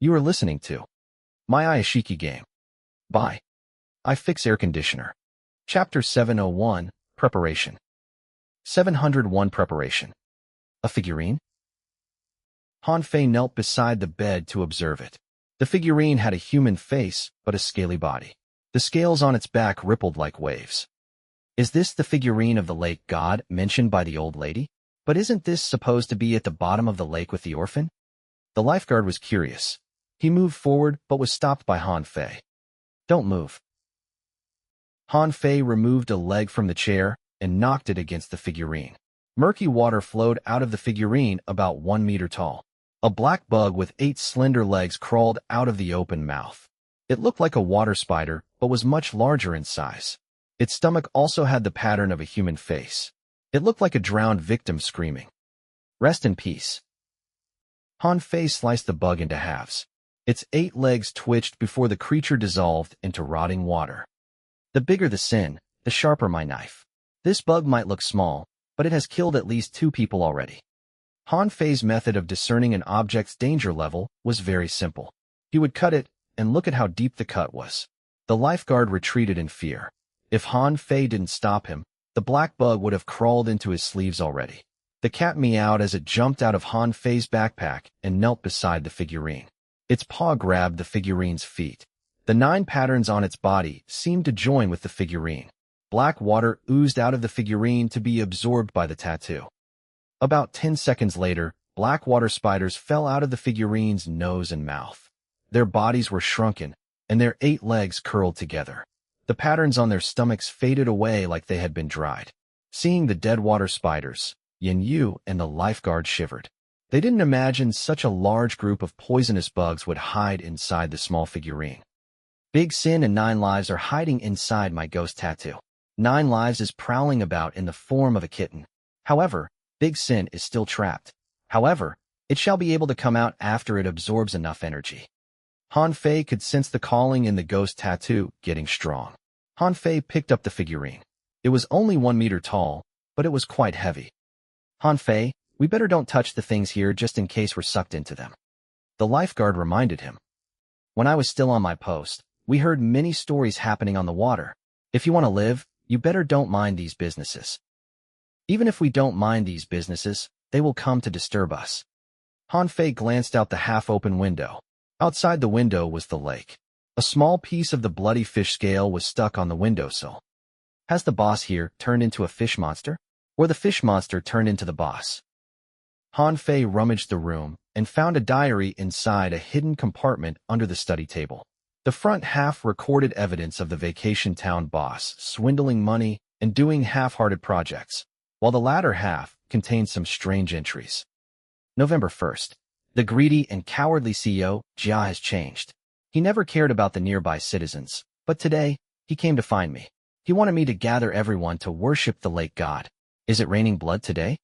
You are listening to My Iyashikei Game by I Fix Air Conditioner. Chapter 701, Preparation. 701 Preparation. A figurine? Hanfei knelt beside the bed to observe it. The figurine had a human face, but a scaly body. The scales on its back rippled like waves. Is this the figurine of the lake god mentioned by the old lady? But isn't this supposed to be at the bottom of the lake with the orphan? The lifeguard was curious. He moved forward, but was stopped by Hanfei. Don't move. Hanfei removed a leg from the chair and knocked it against the figurine. Murky water flowed out of the figurine about 1 meter tall. A black bug with 8 slender legs crawled out of the open mouth. It looked like a water spider, but was much larger in size. Its stomach also had the pattern of a human face. It looked like a drowned victim screaming. Rest in peace. Hanfei sliced the bug into halves. Its 8 legs twitched before the creature dissolved into rotting water. The bigger the sin, the sharper my knife. This bug might look small, but it has killed at least 2 people already. Hanfei's method of discerning an object's danger level was very simple. He would cut it, and look at how deep the cut was. The lifeguard retreated in fear. If Hanfei didn't stop him, the black bug would have crawled into his sleeves already. The cat meowed as it jumped out of Hanfei's backpack and knelt beside the figurine. Its paw grabbed the figurine's feet. The 9 patterns on its body seemed to join with the figurine. Black water oozed out of the figurine to be absorbed by the tattoo. About 10 seconds later, black water spiders fell out of the figurine's nose and mouth. Their bodies were shrunken, and their 8 legs curled together. The patterns on their stomachs faded away like they had been dried. Seeing the dead water spiders, Yin Yu and the lifeguard shivered. They didn't imagine such a large group of poisonous bugs would hide inside the small figurine. Big Sin and 9 Lives are hiding inside my ghost tattoo. 9 Lives is prowling about in the form of a kitten. However, Big Sin is still trapped. However, it shall be able to come out after it absorbs enough energy. Hanfei could sense the calling in the ghost tattoo getting strong. Hanfei picked up the figurine. It was only 1 meter tall, but it was quite heavy. Hanfei, we better don't touch the things here just in case we're sucked into them. The lifeguard reminded him. When I was still on my post, we heard many stories happening on the water. If you want to live, you better don't mind these businesses. Even if we don't mind these businesses, they will come to disturb us. Hanfei glanced out the half-open window. Outside the window was the lake. A small piece of the bloody fish scale was stuck on the windowsill. Has the boss here turned into a fish monster? Or the fish monster turned into the boss? Hanfei rummaged the room and found a diary inside a hidden compartment under the study table. The front half recorded evidence of the vacation town boss swindling money and doing half-hearted projects, while the latter half contained some strange entries. November 1st. The greedy and cowardly CEO, Jia, has changed. He never cared about the nearby citizens, but today, he came to find me. He wanted me to gather everyone to worship the lake god. Is it raining blood today?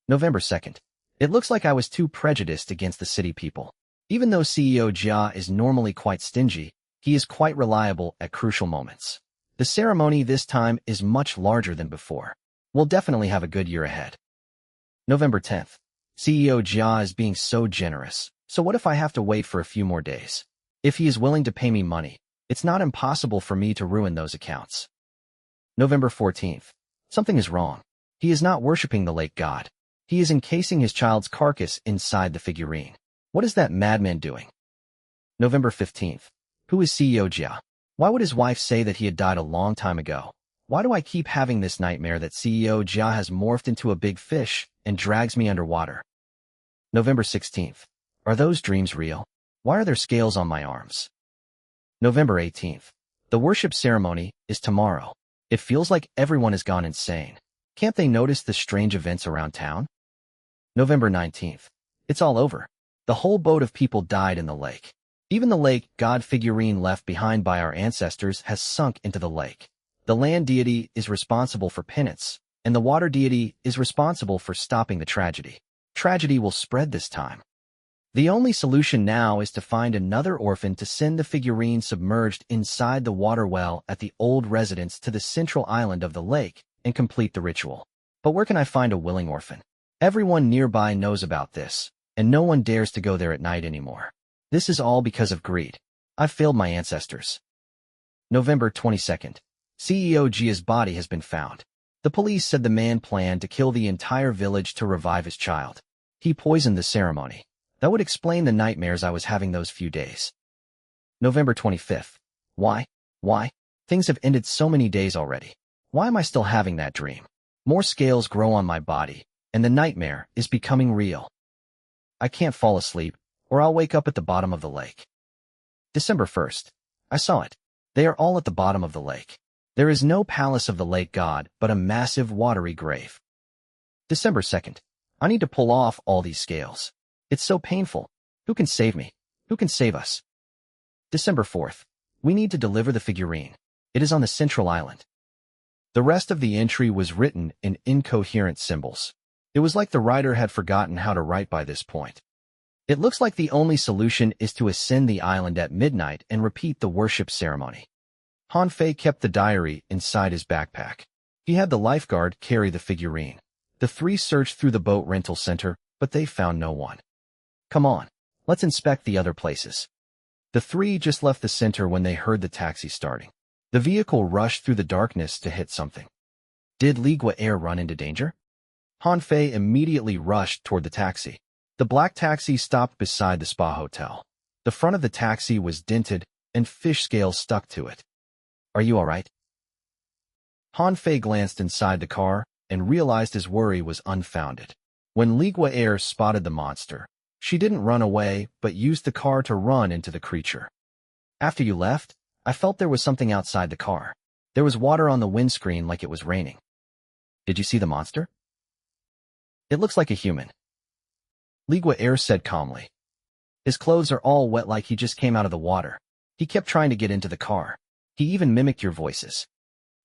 November 2nd. It looks like I was too prejudiced against the city people. Even though CEO Jia is normally quite stingy, he is quite reliable at crucial moments. The ceremony this time is much larger than before. We'll definitely have a good year ahead. November 10th. CEO Jia is being so generous, so what if I have to wait for a few more days? If he is willing to pay me money, it's not impossible for me to ruin those accounts. November 14th. Something is wrong. He is not worshipping the lake god. He is encasing his child's carcass inside the figurine. What is that madman doing? November 15th. Who is CEO Jia? Why would his wife say that he had died a long time ago? Why do I keep having this nightmare that CEO Jia has morphed into a big fish and drags me underwater? November 16th. Are those dreams real? Why are there scales on my arms? November 18th. The worship ceremony is tomorrow. It feels like everyone has gone insane. Can't they notice the strange events around town? November 19th. It's all over. The whole boat of people died in the lake. Even the lake god figurine left behind by our ancestors has sunk into the lake. The land deity is responsible for penance, and the water deity is responsible for stopping the tragedy. Tragedy will spread this time. The only solution now is to find another orphan to send the figurine submerged inside the water well at the old residence to the central island of the lake and complete the ritual. But where can I find a willing orphan? Everyone nearby knows about this, and no one dares to go there at night anymore. This is all because of greed. I've failed my ancestors. November 22nd. CEO Jia's body has been found. The police said the man planned to kill the entire village to revive his child. He poisoned the ceremony. That would explain the nightmares I was having those few days. November 25th. Why? Why? Things have ended so many days already. Why am I still having that dream? More scales grow on my body, and the nightmare is becoming real. I can't fall asleep, or I'll wake up at the bottom of the lake. December 1st. I saw it. They are all at the bottom of the lake. There is no palace of the lake god, but a massive watery grave. December 2nd. I need to pull off all these scales. It's so painful. Who can save me? Who can save us? December 4th. We need to deliver the figurine. It is on the central island. The rest of the entry was written in incoherent symbols. It was like the writer had forgotten how to write by this point. It looks like the only solution is to ascend the island at midnight and repeat the worship ceremony. Han Fei kept the diary inside his backpack. He had the lifeguard carry the figurine. The three searched through the boat rental center, but they found no one. Come on, let's inspect the other places. The three just left the center when they heard the taxi starting. The vehicle rushed through the darkness to hit something. Did Li Gu'er run into danger? Han Fei immediately rushed toward the taxi. The black taxi stopped beside the spa hotel. The front of the taxi was dented, and fish scales stuck to it. Are you all right? Han Fei glanced inside the car and realized his worry was unfounded. When Li Gu'er spotted the monster, she didn't run away but used the car to run into the creature. After you left, I felt there was something outside the car. There was water on the windscreen like it was raining. Did you see the monster? It looks like a human. Li Gu'er said calmly. His clothes are all wet like he just came out of the water. He kept trying to get into the car. He even mimicked your voices.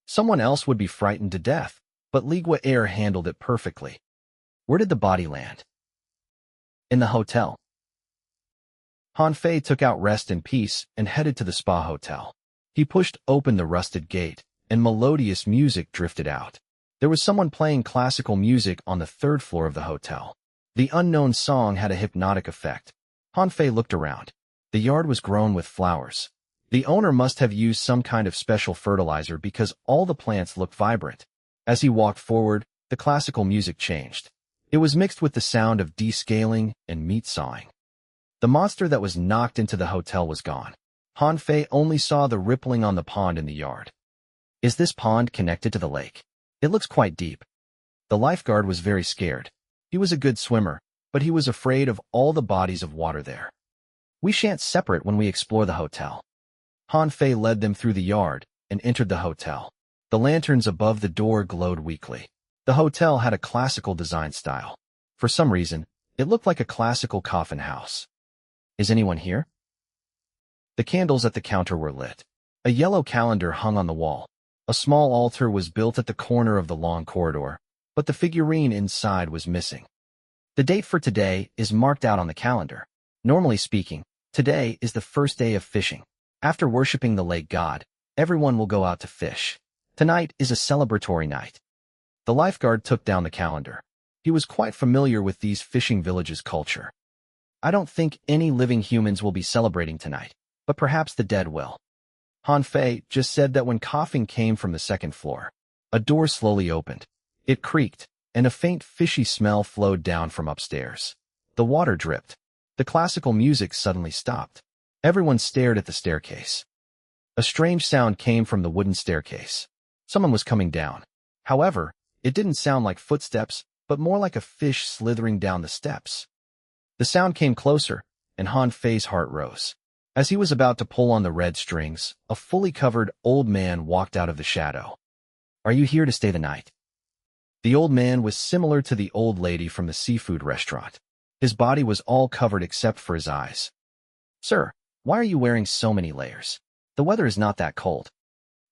Someone else would be frightened to death, but Li Gu'er handled it perfectly. Where did the body land? In the hotel. Han Fei took out Rest in Peace and headed to the spa hotel. He pushed open the rusted gate, and melodious music drifted out. There was someone playing classical music on the third floor of the hotel. The unknown song had a hypnotic effect. Han Fei looked around. The yard was grown with flowers. The owner must have used some kind of special fertilizer because all the plants looked vibrant. As he walked forward, the classical music changed. It was mixed with the sound of descaling and meat sawing. The monster that was knocked into the hotel was gone. Han Fei only saw the rippling on the pond in the yard. Is this pond connected to the lake? It looks quite deep. The lifeguard was very scared. He was a good swimmer, but he was afraid of all the bodies of water there. We shan't separate when we explore the hotel. Han Fei led them through the yard and entered the hotel. The lanterns above the door glowed weakly. The hotel had a classical design style. For some reason, it looked like a classical coffin house. Is anyone here? The candles at the counter were lit. A yellow calendar hung on the wall. A small altar was built at the corner of the long corridor, but the figurine inside was missing. The date for today is marked out on the calendar. Normally speaking, today is the first day of fishing. After worshipping the lake god, everyone will go out to fish. Tonight is a celebratory night. The lifeguard took down the calendar. He was quite familiar with these fishing villages' culture. I don't think any living humans will be celebrating tonight, but perhaps the dead will. Han Fei just said that when coughing came from the second floor. A door slowly opened. It creaked, and a faint fishy smell flowed down from upstairs. The water dripped. The classical music suddenly stopped. Everyone stared at the staircase. A strange sound came from the wooden staircase. Someone was coming down. However, it didn't sound like footsteps, but more like a fish slithering down the steps. The sound came closer, and Han Fei's heart rose. As he was about to pull on the red strings, a fully covered old man walked out of the shadow. Are you here to stay the night? The old man was similar to the old lady from the seafood restaurant. His body was all covered except for his eyes. Sir, why are you wearing so many layers? The weather is not that cold.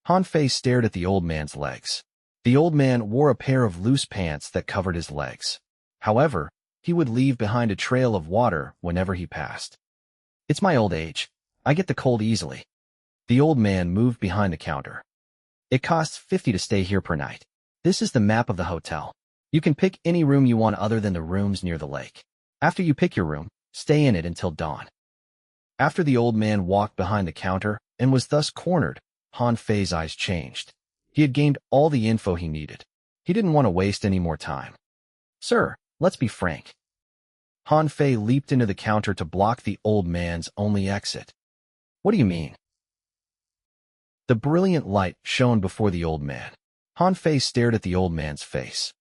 Han Fei stared at the old man's legs. The old man wore a pair of loose pants that covered his legs. However, he would leave behind a trail of water whenever he passed. It's my old age. I get the cold easily. The old man moved behind the counter. It costs 50 to stay here per night. This is the map of the hotel. You can pick any room you want other than the rooms near the lake. After you pick your room, stay in it until dawn. After the old man walked behind the counter and was thus cornered, Han Fei's eyes changed. He had gained all the info he needed. He didn't want to waste any more time. Sir, let's be frank. Han Fei leaped into the counter to block the old man's only exit. What do you mean? The brilliant light shone before the old man. Han Fei stared at the old man's face.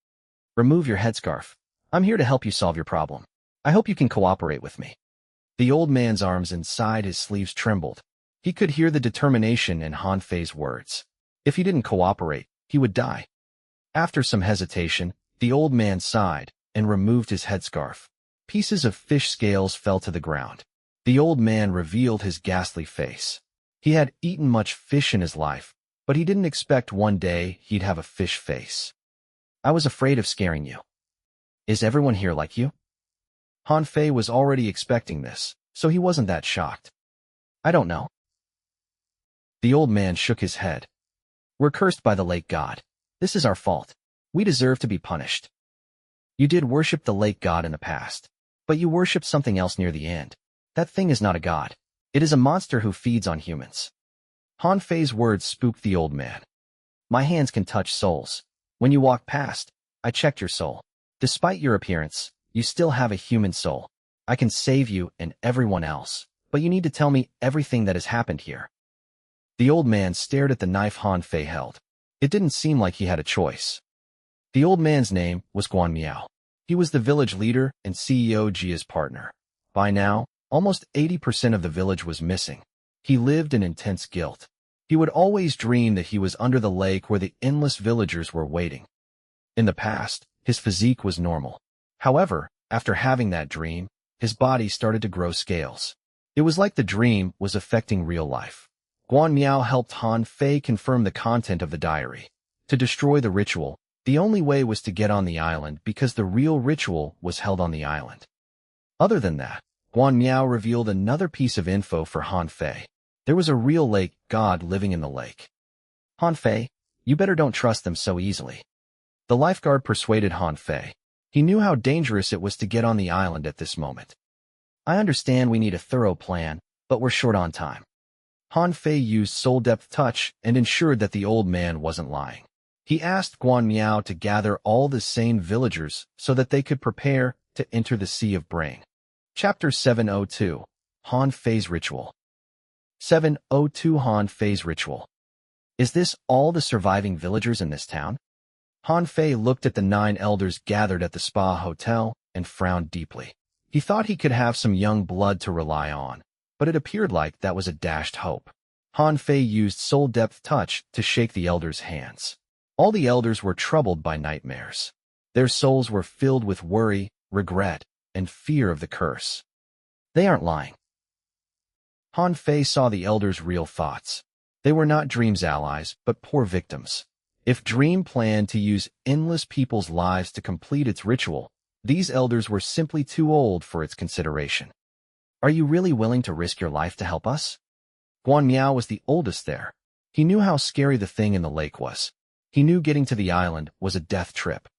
Remove your headscarf. I'm here to help you solve your problem. I hope you can cooperate with me. The old man's arms inside his sleeves trembled. He could hear the determination in Han Fei's words. If he didn't cooperate, he would die. After some hesitation, the old man sighed and removed his headscarf. Pieces of fish scales fell to the ground. The old man revealed his ghastly face. He had eaten much fish in his life, but he didn't expect one day he'd have a fish face. I was afraid of scaring you. Is everyone here like you? Han Fei was already expecting this, so he wasn't that shocked. I don't know. The old man shook his head. We're cursed by the lake god. This is our fault. We deserve to be punished. You did worship the lake god in the past, but you worshipped something else near the end. That thing is not a god. It is a monster who feeds on humans. Han Fei's words spooked the old man. My hands can touch souls. When you walked past, I checked your soul. Despite your appearance, you still have a human soul. I can save you and everyone else, but you need to tell me everything that has happened here. The old man stared at the knife Han Fei held. It didn't seem like he had a choice. The old man's name was Guan Miao. He was the village leader and CEO Jia's partner. By now, almost 80% of the village was missing. He lived in intense guilt. He would always dream that he was under the lake where the endless villagers were waiting. In the past, his physique was normal. However, after having that dream, his body started to grow scales. It was like the dream was affecting real life. Guan Miao helped Han Fei confirm the content of the diary. To destroy the ritual, the only way was to get on the island because the real ritual was held on the island. Other than that, Guan Miao revealed another piece of info for Han Fei. There was a real lake god living in the lake. Han Fei, you better don't trust them so easily. The lifeguard persuaded Han Fei. He knew how dangerous it was to get on the island at this moment. I understand we need a thorough plan, but we're short on time. Han Fei used soul depth touch and ensured that the old man wasn't lying. He asked Guan Miao to gather all the sane villagers so that they could prepare to enter the Sea of Brain. Chapter 702, Han Fei's Ritual. 702 Han Fei's Ritual. Is this all the surviving villagers in this town? Han Fei looked at the 9 elders gathered at the spa hotel and frowned deeply. He thought he could have some young blood to rely on, but it appeared like that was a dashed hope. Han Fei used soul depth touch to shake the elders' hands. All the elders were troubled by nightmares. Their souls were filled with worry, regret, and fear of the curse. They aren't lying. Han Fei saw the elders' real thoughts. They were not Dream's allies, but poor victims. If Dream planned to use endless people's lives to complete its ritual, these elders were simply too old for its consideration. Are you really willing to risk your life to help us? Guan Miao was the oldest there. He knew how scary the thing in the lake was. He knew getting to the island was a death trip.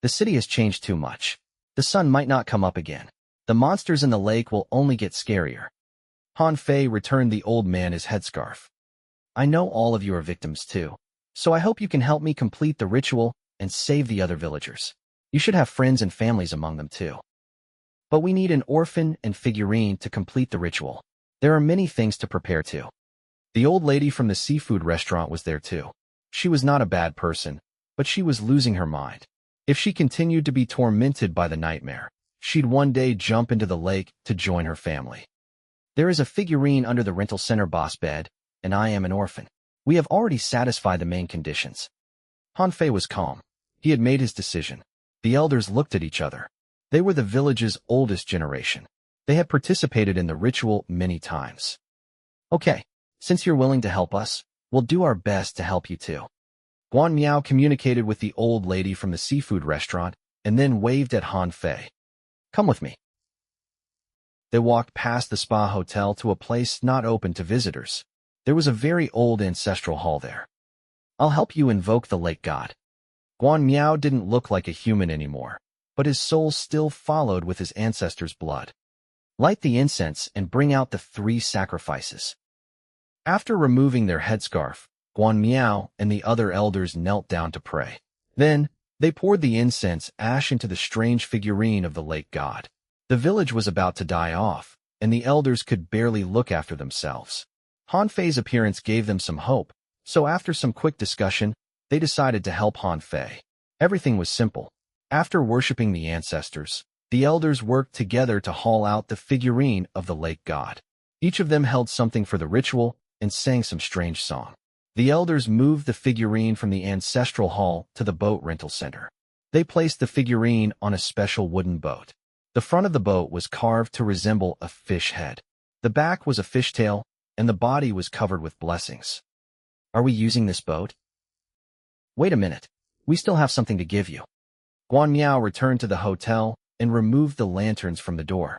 The city has changed too much. The sun might not come up again. The monsters in the lake will only get scarier. Han Fei returned the old man his headscarf. I know all of you are victims too, so I hope you can help me complete the ritual and save the other villagers. You should have friends and families among them too. But we need an orphan and figurine to complete the ritual. There are many things to prepare too. The old lady from the seafood restaurant was there too. She was not a bad person, but she was losing her mind. If she continued to be tormented by the nightmare, she'd one day jump into the lake to join her family. There is a figurine under the rental center boss bed, and I am an orphan. We have already satisfied the main conditions. Han Fei was calm. He had made his decision. The elders looked at each other. They were the village's oldest generation. They had participated in the ritual many times. Okay, since you're willing to help us, we'll do our best to help you too. Guan Miao communicated with the old lady from the seafood restaurant and then waved at Han Fei. Come with me. They walked past the spa hotel to a place not open to visitors. There was a very old ancestral hall there. I'll help you invoke the lake god. Guan Miao didn't look like a human anymore, but his soul still followed with his ancestors' blood. Light the incense and bring out the 3 sacrifices. After removing their headscarf, Guan Miao and the other elders knelt down to pray. Then, they poured the incense ash into the strange figurine of the lake god. The village was about to die off, and the elders could barely look after themselves. Han Fei's appearance gave them some hope, so after some quick discussion, they decided to help Han Fei. Everything was simple. After worshipping the ancestors, the elders worked together to haul out the figurine of the lake god. Each of them held something for the ritual and sang some strange song. The elders moved the figurine from the ancestral hall to the boat rental center. They placed the figurine on a special wooden boat. The front of the boat was carved to resemble a fish head. The back was a fishtail, and the body was covered with blessings. Are we using this boat? Wait a minute. We still have something to give you. Guan Miao returned to the hotel and removed the lanterns from the door.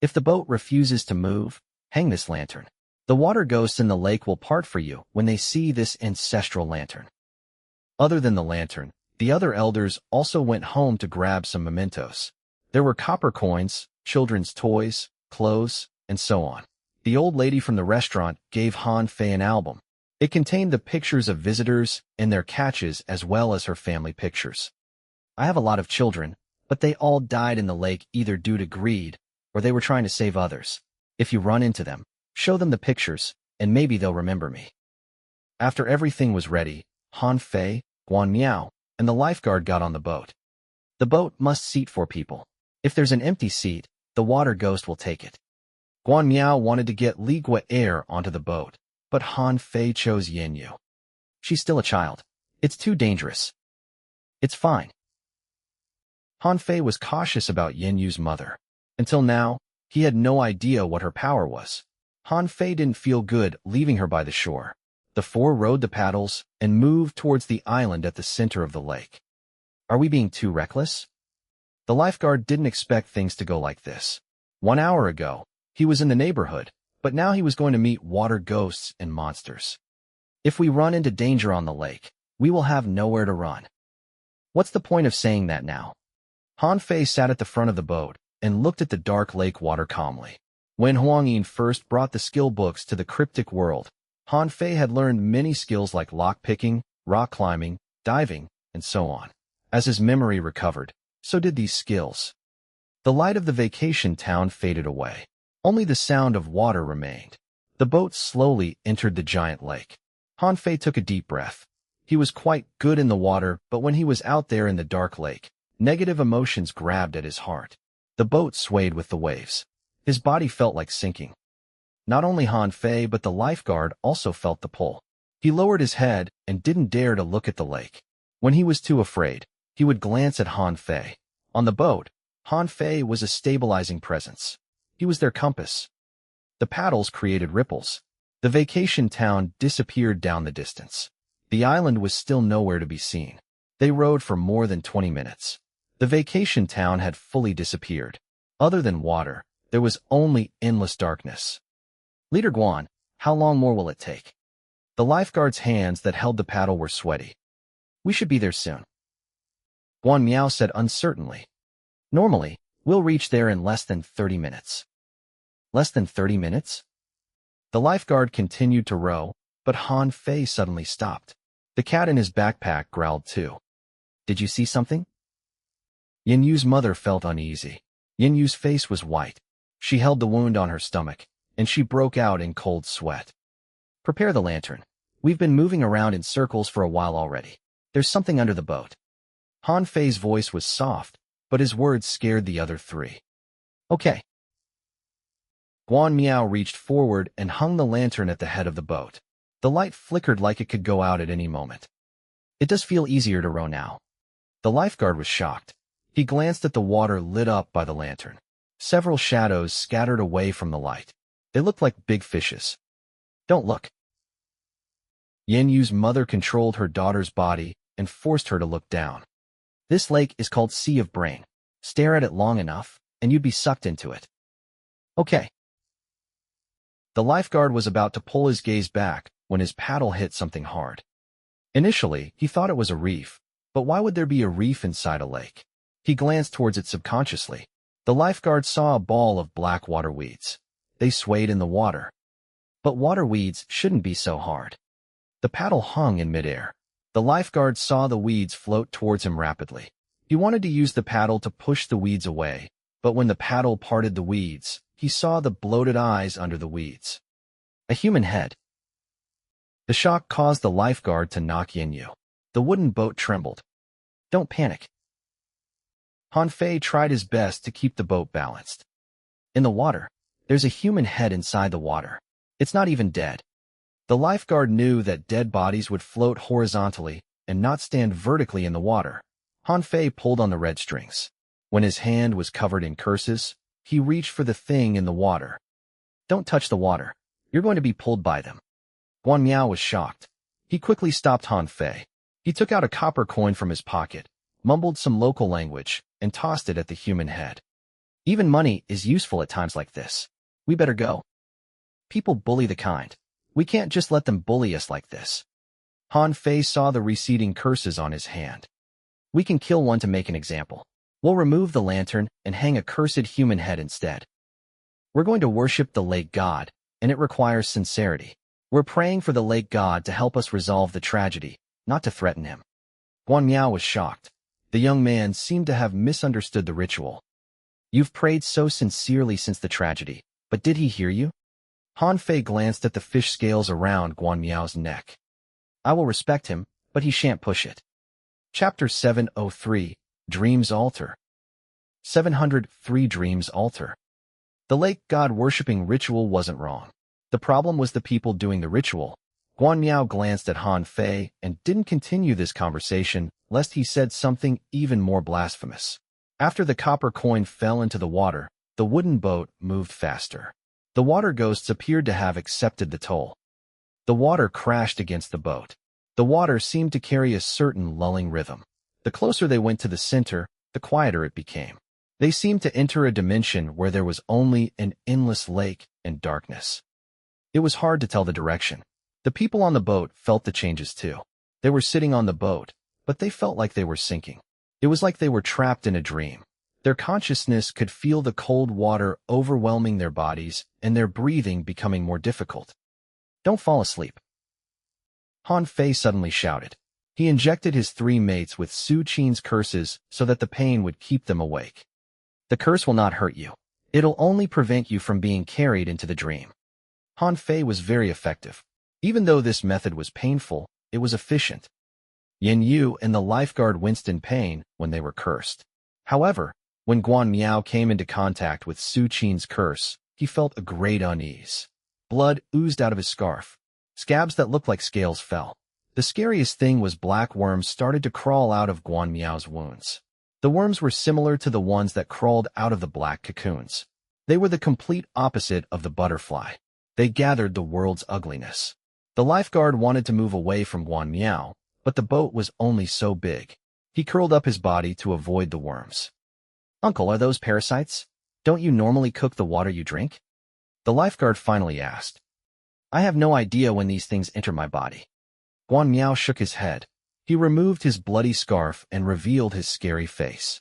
If the boat refuses to move, hang this lantern. The water ghosts in the lake will part for you when they see this ancestral lantern. Other than the lantern, the other elders also went home to grab some mementos. There were copper coins, children's toys, clothes, and so on. The old lady from the restaurant gave Han Fei an album. It contained the pictures of visitors and their catches as well as her family pictures. I have a lot of children, but they all died in the lake either due to greed or they were trying to save others. If you run into them, show them the pictures, and maybe they'll remember me. After everything was ready, Han Fei, Guan Miao, and the lifeguard got on the boat. The boat must seat 4 people. If there's an empty seat, the water ghost will take it. Guan Miao wanted to get Li Gu'er onto the boat, but Han Fei chose Yin Yu. She's still a child. It's too dangerous. It's fine. Han Fei was cautious about Yin Yu's mother. Until now, he had no idea what her power was. Han Fei didn't feel good leaving her by the shore. The 4 rode the paddles and moved towards the island at the center of the lake. Are we being too reckless? The lifeguard didn't expect things to go like this. 1 hour ago, he was in the neighborhood, but now he was going to meet water ghosts and monsters. If we run into danger on the lake, we will have nowhere to run. What's the point of saying that now? Han Fei sat at the front of the boat and looked at the dark lake water calmly. When Huang Yin first brought the skill books to the cryptic world, Han Fei had learned many skills like lock-picking, rock climbing, diving, and so on. As his memory recovered, so did these skills. The light of the vacation town faded away. Only the sound of water remained. The boat slowly entered the giant lake. Han Fei took a deep breath. He was quite good in the water, but when he was out there in the dark lake, negative emotions grabbed at his heart. The boat swayed with the waves. His body felt like sinking. Not only Han Fei but the lifeguard also felt the pull. He lowered his head and didn't dare to look at the lake. When he was too afraid, he would glance at Han Fei. On the boat, Han Fei was a stabilizing presence. He was their compass. The paddles created ripples. The vacation town disappeared down the distance. The island was still nowhere to be seen. They rowed for more than 20 minutes. The vacation town had fully disappeared. Other than water, there was only endless darkness. Leader Guan, how long more will it take? The lifeguard's hands that held the paddle were sweaty. We should be there soon. Guan Miao said uncertainly. Normally, we'll reach there in less than 30 minutes. Less than 30 minutes? The lifeguard continued to row, but Han Fei suddenly stopped. The cat in his backpack growled too. Did you see something? Yin Yu's mother felt uneasy. Yin Yu's face was white. She held the wound on her stomach, and she broke out in cold sweat. Prepare the lantern. We've been moving around in circles for a while already. There's something under the boat. Han Fei's voice was soft, but his words scared the other 3. Okay. Guan Miao reached forward and hung the lantern at the head of the boat. The light flickered like it could go out at any moment. It does feel easier to row now. The lifeguard was shocked. He glanced at the water lit up by the lantern. Several shadows scattered away from the light. They looked like big fishes. Don't look. Yin Yu's mother controlled her daughter's body and forced her to look down. This lake is called Sea of Brain. Stare at it long enough, and you'd be sucked into it. Okay. The lifeguard was about to pull his gaze back when his paddle hit something hard. Initially, he thought it was a reef, but why would there be a reef inside a lake? He glanced towards it subconsciously. The lifeguard saw a ball of black water weeds. They swayed in the water. But water weeds shouldn't be so hard. The paddle hung in midair. The lifeguard saw the weeds float towards him rapidly. He wanted to use the paddle to push the weeds away, but when the paddle parted the weeds, he saw the bloated eyes under the weeds. A human head. The shock caused the lifeguard to knock Yin. The wooden boat trembled. Don't panic. Han Fei tried his best to keep the boat balanced. In the water, there's a human head inside the water. It's not even dead. The lifeguard knew that dead bodies would float horizontally and not stand vertically in the water. Han Fei pulled on the red strings. When his hand was covered in curses, he reached for the thing in the water. Don't touch the water. You're going to be pulled by them. Guan Miao was shocked. He quickly stopped Han Fei. He took out a copper coin from his pocket, mumbled some local language, and tossed it at the human head. Even money is useful at times like this. We better go. People bully the kind. We can't just let them bully us like this. Han Fei saw the receding curses on his hand. We can kill one to make an example. We'll remove the lantern and hang a cursed human head instead. We're going to worship the lake god, and it requires sincerity. We're praying for the lake god to help us resolve the tragedy, not to threaten him. Guan Miao was shocked. The young man seemed to have misunderstood the ritual. You've prayed so sincerely since the tragedy, but did he hear you? Han Fei glanced at the fish scales around Guan Miao's neck. I will respect him, but he shan't push it. Chapter 703, Dreams Alter. 703 Dreams Alter. The lake god worshipping ritual wasn't wrong. The problem was the people doing the ritual. Guan Miao glanced at Han Fei and didn't continue this conversation, lest he said something even more blasphemous. After the copper coin fell into the water, the wooden boat moved faster. The water ghosts appeared to have accepted the toll. The water crashed against the boat. The water seemed to carry a certain lulling rhythm. The closer they went to the center, the quieter it became. They seemed to enter a dimension where there was only an endless lake and darkness. It was hard to tell the direction. The people on the boat felt the changes too. They were sitting on the boat, but they felt like they were sinking. It was like they were trapped in a dream. Their consciousness could feel the cold water overwhelming their bodies and their breathing becoming more difficult. Don't fall asleep. Han Fei suddenly shouted. He injected his three mates with Su Qin's curses so that the pain would keep them awake. The curse will not hurt you. It'll only prevent you from being carried into the dream. Han Fei was very effective. Even though this method was painful, it was efficient. Yin Yu and the lifeguard winced in pain when they were cursed. However, when Guan Miao came into contact with Su Qin's curse, he felt a great unease. Blood oozed out of his scarf. Scabs that looked like scales fell. The scariest thing was black worms started to crawl out of Guan Miao's wounds. The worms were similar to the ones that crawled out of the black cocoons. They were the complete opposite of the butterfly. They gathered the world's ugliness. The lifeguard wanted to move away from Guan Miao, but the boat was only so big. He curled up his body to avoid the worms. Uncle, are those parasites? Don't you normally cook the water you drink? The lifeguard finally asked. I have no idea when these things enter my body. Guan Miao shook his head. He removed his bloody scarf and revealed his scary face.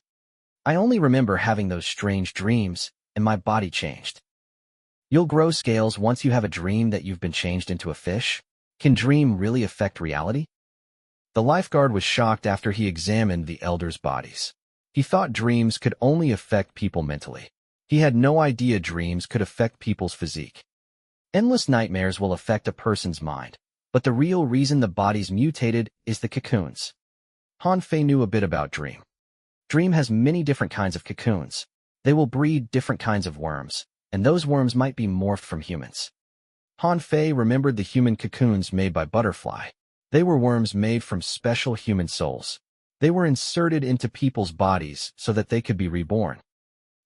I only remember having those strange dreams, and my body changed. You'll grow scales once you have a dream that you've been changed into a fish? Can dream really affect reality? The lifeguard was shocked after he examined the elders' bodies. He thought dreams could only affect people mentally. He had no idea dreams could affect people's physique. Endless nightmares will affect a person's mind, but the real reason the body's mutated is the cocoons. Han Fei knew a bit about dream. Dream has many different kinds of cocoons. They will breed different kinds of worms, and those worms might be morphed from humans. Han Fei remembered the human cocoons made by butterfly. They were worms made from special human souls. They were inserted into people's bodies so that they could be reborn.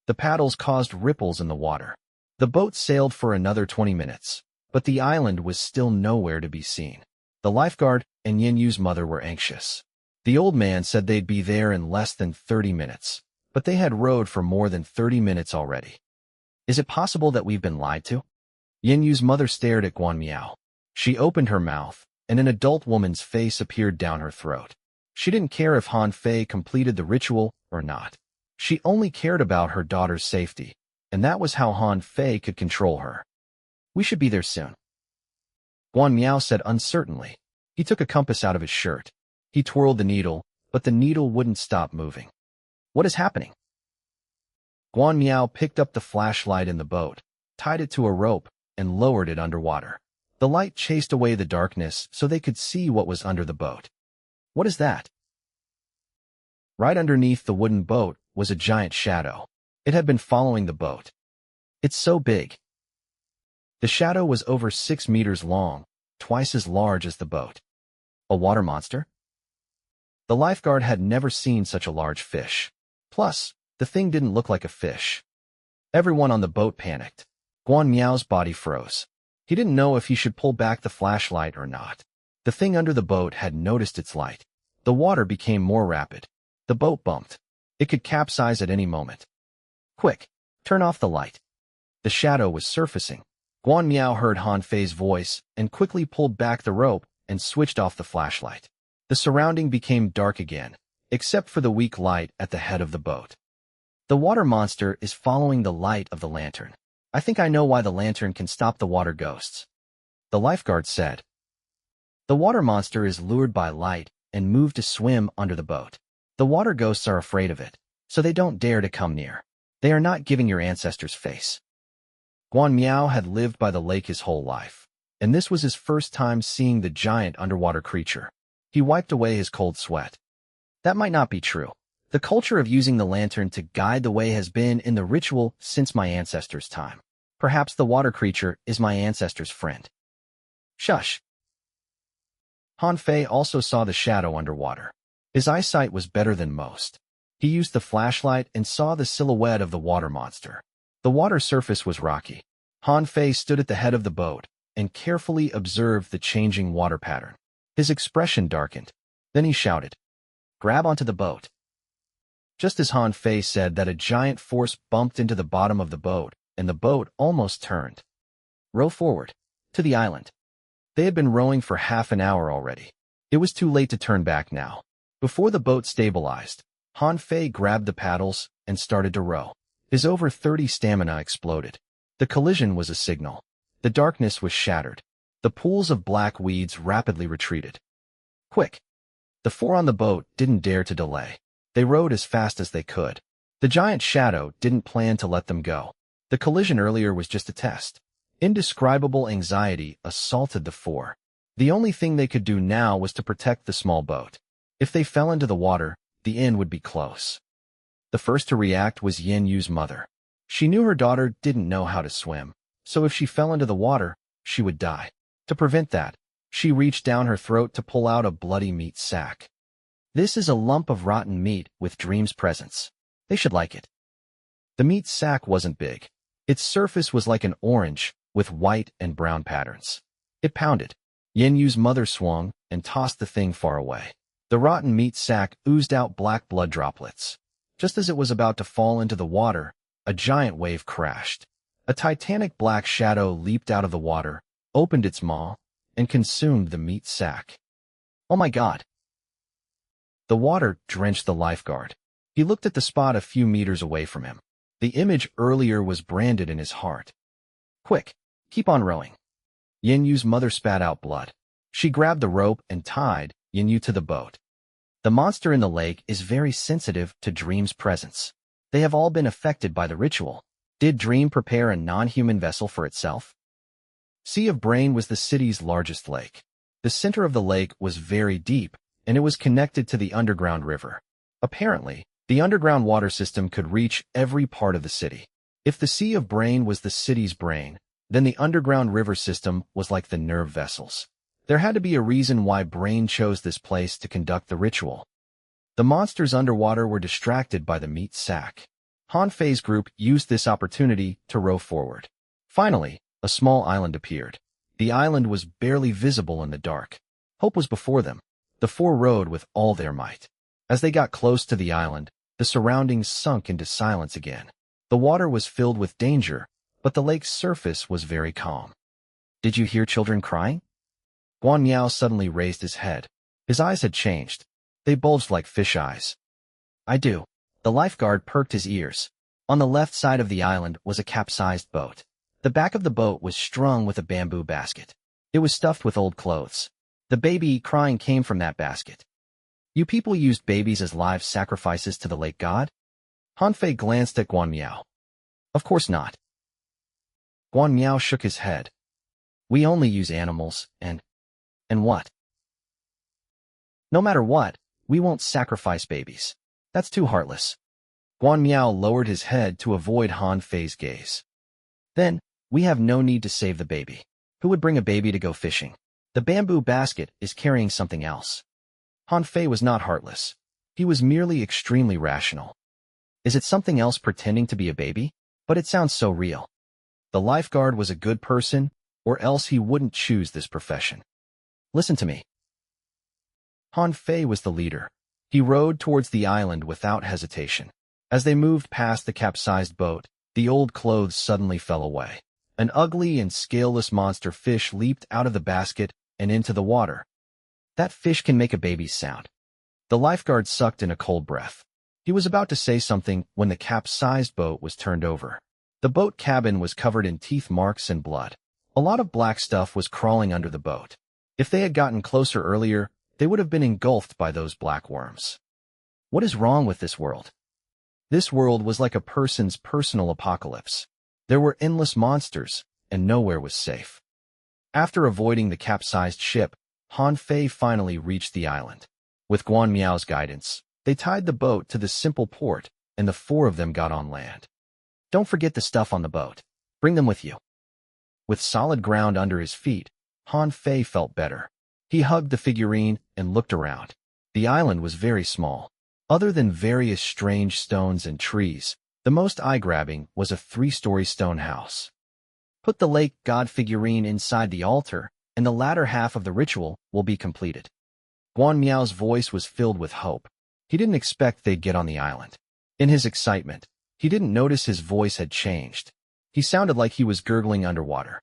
The paddles caused ripples in the water. The boat sailed for another 20 minutes, but the island was still nowhere to be seen. The lifeguard and Yin Yu's mother were anxious. The old man said they'd be there in less than 30 minutes, but they had rowed for more than 30 minutes already. Is it possible that we've been lied to? Yin Yu's mother stared at Guan Miao. She opened her mouth, and an adult woman's face appeared down her throat. She didn't care if Han Fei completed the ritual or not. She only cared about her daughter's safety, and that was how Han Fei could control her. We should be there soon, Guan Miao said uncertainly. He took a compass out of his shirt. He twirled the needle, but the needle wouldn't stop moving. What is happening? Guan Miao picked up the flashlight in the boat, tied it to a rope, and lowered it underwater. The light chased away the darkness so they could see what was under the boat. What is that? Right underneath the wooden boat was a giant shadow. It had been following the boat. It's so big. The shadow was over 6 meters long, twice as large as the boat. A water monster? The lifeguard had never seen such a large fish. Plus, the thing didn't look like a fish. Everyone on the boat panicked. Guan Miao's body froze. He didn't know if he should pull back the flashlight or not. The thing under the boat had noticed its light. The water became more rapid. The boat bumped. It could capsize at any moment. Quick, turn off the light. The shadow was surfacing. Guan Miao heard Han Fei's voice and quickly pulled back the rope and switched off the flashlight. The surrounding became dark again, except for the weak light at the head of the boat. The water monster is following the light of the lantern. I think I know why the lantern can stop the water ghosts, the lifeguard said. The water monster is lured by light and moved to swim under the boat. The water ghosts are afraid of it, so they don't dare to come near. They are not giving your ancestors face. Guan Miao had lived by the lake his whole life, and this was his first time seeing the giant underwater creature. He wiped away his cold sweat. That might not be true. The culture of using the lantern to guide the way has been in the ritual since my ancestors' time. Perhaps the water creature is my ancestor's friend. Shush. Han Fei also saw the shadow underwater. His eyesight was better than most. He used the flashlight and saw the silhouette of the water monster. The water surface was rocky. Han Fei stood at the head of the boat and carefully observed the changing water pattern. His expression darkened. Then he shouted, "Grab onto the boat." Just as Han Fei said that, a giant force bumped into the bottom of the boat, and the boat almost turned. Row forward, to the island. They had been rowing for half an hour already. It was too late to turn back now. Before the boat stabilized, Han Fei grabbed the paddles and started to row. His over 30 stamina exploded. The collision was a signal. The darkness was shattered. The pools of black weeds rapidly retreated. Quick! The four on the boat didn't dare to delay. They rowed as fast as they could. The giant shadow didn't plan to let them go. The collision earlier was just a test. Indescribable anxiety assaulted the four. The only thing they could do now was to protect the small boat. If they fell into the water, the end would be close. The first to react was Yin Yu's mother. She knew her daughter didn't know how to swim, so if she fell into the water, she would die. To prevent that, she reached down her throat to pull out a bloody meat sack. This is a lump of rotten meat with Dream's presence. They should like it. The meat sack wasn't big. Its surface was like an orange, with white and brown patterns. It pounded. Yin Yu's mother swung and tossed the thing far away. The rotten meat sack oozed out black blood droplets. Just as it was about to fall into the water, a giant wave crashed. A titanic black shadow leaped out of the water, opened its maw, and consumed the meat sack. Oh my God! The water drenched the lifeguard. He looked at the spot a few meters away from him. The image earlier was branded in his heart. Quick, keep on rowing. Yin Yu's mother spat out blood. She grabbed the rope and tied Yin Yu to the boat. The monster in the lake is very sensitive to Dream's presence. They have all been affected by the ritual. Did Dream prepare a non-human vessel for itself? Sea of Brain was the city's largest lake. The center of the lake was very deep, and it was connected to the underground river. Apparently, the underground water system could reach every part of the city. If the Sea of Brain was the city's brain, then the underground river system was like the nerve vessels. There had to be a reason why Brain chose this place to conduct the ritual. The monsters underwater were distracted by the meat sack. Han Fei's group used this opportunity to row forward. Finally, a small island appeared. The island was barely visible in the dark. Hope was before them. The four rowed with all their might. As they got close to the island, the surroundings sunk into silence again. The water was filled with danger, but the lake's surface was very calm. Did you hear children crying? Guan Miao suddenly raised his head. His eyes had changed. They bulged like fish eyes. I do. The lifeguard perked his ears. On the left side of the island was a capsized boat. The back of the boat was strung with a bamboo basket. It was stuffed with old clothes. The baby crying came from that basket. You people used babies as live sacrifices to the lake god? Han Fei glanced at Guan Miao. Of course not. Guan Miao shook his head. We only use animals, and what? No matter what, we won't sacrifice babies. That's too heartless. Guan Miao lowered his head to avoid Han Fei's gaze. Then, we have no need to save the baby. Who would bring a baby to go fishing? The bamboo basket is carrying something else. Han Fei was not heartless. He was merely extremely rational. Is it something else pretending to be a baby? But it sounds so real. The lifeguard was a good person, or else he wouldn't choose this profession. Listen to me. Han Fei was the leader. He rowed towards the island without hesitation. As they moved past the capsized boat, the old clothes suddenly fell away. An ugly and scaleless monster fish leaped out of the basket and into the water. That fish can make a baby's sound. The lifeguard sucked in a cold breath. He was about to say something when the capsized boat was turned over. The boat cabin was covered in teeth marks and blood. A lot of black stuff was crawling under the boat. If they had gotten closer earlier, they would have been engulfed by those black worms. What is wrong with this world? This world was like a person's personal apocalypse. There were endless monsters, and nowhere was safe. After avoiding the capsized ship, Han Fei finally reached the island. With Guan Miao's guidance, they tied the boat to the simple port, and the four of them got on land. Don't forget the stuff on the boat. Bring them with you. With solid ground under his feet, Han Fei felt better. He hugged the figurine and looked around. The island was very small. Other than various strange stones and trees, the most eye-grabbing was a 3-story stone house. Put the lake god figurine inside the altar, and the latter half of the ritual will be completed. Guan Miao's voice was filled with hope. He didn't expect they'd get on the island. In his excitement, he didn't notice his voice had changed. He sounded like he was gurgling underwater.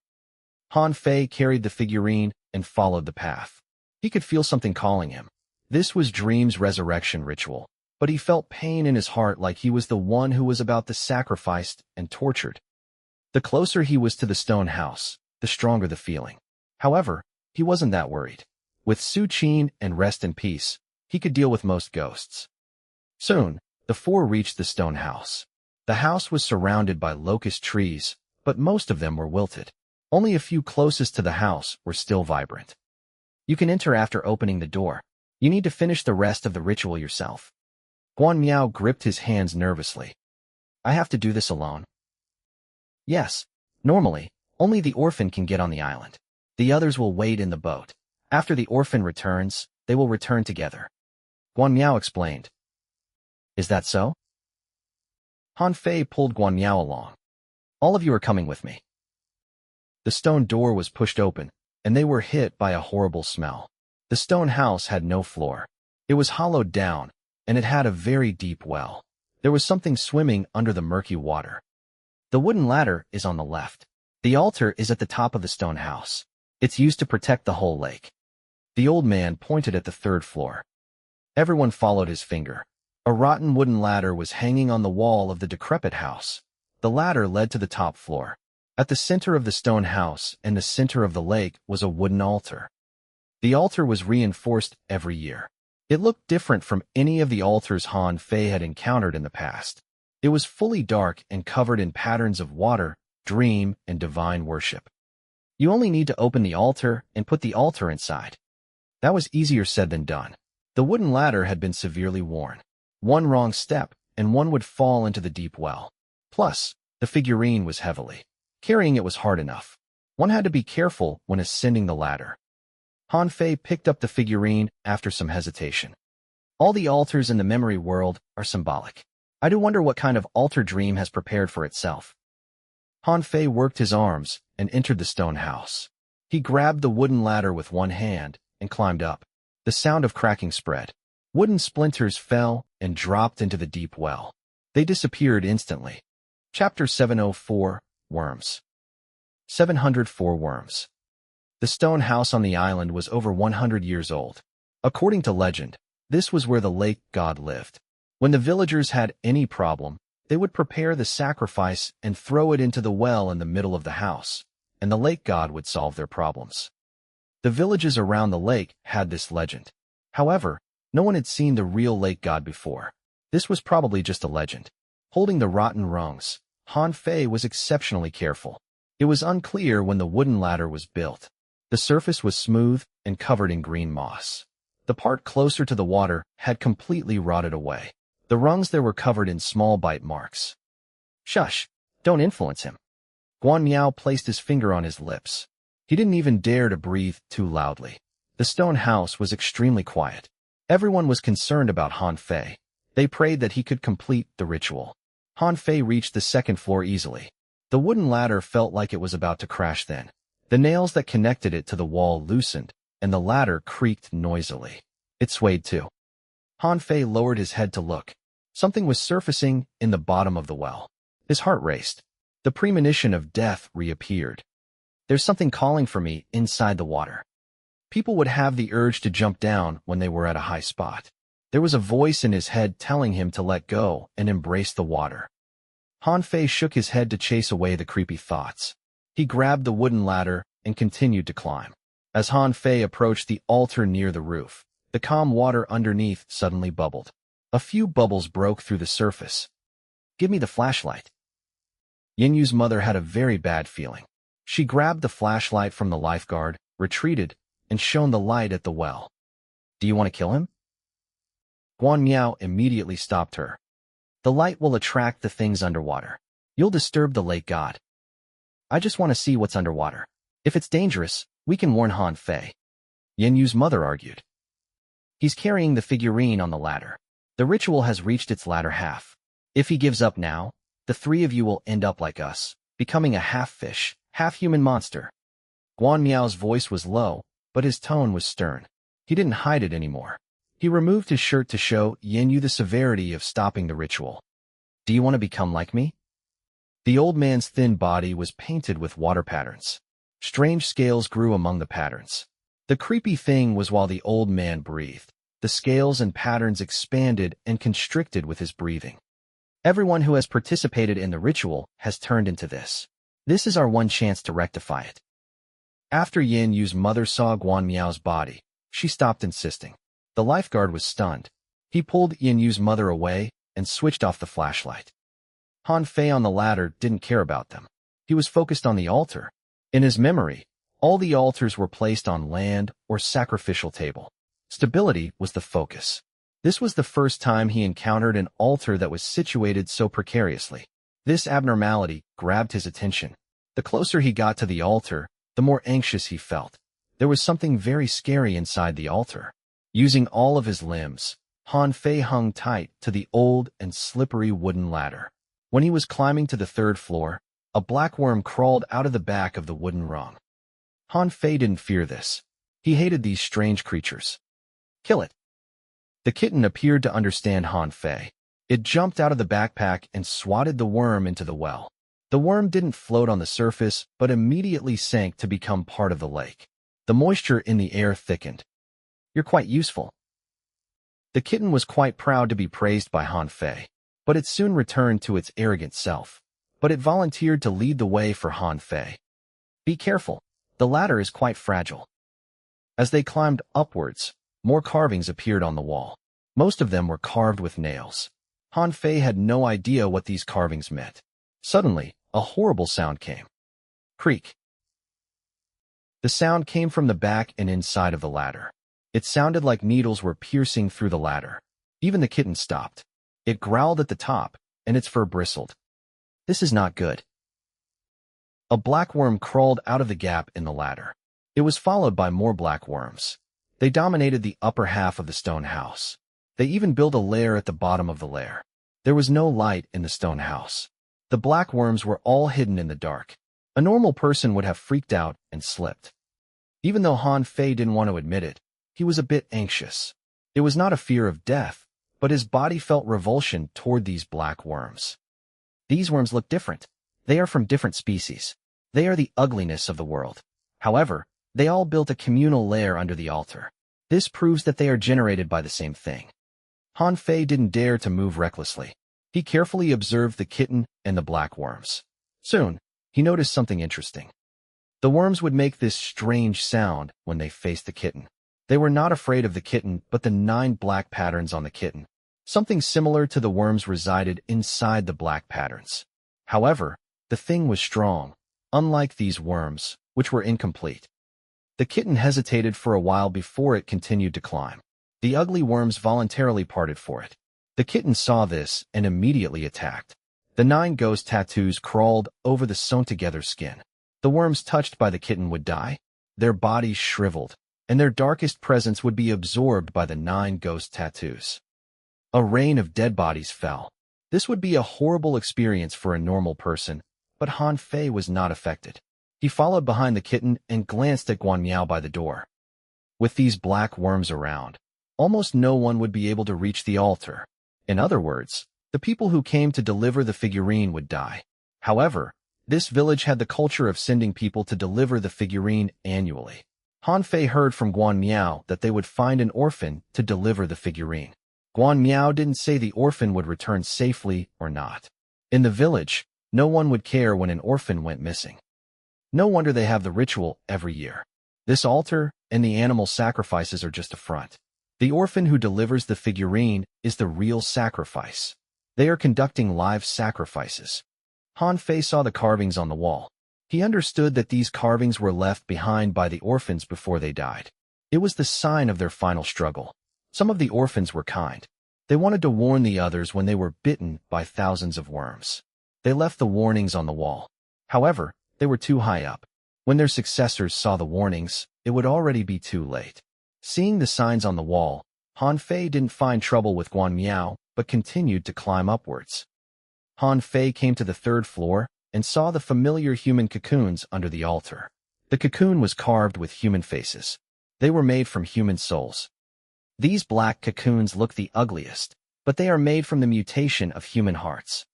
Han Fei carried the figurine and followed the path. He could feel something calling him. This was Dream's resurrection ritual, but he felt pain in his heart like he was the one who was about to sacrificed and tortured. The closer he was to the stone house, the stronger the feeling. However, he wasn't that worried. With Su Qin and Rest in Peace, he could deal with most ghosts. Soon, the four reached the stone house. The house was surrounded by locust trees, but most of them were wilted. Only a few closest to the house were still vibrant. You can enter after opening the door. You need to finish the rest of the ritual yourself. Guan Miao gripped his hands nervously. I have to do this alone? Yes. Normally, only the orphan can get on the island. The others will wait in the boat. After the orphan returns, they will return together. Guan Miao explained. Is that so? Han Fei pulled Guan Miao along. All of you are coming with me. The stone door was pushed open, and they were hit by a horrible smell. The stone house had no floor. It was hollowed down, and it had a very deep well. There was something swimming under the murky water. The wooden ladder is on the left. The altar is at the top of the stone house. It's used to protect the whole lake. The old man pointed at the 3rd floor. Everyone followed his finger. A rotten wooden ladder was hanging on the wall of the decrepit house. The ladder led to the top floor. At the center of the stone house and the center of the lake was a wooden altar. The altar was reinforced every year. It looked different from any of the altars Han Fei had encountered in the past. It was fully dark and covered in patterns of water, dream, and divine worship. You only need to open the altar and put the altar inside. That was easier said than done. The wooden ladder had been severely worn. One wrong step, and one would fall into the deep well. Plus, the figurine was heavily. Carrying it was hard enough. One had to be careful when ascending the ladder. Han Fei picked up the figurine after some hesitation. All the altars in the memory world are symbolic. I do wonder what kind of altar Dream has prepared for itself. Han Fei worked his arms and entered the stone house. He grabbed the wooden ladder with one hand and climbed up. The sound of cracking spread. Wooden splinters fell and dropped into the deep well. They disappeared instantly. Chapter 704, Worms. 704 Worms. The stone house on the island was over 100 years old. According to legend, this was where the lake god lived. When the villagers had any problem, they would prepare the sacrifice and throw it into the well in the middle of the house, and the lake god would solve their problems. The villages around the lake had this legend. However, no one had seen the real lake god before. This was probably just a legend. Holding the rotten rungs, Han Fei was exceptionally careful. It was unclear when the wooden ladder was built. The surface was smooth and covered in green moss. The part closer to the water had completely rotted away. The rungs there were covered in small bite marks. Shush! Don't influence him. Guan Miao placed his finger on his lips. He didn't even dare to breathe too loudly. The stone house was extremely quiet. Everyone was concerned about Han Fei. They prayed that he could complete the ritual. Han Fei reached the second floor easily. The wooden ladder felt like it was about to crash then. The nails that connected it to the wall loosened, and the ladder creaked noisily. It swayed too. Han Fei lowered his head to look. Something was surfacing in the bottom of the well. His heart raced. The premonition of death reappeared. There's something calling for me inside the water. People would have the urge to jump down when they were at a high spot. There was a voice in his head telling him to let go and embrace the water. Han Fei shook his head to chase away the creepy thoughts. He grabbed the wooden ladder and continued to climb. As Han Fei approached the altar near the roof, the calm water underneath suddenly bubbled. A few bubbles broke through the surface. Give me the flashlight. Yin Yu's mother had a very bad feeling. She grabbed the flashlight from the lifeguard, retreated, and shone the light at the well. Do you want to kill him? Guan Miao immediately stopped her. The light will attract the things underwater. You'll disturb the lake god. I just want to see what's underwater. If it's dangerous, we can warn Han Fei. Yin Yu's mother argued. He's carrying the figurine on the ladder. The ritual has reached its latter half. If he gives up now, the three of you will end up like us, becoming a half-fish, half-human monster. Guan Miao's voice was low, but his tone was stern. He didn't hide it anymore. He removed his shirt to show Yin Yu the severity of stopping the ritual. Do you want to become like me? The old man's thin body was painted with water patterns. Strange scales grew among the patterns. The creepy thing was while the old man breathed, the scales and patterns expanded and constricted with his breathing. Everyone who has participated in the ritual has turned into this. This is our one chance to rectify it. After Yin Yu's mother saw Guan Miao's body, she stopped insisting. The lifeguard was stunned. He pulled Yin Yu's mother away and switched off the flashlight. Han Fei on the ladder didn't care about them. He was focused on the altar. In his memory, all the altars were placed on land or sacrificial table. Stability was the focus. This was the first time he encountered an altar that was situated so precariously. This abnormality grabbed his attention. The closer he got to the altar, the more anxious he felt. There was something very scary inside the altar. Using all of his limbs, Han Fei hung tight to the old and slippery wooden ladder. When he was climbing to the third floor, a black worm crawled out of the back of the wooden rung. Han Fei didn't fear this. He hated these strange creatures. Kill it. The kitten appeared to understand Han Fei. It jumped out of the backpack and swatted the worm into the well. The worm didn't float on the surface, but immediately sank to become part of the lake. The moisture in the air thickened. You're quite useful. The kitten was quite proud to be praised by Han Fei, but it soon returned to its arrogant self. But it volunteered to lead the way for Han Fei. Be careful. The ladder is quite fragile. As they climbed upwards, more carvings appeared on the wall. Most of them were carved with nails. Han Fei had no idea what these carvings meant. Suddenly, a horrible sound came. Creak. The sound came from the back and inside of the ladder. It sounded like needles were piercing through the ladder. Even the kitten stopped. It growled at the top, and its fur bristled. This is not good. A black worm crawled out of the gap in the ladder. It was followed by more black worms. They dominated the upper half of the stone house. They even built a lair at the bottom of the lair. There was no light in the stone house. The black worms were all hidden in the dark. A normal person would have freaked out and slipped. Even though Han Fei didn't want to admit it, he was a bit anxious. It was not a fear of death, but his body felt revulsion toward these black worms. These worms look different. They are from different species. They are the ugliness of the world. However, they all built a communal lair under the altar. This proves that they are generated by the same thing. Han Fei didn't dare to move recklessly. He carefully observed the kitten and the black worms. Soon, he noticed something interesting. The worms would make this strange sound when they faced the kitten. They were not afraid of the kitten, but the 9 black patterns on the kitten. Something similar to the worms resided inside the black patterns. However, the thing was strong, unlike these worms, which were incomplete. The kitten hesitated for a while before it continued to climb. The ugly worms voluntarily parted for it. The kitten saw this and immediately attacked. The 9 ghost tattoos crawled over the sewn-together skin. The worms touched by the kitten would die, their bodies shriveled, and their darkest presence would be absorbed by the 9 ghost tattoos. A rain of dead bodies fell. This would be a horrible experience for a normal person, but Han Fei was not affected. He followed behind the kitten and glanced at Guan Miao by the door. With these black worms around, almost no one would be able to reach the altar. In other words, the people who came to deliver the figurine would die. However, this village had the culture of sending people to deliver the figurine annually. Han Fei heard from Guan Miao that they would find an orphan to deliver the figurine. Guan Miao didn't say the orphan would return safely or not. In the village, no one would care when an orphan went missing. No wonder they have the ritual every year. This altar and the animal sacrifices are just a front. The orphan who delivers the figurine is the real sacrifice. They are conducting live sacrifices. Han Fei saw the carvings on the wall. He understood that these carvings were left behind by the orphans before they died. It was the sign of their final struggle. Some of the orphans were kind. They wanted to warn the others when they were bitten by thousands of worms. They left the warnings on the wall. However, they were too high up. When their successors saw the warnings, it would already be too late. Seeing the signs on the wall, Han Fei didn't find trouble with Guan Miao, but continued to climb upwards. Han Fei came to the 3rd floor and saw the familiar human cocoons under the altar. The cocoon was carved with human faces. They were made from human souls. These black cocoons look the ugliest, but they are made from the mutation of human hearts.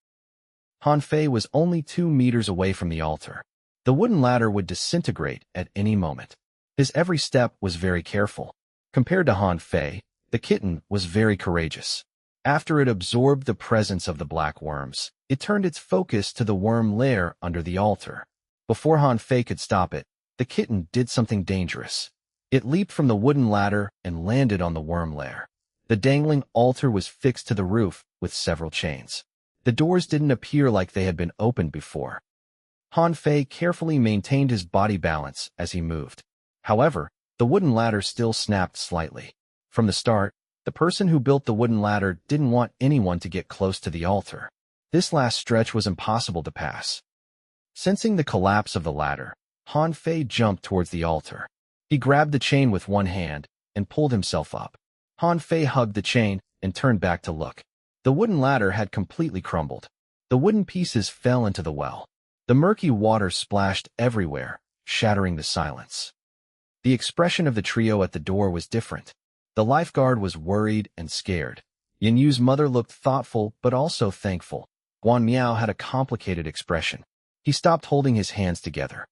Han Fei was only 2 meters away from the altar. The wooden ladder would disintegrate at any moment. His every step was very careful. Compared to Han Fei, the kitten was very courageous. After it absorbed the presence of the black worms, it turned its focus to the worm lair under the altar. Before Han Fei could stop it, the kitten did something dangerous. It leaped from the wooden ladder and landed on the worm lair. The dangling altar was fixed to the roof with several chains. The doors didn't appear like they had been opened before. Han Fei carefully maintained his body balance as he moved. However, the wooden ladder still snapped slightly. From the start, the person who built the wooden ladder didn't want anyone to get close to the altar. This last stretch was impossible to pass. Sensing the collapse of the ladder, Han Fei jumped towards the altar. He grabbed the chain with one hand and pulled himself up. Han Fei hugged the chain and turned back to look. The wooden ladder had completely crumbled. The wooden pieces fell into the well. The murky water splashed everywhere, shattering the silence. The expression of the trio at the door was different. The lifeguard was worried and scared. Yin Yu's mother looked thoughtful but also thankful. Guan Miao had a complicated expression. He stopped holding his hands together.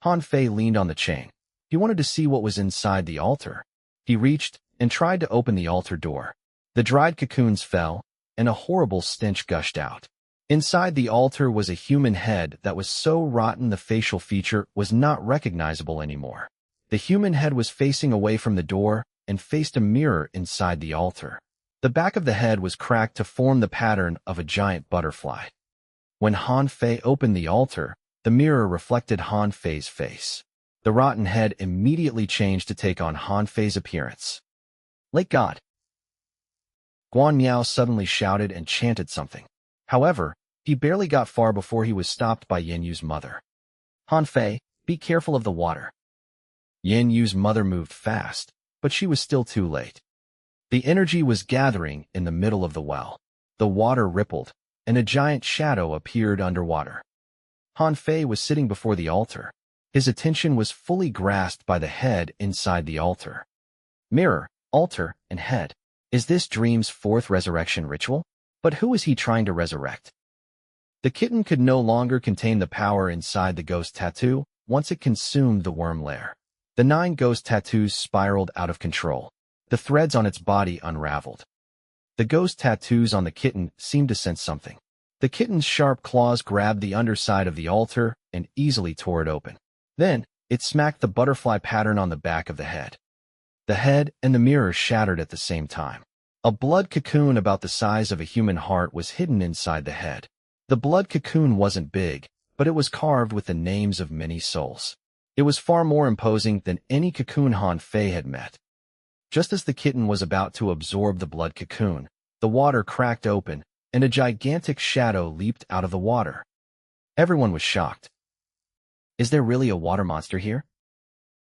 Han Fei leaned on the chain. He wanted to see what was inside the altar. He reached and tried to open the altar door. The dried cocoons fell, and a horrible stench gushed out. Inside the altar was a human head that was so rotten the facial feature was not recognizable anymore. The human head was facing away from the door and faced a mirror inside the altar. The back of the head was cracked to form the pattern of a giant butterfly. When Han Fei opened the altar, the mirror reflected Han Fei's face. The rotten head immediately changed to take on Han Fei's appearance. Lake God! Guan Miao suddenly shouted and chanted something. However, he barely got far before he was stopped by Yin Yu's mother. Han Fei, be careful of the water. Yin Yu's mother moved fast, but she was still too late. The energy was gathering in the middle of the well. The water rippled, and a giant shadow appeared underwater. Han Fei was sitting before the altar. His attention was fully grasped by the head inside the altar. Mirror, altar, and head. Is this dream's 4th resurrection ritual? But who is he trying to resurrect? The kitten could no longer contain the power inside the ghost tattoo once it consumed the worm lair. The 9 ghost tattoos spiraled out of control. The threads on its body unraveled. The ghost tattoos on the kitten seemed to sense something. The kitten's sharp claws grabbed the underside of the altar and easily tore it open. Then, it smacked the butterfly pattern on the back of the head. The head and the mirror shattered at the same time. A blood cocoon about the size of a human heart was hidden inside the head. The blood cocoon wasn't big, but it was carved with the names of many souls. It was far more imposing than any cocoon Han Fei had met. Just as the kitten was about to absorb the blood cocoon, the water cracked open, and a gigantic shadow leaped out of the water. Everyone was shocked. Is there really a water monster here?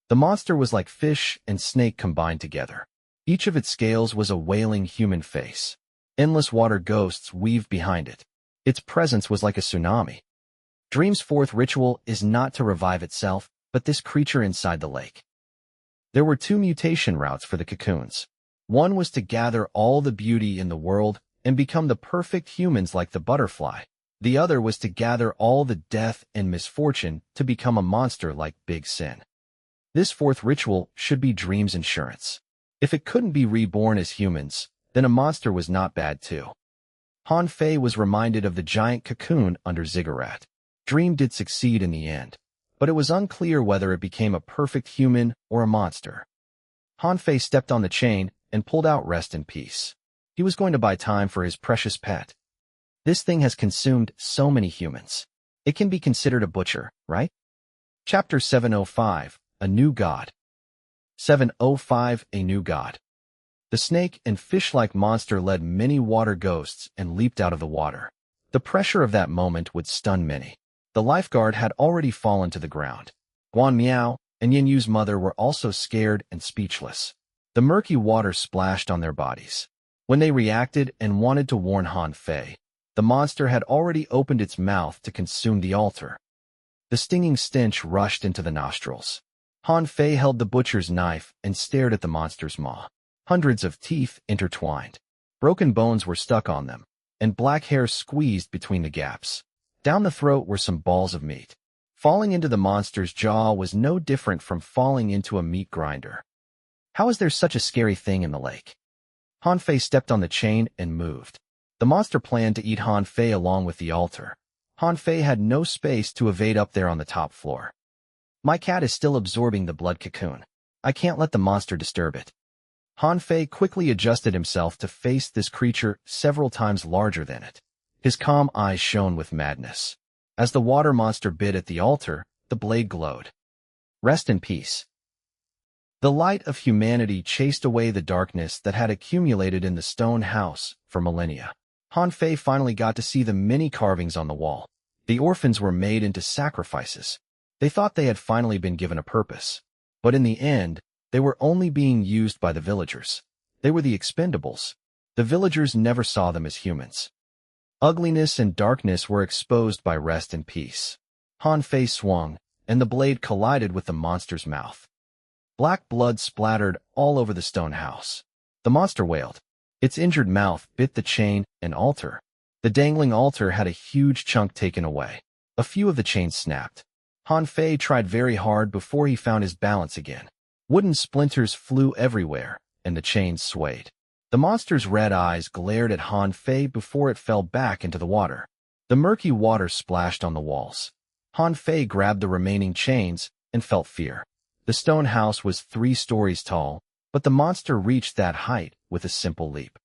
The monster was like fish and snake combined together. Each of its scales was a wailing human face. Endless water ghosts weaved behind it. Its presence was like a tsunami. Dream's fourth ritual is not to revive itself, but this creature inside the lake. There were two mutation routes for the cocoons. One was to gather all the beauty in the world and become the perfect humans like the butterfly. The other was to gather all the death and misfortune to become a monster like Big Sin. This fourth ritual should be Dream's insurance. If it couldn't be reborn as humans, then a monster was not bad too. Han Fei was reminded of the giant cocoon under Ziggurat. Dream did succeed in the end, but it was unclear whether it became a perfect human or a monster. Han Fei stepped on the chain and pulled out Rest in Peace. He was going to buy time for his precious pet. This thing has consumed so many humans. It can be considered a butcher, right? Chapter 705, A New God. 705, A New God. The snake and fish-like monster led many water ghosts and leaped out of the water. The pressure of that moment would stun many. The lifeguard had already fallen to the ground. Guan Miao and Yin Yu's mother were also scared and speechless. The murky water splashed on their bodies. When they reacted and wanted to warn Han Fei, the monster had already opened its mouth to consume the altar. The stinging stench rushed into the nostrils. Han Fei held the butcher's knife and stared at the monster's maw. Hundreds of teeth intertwined. Broken bones were stuck on them, and black hair squeezed between the gaps. Down the throat were some balls of meat. Falling into the monster's jaw was no different from falling into a meat grinder. How is there such a scary thing in the lake? Han Fei stepped on the chain and moved. The monster planned to eat Han Fei along with the altar. Han Fei had no space to evade up there on the top floor. My cat is still absorbing the blood cocoon. I can't let the monster disturb it. Han Fei quickly adjusted himself to face this creature several times larger than it. His calm eyes shone with madness. As the water monster bit at the altar, the blade glowed. Rest in peace. The light of humanity chased away the darkness that had accumulated in the stone house for millennia. Han Fei finally got to see the many carvings on the wall. The orphans were made into sacrifices. They thought they had finally been given a purpose. But in the end, they were only being used by the villagers. They were the expendables. The villagers never saw them as humans. Ugliness and darkness were exposed by Rest in Peace. Han Fei swung, and the blade collided with the monster's mouth. Black blood splattered all over the stone house. The monster wailed. Its injured mouth bit the chain and altar. The dangling altar had a huge chunk taken away. A few of the chains snapped. Han Fei tried very hard before he found his balance again. Wooden splinters flew everywhere, and the chains swayed. The monster's red eyes glared at Han Fei before it fell back into the water. The murky water splashed on the walls. Han Fei grabbed the remaining chains and felt fear. The stone house was 3 stories tall, but the monster reached that height with a simple leap.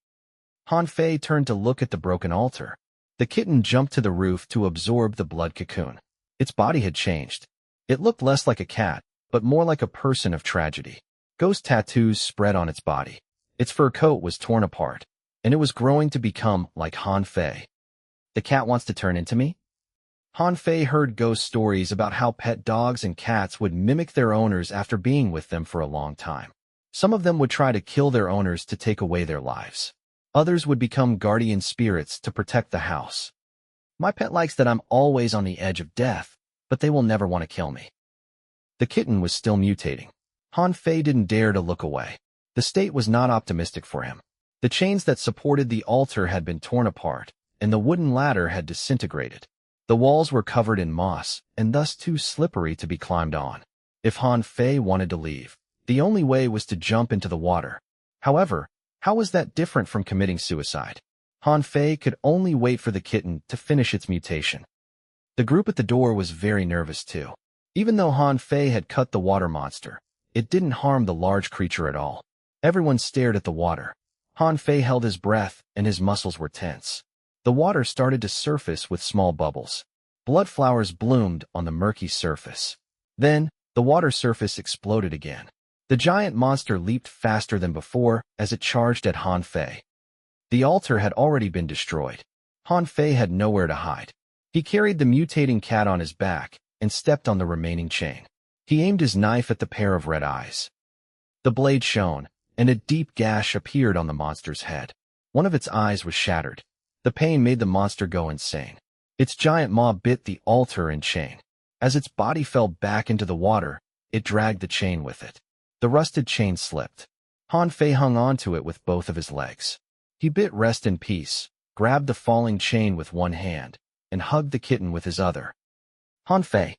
Han Fei turned to look at the broken altar. The kitten jumped to the roof to absorb the blood cocoon. Its body had changed. It looked less like a cat, but more like a person of tragedy. Ghost tattoos spread on its body. Its fur coat was torn apart, and it was growing to become like Han Fei. The cat wants to turn into me? Han Fei heard ghost stories about how pet dogs and cats would mimic their owners after being with them for a long time. Some of them would try to kill their owners to take away their lives. Others would become guardian spirits to protect the house. My pet likes that I'm always on the edge of death, but they will never want to kill me. The kitten was still mutating. Han Fei didn't dare to look away. The state was not optimistic for him. The chains that supported the altar had been torn apart, and the wooden ladder had disintegrated. The walls were covered in moss, and thus too slippery to be climbed on. If Han Fei wanted to leave, the only way was to jump into the water. However, How was that different from committing suicide? Han Fei could only wait for the kitten to finish its mutation. The group at the door was very nervous too. Even though Han Fei had cut the water monster, it didn't harm the large creature at all. Everyone stared at the water. Han Fei held his breath and his muscles were tense. The water started to surface with small bubbles. Blood flowers bloomed on the murky surface. Then, the water surface exploded again. The giant monster leaped faster than before as it charged at Han Fei. The altar had already been destroyed. Han Fei had nowhere to hide. He carried the mutating cat on his back and stepped on the remaining chain. He aimed his knife at the pair of red eyes. The blade shone, and a deep gash appeared on the monster's head. One of its eyes was shattered. The pain made the monster go insane. Its giant maw bit the altar and chain. As its body fell back into the water, it dragged the chain with it. The rusted chain slipped. Han Fei hung onto it with both of his legs. He bit rest in peace, grabbed the falling chain with one hand, and hugged the kitten with his other. Han Fei.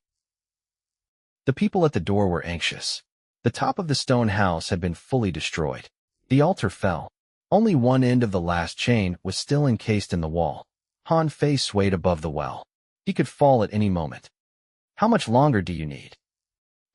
The people at the door were anxious. The top of the stone house had been fully destroyed. The altar fell. Only one end of the last chain was still encased in the wall. Han Fei swayed above the well. He could fall at any moment. How much longer do you need?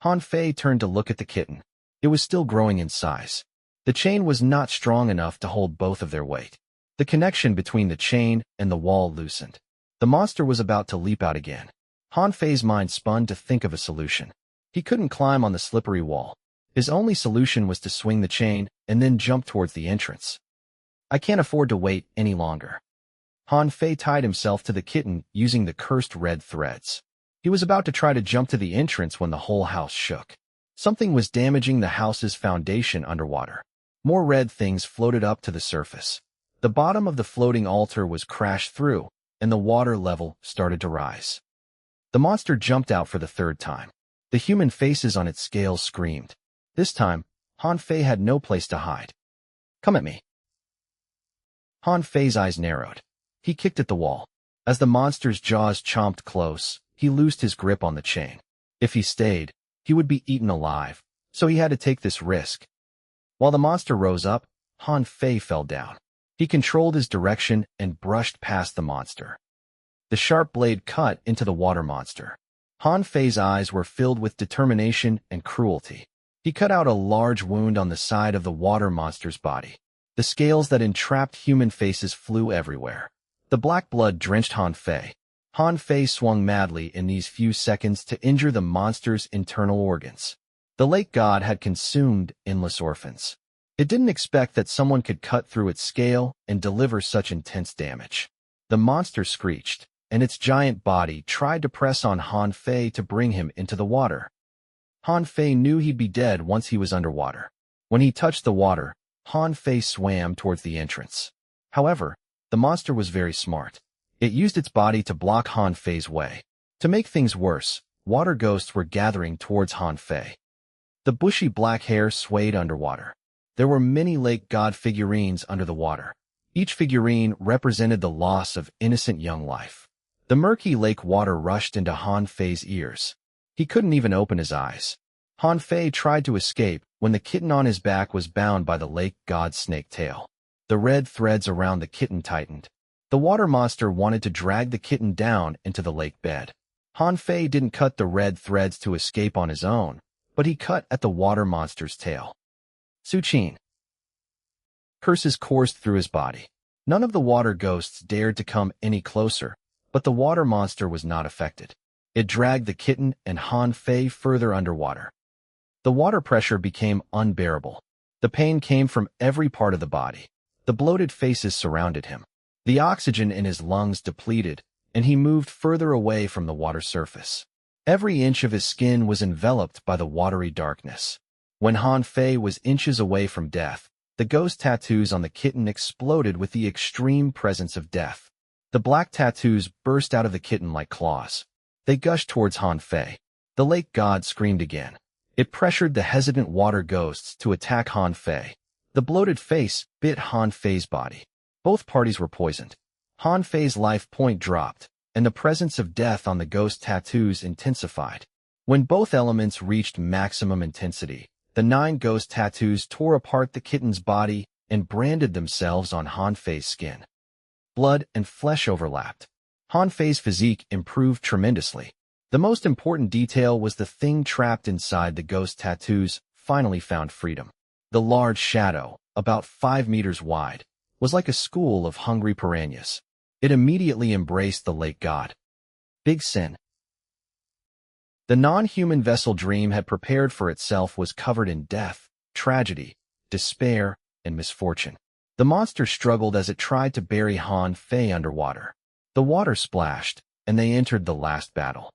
Han Fei turned to look at the kitten. It was still growing in size. The chain was not strong enough to hold both of their weight. The connection between the chain and the wall loosened. The monster was about to leap out again. Han Fei's mind spun to think of a solution. He couldn't climb on the slippery wall. His only solution was to swing the chain and then jump towards the entrance. I can't afford to wait any longer. Han Fei tied himself to the kitten using the cursed red threads. He was about to try to jump to the entrance when the whole house shook. Something was damaging the house's foundation underwater. More red things floated up to the surface. The bottom of the floating altar was crashed through, and the water level started to rise. The monster jumped out for the third time. The human faces on its scales screamed. This time, Han Fei had no place to hide. Come at me. Han Fei's eyes narrowed. He kicked at the wall. As the monster's jaws chomped close, he loosed his grip on the chain. If he stayed, he would be eaten alive, so he had to take this risk. While the monster rose up, Han Fei fell down. He controlled his direction and brushed past the monster. The sharp blade cut into the water monster. Han Fei's eyes were filled with determination and cruelty. He cut out a large wound on the side of the water monster's body. The scales that entrapped human faces flew everywhere. The black blood drenched Han Fei. Han Fei swung madly in these few seconds to injure the monster's internal organs. The lake god had consumed endless orphans. It didn't expect that someone could cut through its scale and deliver such intense damage. The monster screeched, and its giant body tried to press on Han Fei to bring him into the water. Han Fei knew he'd be dead once he was underwater. When he touched the water, Han Fei swam towards the entrance. However, the monster was very smart. It used its body to block Han Fei's way. To make things worse, water ghosts were gathering towards Han Fei. The bushy black hair swayed underwater. There were many lake god figurines under the water. Each figurine represented the loss of innocent young life. The murky lake water rushed into Han Fei's ears. He couldn't even open his eyes. Han Fei tried to escape when the kitten on his back was bound by the lake god's snake tail. The red threads around the kitten tightened. The water monster wanted to drag the kitten down into the lake bed. Han Fei didn't cut the red threads to escape on his own, but he cut at the water monster's tail. Su Qin. Curses coursed through his body. None of the water ghosts dared to come any closer, but the water monster was not affected. It dragged the kitten and Han Fei further underwater. The water pressure became unbearable. The pain came from every part of the body. The bloated faces surrounded him. The oxygen in his lungs depleted, and he moved further away from the water surface. Every inch of his skin was enveloped by the watery darkness. When Han Fei was inches away from death, the ghost tattoos on the kitten exploded with the extreme presence of death. The black tattoos burst out of the kitten like claws. They gushed towards Han Fei. The lake god screamed again. It pressured the hesitant water ghosts to attack Han Fei. The bloated face bit Han Fei's body. Both parties were poisoned. Han Fei's life point dropped, and the presence of death on the ghost tattoos intensified. When both elements reached maximum intensity, the 9 ghost tattoos tore apart the kitten's body and branded themselves on Han Fei's skin. Blood and flesh overlapped. Han Fei's physique improved tremendously. The most important detail was the thing trapped inside the ghost tattoos finally found freedom. The large shadow, about 5 meters wide, was like a school of hungry piranhas. It immediately embraced the lake god. Big Sin. The non-human vessel Dream had prepared for itself was covered in death, tragedy, despair, and misfortune. The monster struggled as it tried to bury Han Fei underwater. The water splashed, and they entered the last battle.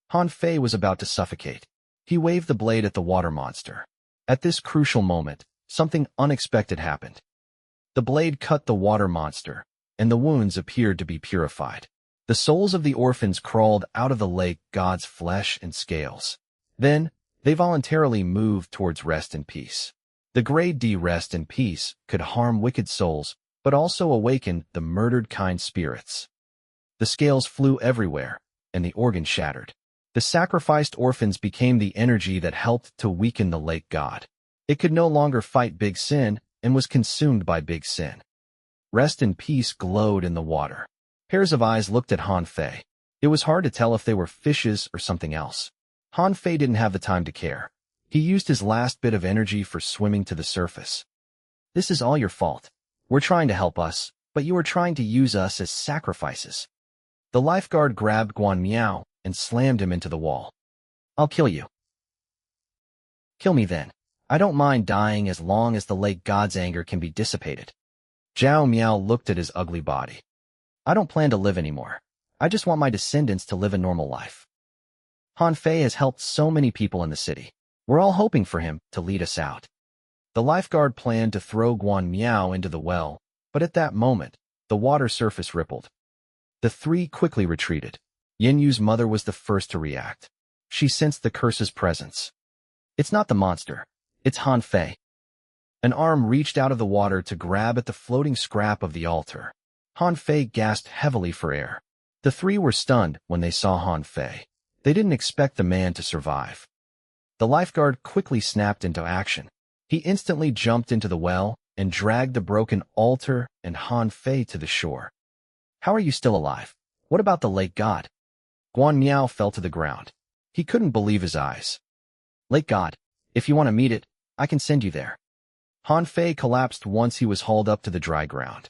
Han Fei was about to suffocate. He waved the blade at the water monster. At this crucial moment, something unexpected happened. The blade cut the water monster, and the wounds appeared to be purified. The souls of the orphans crawled out of the lake god's flesh and scales. Then, they voluntarily moved towards rest and peace. The grade D rest and peace could harm wicked souls, but also awaken the murdered kind spirits. The scales flew everywhere, and the organ shattered. The sacrificed orphans became the energy that helped to weaken the lake god. It could no longer fight Big Sin and was consumed by Big Sin. Rest and peace glowed in the water. Pairs of eyes looked at Han Fei. It was hard to tell if they were fishes or something else. Han Fei didn't have the time to care. He used his last bit of energy for swimming to the surface. This is all your fault. We're trying to help us, but you are trying to use us as sacrifices. The lifeguard grabbed Guan Miao and slammed him into the wall. I'll kill you. Kill me then. I don't mind dying as long as the lake god's anger can be dissipated. Zhao Miao looked at his ugly body. I don't plan to live anymore. I just want my descendants to live a normal life. Han Fei has helped so many people in the city. We're all hoping for him to lead us out. The lifeguard planned to throw Guan Miao into the well, but at that moment, the water surface rippled. The three quickly retreated. Yin Yu's mother was the first to react. She sensed the curse's presence. It's not the monster. It's Han Fei. An arm reached out of the water to grab at the floating scrap of the altar. Han Fei gasped heavily for air. The three were stunned when they saw Han Fei. They didn't expect the man to survive. The lifeguard quickly snapped into action. He instantly jumped into the well and dragged the broken altar and Han Fei to the shore. How are you still alive? What about the lake god? Guan Miao fell to the ground. He couldn't believe his eyes. Lake god, if you want to meet it, I can send you there. Han Fei collapsed once he was hauled up to the dry ground.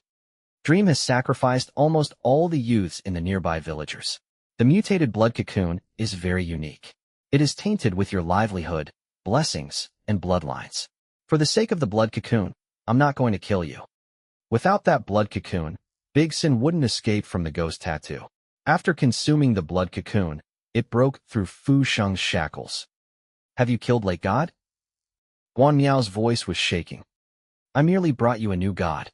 Dream has sacrificed almost all the youths in the nearby villagers. The mutated blood cocoon is very unique. It is tainted with your livelihood, blessings, and bloodlines. For the sake of the blood cocoon, I'm not going to kill you. Without that blood cocoon, Big Sin wouldn't escape from the ghost tattoo. After consuming the blood cocoon, it broke through Fu Sheng's shackles. Have you killed Lake God? Guan Miao's voice was shaking. I merely brought you a new god.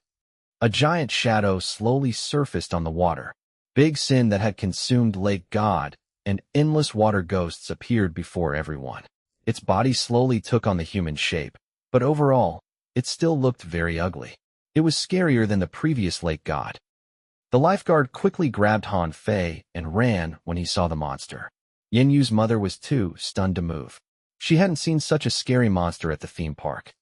A giant shadow slowly surfaced on the water. Big Sin that had consumed Lake God and endless water ghosts appeared before everyone. Its body slowly took on the human shape, but overall, it still looked very ugly. It was scarier than the previous Lake God. The lifeguard quickly grabbed Han Fei and ran when he saw the monster. Yin Yu's mother was too stunned to move. She hadn't seen such a scary monster at the theme park.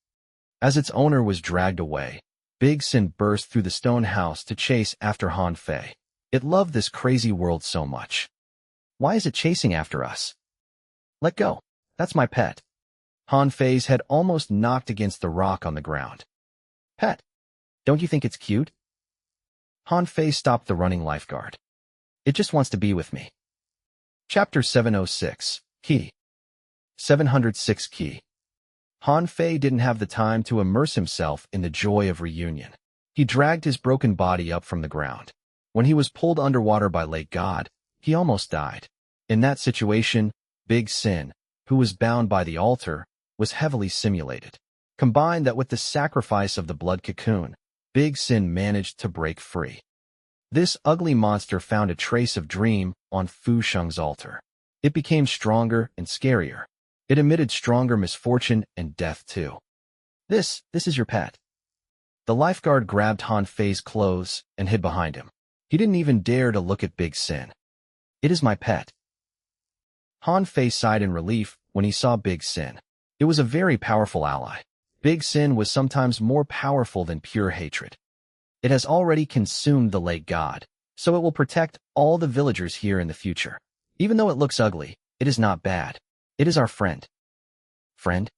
As its owner was dragged away, Big Sin burst through the stone house to chase after Han Fei. It loved this crazy world so much. Why is it chasing after us? Let go. That's my pet. Han Fei's head almost knocked against the rock on the ground. Pet, don't you think it's cute? Han Fei stopped the running lifeguard. It just wants to be with me. Chapter 706, Key. 706 Key. Han Fei didn't have the time to immerse himself in the joy of reunion. He dragged his broken body up from the ground. When he was pulled underwater by Lake God, he almost died. In that situation, Big Sin, who was bound by the altar, was heavily simulated. Combine that with the sacrifice of the blood cocoon, Big Sin managed to break free. This ugly monster found a trace of Dream on Fu Sheng's altar. It became stronger and scarier. It emitted stronger misfortune and death too. This is your pet. The lifeguard grabbed Han Fei's clothes and hid behind him. He didn't even dare to look at Big Sin. It is my pet. Han Fei sighed in relief when he saw Big Sin. It was a very powerful ally. Big Sin was sometimes more powerful than pure hatred. It has already consumed the lake god, so it will protect all the villagers here in the future. Even though it looks ugly, it is not bad. It is our friend. Friend?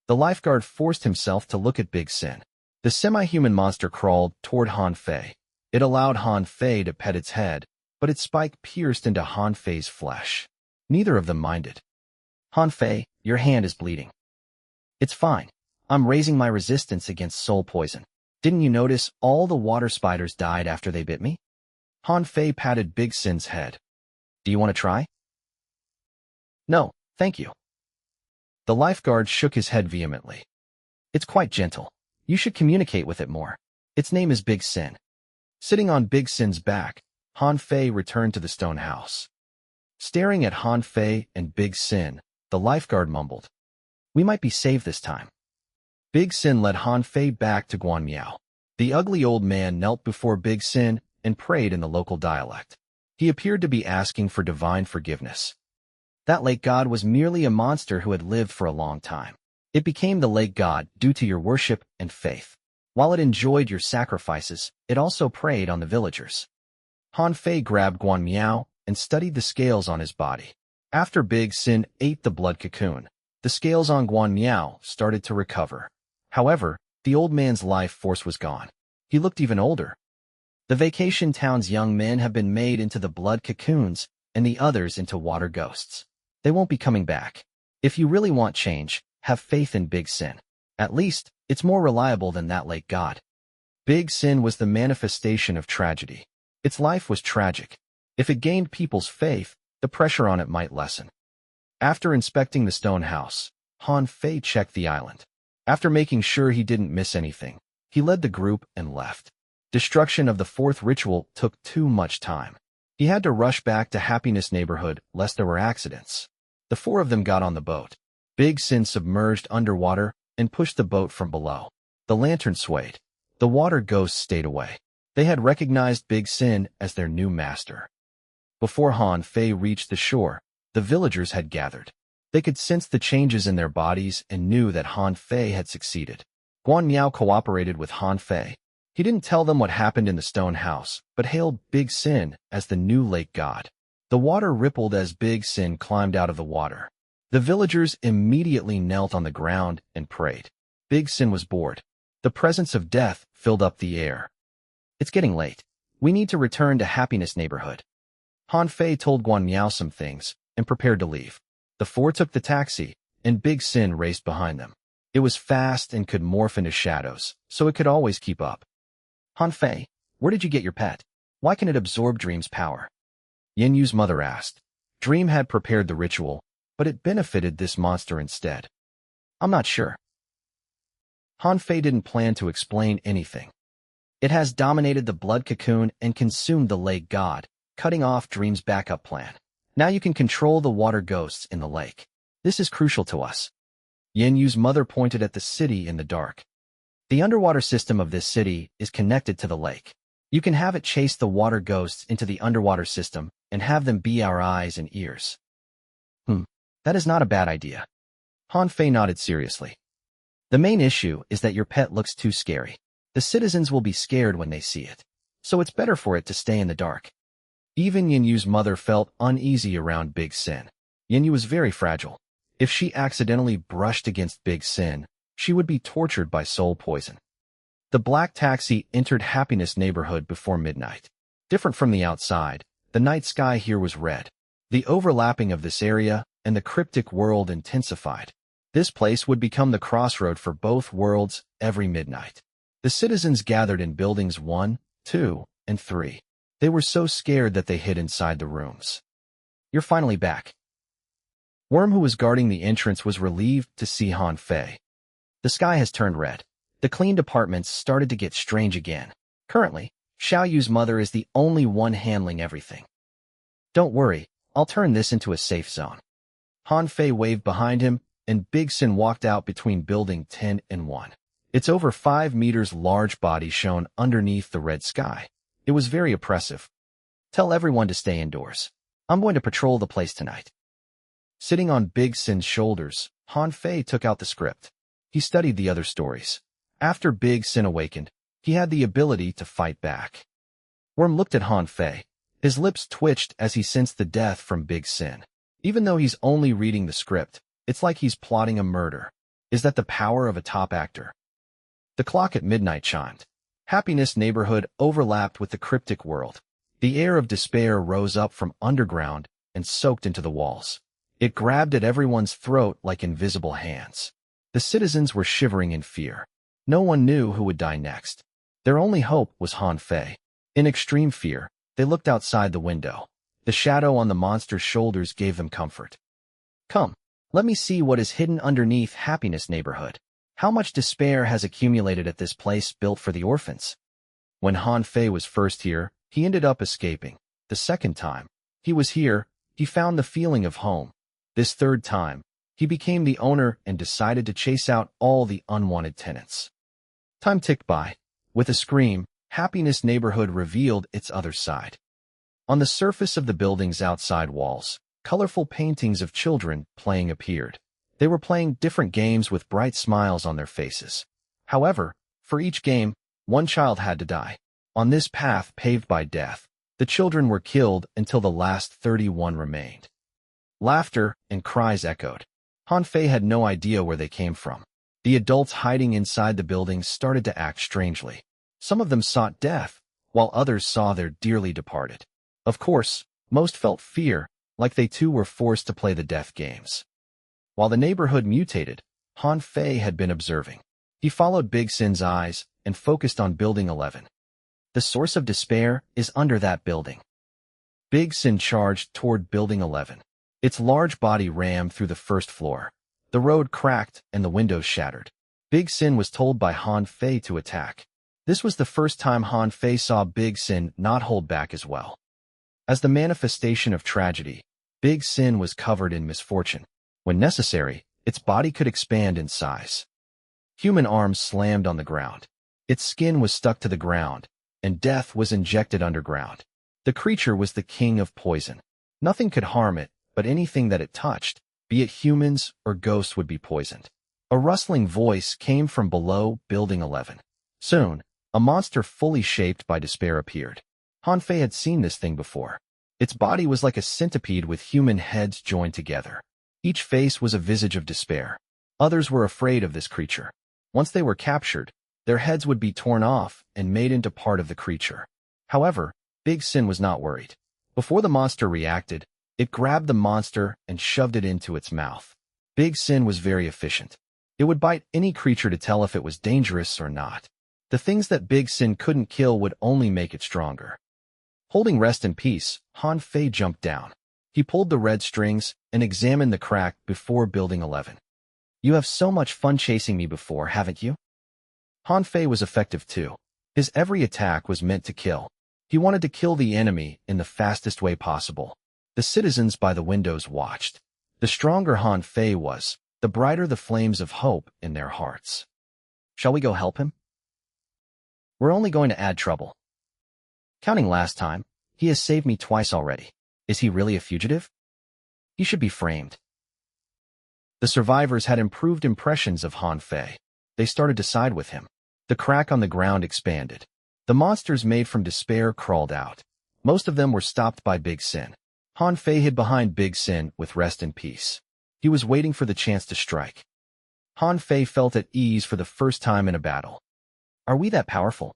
The lifeguard forced himself to look at Big Sin. The semi-human monster crawled toward Han Fei. It allowed Han Fei to pet its head, but its spike pierced into Han Fei's flesh. Neither of them minded. Han Fei, your hand is bleeding. It's fine. I'm raising my resistance against soul poison. Didn't you notice all the water spiders died after they bit me? Han Fei patted Big Sin's head. Do you want to try? No, thank you. The lifeguard shook his head vehemently. It's quite gentle. You should communicate with it more. Its name is Big Sin. Sitting on Big Sin's back, Han Fei returned to the stone house. Staring at Han Fei and Big Sin, the lifeguard mumbled, "We might be saved this time." Big Sin led Han Fei back to Guan Miao. The ugly old man knelt before Big Sin and prayed in the local dialect. He appeared to be asking for divine forgiveness. That lake god was merely a monster who had lived for a long time. It became the lake god due to your worship and faith. While it enjoyed your sacrifices, it also preyed on the villagers. Han Fei grabbed Guan Miao and studied the scales on his body. After Big Sin ate the blood cocoon, the scales on Guan Miao started to recover. However, the old man's life force was gone. He looked even older. The vacation town's young men have been made into the blood cocoons and the others into water ghosts. They won't be coming back. If you really want change, have faith in Big Sin. At least, it's more reliable than that lake god. Big Sin was the manifestation of tragedy. Its life was tragic. If it gained people's faith, the pressure on it might lessen. After inspecting the stone house, Han Fei checked the island. After making sure he didn't miss anything, he led the group and left. Destruction of the fourth ritual took too much time. He had to rush back to Happiness Neighborhood lest there were accidents. The four of them got on the boat. Big Sin submerged underwater and pushed the boat from below. The lantern swayed. The water ghosts stayed away. They had recognized Big Sin as their new master. Before Han Fei reached the shore, the villagers had gathered. They could sense the changes in their bodies and knew that Han Fei had succeeded. Guan Miao cooperated with Han Fei. He didn't tell them what happened in the stone house, but hailed Big Sin as the new lake god. The water rippled as Big Sin climbed out of the water. The villagers immediately knelt on the ground and prayed. Big Sin was bored. The presence of death filled up the air. It's getting late. We need to return to Happiness Neighborhood. Han Fei told Guan Miao some things and prepared to leave. The four took the taxi, and Big Sin raced behind them. It was fast and could morph into shadows, so it could always keep up. Han Fei, where did you get your pet? Why can it absorb Dream's power? Yin Yu's mother asked. Dream had prepared the ritual, but it benefited this monster instead. I'm not sure. Han Fei didn't plan to explain anything. It has dominated the blood cocoon and consumed the lake god, cutting off Dream's backup plan. Now you can control the water ghosts in the lake. This is crucial to us. Yin Yu's mother pointed at the city in the dark. The underwater system of this city is connected to the lake. You can have it chase the water ghosts into the underwater system and have them be our eyes and ears. That is not a bad idea. Han Fei nodded seriously. The main issue is that your pet looks too scary. The citizens will be scared when they see it, so it's better for it to stay in the dark. Even Yin Yu's mother felt uneasy around Big Sin. Yin Yu was very fragile. If she accidentally brushed against Big Sin, she would be tortured by soul poison. The black taxi entered Happiness Neighborhood before midnight. Different from the outside, the night sky here was red. The overlapping of this area and the cryptic world intensified. This place would become the crossroad for both worlds every midnight. The citizens gathered in buildings 1, 2, and 3. They were so scared that they hid inside the rooms. You're finally back. Worm, who was guarding the entrance, was relieved to see Han Fei. The sky has turned red. The clean departments started to get strange again. Currently, Xiao Yu's mother is the only one handling everything. Don't worry, I'll turn this into a safe zone. Han Fei waved behind him, and Big Sin walked out between building 10 and 1. Its over 5 meters large body shone underneath the red sky. It was very oppressive. Tell everyone to stay indoors. I'm going to patrol the place tonight. Sitting on Big Sin's shoulders, Han Fei took out the script. He studied the other stories. After Big Sin awakened, he had the ability to fight back. Worm looked at Han Fei. His lips twitched as he sensed the death from Big Sin. Even though he's only reading the script, it's like he's plotting a murder. Is that the power of a top actor? The clock at midnight chimed. Happiness Neighborhood overlapped with the cryptic world. The air of despair rose up from underground and soaked into the walls. It grabbed at everyone's throat like invisible hands. The citizens were shivering in fear. No one knew who would die next. Their only hope was Han Fei. In extreme fear, they looked outside the window. The shadow on the monster's shoulders gave them comfort. Come, let me see what is hidden underneath Happiness Neighborhood. How much despair has accumulated at this place built for the orphans? When Han Fei was first here, he ended up escaping. The second time he was here, he found the feeling of home. This third time, he became the owner and decided to chase out all the unwanted tenants. Time ticked by. With a scream, Happiness Neighborhood revealed its other side. On the surface of the building's outside walls, colorful paintings of children playing appeared. They were playing different games with bright smiles on their faces. However, for each game, one child had to die. On this path paved by death, the children were killed until the last 31 remained. Laughter and cries echoed. Han Fei had no idea where they came from. The adults hiding inside the building started to act strangely. Some of them sought death, while others saw their dearly departed. Of course, most felt fear, like they too were forced to play the death games. While the neighborhood mutated, Han Fei had been observing. He followed Big Sin's eyes and focused on Building 11. The source of despair is under that building. Big Sin charged toward Building 11. Its large body rammed through the first floor. The road cracked and the windows shattered. Big Sin was told by Han Fei to attack. This was the first time Han Fei saw Big Sin not hold back as well. As the manifestation of tragedy, Big Sin was covered in misfortune. When necessary, its body could expand in size. Human arms slammed on the ground. Its skin was stuck to the ground, and death was injected underground. The creature was the king of poison. Nothing could harm it, but anything that it touched, be it humans or ghosts, would be poisoned. A rustling voice came from below Building 11. Soon, a monster fully shaped by despair appeared. Han Fei had seen this thing before. Its body was like a centipede with human heads joined together. Each face was a visage of despair. Others were afraid of this creature. Once they were captured, their heads would be torn off and made into part of the creature. However, Big Sin was not worried. Before the monster reacted, it grabbed the monster and shoved it into its mouth. Big Sin was very efficient. It would bite any creature to tell if it was dangerous or not. The things that Big Sin couldn't kill would only make it stronger. Holding Rest in Peace, Han Fei jumped down. He pulled the red strings and examined the crack before Building 11. You have so much fun chasing me before, haven't you? Han Fei was effective too. His every attack was meant to kill. He wanted to kill the enemy in the fastest way possible. The citizens by the windows watched. The stronger Han Fei was, the brighter the flames of hope in their hearts. Shall we go help him? We're only going to add trouble. Counting last time, he has saved me twice already. Is he really a fugitive? He should be framed. The survivors had improved impressions of Han Fei. They started to side with him. The crack on the ground expanded. The monsters made from despair crawled out. Most of them were stopped by Big Sin. Han Fei hid behind Big Sin with Rest in Peace. He was waiting for the chance to strike. Han Fei felt at ease for the first time in a battle. Are we that powerful?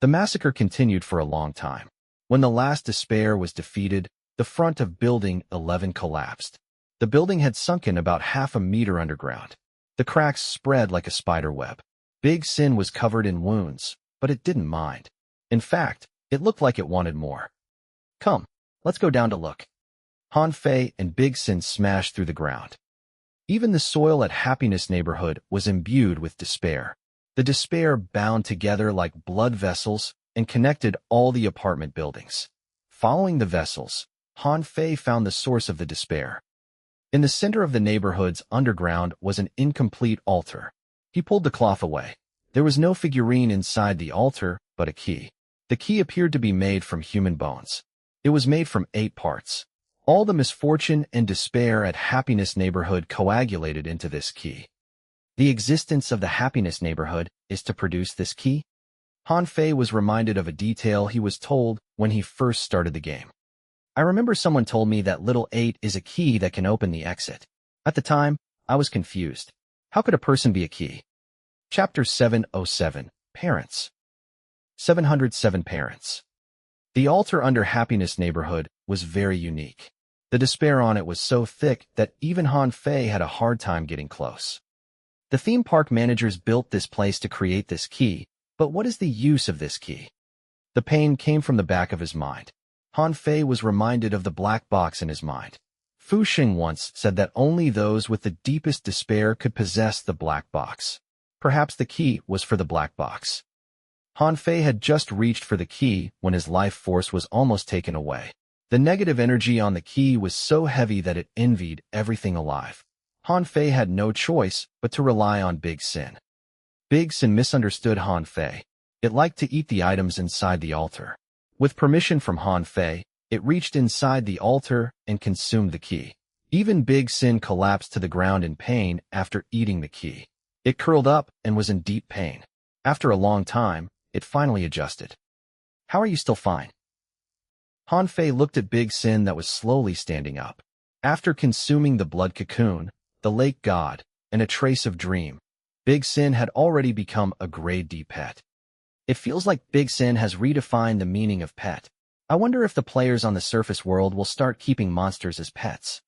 The massacre continued for a long time. When the last despair was defeated, the front of Building 11 collapsed. The building had sunken about half a meter underground. The cracks spread like a spider web. Big Sin was covered in wounds, but it didn't mind. In fact, it looked like it wanted more. Come, let's go down to look. Han Fei and Big Sin smashed through the ground. Even the soil at Happiness Neighborhood was imbued with despair. The despair bound together like blood vessels and connected all the apartment buildings. Following the vessels, Han Fei found the source of the despair. In the center of the neighborhood's underground was an incomplete altar. He pulled the cloth away. There was no figurine inside the altar, but a key. The key appeared to be made from human bones. It was made from 8 parts. All the misfortune and despair at Happiness Neighborhood coagulated into this key. The existence of the happiness neighborhood is to produce this key? Han Fei was reminded of a detail he was told when he first started the game. I remember someone told me that little 8 is a key that can open the exit. At the time, I was confused. How could a person be a key? Chapter 707, Parents. 707 Parents. The altar under Happiness Neighborhood was very unique. The despair on it was so thick that even Han Fei had a hard time getting close. The theme park managers built this place to create this key, but what is the use of this key? The pain came from the back of his mind. Han Fei was reminded of the black box in his mind. Fu Xing once said that only those with the deepest despair could possess the black box. Perhaps the key was for the black box. Han Fei had just reached for the key when his life force was almost taken away. The negative energy on the key was so heavy that it envied everything alive. Han Fei had no choice but to rely on Big Sin. Big Sin misunderstood Han Fei. It liked to eat the items inside the altar. With permission from Han Fei, it reached inside the altar and consumed the key. Even Big Sin collapsed to the ground in pain after eating the key. It curled up and was in deep pain. After a long time, it finally adjusted. How are you still fine? Han Fei looked at Big Sin that was slowly standing up. After consuming the blood cocoon, the lake god, and a trace of dream, Big Sin had already become a grade D pet. It feels like Big Sin has redefined the meaning of pet. I wonder if the players on the surface world will start keeping monsters as pets.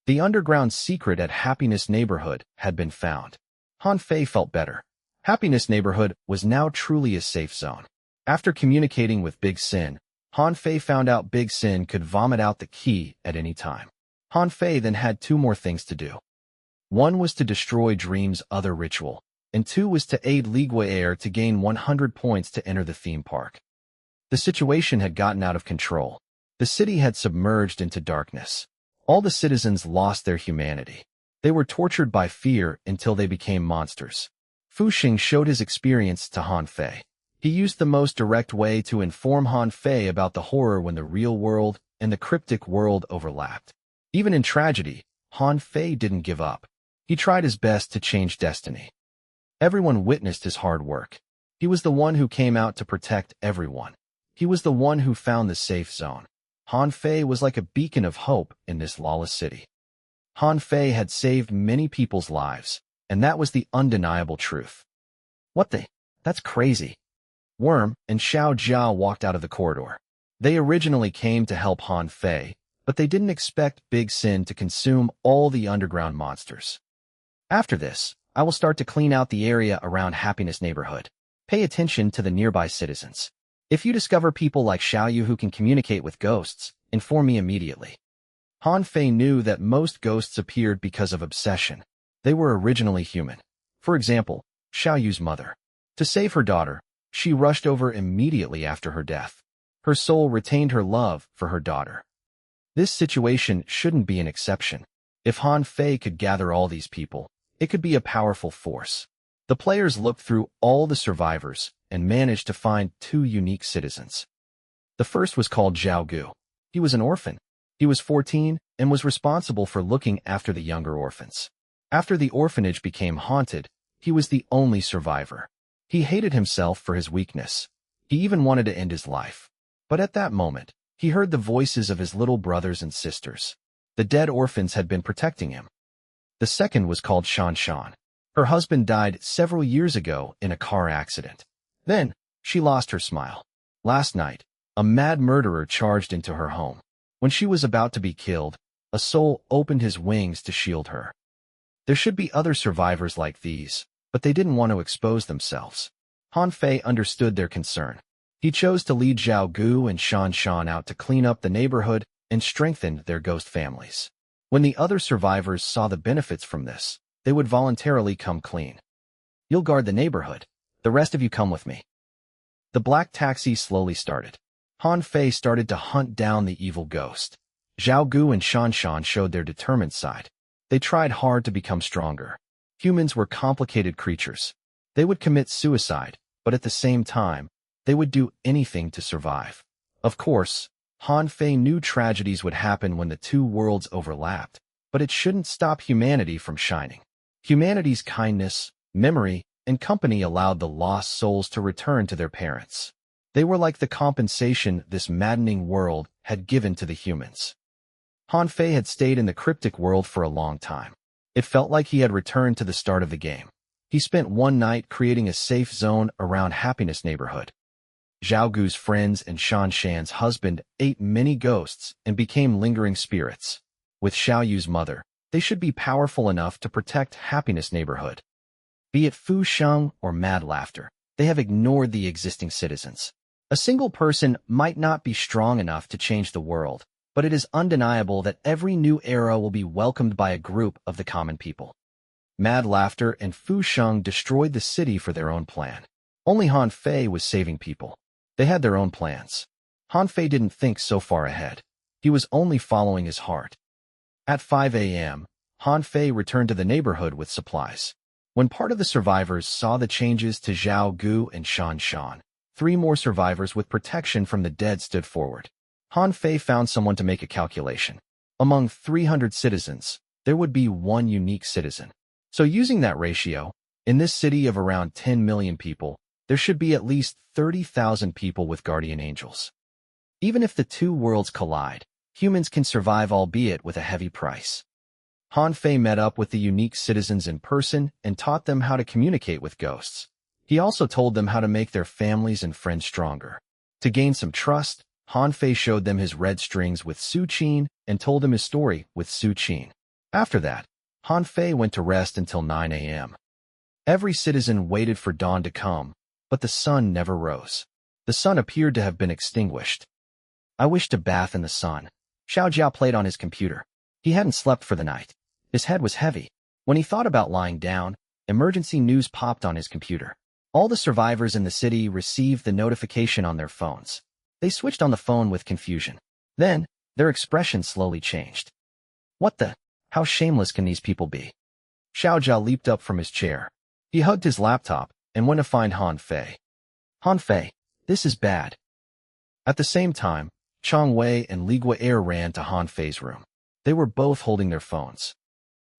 The underground secret at Happiness Neighborhood had been found. Han Fei felt better. Happiness Neighborhood was now truly a safe zone. After communicating with Big Sin, Han Fei found out Big Sin could vomit out the key at any time. Han Fei then had 2 more things to do. 1 was to destroy Dream's other ritual, and 2 was to aid Liguier to gain 100 points to enter the theme park. The situation had gotten out of control. The city had submerged into darkness. All the citizens lost their humanity. They were tortured by fear until they became monsters. Fu Xing showed his experience to Han Fei. He used the most direct way to inform Han Fei about the horror when the real world and the cryptic world overlapped. Even in tragedy, Han Fei didn't give up. He tried his best to change destiny. Everyone witnessed his hard work. He was the one who came out to protect everyone. He was the one who found the safe zone. Han Fei was like a beacon of hope in this lawless city. Han Fei had saved many people's lives, and that was the undeniable truth. What the? That's crazy. Worm and Xiao Jiao walked out of the corridor. They originally came to help Han Fei, but they didn't expect Big Sin to consume all the underground monsters. After this, I will start to clean out the area around Happiness Neighborhood. Pay attention to the nearby citizens. If you discover people like Xiaoyu who can communicate with ghosts, inform me immediately. Han Fei knew that most ghosts appeared because of obsession. They were originally human. For example, Xiaoyu's mother. To save her daughter, she rushed over immediately after her death. Her soul retained her love for her daughter. This situation shouldn't be an exception. If Han Fei could gather all these people, it could be a powerful force. The players looked through all the survivors and managed to find 2 unique citizens. The first was called Zhao Gu. He was an orphan. He was 14 and was responsible for looking after the younger orphans. After the orphanage became haunted, he was the only survivor. He hated himself for his weakness. He even wanted to end his life. But at that moment, he heard the voices of his little brothers and sisters. The dead orphans had been protecting him. The second was called Shan Shan. Her husband died several years ago in a car accident. Then, she lost her smile. Last night, a mad murderer charged into her home. When she was about to be killed, a soul opened his wings to shield her. There should be other survivors like these, but they didn't want to expose themselves. Han Fei understood their concern. He chose to lead Zhao Gu and Shan Shan out to clean up the neighborhood and strengthen their ghost families. When the other survivors saw the benefits from this, they would voluntarily come clean. You'll guard the neighborhood. The rest of you come with me. The black taxi slowly started. Han Fei started to hunt down the evil ghost. Zhao Gu and Shan Shan showed their determined side. They tried hard to become stronger. Humans were complicated creatures. They would commit suicide, but at the same time, they would do anything to survive. Of course, Han Fei knew tragedies would happen when the 2 worlds overlapped, but it shouldn't stop humanity from shining. Humanity's kindness, memory, and company allowed the lost souls to return to their parents. They were like the compensation this maddening world had given to the humans. Han Fei had stayed in the cryptic world for a long time. It felt like he had returned to the start of the game. He spent one night creating a safe zone around Happiness Neighborhood. Zhao Gu's friends and Shan Shan's husband ate many ghosts and became lingering spirits. With Xiao Yu's mother, they should be powerful enough to protect Happiness Neighborhood. Be it Fu Sheng or Mad Laughter, they have ignored the existing citizens. A single person might not be strong enough to change the world, but it is undeniable that every new era will be welcomed by a group of the common people. Mad Laughter and Fu Sheng destroyed the city for their own plan. Only Han Fei was saving people. They had their own plans. Han Fei didn't think so far ahead. He was only following his heart. At 5 a.m., Han Fei returned to the neighborhood with supplies. When part of the survivors saw the changes to Zhao Gu and Shan Shan, 3 more survivors with protection from the dead stood forward. Han Fei found someone to make a calculation. Among 300 citizens, there would be 1 unique citizen. So using that ratio, in this city of around 10 million people, there should be at least 30,000 people with guardian angels. Even if the 2 worlds collide, humans can survive, albeit with a heavy price. Han Fei met up with the unique citizens in person and taught them how to communicate with ghosts. He also told them how to make their families and friends stronger. To gain some trust, Han Fei showed them his red strings with Su Qin and told them his story with Su Qin. After that, Han Fei went to rest until 9 a.m. Every citizen waited for dawn to come, but the sun never rose. The sun appeared to have been extinguished. I wished to bath in the sun. Xiao Jiao played on his computer. He hadn't slept for the night. His head was heavy. When he thought about lying down, emergency news popped on his computer. All the survivors in the city received the notification on their phones. They switched on the phone with confusion. Then, their expression slowly changed. What the? How shameless can these people be? Xiao Jiao leaped up from his chair. He hugged his laptop and went to find Han Fei. Han Fei, this is bad. At the same time, Chang Wei and Li Gui'er ran to Han Fei's room. They were both holding their phones.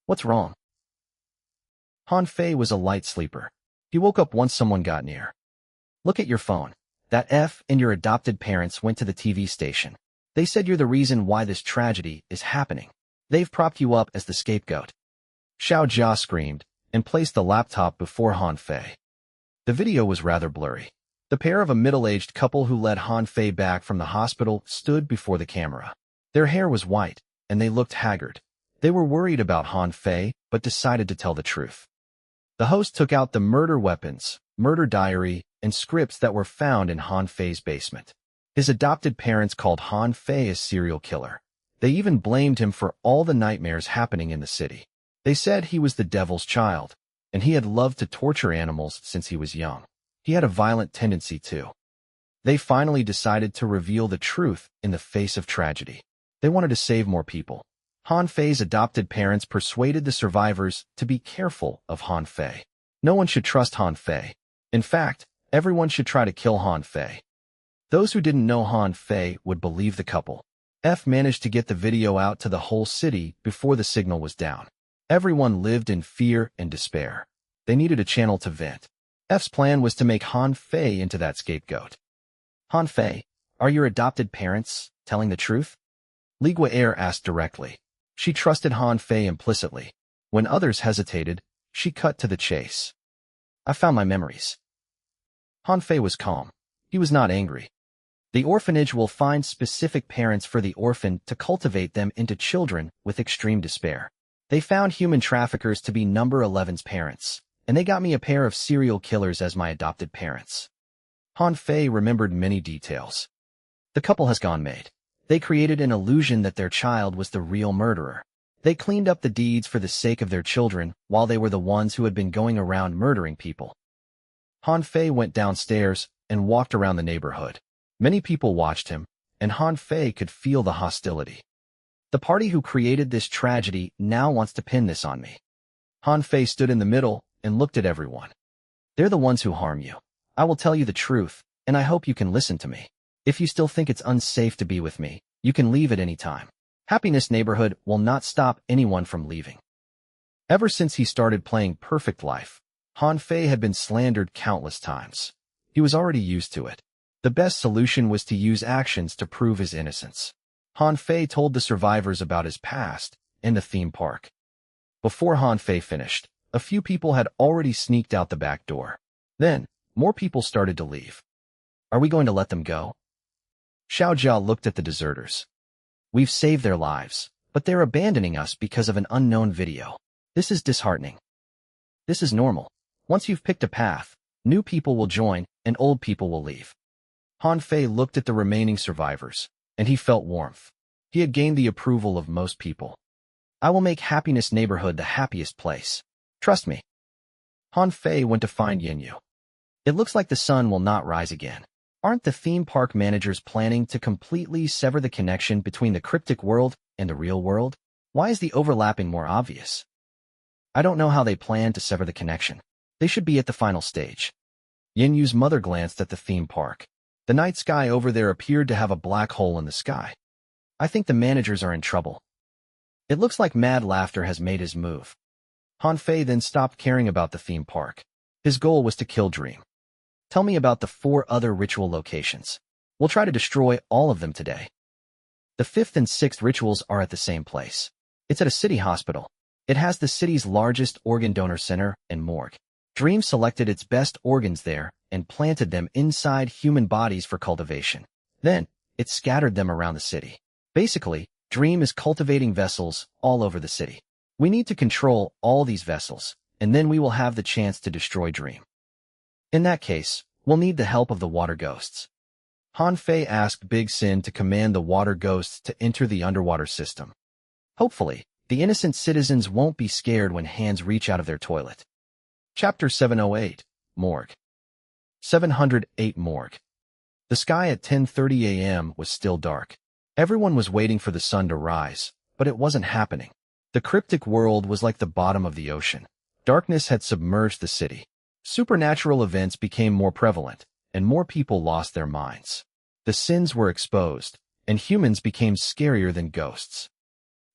What's wrong? Han Fei was a light sleeper. He woke up once someone got near. Look at your phone. That F and your adopted parents went to the TV station. They said you're the reason why this tragedy is happening. They've propped you up as the scapegoat. Xiao Jia screamed and placed the laptop before Han Fei. The video was rather blurry. The pair of a middle-aged couple who led Han Fei back from the hospital stood before the camera. Their hair was white, and they looked haggard. They were worried about Han Fei, but decided to tell the truth. The host took out the murder weapons, murder diary, and scripts that were found in Han Fei's basement. His adopted parents called Han Fei a serial killer. They even blamed him for all the nightmares happening in the city. They said he was the devil's child, and he had loved to torture animals since he was young. He had a violent tendency too. They finally decided to reveal the truth in the face of tragedy. They wanted to save more people. Han Fei's adopted parents persuaded the survivors to be careful of Han Fei. No one should trust Han Fei. In fact, everyone should try to kill Han Fei. Those who didn't know Han Fei would believe the couple. F managed to get the video out to the whole city before the signal was down. Everyone lived in fear and despair. They needed a channel to vent. F's plan was to make Han Fei into that scapegoat. Han Fei, are your adopted parents telling the truth? Li Gui'er asked directly. She trusted Han Fei implicitly. When others hesitated, she cut to the chase. I found my memories. Han Fei was calm. He was not angry. The orphanage will find specific parents for the orphan to cultivate them into children with extreme despair. They found human traffickers to be number 11's parents, and they got me a pair of serial killers as my adopted parents. Han Fei remembered many details. The couple has gone mad. They created an illusion that their child was the real murderer. They cleaned up the deeds for the sake of their children while they were the ones who had been going around murdering people. Han Fei went downstairs and walked around the neighborhood. Many people watched him, and Han Fei could feel the hostility. The party who created this tragedy now wants to pin this on me. Han Fei stood in the middle and looked at everyone. They're the ones who harm you. I will tell you the truth, and I hope you can listen to me. If you still think it's unsafe to be with me, you can leave at any time. Happiness Neighborhood will not stop anyone from leaving. Ever since he started playing Perfect Life, Han Fei had been slandered countless times. He was already used to it. The best solution was to use actions to prove his innocence. Han Fei told the survivors about his past in the theme park. Before Han Fei finished, a few people had already sneaked out the back door. Then, more people started to leave. Are we going to let them go? Xiao Jia looked at the deserters. We've saved their lives, but they're abandoning us because of an unknown video. This is disheartening. This is normal. Once you've picked a path, new people will join and old people will leave. Han Fei looked at the remaining survivors, and he felt warmth. He had gained the approval of most people. I will make Happiness Neighborhood the happiest place. Trust me. Han Fei went to find Yinyu. It looks like the sun will not rise again. Aren't the theme park managers planning to completely sever the connection between the cryptic world and the real world? Why is the overlapping more obvious? I don't know how they plan to sever the connection. They should be at the final stage. Yinyu's mother glanced at the theme park. The night sky over there appeared to have a black hole in the sky. I think the managers are in trouble. It looks like Mad Laughter has made his move. Han Fei then stopped caring about the theme park. His goal was to kill Dream. Tell me about the 4 other ritual locations. We'll try to destroy all of them today. The 5th and 6th rituals are at the same place. It's at a city hospital. It has the city's largest organ donor center and morgue. Dream selected its best organs there and planted them inside human bodies for cultivation. Then, it scattered them around the city. Basically, Dream is cultivating vessels all over the city. We need to control all these vessels, and then we will have the chance to destroy Dream. In that case, we'll need the help of the water ghosts. Han Fei asked Big Sin to command the water ghosts to enter the underwater system. Hopefully, the innocent citizens won't be scared when hands reach out of their toilet. Chapter 708, Morgue. 708 Morgue. The sky at 10:30 a.m. was still dark. Everyone was waiting for the sun to rise, but it wasn't happening. The cryptic world was like the bottom of the ocean. Darkness had submerged the city. Supernatural events became more prevalent, and more people lost their minds. The sins were exposed, and humans became scarier than ghosts.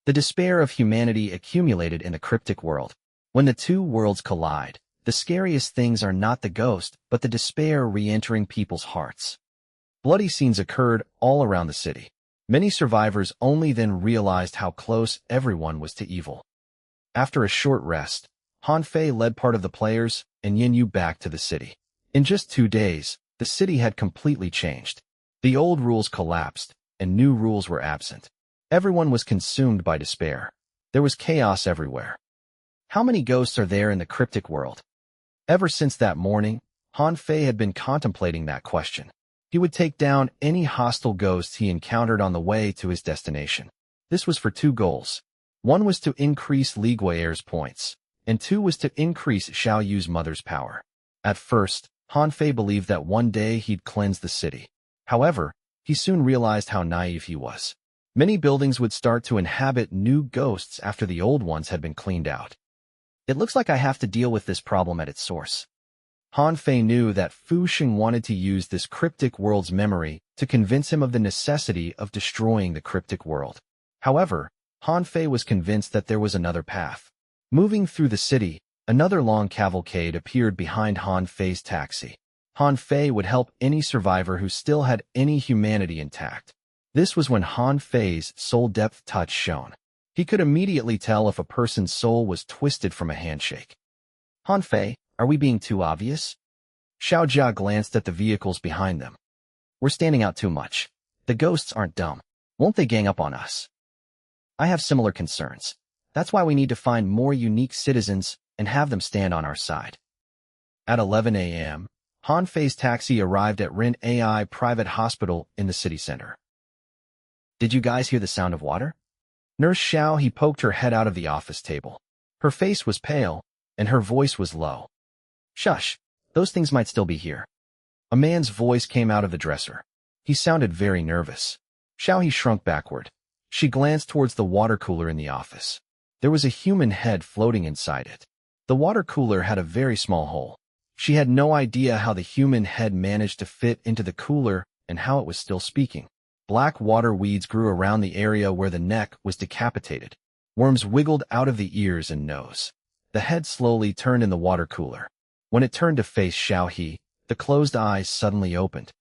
The despair of humanity accumulated in the cryptic world. When the two worlds collide, the scariest things are not the ghost, but the despair re-entering people's hearts. Bloody scenes occurred all around the city. Many survivors only then realized how close everyone was to evil. After a short rest, Han Fei led part of the players and Yinyu back to the city. In just 2 days, the city had completely changed. The old rules collapsed, and new rules were absent. Everyone was consumed by despair. There was chaos everywhere. How many ghosts are there in the cryptic world? Ever since that morning, Han Fei had been contemplating that question. He would take down any hostile ghosts he encountered on the way to his destination. This was for 2 goals. One was to increase Li Gui'er's points, and 2 was to increase Xiao Yu's mother's power. At first, Han Fei believed that one day he'd cleanse the city. However, he soon realized how naive he was. Many buildings would start to inhabit new ghosts after the old ones had been cleaned out. It looks like I have to deal with this problem at its source. Han Fei knew that Fu Xing wanted to use this cryptic world's memory to convince him of the necessity of destroying the cryptic world. However, Han Fei was convinced that there was another path. Moving through the city, another long cavalcade appeared behind Han Fei's taxi. Han Fei would help any survivor who still had any humanity intact. This was when Han Fei's soul depth touch shone. He could immediately tell if a person's soul was twisted from a handshake. Han Fei, are we being too obvious? Xiao Jia glanced at the vehicles behind them. We're standing out too much. The ghosts aren't dumb. Won't they gang up on us? I have similar concerns. That's why we need to find more unique citizens and have them stand on our side. At 11 a.m., Han Fei's taxi arrived at Rin AI Private Hospital in the city center. Did you guys hear the sound of water? Nurse Xiao he poked her head out of the office table. Her face was pale, and her voice was low. Shush, those things might still be here. A man's voice came out of the dresser. He sounded very nervous. Xiao he shrunk backward. She glanced towards the water cooler in the office. There was a human head floating inside it. The water cooler had a very small hole. She had no idea how the human head managed to fit into the cooler and how it was still speaking. Black water weeds grew around the area where the neck was decapitated. Worms wiggled out of the ears and nose. The head slowly turned in the water cooler. When it turned to face Xiaohe, the closed eyes suddenly opened.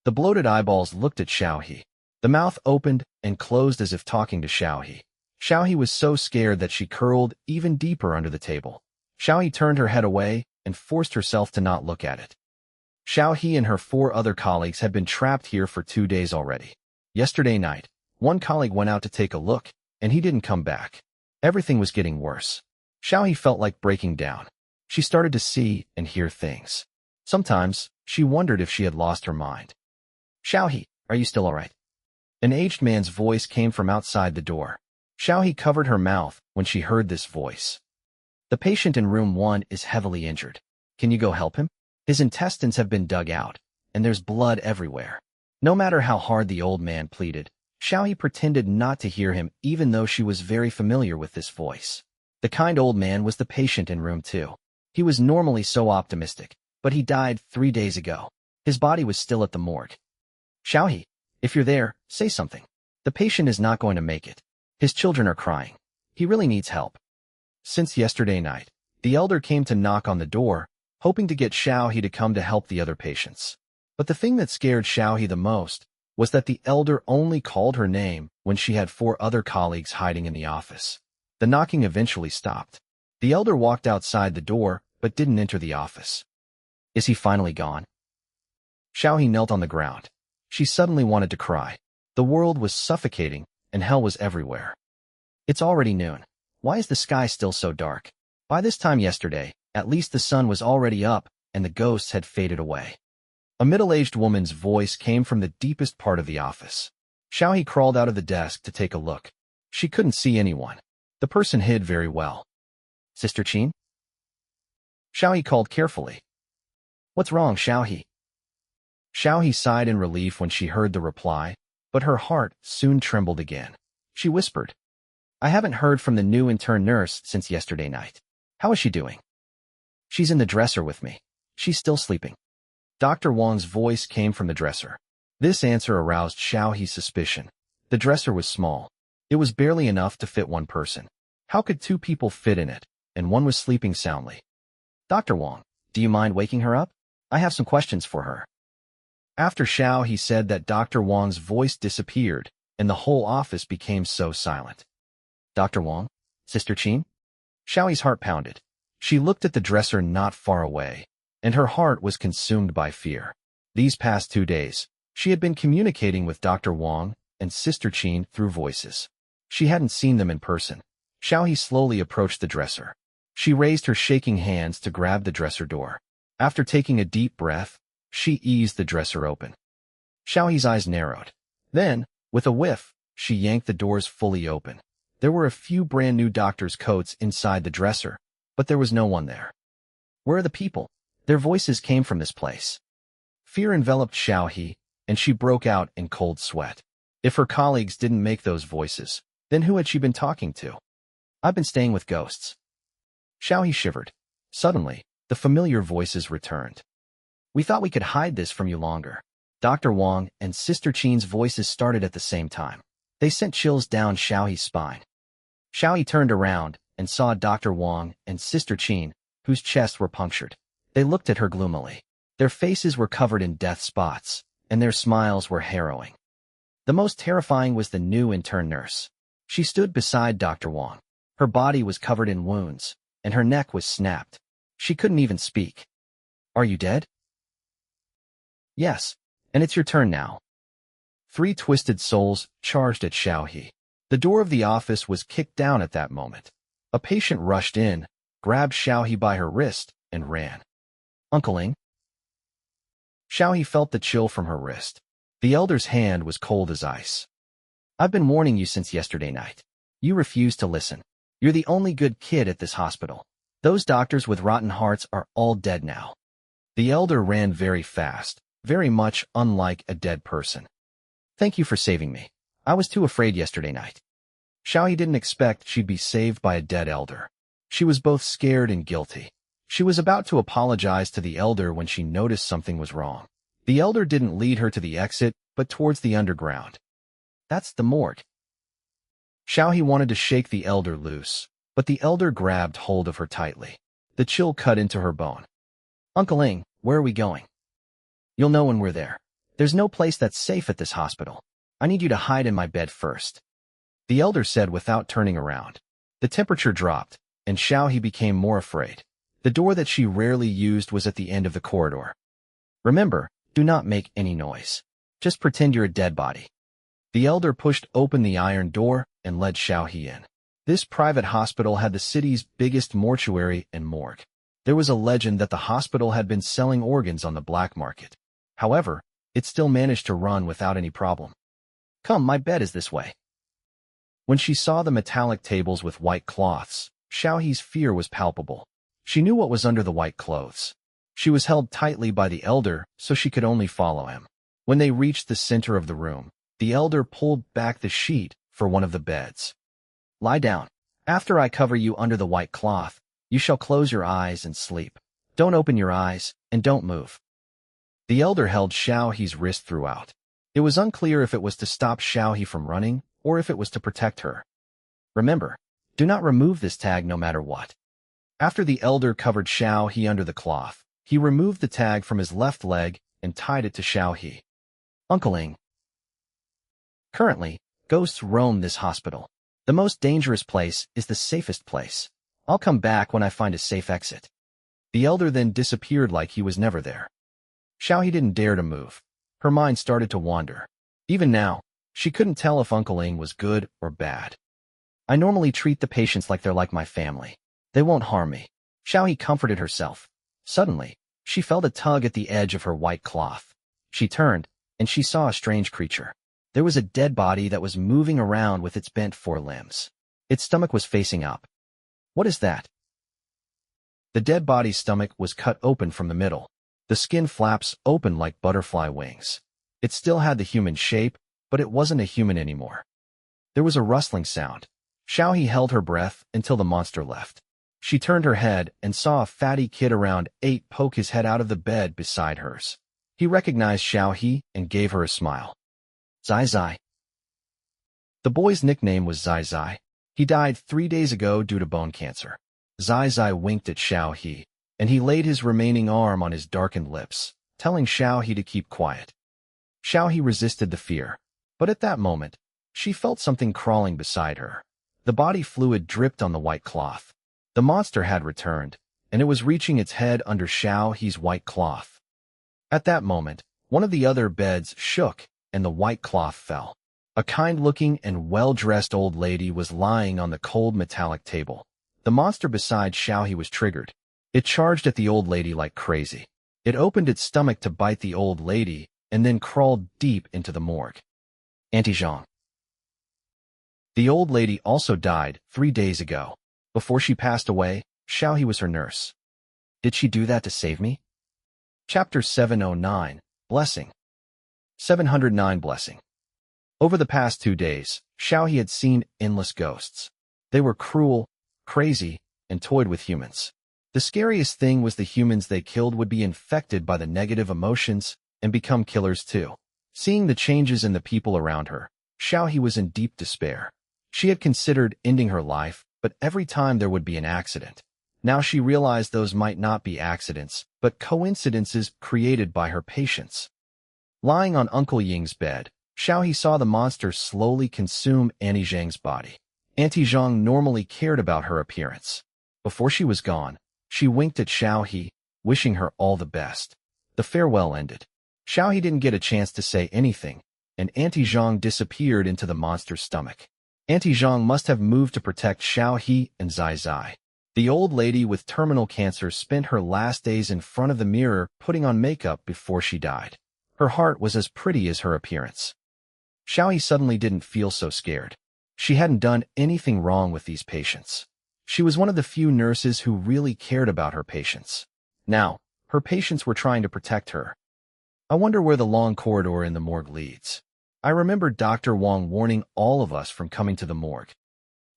The bloated eyeballs looked at Xiaohe. The mouth opened and closed as if talking to Xiaohe. Xiaohe was so scared that she curled even deeper under the table. Xiaohe turned her head away and forced herself to not look at it. Xiaohe and her 4 other colleagues had been trapped here for 2 days already. Yesterday night, one colleague went out to take a look, and he didn't come back. Everything was getting worse. Xiaohe felt like breaking down. She started to see and hear things. Sometimes, she wondered if she had lost her mind. "Xiaohe, are you still all right?" An aged man's voice came from outside the door. Xiaohe covered her mouth when she heard this voice. "The patient in room 1 is heavily injured. Can you go help him? His intestines have been dug out, and there's blood everywhere." No matter how hard the old man pleaded, Xiaohe pretended not to hear him even though she was very familiar with this voice. The kind old man was the patient in room 2. He was normally so optimistic, but he died 3 days ago. His body was still at the morgue. "Xiaohe, if you're there, say something. The patient is not going to make it. His children are crying. He really needs help." Since yesterday night, the elder came to knock on the door, hoping to get Xiaohe to come to help the other patients. But the thing that scared Xiaohe the most was that the elder only called her name when she had 4 other colleagues hiding in the office. The knocking eventually stopped. The elder walked outside the door, but didn't enter the office. Is he finally gone? Xiaohe knelt on the ground. She suddenly wanted to cry. The world was suffocating, and hell was everywhere. It's already noon. Why is the sky still so dark? By this time yesterday, at least the sun was already up, and the ghosts had faded away. A middle-aged woman's voice came from the deepest part of the office. Xiaohe crawled out of the desk to take a look. She couldn't see anyone. The person hid very well. "Sister Qin?" Xiaohe called carefully. "What's wrong, Xiaohe?" Xiaohe sighed in relief when she heard the reply, but her heart soon trembled again. She whispered, "I haven't heard from the new intern nurse since yesterday night. How is she doing?" "She's in the dresser with me. She's still sleeping." Dr. Wang's voice came from the dresser. This answer aroused Xiaohe's suspicion. The dresser was small. It was barely enough to fit one person. How could 2 people fit in it, and one was sleeping soundly? "Dr. Wang, do you mind waking her up? I have some questions for her." After Xiaohe said that, Dr. Wang's voice disappeared, and the whole office became so silent. "Dr. Wang? Sister Qin?" Xiaohe's heart pounded. She looked at the dresser not far away, and her heart was consumed by fear. These past 2 days, she had been communicating with Dr. Wang and Sister Qin through voices. She hadn't seen them in person. Xiaohe slowly approached the dresser. She raised her shaking hands to grab the dresser door. After taking a deep breath, she eased the dresser open. Xiaohe's eyes narrowed. Then, with a whiff, she yanked the doors fully open. There were a few brand-new doctor's coats inside the dresser, but there was no one there. Where are the people? Their voices came from this place. Fear enveloped Xiaohe, and she broke out in cold sweat. If her colleagues didn't make those voices, then who had she been talking to? "I've been staying with ghosts." Xiaohe shivered. Suddenly, the familiar voices returned. "We thought we could hide this from you longer." Dr. Wang and Sister Qin's voices started at the same time. They sent chills down Xiaohe's spine. Xiaohe turned around and saw Dr. Wang and Sister Qin, whose chests were punctured. They looked at her gloomily. Their faces were covered in death spots, and their smiles were harrowing. The most terrifying was the new intern nurse. She stood beside Dr. Wang. Her body was covered in wounds, and her neck was snapped. She couldn't even speak. "Are you dead?" "Yes, and it's your turn now." 3 twisted souls charged at Xiaohe. The door of the office was kicked down at that moment. A patient rushed in, grabbed Xiaohe by her wrist, and ran. "Uncle Ing?" Xiaohe felt the chill from her wrist. The elder's hand was cold as ice. "I've been warning you since yesterday night. You refused to listen. You're the only good kid at this hospital. Those doctors with rotten hearts are all dead now." The elder ran very fast, very much unlike a dead person. "Thank you for saving me. I was too afraid yesterday night." Xiaohe didn't expect she'd be saved by a dead elder. She was both scared and guilty. She was about to apologize to the elder when she noticed something was wrong. The elder didn't lead her to the exit, but towards the underground. "That's the morgue." Xiaohe wanted to shake the elder loose, but the elder grabbed hold of her tightly. The chill cut into her bone. "Uncle Ing, where are we going?" "You'll know when we're there. There's no place that's safe at this hospital. I need you to hide in my bed first," the elder said without turning around. The temperature dropped, and Xiaohe became more afraid. The door that she rarely used was at the end of the corridor. "Remember, do not make any noise. Just pretend you're a dead body." The elder pushed open the iron door and led Xiaohe in. This private hospital had the city's biggest mortuary and morgue. There was a legend that the hospital had been selling organs on the black market. However, it still managed to run without any problem. "Come, my bed is this way." When she saw the metallic tables with white cloths, Xiaohe's fear was palpable. She knew what was under the white clothes. She was held tightly by the elder, so she could only follow him. When they reached the center of the room, the elder pulled back the sheet for one of the beds. "Lie down. After I cover you under the white cloth, you shall close your eyes and sleep. Don't open your eyes, and don't move." The elder held Xiaohe's wrist throughout. It was unclear if it was to stop Xiaohe from running, or if it was to protect her. "Remember, do not remove this tag no matter what." After the elder covered Xiaohe under the cloth, he removed the tag from his left leg and tied it to Xiaohe. "Uncle Ing." Currently, ghosts roam this hospital. The most dangerous place is the safest place. I'll come back when I find a safe exit. The elder then disappeared like he was never there. Xiaohe didn't dare to move. Her mind started to wander. Even now, she couldn't tell if Uncle Ing was good or bad. "I normally treat the patients like they're like my family. They won't harm me." Xiaohe comforted herself. Suddenly, she felt a tug at the edge of her white cloth. She turned, and she saw a strange creature. There was a dead body that was moving around with its bent forelimbs. Its stomach was facing up. "What is that?" The dead body's stomach was cut open from the middle. The skin flaps open like butterfly wings. It still had the human shape, but it wasn't a human anymore. There was a rustling sound. Xiaohe held her breath until the monster left. She turned her head and saw a fatty kid around 8 poke his head out of the bed beside hers. He recognized Xiaohe and gave her a smile. "Zai Zai." The boy's nickname was Zai Zai. He died 3 days ago due to bone cancer. Zai Zai winked at Xiaohe, and he laid his remaining arm on his darkened lips, telling Xiaohe to keep quiet. Xiaohe resisted the fear, but at that moment, she felt something crawling beside her. The body fluid dripped on the white cloth. The monster had returned, and it was reaching its head under Xiaohe's white cloth. At that moment, one of the other beds shook, and the white cloth fell. A kind-looking and well-dressed old lady was lying on the cold metallic table. The monster beside Xiaohe was triggered. It charged at the old lady like crazy. It opened its stomach to bite the old lady, and then crawled deep into the morgue. Auntie Zhang. The old lady also died 3 days ago. Before she passed away, Xiaohe was her nurse. Did she do that to save me? Chapter 709, Blessing. 709 Blessing. Over the past 2 days, Xiaohe had seen endless ghosts. They were cruel, crazy, and toyed with humans. The scariest thing was the humans they killed would be infected by the negative emotions and become killers too. Seeing the changes in the people around her, Xiaohe was in deep despair. She had considered ending her life, but every time there would be an accident. Now she realized those might not be accidents, but coincidences created by her patients. Lying on Uncle Ying's bed, Xiaohe saw the monster slowly consume Auntie Zhang's body. Auntie Zhang normally cared about her appearance. Before she was gone, she winked at Xiaohe, wishing her all the best. The farewell ended. Xiaohe didn't get a chance to say anything, and Auntie Zhang disappeared into the monster's stomach. Auntie Zhang must have moved to protect Xiaohe and Zai Zai. The old lady with terminal cancer spent her last days in front of the mirror putting on makeup before she died. Her heart was as pretty as her appearance. Xiaohe suddenly didn't feel so scared. She hadn't done anything wrong with these patients. She was one of the few nurses who really cared about her patients. Now, her patients were trying to protect her. I wonder where the long corridor in the morgue leads. I remember Dr. Wang warning all of us from coming to the morgue.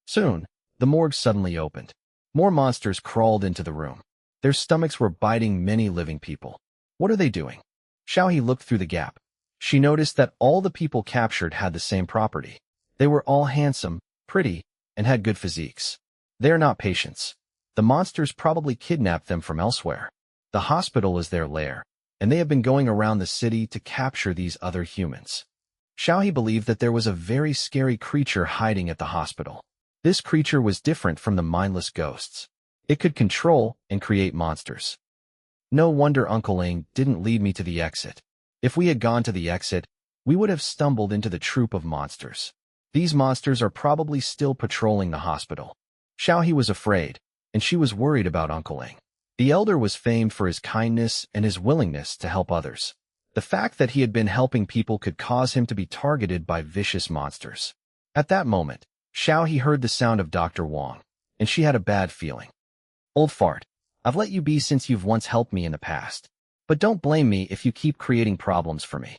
Soon, the morgue suddenly opened. More monsters crawled into the room. Their stomachs were biting many living people. What are they doing? Xiaohe looked through the gap. She noticed that all the people captured had the same property. They were all handsome, pretty, and had good physiques. They're not patients. The monsters probably kidnapped them from elsewhere. The hospital is their lair, and they have been going around the city to capture these other humans. Xiaohe believed that there was a very scary creature hiding at the hospital. This creature was different from the mindless ghosts. It could control and create monsters. No wonder Uncle Ing didn't lead me to the exit. If we had gone to the exit, we would have stumbled into the troop of monsters. These monsters are probably still patrolling the hospital. Xiaohe was afraid, and she was worried about Uncle Ing. The elder was famed for his kindness and his willingness to help others. The fact that he had been helping people could cause him to be targeted by vicious monsters. At that moment, Xiaohe heard the sound of Dr. Wang, and she had a bad feeling. Old fart, I've let you be since you've once helped me in the past. But don't blame me if you keep creating problems for me.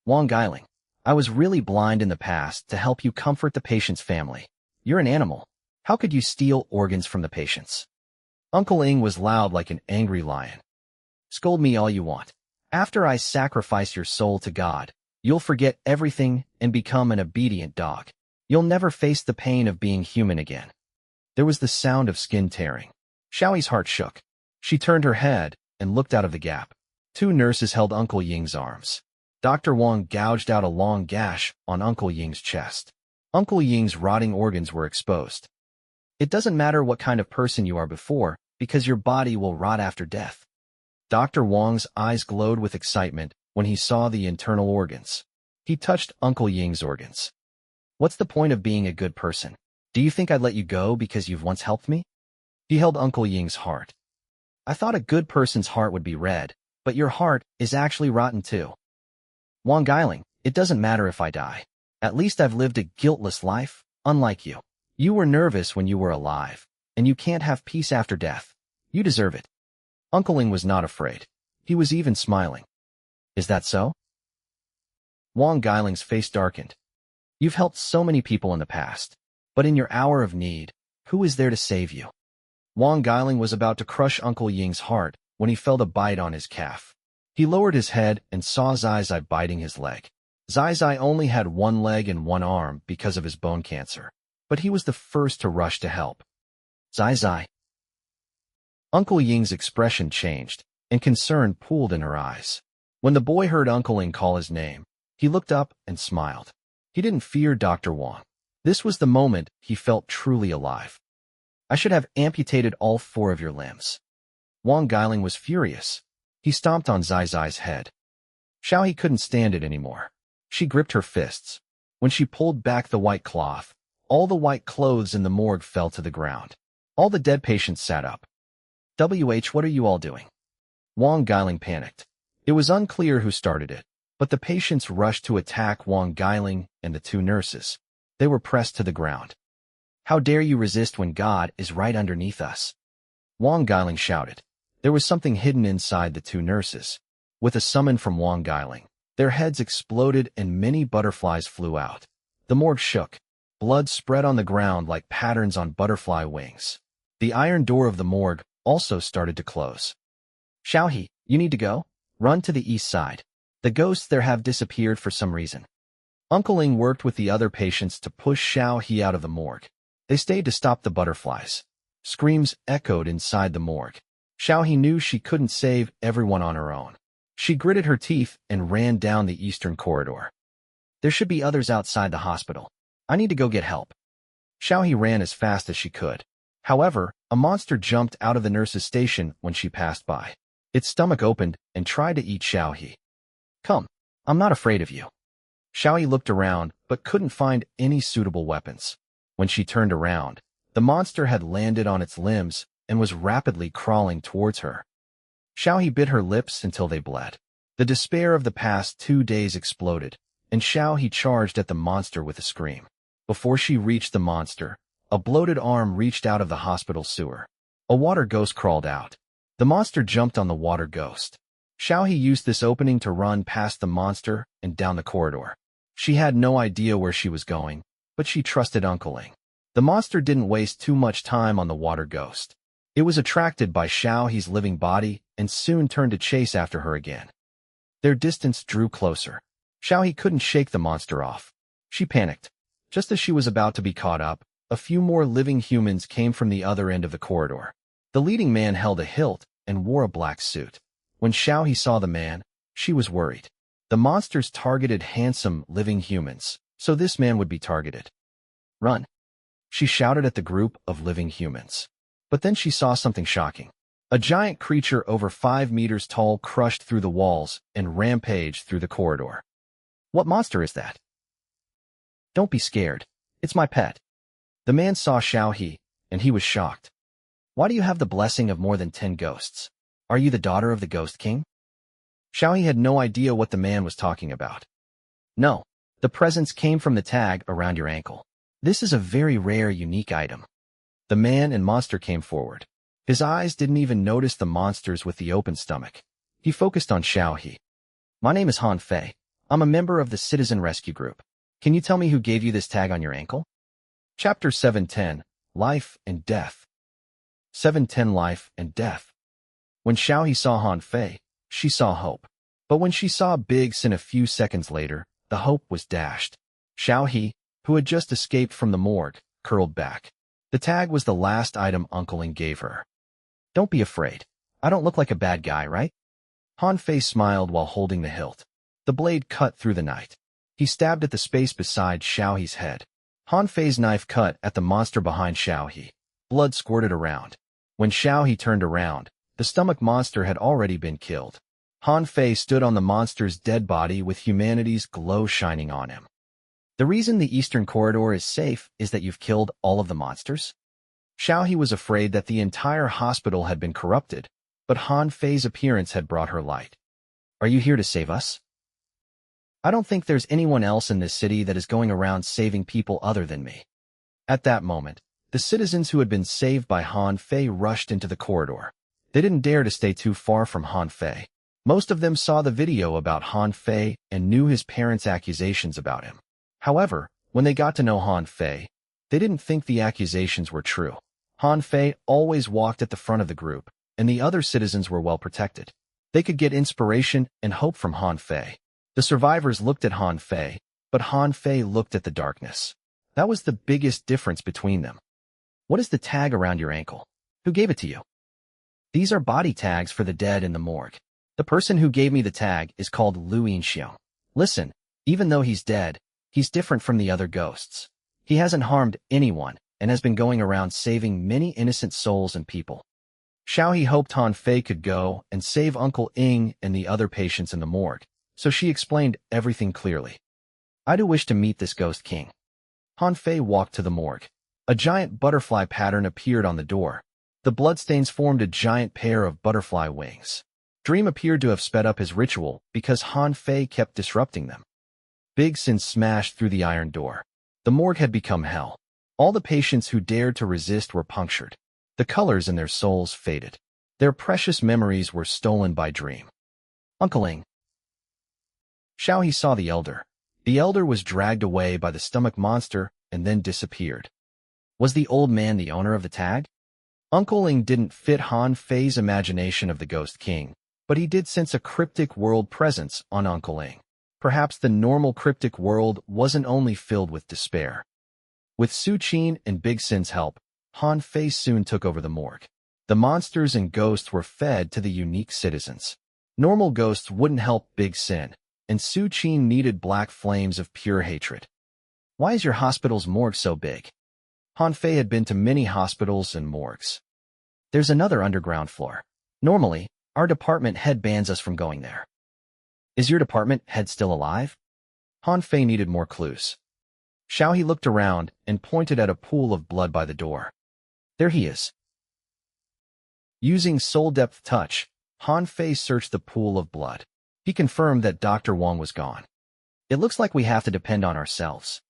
Wang Gailing, I was really blind in the past to help you comfort the patient's family. You're an animal. How could you steal organs from the patients? Uncle Ing was loud like an angry lion. Scold me all you want. After I sacrifice your soul to God, you'll forget everything and become an obedient dog. You'll never face the pain of being human again. There was the sound of skin tearing. Xiaohe's heart shook. She turned her head and looked out of the gap. Two nurses held Uncle Ying's arms. Dr. Wang gouged out a long gash on Uncle Ying's chest. Uncle Ying's rotting organs were exposed. It doesn't matter what kind of person you are before, because your body will rot after death. Dr. Wang's eyes glowed with excitement when he saw the internal organs. He touched Uncle Ying's organs. What's the point of being a good person? Do you think I'd let you go because you've once helped me? He held Uncle Ying's heart. I thought a good person's heart would be red, but your heart is actually rotten too. Wang Gailing, it doesn't matter if I die. At least I've lived a guiltless life, unlike you. You were nervous when you were alive, and you can't have peace after death. You deserve it. Uncle Ing was not afraid. He was even smiling. Is that so? Wang Gailing's face darkened. You've helped so many people in the past, but in your hour of need, who is there to save you? Wang Gailing was about to crush Uncle Ying's heart when he felt a bite on his calf. He lowered his head and saw Zai Zai biting his leg. Zai Zai only had one leg and one arm because of his bone cancer, but he was the first to rush to help. Zai Zai. Uncle Ying's expression changed, and concern pooled in her eyes. When the boy heard Uncle Ing call his name, he looked up and smiled. He didn't fear Dr. Wang. This was the moment he felt truly alive. I should have amputated all 4 of your limbs. Wang Gailing was furious. He stomped on Zai Zai's head. Xiaohe couldn't stand it anymore. She gripped her fists. When she pulled back the white cloth, all the white clothes in the morgue fell to the ground. All the dead patients sat up. What are you all doing? Wang Gailing panicked. It was unclear who started it, but the patients rushed to attack Wang Gailing and the 2 nurses. They were pressed to the ground. How dare you resist when God is right underneath us? Wang Gailing shouted. There was something hidden inside the 2 nurses. With a summon from Wang Gailing, their heads exploded and many butterflies flew out. The morgue shook. Blood spread on the ground like patterns on butterfly wings. The iron door of the morgue also started to close. Xiaohe, you need to go. Run to the east side. The ghosts there have disappeared for some reason. Uncle Ing worked with the other patients to push Xiaohe out of the morgue. They stayed to stop the butterflies. Screams echoed inside the morgue. Xiaohe knew she couldn't save everyone on her own. She gritted her teeth and ran down the eastern corridor. There should be others outside the hospital. I need to go get help. Xiaohe ran as fast as she could. However, a monster jumped out of the nurse's station when she passed by. Its stomach opened and tried to eat Xiaohe. Come, I'm not afraid of you. Xiaohe looked around but couldn't find any suitable weapons. When she turned around, the monster had landed on its limbs and was rapidly crawling towards her. Xiaohe bit her lips until they bled. The despair of the past 2 days exploded, and Xiaohe charged at the monster with a scream. Before she reached the monster, a bloated arm reached out of the hospital sewer. A water ghost crawled out. The monster jumped on the water ghost. Xiaohe used this opening to run past the monster and down the corridor. She had no idea where she was going, but she trusted Uncle Ing. The monster didn't waste too much time on the water ghost. It was attracted by Xiaohe's living body and soon turned to chase after her again. Their distance drew closer. Xiaohe couldn't shake the monster off. She panicked. Just as she was about to be caught up, a few more living humans came from the other end of the corridor. The leading man held a hilt and wore a black suit. When Xiaohe saw the man, she was worried. The monsters targeted handsome, living humans, so this man would be targeted. Run! She shouted at the group of living humans. But then she saw something shocking. A giant creature over 5 meters tall crushed through the walls and rampaged through the corridor. What monster is that? Don't be scared. It's my pet. The man saw Xiaohe, and he was shocked. Why do you have the blessing of more than 10 ghosts? Are you the daughter of the Ghost King? Xiaohe had no idea what the man was talking about. No, the presents came from the tag around your ankle. This is a very rare, unique item. The man and monster came forward. His eyes didn't even notice the monsters with the open stomach. He focused on Xiaohe. My name is Han Fei. I'm a member of the Citizen Rescue Group. Can you tell me who gave you this tag on your ankle? Chapter 710, Life and Death. 710 Life and Death. When Xiaohe saw Han Fei, she saw hope. But when she saw Big Sin a few seconds later, the hope was dashed. Xiaohe, who had just escaped from the morgue, curled back. The tag was the last item Uncle Ing gave her. Don't be afraid. I don't look like a bad guy, right? Han Fei smiled while holding the hilt. The blade cut through the night. He stabbed at the space beside Xiaohe's head. Han Fei's knife cut at the monster behind Xiaohe. Blood squirted around. When Xiaohe turned around, the stomach monster had already been killed. Han Fei stood on the monster's dead body with humanity's glow shining on him. The reason the Eastern Corridor is safe is that you've killed all of the monsters? Xiaohe was afraid that the entire hospital had been corrupted, but Han Fei's appearance had brought her light. Are you here to save us? I don't think there's anyone else in this city that is going around saving people other than me. At that moment, the citizens who had been saved by Han Fei rushed into the corridor. They didn't dare to stay too far from Han Fei. Most of them saw the video about Han Fei and knew his parents' accusations about him. However, when they got to know Han Fei, they didn't think the accusations were true. Han Fei always walked at the front of the group, and the other citizens were well protected. They could get inspiration and hope from Han Fei. The survivors looked at Han Fei, but Han Fei looked at the darkness. That was the biggest difference between them. What is the tag around your ankle? Who gave it to you? These are body tags for the dead in the morgue. The person who gave me the tag is called Lu Yinxiong. Listen, even though he's dead, he's different from the other ghosts. He hasn't harmed anyone and has been going around saving many innocent souls and people. Xiaohe hoped Han Fei could go and save Uncle Ing and the other patients in the morgue, so she explained everything clearly. I do wish to meet this Ghost King. Han Fei walked to the morgue. A giant butterfly pattern appeared on the door. The bloodstains formed a giant pair of butterfly wings. Dream appeared to have sped up his ritual because Han Fei kept disrupting them. Big Sin smashed through the iron door. The morgue had become hell. All the patients who dared to resist were punctured. The colors in their souls faded. Their precious memories were stolen by Dream. Uncle Ing. Xiaohe saw the elder. The elder was dragged away by the stomach monster and then disappeared. Was the old man the owner of the tag? Uncle Ing didn't fit Han Fei's imagination of the Ghost King, but he did sense a cryptic world presence on Uncle Ing. Perhaps the normal cryptic world wasn't only filled with despair. With Su Qin and Big Sin's help, Han Fei soon took over the morgue. The monsters and ghosts were fed to the unique citizens. Normal ghosts wouldn't help Big Sin, and Su Qin needed black flames of pure hatred. Why is your hospital's morgue so big? Han Fei had been to many hospitals and morgues. There's another underground floor. Normally, our department head bans us from going there. Is your department head still alive? Han Fei needed more clues. Xiaohe looked around and pointed at a pool of blood by the door. There he is. Using soul depth touch, Han Fei searched the pool of blood. He confirmed that Dr. Wang was gone. It looks like we have to depend on ourselves.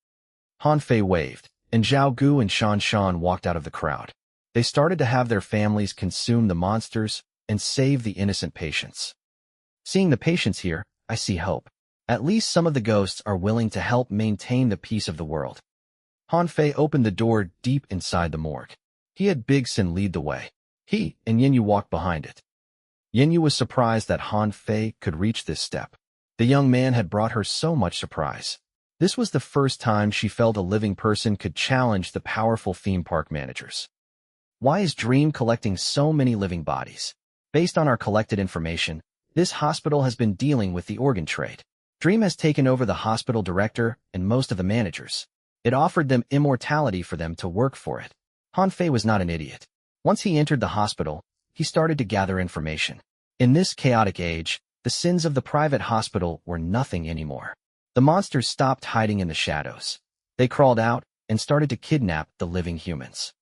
Han Fei waved, and Zhao Gu and Shan Shan walked out of the crowd. They started to have their families consume the monsters and save the innocent patients. Seeing the patients here, I see hope. At least some of the ghosts are willing to help maintain the peace of the world. Han Fei opened the door deep inside the morgue. He had Big Sin lead the way. He and Yin Yu walked behind it. Yin Yu was surprised that Han Fei could reach this step. The young man had brought her so much surprise. This was the first time she felt a living person could challenge the powerful theme park managers. Why is Dream collecting so many living bodies? Based on our collected information, this hospital has been dealing with the organ trade. Dream has taken over the hospital director and most of the managers. It offered them immortality for them to work for it. Han Fei was not an idiot. Once he entered the hospital, he started to gather information. In this chaotic age, the sins of the private hospital were nothing anymore. The monsters stopped hiding in the shadows. They crawled out and started to kidnap the living humans.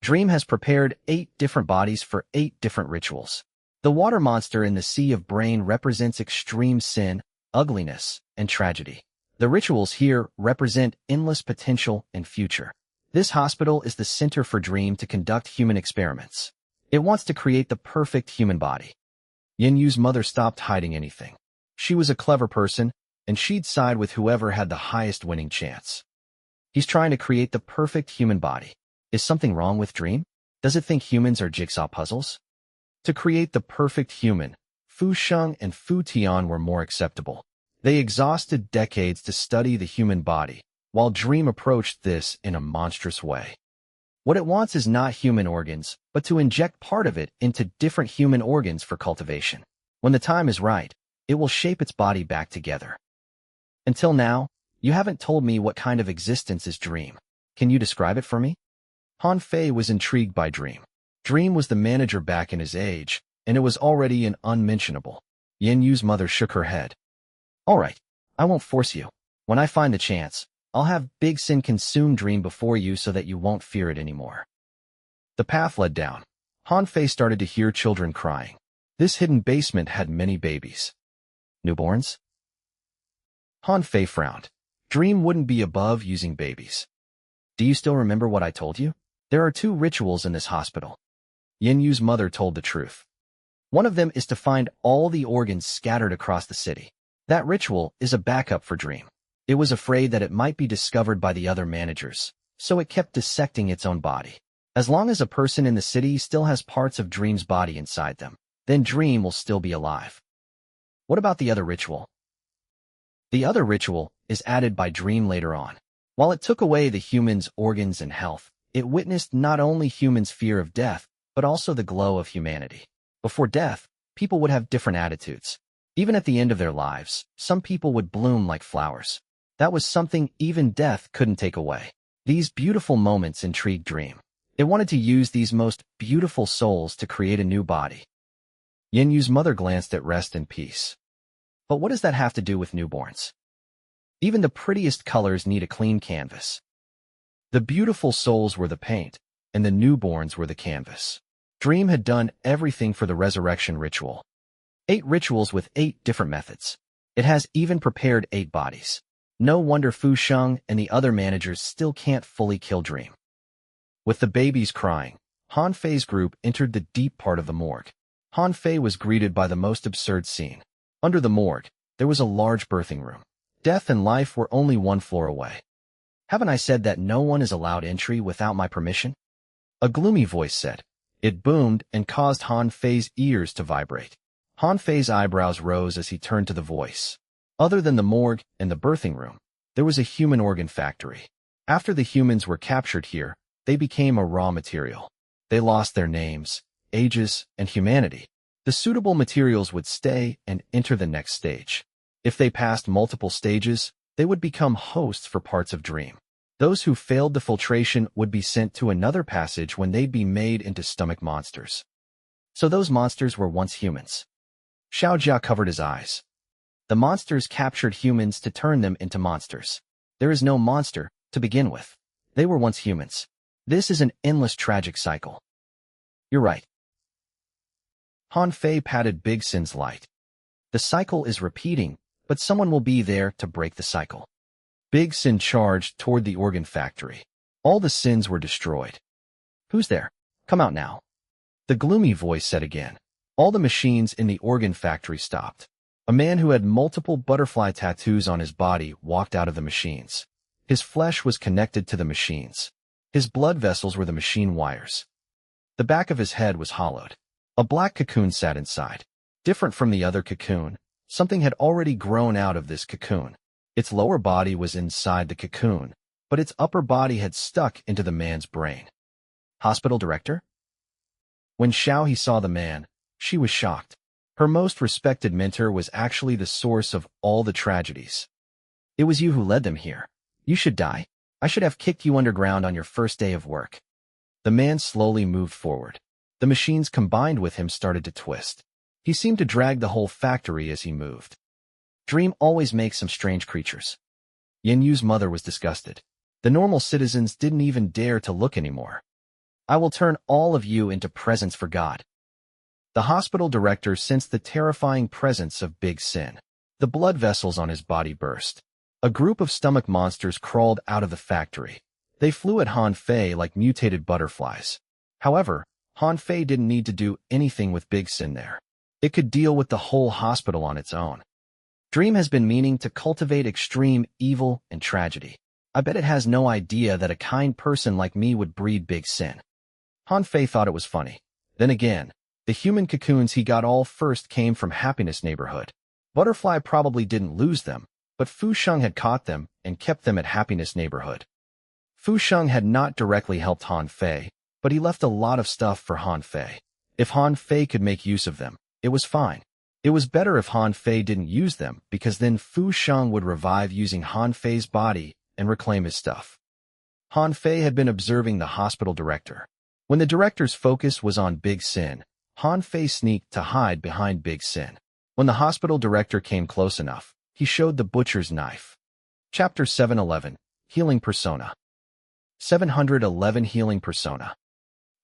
Dream has prepared 8 different bodies for 8 different rituals. The water monster in the sea of brain represents extreme sin, ugliness, and tragedy. The rituals here represent endless potential and future. This hospital is the center for Dream to conduct human experiments. It wants to create the perfect human body. Yin Yu's mother stopped hiding anything. She was a clever person, and she'd side with whoever had the highest winning chance. He's trying to create the perfect human body. Is something wrong with Dream? Does it think humans are jigsaw puzzles? To create the perfect human, Fu Sheng and Fu Tian were more acceptable. They exhausted decades to study the human body, while Dream approached this in a monstrous way. What it wants is not human organs, but to inject part of it into different human organs for cultivation. When the time is right, it will shape its body back together. Until now, you haven't told me what kind of existence is Dream. Can you describe it for me? Han Fei was intrigued by Dream. Dream was the manager back in his age, and it was already an unmentionable. Yin Yu's mother shook her head. All right, I won't force you. When I find the chance, I'll have Big Sin consume Dream before you so that you won't fear it anymore. The path led down. Han Fei started to hear children crying. This hidden basement had many babies. Newborns? Han Fei frowned. Dream wouldn't be above using babies. Do you still remember what I told you? There are 2 rituals in this hospital. Yin Yu's mother told the truth. One of them is to find all the organs scattered across the city. That ritual is a backup for Dream. It was afraid that it might be discovered by the other managers, so it kept dissecting its own body. As long as a person in the city still has parts of Dream's body inside them, then Dream will still be alive. What about the other ritual? The other ritual is added by Dream later on. While it took away the human's organs and health, it witnessed not only humans' fear of death, but also the glow of humanity. Before death, people would have different attitudes. Even at the end of their lives, some people would bloom like flowers. That was something even death couldn't take away. These beautiful moments intrigued Dream. It wanted to use these most beautiful souls to create a new body. Yin Yu's mother glanced at rest and peace. But what does that have to do with newborns? Even the prettiest colors need a clean canvas. The beautiful souls were the paint, and the newborns were the canvas. Dream had done everything for the resurrection ritual. 8 rituals with 8 different methods. It has even prepared 8 bodies. No wonder Fu Sheng and the other managers still can't fully kill Dream. With the babies crying, Han Fei's group entered the deep part of the morgue. Han Fei was greeted by the most absurd scene. Under the morgue, there was a large birthing room. Death and life were only 1 floor away. Haven't I said that no one is allowed entry without my permission? A gloomy voice said. It boomed and caused Han Fei's ears to vibrate. Han Fei's eyebrows rose as he turned to the voice. Other than the morgue and the birthing room, there was a human organ factory. After the humans were captured here, they became a raw material. They lost their names, ages, and humanity. The suitable materials would stay and enter the next stage. If they passed multiple stages, they would become hosts for parts of Dream. Those who failed the filtration would be sent to another passage when they'd be made into stomach monsters. So those monsters were once humans. Xiao Jia covered his eyes. The monsters captured humans to turn them into monsters. There is no monster to begin with. They were once humans. This is an endless tragic cycle. You're right. Han Fei patted Big Sin's light. The cycle is repeating, but someone will be there to break the cycle. Big Sin charged toward the organ factory. All the sins were destroyed. Who's there? Come out now. The gloomy voice said again. All the machines in the organ factory stopped. A man who had multiple butterfly tattoos on his body walked out of the machines. His flesh was connected to the machines. His blood vessels were the machine wires. The back of his head was hollowed. A black cocoon sat inside. Different from the other cocoon, something had already grown out of this cocoon. Its lower body was inside the cocoon, but its upper body had stuck into the man's brain. Hospital director? When Xiaohe saw the man, she was shocked. Her most respected mentor was actually the source of all the tragedies. It was you who led them here. You should die. I should have kicked you underground on your first day of work. The man slowly moved forward. The machines combined with him started to twist. He seemed to drag the whole factory as he moved. Dream always makes some strange creatures. Yin Yu's mother was disgusted. The normal citizens didn't even dare to look anymore. I will turn all of you into presents for God. The hospital director sensed the terrifying presence of Big Sin. The blood vessels on his body burst. A group of stomach monsters crawled out of the factory. They flew at Han Fei like mutated butterflies. However, Han Fei didn't need to do anything with Big Sin there. It could deal with the whole hospital on its own. Dream has been meaning to cultivate extreme evil and tragedy. I bet it has no idea that a kind person like me would breed Big Sin. Han Fei thought it was funny. Then again, the human cocoons he got all first came from Happiness Neighborhood. Butterfly probably didn't lose them, but Fu Sheng had caught them and kept them at Happiness Neighborhood. Fu Sheng had not directly helped Han Fei, but he left a lot of stuff for Han Fei. If Han Fei could make use of them, it was fine. It was better if Han Fei didn't use them, because then Fu Sheng would revive using Han Fei's body and reclaim his stuff. Han Fei had been observing the hospital director. When the director's focus was on Big Sin, Han Fei sneaked to hide behind Big Sin. When the hospital director came close enough, he showed the butcher's knife. Chapter 711, Healing Persona. 711 Healing Persona.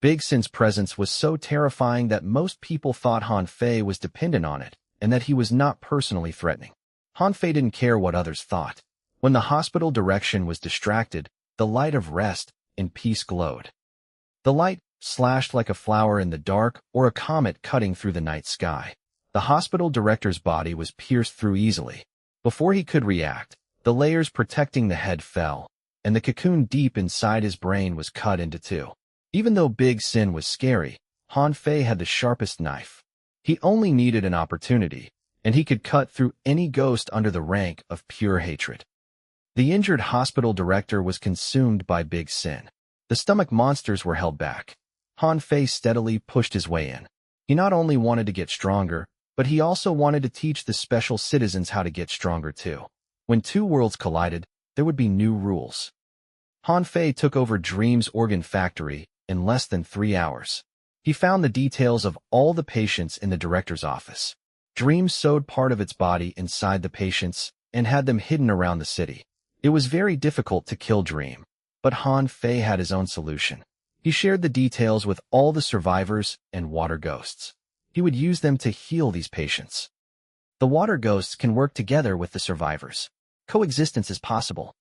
Big Sin's presence was so terrifying that most people thought Han Fei was dependent on it, and that he was not personally threatening. Han Fei didn't care what others thought. When the hospital direction was distracted, the light of rest and peace glowed. The light slashed like a flower in the dark or a comet cutting through the night sky. The hospital director's body was pierced through easily. Before he could react, the layers protecting the head fell, and the cocoon deep inside his brain was cut into two. Even though Big Sin was scary, Han Fei had the sharpest knife. He only needed an opportunity, and he could cut through any ghost under the rank of pure hatred. The injured hospital director was consumed by Big Sin. The stomach monsters were held back. Han Fei steadily pushed his way in. He not only wanted to get stronger, but he also wanted to teach the special citizens how to get stronger too. When two worlds collided, there would be new rules. Han Fei took over Dream's organ factory in less than 3 hours. He found the details of all the patients in the director's office. Dream sewed part of its body inside the patients and had them hidden around the city. It was very difficult to kill Dream, but Han Fei had his own solution. He shared the details with all the survivors and water ghosts. He would use them to heal these patients. The water ghosts can work together with the survivors. Coexistence is possible.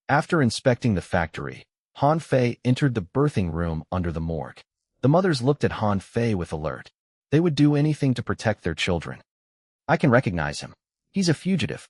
After inspecting the factory, Han Fei entered the birthing room under the morgue. The mothers looked at Han Fei with alert. They would do anything to protect their children. I can recognize him. He's a fugitive.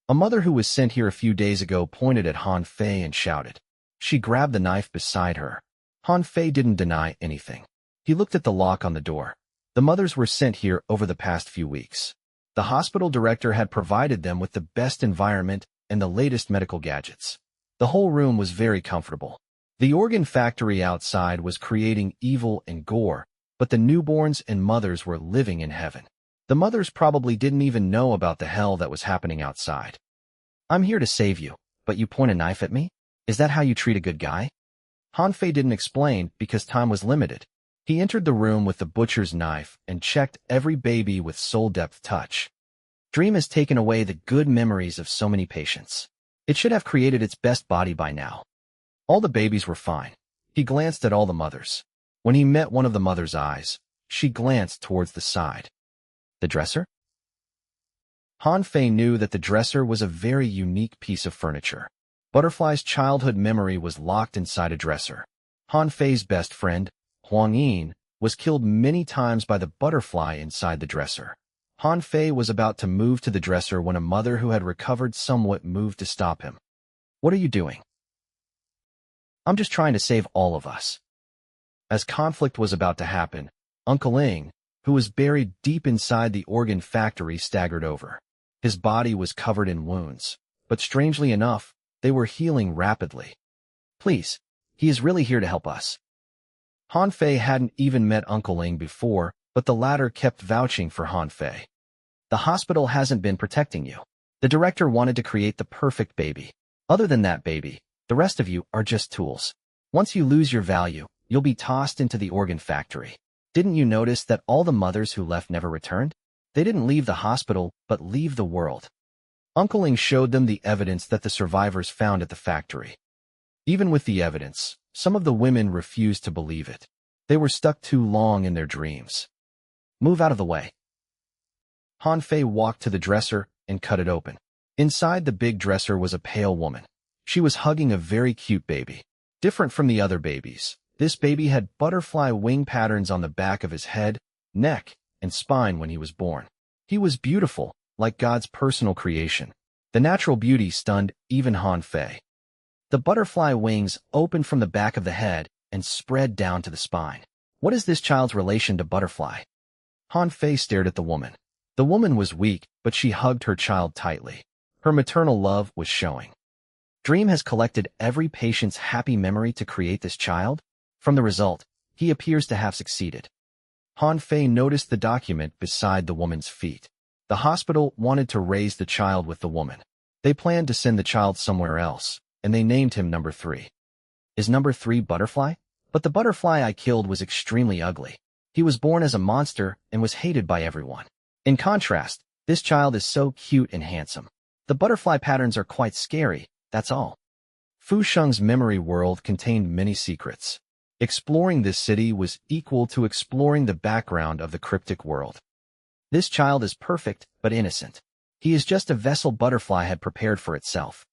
A mother who was sent here a few days ago pointed at Han Fei and shouted. She grabbed the knife beside her. Han Fei didn't deny anything. He looked at the lock on the door. The mothers were sent here over the past few weeks. The hospital director had provided them with the best environment and the latest medical gadgets. The whole room was very comfortable. The organ factory outside was creating evil and gore, but the newborns and mothers were living in heaven. The mothers probably didn't even know about the hell that was happening outside. I'm here to save you, but you point a knife at me? Is that how you treat a good guy? Han Fei didn't explain because time was limited. He entered the room with the butcher's knife and checked every baby with soul-depth touch. Dream has taken away the good memories of so many patients. It should have created its best body by now. All the babies were fine. He glanced at all the mothers. When he met one of the mother's eyes, she glanced towards the side. The dresser? Han Fei knew that the dresser was a very unique piece of furniture. Butterfly's childhood memory was locked inside a dresser. Han Fei's best friend, Huang Yin, was killed many times by the butterfly inside the dresser. Han Fei was about to move to the dresser when a mother who had recovered somewhat moved to stop him. What are you doing? I'm just trying to save all of us. As conflict was about to happen, Uncle Ing, who was buried deep inside the organ factory, staggered over. His body was covered in wounds. but strangely enough, they were healing rapidly. Please, he is really here to help us. Han Fei hadn't even met Uncle Ling before, but the latter kept vouching for Han Fei. The hospital hasn't been protecting you. The director wanted to create the perfect baby. Other than that baby, the rest of you are just tools. Once you lose your value, you'll be tossed into the organ factory. Didn't you notice that all the mothers who left never returned? They didn't leave the hospital, but leave the world. Uncle Ling showed them the evidence that the survivors found at the factory. Even with the evidence, some of the women refused to believe it. They were stuck too long in their dreams. Move out of the way. Han Fei walked to the dresser and cut it open. Inside the big dresser was a pale woman. She was hugging a very cute baby. Different from the other babies, this baby had butterfly wing patterns on the back of his head, neck, and spine when he was born. He was beautiful, like God's personal creation. The natural beauty stunned even Han Fei. The butterfly wings opened from the back of the head and spread down to the spine. What is this child's relation to Butterfly? Han Fei stared at the woman. The woman was weak, but she hugged her child tightly. Her maternal love was showing. Dream has collected every patient's happy memory to create this child. From the result, he appears to have succeeded. Han Fei noticed the document beside the woman's feet. The hospital wanted to raise the child with the woman. They planned to send the child somewhere else, and they named him number 3. Is number 3 Butterfly? But the butterfly I killed was extremely ugly. He was born as a monster and was hated by everyone. In contrast, this child is so cute and handsome. The butterfly patterns are quite scary, that's all. Fu Sheng's memory world contained many secrets. Exploring this city was equal to exploring the background of the cryptic world. This child is perfect, but innocent. He is just a vessel Butterfly had prepared for itself.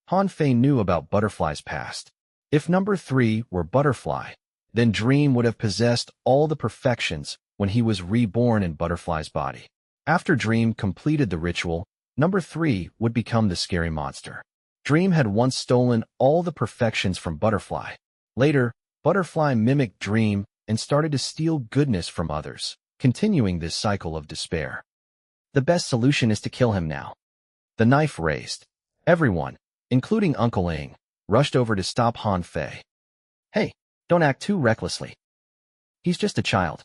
Han Fei knew about Butterfly's past. If number 3 were Butterfly, then Dream would have possessed all the perfections when he was reborn in Butterfly's body. After Dream completed the ritual, number 3 would become the scary monster. Dream had once stolen all the perfections from Butterfly. Later, Butterfly mimicked Dream and started to steal goodness from others, continuing this cycle of despair. The best solution is to kill him now. The knife raised. Everyone, including Uncle Ling, rushed over to stop Han Fei. Hey, don't act too recklessly. He's just a child.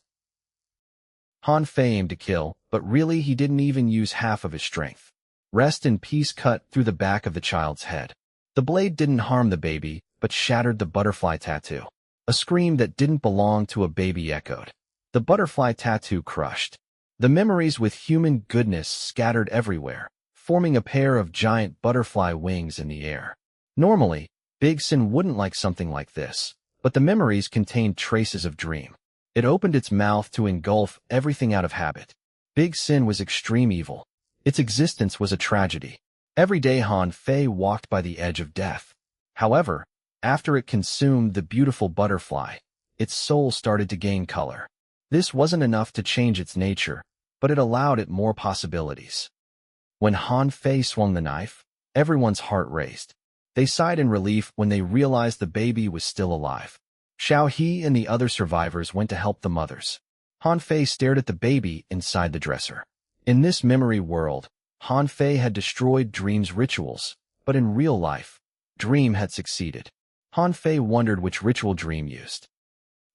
Han Fei aimed to kill, but really he didn't even use half of his strength. Rest in peace cut through the back of the child's head. The blade didn't harm the baby, but shattered the butterfly tattoo. A scream that didn't belong to a baby echoed. The butterfly tattoo crushed. The memories with human goodness scattered everywhere, forming a pair of giant butterfly wings in the air. Normally, Big Sin wouldn't like something like this, but the memories contained traces of Dream. It opened its mouth to engulf everything out of habit. Big Sin was extreme evil. Its existence was a tragedy. Every day Han Fei walked by the edge of death. However, after it consumed the beautiful butterfly, its soul started to gain color. This wasn't enough to change its nature, but it allowed it more possibilities. When Han Fei swung the knife, everyone's heart raced. They sighed in relief when they realized the baby was still alive. Xiao He and the other survivors went to help the mothers. Han Fei stared at the baby inside the dresser. In this memory world, Han Fei had destroyed Dream's rituals, but in real life, Dream had succeeded. Han Fei wondered which ritual Dream used.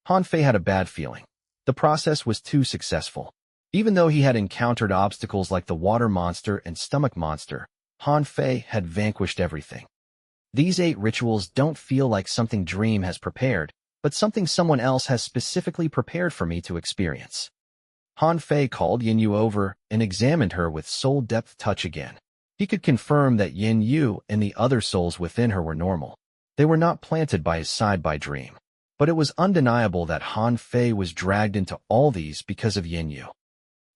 Han Fei had a bad feeling. The process was too successful. Even though he had encountered obstacles like the water monster and stomach monster, Han Fei had vanquished everything. These 8 rituals don't feel like something Dream has prepared, but something someone else has specifically prepared for me to experience. Han Fei called Yin Yu over and examined her with soul depth touch again. He could confirm that Yin Yu and the other souls within her were normal. They were not planted by his side by Dream. But it was undeniable that Han Fei was dragged into all these because of Yin Yu.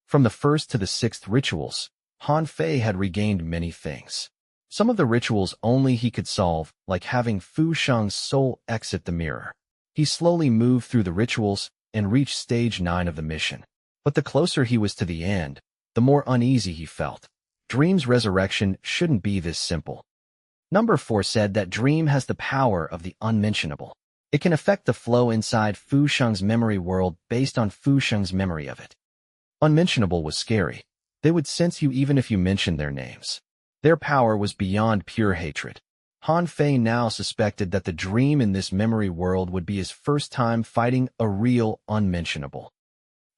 From the 1st to the 6th rituals, Han Fei had regained many things. Some of the rituals only he could solve, like having Fu Sheng's soul exit the mirror. He slowly moved through the rituals and reached stage 9 of the mission. But the closer he was to the end, the more uneasy he felt. Dream's resurrection shouldn't be this simple. Number 4 said that Dream has the power of the unmentionable. It can affect the flow inside Fu Sheng's memory world based on Fu Sheng's memory of it. Unmentionable was scary. They would sense you even if you mentioned their names. Their power was beyond pure hatred. Han Fei now suspected that the dream in this memory world would be his first time fighting a real unmentionable.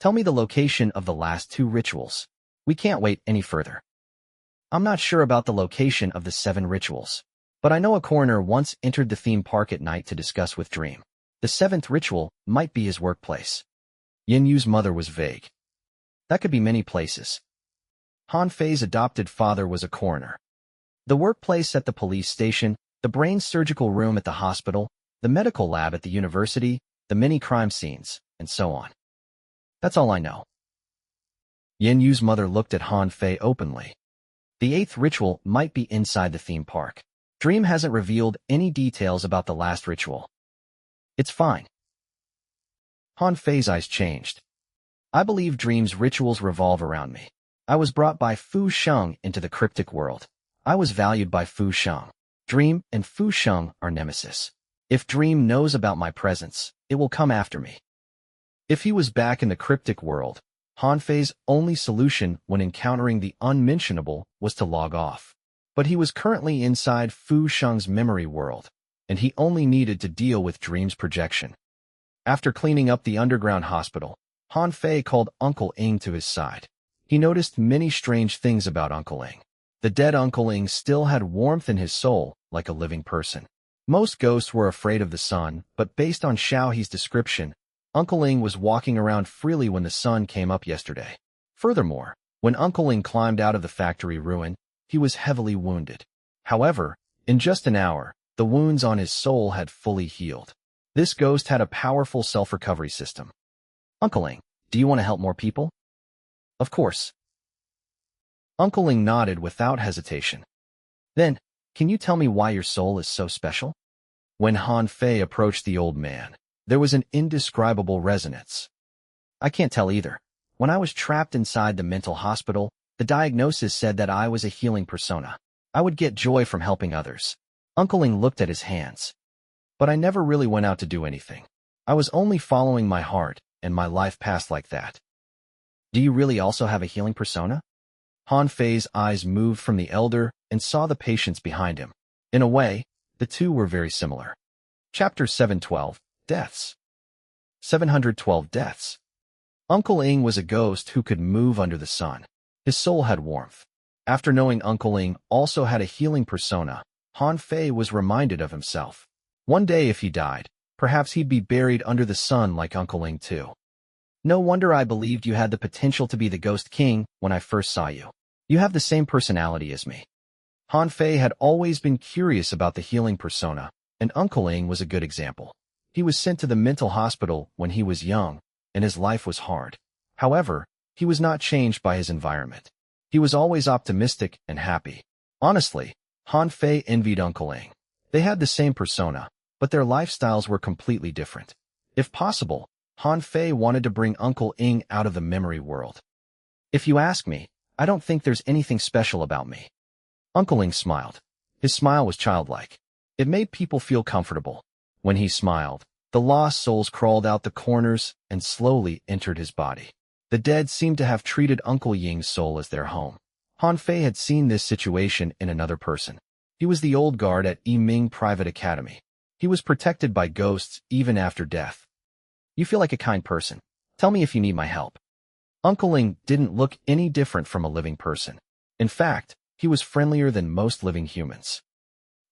Tell me the location of the last 2 rituals. We can't wait any further. I'm not sure about the location of the 7 rituals, but I know a coroner once entered the theme park at night to discuss with Dream. The 7th ritual might be his workplace. Yin Yu's mother was vague. That could be many places. Han Fei's adopted father was a coroner. The workplace at the police station, the brain surgical room at the hospital, the medical lab at the university, the many crime scenes, and so on. That's all I know. Yin Yu's mother looked at Han Fei openly. The 8th ritual might be inside the theme park. Dream hasn't revealed any details about the last ritual. It's fine. Han Fei's eyes changed. I believe Dream's rituals revolve around me. I was brought by Fu Sheng into the cryptic world. I was valued by Fu Sheng. Dream and Fu Sheng are nemesis. If Dream knows about my presence, it will come after me. If he was back in the cryptic world, Han Fei's only solution when encountering the unmentionable was to log off. But he was currently inside Fu Sheng's memory world, and he only needed to deal with Dream's projection. After cleaning up the underground hospital, Han Fei called Uncle Ing to his side. He noticed many strange things about Uncle Ing. The dead Uncle Ing still had warmth in his soul, like a living person. Most ghosts were afraid of the sun, but based on Xiao He's description, Uncle Ing was walking around freely when the sun came up yesterday. Furthermore, when Uncle Ing climbed out of the factory ruin, he was heavily wounded. However, in just an hour, the wounds on his soul had fully healed. This ghost had a powerful self-recovery system. Uncle Ing, do you want to help more people? Of course. Uncle Ing nodded without hesitation. Then, can you tell me why your soul is so special? When Han Fei approached the old man, there was an indescribable resonance. I can't tell either. When I was trapped inside the mental hospital, the diagnosis said that I was a healing persona. I would get joy from helping others. Uncle Ing looked at his hands. But I never really went out to do anything. I was only following my heart, and my life passed like that. Do you really also have a healing persona? Han Fei's eyes moved from the elder and saw the patients behind him. In a way, the two were very similar. Chapter 712, Deaths. 712 Deaths. Uncle Ing was a ghost who could move under the sun. His soul had warmth. After knowing Uncle Ing also had a healing persona, Han Fei was reminded of himself. One day if he died, perhaps he'd be buried under the sun like Uncle Ing too. No wonder I believed you had the potential to be the Ghost King when I first saw you. You have the same personality as me. Han Fei had always been curious about the healing persona, and Uncle Ing was a good example. He was sent to the mental hospital when he was young, and his life was hard. However, he was not changed by his environment. He was always optimistic and happy. Honestly, Han Fei envied Uncle Ing. They had the same persona, but their lifestyles were completely different. If possible, Han Fei wanted to bring Uncle Ing out of the memory world. If you ask me, I don't think there's anything special about me. Uncle Ing smiled. His smile was childlike. It made people feel comfortable. When he smiled, the lost souls crawled out the corners and slowly entered his body. The dead seemed to have treated Uncle Ying's soul as their home. Han Fei had seen this situation in another person. He was the old guard at Yiming Private Academy. He was protected by ghosts even after death. You feel like a kind person. Tell me if you need my help. Uncle Ing didn't look any different from a living person. In fact, he was friendlier than most living humans.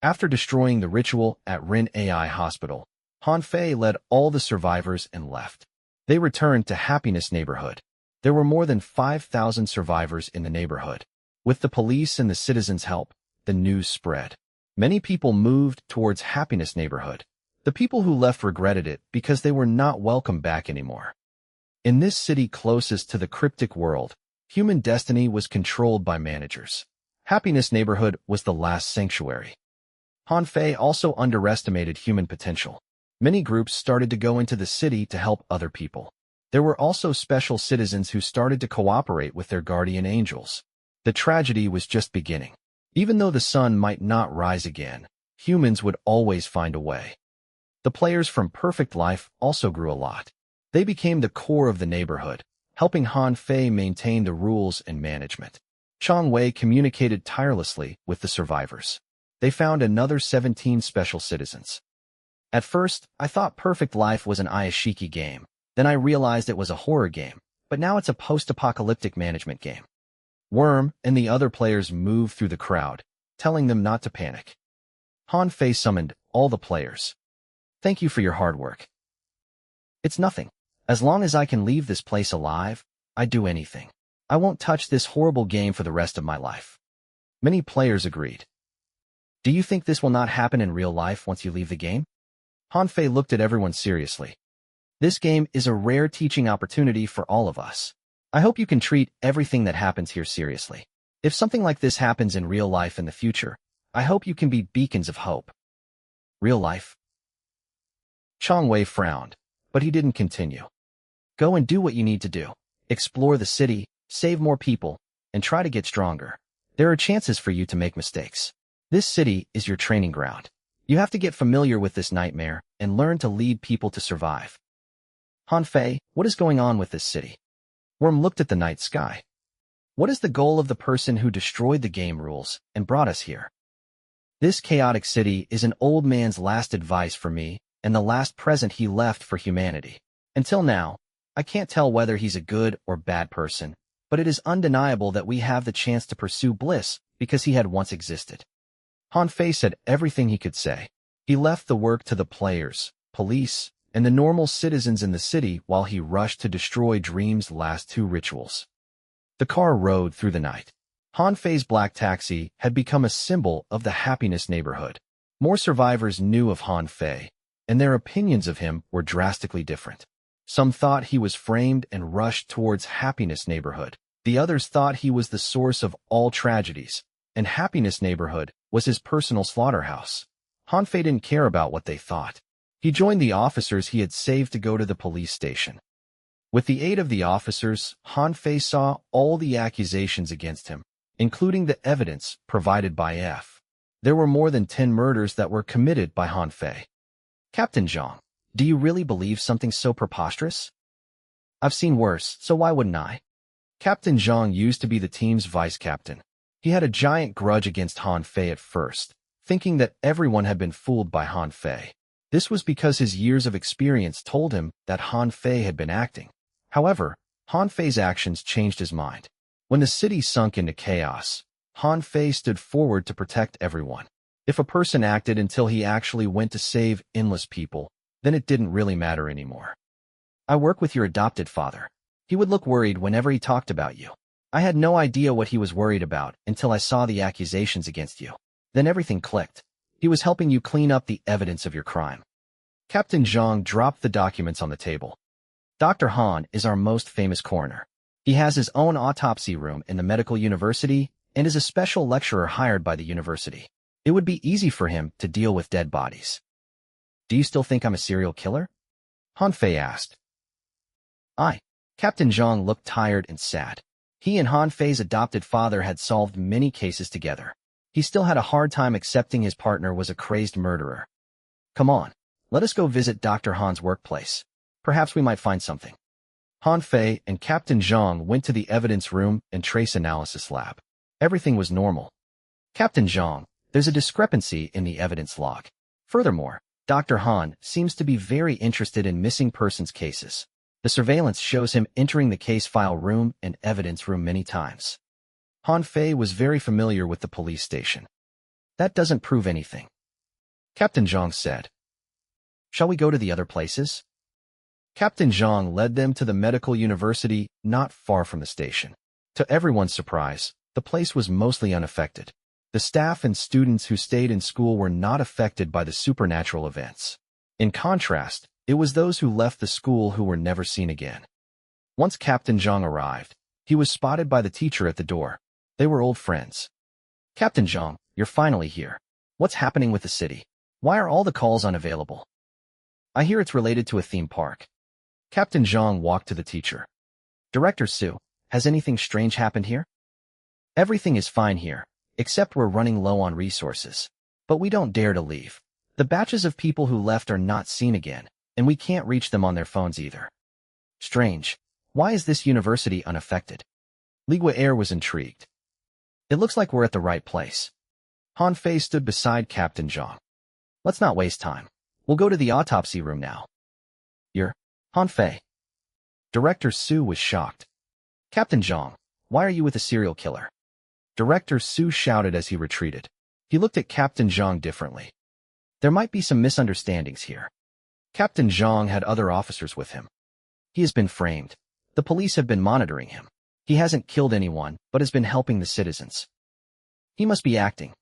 After destroying the ritual at Ren AI Hospital, Han Fei led all the survivors and left. They returned to Happiness Neighborhood. There were more than 5,000 survivors in the neighborhood. With the police and the citizens' help, the news spread. Many people moved towards Happiness Neighborhood. The people who left regretted it because they were not welcome back anymore. In this city closest to the cryptic world, human destiny was controlled by managers. Happiness Neighborhood was the last sanctuary. Han Fei also underestimated human potential. Many groups started to go into the city to help other people. There were also special citizens who started to cooperate with their guardian angels. The tragedy was just beginning. Even though the sun might not rise again, humans would always find a way. The players from Perfect Life also grew a lot. They became the core of the neighborhood, helping Han Fei maintain the rules and management. Chong Wei communicated tirelessly with the survivors. They found another 17 special citizens. At first, I thought Perfect Life was an Iyashikei game. Then I realized it was a horror game, but now it's a post-apocalyptic management game. Worm and the other players moved through the crowd, telling them not to panic. Han Fei summoned all the players. Thank you for your hard work. It's nothing. As long as I can leave this place alive, I'd do anything. I won't touch this horrible game for the rest of my life. Many players agreed. Do you think this will not happen in real life once you leave the game? Han Fei looked at everyone seriously. This game is a rare teaching opportunity for all of us. I hope you can treat everything that happens here seriously. If something like this happens in real life in the future, I hope you can be beacons of hope. Real life? Chong Wei frowned, but he didn't continue. Go and do what you need to do. Explore the city, save more people, and try to get stronger. There are chances for you to make mistakes. This city is your training ground. You have to get familiar with this nightmare and learn to lead people to survive. Han Fei, what is going on with this city? Worm looked at the night sky. What is the goal of the person who destroyed the game rules and brought us here? This chaotic city is an old man's last advice for me and the last present he left for humanity. Until now, I can't tell whether he's a good or bad person, but it is undeniable that we have the chance to pursue bliss because he had once existed. Han Fei said everything he could say. He left the work to the players, police, and the normal citizens in the city while he rushed to destroy Dream's last two rituals. The car rode through the night. Han Fei's black taxi had become a symbol of the Happiness neighborhood. More survivors knew of Han Fei, and their opinions of him were drastically different. Some thought he was framed and rushed towards Happiness neighborhood. The others thought he was the source of all tragedies, and Happiness neighborhood was his personal slaughterhouse. Han Fei didn't care about what they thought. He joined the officers he had saved to go to the police station. With the aid of the officers, Han Fei saw all the accusations against him, including the evidence provided by F. There were more than 10 murders that were committed by Han Fei. Captain Zhang, do you really believe something so preposterous? I've seen worse, so why wouldn't I? Captain Zhang used to be the team's vice-captain. He had a giant grudge against Han Fei at first, thinking that everyone had been fooled by Han Fei. This was because his years of experience told him that Han Fei had been acting. However, Han Fei's actions changed his mind. When the city sunk into chaos, Han Fei stood forward to protect everyone. If a person acted until he actually went to save endless people, then it didn't really matter anymore. I work with your adopted father. He would look worried whenever he talked about you. I had no idea what he was worried about until I saw the accusations against you. Then everything clicked. He was helping you clean up the evidence of your crime. Captain Zhang dropped the documents on the table. Dr. Han is our most famous coroner. He has his own autopsy room in the medical university and is a special lecturer hired by the university. It would be easy for him to deal with dead bodies. Do you still think I'm a serial killer? Han Fei asked. Captain Zhang looked tired and sad. He and Han Fei's adopted father had solved many cases together. He still had a hard time accepting his partner was a crazed murderer. Come on, let us go visit Dr. Han's workplace. Perhaps we might find something. Han Fei and Captain Zhang went to the evidence room and trace analysis lab. Everything was normal. Captain Zhang, there's a discrepancy in the evidence log. Furthermore, Dr. Han seems to be very interested in missing persons cases. The surveillance shows him entering the case file room and evidence room many times. Han Fei was very familiar with the police station. That doesn't prove anything. Captain Zhang said. Shall we go to the other places? Captain Zhang led them to the medical university not far from the station. To everyone's surprise, the place was mostly unaffected. The staff and students who stayed in school were not affected by the supernatural events. In contrast, it was those who left the school who were never seen again. Once Captain Zhang arrived, he was spotted by the teacher at the door. They were old friends. Captain Zhang, you're finally here. What's happening with the city? Why are all the calls unavailable? I hear it's related to a theme park. Captain Zhang walked to the teacher. Director Su, has anything strange happened here? Everything is fine here, except we're running low on resources. But we don't dare to leave. The batches of people who left are not seen again, and we can't reach them on their phones either. Strange. Why is this university unaffected? Ligua Air was intrigued. It looks like we're at the right place. Han Fei stood beside Captain Zhang. Let's not waste time. We'll go to the autopsy room now. You're Han Fei. Director Su was shocked. Captain Zhang, why are you with a serial killer? Director Su shouted as he retreated. He looked at Captain Zhang differently. There might be some misunderstandings here. Captain Zhang had other officers with him. He has been framed. The police have been monitoring him. He hasn't killed anyone, but has been helping the citizens. He must be acting.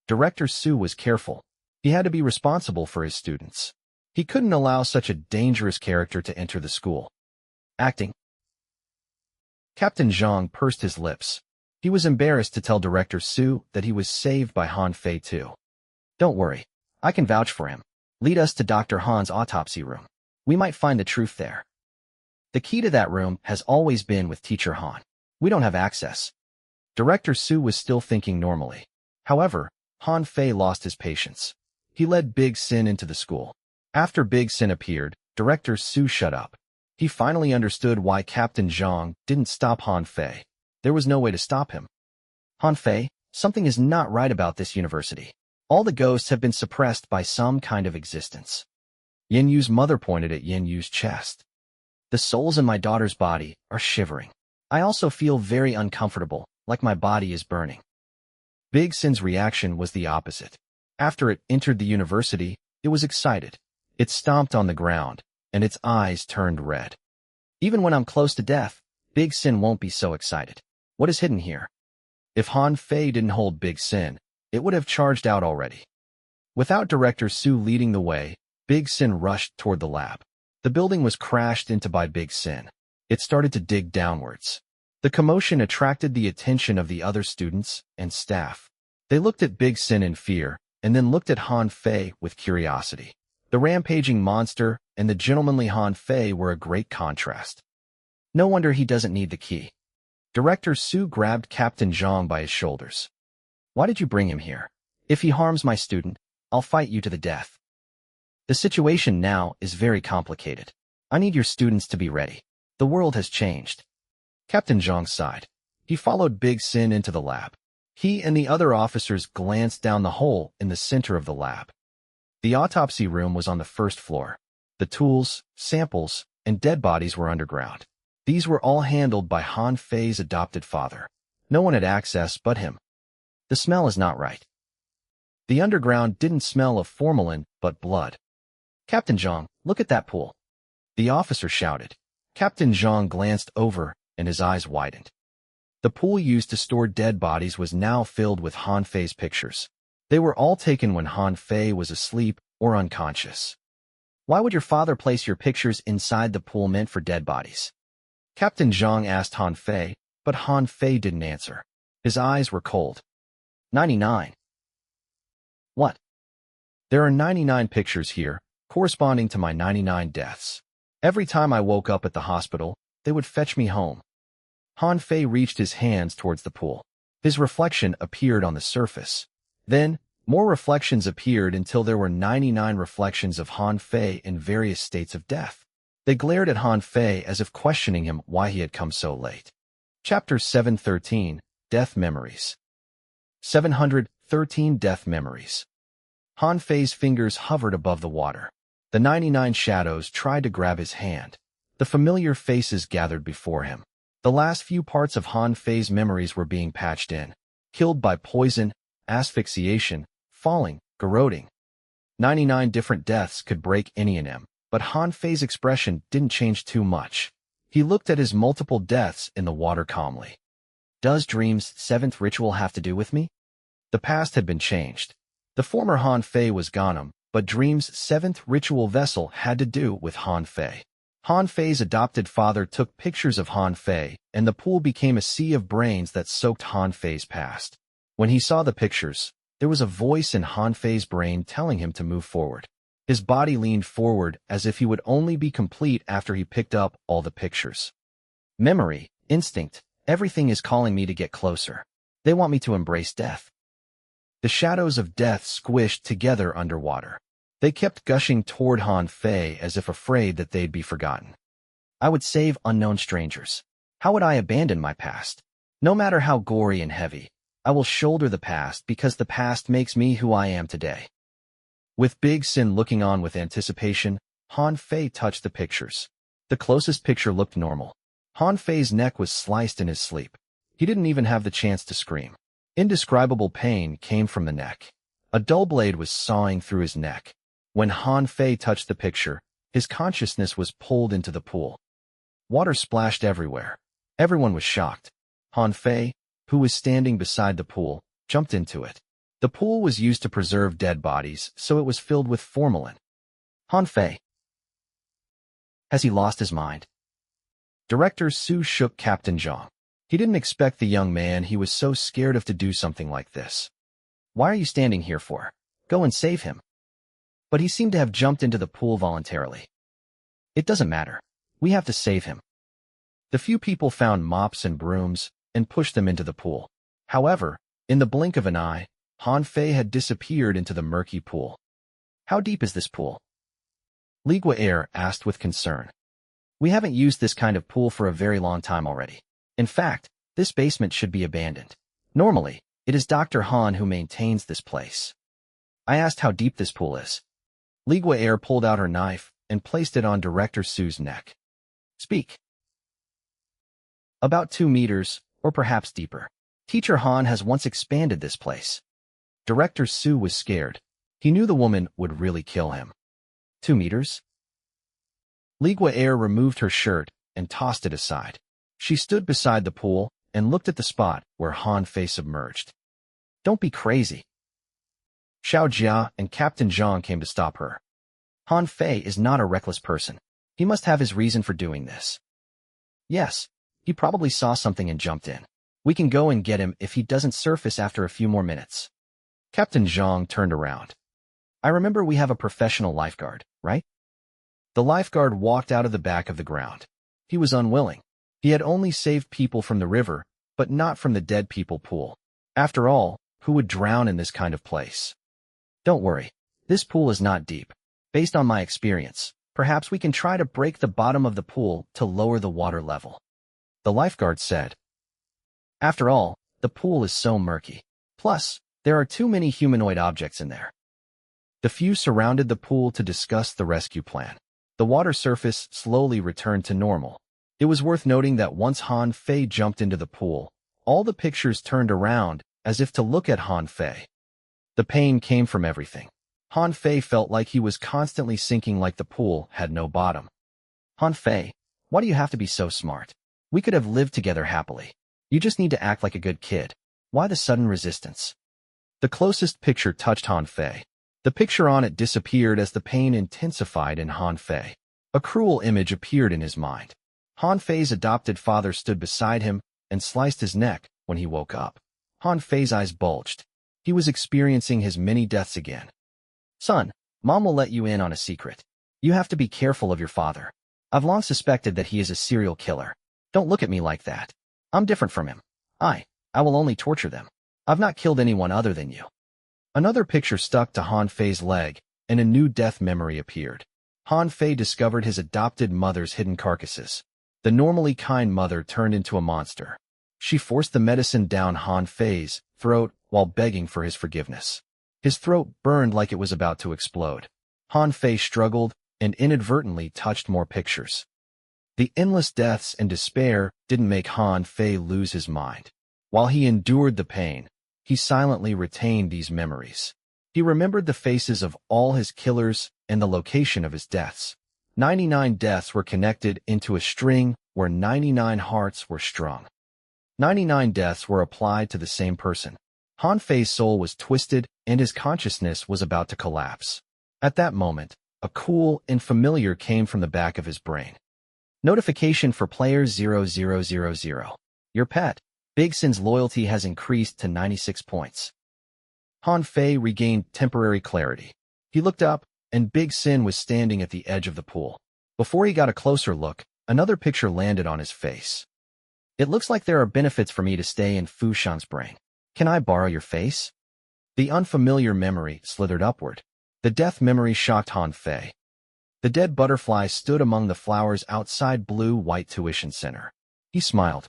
Director Su was careful. He had to be responsible for his students. He couldn't allow such a dangerous character to enter the school. Acting. Captain Zhang pursed his lips. He was embarrassed to tell Director Su that he was saved by Han Fei too. Don't worry. I can vouch for him. Lead us to Dr. Han's autopsy room. We might find the truth there. The key to that room has always been with Teacher Han. We don't have access. Director Su was still thinking normally. However, Han Fei lost his patience. He led Big Sin into the school. After Big Sin appeared, Director Su shut up. He finally understood why Captain Zhang didn't stop Han Fei. There was no way to stop him. Han Fei, something is not right about this university. All the ghosts have been suppressed by some kind of existence. Yin Yu's mother pointed at Yin Yu's chest. The souls in my daughter's body are shivering. I also feel very uncomfortable, like my body is burning. Big Sin's reaction was the opposite. After it entered the university, it was excited. It stomped on the ground, and its eyes turned red. Even when I'm close to death, Big Sin won't be so excited. What is hidden here? If Han Fei didn't hold Big Sin, it would have charged out already. Without Director Su leading the way, Big Sin rushed toward the lab. The building was crashed into by Big Sin. It started to dig downwards. The commotion attracted the attention of the other students and staff. They looked at Big Sin in fear, and then looked at Han Fei with curiosity. The rampaging monster and the gentlemanly Han Fei were a great contrast. No wonder he doesn't need the key. Director Su grabbed Captain Zhang by his shoulders. Why did you bring him here? If he harms my student, I'll fight you to the death. The situation now is very complicated. I need your students to be ready. The world has changed. Captain Zhang sighed. He followed Big Sin into the lab. He and the other officers glanced down the hole in the center of the lab. The autopsy room was on the first floor. The tools, samples, and dead bodies were underground. These were all handled by Han Fei's adopted father. No one had access but him. The smell is not right. The underground didn't smell of formalin, but blood. Captain Zhang, look at that pool. The officer shouted. Captain Zhang glanced over, and his eyes widened. The pool used to store dead bodies was now filled with Han Fei's pictures. They were all taken when Han Fei was asleep or unconscious. Why would your father place your pictures inside the pool meant for dead bodies? Captain Zhang asked Han Fei, but Han Fei didn't answer. His eyes were cold. 99. What? There are 99 pictures here, corresponding to my 99 deaths. Every time I woke up at the hospital, they would fetch me home. Han Fei reached his hands towards the pool. His reflection appeared on the surface. Then, more reflections appeared until there were 99 reflections of Han Fei in various states of death. They glared at Han Fei as if questioning him why he had come so late. Chapter 713, Death Memories. 713 Death Memories. Han Fei's fingers hovered above the water. The 99 shadows tried to grab his hand. The familiar faces gathered before him. The last few parts of Han Fei's memories were being patched in. Killed by poison, asphyxiation, falling, corroding. 99 different deaths could break any in him, but Han Fei's expression didn't change too much. He looked at his multiple deaths in the water calmly. Does Dream's 7th ritual have to do with me? The past had been changed. The former Han Fei was gone, but Dream's 7th ritual vessel had to do with Han Fei. Han Fei's adopted father took pictures of Han Fei, and the pool became a sea of brains that soaked Han Fei's past. When he saw the pictures, there was a voice in Han Fei's brain telling him to move forward. His body leaned forward as if he would only be complete after he picked up all the pictures. Memory, instinct, everything is calling me to get closer. They want me to embrace death. The shadows of death squished together underwater. They kept gushing toward Han Fei as if afraid that they'd be forgotten. I would save unknown strangers. How would I abandon my past? No matter how gory and heavy, I will shoulder the past because the past makes me who I am today. With Big Sin looking on with anticipation, Han Fei touched the pictures. The closest picture looked normal. Han Fei's neck was sliced in his sleep. He didn't even have the chance to scream. Indescribable pain came from the neck. A dull blade was sawing through his neck. When Han Fei touched the picture, his consciousness was pulled into the pool. Water splashed everywhere. Everyone was shocked. Han Fei, who was standing beside the pool, jumped into it. The pool was used to preserve dead bodies, so it was filled with formalin. Han Fei. Has he lost his mind? Director Su shook Captain Zhang. He didn't expect the young man he was so scared of to do something like this. Why are you standing here for? Go and save him. But he seemed to have jumped into the pool voluntarily. It doesn't matter. We have to save him. The few people found mops and brooms and pushed them into the pool. However, in the blink of an eye, Han Fei had disappeared into the murky pool. How deep is this pool? Li Gui'er asked with concern. We haven't used this kind of pool for a very long time already. In fact, this basement should be abandoned. Normally, it is Dr. Han who maintains this place. I asked how deep this pool is. Li Gui'er pulled out her knife and placed it on Director Su's neck. Speak. About 2 meters, or perhaps deeper. Teacher Han has once expanded this place. Director Su was scared. He knew the woman would really kill him. 2 meters? Li Gui'er removed her shirt and tossed it aside. She stood beside the pool and looked at the spot where Han Fei submerged. Don't be crazy. Xiao Jia and Captain Zhang came to stop her. Han Fei is not a reckless person. He must have his reason for doing this. Yes, he probably saw something and jumped in. We can go and get him if he doesn't surface after a few more minutes. Captain Zhang turned around. I remember we have a professional lifeguard, right? The lifeguard walked out of the back of the ground. He was unwilling. He had only saved people from the river, but not from the dead people pool. After all, who would drown in this kind of place? Don't worry. This pool is not deep. Based on my experience, perhaps we can try to break the bottom of the pool to lower the water level. The lifeguard said. After all, the pool is so murky. Plus, there are too many humanoid objects in there. The few surrounded the pool to discuss the rescue plan. The water surface slowly returned to normal. It was worth noting that once Han Fei jumped into the pool, all the pictures turned around as if to look at Han Fei. The pain came from everything. Han Fei felt like he was constantly sinking like the pool had no bottom. Han Fei, why do you have to be so smart? We could have lived together happily. You just need to act like a good kid. Why the sudden resistance? The closest picture touched Han Fei. The picture on it disappeared as the pain intensified in Han Fei. A cruel image appeared in his mind. Han Fei's adopted father stood beside him and sliced his neck when he woke up. Han Fei's eyes bulged. He was experiencing his many deaths again. Son, Mom will let you in on a secret. You have to be careful of your father. I've long suspected that he is a serial killer. Don't look at me like that. I'm different from him. I will only torture them. I've not killed anyone other than you. Another picture stuck to Han Fei's leg, and a new death memory appeared. Han Fei discovered his adopted mother's hidden carcasses. The normally kind mother turned into a monster. She forced the medicine down Han Fei's throat while begging for his forgiveness. His throat burned like it was about to explode. Han Fei struggled and inadvertently touched more pictures. The endless deaths and despair didn't make Han Fei lose his mind. While he endured the pain, he silently retained these memories. He remembered the faces of all his killers and the location of his deaths. 99 deaths were connected into a string where 99 hearts were strung. 99 deaths were applied to the same person. Han Fei's soul was twisted and his consciousness was about to collapse. At that moment, a cool and familiar came from the back of his brain. Notification for player 0000. Your pet, Big Sin's loyalty has increased to 96 points. Han Fei regained temporary clarity. He looked up, and Big Sin was standing at the edge of the pool. Before he got a closer look, another picture landed on his face. It looks like there are benefits for me to stay in Fushan's brain. Can I borrow your face? The unfamiliar memory slithered upward. The death memory shocked Han Fei. The dead butterfly stood among the flowers outside Blue-White Tuition Center. He smiled.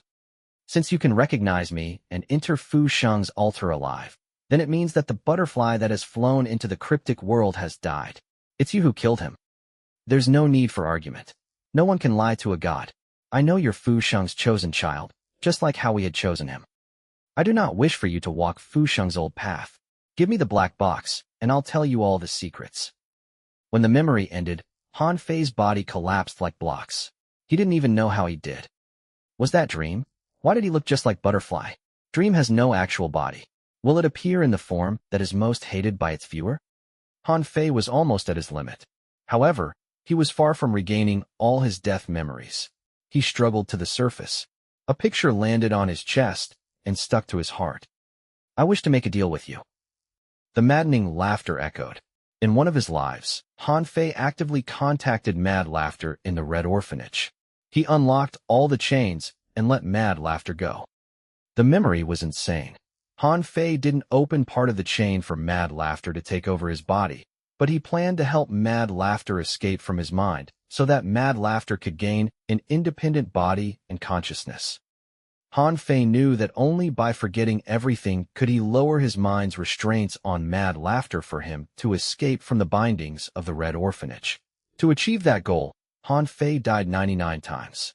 Since you can recognize me and enter Fu Sheng's altar alive, then it means that the butterfly that has flown into the cryptic world has died. It's you who killed him. There's no need for argument. No one can lie to a god. I know you're Fu Sheng's chosen child, just like how we had chosen him. I do not wish for you to walk Fu Sheng's old path. Give me the black box, and I'll tell you all the secrets. When the memory ended, Han Fei's body collapsed like blocks. He didn't even know how he did. Was that Dream? Why did he look just like Butterfly? Dream has no actual body. Will it appear in the form that is most hated by its viewer? Han Fei was almost at his limit. However, he was far from regaining all his death memories. He struggled to the surface. A picture landed on his chest and stuck to his heart. I wish to make a deal with you. The maddening laughter echoed. In one of his lives, Han Fei actively contacted Mad Laughter in the Red Orphanage. He unlocked all the chains and let Mad Laughter go. The memory was insane. Han Fei didn't open part of the chain for Mad Laughter to take over his body, but he planned to help Mad Laughter escape from his mind so that Mad Laughter could gain an independent body and consciousness. Han Fei knew that only by forgetting everything could he lower his mind's restraints on Mad Laughter for him to escape from the bindings of the Red Orphanage. To achieve that goal, Han Fei died 99 times.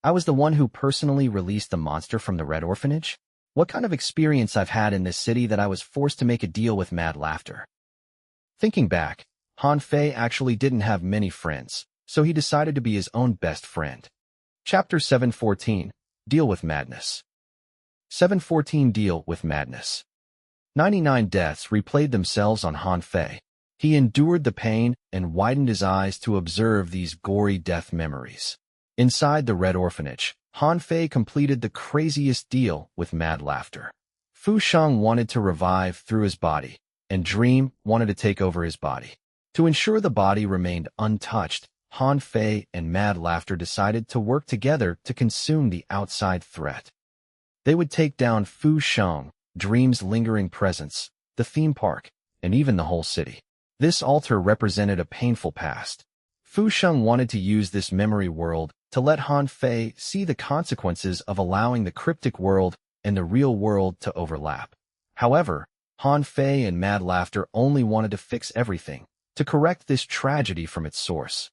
I was the one who personally released the monster from the Red Orphanage? What kind of experience I've had in this city that I was forced to make a deal with Mad Laughter? Thinking back, Han Fei actually didn't have many friends, so he decided to be his own best friend. Chapter 714. Deal with Madness. 714 Deal with Madness. 99 deaths replayed themselves on Han Fei. He endured the pain and widened his eyes to observe these gory death memories. Inside the Red Orphanage, Han Fei completed the craziest deal with Mad Laughter. Fu Sheng wanted to revive through his body, and Dream wanted to take over his body. To ensure the body remained untouched, Han Fei and Mad Laughter decided to work together to consume the outside threat. They would take down Fu Sheng, Dream's lingering presence, the theme park, and even the whole city. This altar represented a painful past. Fu Sheng wanted to use this memory world to let Han Fei see the consequences of allowing the cryptic world and the real world to overlap. However, Han Fei and Mad Laughter only wanted to fix everything, to correct this tragedy from its source.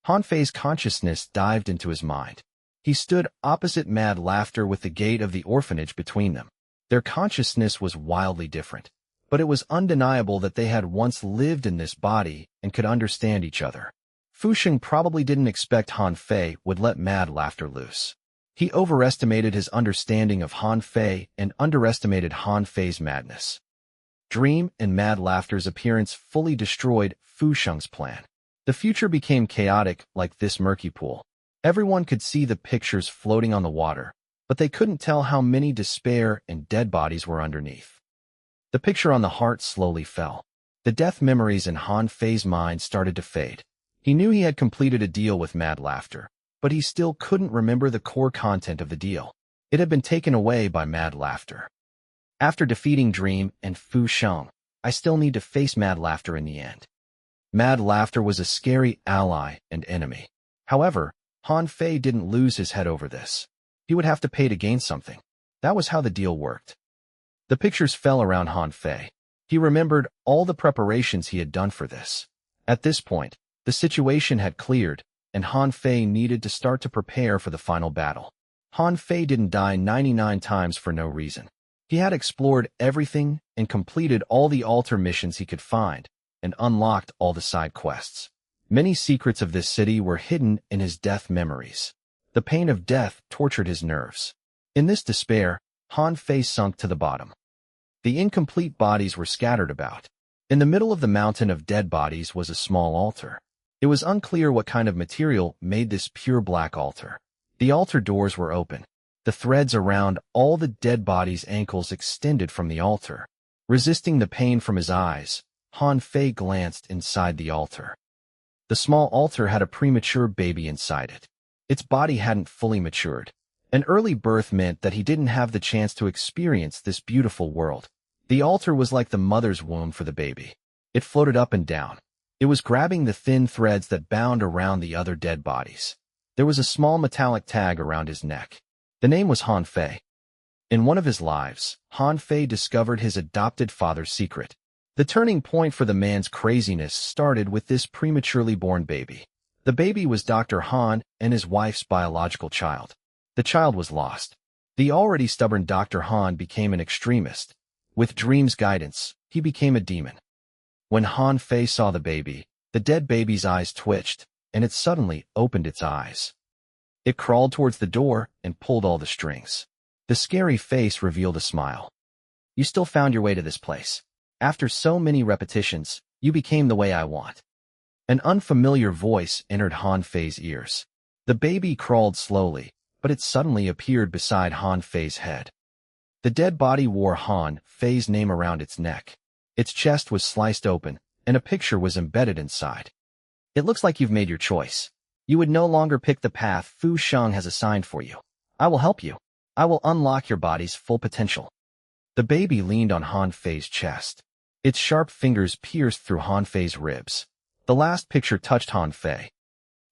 Han Fei's consciousness dived into his mind. He stood opposite Mad Laughter with the gate of the orphanage between them. Their consciousness was wildly different, but it was undeniable that they had once lived in this body and could understand each other. Fu Sheng probably didn't expect Han Fei would let Mad Laughter loose. He overestimated his understanding of Han Fei and underestimated Han Fei's madness. Dream and Mad Laughter's appearance fully destroyed Fu Sheng's plan. The future became chaotic like this murky pool. Everyone could see the pictures floating on the water, but they couldn't tell how many despair and dead bodies were underneath. The picture on the heart slowly fell. The death memories in Han Fei's mind started to fade. He knew he had completed a deal with Mad Laughter, but he still couldn't remember the core content of the deal. It had been taken away by Mad Laughter. After defeating Dream and Fu Sheng, I still need to face Mad Laughter in the end. Mad Laughter was a scary ally and enemy. However, Han Fei didn't lose his head over this. He would have to pay to gain something. That was how the deal worked. The pictures fell around Han Fei. He remembered all the preparations he had done for this. At this point, the situation had cleared, and Han Fei needed to start to prepare for the final battle. Han Fei didn't die 99 times for no reason. He had explored everything and completed all the altar missions he could find, and unlocked all the side quests. Many secrets of this city were hidden in his death memories. The pain of death tortured his nerves. In this despair, Han Fei sunk to the bottom. The incomplete bodies were scattered about. In the middle of the mountain of dead bodies was a small altar. It was unclear what kind of material made this pure black altar. The altar doors were open. The threads around all the dead bodies' ankles extended from the altar. Resisting the pain from his eyes, Han Fei glanced inside the altar. The small altar had a premature baby inside it. Its body hadn't fully matured. An early birth meant that he didn't have the chance to experience this beautiful world. The altar was like the mother's womb for the baby. It floated up and down. It was grabbing the thin threads that bound around the other dead bodies. There was a small metallic tag around his neck. The name was Han Fei. In one of his lives, Han Fei discovered his adopted father's secret. The turning point for the man's craziness started with this prematurely born baby. The baby was Dr. Han and his wife's biological child. The child was lost. The already stubborn Dr. Han became an extremist. With Dream's guidance, he became a demon. When Han Fei saw the baby, the dead baby's eyes twitched, and it suddenly opened its eyes. It crawled towards the door and pulled all the strings. The scary face revealed a smile. You still found your way to this place. After so many repetitions, you became the way I want. An unfamiliar voice entered Han Fei's ears. The baby crawled slowly, but it suddenly appeared beside Han Fei's head. The dead body wore Han Fei's name around its neck. Its chest was sliced open, and a picture was embedded inside. It looks like you've made your choice. You would no longer pick the path Fu Sheng has assigned for you. I will help you. I will unlock your body's full potential. The baby leaned on Han Fei's chest. Its sharp fingers pierced through Han Fei's ribs. The last picture touched Han Fei.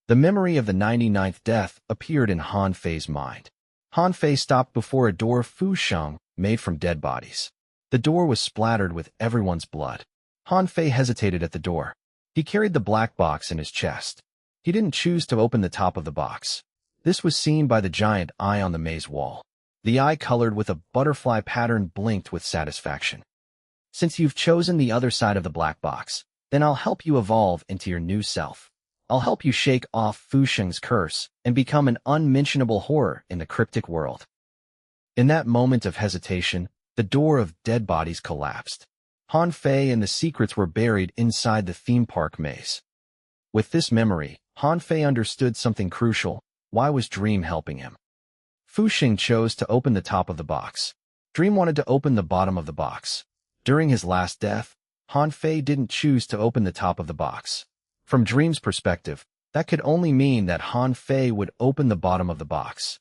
The memory of the 99th death appeared in Han Fei's mind. Han Fei stopped before a door Fu Sheng made from dead bodies. The door was splattered with everyone's blood. Han Fei hesitated at the door. He carried the black box in his chest. He didn't choose to open the top of the box. This was seen by the giant eye on the maze wall. The eye colored with a butterfly pattern blinked with satisfaction. Since you've chosen the other side of the black box, then I'll help you evolve into your new self. I'll help you shake off Fu Sheng's curse and become an unmentionable horror in the cryptic world. In that moment of hesitation, the door of dead bodies collapsed. Han Fei and the secrets were buried inside the theme park maze. With this memory, Han Fei understood something crucial. Why was Dream helping him? Fu Sheng chose to open the top of the box. Dream wanted to open the bottom of the box. During his last death, Han Fei didn't choose to open the top of the box. From Dream's perspective, that could only mean that Han Fei would open the bottom of the box.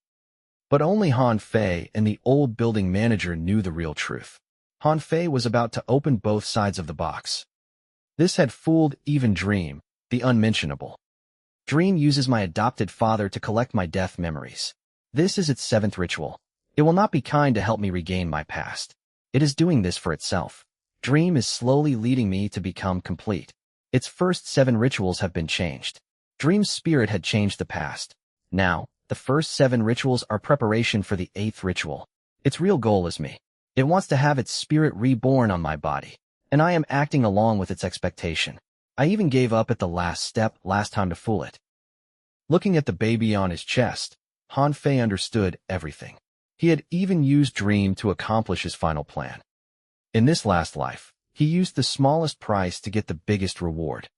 But only Han Fei and the old building manager knew the real truth. Han Fei was about to open both sides of the box. This had fooled even Dream, the unmentionable. Dream uses my adopted father to collect my death memories. This is its 7th ritual. It will not be kind to help me regain my past. It is doing this for itself. Dream is slowly leading me to become complete. Its first 7 rituals have been changed. Dream's spirit had changed the past. Now, the first 7 rituals are preparation for the 8th ritual. Its real goal is me. It wants to have its spirit reborn on my body, and I am acting along with its expectation. I even gave up at the last step last time to fool it. Looking at the baby on his chest, Han Fei understood everything. He had even used Dream to accomplish his final plan. In this last life, he used the smallest price to get the biggest reward.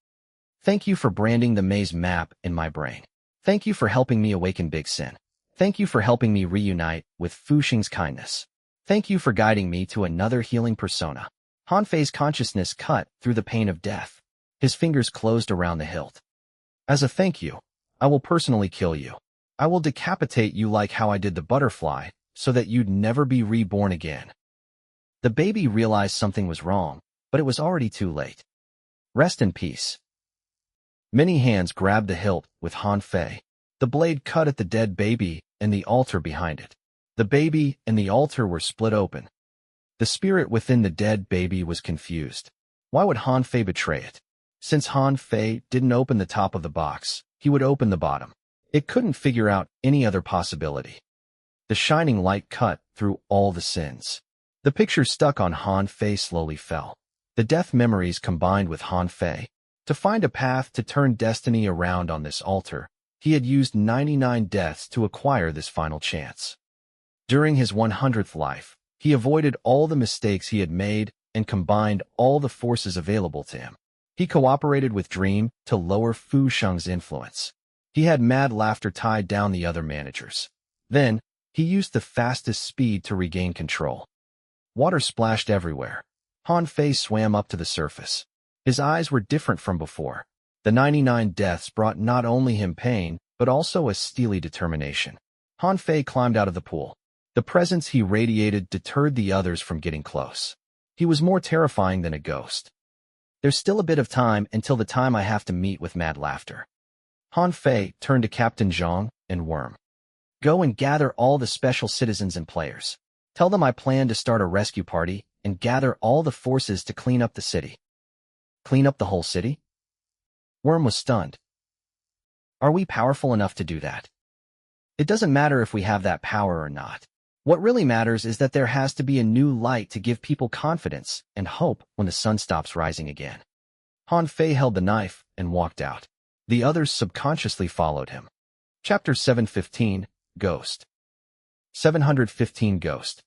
Thank you for branding the maze map in my brain. Thank you for helping me awaken Big Sin. Thank you for helping me reunite with Fu Sheng's kindness. Thank you for guiding me to another healing persona. Han Fei's consciousness cut through the pain of death. His fingers closed around the hilt. As a thank you, I will personally kill you. I will decapitate you like how I did the butterfly, so that you'd never be reborn again. The baby realized something was wrong, but it was already too late. Rest in peace. Many hands grabbed the hilt with Han Fei. The blade cut at the dead baby and the altar behind it. The baby and the altar were split open. The spirit within the dead baby was confused. Why would Han Fei betray it? Since Han Fei didn't open the top of the box, he would open the bottom. It couldn't figure out any other possibility. The shining light cut through all the sins. The picture stuck on Han Fei slowly fell. The death memories combined with Han Fei. To find a path to turn destiny around on this altar, he had used 99 deaths to acquire this final chance. During his 100th life, he avoided all the mistakes he had made and combined all the forces available to him. He cooperated with Dream to lower Fu Sheng's influence. He had mad laughter tied down the other managers. Then, he used the fastest speed to regain control. Water splashed everywhere. Han Fei swam up to the surface. His eyes were different from before. The 99 deaths brought not only him pain, but also a steely determination. Han Fei climbed out of the pool. The presence he radiated deterred the others from getting close. He was more terrifying than a ghost. There's still a bit of time until the time I have to meet with Mad Laughter. Han Fei turned to Captain Zhang and Worm. Go and gather all the special citizens and players. Tell them I plan to start a rescue party and gather all the forces to clean up the city. Clean up the whole city? Worm was stunned. Are we powerful enough to do that? It doesn't matter if we have that power or not. What really matters is that there has to be a new light to give people confidence and hope when the sun stops rising again. Han Fei held the knife and walked out. The others subconsciously followed him. Chapter 715, Ghost. 715 Ghost.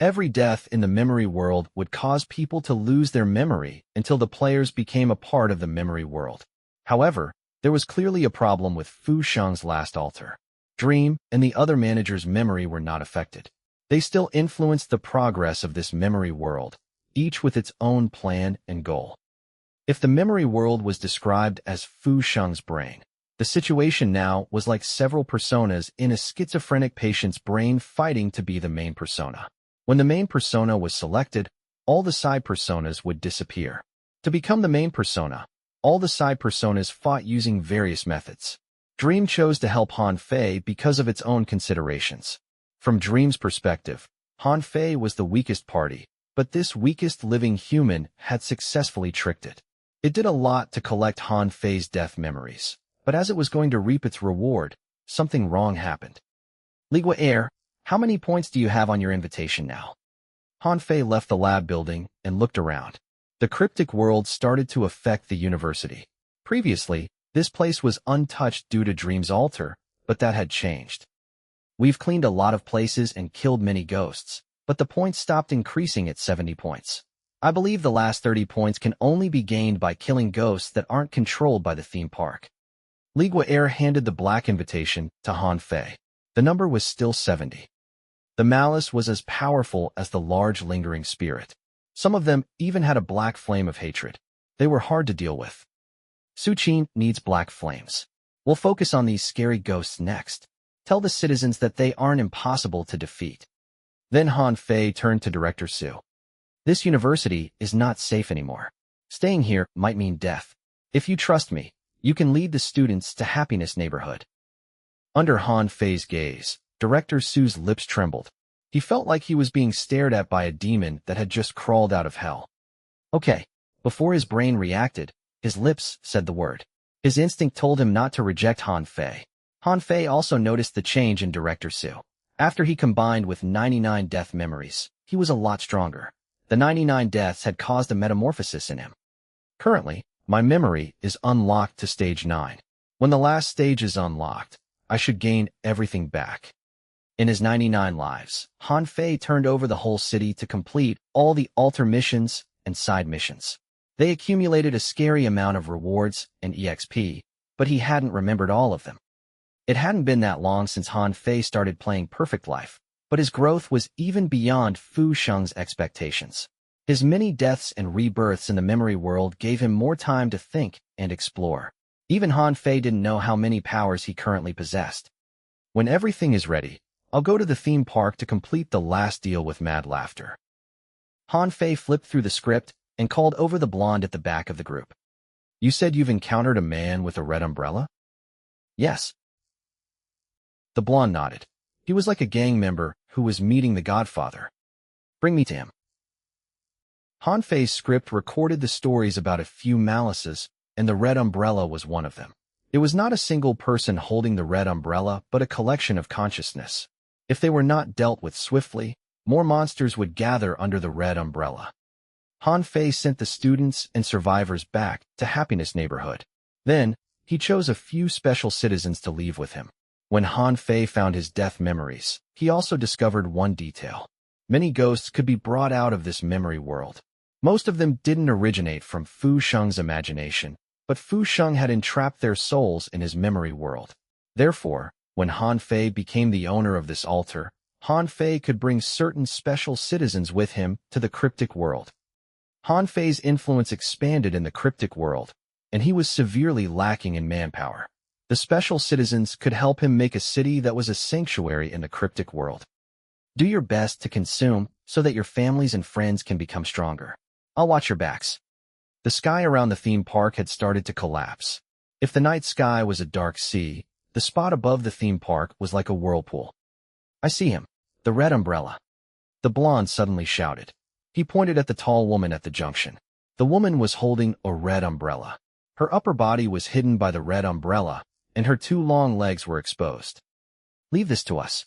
Every death in the memory world would cause people to lose their memory until the players became a part of the memory world. However, there was clearly a problem with Fu Sheng's last altar. Dream and the other managers' memory were not affected. They still influenced the progress of this memory world, each with its own plan and goal. If the memory world was described as Fu Sheng's brain, the situation now was like several personas in a schizophrenic patient's brain fighting to be the main persona. When the main persona was selected, all the side personas would disappear. To become the main persona, all the side personas fought using various methods. Dream chose to help Han Fei because of its own considerations. From Dream's perspective, Han Fei was the weakest party, but this weakest living human had successfully tricked it. It did a lot to collect Han Fei's death memories, but as it was going to reap its reward, something wrong happened. Ligua Air, how many points do you have on your invitation now? Han Fei left the lab building and looked around. The cryptic world started to affect the university. Previously, this place was untouched due to Dream's altar, but that had changed. We've cleaned a lot of places and killed many ghosts, but the points stopped increasing at 70 points. I believe the last 30 points can only be gained by killing ghosts that aren't controlled by the theme park. Ligua Air handed the black invitation to Han Fei. The number was still 70. The malice was as powerful as the large lingering spirit. Some of them even had a black flame of hatred. They were hard to deal with. Su Qin needs black flames. We'll focus on these scary ghosts next. Tell the citizens that they aren't impossible to defeat. Then Han Fei turned to Director Su. This university is not safe anymore. Staying here might mean death. If you trust me, you can lead the students to Happiness Neighborhood. Under Han Fei's gaze, Director Su's lips trembled. He felt like he was being stared at by a demon that had just crawled out of hell. Okay. Before his brain reacted, his lips said the word. His instinct told him not to reject Han Fei. Han Fei also noticed the change in Director Su. After he combined with 99 death memories, he was a lot stronger. The 99 deaths had caused a metamorphosis in him. Currently, my memory is unlocked to stage 9. When the last stage is unlocked, I should gain everything back. In his 99 lives, Han Fei turned over the whole city to complete all the altar missions and side missions. They accumulated a scary amount of rewards and EXP, but he hadn't remembered all of them. It hadn't been that long since Han Fei started playing Perfect Life, but his growth was even beyond Fu Sheng's expectations. His many deaths and rebirths in the memory world gave him more time to think and explore. Even Han Fei didn't know how many powers he currently possessed. When everything is ready, I'll go to the theme park to complete the last deal with Mad Laughter. Han Fei flipped through the script and called over the blonde at the back of the group. You said you've encountered a man with a red umbrella? Yes. The blonde nodded. He was like a gang member who was meeting the Godfather. Bring me to him. Han Fei's script recorded the stories about a few malices, and the red umbrella was one of them. It was not a single person holding the red umbrella, but a collection of consciousness. If they were not dealt with swiftly, more monsters would gather under the red umbrella. Han Fei sent the students and survivors back to Happiness Neighborhood. Then, he chose a few special citizens to leave with him. When Han Fei found his death memories, he also discovered one detail. Many ghosts could be brought out of this memory world. Most of them didn't originate from Fu Sheng's imagination, but Fu Sheng had entrapped their souls in his memory world. Therefore, when Han Fei became the owner of this altar, Han Fei could bring certain special citizens with him to the cryptic world. Han Fei's influence expanded in the cryptic world, and he was severely lacking in manpower. The special citizens could help him make a city that was a sanctuary in the cryptic world. Do your best to consume so that your families and friends can become stronger. I'll watch your backs. The sky around the theme park had started to collapse. If the night sky was a dark sea, The spot above the theme park was like a whirlpool. I see him. The red umbrella. The blonde suddenly shouted. He pointed at the tall woman at the junction. The woman was holding a red umbrella. Her upper body was hidden by the red umbrella, and her two long legs were exposed. Leave this to us.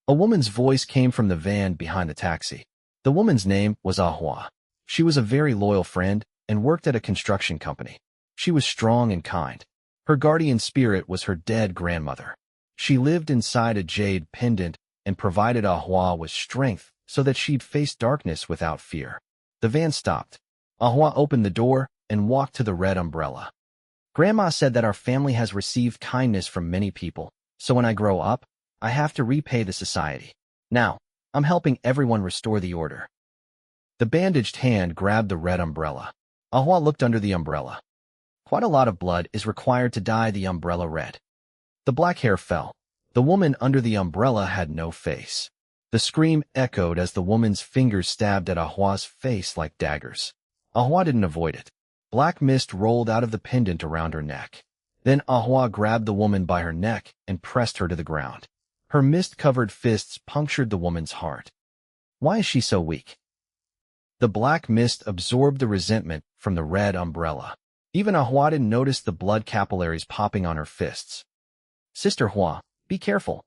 A woman's voice came from the van behind the taxi. The woman's name was Ahua. She was a very loyal friend and worked at a construction company. She was strong and kind. Her guardian spirit was her dead grandmother. She lived inside a jade pendant and provided Ahua with strength so that she'd face darkness without fear. The van stopped. Ahua opened the door and walked to the red umbrella. Grandma said that our family has received kindness from many people, so when I grow up, I have to repay the society. Now, I'm helping everyone restore the order. The bandaged hand grabbed the red umbrella. Ahua looked under the umbrella. Quite a lot of blood is required to dye the umbrella red. The black hair fell. The woman under the umbrella had no face. The scream echoed as the woman's fingers stabbed at Ahua's face like daggers. Ahua didn't avoid it. Black mist rolled out of the pendant around her neck. Then Ahua grabbed the woman by her neck and pressed her to the ground. Her mist-covered fists punctured the woman's heart. Why is she so weak? The black mist absorbed the resentment from the red umbrella. Even Ahua didn't notice the blood capillaries popping on her fists. Sister Hua, be careful.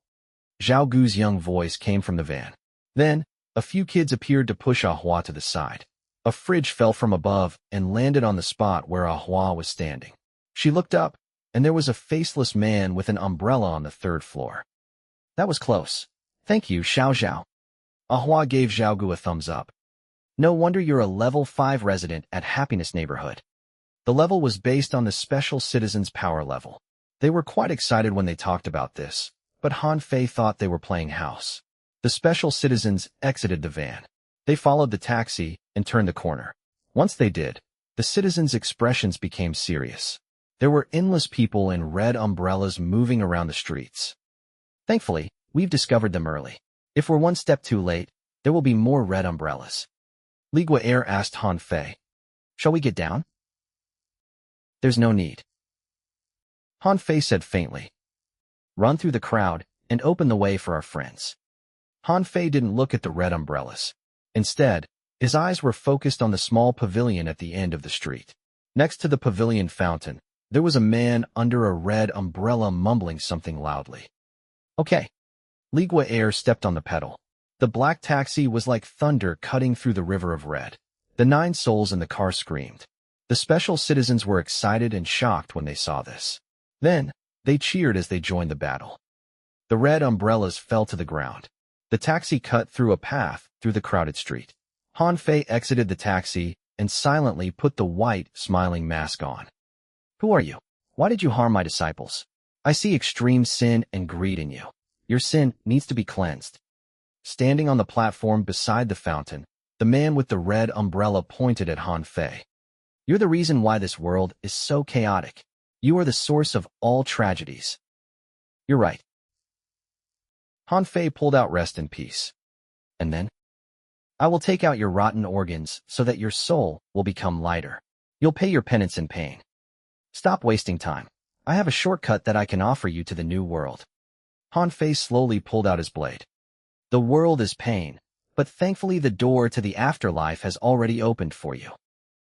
Zhao Gu's young voice came from the van. Then, a few kids appeared to push Ahua to the side. A fridge fell from above and landed on the spot where Ahua was standing. She looked up, and there was a faceless man with an umbrella on the third floor. That was close. Thank you, Xiao Zhao. Ahua gave Zhao Gu a thumbs up. No wonder you're a level 5 resident at Happiness Neighborhood. The level was based on the Special Citizens Power level. They were quite excited when they talked about this, but Han Fei thought they were playing house. The Special Citizens exited the van. They followed the taxi and turned the corner. Once they did, the citizens' expressions became serious. There were endless people in red umbrellas moving around the streets. Thankfully, we've discovered them early. If we're one step too late, there will be more red umbrellas. Li Guo'er asked Han Fei. Shall we get down? There's no need. Han Fei said faintly. Run through the crowd and open the way for our friends. Han Fei didn't look at the red umbrellas. Instead, his eyes were focused on the small pavilion at the end of the street. Next to the pavilion fountain, there was a man under a red umbrella mumbling something loudly. Okay. Li Guo'er stepped on the pedal. The black taxi was like thunder cutting through the river of red. The 9 souls in the car screamed. The special citizens were excited and shocked when they saw this. Then, they cheered as they joined the battle. The red umbrellas fell to the ground. The taxi cut through a path through the crowded street. Han Fei exited the taxi and silently put the white, smiling mask on. Who are you? Why did you harm my disciples? I see extreme sin and greed in you. Your sin needs to be cleansed. Standing on the platform beside the fountain, the man with the red umbrella pointed at Han Fei. You're the reason why this world is so chaotic. You are the source of all tragedies. You're right. Han Fei pulled out Rest in Peace. And then? I will take out your rotten organs so that your soul will become lighter. You'll pay your penance in pain. Stop wasting time. I have a shortcut that I can offer you to the new world. Han Fei slowly pulled out his blade. The world is pain, but thankfully the door to the afterlife has already opened for you.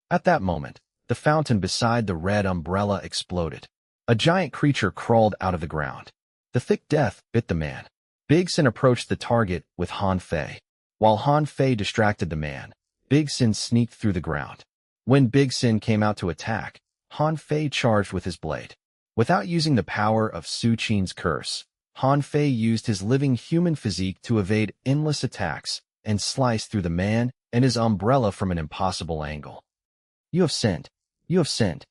At that moment, the fountain beside the red umbrella exploded. A giant creature crawled out of the ground. The thick death bit the man. Big Sin approached the target with Han Fei. While Han Fei distracted the man, Big Sin sneaked through the ground. When Big Sin came out to attack, Han Fei charged with his blade. Without using the power of Su Qin's curse, Han Fei used his living human physique to evade endless attacks and slice through the man and his umbrella from an impossible angle. You have sinned. You have sinned.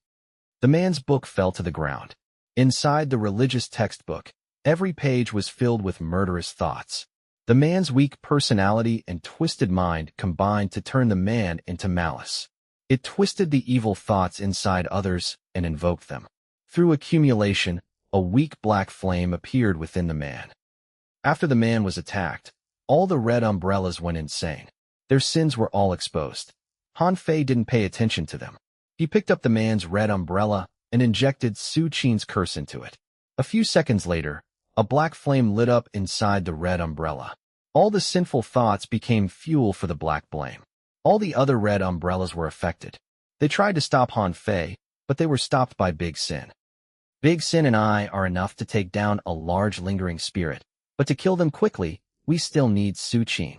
The man's book fell to the ground. Inside the religious textbook, every page was filled with murderous thoughts. The man's weak personality and twisted mind combined to turn the man into malice. It twisted the evil thoughts inside others and invoked them. Through accumulation, a weak black flame appeared within the man. After the man was attacked, all the red umbrellas went insane. Their sins were all exposed. Han Fei didn't pay attention to them. He picked up the man's red umbrella and injected Su Qin's curse into it. A few seconds later, a black flame lit up inside the red umbrella. All the sinful thoughts became fuel for the black blame. All the other red umbrellas were affected. They tried to stop Han Fei, but they were stopped by Big Sin. Big Sin and I are enough to take down a large lingering spirit, but to kill them quickly, we still need Su Qin.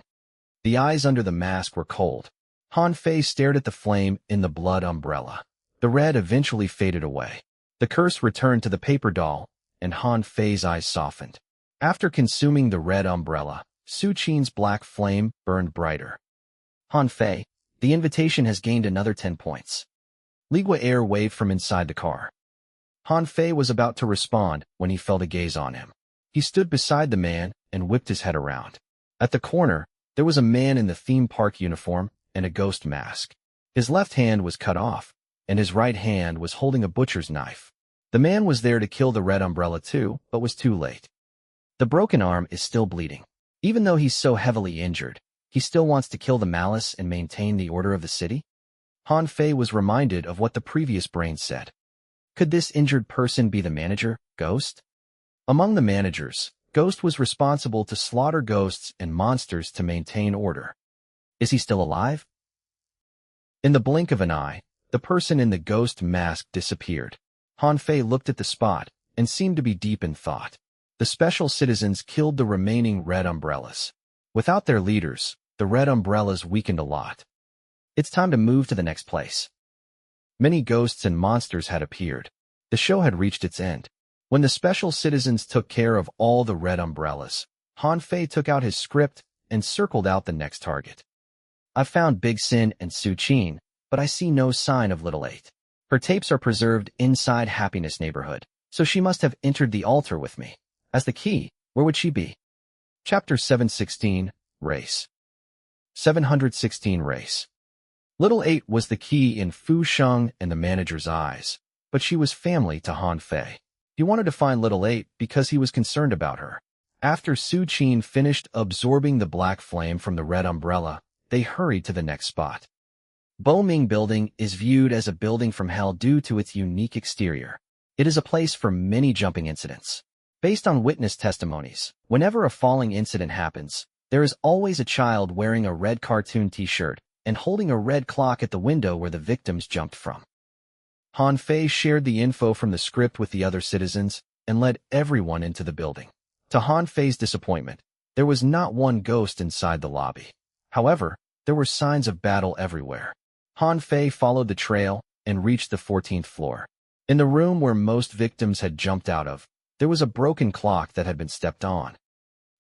The eyes under the mask were cold. Han Fei stared at the flame in the blood umbrella. The red eventually faded away. The curse returned to the paper doll, and Han Fei's eyes softened. After consuming the red umbrella, Su Qin's black flame burned brighter. Han Fei, the invitation has gained another 10 points. Li Gui'er waved from inside the car. Han Fei was about to respond when he felt a gaze on him. He stood beside the man and whipped his head around. At the corner, there was a man in the theme park uniform and a ghost mask. His left hand was cut off, and his right hand was holding a butcher's knife. The man was there to kill the red umbrella too, but was too late. The broken arm is still bleeding. Even though he's so heavily injured, he still wants to kill the malice and maintain the order of the city? Han Fei was reminded of what the previous brain said. Could this injured person be the manager, Ghost? Among the managers, Ghost was responsible to slaughter ghosts and monsters to maintain order. Is he still alive? In the blink of an eye, the person in the ghost mask disappeared. Han Fei looked at the spot and seemed to be deep in thought. The special citizens killed the remaining red umbrellas. Without their leaders, the red umbrellas weakened a lot. It's time to move to the next place. Many ghosts and monsters had appeared. The show had reached its end. When the special citizens took care of all the red umbrellas, Han Fei took out his script and circled out the next target. I've found Big Sin and Su Qin, but I see no sign of Little 8. Her tapes are preserved inside Happiness Neighborhood, so she must have entered the altar with me. As the key, where would she be? Chapter 716, Race. 716 Race. Little 8 was the key in Fu Sheng and the manager's eyes, but she was family to Han Fei. He wanted to find Little 8 because he was concerned about her. After Su Qin finished absorbing the black flame from the red umbrella, they hurried to the next spot. Bo Ming Building is viewed as a building from hell due to its unique exterior. It is a place for many jumping incidents. Based on witness testimonies, whenever a falling incident happens, there is always a child wearing a red cartoon t-shirt and holding a red clock at the window where the victims jumped from. Han Fei shared the info from the script with the other citizens and led everyone into the building. To Han Fei's disappointment, there was not one ghost inside the lobby. However, there were signs of battle everywhere. Han Fei followed the trail and reached the 14th floor. In the room where most victims had jumped out of, there was a broken clock that had been stepped on.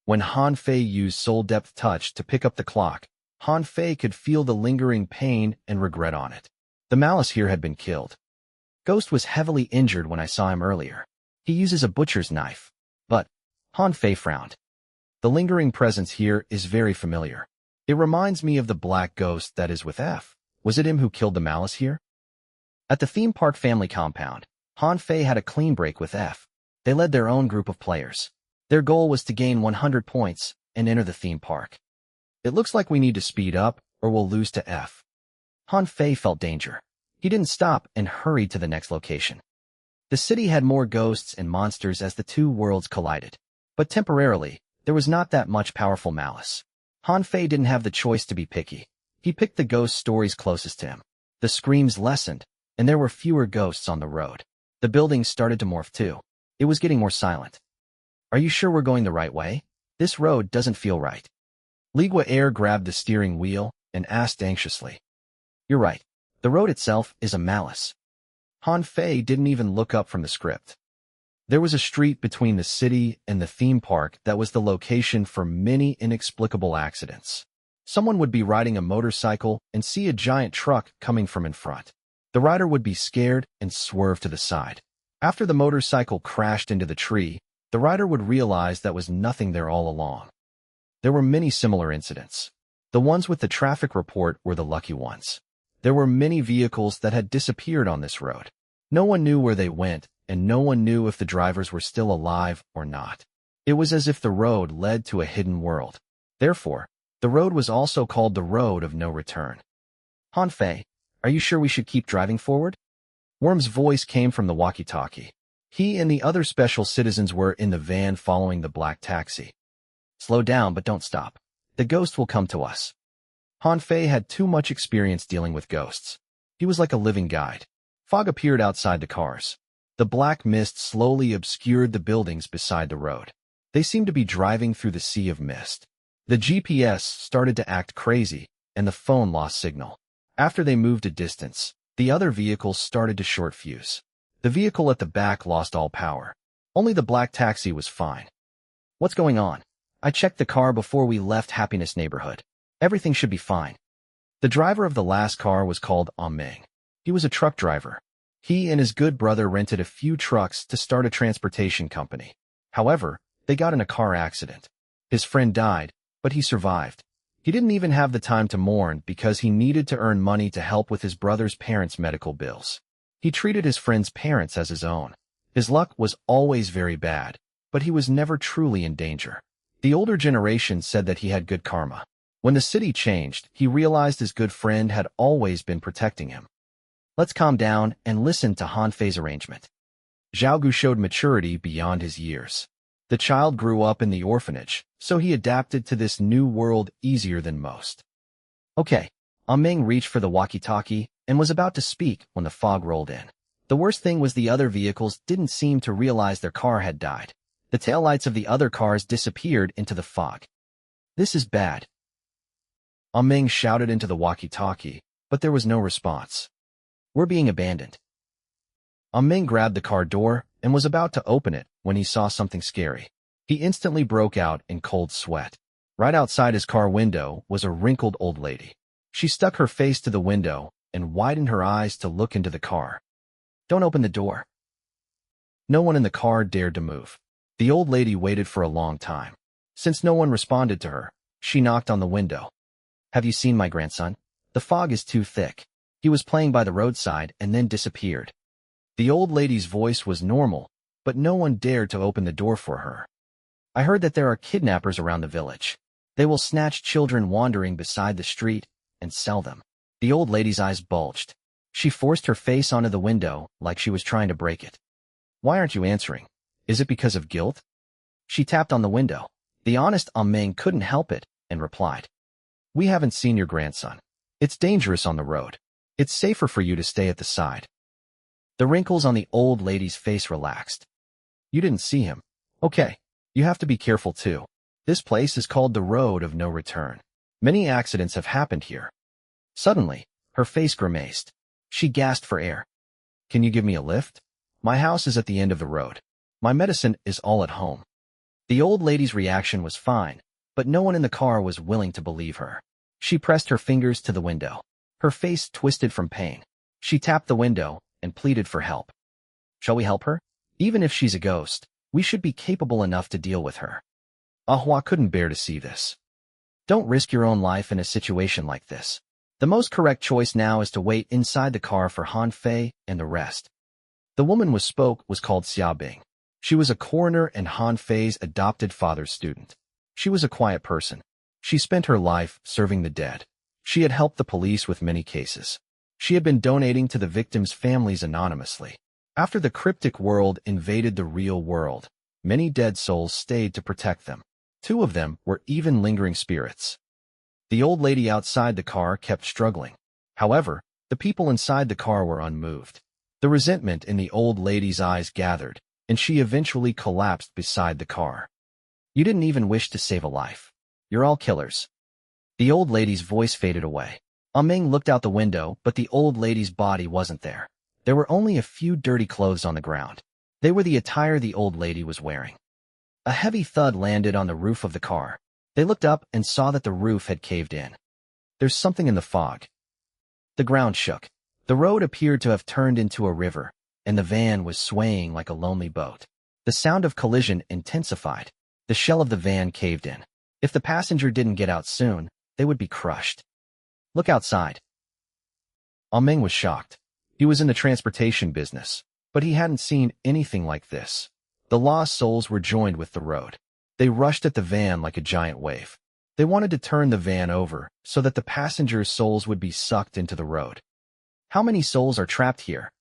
When Han Fei used Soul Depth Touch to pick up the clock, Han Fei could feel the lingering pain and regret on it. The malice here had been killed. Ghost was heavily injured when I saw him earlier. He uses a butcher's knife. But Han Fei frowned. The lingering presence here is very familiar. It reminds me of the black ghost that is with F. Was it him who killed the malice here? At the theme park family compound, Han Fei had a clean break with F. They led their own group of players. Their goal was to gain 100 points and enter the theme park. It looks like we need to speed up or we'll lose to F. Han Fei felt danger. He didn't stop and hurried to the next location. The city had more ghosts and monsters as the two worlds collided. But temporarily, there was not that much powerful malice. Han Fei didn't have the choice to be picky. He picked the ghost stories closest to him. The screams lessened, and there were fewer ghosts on the road. The buildings started to morph too. It was getting more silent. Are you sure we're going the right way? This road doesn't feel right. Li Gui'er grabbed the steering wheel and asked anxiously. You're right. The road itself is a malice. Han Fei didn't even look up from the script. There was a street between the city and the theme park that was the location for many inexplicable accidents. Someone would be riding a motorcycle and see a giant truck coming from in front. The rider would be scared and swerve to the side. After the motorcycle crashed into the tree, the rider would realize that was nothing there all along. There were many similar incidents. The ones with the traffic report were the lucky ones. There were many vehicles that had disappeared on this road. No one knew where they went, and no one knew if the drivers were still alive or not. It was as if the road led to a hidden world. Therefore, the road was also called the Road of No Return. Han Fei, are you sure we should keep driving forward? Worm's voice came from the walkie-talkie. He and the other special citizens were in the van following the black taxi. Slow down, but don't stop. The ghost will come to us. Han Fei had too much experience dealing with ghosts. He was like a living guide. Fog appeared outside the cars. The black mist slowly obscured the buildings beside the road. They seemed to be driving through the sea of mist. The GPS started to act crazy, and the phone lost signal. After they moved a distance, the other vehicles started to short fuse. The vehicle at the back lost all power. Only the black taxi was fine. What's going on? I checked the car before we left Happiness Neighborhood. Everything should be fine. The driver of the last car was called Meng. He was a truck driver. He and his good brother rented a few trucks to start a transportation company. However, they got in a car accident. His friend died, but he survived. He didn't even have the time to mourn because he needed to earn money to help with his brother's parents' medical bills. He treated his friend's parents as his own. His luck was always very bad, but he was never truly in danger. The older generation said that he had good karma. When the city changed, he realized his good friend had always been protecting him. Let's calm down and listen to Han Fei's arrangement. Zhao Gu showed maturity beyond his years. The child grew up in the orphanage, so he adapted to this new world easier than most. Okay, Meng reached for the walkie-talkie and was about to speak when the fog rolled in. The worst thing was the other vehicles didn't seem to realize their car had died. The taillights of the other cars disappeared into the fog. This is bad. Meng shouted into the walkie-talkie, but there was no response. We're being abandoned. Meng grabbed the car door and was about to open it when he saw something scary. He instantly broke out in cold sweat. Right outside his car window was a wrinkled old lady. She stuck her face to the window and widened her eyes to look into the car. Don't open the door. No one in the car dared to move. The old lady waited for a long time. Since no one responded to her, she knocked on the window. Have you seen my grandson? The fog is too thick. He was playing by the roadside and then disappeared. The old lady's voice was normal, but no one dared to open the door for her. I heard that there are kidnappers around the village. They will snatch children wandering beside the street and sell them. The old lady's eyes bulged. She forced her face onto the window like she was trying to break it. Why aren't you answering? Is it because of guilt? She tapped on the window. The honest Meng couldn't help it and replied, We haven't seen your grandson. It's dangerous on the road. It's safer for you to stay at the side. The wrinkles on the old lady's face relaxed. You didn't see him. Okay, you have to be careful too. This place is called the Road of No Return. Many accidents have happened here. Suddenly, her face grimaced. She gasped for air. Can you give me a lift? My house is at the end of the road. My medicine is all at home. The old lady's reaction was fine, but no one in the car was willing to believe her. She pressed her fingers to the window. Her face twisted from pain. She tapped the window and pleaded for help. Shall we help her? Even if she's a ghost, we should be capable enough to deal with her. Ahua couldn't bear to see this. Don't risk your own life in a situation like this. The most correct choice now is to wait inside the car for Han Fei and the rest. The woman was called Xia Bing. She was a coroner and Han Fei's adopted father's student. She was a quiet person. She spent her life serving the dead. She had helped the police with many cases. She had been donating to the victims' families anonymously. After the cryptic world invaded the real world, many dead souls stayed to protect them. 2 of them were even lingering spirits. The old lady outside the car kept struggling. However, the people inside the car were unmoved. The resentment in the old lady's eyes gathered, and she eventually collapsed beside the car. You didn't even wish to save a life. You're all killers. The old lady's voice faded away. Meng looked out the window, but the old lady's body wasn't there. There were only a few dirty clothes on the ground. They were the attire the old lady was wearing. A heavy thud landed on the roof of the car. They looked up and saw that the roof had caved in. There's something in the fog. The ground shook. The road appeared to have turned into a river, and the van was swaying like a lonely boat. The sound of collision intensified. The shell of the van caved in. If the passenger didn't get out soon, they would be crushed. Look outside. Meng was shocked. He was in the transportation business, but he hadn't seen anything like this. The lost souls were joined with the road. They rushed at the van like a giant wave. They wanted to turn the van over so that the passengers' souls would be sucked into the road. How many souls are trapped here?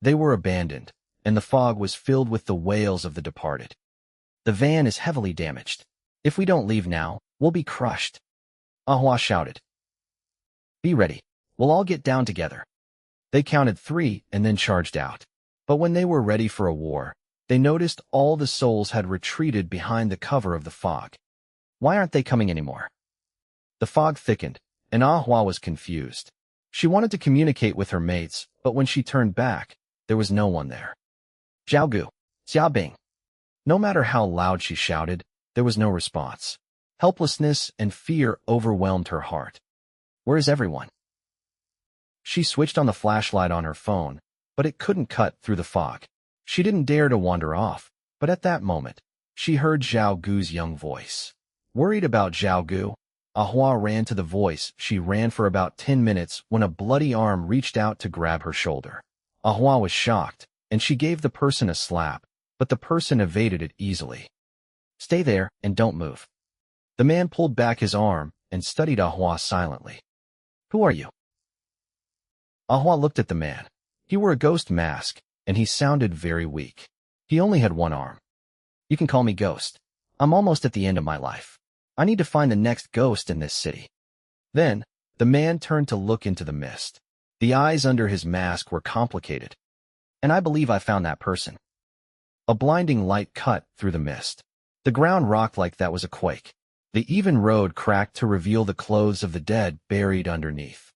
They were abandoned, and the fog was filled with the wails of the departed. The van is heavily damaged. If we don't leave now, we'll be crushed. Ahua shouted. Be ready. We'll all get down together. They counted 3 and then charged out. But when they were ready for a war, they noticed all the souls had retreated behind the cover of the fog. Why aren't they coming anymore? The fog thickened, and Ahua was confused. She wanted to communicate with her mates, but when she turned back, there was no one there. Zhaogu, Xiaobing. No matter how loud she shouted, there was no response. Helplessness and fear overwhelmed her heart. Where is everyone? She switched on the flashlight on her phone, but it couldn't cut through the fog. She didn't dare to wander off, but at that moment, she heard Zhao Gu's young voice. Worried about Zhao Gu, Ahua ran to the voice. She ran for about 10 minutes when a bloody arm reached out to grab her shoulder. Ahua was shocked, and she gave the person a slap, but the person evaded it easily. Stay there and don't move. The man pulled back his arm and studied Ahua silently. Who are you? Ahua looked at the man. He wore a ghost mask, and he sounded very weak. He only had one arm. You can call me Ghost. I'm almost at the end of my life. I need to find the next ghost in this city. Then, the man turned to look into the mist. The eyes under his mask were complicated. And I believe I found that person. A blinding light cut through the mist. The ground rocked like that was a quake. The even road cracked to reveal the clothes of the dead buried underneath.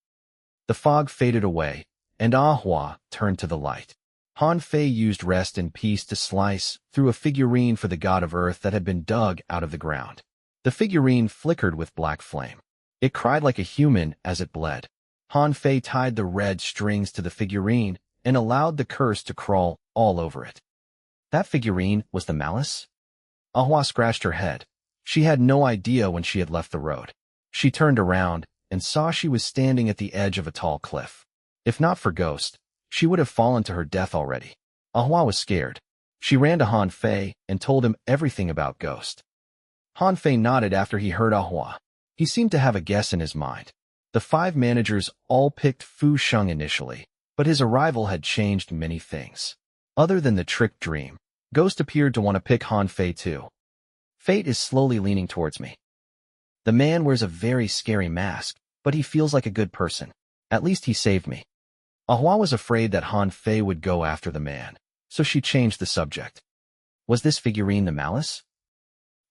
The fog faded away, and Ahua turned to the light. Han Fei used rest and peace to slice through a figurine for the god of earth that had been dug out of the ground. The figurine flickered with black flame. It cried like a human as it bled. Han Fei tied the red strings to the figurine and allowed the curse to crawl all over it. That figurine was the malice? Ahua scratched her head. She had no idea when she had left the road. She turned around and saw she was standing at the edge of a tall cliff. If not for Ghost, she would have fallen to her death already. Ahua was scared. She ran to Han Fei and told him everything about Ghost. Han Fei nodded after he heard Ahua. He seemed to have a guess in his mind. The 5 managers all picked Fu Sheng initially, but his arrival had changed many things. Other than the trick dream, Ghost appeared to want to pick Han Fei too. Fate is slowly leaning towards me. The man wears a very scary mask, but he feels like a good person. At least he saved me. Ahua was afraid that Han Fei would go after the man, so she changed the subject. Was this figurine the malice?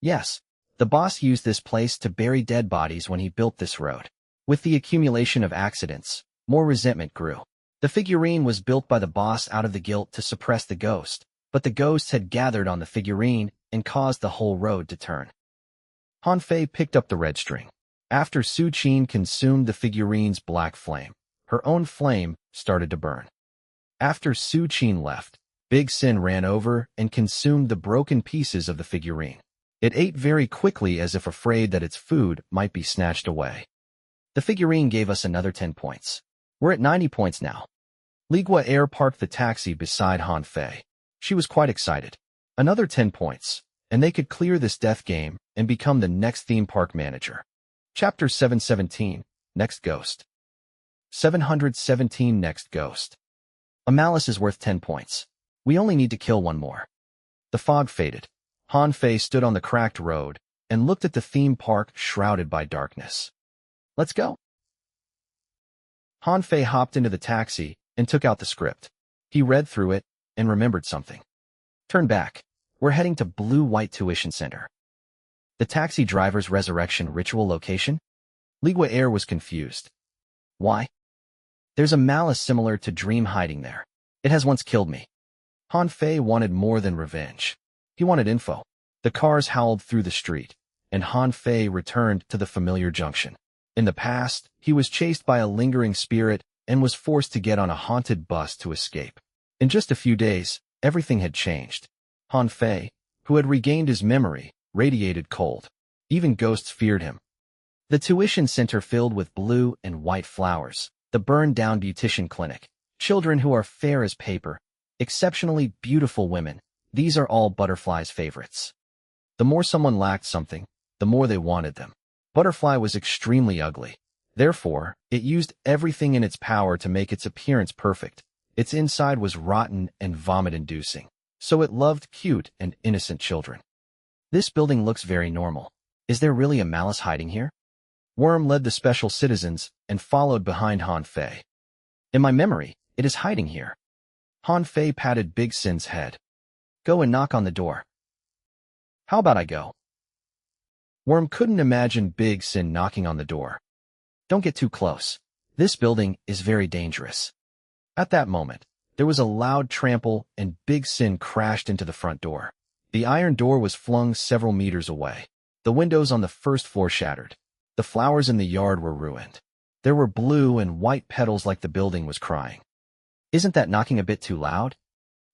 Yes. The boss used this place to bury dead bodies when he built this road. With the accumulation of accidents, more resentment grew. The figurine was built by the boss out of the guilt to suppress the ghost, but the ghosts had gathered on the figurine and caused the whole road to turn. Han Fei picked up the red string. After Su Qin consumed the figurine's black flame, her own flame started to burn. After Su Qin left, Big Sin ran over and consumed the broken pieces of the figurine. It ate very quickly as if afraid that its food might be snatched away. The figurine gave us another 10 points. We're at 90 points now. Ligua Air parked the taxi beside Han Fei. She was quite excited. Another 10 points, and they could clear this death game and become the next theme park manager. Chapter 717, Next Ghost. 717 Next Ghost. A malice is worth 10 points. We only need to kill one more. The fog faded. Han Fei stood on the cracked road and looked at the theme park shrouded by darkness. Let's go. Han Fei hopped into the taxi and took out the script. He read through it and remembered something. Turn back. We're heading to Blue White Tuition Center. The taxi driver's resurrection ritual location? Ligua Air was confused. Why? There's a malice similar to Dream hiding there. It has once killed me. Han Fei wanted more than revenge. He wanted info. The cars howled through the street, and Han Fei returned to the familiar junction. In the past, he was chased by a lingering spirit and was forced to get on a haunted bus to escape. In just a few days, everything had changed. Han Fei, who had regained his memory, radiated cold. Even ghosts feared him. The tuition center filled with blue and white flowers, the burned-down beautician clinic, children who are fair as paper, exceptionally beautiful women. These are all Butterfly's favorites. The more someone lacked something, the more they wanted them. Butterfly was extremely ugly. Therefore, it used everything in its power to make its appearance perfect. Its inside was rotten and vomit-inducing, so it loved cute and innocent children. This building looks very normal. Is there really a malice hiding here? Worm led the special citizens and followed behind Han Fei. In my memory, it is hiding here. Han Fei patted Big Sin's head. Go and knock on the door. How about I go? Worm couldn't imagine Big Sin knocking on the door. Don't get too close. This building is very dangerous. At that moment, there was a loud trample and Big Sin crashed into the front door. The iron door was flung several meters away. The windows on the first floor shattered. The flowers in the yard were ruined. There were blue and white petals like the building was crying. Isn't that knocking a bit too loud?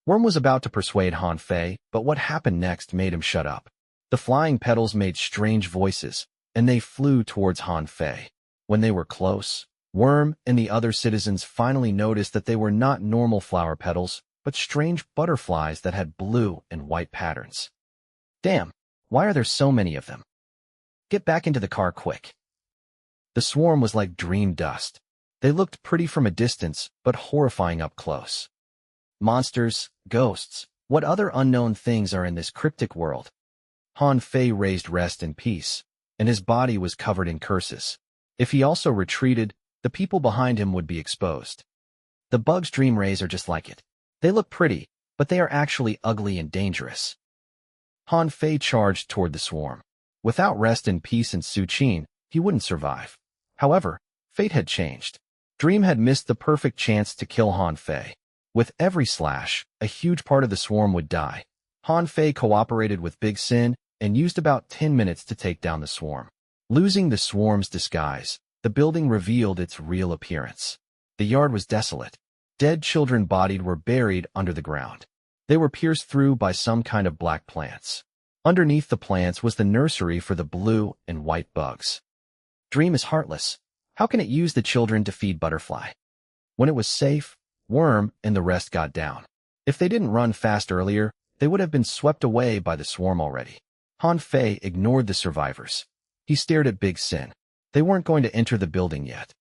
Worm was about to persuade Han Fei, but what happened next made him shut up. The flying petals made strange voices, and they flew towards Han Fei. When they were close, Worm and the other citizens finally noticed that they were not normal flower petals, but strange butterflies that had blue and white patterns. Damn, why are there so many of them? Get back into the car quick. The swarm was like dream dust. They looked pretty from a distance, but horrifying up close. Monsters, ghosts, what other unknown things are in this cryptic world? Han Fei raised rest in peace, and his body was covered in curses. If he also retreated, the people behind him would be exposed. The bugs' dream rays are just like it. They look pretty, but they are actually ugly and dangerous. Han Fei charged toward the swarm. Without rest in peace and Su Qin, he wouldn't survive. However, fate had changed. Dream had missed the perfect chance to kill Han Fei. With every slash, a huge part of the swarm would die. Han Fei cooperated with Big Sin and used about 10 minutes to take down the swarm. Losing the swarm's disguise, the building revealed its real appearance. The yard was desolate. Dead children bodied were buried under the ground. They were pierced through by some kind of black plants. Underneath the plants was the nursery for the blue and white bugs. Dream is heartless. How can it use the children to feed butterfly? When it was safe, Worm and the rest got down. If they didn't run fast earlier, they would have been swept away by the swarm already. Han Fei ignored the survivors. He stared at Big Sin. They weren't going to enter the building yet.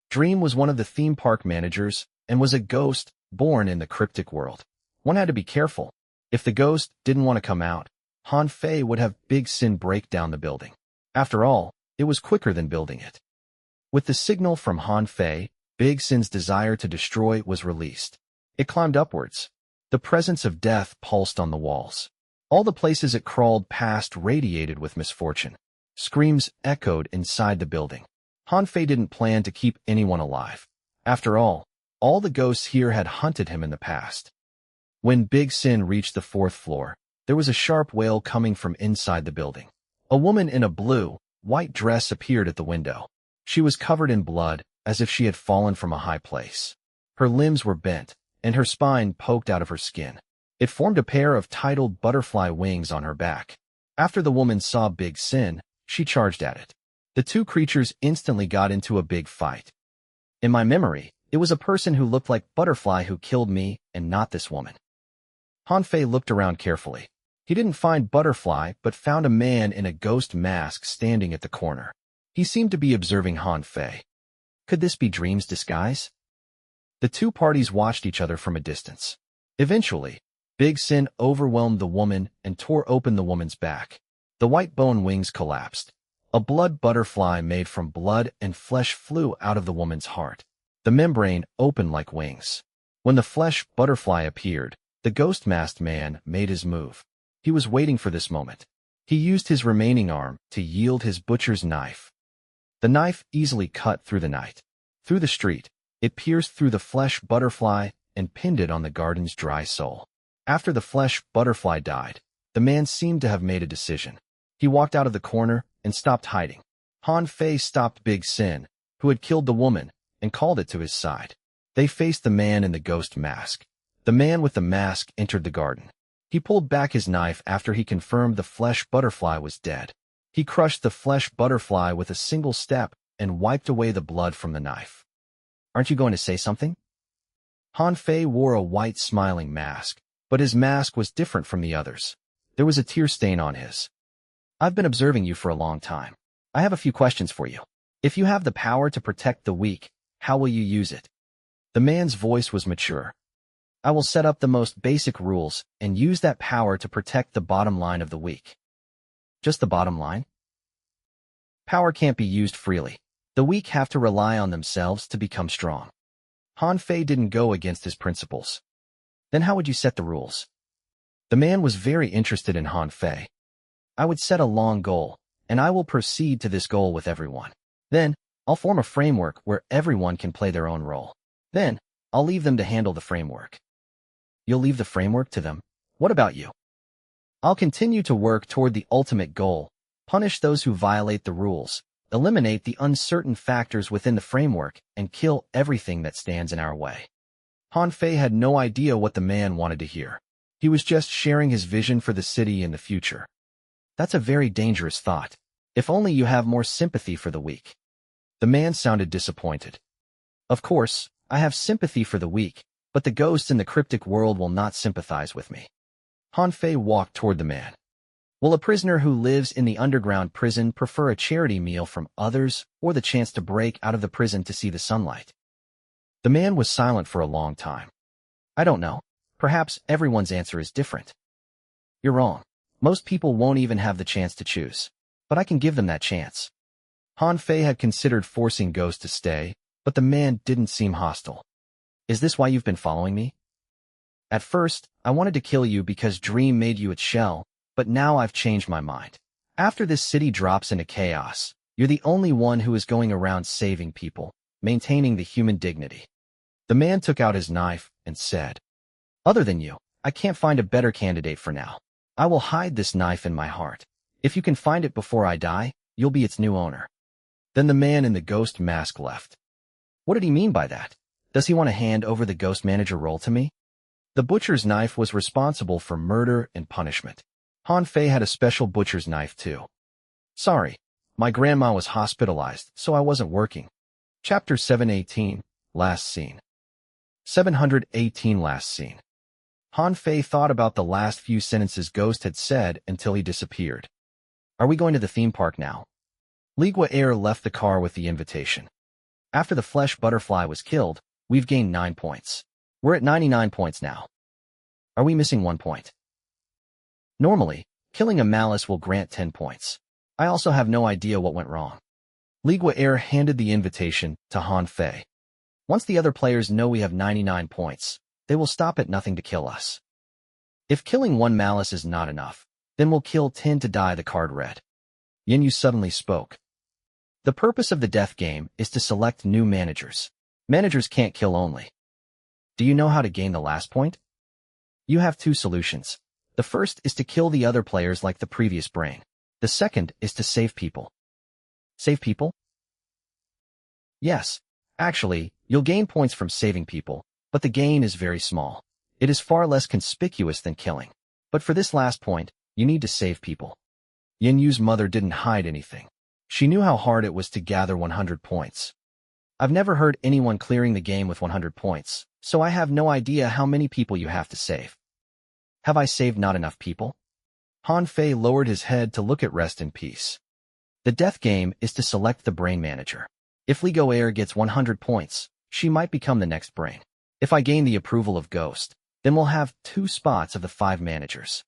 Dream was one of the theme park managers and was a ghost born in the cryptic world. One had to be careful. If the ghost didn't want to come out, Han Fei would have Big Sin break down the building. After all, it was quicker than building it. With the signal from Han Fei, Big Sin's desire to destroy was released. It climbed upwards. The presence of death pulsed on the walls. All the places it crawled past radiated with misfortune. Screams echoed inside the building. Han Fei didn't plan to keep anyone alive. After all the ghosts here had hunted him in the past. When Big Sin reached the 4th floor, there was a sharp wail coming from inside the building. A woman in a blue, white dress appeared at the window. She was covered in blood, as if she had fallen from a high place. Her limbs were bent, and her spine poked out of her skin. It formed a pair of titled butterfly wings on her back. After the woman saw Big Sin, she charged at it. The two creatures instantly got into a big fight. In my memory, it was a person who looked like Butterfly who killed me, and not this woman. Han Fei looked around carefully. He didn't find Butterfly, but found a man in a ghost mask standing at the corner. He seemed to be observing Han Fei. Could this be Dream's disguise? The two parties watched each other from a distance. Eventually, Big Sin overwhelmed the woman and tore open the woman's back. The white bone wings collapsed. A blood butterfly made from blood and flesh flew out of the woman's heart. The membrane opened like wings. When the flesh butterfly appeared, the ghost-masked man made his move. He was waiting for this moment. He used his remaining arm to yield his butcher's knife. The knife easily cut through the night. Through the street, it pierced through the flesh butterfly and pinned it on the garden's dry soul. After the flesh butterfly died, the man seemed to have made a decision. He walked out of the corner and stopped hiding. Han Fei stopped Big Sin, who had killed the woman, and called it to his side. They faced the man in the ghost mask. The man with the mask entered the garden. He pulled back his knife after he confirmed the flesh butterfly was dead. He crushed the flesh butterfly with a single step and wiped away the blood from the knife. Aren't you going to say something? Han Fei wore a white smiling mask, but his mask was different from the others. There was a tear stain on his. I've been observing you for a long time. I have a few questions for you. If you have the power to protect the weak, how will you use it? The man's voice was mature. I will set up the most basic rules and use that power to protect the bottom line of the weak. Just the bottom line? Power can't be used freely. The weak have to rely on themselves to become strong. Han Fei didn't go against his principles. Then how would you set the rules? The man was very interested in Han Fei. I would set a long goal, and I will proceed to this goal with everyone. Then, I'll form a framework where everyone can play their own role. Then, I'll leave them to handle the framework. You'll leave the framework to them? What about you? I'll continue to work toward the ultimate goal, punish those who violate the rules, eliminate the uncertain factors within the framework, and kill everything that stands in our way. Han Fei had no idea what the man wanted to hear. He was just sharing his vision for the city in the future. That's a very dangerous thought. If only you have more sympathy for the weak. The man sounded disappointed. Of course, I have sympathy for the weak, but the ghosts in the cryptic world will not sympathize with me. Han Fei walked toward the man. Will a prisoner who lives in the underground prison prefer a charity meal from others or the chance to break out of the prison to see the sunlight? The man was silent for a long time. I don't know. Perhaps everyone's answer is different. You're wrong. Most people won't even have the chance to choose. But I can give them that chance. Han Fei had considered forcing Ghost to stay, but the man didn't seem hostile. Is this why you've been following me? At first, I wanted to kill you because Dream made you its shell, but now I've changed my mind. After this city drops into chaos, you're the only one who is going around saving people, maintaining the human dignity. The man took out his knife and said, Other than you, I can't find a better candidate for now. I will hide this knife in my heart. If you can find it before I die, you'll be its new owner. Then the man in the ghost mask left. What did he mean by that? Does he want to hand over the ghost manager role to me? The butcher's knife was responsible for murder and punishment. Han Fei had a special butcher's knife too. Sorry, my grandma was hospitalized, so I wasn't working. Chapter 718, Last Scene. 718 Last Scene. Han Fei thought about the last few sentences Ghost had said until he disappeared. Are we going to the theme park now? Ligua Air left the car with the invitation. After the flesh butterfly was killed, we've gained 9 points. We're at 99 points now. Are we missing 1 point? Normally, killing a malice will grant 10 points. I also have no idea what went wrong. Ligua Air handed the invitation to Han Fei. Once the other players know we have 99 points, they will stop at nothing to kill us. If killing one malice is not enough, then we'll kill 10 to dye the card red. Yin Yu suddenly spoke. The purpose of the death game is to select new managers. Managers can't kill only. Do you know how to gain the last point? You have 2 solutions. The first is to kill the other players like the previous brain. The second is to save people. Save people? Yes. Actually, you'll gain points from saving people, but the gain is very small. It is far less conspicuous than killing. But for this last point, you need to save people. Yin Yu's mother didn't hide anything. She knew how hard it was to gather 100 points. I've never heard anyone clearing the game with 100 points, so I have no idea how many people you have to save. Have I saved not enough people? Han Fei lowered his head to look at Rest in Peace. The death game is to select the brain manager. If Ligua Air gets 100 points, she might become the next brain. If I gain the approval of Ghost, then we'll have 2 spots of the 5 managers.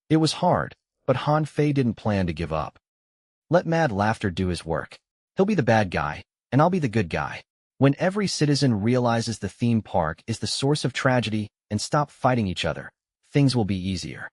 It was hard, but Han Fei didn't plan to give up. Let Mad Laughter do his work. He'll be the bad guy, and I'll be the good guy. When every citizen realizes the theme park is the source of tragedy and stop fighting each other, things will be easier.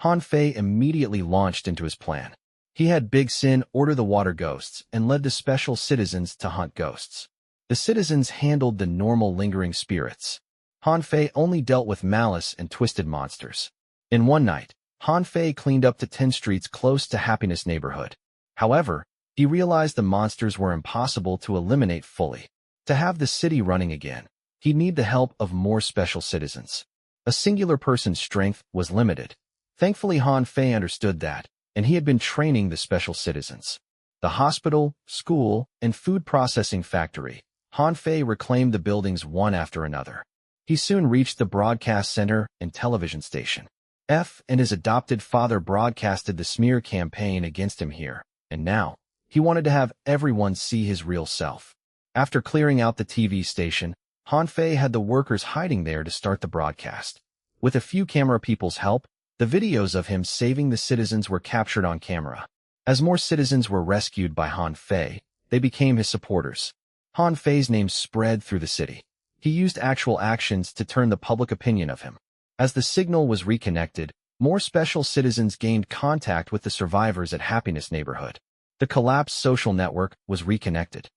Han Fei immediately launched into his plan. He had Big Sin order the water ghosts and led the special citizens to hunt ghosts. The citizens handled the normal lingering spirits. Han Fei only dealt with malice and twisted monsters. In one night, Han Fei cleaned up to 10 streets close to Happiness Neighborhood. However, he realized the monsters were impossible to eliminate fully. To have the city running again, he'd need the help of more special citizens. A singular person's strength was limited. Thankfully, Han Fei understood that, and he had been training the special citizens. The hospital, school, and food processing factory. Han Fei reclaimed the buildings one after another. He soon reached the broadcast center and television station. F and his adopted father broadcasted the smear campaign against him here, and now, he wanted to have everyone see his real self. After clearing out the TV station, Hanfei had the workers hiding there to start the broadcast. With a few camera people's help, the videos of him saving the citizens were captured on camera. As more citizens were rescued by Hanfei, they became his supporters. Hanfei's name spread through the city. He used actual actions to turn the public opinion of him. As the signal was reconnected, more special citizens gained contact with the survivors at Happiness Neighborhood. The collapsed social network was reconnected.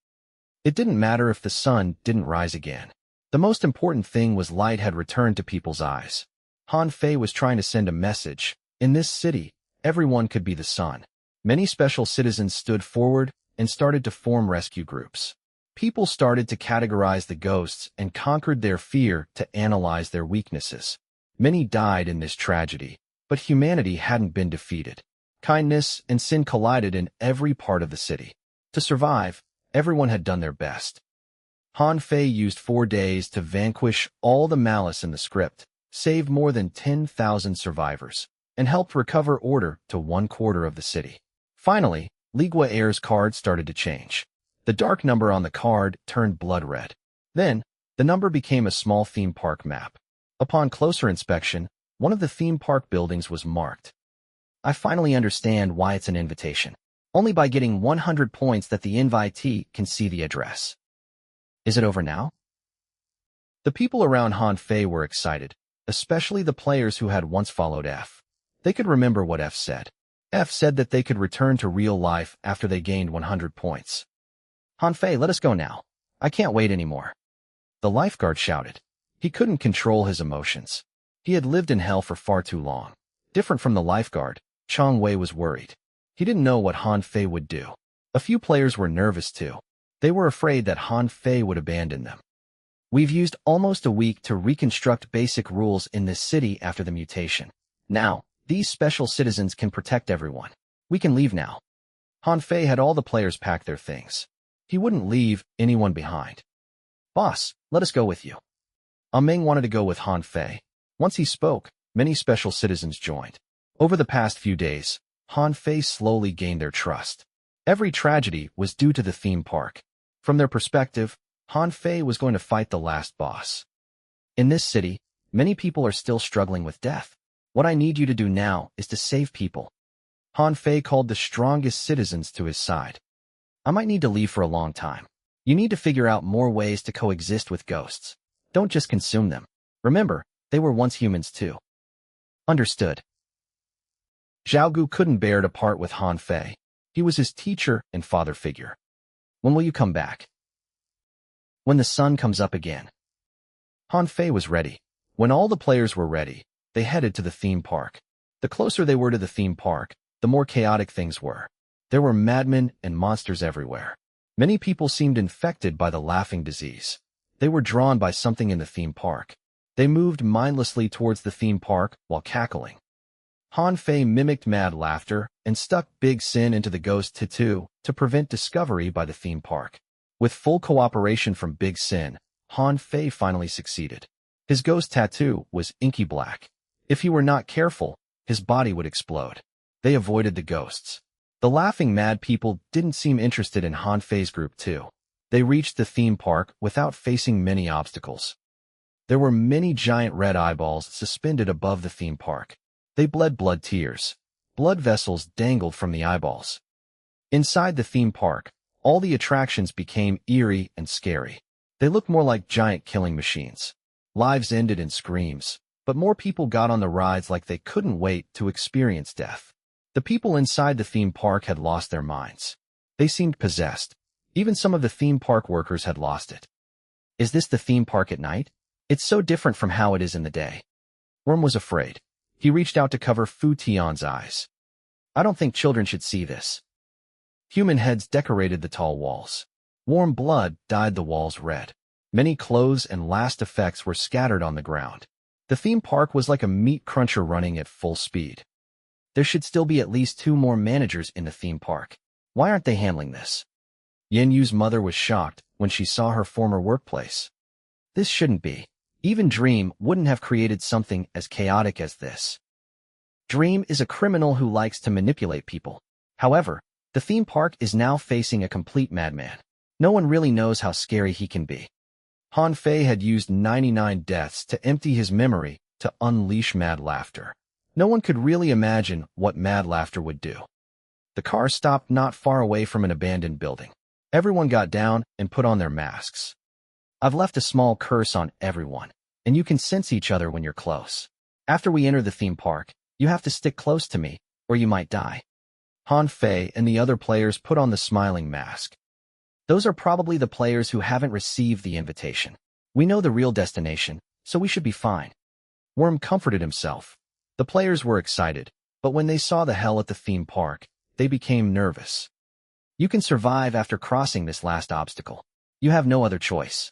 It didn't matter if the sun didn't rise again. The most important thing was light had returned to people's eyes. Hanfei was trying to send a message. In this city, everyone could be the sun. Many special citizens stood forward and started to form rescue groups. People started to categorize the ghosts and conquered their fear to analyze their weaknesses. Many died in this tragedy, but humanity hadn't been defeated. Kindness and sin collided in every part of the city. To survive, everyone had done their best. Hanfei used 4 days to vanquish all the malice in the script, saved more than 10,000 survivors, and helped recover order to 1/4 of the city. Finally, Ligua Air's card started to change. The dark number on the card turned blood red. Then, the number became a small theme park map. Upon closer inspection, one of the theme park buildings was marked. I finally understand why it's an invitation. Only by getting 100 points that the invitee can see the address. Is it over now? The people around Hanfei were excited, especially the players who had once followed F. They could remember what F said. F said that they could return to real life after they gained 100 points. Hanfei, let us go now. I can't wait anymore. The lifeguard shouted. He couldn't control his emotions. He had lived in hell for far too long. Different from the lifeguard, Chong Wei was worried. He didn't know what Hanfei would do. A few players were nervous too. They were afraid that Hanfei would abandon them. We've used almost a week to reconstruct basic rules in this city after the mutation. Now, these special citizens can protect everyone. We can leave now. Hanfei had all the players pack their things. He wouldn't leave anyone behind. Boss, let us go with you. Meng wanted to go with Hanfei. Once he spoke, many special citizens joined. Over the past few days, Hanfei slowly gained their trust. Every tragedy was due to the theme park. From their perspective, Hanfei was going to fight the last boss. In this city, many people are still struggling with death. What I need you to do now is to save people. Hanfei called the strongest citizens to his side. I might need to leave for a long time. You need to figure out more ways to coexist with ghosts. Don't just consume them. Remember, they were once humans too. Understood. Zhaogu couldn't bear to part with Hanfei. He was his teacher and father figure. When will you come back? When the sun comes up again. Hanfei was ready. When all the players were ready, they headed to the theme park. The closer they were to the theme park, the more chaotic things were. There were madmen and monsters everywhere. Many people seemed infected by the laughing disease. They were drawn by something in the theme park. They moved mindlessly towards the theme park while cackling. Hanfei mimicked mad laughter and stuck Big Sin into the ghost tattoo to prevent discovery by the theme park. With full cooperation from Big Sin, Hanfei finally succeeded. His ghost tattoo was inky black. If he were not careful, his body would explode. They avoided the ghosts. The laughing mad people didn't seem interested in Hanfei's group too. They reached the theme park without facing many obstacles. There were many giant red eyeballs suspended above the theme park. They bled blood tears. Blood vessels dangled from the eyeballs. Inside the theme park, all the attractions became eerie and scary. They looked more like giant killing machines. Lives ended in screams, but more people got on the rides like they couldn't wait to experience death. The people inside the theme park had lost their minds. They seemed possessed. Even some of the theme park workers had lost it. Is this the theme park at night? It's so different from how it is in the day. Worm was afraid. He reached out to cover Fu Tian's eyes. I don't think children should see this. Human heads decorated the tall walls. Warm blood dyed the walls red. Many clothes and last effects were scattered on the ground. The theme park was like a meat cruncher running at full speed. There should still be at least 2 more managers in the theme park. Why aren't they handling this? Yen Yu's mother was shocked when she saw her former workplace. This shouldn't be. Even Dream wouldn't have created something as chaotic as this. Dream is a criminal who likes to manipulate people. However, the theme park is now facing a complete madman. No one really knows how scary he can be. Han Fei had used 99 deaths to empty his memory to unleash mad laughter. No one could really imagine what mad laughter would do. The car stopped not far away from an abandoned building. Everyone got down and put on their masks. I've left a small curse on everyone, and you can sense each other when you're close. After we enter the theme park, you have to stick close to me, or you might die. Han Fei and the other players put on the smiling mask. Those are probably the players who haven't received the invitation. We know the real destination, so we should be fine. Worm comforted himself. The players were excited, but when they saw the hell at the theme park, they became nervous. You can survive after crossing this last obstacle. You have no other choice.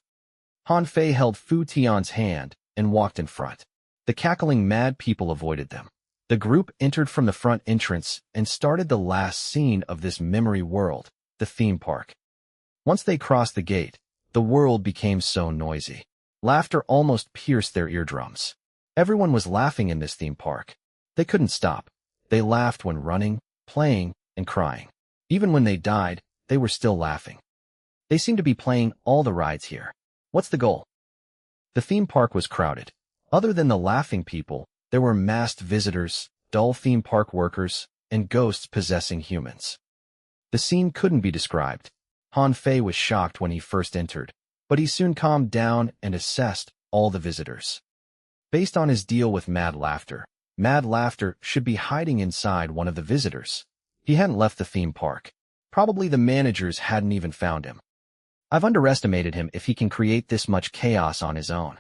Han Fei held Fu Tian's hand and walked in front. The cackling mad people avoided them. The group entered from the front entrance and started the last scene of this memory world, the theme park. Once they crossed the gate, the world became so noisy. Laughter almost pierced their eardrums. Everyone was laughing in this theme park. They couldn't stop. They laughed when running, playing, and crying. Even when they died, they were still laughing. They seemed to be playing all the rides here. What's the goal? The theme park was crowded. Other than the laughing people, there were masked visitors, dull theme park workers, and ghosts possessing humans. The scene couldn't be described. Han Fei was shocked when he first entered, but he soon calmed down and assessed all the visitors. Based on his deal with Mad Laughter should be hiding inside one of the visitors. He hadn't left the theme park. Probably the managers hadn't even found him. I've underestimated him if he can create this much chaos on his own.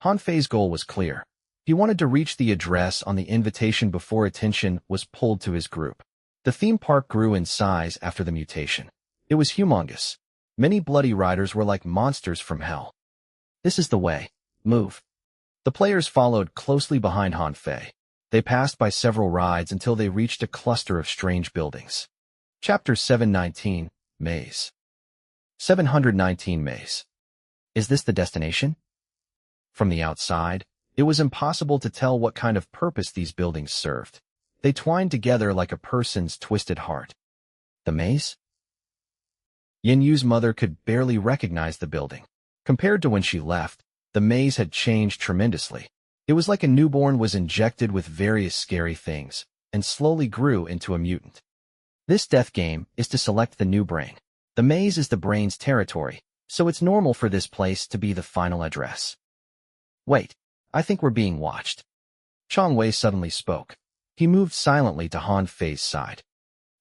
Han Fei's goal was clear. He wanted to reach the address on the invitation before attention was pulled to his group. The theme park grew in size after the mutation. It was humongous. Many bloody riders were like monsters from hell. This is the way. Move. The players followed closely behind Han Fei. They passed by several rides until they reached a cluster of strange buildings. Chapter 719, Maze. 719 Maze. Is this the destination? From the outside, it was impossible to tell what kind of purpose these buildings served. They twined together like a person's twisted heart. The maze? Yin Yu's mother could barely recognize the building. Compared to when she left, the maze had changed tremendously. It was like a newborn was injected with various scary things, and slowly grew into a mutant. This death game is to select the new brain. The maze is the brain's territory, so it's normal for this place to be the final address. Wait, I think we're being watched. Chong Wei suddenly spoke. He moved silently to Han Fei's side.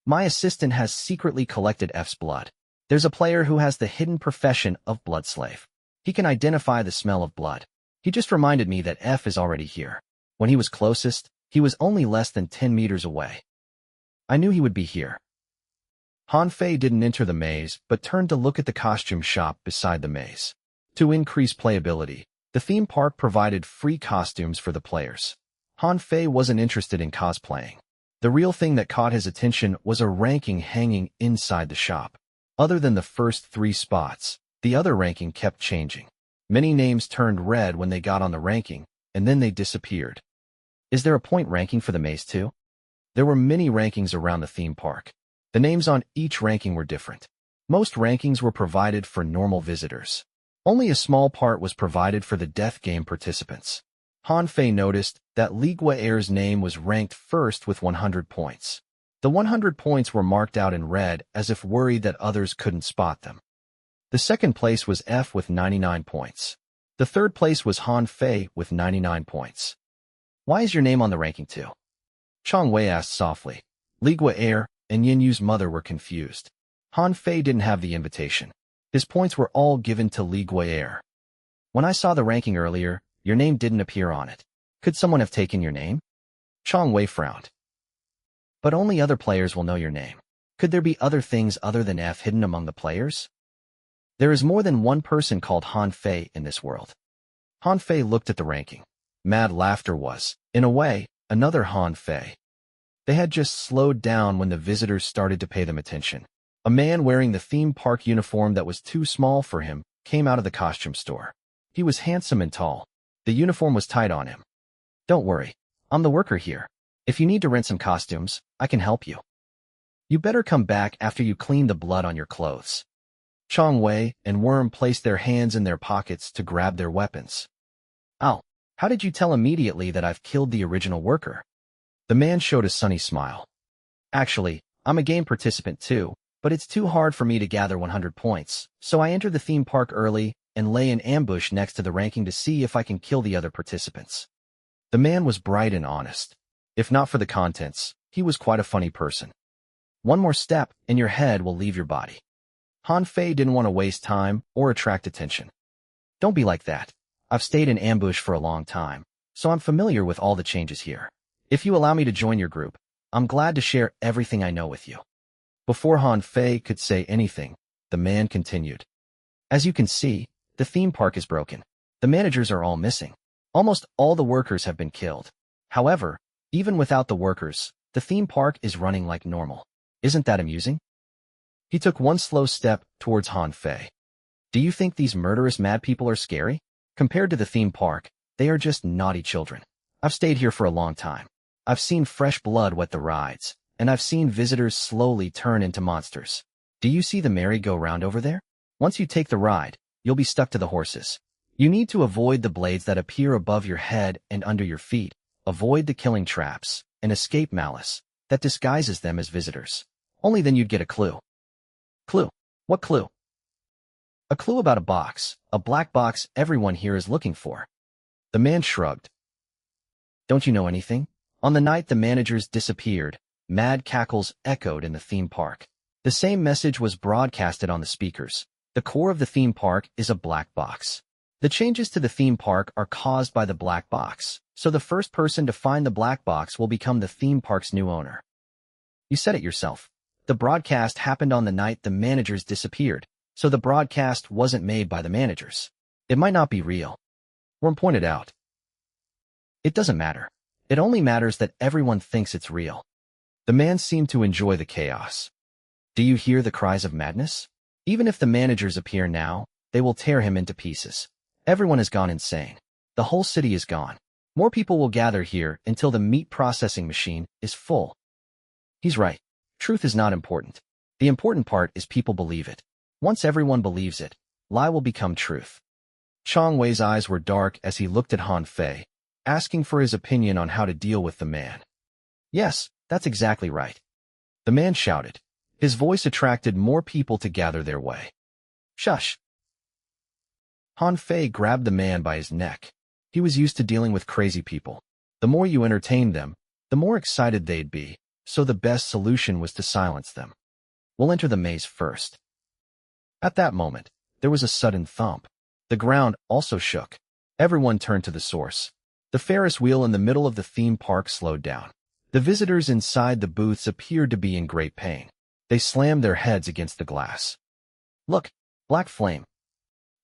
My assistant has secretly collected F's blood. There's a player who has the hidden profession of blood slave. He can identify the smell of blood. He just reminded me that F is already here. When he was closest, he was only less than 10 meters away. I knew he would be here. Han Fei didn't enter the maze, but turned to look at the costume shop beside the maze. To increase playability, the theme park provided free costumes for the players. Han Fei wasn't interested in cosplaying. The real thing that caught his attention was a ranking hanging inside the shop. Other than the first 3 spots, the other ranking kept changing. Many names turned red when they got on the ranking, and then they disappeared. Is there a point ranking for the maze too? There were many rankings around the theme park. The names on each ranking were different. Most rankings were provided for normal visitors. Only a small part was provided for the death game participants. Han Fei noticed that Li Gui'er's name was ranked first with 100 points. The 100 points were marked out in red as if worried that others couldn't spot them. The second place was F with 99 points. The third place was Han Fei with 99 points. Why is your name on the ranking too? Chong Wei asked softly. Li Gui'er and Yin Yu's mother were confused. Han Fei didn't have the invitation. His points were all given to Li Gui'er. When I saw the ranking earlier, your name didn't appear on it. Could someone have taken your name? Chong Wei frowned. But only other players will know your name. Could there be other things other than F hidden among the players? There is more than one person called Han Fei in this world. Han Fei looked at the ranking. Mad Laughter was, in a way, another Han Fei. They had just slowed down when the visitors started to pay them attention. A man wearing the theme park uniform that was too small for him came out of the costume store. He was handsome and tall. The uniform was tight on him. Don't worry, I'm the worker here. If you need to rent some costumes, I can help you. You better come back after you clean the blood on your clothes. Chong Wei and Worm placed their hands in their pockets to grab their weapons. Ow, how did you tell immediately that I've killed the original worker? The man showed a sunny smile. Actually, I'm a game participant too, but it's too hard for me to gather 100 points, so I enter the theme park early and lay in ambush next to the ranking to see if I can kill the other participants. The man was bright and honest. If not for the contents, he was quite a funny person. One more step, and your head will leave your body. Han Fei didn't want to waste time or attract attention. Don't be like that. I've stayed in ambush for a long time, so I'm familiar with all the changes here. If you allow me to join your group, I'm glad to share everything I know with you. Before Han Fei could say anything, the man continued. As you can see, the theme park is broken. The managers are all missing. Almost all the workers have been killed. However, even without the workers, the theme park is running like normal. Isn't that amusing? He took one slow step towards Han Fei. Do you think these murderous mad people are scary? Compared to the theme park, they are just naughty children. I've stayed here for a long time. I've seen fresh blood wet the rides, and I've seen visitors slowly turn into monsters. Do you see the merry-go-round over there? Once you take the ride, you'll be stuck to the horses. You need to avoid the blades that appear above your head and under your feet, avoid the killing traps, and escape malice that disguises them as visitors. Only then you'd get a clue. Clue? What clue? A clue about a black box everyone here is looking for. The man shrugged. Don't you know anything? On the night the managers disappeared, mad cackles echoed in the theme park. The same message was broadcasted on the speakers. The core of the theme park is a black box. The changes to the theme park are caused by the black box, so the first person to find the black box will become the theme park's new owner. You said it yourself. The broadcast happened on the night the managers disappeared, so the broadcast wasn't made by the managers. It might not be real. Worm pointed out. It doesn't matter. It only matters that everyone thinks it's real. The man seemed to enjoy the chaos. Do you hear the cries of madness? Even if the managers appear now, they will tear him into pieces. Everyone has gone insane. The whole city is gone. More people will gather here until the meat processing machine is full. He's right. Truth is not important. The important part is people believe it. Once everyone believes it, lie will become truth. Chong Wei's eyes were dark as he looked at Han Fei, asking for his opinion on how to deal with the man. Yes, that's exactly right. The man shouted. His voice attracted more people to gather their way. Shush! Han Fei grabbed the man by his neck. He was used to dealing with crazy people. The more you entertained them, the more excited they'd be, so the best solution was to silence them. We'll enter the maze first. At that moment, there was a sudden thump. The ground also shook. Everyone turned to the source. The Ferris wheel in the middle of the theme park slowed down. The visitors inside the booths appeared to be in great pain. They slammed their heads against the glass. Look, black flame.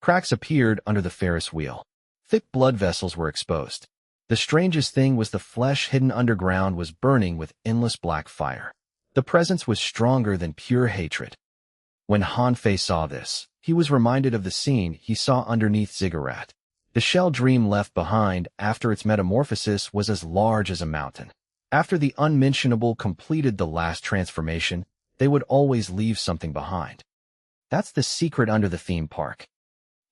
Cracks appeared under the Ferris wheel. Thick blood vessels were exposed. The strangest thing was the flesh hidden underground was burning with endless black fire. The presence was stronger than pure hatred. When Han Fei saw this, he was reminded of the scene he saw underneath Ziggurat. The shell dream left behind after its metamorphosis was as large as a mountain. After the unmentionable completed the last transformation, they would always leave something behind. That's the secret under the theme park.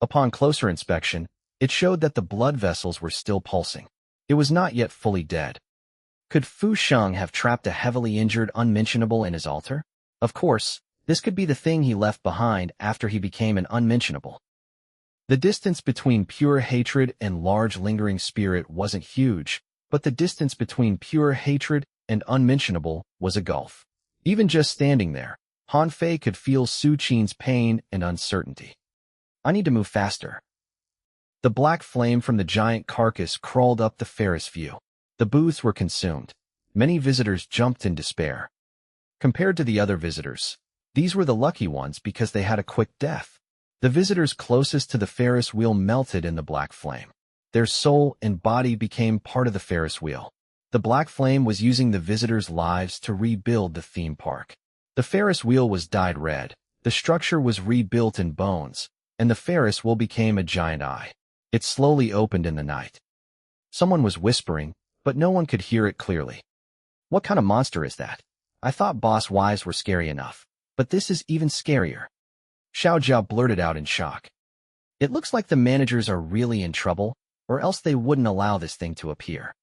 Upon closer inspection, it showed that the blood vessels were still pulsing. It was not yet fully dead. Could Fu Sheng have trapped a heavily injured unmentionable in his altar? Of course, this could be the thing he left behind after he became an unmentionable. The distance between pure hatred and large lingering spirit wasn't huge, but the distance between pure hatred and unmentionable was a gulf. Even just standing there, Han Fei could feel Su Qin's pain and uncertainty. I need to move faster. The black flame from the giant carcass crawled up the Ferris wheel. The booths were consumed. Many visitors jumped in despair. Compared to the other visitors, these were the lucky ones because they had a quick death. The visitors closest to the Ferris wheel melted in the black flame. Their soul and body became part of the Ferris wheel. The black flame was using the visitors' lives to rebuild the theme park. The Ferris wheel was dyed red. The structure was rebuilt in bones, and the Ferris wheel became a giant eye. It slowly opened in the night. Someone was whispering, but no one could hear it clearly. What kind of monster is that? I thought boss wives were scary enough, but this is even scarier. Xiao Jiao blurted out in shock. It looks like the managers are really in trouble, or else they wouldn't allow this thing to appear.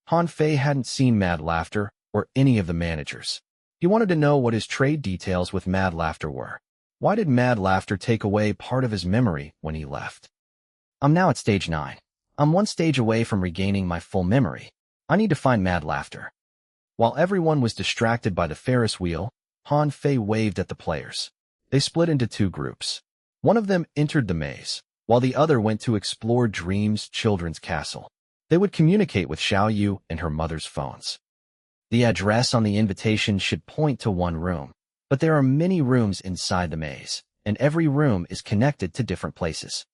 Han Fei hadn't seen Mad Laughter or any of the managers. He wanted to know what his trade details with Mad Laughter were. Why did Mad Laughter take away part of his memory when he left? I'm now at stage 9. I'm one stage away from regaining my full memory. I need to find Mad Laughter. While everyone was distracted by the Ferris wheel, Han Fei waved at the players. They split into 2 groups. One of them entered the maze, while the other went to explore Dream's children's castle. They would communicate with Xiao Yu and her mother's phones. The address on the invitation should point to one room, but there are many rooms inside the maze, and every room is connected to different places.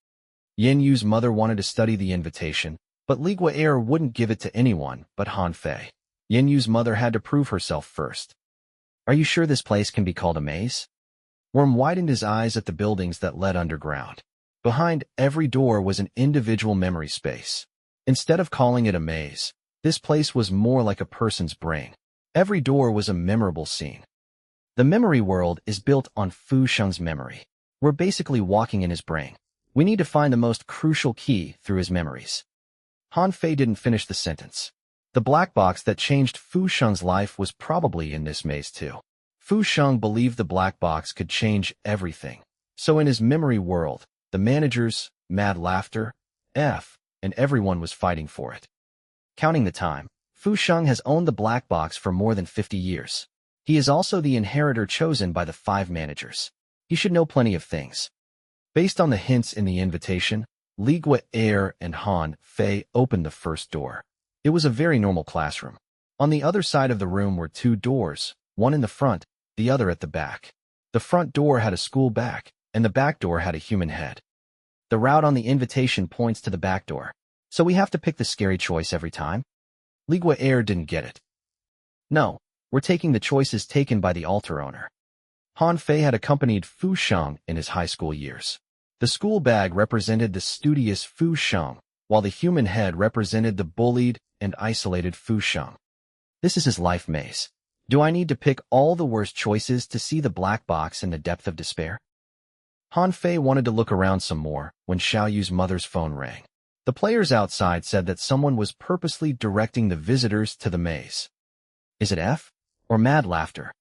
Yin Yu's mother wanted to study the invitation, but Li Gui'er wouldn't give it to anyone but Han Fei. Yin Yu's mother had to prove herself first. Are you sure this place can be called a maze? Worm widened his eyes at the buildings that led underground. Behind every door was an individual memory space. Instead of calling it a maze, this place was more like a person's brain. Every door was a memorable scene. The memory world is built on Fu Sheng's memory. We're basically walking in his brain. We need to find the most crucial key through his memories. Han Fei didn't finish the sentence. The black box that changed Fu Sheng's life was probably in this maze too. Fu Sheng believed the black box could change everything. So in his memory world, the managers, Mad Laughter, F, and everyone was fighting for it. Counting the time, Fu Sheng has owned the black box for more than 50 years. He is also the inheritor chosen by the 5 managers. He should know plenty of things. Based on the hints in the invitation, Li Gui'er and Han Fei opened the first door. It was a very normal classroom. On the other side of the room were 2 doors, one in the front, the other at the back. The front door had a school back, and the back door had a human head. The route on the invitation points to the back door, so we have to pick the scary choice every time? Li Gui'er didn't get it. No, we're taking the choices taken by the altar owner. Han Fei had accompanied Fu Sheng in his high school years. The school bag represented the studious Fu Sheng, while the human head represented the bullied and isolated Fu Sheng. This is his life maze. Do I need to pick all the worst choices to see the black box in the depth of despair? Han Fei wanted to look around some more when Xiao Yu's mother's phone rang. The players outside said that someone was purposely directing the visitors to the maze. Is it F or Mad Laughter?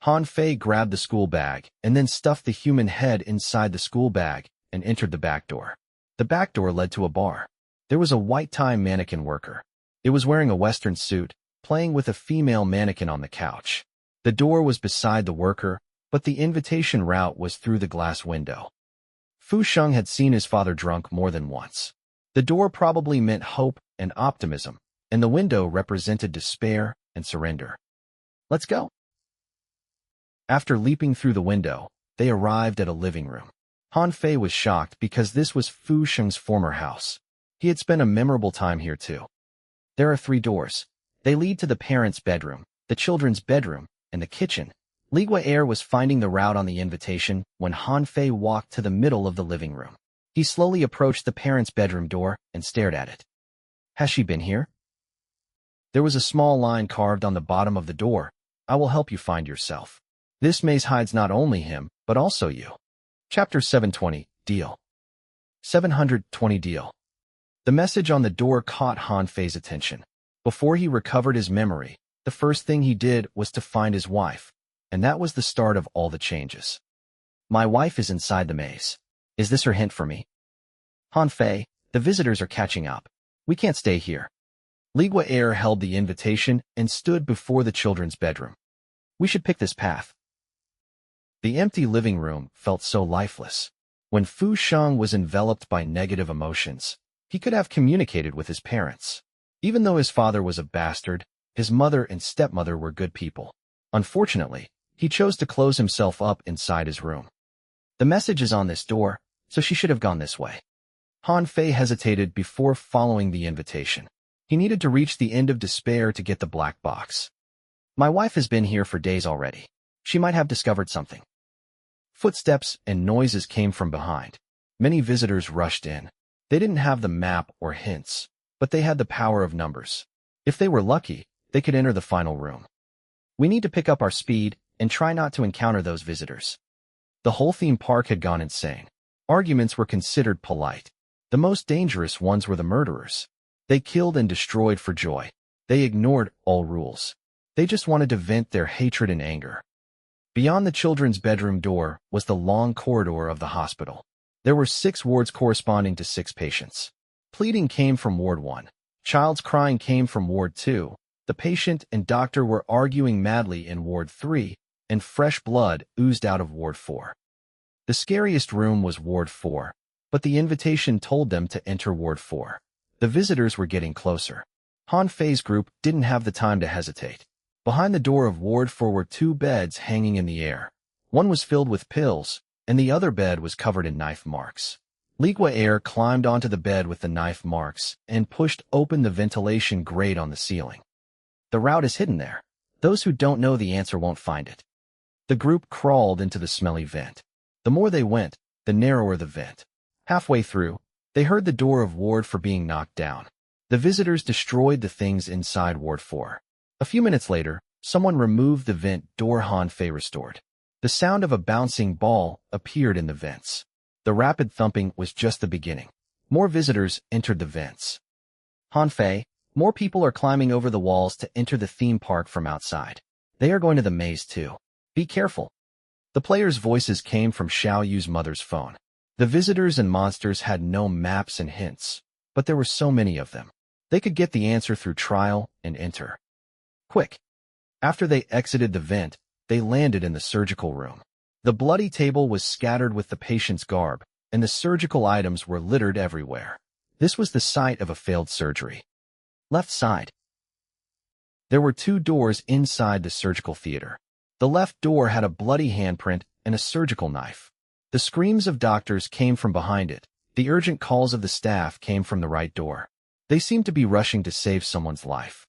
Han Fei grabbed the school bag and then stuffed the human head inside the school bag and entered the back door. The back door led to a bar. There was a white-tie mannequin worker. It was wearing a Western suit, playing with a female mannequin on the couch. The door was beside the worker, but the invitation route was through the glass window. Fu Sheng had seen his father drunk more than once. The door probably meant hope and optimism, and the window represented despair and surrender. Let's go. After leaping through the window, they arrived at a living room. Han Fei was shocked because this was Fu Sheng's former house. He had spent a memorable time here too. There are 3 doors. They lead to the parents' bedroom, the children's bedroom, and the kitchen. Li Gui'er was finding the route on the invitation when Han Fei walked to the middle of the living room. He slowly approached the parents' bedroom door and stared at it. Has she been here? There was a small line carved on the bottom of the door. I will help you find yourself. This maze hides not only him, but also you. Chapter 720, Deal. 720 Deal. The message on the door caught Han Fei's attention. Before he recovered his memory, the first thing he did was to find his wife, and that was the start of all the changes. My wife is inside the maze. Is this her hint for me? Han Fei, the visitors are catching up. We can't stay here. Li Gui'er held the invitation and stood before the children's bedroom. We should pick this path. The empty living room felt so lifeless. When Fu Sheng was enveloped by negative emotions, he could have communicated with his parents. Even though his father was a bastard, his mother and stepmother were good people. Unfortunately, he chose to close himself up inside his room. The message is on this door, so she should have gone this way. Han Fei hesitated before following the invitation. He needed to reach the end of despair to get the black box. My wife has been here for days already. She might have discovered something. Footsteps and noises came from behind. Many visitors rushed in. They didn't have the map or hints, but they had the power of numbers. If they were lucky, they could enter the final room. We need to pick up our speed and try not to encounter those visitors. The whole theme park had gone insane. Arguments were considered polite. The most dangerous ones were the murderers. They killed and destroyed for joy. They ignored all rules. They just wanted to vent their hatred and anger. Beyond the children's bedroom door was the long corridor of the hospital. There were 6 wards corresponding to 6 patients. Pleading came from Ward 1. Child's crying came from Ward 2. The patient and doctor were arguing madly in Ward 3, and fresh blood oozed out of Ward 4. The scariest room was Ward 4, but the invitation told them to enter Ward 4. The visitors were getting closer. Han Fei's group didn't have the time to hesitate. Behind the door of Ward 4 were 2 beds hanging in the air. One was filled with pills, and the other bed was covered in knife marks. Ligua Air climbed onto the bed with the knife marks and pushed open the ventilation grate on the ceiling. The route is hidden there. Those who don't know the answer won't find it. The group crawled into the smelly vent. The more they went, the narrower the vent. Halfway through, they heard the door of Ward 4 being knocked down. The visitors destroyed the things inside Ward 4. A few minutes later, someone removed the vent door Han Fei restored. The sound of a bouncing ball appeared in the vents. The rapid thumping was just the beginning. More visitors entered the vents. Han Fei, more people are climbing over the walls to enter the theme park from outside. They are going to the maze too. Be careful. The players' voices came from Xiao Yu's mother's phone. The visitors and monsters had no maps and hints, but there were so many of them. They could get the answer through trial and enter. Quick! After they exited the vent, they landed in the surgical room. The bloody table was scattered with the patient's garb, and the surgical items were littered everywhere. This was the site of a failed surgery. Left side. There were 2 doors inside the surgical theater. The left door had a bloody handprint and a surgical knife. The screams of doctors came from behind it. The urgent calls of the staff came from the right door. They seemed to be rushing to save someone's life.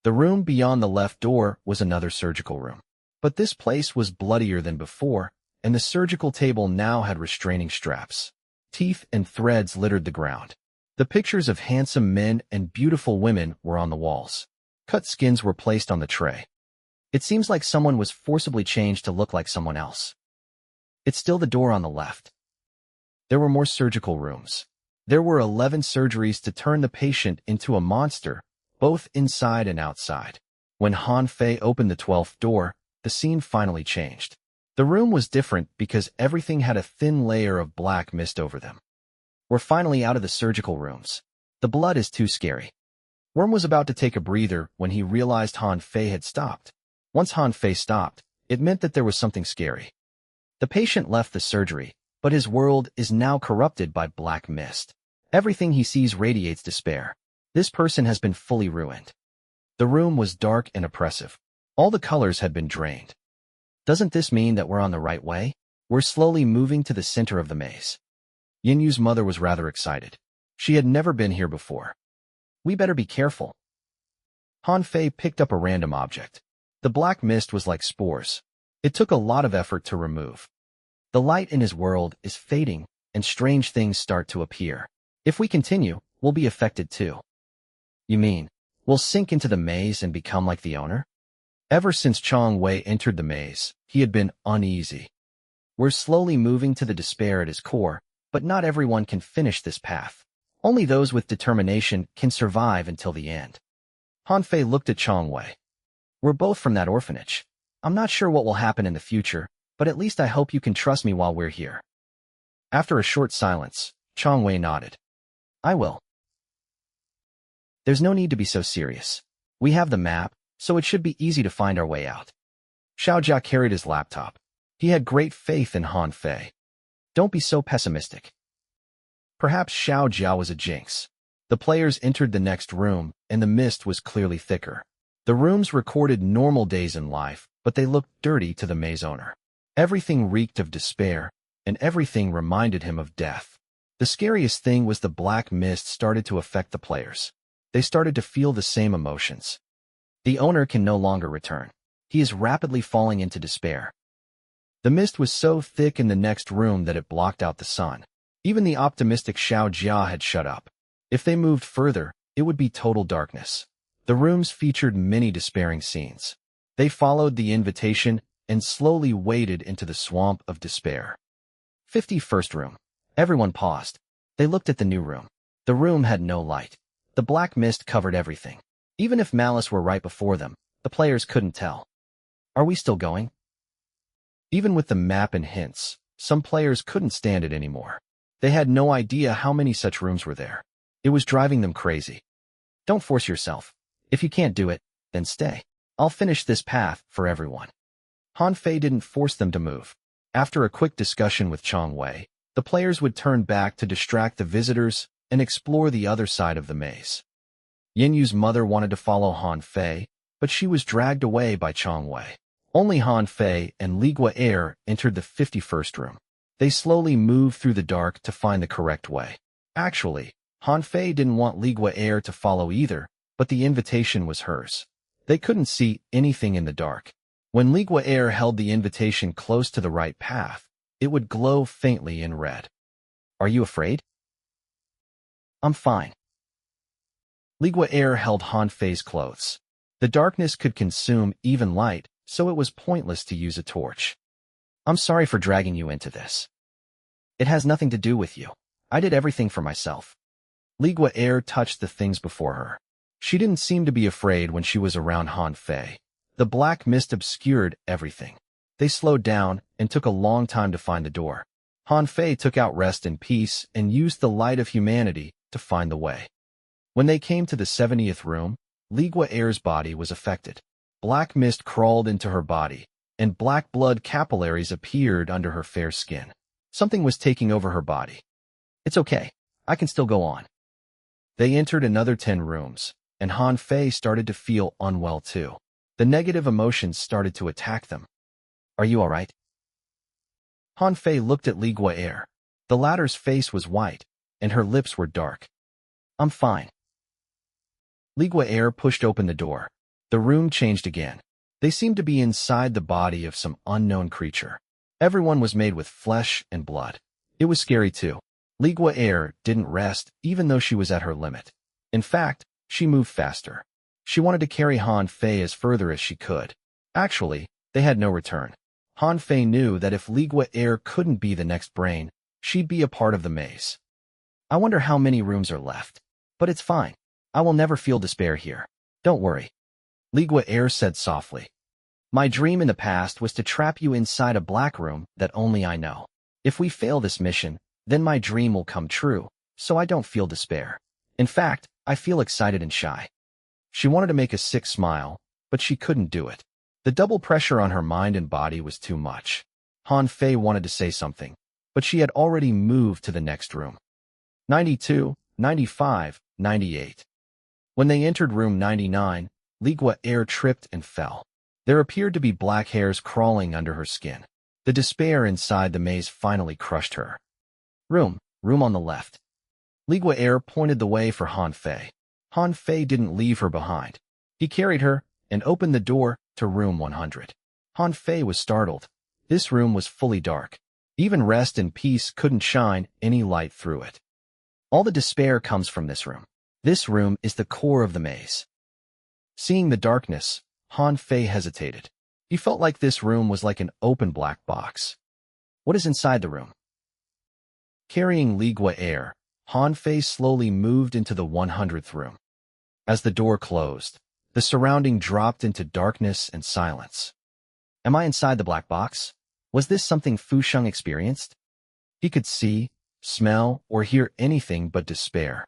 The room beyond the left door was another surgical room. But this place was bloodier than before, and the surgical table now had restraining straps. Teeth and threads littered the ground. The pictures of handsome men and beautiful women were on the walls. Cut skins were placed on the tray. It seems like someone was forcibly changed to look like someone else. It's still the door on the left. There were more surgical rooms. There were 11 surgeries to turn the patient into a monster, both inside and outside. When Han Fei opened the 12th door, the scene finally changed. The room was different because everything had a thin layer of black mist over them. We're finally out of the surgical rooms. The blood is too scary. Worm was about to take a breather when he realized Han Fei had stopped. Once Han Fei stopped, it meant that there was something scary. The patient left the surgery, but his world is now corrupted by black mist. Everything he sees radiates despair. This person has been fully ruined. The room was dark and oppressive. All the colors had been drained. Doesn't this mean that we're on the right way? We're slowly moving to the center of the maze. Yin Yu's mother was rather excited. She had never been here before. We better be careful. Han Fei picked up a random object. The black mist was like spores. It took a lot of effort to remove. The light in his world is fading, and strange things start to appear. If we continue, we'll be affected too. You mean, we'll sink into the maze and become like the owner? Ever since Chong Wei entered the maze, he had been uneasy. We're slowly moving to the despair at his core, but not everyone can finish this path. Only those with determination can survive until the end. Han Fei looked at Chong Wei. We're both from that orphanage. I'm not sure what will happen in the future, but at least I hope you can trust me while we're here. After a short silence, Chong Wei nodded. I will. There's no need to be so serious. We have the map, so it should be easy to find our way out. Xiao Jia carried his laptop. He had great faith in Han Fei. Don't be so pessimistic. Perhaps Xiao Jia was a jinx. The players entered the next room, and the mist was clearly thicker. The rooms recorded normal days in life, but they looked dirty to the maze owner. Everything reeked of despair, and everything reminded him of death. The scariest thing was the black mist started to affect the players. They started to feel the same emotions. The owner can no longer return. He is rapidly falling into despair. The mist was so thick in the next room that it blocked out the sun. Even the optimistic Xiao Jia had shut up. If they moved further, it would be total darkness. The rooms featured many despairing scenes. They followed the invitation and slowly waded into the swamp of despair. 51st room. Everyone paused. They looked at the new room. The room had no light. The black mist covered everything. Even if Malice were right before them, the players couldn't tell. Are we still going? Even with the map and hints, some players couldn't stand it anymore. They had no idea how many such rooms were there. It was driving them crazy. Don't force yourself. If you can't do it, then stay. I'll finish this path for everyone. Han Fei didn't force them to move. After a quick discussion with Chong Wei, the players would turn back to distract the visitors and explore the other side of the maze. Yin Yu's mother wanted to follow Han Fei, but she was dragged away by Chong Wei. Only Han Fei and Li Guo entered the 51st room. They slowly moved through the dark to find the correct way. Actually, Han Fei didn't want Li Guo to follow either, but the invitation was hers. They couldn't see anything in the dark. When Li Guo held the invitation close to the right path, it would glow faintly in red. Are you afraid? I'm fine. Li Guo held Han Fei's clothes. The darkness could consume even light, so it was pointless to use a torch. I'm sorry for dragging you into this. It has nothing to do with you. I did everything for myself. Li Guo touched the things before her. She didn't seem to be afraid when she was around Han Fei. The black mist obscured everything. They slowed down and took a long time to find the door. Han Fei took out rest and peace and used the light of humanity to find the way. When they came to the 70th room, Li Guo's body was affected. Black mist crawled into her body, and black blood capillaries appeared under her fair skin. Something was taking over her body. It's okay. I can still go on. They entered another 10 rooms, and Han Fei started to feel unwell too. The negative emotions started to attack them. Are you all right? Han Fei looked at Li Guo. The latter's face was white, and her lips were dark. I'm fine. Li Guo pushed open the door. The room changed again. They seemed to be inside the body of some unknown creature. Everyone was made with flesh and blood. It was scary too. Li Guo didn't rest even though she was at her limit. In fact, she moved faster. She wanted to carry Han Fei as further as she could. Actually, they had no return. Han Fei knew that if Li Guo couldn't be the next brain, she'd be a part of the maze. I wonder how many rooms are left. But it's fine. I will never feel despair here. Don't worry. Li Guo said softly. My dream in the past was to trap you inside a black room that only I know. If we fail this mission, then my dream will come true, so I don't feel despair. In fact, I feel excited and shy. She wanted to make a sick smile, but she couldn't do it. The double pressure on her mind and body was too much. Han Fei wanted to say something, but she had already moved to the next room. 92, 95, 98. When they entered room 99, Li Guo tripped and fell. There appeared to be black hairs crawling under her skin. The despair inside the maze finally crushed her. Room on the left. Li Guo pointed the way for Han Fei. Han Fei didn't leave her behind. He carried her and opened the door to room 100. Han Fei was startled. This room was fully dark. Even rest and peace couldn't shine any light through it. All the despair comes from this room. This room is the core of the maze. Seeing the darkness, Han Fei hesitated. He felt like this room was like an open black box. What is inside the room? Carrying Li Guo, Han Fei slowly moved into the 100th room. As the door closed, the surrounding dropped into darkness and silence. Am I inside the black box? Was this something Fu Sheng experienced? He could see, smell, or hear anything but despair.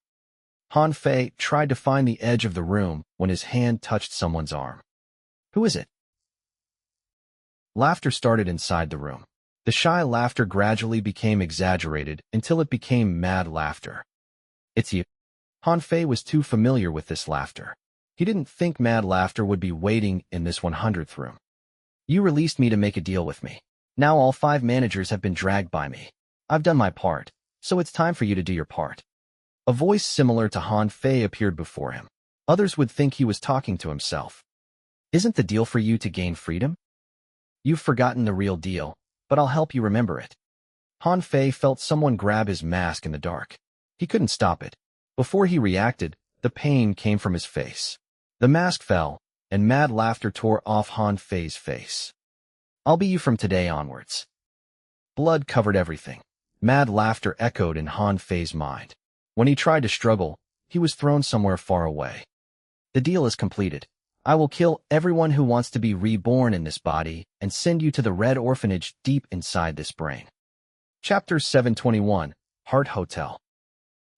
Han Fei tried to find the edge of the room when his hand touched someone's arm. Who is it? Laughter started inside the room. The shy laughter gradually became exaggerated until it became mad laughter. It's you. Han Fei was too familiar with this laughter. He didn't think mad laughter would be waiting in this 100th room. You released me to make a deal with me. Now all 5 managers have been dragged by me. I've done my part, so it's time for you to do your part. A voice similar to Han Fei appeared before him. Others would think he was talking to himself. Isn't the deal for you to gain freedom? You've forgotten the real deal, but I'll help you remember it. Han Fei felt someone grab his mask in the dark. He couldn't stop it. Before he reacted, the pain came from his face. The mask fell, and mad laughter tore off Han Fei's face. I'll be you from today onwards. Blood covered everything. Mad laughter echoed in Han Fei's mind. When he tried to struggle, he was thrown somewhere far away. The deal is completed. I will kill everyone who wants to be reborn in this body and send you to the Red Orphanage deep inside this brain. Chapter 721, Heart Hotel.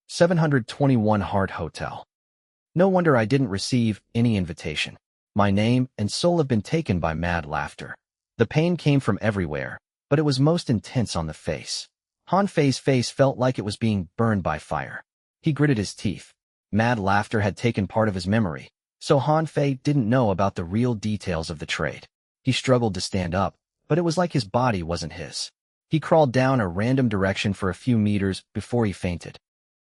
721 Heart Hotel. No wonder I didn't receive any invitation. My name and soul have been taken by mad laughter. The pain came from everywhere, but it was most intense on the face. Han Fei's face felt like it was being burned by fire. He gritted his teeth. Mad laughter had taken part of his memory, so Han Fei didn't know about the real details of the trade. He struggled to stand up, but it was like his body wasn't his. He crawled down a random direction for a few meters before he fainted.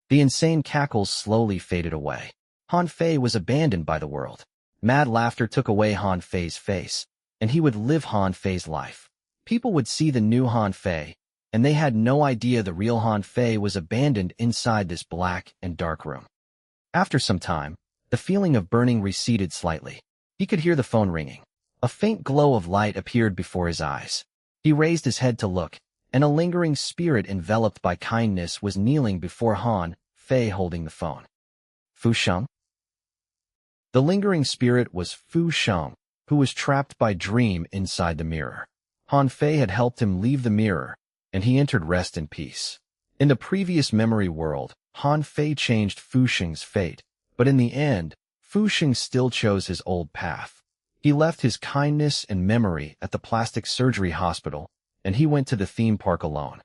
The insane cackles slowly faded away. Han Fei was abandoned by the world. Mad laughter took away Han Fei's face, and he would live Han Fei's life. People would see the new Han Fei, and they had no idea the real Han Fei was abandoned inside this black and dark room. After some time, the feeling of burning receded slightly. He could hear the phone ringing. A faint glow of light appeared before his eyes. He raised his head to look, and a lingering spirit enveloped by kindness was kneeling before Han Fei holding the phone. Fu Sheng? The lingering spirit was Fu Sheng, who was trapped by dream inside the mirror. Han Fei had helped him leave the mirror, and he entered rest and peace. In the previous memory world, Han Fei changed Fu Sheng's fate, but in the end, Fu Sheng still chose his old path. He left his kindness and memory at the plastic surgery hospital, and he went to the theme park alone.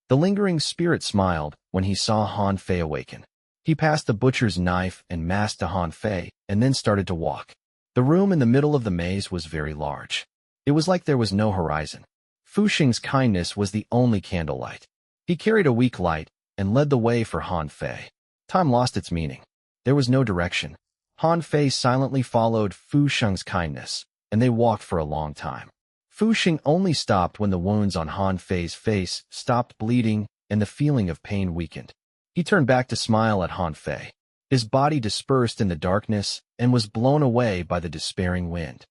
The lingering spirit smiled when he saw Han Fei awaken. He passed the butcher's knife and mask to Han Fei, and then started to walk. The room in the middle of the maze was very large. It was like there was no horizon. Fu Sheng's kindness was the only candlelight. He carried a weak light and led the way for Han Fei. Time lost its meaning. There was no direction. Han Fei silently followed Fu Sheng's kindness, and they walked for a long time. Fu Sheng only stopped when the wounds on Han Fei's face stopped bleeding and the feeling of pain weakened. He turned back to smile at Han Fei. His body dispersed in the darkness and was blown away by the despairing wind.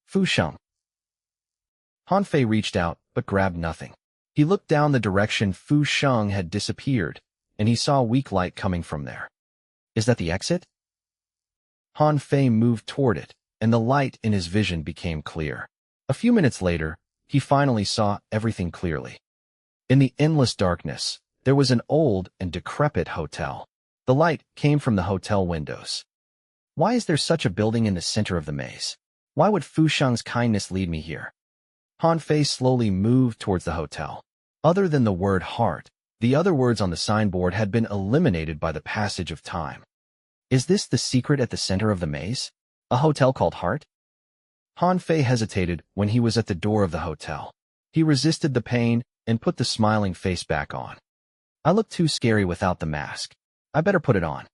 Fu Sheng. Han Fei reached out, but grabbed nothing. He looked down the direction Fu Sheng had disappeared, and he saw weak light coming from there. Is that the exit? Han Fei moved toward it, and the light in his vision became clear. A few minutes later, he finally saw everything clearly. In the endless darkness, there was an old and decrepit hotel. The light came from the hotel windows. Why is there such a building in the center of the maze? Why would Fu Sheng's kindness lead me here? Han Fei slowly moved towards the hotel. Other than the word heart, the other words on the signboard had been eliminated by the passage of time. Is this the secret at the center of the maze? A hotel called Heart? Han Fei hesitated when he was at the door of the hotel. He resisted the pain and put the smiling face back on. I look too scary without the mask. I better put it on.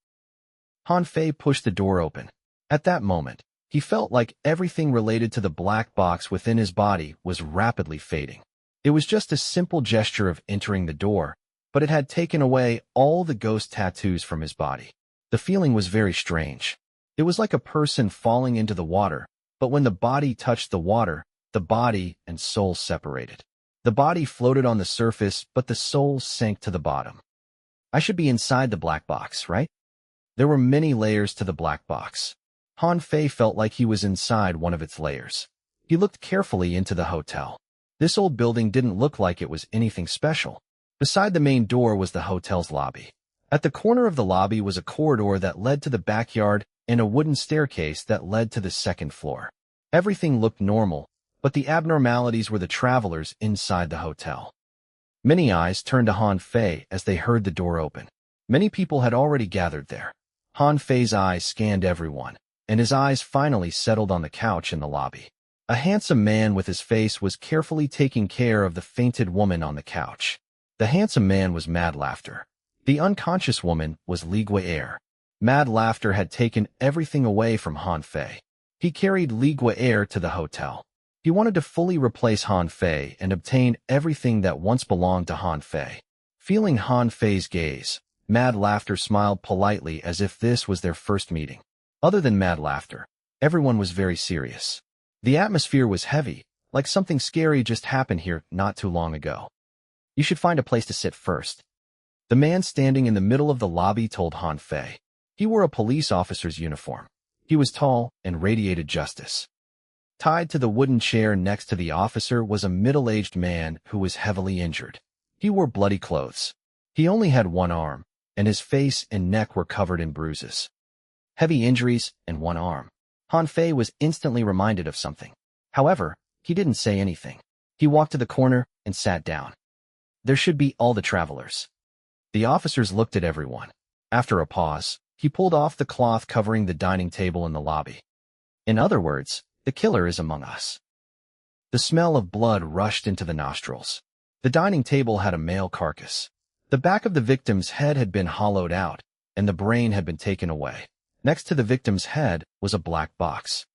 Han Fei pushed the door open. At that moment, he felt like everything related to the black box within his body was rapidly fading. It was just a simple gesture of entering the door, but it had taken away all the ghost tattoos from his body. The feeling was very strange. It was like a person falling into the water, but when the body touched the water, the body and soul separated. The body floated on the surface, but the soul sank to the bottom. I should be inside the black box, right? There were many layers to the black box. Han Fei felt like he was inside one of its layers. He looked carefully into the hotel. This old building didn't look like it was anything special. Beside the main door was the hotel's lobby. At the corner of the lobby was a corridor that led to the backyard and a wooden staircase that led to the second floor. Everything looked normal, but the abnormalities were the travelers inside the hotel. Many eyes turned to Han Fei as they heard the door open. Many people had already gathered there. Han Fei's eyes scanned everyone, and his eyes finally settled on the couch in the lobby. A handsome man with his face was carefully taking care of the fainted woman on the couch. The handsome man was Mad Laughter. The unconscious woman was Li Gui'er. Mad Laughter had taken everything away from Han Fei. He carried Li Gui'er to the hotel. He wanted to fully replace Han Fei and obtain everything that once belonged to Han Fei. Feeling Han Fei's gaze, Mad Laughter smiled politely as if this was their first meeting. Other than Mad Laughter, everyone was very serious. The atmosphere was heavy, like something scary just happened here not too long ago. You should find a place to sit first. The man standing in the middle of the lobby told Han Fei. He wore a police officer's uniform. He was tall and radiated justice. Tied to the wooden chair next to the officer was a middle-aged man who was heavily injured. He wore bloody clothes. He only had one arm, and his face and neck were covered in bruises. Heavy injuries and one arm. Han Fei was instantly reminded of something. However, he didn't say anything. He walked to the corner and sat down. There should be all the travelers. The officers looked at everyone. After a pause, he pulled off the cloth covering the dining table in the lobby. In other words, the killer is among us. The smell of blood rushed into the nostrils. The dining table had a male carcass. The back of the victim's head had been hollowed out, and the brain had been taken away. Next to the victim's head was a black box.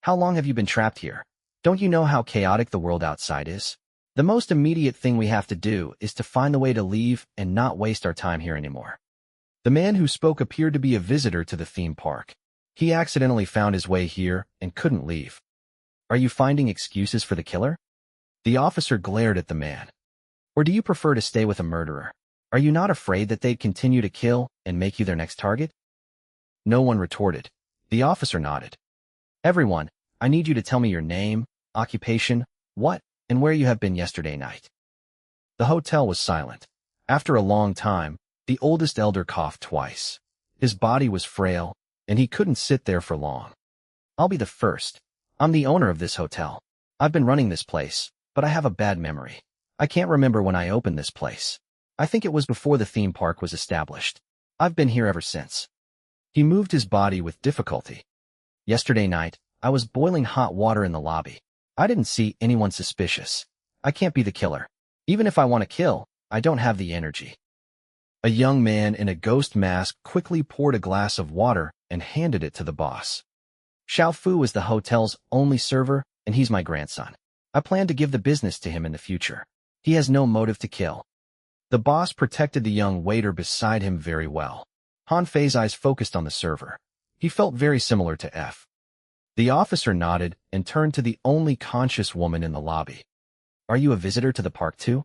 How long have you been trapped here? Don't you know how chaotic the world outside is? The most immediate thing we have to do is to find the way to leave and not waste our time here anymore. The man who spoke appeared to be a visitor to the theme park. He accidentally found his way here and couldn't leave. Are you finding excuses for the killer? The officer glared at the man. Or do you prefer to stay with a murderer? Are you not afraid that they'd continue to kill and make you their next target? No one retorted. The officer nodded. Everyone, I need you to tell me your name, occupation, what, and where you have been yesterday night. The hotel was silent. After a long time, the oldest elder coughed twice. His body was frail, and he couldn't sit there for long. I'll be the first. I'm the owner of this hotel. I've been running this place, but I have a bad memory. I can't remember when I opened this place. I think it was before the theme park was established. I've been here ever since. He moved his body with difficulty. Yesterday night, I was boiling hot water in the lobby. I didn't see anyone suspicious. I can't be the killer. Even if I want to kill, I don't have the energy. A young man in a ghost mask quickly poured a glass of water and handed it to the boss. Xiao Fu is the hotel's only server, and he's my grandson. I plan to give the business to him in the future. He has no motive to kill. The boss protected the young waiter beside him very well. Han Fei's eyes focused on the server. He felt very similar to F. The officer nodded and turned to the only conscious woman in the lobby. Are you a visitor to the park too?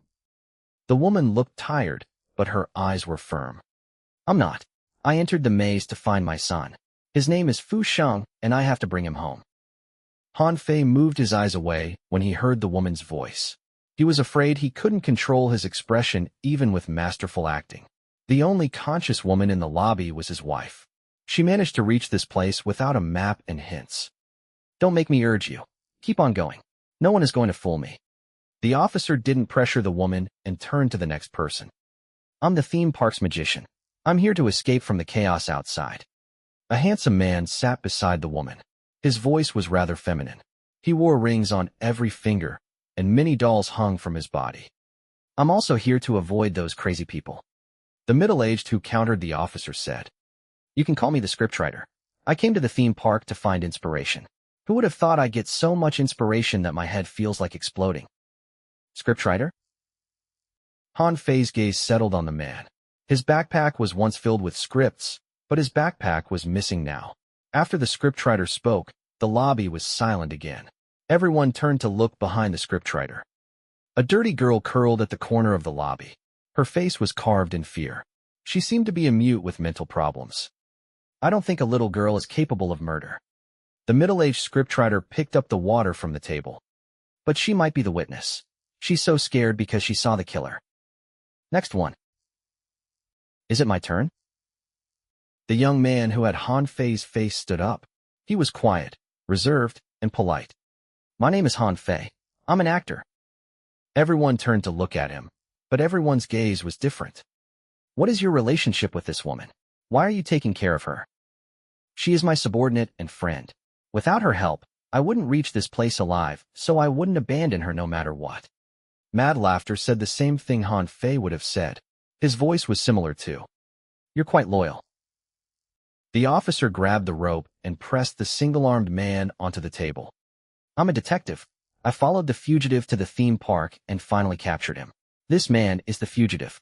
The woman looked tired, but her eyes were firm. I'm not. I entered the maze to find my son. His name is Fu Sheng, and I have to bring him home. Han Fei moved his eyes away when he heard the woman's voice. He was afraid he couldn't control his expression even with masterful acting. The only conscious woman in the lobby was his wife. She managed to reach this place without a map and hints. Don't make me urge you. Keep on going. No one is going to fool me. The officer didn't pressure the woman and turned to the next person. I'm the theme park's magician. I'm here to escape from the chaos outside. A handsome man sat beside the woman. His voice was rather feminine. He wore rings on every finger, and many dolls hung from his body. I'm also here to avoid those crazy people. The middle-aged who countered the officer said, You can call me the scriptwriter. I came to the theme park to find inspiration. Who would have thought I'd get so much inspiration that my head feels like exploding? Scriptwriter? Han Fei's gaze settled on the man. His backpack was once filled with scripts, but his backpack was missing now. After the scriptwriter spoke, the lobby was silent again. Everyone turned to look behind the scriptwriter. A dirty girl curled at the corner of the lobby. Her face was carved in fear. She seemed to be a mute with mental problems. I don't think a little girl is capable of murder. The middle-aged scriptwriter picked up the water from the table. But she might be the witness. She's so scared because she saw the killer. Next one. Is it my turn? The young man who had Han Fei's face stood up. He was quiet, reserved, and polite. My name is Han Fei. I'm an actor. Everyone turned to look at him, but everyone's gaze was different. What is your relationship with this woman? Why are you taking care of her? She is my subordinate and friend. Without her help, I wouldn't reach this place alive, so I wouldn't abandon her no matter what. Mad laughter said the same thing Han Fei would have said. His voice was similar too. You're quite loyal. The officer grabbed the rope and pressed the single-armed man onto the table. I'm a detective. I followed the fugitive to the theme park and finally captured him. This man is the fugitive.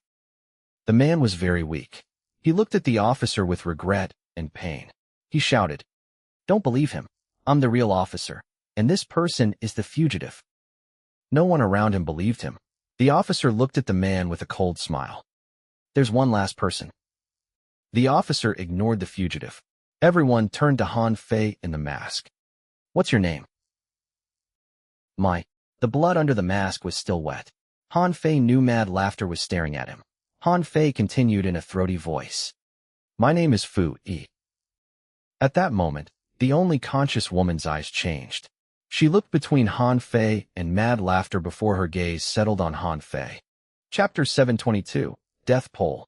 The man was very weak. He looked at the officer with regret and pain. He shouted, Don't believe him. I'm the real officer, and this person is the fugitive. No one around him believed him. The officer looked at the man with a cold smile. There's one last person. The officer ignored the fugitive. Everyone turned to Han Fei in the mask. What's your name? The blood under the mask was still wet. Han Fei knew mad laughter was staring at him. Han Fei continued in a throaty voice. My name is Fu Yi. At that moment, the only conscious woman's eyes changed. She looked between Han Fei and mad laughter before her gaze settled on Han Fei. Chapter 722, Death Poll.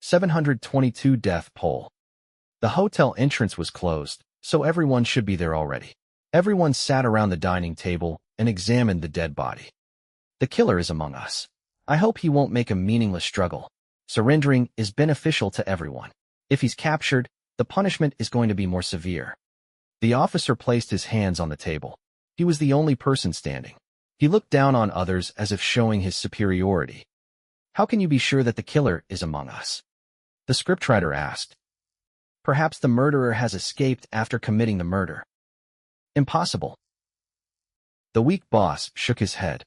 722 Death Poll. The hotel entrance was closed, so everyone should be there already. Everyone sat around the dining table and examined the dead body. The killer is among us. I hope he won't make a meaningless struggle. Surrendering is beneficial to everyone. If he's captured, the punishment is going to be more severe. The officer placed his hands on the table. He was the only person standing. He looked down on others as if showing his superiority. How can you be sure that the killer is among us? The scriptwriter asked. Perhaps the murderer has escaped after committing the murder. Impossible. The weak boss shook his head.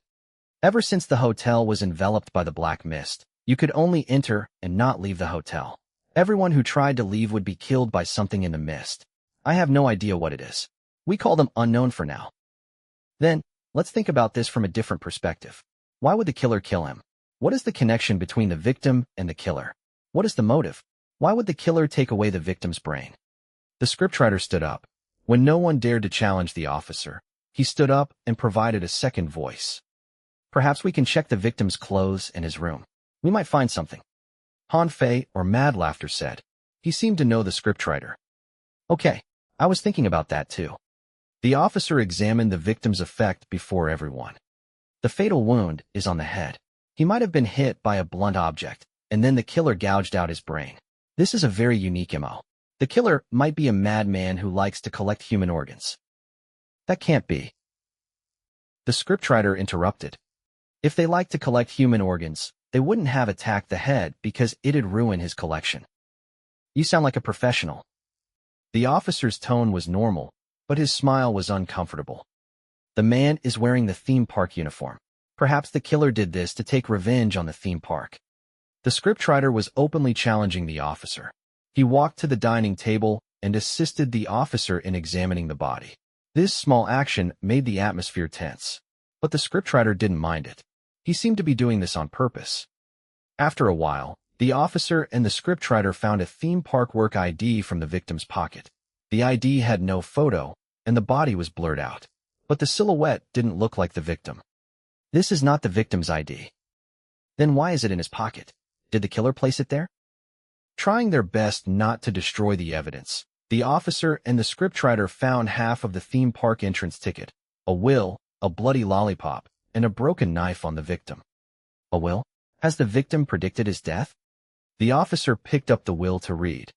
Ever since the hotel was enveloped by the black mist, you could only enter and not leave the hotel. Everyone who tried to leave would be killed by something in the mist. I have no idea what it is. We call them unknown for now. Then, let's think about this from a different perspective. Why would the killer kill him? What is the connection between the victim and the killer? What is the motive? Why would the killer take away the victim's brain? The scriptwriter stood up. When no one dared to challenge the officer, he stood up and provided a second voice. Perhaps we can check the victim's clothes and his room. We might find something. Han Fei, or Mad Laughter, said. He seemed to know the scriptwriter. Okay, I was thinking about that too. The officer examined the victim's effect before everyone. The fatal wound is on the head. He might have been hit by a blunt object, and then the killer gouged out his brain. This is a very unique MO. The killer might be a madman who likes to collect human organs. That can't be. The scriptwriter interrupted. If they like to collect human organs, they wouldn't have attacked the head because it'd ruin his collection. You sound like a professional. The officer's tone was normal, but his smile was uncomfortable. The man is wearing the theme park uniform. Perhaps the killer did this to take revenge on the theme park. The scriptwriter was openly challenging the officer. He walked to the dining table and assisted the officer in examining the body. This small action made the atmosphere tense, but the scriptwriter didn't mind it. He seemed to be doing this on purpose. After a while, the officer and the scriptwriter found a theme park work ID from the victim's pocket. The ID had no photo, and the body was blurred out, but the silhouette didn't look like the victim. This is not the victim's ID. Then why is it in his pocket? Did the killer place it there? Trying their best not to destroy the evidence, the officer and the scriptwriter found half of the theme park entrance ticket, a will, a bloody lollipop, and a broken knife on the victim. A will? Has the victim predicted his death? The officer picked up the will to read.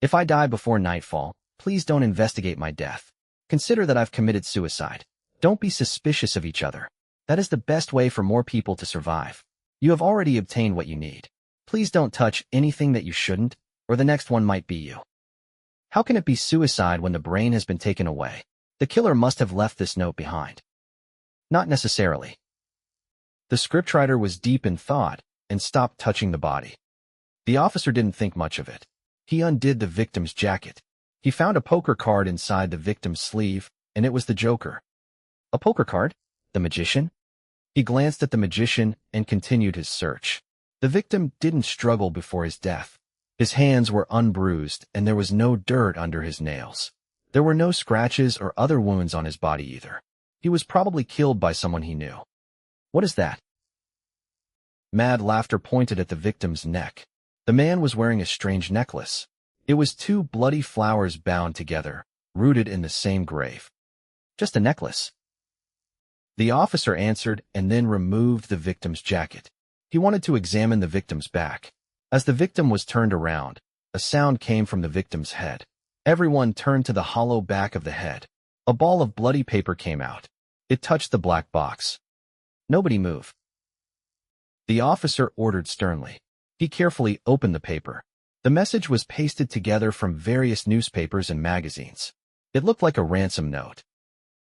If I die before nightfall, please don't investigate my death. Consider that I've committed suicide. Don't be suspicious of each other. That is the best way for more people to survive. You have already obtained what you need. Please don't touch anything that you shouldn't, or the next one might be you. How can it be suicide when the brain has been taken away? The killer must have left this note behind. Not necessarily. The scriptwriter was deep in thought and stopped touching the body. The officer didn't think much of it. He undid the victim's jacket. He found a poker card inside the victim's sleeve, and it was the Joker. A poker card? The magician? He glanced at the magician and continued his search. The victim didn't struggle before his death. His hands were unbruised, and there was no dirt under his nails. There were no scratches or other wounds on his body either. He was probably killed by someone he knew. What is that? Mad Laughter pointed at the victim's neck. The man was wearing a strange necklace. It was two bloody flowers bound together, rooted in the same grave. Just a necklace. The officer answered and then removed the victim's jacket. He wanted to examine the victim's back. As the victim was turned around, a sound came from the victim's head. Everyone turned to the hollow back of the head. A ball of bloody paper came out. It touched the black box. Nobody move. The officer ordered sternly. He carefully opened the paper. The message was pasted together from various newspapers and magazines. It looked like a ransom note.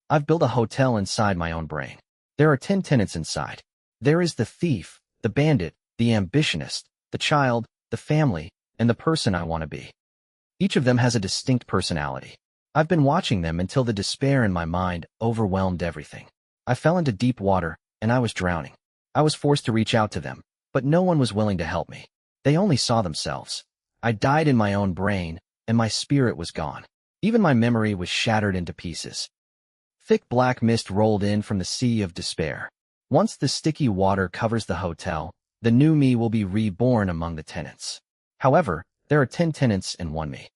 I've built a hotel inside my own brain. There are 10 tenants inside. There is the thief, the bandit, the ambitionist, the child, the family, and the person I want to be. Each of them has a distinct personality. I've been watching them until the despair in my mind overwhelmed everything. I fell into deep water, and I was drowning. I was forced to reach out to them, but no one was willing to help me. They only saw themselves. I died in my own brain, and my spirit was gone. Even my memory was shattered into pieces. Thick black mist rolled in from the sea of despair. Once the sticky water covers the hotel, the new me will be reborn among the tenants. However, there are 10 tenants and 1 me.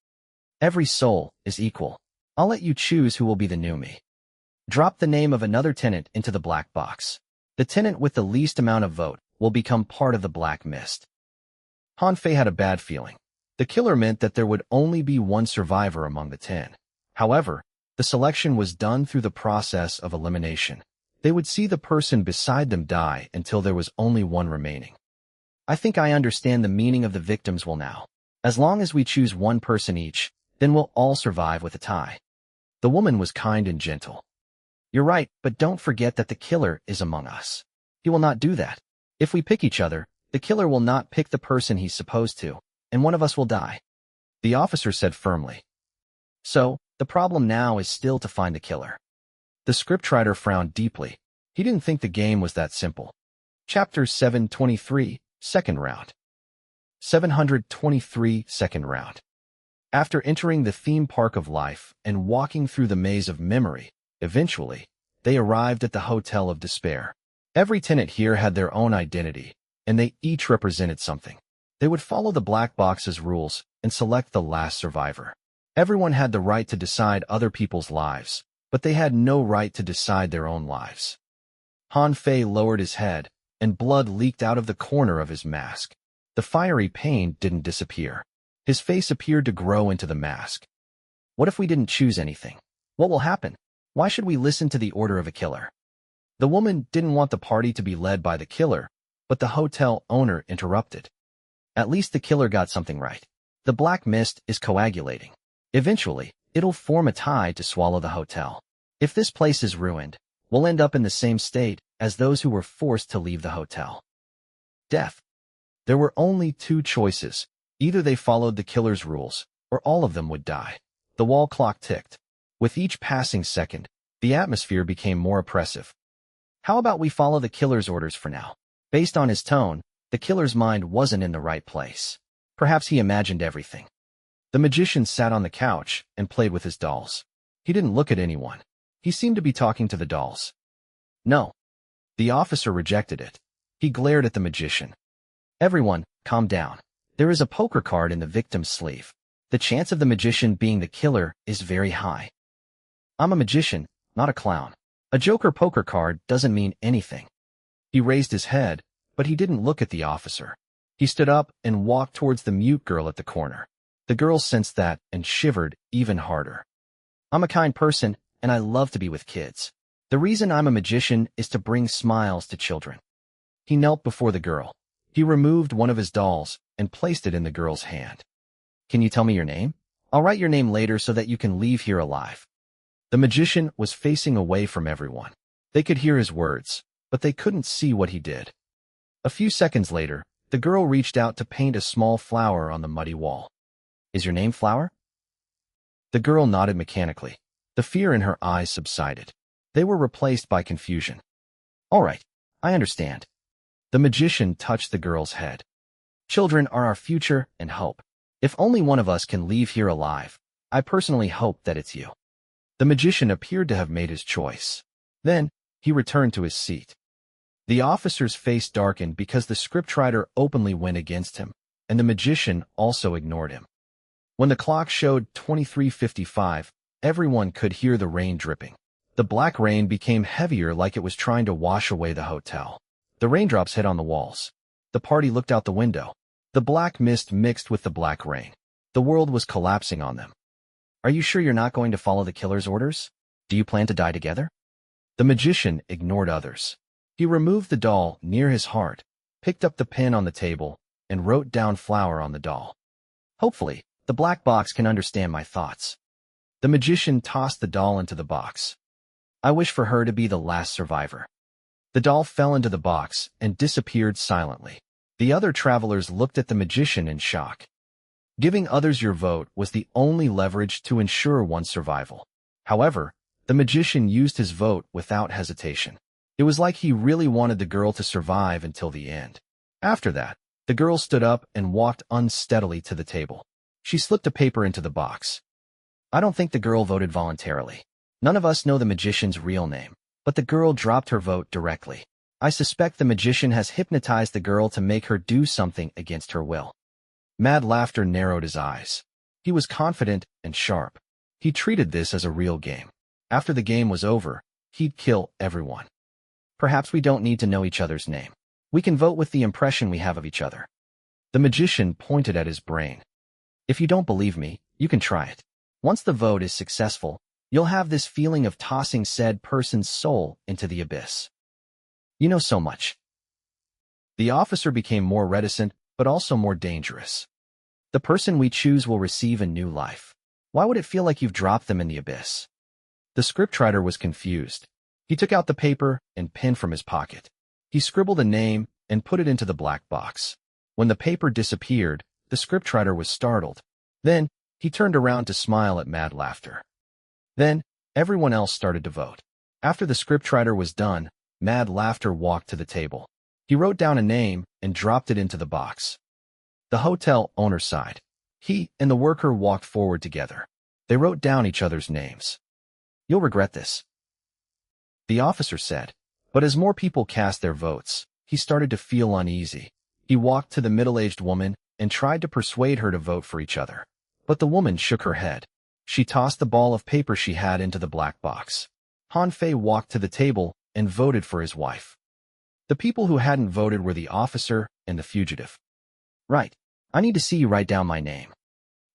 Every soul is equal. I'll let you choose who will be the new me. Drop the name of another tenant into the black box. The tenant with the least amount of vote will become part of the black mist. Han Fei had a bad feeling. The killer meant that there would only be 1 survivor among the 10. However, the selection was done through the process of elimination. They would see the person beside them die until there was only 1 remaining. I think I understand the meaning of the victims will now. As long as we choose 1 person each, then we'll all survive with a tie. The woman was kind and gentle. You're right, but don't forget that the killer is among us. He will not do that. If we pick each other, the killer will not pick the person he's supposed to, and one of us will die. The officer said firmly. So, the problem now is still to find the killer. The scriptwriter frowned deeply. He didn't think the game was that simple. Chapter 723, Second Round. 723, Second Round. After entering the theme park of life and walking through the maze of memory, eventually, they arrived at the Hotel of Despair. Every tenant here had their own identity, and they each represented something. They would follow the black box's rules and select the last survivor. Everyone had the right to decide other people's lives, but they had no right to decide their own lives. Han Fei lowered his head, and blood leaked out of the corner of his mask. The fiery pain didn't disappear. His face appeared to grow into the mask. What if we didn't choose anything? What will happen? Why should we listen to the order of a killer? The woman didn't want the party to be led by the killer, but the hotel owner interrupted. At least the killer got something right. The black mist is coagulating. Eventually, it'll form a tide to swallow the hotel. If this place is ruined, we'll end up in the same state as those who were forced to leave the hotel. Death. There were only 2 choices. Either they followed the killer's rules, or all of them would die. The wall clock ticked. With each passing second, the atmosphere became more oppressive. How about we follow the killer's orders for now? Based on his tone, the killer's mind wasn't in the right place. Perhaps he imagined everything. The magician sat on the couch and played with his dolls. He didn't look at anyone. He seemed to be talking to the dolls. No. The officer rejected it. He glared at the magician. Everyone, calm down. There is a poker card in the victim's sleeve. The chance of the magician being the killer is very high. I'm a magician, not a clown. A joker poker card doesn't mean anything. He raised his head, but he didn't look at the officer. He stood up and walked towards the mute girl at the corner. The girl sensed that and shivered even harder. I'm a kind person, and I love to be with kids. The reason I'm a magician is to bring smiles to children. He knelt before the girl. He removed one of his dolls and placed it in the girl's hand. Can you tell me your name? I'll write your name later so that you can leave here alive. The magician was facing away from everyone. They could hear his words, but they couldn't see what he did. A few seconds later, the girl reached out to paint a small flower on the muddy wall. Is your name Flower? The girl nodded mechanically. The fear in her eyes subsided. They were replaced by confusion. All right, I understand. The magician touched the girl's head. Children are our future and hope. If only one of us can leave here alive, I personally hope that it's you. The magician appeared to have made his choice. Then, he returned to his seat. The officer's face darkened because the scriptwriter openly went against him, and the magician also ignored him. When the clock showed 23:55, everyone could hear the rain dripping. The black rain became heavier like it was trying to wash away the hotel. The raindrops hit on the walls. The party looked out the window. The black mist mixed with the black rain. The world was collapsing on them. Are you sure you're not going to follow the killer's orders? Do you plan to die together? The magician ignored others. He removed the doll near his heart, picked up the pen on the table, and wrote down Flower on the doll. Hopefully, the black box can understand my thoughts. The magician tossed the doll into the box. I wish for her to be the last survivor. The doll fell into the box and disappeared silently. The other travelers looked at the magician in shock. Giving others your vote was the only leverage to ensure one's survival. However, the magician used his vote without hesitation. It was like he really wanted the girl to survive until the end. After that, the girl stood up and walked unsteadily to the table. She slipped a paper into the box. I don't think the girl voted voluntarily. None of us know the magician's real name, but the girl dropped her vote directly. I suspect the magician has hypnotized the girl to make her do something against her will. Mad laughter narrowed his eyes. He was confident and sharp. He treated this as a real game. After the game was over, he'd kill everyone. Perhaps we don't need to know each other's name. We can vote with the impression we have of each other. The magician pointed at his brain. If you don't believe me, you can try it. Once the vote is successful, you'll have this feeling of tossing said person's soul into the abyss. You know so much. The officer became more reticent, but also more dangerous. The person we choose will receive a new life. Why would it feel like you've dropped them in the abyss? The scriptwriter was confused. He took out the paper and pen from his pocket. He scribbled a name and put it into the black box. When the paper disappeared, the scriptwriter was startled. Then, he turned around to smile at Mad laughter. Then, everyone else started to vote. After the scriptwriter was done, Mad laughter walked to the table. He wrote down a name and dropped it into the box. The hotel owner sighed. He and the worker walked forward together. They wrote down each other's names. You'll regret this, the officer said. But as more people cast their votes, he started to feel uneasy. He walked to the middle-aged woman and tried to persuade her to vote for each other. But the woman shook her head. She tossed the ball of paper she had into the black box. Han Fei walked to the table and voted for his wife. The people who hadn't voted were the officer and the fugitive. Right. I need to see you write down my name.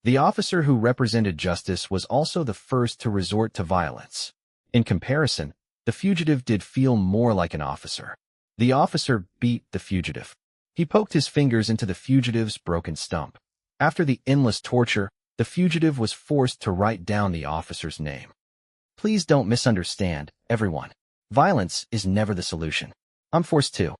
The officer who represented justice was also the first to resort to violence. In comparison, the fugitive did feel more like an officer. The officer beat the fugitive. He poked his fingers into the fugitive's broken stump. After the endless torture, the fugitive was forced to write down the officer's name. Please don't misunderstand, everyone. Violence is never the solution. I'm forced to.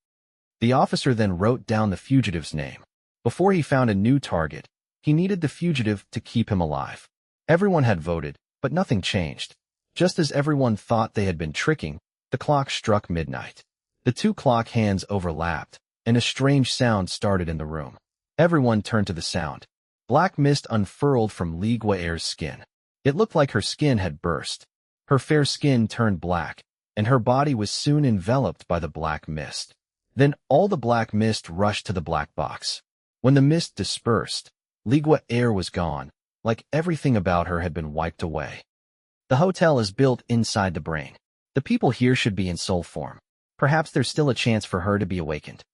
The officer then wrote down the fugitive's name. Before he found a new target, he needed the fugitive to keep him alive. Everyone had voted, but nothing changed. Just as everyone thought they had been tricking, the clock struck midnight. The two clock hands overlapped, and a strange sound started in the room. Everyone turned to the sound. Black mist unfurled from Li Gui'er's skin. It looked like her skin had burst. Her fair skin turned black, and her body was soon enveloped by the black mist. Then all the black mist rushed to the black box. When the mist dispersed, Li Gui'er was gone, like everything about her had been wiped away. The hotel is built inside the brain. The people here should be in soul form. Perhaps there's still a chance for her to be awakened.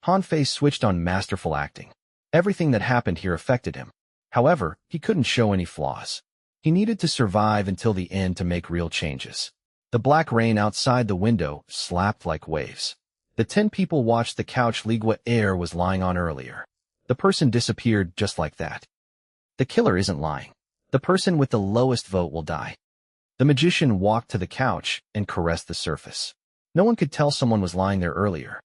Han Fei switched on masterful acting. Everything that happened here affected him. However, he couldn't show any flaws. He needed to survive until the end to make real changes. The black rain outside the window slapped like waves. The 10 people watched the couch Li Gui'er was lying on earlier. The person disappeared just like that. The killer isn't lying. The person with the lowest vote will die. The magician walked to the couch and caressed the surface. No one could tell someone was lying there earlier.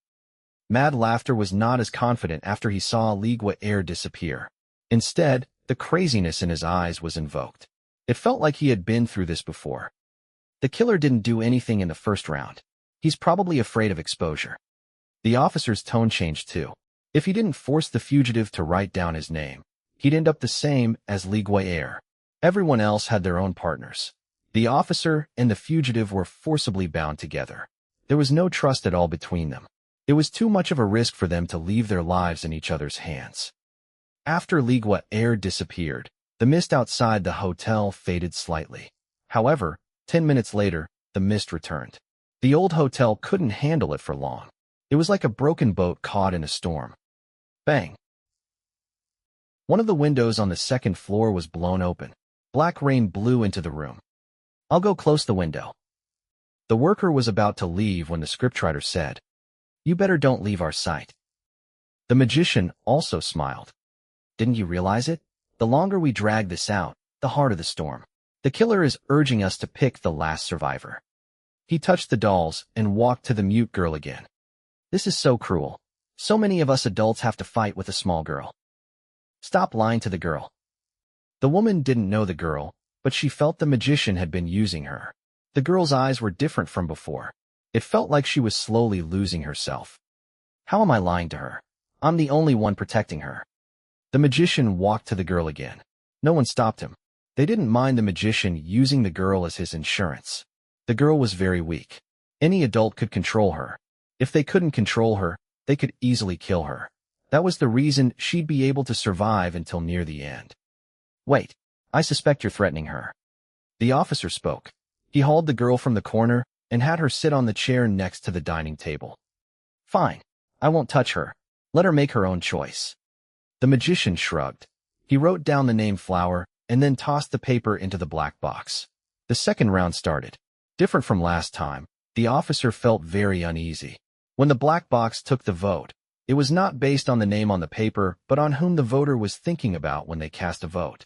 Mad laughter was not as confident after he saw Li Gui'er disappear. Instead, the craziness in his eyes was invoked. It felt like he had been through this before. The killer didn't do anything in the first round. He's probably afraid of exposure. The officer's tone changed too. If he didn't force the fugitive to write down his name, he'd end up the same as Li Gui'er. Everyone else had their own partners. The officer and the fugitive were forcibly bound together. There was no trust at all between them. It was too much of a risk for them to leave their lives in each other's hands. After Li Gui'er disappeared, the mist outside the hotel faded slightly. However, 10 minutes later, the mist returned. The old hotel couldn't handle it for long. It was like a broken boat caught in a storm. Bang! One of the windows on the second floor was blown open. Black rain blew into the room. I'll go close the window. The worker was about to leave when the scriptwriter said, You better don't leave our sight. The magician also smiled. Didn't you realize it? The longer we drag this out, the harder the storm. The killer is urging us to pick the last survivor. He touched the dolls and walked to the mute girl again. This is so cruel. So many of us adults have to fight with a small girl. Stop lying to the girl. The woman didn't know the girl, but she felt the magician had been using her. The girl's eyes were different from before. It felt like she was slowly losing herself. How am I lying to her? I'm the only one protecting her. The magician walked to the girl again. No one stopped him. They didn't mind the magician using the girl as his insurance. The girl was very weak. Any adult could control her. If they couldn't control her, they could easily kill her. That was the reason she'd be able to survive until near the end. Wait, I suspect you're threatening her. The officer spoke. He hauled the girl from the corner and had her sit on the chair next to the dining table. Fine, I won't touch her. Let her make her own choice. The magician shrugged. He wrote down the name Flower and then tossed the paper into the black box. The second round started. Different from last time, the officer felt very uneasy. When the black box took the vote, it was not based on the name on the paper, but on whom the voter was thinking about when they cast a vote.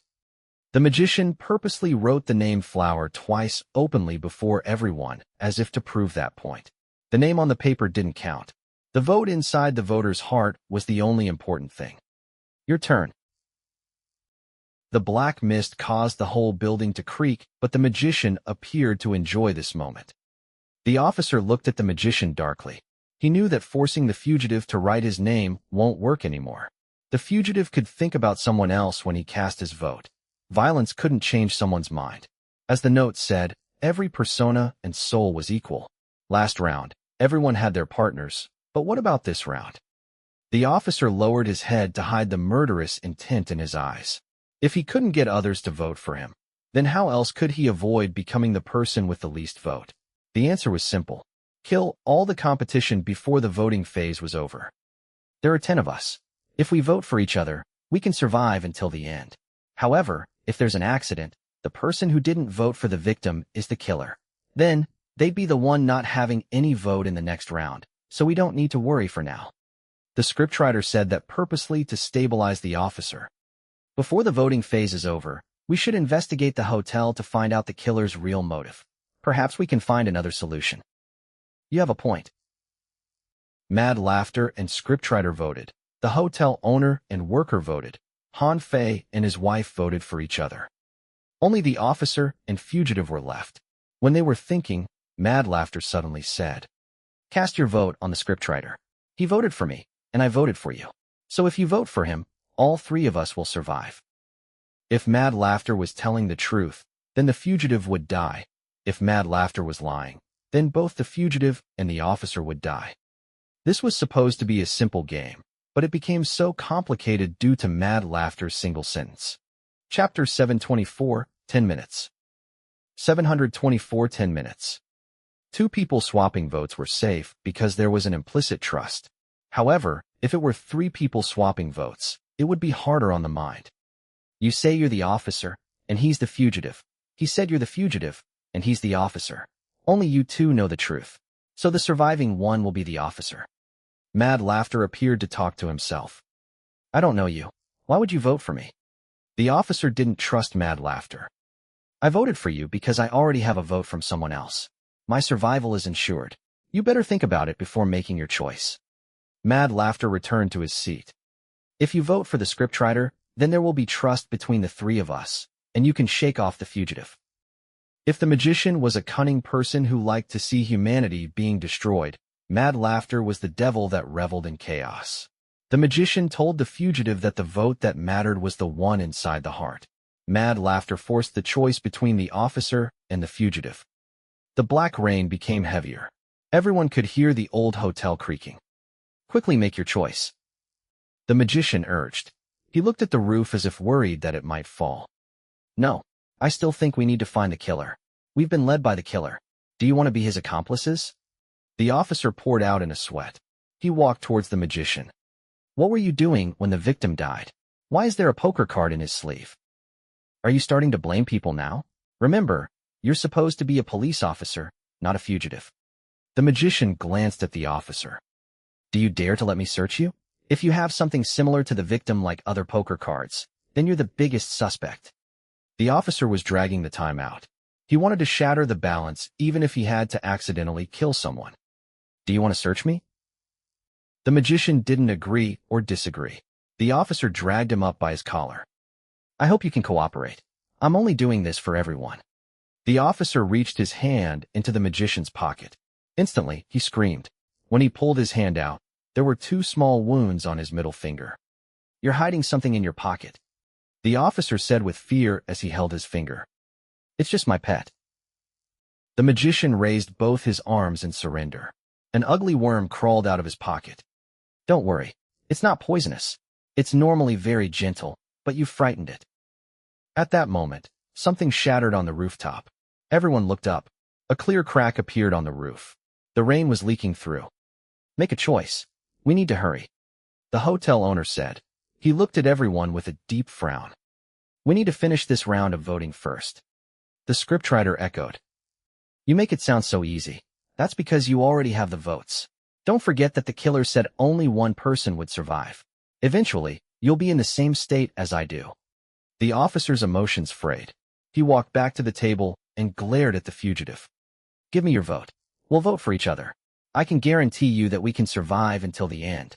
The magician purposely wrote the name Flower twice openly before everyone, as if to prove that point. The name on the paper didn't count. The vote inside the voter's heart was the only important thing. Your turn. The black mist caused the whole building to creak, but the magician appeared to enjoy this moment. The officer looked at the magician darkly. He knew that forcing the fugitive to write his name won't work anymore. The fugitive could think about someone else when he cast his vote. Violence couldn't change someone's mind. As the note said, every persona and soul was equal. Last round, everyone had their partners, but what about this round? The officer lowered his head to hide the murderous intent in his eyes. If he couldn't get others to vote for him, then how else could he avoid becoming the person with the least vote? The answer was simple. Kill all the competition before the voting phase was over. There are 10 of us. If we vote for each other, we can survive until the end. However, if there's an accident, the person who didn't vote for the victim is the killer. Then, they'd be the one not having any vote in the next round, so we don't need to worry for now. The scriptwriter said that purposely to stabilize the officer. Before the voting phase is over, we should investigate the hotel to find out the killer's real motive. Perhaps we can find another solution. You have a point. Mad laughter and scriptwriter voted. The hotel owner and worker voted. Han Fei and his wife voted for each other. Only the officer and fugitive were left. When they were thinking, Mad laughter suddenly said, "Cast your vote on the scriptwriter. He voted for me, and I voted for you. So if you vote for him, all 3 of us will survive." If Mad laughter was telling the truth, then the fugitive would die. If Mad laughter was lying, then both the fugitive and the officer would die. This was supposed to be a simple game, but it became so complicated due to Mad laughter's single sentence. Chapter 724, 10 minutes. 724 10 minutes. 2 people swapping votes were safe because there was an implicit trust. However, if it were 3 people swapping votes, it would be harder on the mind. You say you're the officer, and he's the fugitive. He said you're the fugitive, and he's the officer. Only you 2 know the truth. So the surviving one will be the officer. Mad laughter appeared to talk to himself. I don't know you. Why would you vote for me? The officer didn't trust Mad laughter. I voted for you because I already have a vote from someone else. My survival is ensured. You better think about it before making your choice. Mad laughter returned to his seat. If you vote for the scriptwriter, then there will be trust between the 3 of us, and you can shake off the fugitive. If the magician was a cunning person who liked to see humanity being destroyed, Mad laughter was the devil that reveled in chaos. The magician told the fugitive that the vote that mattered was the one inside the heart. Mad laughter forced the choice between the officer and the fugitive. The black rain became heavier. Everyone could hear the old hotel creaking. Quickly make your choice. The magician urged. He looked at the roof as if worried that it might fall. No, I still think we need to find the killer. We've been led by the killer. Do you want to be his accomplices? The officer poured out in a sweat. He walked towards the magician. What were you doing when the victim died? Why is there a poker card in his sleeve? Are you starting to blame people now? Remember, you're supposed to be a police officer, not a fugitive. The magician glanced at the officer. Do you dare to let me search you? If you have something similar to the victim like other poker cards, then you're the biggest suspect. The officer was dragging the time out. He wanted to shatter the balance even if he had to accidentally kill someone. Do you want to search me? The magician didn't agree or disagree. The officer dragged him up by his collar. I hope you can cooperate. I'm only doing this for everyone. The officer reached his hand into the magician's pocket. Instantly, he screamed. When he pulled his hand out, there were 2 small wounds on his middle finger. You're hiding something in your pocket, the officer said with fear as he held his finger. It's just my pet. The magician raised both his arms in surrender. An ugly worm crawled out of his pocket. Don't worry, it's not poisonous. It's normally very gentle, but you frightened it. At that moment, something shattered on the rooftop. Everyone looked up. A clear crack appeared on the roof. The rain was leaking through. Make a choice. We need to hurry, the hotel owner said. He looked at everyone with a deep frown. We need to finish this round of voting first, the scriptwriter echoed. You make it sound so easy. That's because you already have the votes. Don't forget that the killer said only one person would survive. Eventually, you'll be in the same state as I do. The officer's emotions frayed. He walked back to the table and glared at the fugitive. Give me your vote. We'll vote for each other. I can guarantee you that we can survive until the end.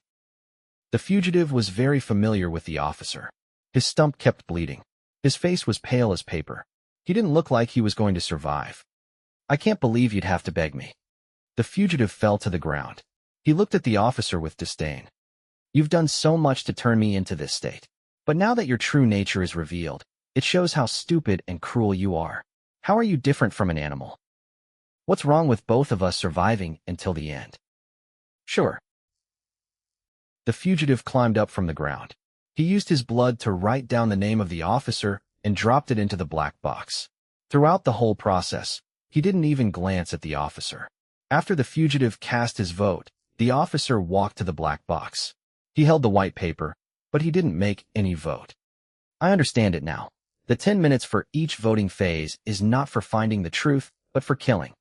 The fugitive was very familiar with the officer. His stump kept bleeding. His face was pale as paper. He didn't look like he was going to survive. I can't believe you'd have to beg me. The fugitive fell to the ground. He looked at the officer with disdain. You've done so much to turn me into this state. But now that your true nature is revealed, it shows how stupid and cruel you are. How are you different from an animal? What's wrong with both of us surviving until the end? Sure. The fugitive climbed up from the ground. He used his blood to write down the name of the officer and dropped it into the black box. Throughout the whole process, he didn't even glance at the officer. After the fugitive cast his vote, the officer walked to the black box. He held the white paper, but he didn't make any vote. I understand it now. The 10 minutes for each voting phase is not for finding the truth, but for killing.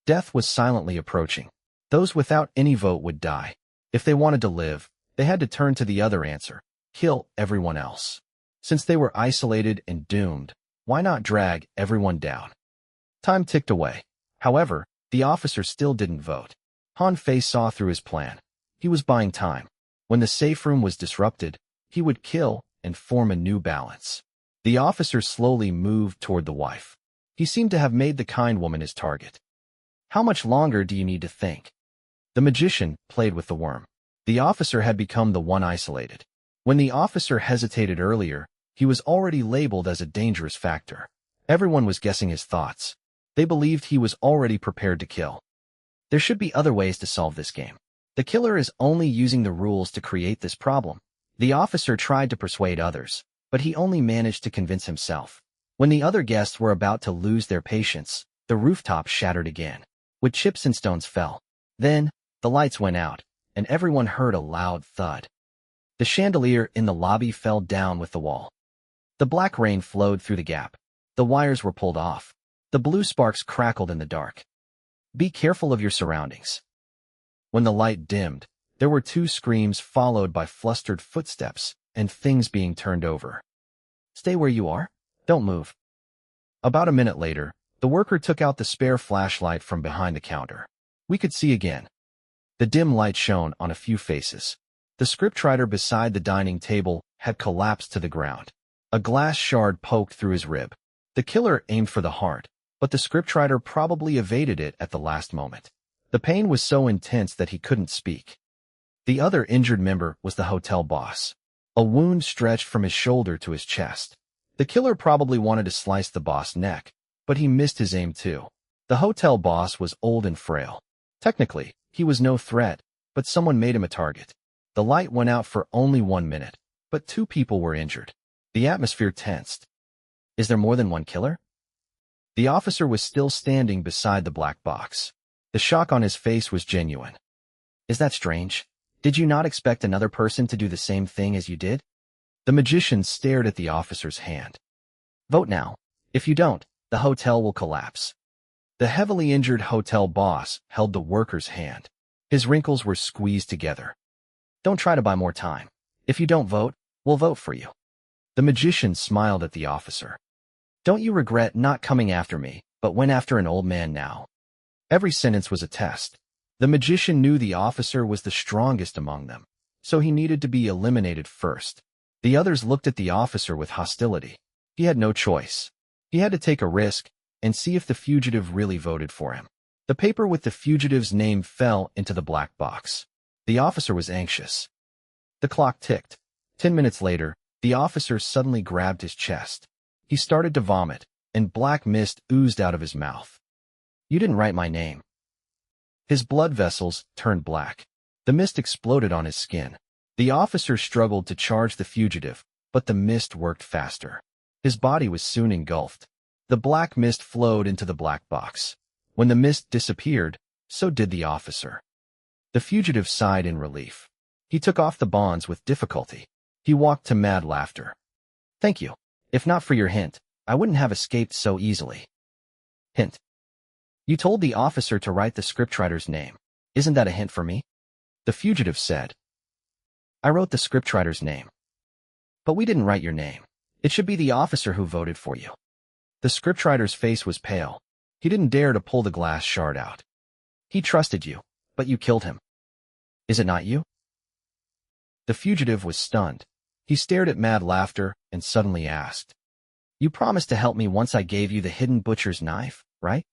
Death was silently approaching. Those without any vote would die. If they wanted to live, they had to turn to the other answer, kill everyone else. Since they were isolated and doomed, why not drag everyone down? Time ticked away. However, the officer still didn't vote. Han Fei saw through his plan. He was buying time. When the safe room was disrupted, he would kill and form a new balance. The officer slowly moved toward the wife. He seemed to have made the kind woman his target. How much longer do you need to think? The magician played with the worm. The officer had become the one isolated. When the officer hesitated earlier, he was already labeled as a dangerous factor. Everyone was guessing his thoughts. They believed he was already prepared to kill. There should be other ways to solve this game. The killer is only using the rules to create this problem. The officer tried to persuade others, but he only managed to convince himself. When the other guests were about to lose their patience, the rooftop shattered again. With chips and stones fell. Then, the lights went out, and everyone heard a loud thud. The chandelier in the lobby fell down with the wall. The black rain flowed through the gap. The wires were pulled off. The blue sparks crackled in the dark. Be careful of your surroundings. When the light dimmed, there were 2 screams followed by flustered footsteps and things being turned over. Stay where you are. Don't move. About a minute later, the worker took out the spare flashlight from behind the counter. We could see again. The dim light shone on a few faces. The scriptwriter beside the dining table had collapsed to the ground. A glass shard poked through his rib. The killer aimed for the heart, but the scriptwriter probably evaded it at the last moment. The pain was so intense that he couldn't speak. The other injured member was the hotel boss. A wound stretched from his shoulder to his chest. The killer probably wanted to slice the boss' neck, but he missed his aim too. The hotel boss was old and frail. Technically, he was no threat, but someone made him a target. The light went out for only 1 minute, but 2 people were injured. The atmosphere tensed. Is there more than one killer? The officer was still standing beside the black box. The shock on his face was genuine. Is that strange? Did you not expect another person to do the same thing as you did? The magician stared at the officer's hand. Vote now. If you don't, the hotel will collapse. The heavily injured hotel boss held the worker's hand. His wrinkles were squeezed together. Don't try to buy more time. If you don't vote, we'll vote for you. The magician smiled at the officer. Don't you regret not coming after me, but went after an old man now? Every sentence was a test. The magician knew the officer was the strongest among them, so he needed to be eliminated first. The others looked at the officer with hostility. He had no choice. He had to take a risk and see if the fugitive really voted for him. The paper with the fugitive's name fell into the black box. The officer was anxious. The clock ticked. 10 minutes later, the officer suddenly grabbed his chest. He started to vomit, and black mist oozed out of his mouth. You didn't write my name. His blood vessels turned black. The mist exploded on his skin. The officer struggled to charge the fugitive, but the mist worked faster. His body was soon engulfed. The black mist flowed into the black box. When the mist disappeared, so did the officer. The fugitive sighed in relief. He took off the bonds with difficulty. He walked to mad laughter. Thank you. If not for your hint, I wouldn't have escaped so easily. Hint. You told the officer to write the scriptwriter's name. Isn't that a hint for me? The fugitive said. I wrote the scriptwriter's name. But we didn't write your name. It should be the officer who voted for you. The scriptwriter's face was pale. He didn't dare to pull the glass shard out. He trusted you, but you killed him. Is it not you? The fugitive was stunned. He stared at mad laughter and suddenly asked, You promised to help me once I gave you the hidden butcher's knife, right?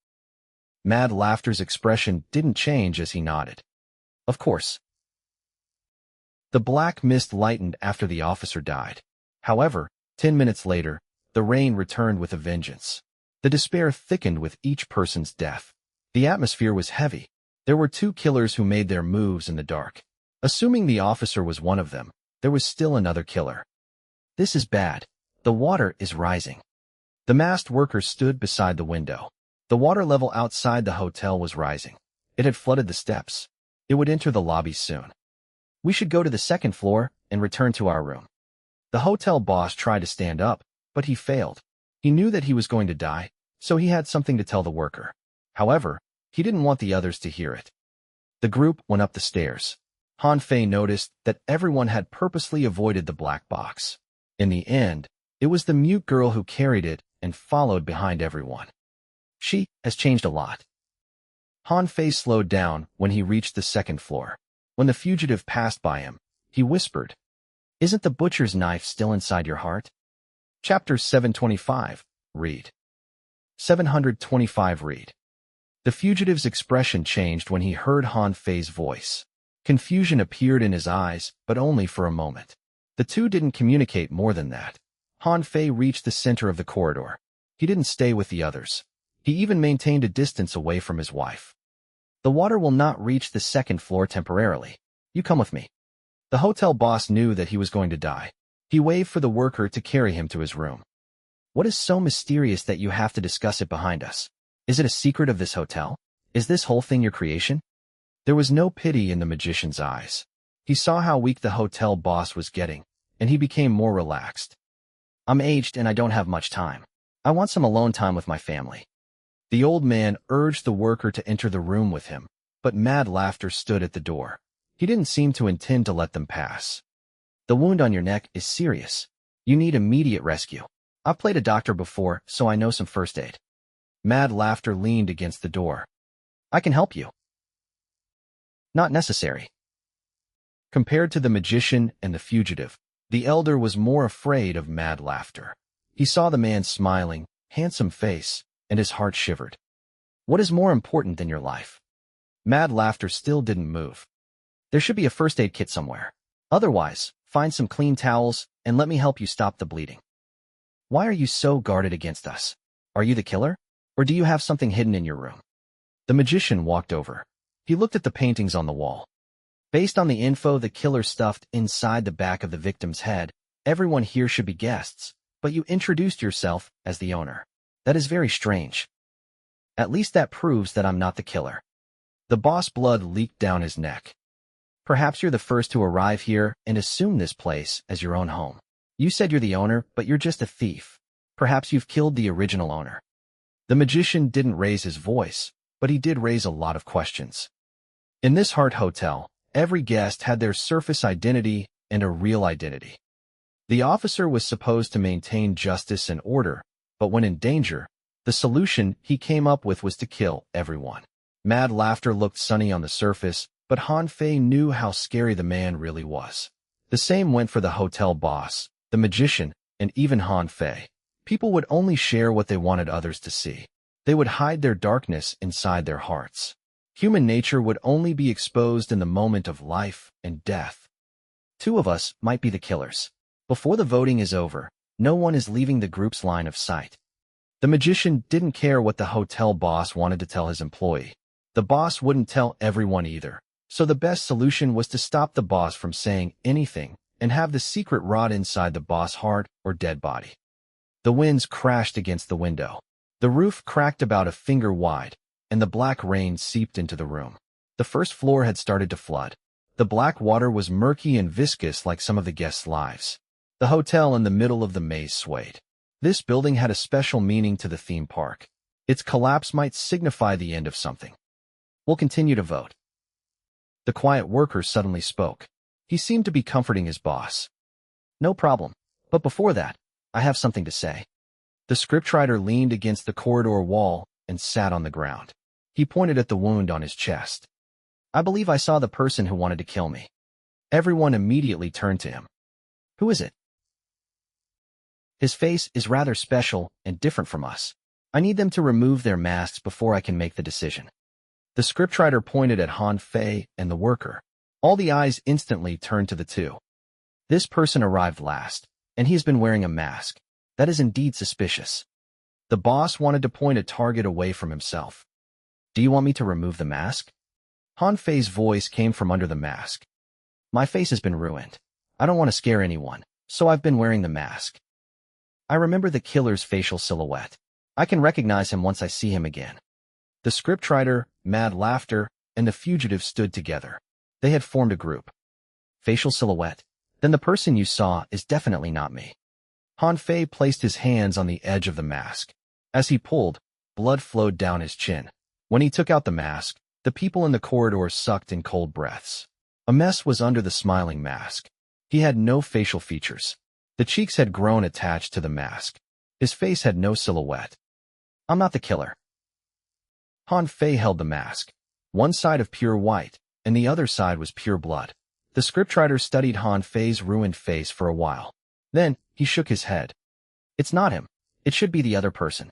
Mad laughter's expression didn't change as he nodded. Of course. The black mist lightened after the officer died. However, 10 minutes later, the rain returned with a vengeance. The despair thickened with each person's death. The atmosphere was heavy. There were 2 killers who made their moves in the dark. Assuming the officer was one of them, there was still another killer. This is bad. The water is rising. The masked worker stood beside the window. The water level outside the hotel was rising. It had flooded the steps. It would enter the lobby soon. We should go to the 2nd floor and return to our room. The hotel boss tried to stand up, but he failed. He knew that he was going to die, so he had something to tell the worker. However, he didn't want the others to hear it. The group went up the stairs. Han Fei noticed that everyone had purposely avoided the black box. In the end, it was the mute girl who carried it and followed behind everyone. She has changed a lot. Han Fei slowed down when he reached the 2nd floor. When the fugitive passed by him, he whispered, Isn't the butcher's knife still inside your heart? Chapter 725, read. 725 read. The fugitive's expression changed when he heard Han Fei's voice. Confusion appeared in his eyes, but only for a moment. The two didn't communicate more than that. Han Fei reached the center of the corridor. He didn't stay with the others. He even maintained a distance away from his wife. The water will not reach the 2nd floor temporarily. You come with me. The hotel boss knew that he was going to die. He waved for the worker to carry him to his room. What is so mysterious that you have to discuss it behind us? Is it a secret of this hotel? Is this whole thing your creation? There was no pity in the magician's eyes. He saw how weak the hotel boss was getting, and he became more relaxed. I'm aged and I don't have much time. I want some alone time with my family. The old man urged the worker to enter the room with him, but mad laughter stood at the door. He didn't seem to intend to let them pass. The wound on your neck is serious. You need immediate rescue. I've played a doctor before, so I know some first aid. Mad laughter leaned against the door. I can help you. Not necessary. Compared to the magician and the fugitive, the elder was more afraid of mad laughter. He saw the man's smiling, handsome face, and his heart shivered. What is more important than your life? Mad laughter still didn't move. There should be a first aid kit somewhere. Otherwise, find some clean towels and let me help you stop the bleeding. Why are you so guarded against us? Are you the killer? Or do you have something hidden in your room? The magician walked over. He looked at the paintings on the wall. Based on the info the killer stuffed inside the back of the victim's head, everyone here should be guests, but you introduced yourself as the owner. That is very strange. At least that proves that I'm not the killer. The boss blood leaked down his neck. Perhaps you're the first to arrive here and assume this place as your own home. You said you're the owner, but you're just a thief. Perhaps you've killed the original owner. The magician didn't raise his voice, but he did raise a lot of questions. In this Heart Hotel, every guest had their surface identity and a real identity. The officer was supposed to maintain justice and order, but when in danger, the solution he came up with was to kill everyone. Mad laughter looked sunny on the surface, but Han Fei knew how scary the man really was. The same went for the hotel boss, the magician, and even Han Fei. People would only share what they wanted others to see. They would hide their darkness inside their hearts. Human nature would only be exposed in the moment of life and death. Two of us might be the killers. Before the voting is over, no one is leaving the group's line of sight. The magician didn't care what the hotel boss wanted to tell his employee. The boss wouldn't tell everyone either, so the best solution was to stop the boss from saying anything and have the secret rot inside the boss' heart or dead body. The winds crashed against the window. The roof cracked about a finger wide, and the black rain seeped into the room. The first floor had started to flood. The black water was murky and viscous like some of the guests' lives. The hotel in the middle of the maze swayed. This building had a special meaning to the theme park. Its collapse might signify the end of something. We'll continue to vote. The quiet worker suddenly spoke. He seemed to be comforting his boss. No problem. But before that, I have something to say. The scriptwriter leaned against the corridor wall and sat on the ground. He pointed at the wound on his chest. I believe I saw the person who wanted to kill me. Everyone immediately turned to him. Who is it? His face is rather special and different from us. I need them to remove their masks before I can make the decision. The scriptwriter pointed at Han Fei and the worker. All the eyes instantly turned to the two. This person arrived last, and he has been wearing a mask. That is indeed suspicious. The boss wanted to point a target away from himself. Do you want me to remove the mask? Han Fei's voice came from under the mask. My face has been ruined. I don't want to scare anyone, so I've been wearing the mask. I remember the killer's facial silhouette. I can recognize him once I see him again. The scriptwriter, Mad Laughter, and the fugitive stood together. They had formed a group. Facial silhouette? Then the person you saw is definitely not me. Han Fei placed his hands on the edge of the mask. As he pulled, blood flowed down his chin. When he took out the mask, the people in the corridor sucked in cold breaths. A mess was under the smiling mask. He had no facial features. The cheeks had grown attached to the mask. His face had no silhouette. I'm not the killer. Han Fei held the mask. One side of pure white, and the other side was pure blood. The scriptwriter studied Han Fei's ruined face for a while. Then, he shook his head. It's not him. It should be the other person.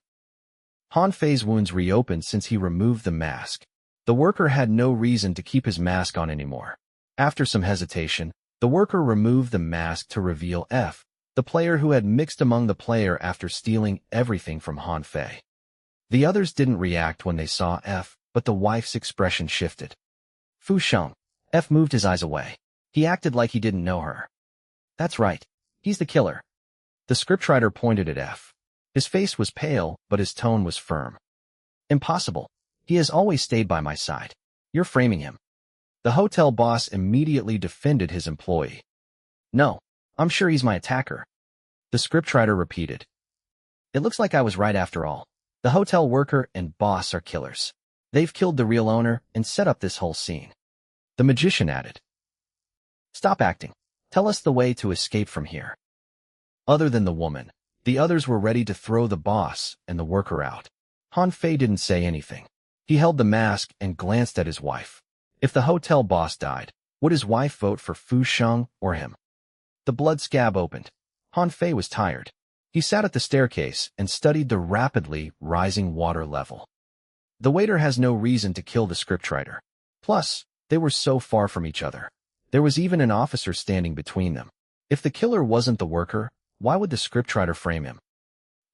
Han Fei's wounds reopened since he removed the mask. The worker had no reason to keep his mask on anymore. After some hesitation, the worker removed the mask to reveal F, the player who had mixed among the player after stealing everything from Han Fei. The others didn't react when they saw F, but the wife's expression shifted. Fu Sheng. F moved his eyes away. He acted like he didn't know her. That's right. He's the killer. The scriptwriter pointed at F. His face was pale, but his tone was firm. Impossible. He has always stayed by my side. You're framing him. The hotel boss immediately defended his employee. No, I'm sure he's my attacker. The scriptwriter repeated. It looks like I was right after all. The hotel worker and boss are killers. They've killed the real owner and set up this whole scene. The magician added. Stop acting. Tell us the way to escape from here. Other than the woman, the others were ready to throw the boss and the worker out. Han Fei didn't say anything. He held the mask and glanced at his wife. If the hotel boss died, would his wife vote for Fu Sheng or him? The blood scab opened. Han Fei was tired. He sat at the staircase and studied the rapidly rising water level. The waiter has no reason to kill the scriptwriter. Plus, they were so far from each other. There was even an officer standing between them. If the killer wasn't the worker, why would the scriptwriter frame him?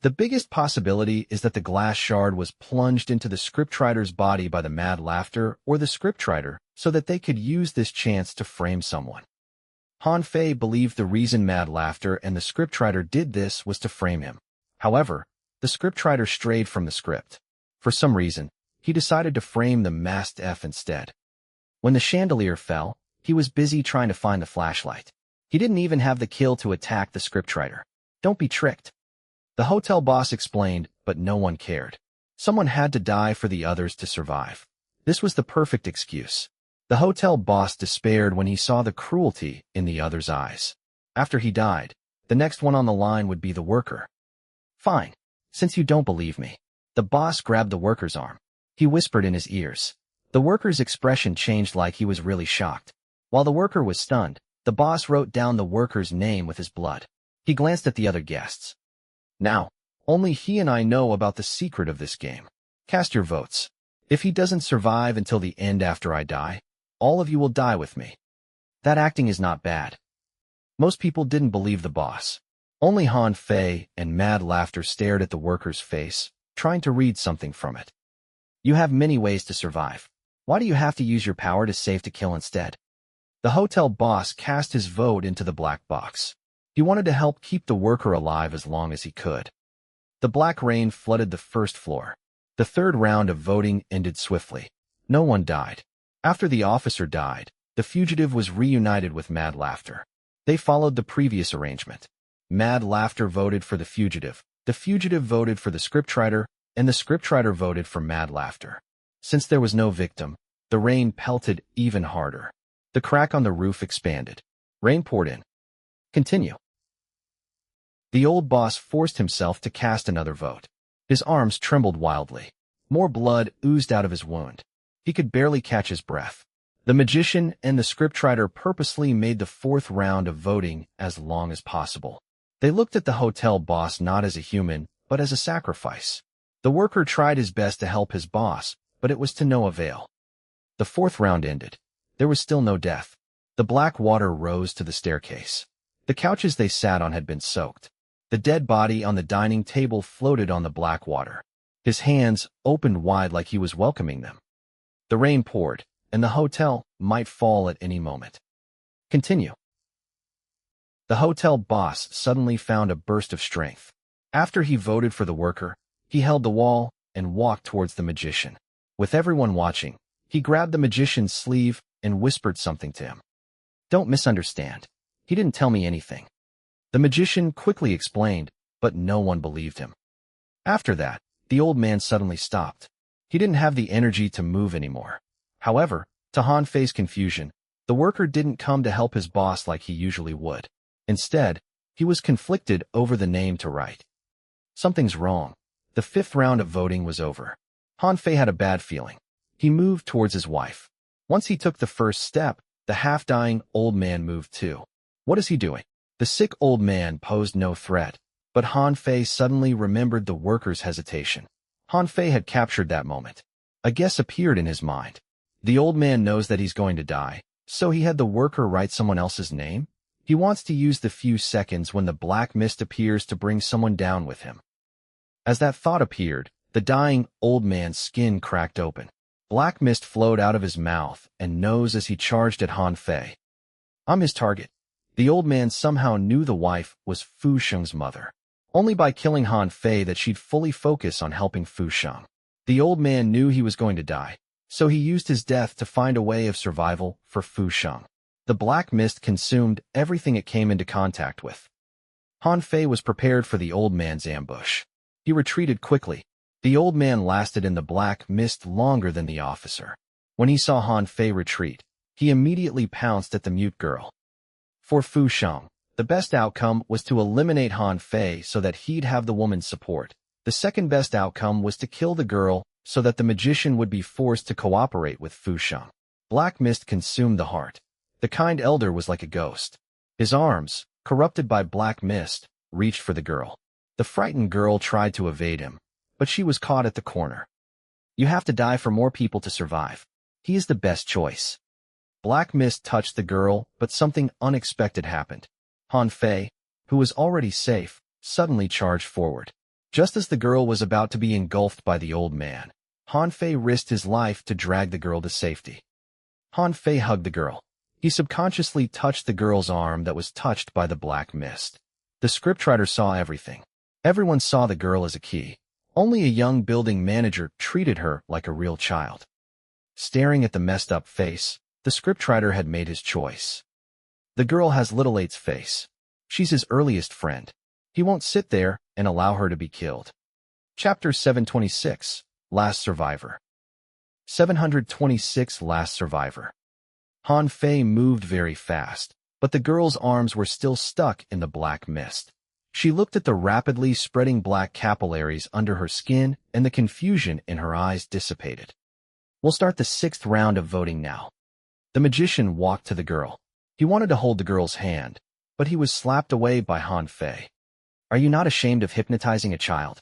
The biggest possibility is that the glass shard was plunged into the scriptwriter's body by the Mad Laughter or the scriptwriter so that they could use this chance to frame someone. Han Fei believed the reason Mad Laughter and the scriptwriter did this was to frame him. However, the scriptwriter strayed from the script. For some reason, he decided to frame the masked F instead. When the chandelier fell, he was busy trying to find the flashlight. He didn't even have the kill to attack the scriptwriter. Don't be tricked. The hotel boss explained, but no one cared. Someone had to die for the others to survive. This was the perfect excuse. The hotel boss despaired when he saw the cruelty in the other's eyes. After he died, the next one on the line would be the worker. Fine. Since you don't believe me. The boss grabbed the worker's arm. He whispered in his ears. The worker's expression changed like he was really shocked. While the worker was stunned, the boss wrote down the worker's name with his blood. He glanced at the other guests. Now, only he and I know about the secret of this game. Cast your votes. If he doesn't survive until the end after I die, all of you will die with me. That acting is not bad. Most people didn't believe the boss. Only Han Fei and mad laughter stared at the worker's face, trying to read something from it. You have many ways to survive. Why do you have to use your power to save to kill instead? The hotel boss cast his vote into the black box. He wanted to help keep the worker alive as long as he could. The black rain flooded the first floor. The third round of voting ended swiftly. No one died. After the officer died, the fugitive was reunited with mad laughter. They followed the previous arrangement. Mad laughter voted for the fugitive voted for the scriptwriter, and the scriptwriter voted for mad laughter. Since there was no victim, the rain pelted even harder. The crack on the roof expanded. Rain poured in. Continue. The old boss forced himself to cast another vote. His arms trembled wildly. More blood oozed out of his wound. He could barely catch his breath. The magician and the scriptwriter purposely made the fourth round of voting as long as possible. They looked at the hotel boss not as a human, but as a sacrifice. The worker tried his best to help his boss, but it was to no avail. The fourth round ended. There was still no death. The black water rose to the staircase. The couches they sat on had been soaked. The dead body on the dining table floated on the black water. His hands opened wide like he was welcoming them. The rain poured, and the hotel might fall at any moment. Continue. The hotel boss suddenly found a burst of strength. After he voted for the worker, he held the wall and walked towards the magician. With everyone watching, he grabbed the magician's sleeve and whispered something to him. Don't misunderstand. He didn't tell me anything. The magician quickly explained, but no one believed him. After that, the old man suddenly stopped. He didn't have the energy to move anymore. However, to Han Fei's confusion, the worker didn't come to help his boss like he usually would. Instead, he was conflicted over the name to write. Something's wrong. The fifth round of voting was over. Han Fei had a bad feeling. He moved towards his wife. Once he took the first step, the half-dying old man moved too. What is he doing? The sick old man posed no threat, but Han Fei suddenly remembered the worker's hesitation. Han Fei had captured that moment. A guess appeared in his mind. The old man knows that he's going to die, so he had the worker write someone else's name? He wants to use the few seconds when the black mist appears to bring someone down with him. As that thought appeared, the dying old man's skin cracked open. Black mist flowed out of his mouth and nose as he charged at Han Fei. I'm his target. The old man somehow knew the wife was Fu Sheng's mother. Only by killing Han Fei that she'd fully focus on helping Fu Sheng. The old man knew he was going to die, so he used his death to find a way of survival for Fu Sheng. The black mist consumed everything it came into contact with. Han Fei was prepared for the old man's ambush. He retreated quickly. The old man lasted in the black mist longer than the officer. When he saw Han Fei retreat, he immediately pounced at the mute girl. For Fu Sheng, the best outcome was to eliminate Han Fei so that he'd have the woman's support. The second best outcome was to kill the girl so that the magician would be forced to cooperate with Fu Sheng. Black mist consumed the heart. The kind elder was like a ghost. His arms, corrupted by black mist, reached for the girl. The frightened girl tried to evade him, but she was caught at the corner. You have to die for more people to survive. He is the best choice. Black mist touched the girl, but something unexpected happened. Han Fei, who was already safe, suddenly charged forward. Just as the girl was about to be engulfed by the old man, Han Fei risked his life to drag the girl to safety. Han Fei hugged the girl. He subconsciously touched the girl's arm that was touched by the black mist. The scriptwriter saw everything. Everyone saw the girl as a key. Only a young building manager treated her like a real child. Staring at the messed-up face, the scriptwriter had made his choice. The girl has Little Eight's face. She's his earliest friend. He won't sit there and allow her to be killed. Chapter 726, Last Survivor. 726 Last Survivor. Han Fei moved very fast, but the girl's arms were still stuck in the black mist. She looked at the rapidly spreading black capillaries under her skin, and the confusion in her eyes dissipated. We'll start the 6th round of voting now. The magician walked to the girl. He wanted to hold the girl's hand, but he was slapped away by Han Fei. Are you not ashamed of hypnotizing a child?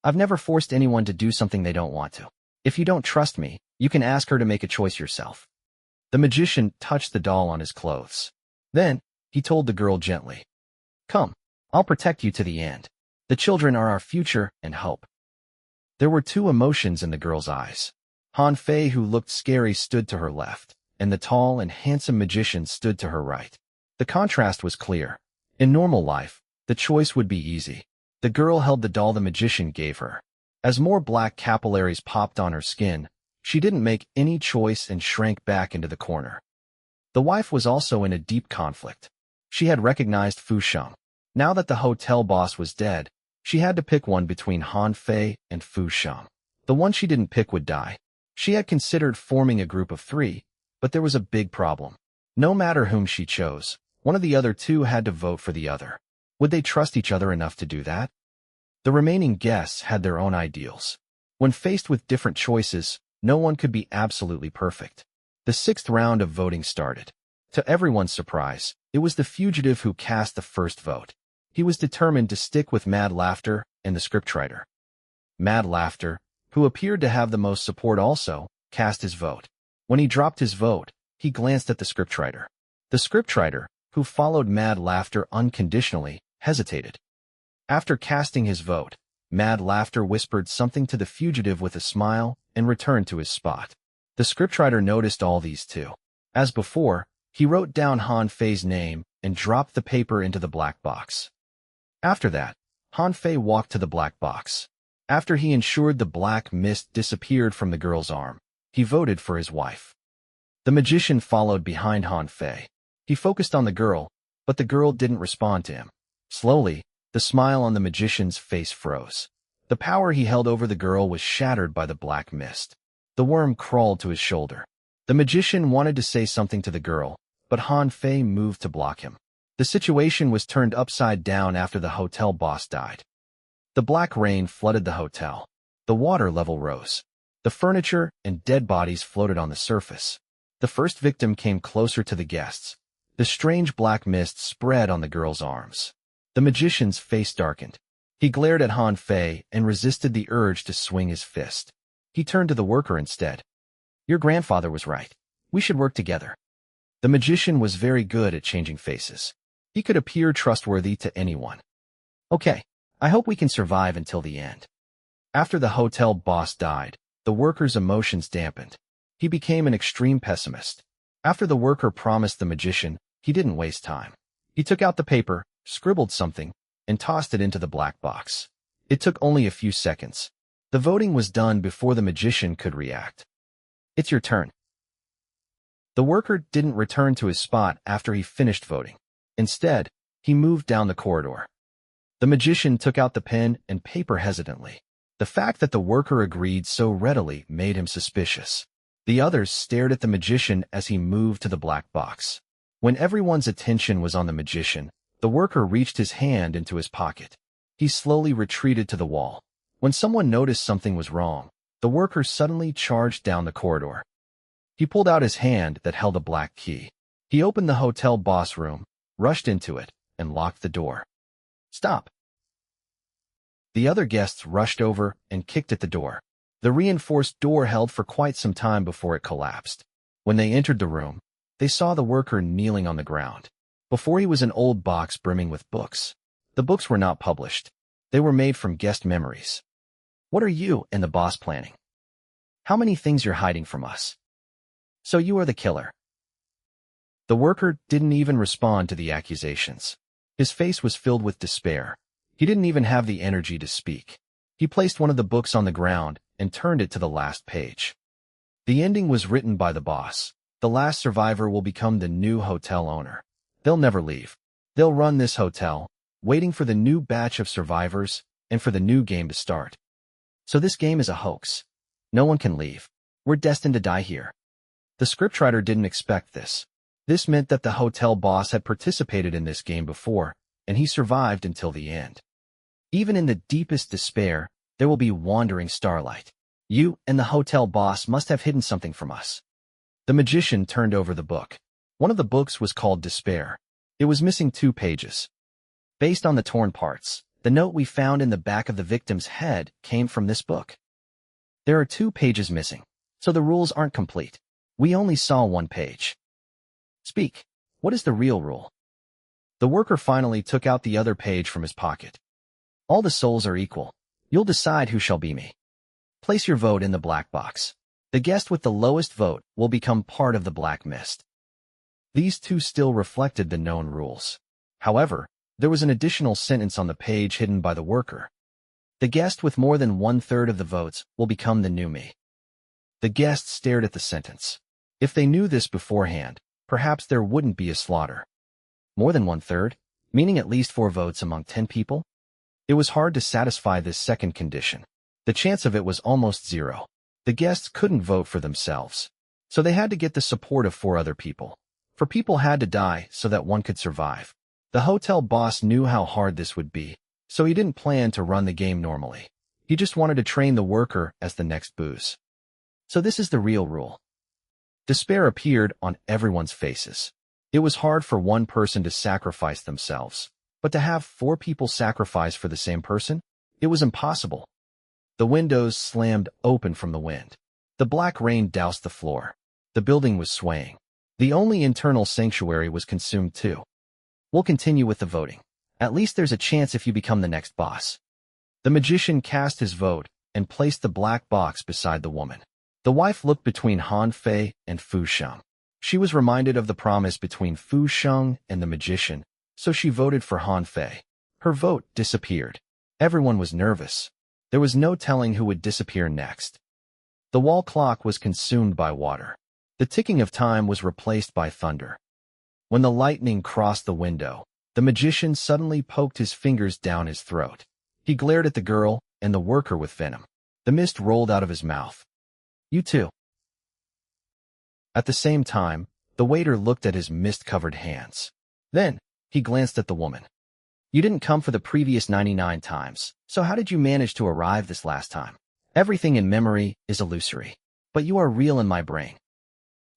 I've never forced anyone to do something they don't want to. If you don't trust me, you can ask her to make a choice yourself. The magician touched the doll on his clothes. Then, he told the girl gently, Come, I'll protect you to the end. The children are our future and hope. There were 2 emotions in the girl's eyes. Han Fei, who looked scary, stood to her left, and the tall and handsome magician stood to her right. The contrast was clear. In normal life, the choice would be easy. The girl held the doll the magician gave her. As more black capillaries popped on her skin, she didn't make any choice and shrank back into the corner. The wife was also in a deep conflict. She had recognized Fu Sheng. Now that the hotel boss was dead, she had to pick one between Han Fei and Fu Sheng. The one she didn't pick would die. She had considered forming a group of 3, but there was a big problem. No matter whom she chose, one of the other 2 had to vote for the other. Would they trust each other enough to do that? The remaining guests had their own ideals. When faced with different choices, no one could be absolutely perfect. The 6th round of voting started. To everyone's surprise, it was the fugitive who cast the first vote. He was determined to stick with Mad Laughter and the scriptwriter. Mad Laughter, who appeared to have the most support also, cast his vote. When he dropped his vote, he glanced at the scriptwriter. The scriptwriter, who followed Mad Laughter unconditionally, hesitated. After casting his vote, Mad Laughter whispered something to the fugitive with a smile and returned to his spot. The scriptwriter noticed all these too. As before, he wrote down Han Fei's name and dropped the paper into the black box. After that, Han Fei walked to the black box. After he ensured the black mist disappeared from the girl's arm, he voted for his wife. The magician followed behind Han Fei. He focused on the girl, but the girl didn't respond to him. Slowly, the smile on the magician's face froze. The power he held over the girl was shattered by the black mist. The worm crawled to his shoulder. The magician wanted to say something to the girl, but Han Fei moved to block him. The situation was turned upside down after the hotel boss died. The black rain flooded the hotel. The water level rose. The furniture and dead bodies floated on the surface. The first victim came closer to the guests. The strange black mist spread on the girl's arms. The magician's face darkened. He glared at Han Fei and resisted the urge to swing his fist. He turned to the worker instead. Your grandfather was right. We should work together. The magician was very good at changing faces. He could appear trustworthy to anyone. Okay, I hope we can survive until the end. After the hotel boss died, the worker's emotions dampened. He became an extreme pessimist. After the worker promised the magician, he didn't waste time. He took out the paper, scribbled something, and tossed it into the black box. It took only a few seconds. The voting was done before the magician could react. It's your turn. The worker didn't return to his spot after he finished voting. Instead, he moved down the corridor. The magician took out the pen and paper hesitantly. The fact that the worker agreed so readily made him suspicious. The others stared at the magician as he moved to the black box. When everyone's attention was on the magician, the worker reached his hand into his pocket. He slowly retreated to the wall. When someone noticed something was wrong, the worker suddenly charged down the corridor. He pulled out his hand that held a black key. He opened the hotel boss room, rushed into it, and locked the door. Stop! The other guests rushed over and kicked at the door. The reinforced door held for quite some time before it collapsed. When they entered the room, they saw the worker kneeling on the ground. Before he was an old box brimming with books. The books were not published. They were made from guest memories. What are you and the boss planning? How many things you're hiding from us? So you are the killer. The worker didn't even respond to the accusations. His face was filled with despair. He didn't even have the energy to speak. He placed one of the books on the ground and turned it to the last page. The ending was written by the boss. The last survivor will become the new hotel owner. They'll never leave. They'll run this hotel, waiting for the new batch of survivors and for the new game to start. So this game is a hoax. No one can leave. We're destined to die here. The scriptwriter didn't expect this. This meant that the hotel boss had participated in this game before, and he survived until the end. Even in the deepest despair, there will be wandering starlight. You and the hotel boss must have hidden something from us. The magician turned over the book. One of the books was called Despair. It was missing 2 pages. Based on the torn parts, the note we found in the back of the victim's head came from this book. There are 2 pages missing, so the rules aren't complete. We only saw 1 page. Speak. What is the real rule? The worker finally took out the other page from his pocket. All the souls are equal. You'll decide who shall be me. Place your vote in the black box. The guest with the lowest vote will become part of the black mist. These 2 still reflected the known rules. However, there was an additional sentence on the page hidden by the worker. The guest with more than 1/3 of the votes will become the new me. The guests stared at the sentence. If they knew this beforehand, perhaps there wouldn't be a slaughter. More than 1/3, meaning at least 4 votes among 10 people? It was hard to satisfy this second condition. The chance of it was almost 0. The guests couldn't vote for themselves, so they had to get the support of 4 other people. 4 people had to die so that 1 could survive. The hotel boss knew how hard this would be, so he didn't plan to run the game normally. He just wanted to train the worker as the next booze. So this is the real rule. Despair appeared on everyone's faces. It was hard for 1 person to sacrifice themselves, but to have 4 people sacrifice for the same person? It was impossible. The windows slammed open from the wind. The black rain doused the floor. The building was swaying. The only internal sanctuary was consumed too. We'll continue with the voting. At least there's a chance if you become the next boss. The magician cast his vote and placed the black box beside the woman. The wife looked between Han Fei and Fu Sheng. She was reminded of the promise between Fu Sheng and the magician, so she voted for Han Fei. Her vote disappeared. Everyone was nervous. There was no telling who would disappear next. The wall clock was consumed by water. The ticking of time was replaced by thunder. When the lightning crossed the window, the magician suddenly poked his fingers down his throat. He glared at the girl and the worker with venom. The mist rolled out of his mouth. You too. At the same time, the waiter looked at his mist-covered hands. Then, he glanced at the woman. You didn't come for the previous 99 times, so how did you manage to arrive this last time? Everything in memory is illusory, but you are real in my brain.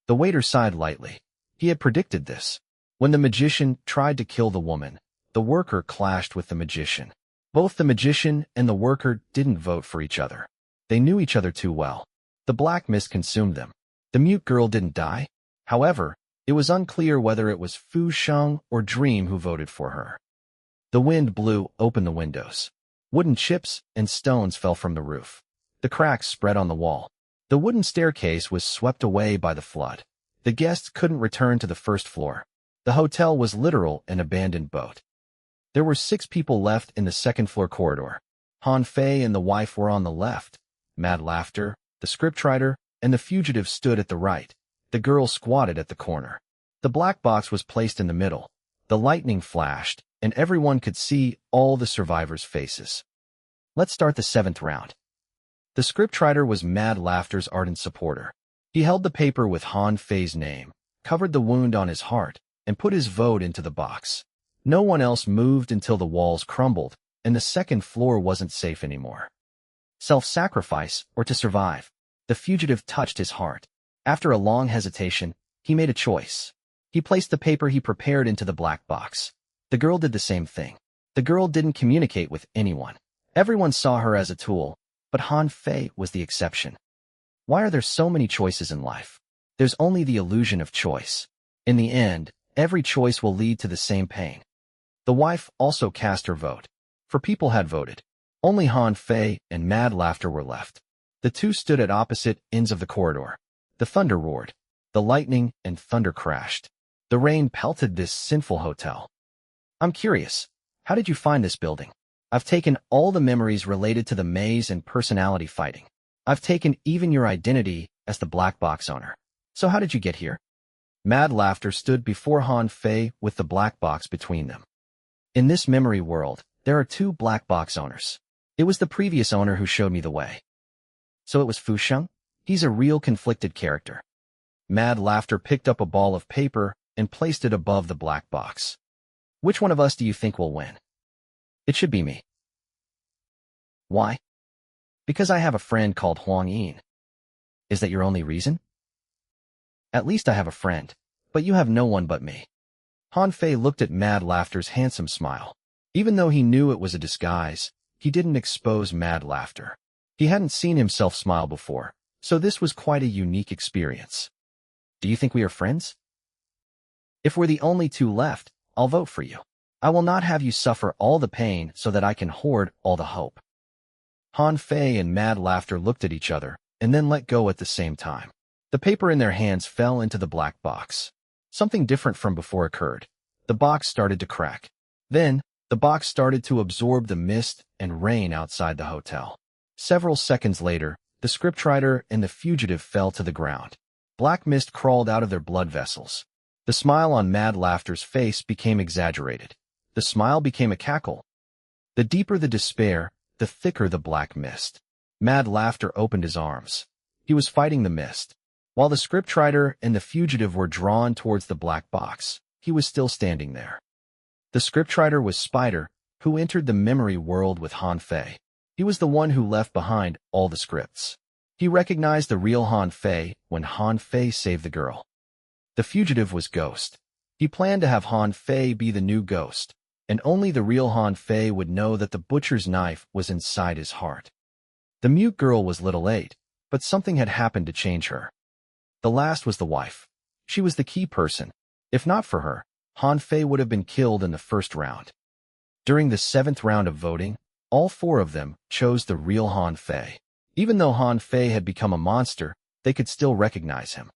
The waiter sighed lightly. He had predicted this. When the magician tried to kill the woman, the worker clashed with the magician. Both the magician and the worker didn't vote for each other. They knew each other too well. The black mist consumed them. The mute girl didn't die. However, it was unclear whether it was Fu Sheng or Dream who voted for her. The wind blew open the windows. Wooden chips and stones fell from the roof. The cracks spread on the wall. The wooden staircase was swept away by the flood. The guests couldn't return to the first floor. The hotel was literal an abandoned boat. There were 6 people left in the second-floor corridor. Han Fei and the wife were on the left. Mad laughter, the scriptwriter, and the fugitive stood at the right. The girl squatted at the corner. The black box was placed in the middle. The lightning flashed, and everyone could see all the survivors' faces. Let's start the 7th round. The scriptwriter was Mad Laughter's ardent supporter. He held the paper with Han Fei's name, covered the wound on his heart, and put his vote into the box. No one else moved until the walls crumbled, and the second floor wasn't safe anymore. Self-sacrifice or to survive. The fugitive touched his heart. After a long hesitation, he made a choice. He placed the paper he prepared into the black box. The girl did the same thing. The girl didn't communicate with anyone. Everyone saw her as a tool, but Han Fei was the exception. Why are there so many choices in life? There's only the illusion of choice. In the end, every choice will lead to the same pain. The wife also cast her vote. 4 people had voted. Only Han Fei and Mad Laughter were left. The 2 stood at opposite ends of the corridor. The thunder roared. The lightning and thunder crashed. The rain pelted this sinful hotel. I'm curious. How did you find this building? I've taken all the memories related to the maze and personality fighting. I've taken even your identity as the black box owner. So how did you get here? Mad Laughter stood before Han Fei with the black box between them. In this memory world, there are 2 black box owners. It was the previous owner who showed me the way. So it was Fu Sheng? He's a real conflicted character. Mad Laughter picked up a ball of paper and placed it above the black box. Which one of us do you think will win? It should be me. Why? Because I have a friend called Huang Yin. Is that your only reason? At least I have a friend, but you have no one but me. Han Fei looked at Mad Laughter's handsome smile. Even though he knew it was a disguise, he didn't expose Mad Laughter. He hadn't seen himself smile before, so this was quite a unique experience. Do you think we are friends? If we're the only two left, I'll vote for you. I will not have you suffer all the pain so that I can hoard all the hope. Han Fei and Mad Laughter looked at each other and then let go at the same time. The paper in their hands fell into the black box. Something different from before occurred. The box started to crack. Then, the box started to absorb the mist and rain outside the hotel. Several seconds later, the scriptwriter and the fugitive fell to the ground. Black mist crawled out of their blood vessels. The smile on Mad Laughter's face became exaggerated. The smile became a cackle. The deeper the despair, the thicker the black mist. Mad Laughter opened his arms. He was fighting the mist. While the scriptwriter and the fugitive were drawn towards the black box, he was still standing there. The scriptwriter was Spider, who entered the memory world with Han Fei. He was the one who left behind all the scripts. He recognized the real Han Fei when Han Fei saved the girl. The fugitive was Ghost. He planned to have Han Fei be the new Ghost, and only the real Han Fei would know that the butcher's knife was inside his heart. The mute girl was Little 8, but something had happened to change her. The last was the wife. She was the key person. If not for her, Han Fei would have been killed in the first round. During the 7th round of voting, all 4 of them chose the real Han Fei. Even though Han Fei had become a monster, they could still recognize him.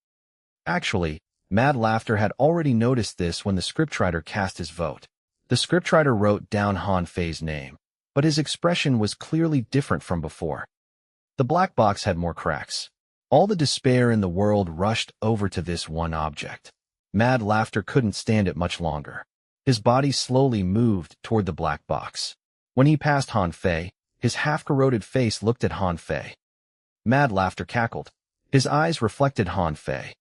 Actually, Mad Laughter had already noticed this when the scriptwriter cast his vote. The scriptwriter wrote down Han Fei's name, but his expression was clearly different from before. The black box had more cracks. All the despair in the world rushed over to this one object. Mad Laughter couldn't stand it much longer. His body slowly moved toward the black box. When he passed Han Fei, his half-corroded face looked at Han Fei. Mad Laughter cackled. His eyes reflected Han Fei.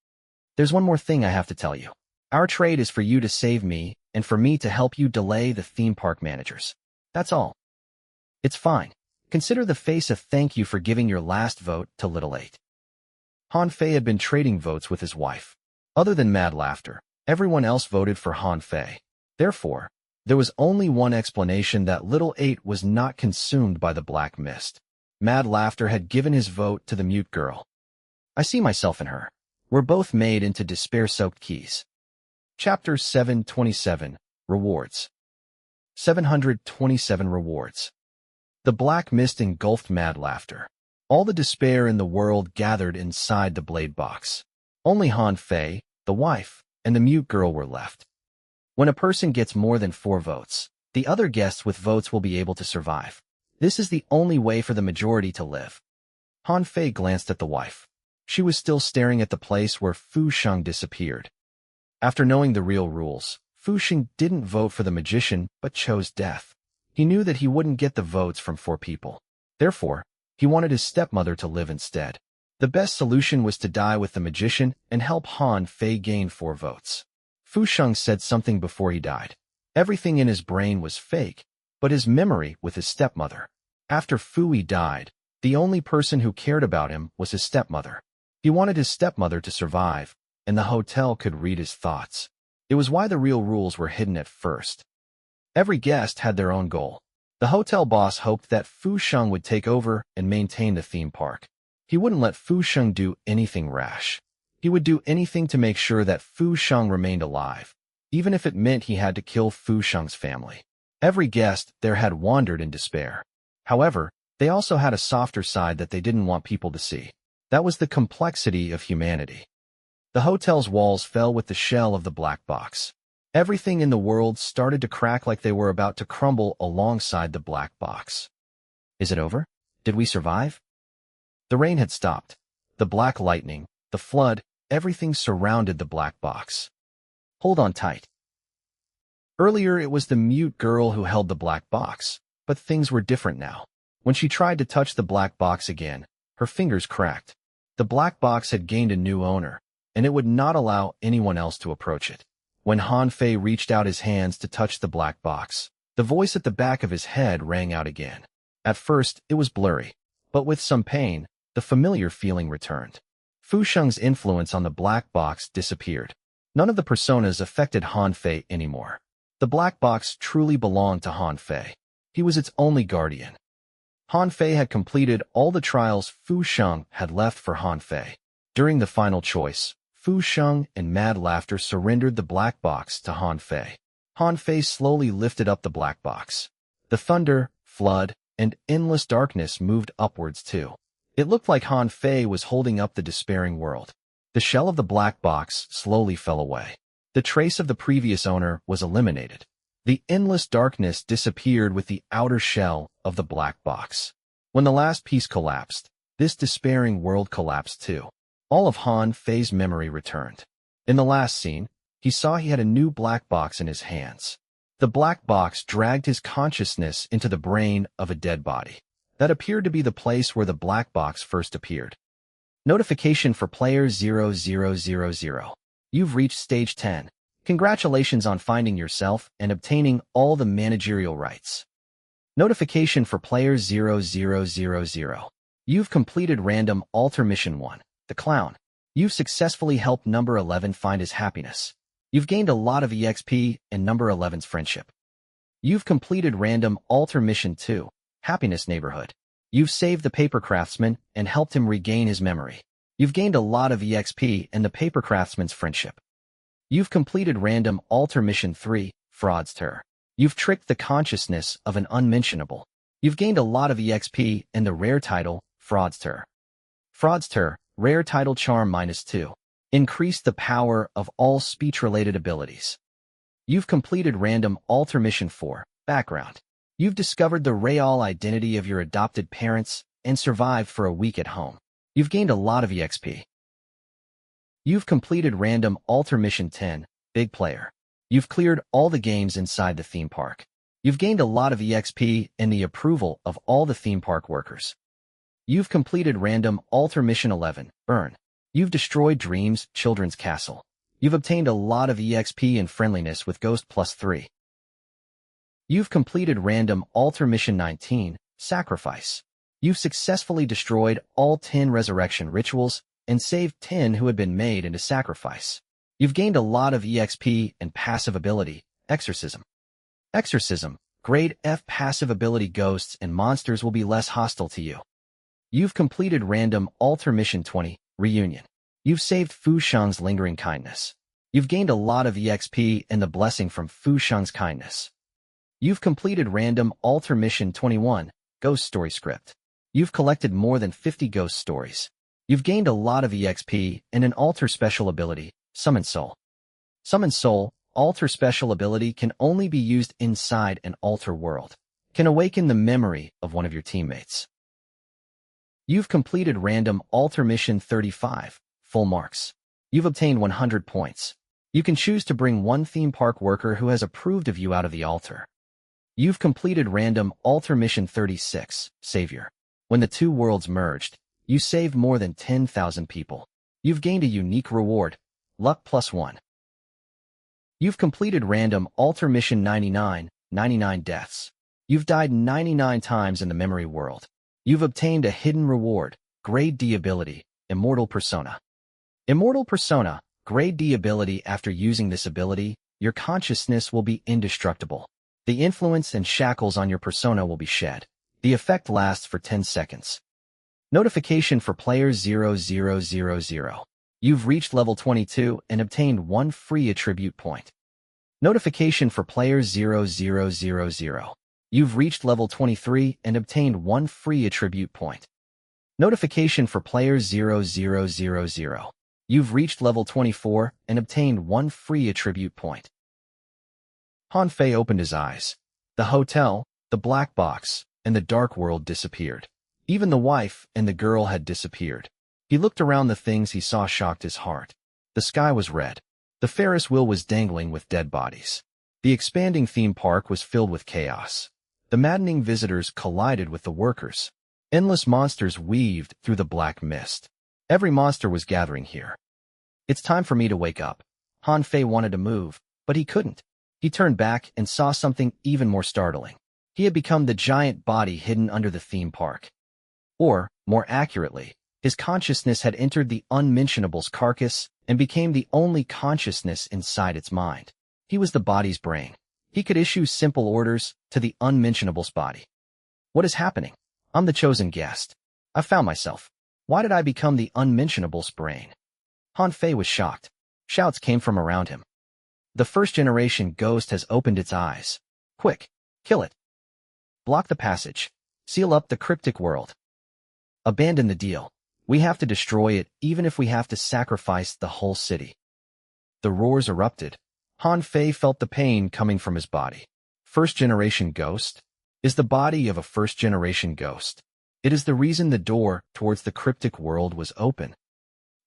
There's one more thing I have to tell you. Our trade is for you to save me and for me to help you delay the theme park managers. That's all. It's fine. Consider the face a thank you for giving your last vote to Little 8. Han Fei had been trading votes with his wife. Other than Mad Laughter, everyone else voted for Han Fei. Therefore, there was only one explanation that Little 8 was not consumed by the black mist. Mad Laughter had given his vote to the mute girl. I see myself in her. We're both made into despair-soaked keys. Chapter 727, Rewards. 727 Rewards. The black mist engulfed Mad Laughter. All the despair in the world gathered inside the blade box. Only Han Fei, the wife, and the mute girl were left. When a person gets more than 4 votes, the other guests with votes will be able to survive. This is the only way for the majority to live. Han Fei glanced at the wife. She was still staring at the place where Fu Sheng disappeared. After knowing the real rules, Fu Sheng didn't vote for the magician but chose death. He knew that he wouldn't get the votes from 4 people. Therefore, he wanted his stepmother to live instead. The best solution was to die with the magician and help Han Fei gain 4 votes. Fu Sheng said something before he died. Everything in his brain was fake, but his memory with his stepmother. After Fui died, the only person who cared about him was his stepmother. He wanted his stepmother to survive, and the hotel could read his thoughts. It was why the real rules were hidden at first. Every guest had their own goal. The hotel boss hoped that Fu Sheng would take over and maintain the theme park. He wouldn't let Fu Sheng do anything rash. He would do anything to make sure that Fu Sheng remained alive, even if it meant he had to kill Fu Sheng's family. Every guest there had wandered in despair. However, they also had a softer side that they didn't want people to see. That was the complexity of humanity. The hotel's walls fell with the shell of the black box. Everything in the world started to crack like they were about to crumble alongside the black box. Is it over? Did we survive? The rain had stopped. The black lightning, the flood, everything surrounded the black box. Hold on tight. Earlier it was the mute girl who held the black box, but things were different now. When she tried to touch the black box again, her fingers cracked. The black box had gained a new owner, and it would not allow anyone else to approach it. When Han Fei reached out his hands to touch the black box, the voice at the back of his head rang out again. At first, it was blurry, but with some pain, the familiar feeling returned. Fu Sheng's influence on the black box disappeared. None of the personas affected Han Fei anymore. The black box truly belonged to Han Fei. He was its only guardian. Han Fei had completed all the trials Fu Sheng had left for Han Fei. During the final choice, Fu Sheng and mad laughter surrendered the black box to Han Fei. Han Fei slowly lifted up the black box. The thunder, flood, and endless darkness moved upwards too. It looked like Han Fei was holding up the despairing world. The shell of the black box slowly fell away. The trace of the previous owner was eliminated. The endless darkness disappeared with the outer shell of the black box. When the last piece collapsed, this despairing world collapsed too. All of Han Fei's memory returned. In the last scene, he saw he had a new black box in his hands. The black box dragged his consciousness into the brain of a dead body. That appeared to be the place where the black box first appeared. Notification for player 0000. You've reached stage 10. Congratulations on finding yourself and obtaining all the managerial rights. Notification for player 0000. You've completed random alter mission 1, the clown. You've successfully helped number 11 find his happiness. You've gained a lot of EXP and number 11's friendship. You've completed random alter mission 2, happiness neighborhood. You've saved the paper craftsman and helped him regain his memory. You've gained a lot of EXP and the paper craftsman's friendship. You've completed random alter mission 3, fraudster. You've tricked the consciousness of an unmentionable. You've gained a lot of EXP and the rare title, fraudster. Fraudster, rare title charm -2. Increase the power of all speech-related abilities. You've completed random alter mission 4, background. You've discovered the real identity of your adopted parents and survived for a week at home. You've gained a lot of EXP. You've completed random alter mission 10, big player. You've cleared all the games inside the theme park. You've gained a lot of EXP and the approval of all the theme park workers. You've completed random alter mission 11, burn. You've destroyed Dream's children's castle. You've obtained a lot of EXP and friendliness with Ghost +3. You've completed random alter mission 19, sacrifice. You've successfully destroyed all 10 resurrection rituals and saved 10 who had been made into sacrifice. You've gained a lot of EXP and passive ability, exorcism. Exorcism, grade F passive ability. Ghosts and monsters will be less hostile to you. You've completed random alter mission 20, reunion. You've saved Fu Sheng's lingering kindness. You've gained a lot of EXP and the blessing from Fu Sheng's kindness. You've completed random alter mission 21, ghost story script. You've collected more than 50 ghost stories. You've gained a lot of EXP and an alter special ability, summon soul. Summon soul, alter special ability can only be used inside an alter world. Can awaken the memory of one of your teammates. You've completed random alter mission 35, full marks. You've obtained 100 points. You can choose to bring one theme park worker who has approved of you out of the altar. You've completed random alter mission 36, savior. When the two worlds merged, you saved more than 10,000 people. You've gained a unique reward, luck +1. You've completed random alter mission 99, 99 deaths. You've died 99 times in the memory world. You've obtained a hidden reward, grade D ability, immortal persona. Immortal persona, grade D ability. After using this ability, your consciousness will be indestructible. The influence and shackles on your persona will be shed. The effect lasts for 10 seconds. Notification for player 0000. You've reached level 22 and obtained 1 free attribute point. Notification for player 0000. You've reached level 23 and obtained 1 free attribute point. Notification for player 0000. You've reached level 24 and obtained 1 free attribute point. Han Fei opened his eyes. The hotel, the black box, and the dark world disappeared. Even the wife and the girl had disappeared. He looked around. The things he saw shocked his heart. The sky was red. The Ferris wheel was dangling with dead bodies. The expanding theme park was filled with chaos. The maddening visitors collided with the workers. Endless monsters weaved through the black mist. Every monster was gathering here. It's time for me to wake up. Han Fei wanted to move, But he couldn't. He turned back and saw something even more startling. He had become the giant body hidden under the theme park. Or, more accurately, his consciousness had entered the unmentionable's carcass and became the only consciousness inside its mind. He was the body's brain. He could issue simple orders to the unmentionable's body. What is happening? I'm the chosen guest. I found myself. Why did I become the unmentionable's brain? Han Fei was shocked. Shouts came from around him. The first-generation ghost has opened its eyes. Quick, kill it. Block the passage. Seal up the cryptic world. Abandon the deal. We have to destroy it, even if we have to sacrifice the whole city. The roars erupted. Han Fei felt the pain coming from his body. First-generation ghost is the body of a first-generation ghost. It is the reason the door towards the cryptic world was open.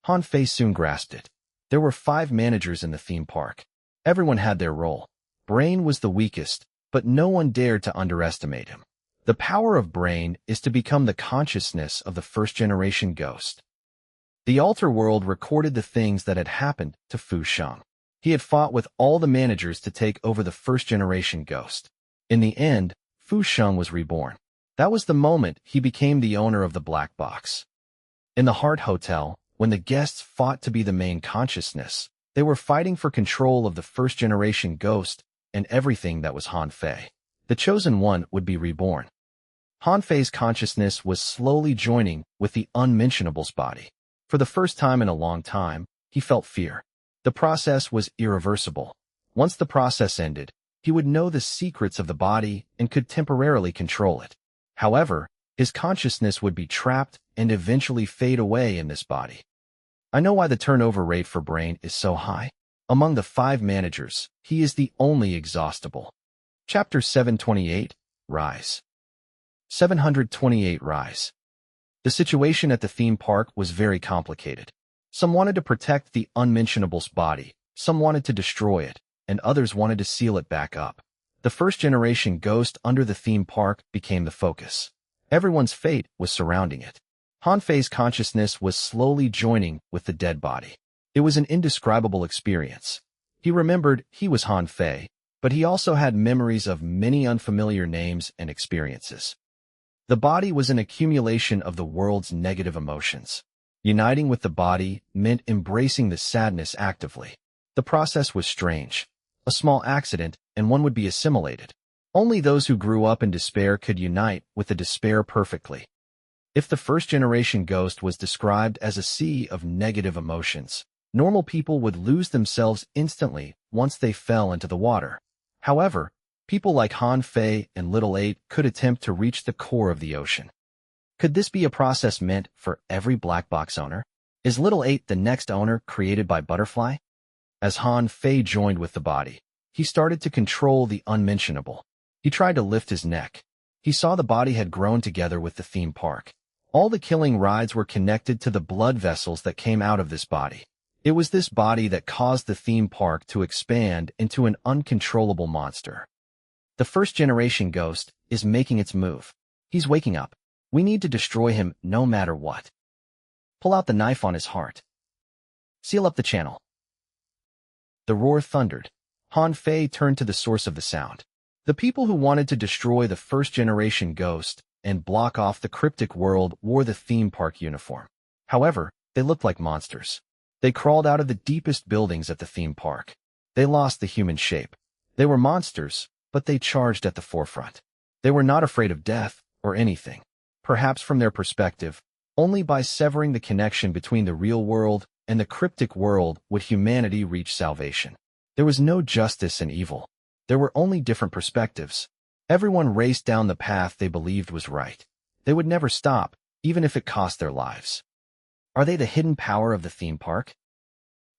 Han Fei soon grasped it. There were 5 managers in the theme park. Everyone had their role. Brain was the weakest, but no one dared to underestimate him. The power of Brain is to become the consciousness of the first-generation ghost. The altar world recorded the things that had happened to Fu Sheng. He had fought with all the managers to take over the first-generation ghost. In the end, Fu Sheng was reborn. That was the moment he became the owner of the black box. In the Heart Hotel, when the guests fought to be the main consciousness, they were fighting for control of the first-generation ghost and everything that was Han Fei. The chosen one would be reborn. Han Fei's consciousness was slowly joining with the unmentionable's body. For the first time in a long time, he felt fear. The process was irreversible. Once the process ended, he would know the secrets of the body and could temporarily control it. However, his consciousness would be trapped and eventually fade away in this body. I know why the turnover rate for Brain is so high. Among the 5 managers, he is the only exhaustible. Chapter 728, Rise. 728 Rise. The situation at the theme park was very complicated. Some wanted to protect the unmentionable's body, some wanted to destroy it, and others wanted to seal it back up. The first-generation ghost under the theme park became the focus. Everyone's fate was surrounding it. Han Fei's consciousness was slowly joining with the dead body. It was an indescribable experience. He remembered he was Han Fei, but he also had memories of many unfamiliar names and experiences. The body was an accumulation of the world's negative emotions. Uniting with the body meant embracing the sadness actively. The process was strange. A small accident, and one would be assimilated. Only those who grew up in despair could unite with the despair perfectly. If the first-generation ghost was described as a sea of negative emotions, normal people would lose themselves instantly once they fell into the water. However, people like Han Fei and Little 8 could attempt to reach the core of the ocean. Could this be a process meant for every black box owner? Is Little 8 the next owner created by Butterfly? As Han Fei joined with the body, he started to control the unmentionable. He tried to lift his neck. He saw the body had grown together with the theme park. All the killing rides were connected to the blood vessels that came out of this body. It was this body that caused the theme park to expand into an uncontrollable monster. The first-generation ghost is making its move. He's waking up. We need to destroy him no matter what. Pull out the knife on his heart. Seal up the channel. The roar thundered. Han Fei turned to the source of the sound. The people who wanted to destroy the first-generation ghost and block off the cryptic world wore the theme park uniform. However, they looked like monsters. They crawled out of the deepest buildings at the theme park. They lost the human shape. They were monsters, but they charged at the forefront. They were not afraid of death or anything. Perhaps from their perspective, only by severing the connection between the real world and the cryptic world would humanity reach salvation. There was no justice and evil. There were only different perspectives. Everyone raced down the path they believed was right. They would never stop, even if it cost their lives. Are they the hidden power of the theme park?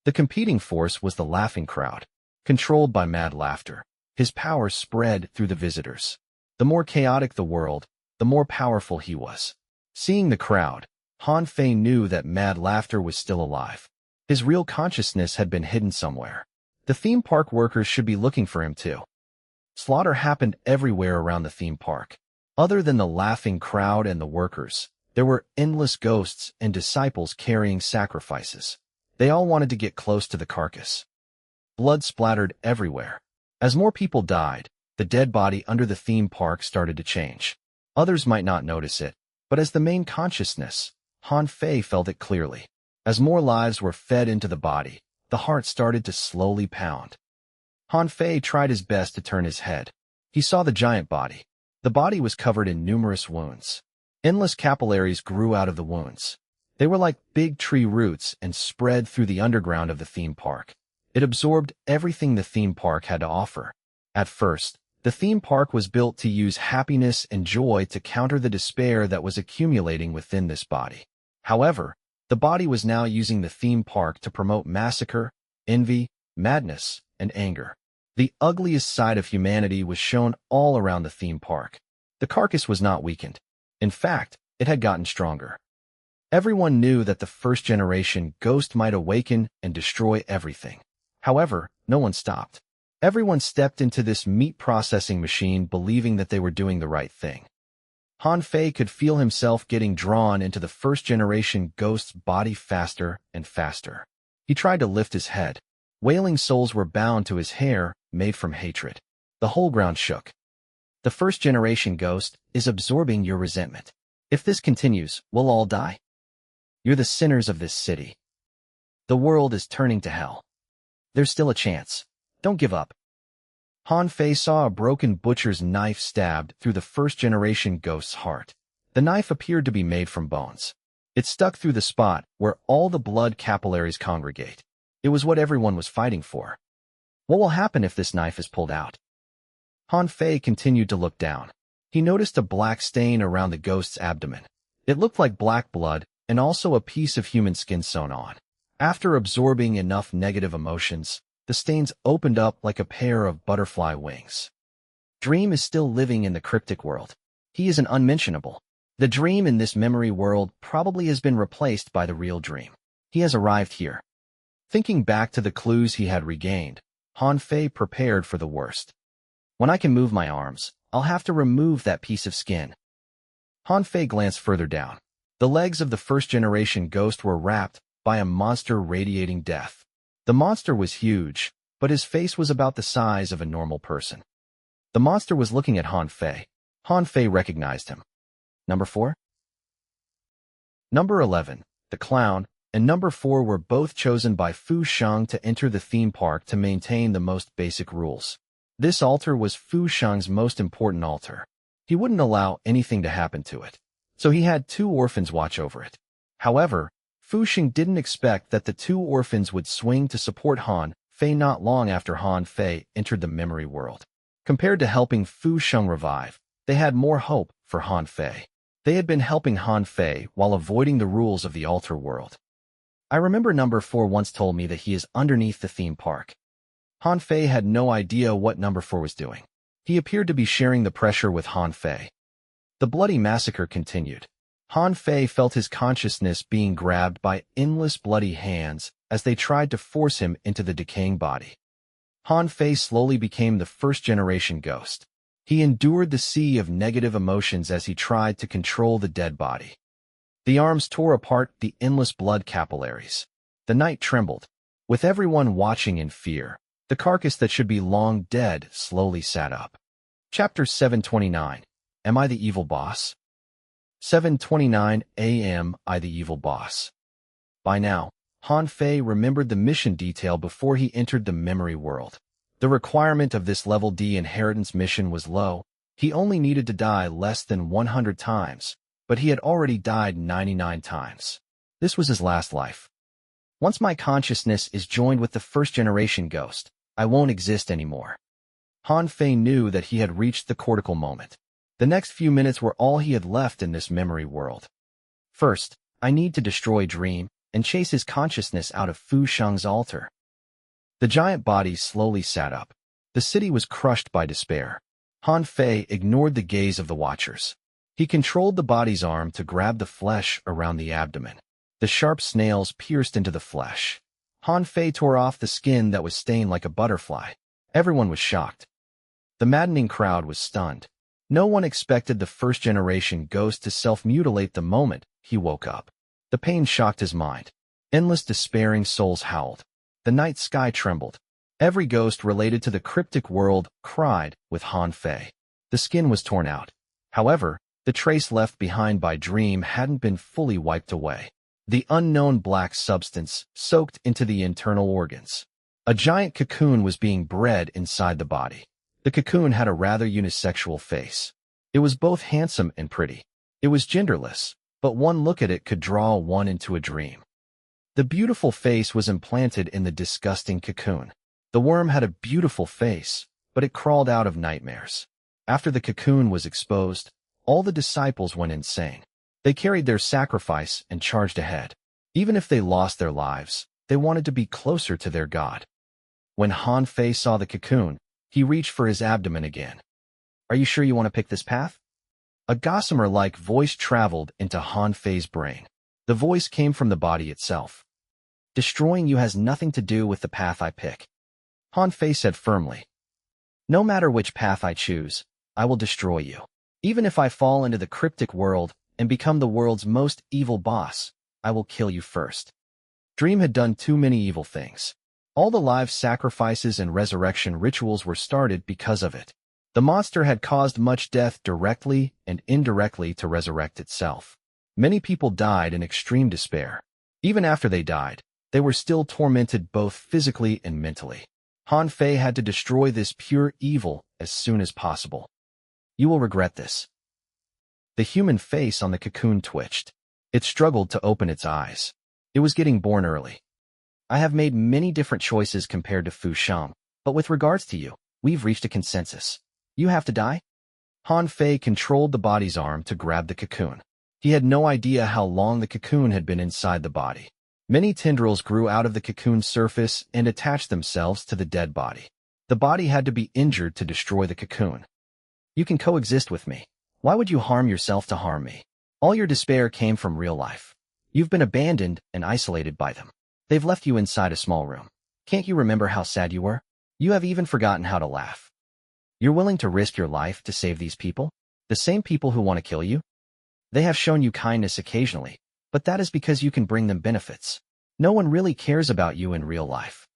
The competing force was the laughing crowd, controlled by mad laughter. His power spread through the visitors. The more chaotic the world, the more powerful he was. Seeing the crowd, Han Fei knew that mad laughter was still alive. His real consciousness had been hidden somewhere. The theme park workers should be looking for him too. Slaughter happened everywhere around the theme park. Other than the laughing crowd and the workers, there were endless ghosts and disciples carrying sacrifices. They all wanted to get close to the carcass. Blood splattered everywhere. As more people died, the dead body under the theme park started to change. Others might not notice it, but as the main consciousness, Han Fei felt it clearly. As more lives were fed into the body, the heart started to slowly pound. Han Fei tried his best to turn his head. He saw the giant body. The body was covered in numerous wounds. Endless capillaries grew out of the wounds. They were like big tree roots and spread through the underground of the theme park. It absorbed everything the theme park had to offer. At first, the theme park was built to use happiness and joy to counter the despair that was accumulating within this body. However, the body was now using the theme park to promote massacre, envy, madness, and anger. The ugliest side of humanity was shown all around the theme park. The carcass was not weakened. In fact, it had gotten stronger. Everyone knew that the first-generation ghost might awaken and destroy everything. However, no one stopped. Everyone stepped into this meat-processing machine believing that they were doing the right thing. Han Fei could feel himself getting drawn into the first-generation ghost's body faster and faster. He tried to lift his head. Wailing souls were bound to his hair, made from hatred. The whole ground shook. The first-generation ghost is absorbing your resentment. If this continues, we'll all die. You're the sinners of this city. The world is turning to hell. There's still a chance. Don't give up. Han Fei saw a broken butcher's knife stabbed through the first-generation ghost's heart. The knife appeared to be made from bones. It stuck through the spot where all the blood capillaries congregate. It was what everyone was fighting for. What will happen if this knife is pulled out? Han Fei continued to look down. He noticed a black stain around the ghost's abdomen. It looked like black blood and also a piece of human skin sewn on. After absorbing enough negative emotions, the stains opened up like a pair of butterfly wings. Dream is still living in the cryptic world. He is an unmentionable. The dream in this memory world probably has been replaced by the real dream. He has arrived here. Thinking back to the clues he had regained, Han Fei prepared for the worst. When I can move my arms, I'll have to remove that piece of skin. Han Fei glanced further down. The legs of the first-generation ghost were wrapped by a monster radiating death. The monster was huge, but his face was about the size of a normal person. The monster was looking at Han Fei. Han Fei recognized him. Number 4? Number 11, the clown, and number 4 were both chosen by Fu Sheng to enter the theme park to maintain the most basic rules. This altar was Fu Sheng's most important altar. He wouldn't allow anything to happen to it, so he had 2 orphans watch over it. However, Fu Sheng didn't expect that the 2 orphans would swing to support Han Fei not long after Han Fei entered the memory world. Compared to helping Fu Sheng revive, they had more hope for Han Fei. They had been helping Han Fei while avoiding the rules of the altar world. I remember number 4 once told me that he is underneath the theme park. Han Fei had no idea what number 4 was doing. He appeared to be sharing the pressure with Han Fei. The bloody massacre continued. Han Fei felt his consciousness being grabbed by endless bloody hands as they tried to force him into the decaying body. Han Fei slowly became the first-generation ghost. He endured the sea of negative emotions as he tried to control the dead body. The arms tore apart the endless blood capillaries. The night trembled. With everyone watching in fear, the carcass that should be long dead slowly sat up. Chapter 729. Am I the evil boss? 7:29 a.m. I the evil boss. By now, Han Fei remembered the mission detail before he entered the memory world. The requirement of this level D inheritance mission was low. He only needed to die less than 100 times, but he had already died 99 times. This was his last life. Once my consciousness is joined with the first-generation ghost, I won't exist anymore. Han Fei knew that he had reached the cortical moment. The next few minutes were all he had left in this memory world. First, I need to destroy Dream and chase his consciousness out of Fu Sheng's altar. The giant body slowly sat up. The city was crushed by despair. Han Fei ignored the gaze of the watchers. He controlled the body's arm to grab the flesh around the abdomen. The sharp snails pierced into the flesh. Han Fei tore off the skin that was stained like a butterfly. Everyone was shocked. The maddening crowd was stunned. No one expected the first-generation ghost to self-mutilate the moment he woke up. The pain shocked his mind. Endless despairing souls howled. The night sky trembled. Every ghost related to the cryptic world cried with Han Fei. The skin was torn out. However, the trace left behind by Dream hadn't been fully wiped away. The unknown black substance soaked into the internal organs. A giant cocoon was being bred inside the body. The cocoon had a rather unisexual face. It was both handsome and pretty. It was genderless, but one look at it could draw one into a dream. The beautiful face was implanted in the disgusting cocoon. The worm had a beautiful face, but it crawled out of nightmares. After the cocoon was exposed, all the disciples went insane. They carried their sacrifice and charged ahead. Even if they lost their lives, they wanted to be closer to their God. When Han Fei saw the cocoon, he reached for his abdomen again. Are you sure you want to pick this path? A gossamer-like voice traveled into Han Fei's brain. The voice came from the body itself. Destroying you has nothing to do with the path I pick. Han Fei said firmly. No matter which path I choose, I will destroy you. Even if I fall into the cryptic world and become the world's most evil boss, I will kill you first. Dream had done too many evil things. All the live sacrifices and resurrection rituals were started because of it. The monster had caused much death directly and indirectly to resurrect itself. Many people died in extreme despair. Even after they died, they were still tormented both physically and mentally. Han Fei had to destroy this pure evil as soon as possible. You will regret this. The human face on the cocoon twitched. It struggled to open its eyes. It was getting born early. I have made many different choices compared to Fu Shang, but with regards to you, we've reached a consensus. You have to die? Han Fei controlled the body's arm to grab the cocoon. He had no idea how long the cocoon had been inside the body. Many tendrils grew out of the cocoon's surface and attached themselves to the dead body. The body had to be injured to destroy the cocoon. You can coexist with me. Why would you harm yourself to harm me? All your despair came from real life. You've been abandoned and isolated by them. They've left you inside a small room. Can't you remember how sad you were? You have even forgotten how to laugh. You're willing to risk your life to save these people? The same people who want to kill you? They have shown you kindness occasionally, but that is because you can bring them benefits. No one really cares about you in real life.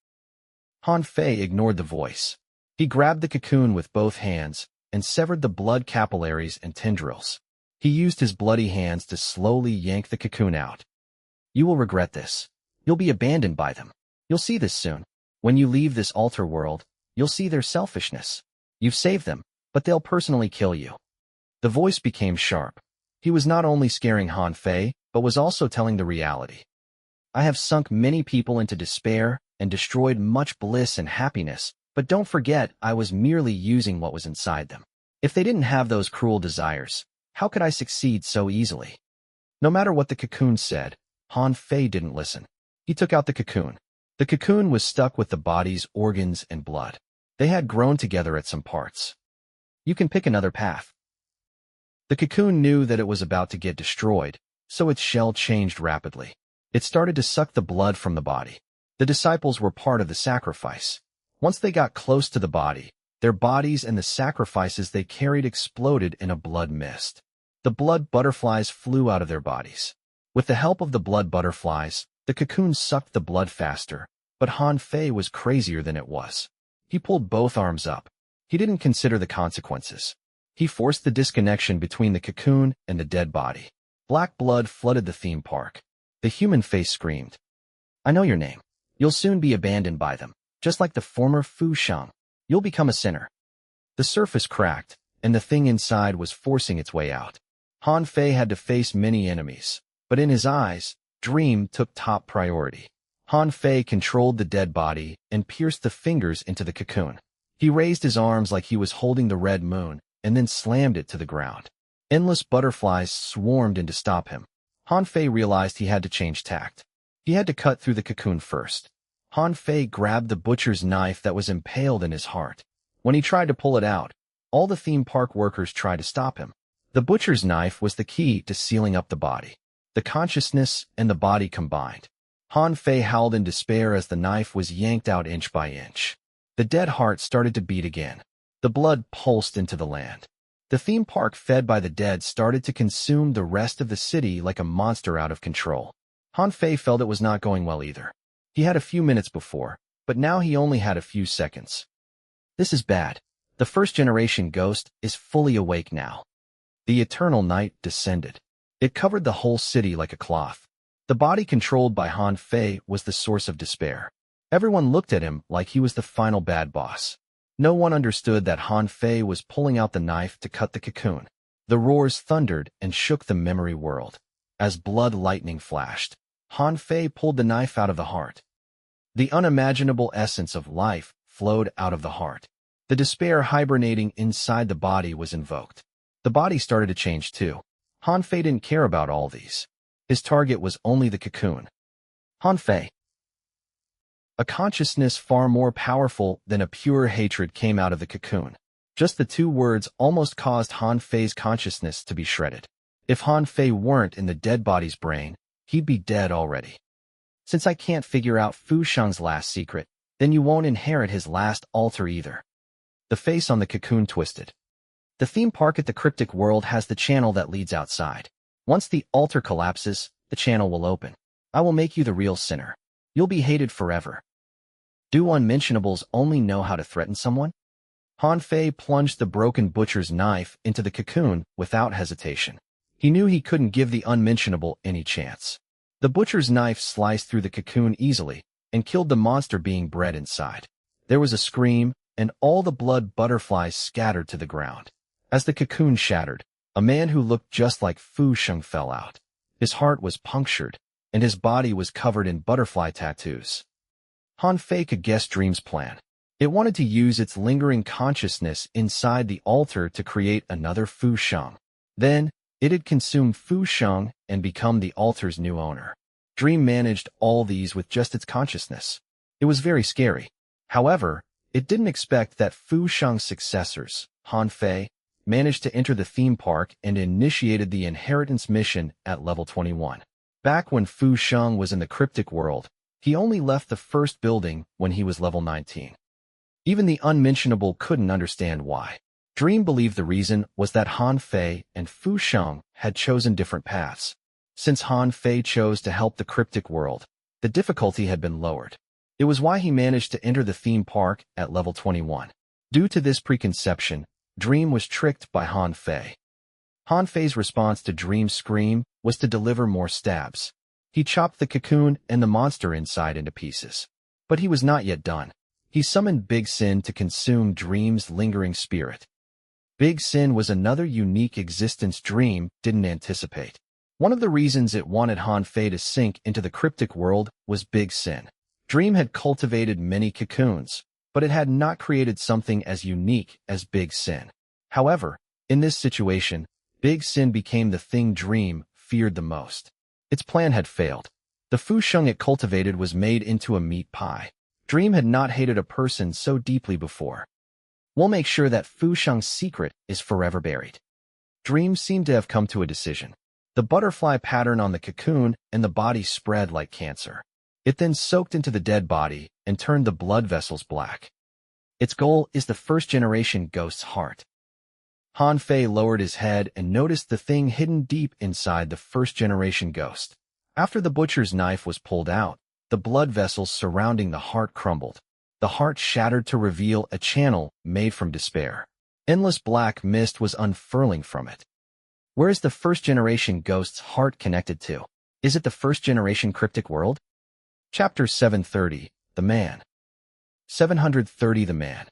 Han Fei ignored the voice. He grabbed the cocoon with both hands and severed the blood capillaries and tendrils. He used his bloody hands to slowly yank the cocoon out. You will regret this. You'll be abandoned by them. You'll see this soon. When you leave this altar world, you'll see their selfishness. You've saved them, but they'll personally kill you. The voice became sharp. He was not only scaring Han Fei, but was also telling the reality. I have sunk many people into despair and destroyed much bliss and happiness, but don't forget I was merely using what was inside them. If they didn't have those cruel desires, how could I succeed so easily? No matter what the cocoon said, Han Fei didn't listen. He took out the cocoon. The cocoon was stuck with the body's organs and blood. They had grown together at some parts. You can pick another path. The cocoon knew that it was about to get destroyed, so its shell changed rapidly. It started to suck the blood from the body. The disciples were part of the sacrifice. Once they got close to the body, their bodies and the sacrifices they carried exploded in a blood mist. The blood butterflies flew out of their bodies. With the help of the blood butterflies, the cocoon sucked the blood faster, but Han Fei was crazier than it was. He pulled both arms up. He didn't consider the consequences. He forced the disconnection between the cocoon and the dead body. Black blood flooded the theme park. The human face screamed. I know your name. You'll soon be abandoned by them, just like the former Fu Shang. You'll become a sinner. The surface cracked, and the thing inside was forcing its way out. Han Fei had to face many enemies, but in his eyes, Dream took top priority. Han Fei controlled the dead body and pierced the fingers into the cocoon. He raised his arms like he was holding the red moon, and then slammed it to the ground. Endless butterflies swarmed in to stop him. Han Fei realized he had to change tact. He had to cut through the cocoon first. Han Fei grabbed the butcher's knife that was impaled in his heart. When he tried to pull it out, all the theme park workers tried to stop him. The butcher's knife was the key to sealing up the body. The consciousness and the body combined. Han Fei howled in despair as the knife was yanked out inch by inch. The dead heart started to beat again. The blood pulsed into the land. The theme park fed by the dead started to consume the rest of the city like a monster out of control. Han Fei felt it was not going well either. He had a few minutes before, but now he only had a few seconds. This is bad. The first-generation ghost is fully awake now. The eternal night descended. It covered the whole city like a cloth. The body controlled by Han Fei was the source of despair. Everyone looked at him like he was the final bad boss. No one understood that Han Fei was pulling out the knife to cut the cocoon. The roars thundered and shook the memory world. As blood lightning flashed, Han Fei pulled the knife out of the heart. The unimaginable essence of life flowed out of the heart. The despair hibernating inside the body was invoked. The body started to change too. Han Fei didn't care about all these. His target was only the cocoon. Han Fei. A consciousness far more powerful than a pure hatred came out of the cocoon. Just the two words almost caused Han Fei's consciousness to be shredded. If Han Fei weren't in the dead body's brain, he'd be dead already. Since I can't figure out Fu Sheng's last secret, then you won't inherit his last altar either. The face on the cocoon twisted. The theme park at the cryptic world has the channel that leads outside. Once the altar collapses, the channel will open. I will make you the real sinner. You'll be hated forever. Do unmentionables only know how to threaten someone? Han Fei plunged the broken butcher's knife into the cocoon without hesitation. He knew he couldn't give the unmentionable any chance. The butcher's knife sliced through the cocoon easily and killed the monster being bred inside. There was a scream, and all the blood butterflies scattered to the ground. As the cocoon shattered, a man who looked just like Fu Sheng fell out. His heart was punctured, and his body was covered in butterfly tattoos. Han Fei could guess Dream's plan. It wanted to use its lingering consciousness inside the altar to create another Fu Sheng. Then, it had consumed Fu Sheng and become the altar's new owner. Dream managed all these with just its consciousness. It was very scary. However, it didn't expect that Fu Sheng's successors, Han Fei, managed to enter the theme park and initiated the inheritance mission at level 21. Back when Fu Sheng was in the cryptic world, he only left the first building when he was level 19. Even the unmentionable couldn't understand why. Dream believed the reason was that Han Fei and Fu Sheng had chosen different paths. Since Han Fei chose to help the cryptic world, the difficulty had been lowered. It was why he managed to enter the theme park at level 21. Due to this preconception, Dream was tricked by Han Fei. Han Fei's response to Dream's scream was to deliver more stabs. He chopped the cocoon and the monster inside into pieces. But he was not yet done. He summoned Big Sin to consume Dream's lingering spirit. Big Sin was another unique existence Dream didn't anticipate. One of the reasons it wanted Han Fei to sink into the cryptic world was Big Sin. Dream had cultivated many cocoons, but it had not created something as unique as Big Sin. However, in this situation, Big Sin became the thing Dream feared the most. Its plan had failed. The Fu Sheng it cultivated was made into a meat pie. Dream had not hated a person so deeply before. We'll make sure that Fu Sheng's secret is forever buried. Dream seemed to have come to a decision. The butterfly pattern on the cocoon and the body spread like cancer. It then soaked into the dead body and turned the blood vessels black. Its goal is the first-generation ghost's heart. Han Fei lowered his head and noticed the thing hidden deep inside the first-generation ghost. After the butcher's knife was pulled out, the blood vessels surrounding the heart crumbled. The heart shattered to reveal a channel made from despair. Endless black mist was unfurling from it. Where is the first-generation ghost's heart connected to? Is it the first-generation cryptic world? Chapter 730, The Man. 730 The Man.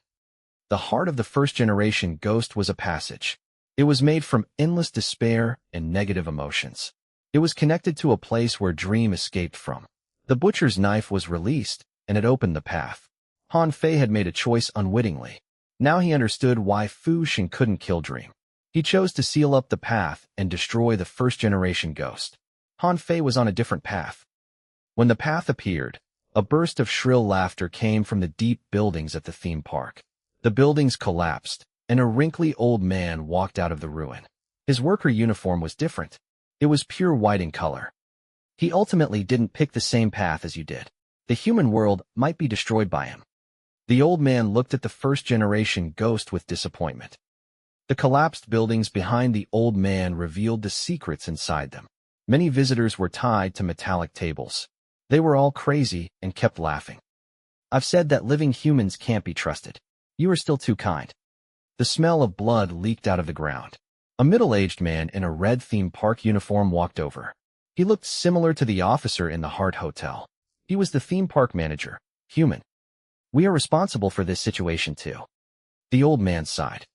The heart of the first-generation ghost was a passage. It was made from endless despair and negative emotions. It was connected to a place where Dream escaped from. The butcher's knife was released, and it opened the path. Han Fei had made a choice unwittingly. Now he understood why Fu Sheng couldn't kill Dream. He chose to seal up the path and destroy the first-generation ghost. Han Fei was on a different path. When the path appeared, a burst of shrill laughter came from the deep buildings at the theme park. The buildings collapsed, and a wrinkly old man walked out of the ruin. His worker uniform was different. It was pure white in color. He ultimately didn't pick the same path as you did. The human world might be destroyed by him. The old man looked at the first-generation ghost with disappointment. The collapsed buildings behind the old man revealed the secrets inside them. Many visitors were tied to metallic tables. They were all crazy and kept laughing. I've said that living humans can't be trusted. You are still too kind. The smell of blood leaked out of the ground. A middle-aged man in a red theme park uniform walked over. He looked similar to the officer in the Hart Hotel. He was the theme park manager, human. We are responsible for this situation too. The old man sighed.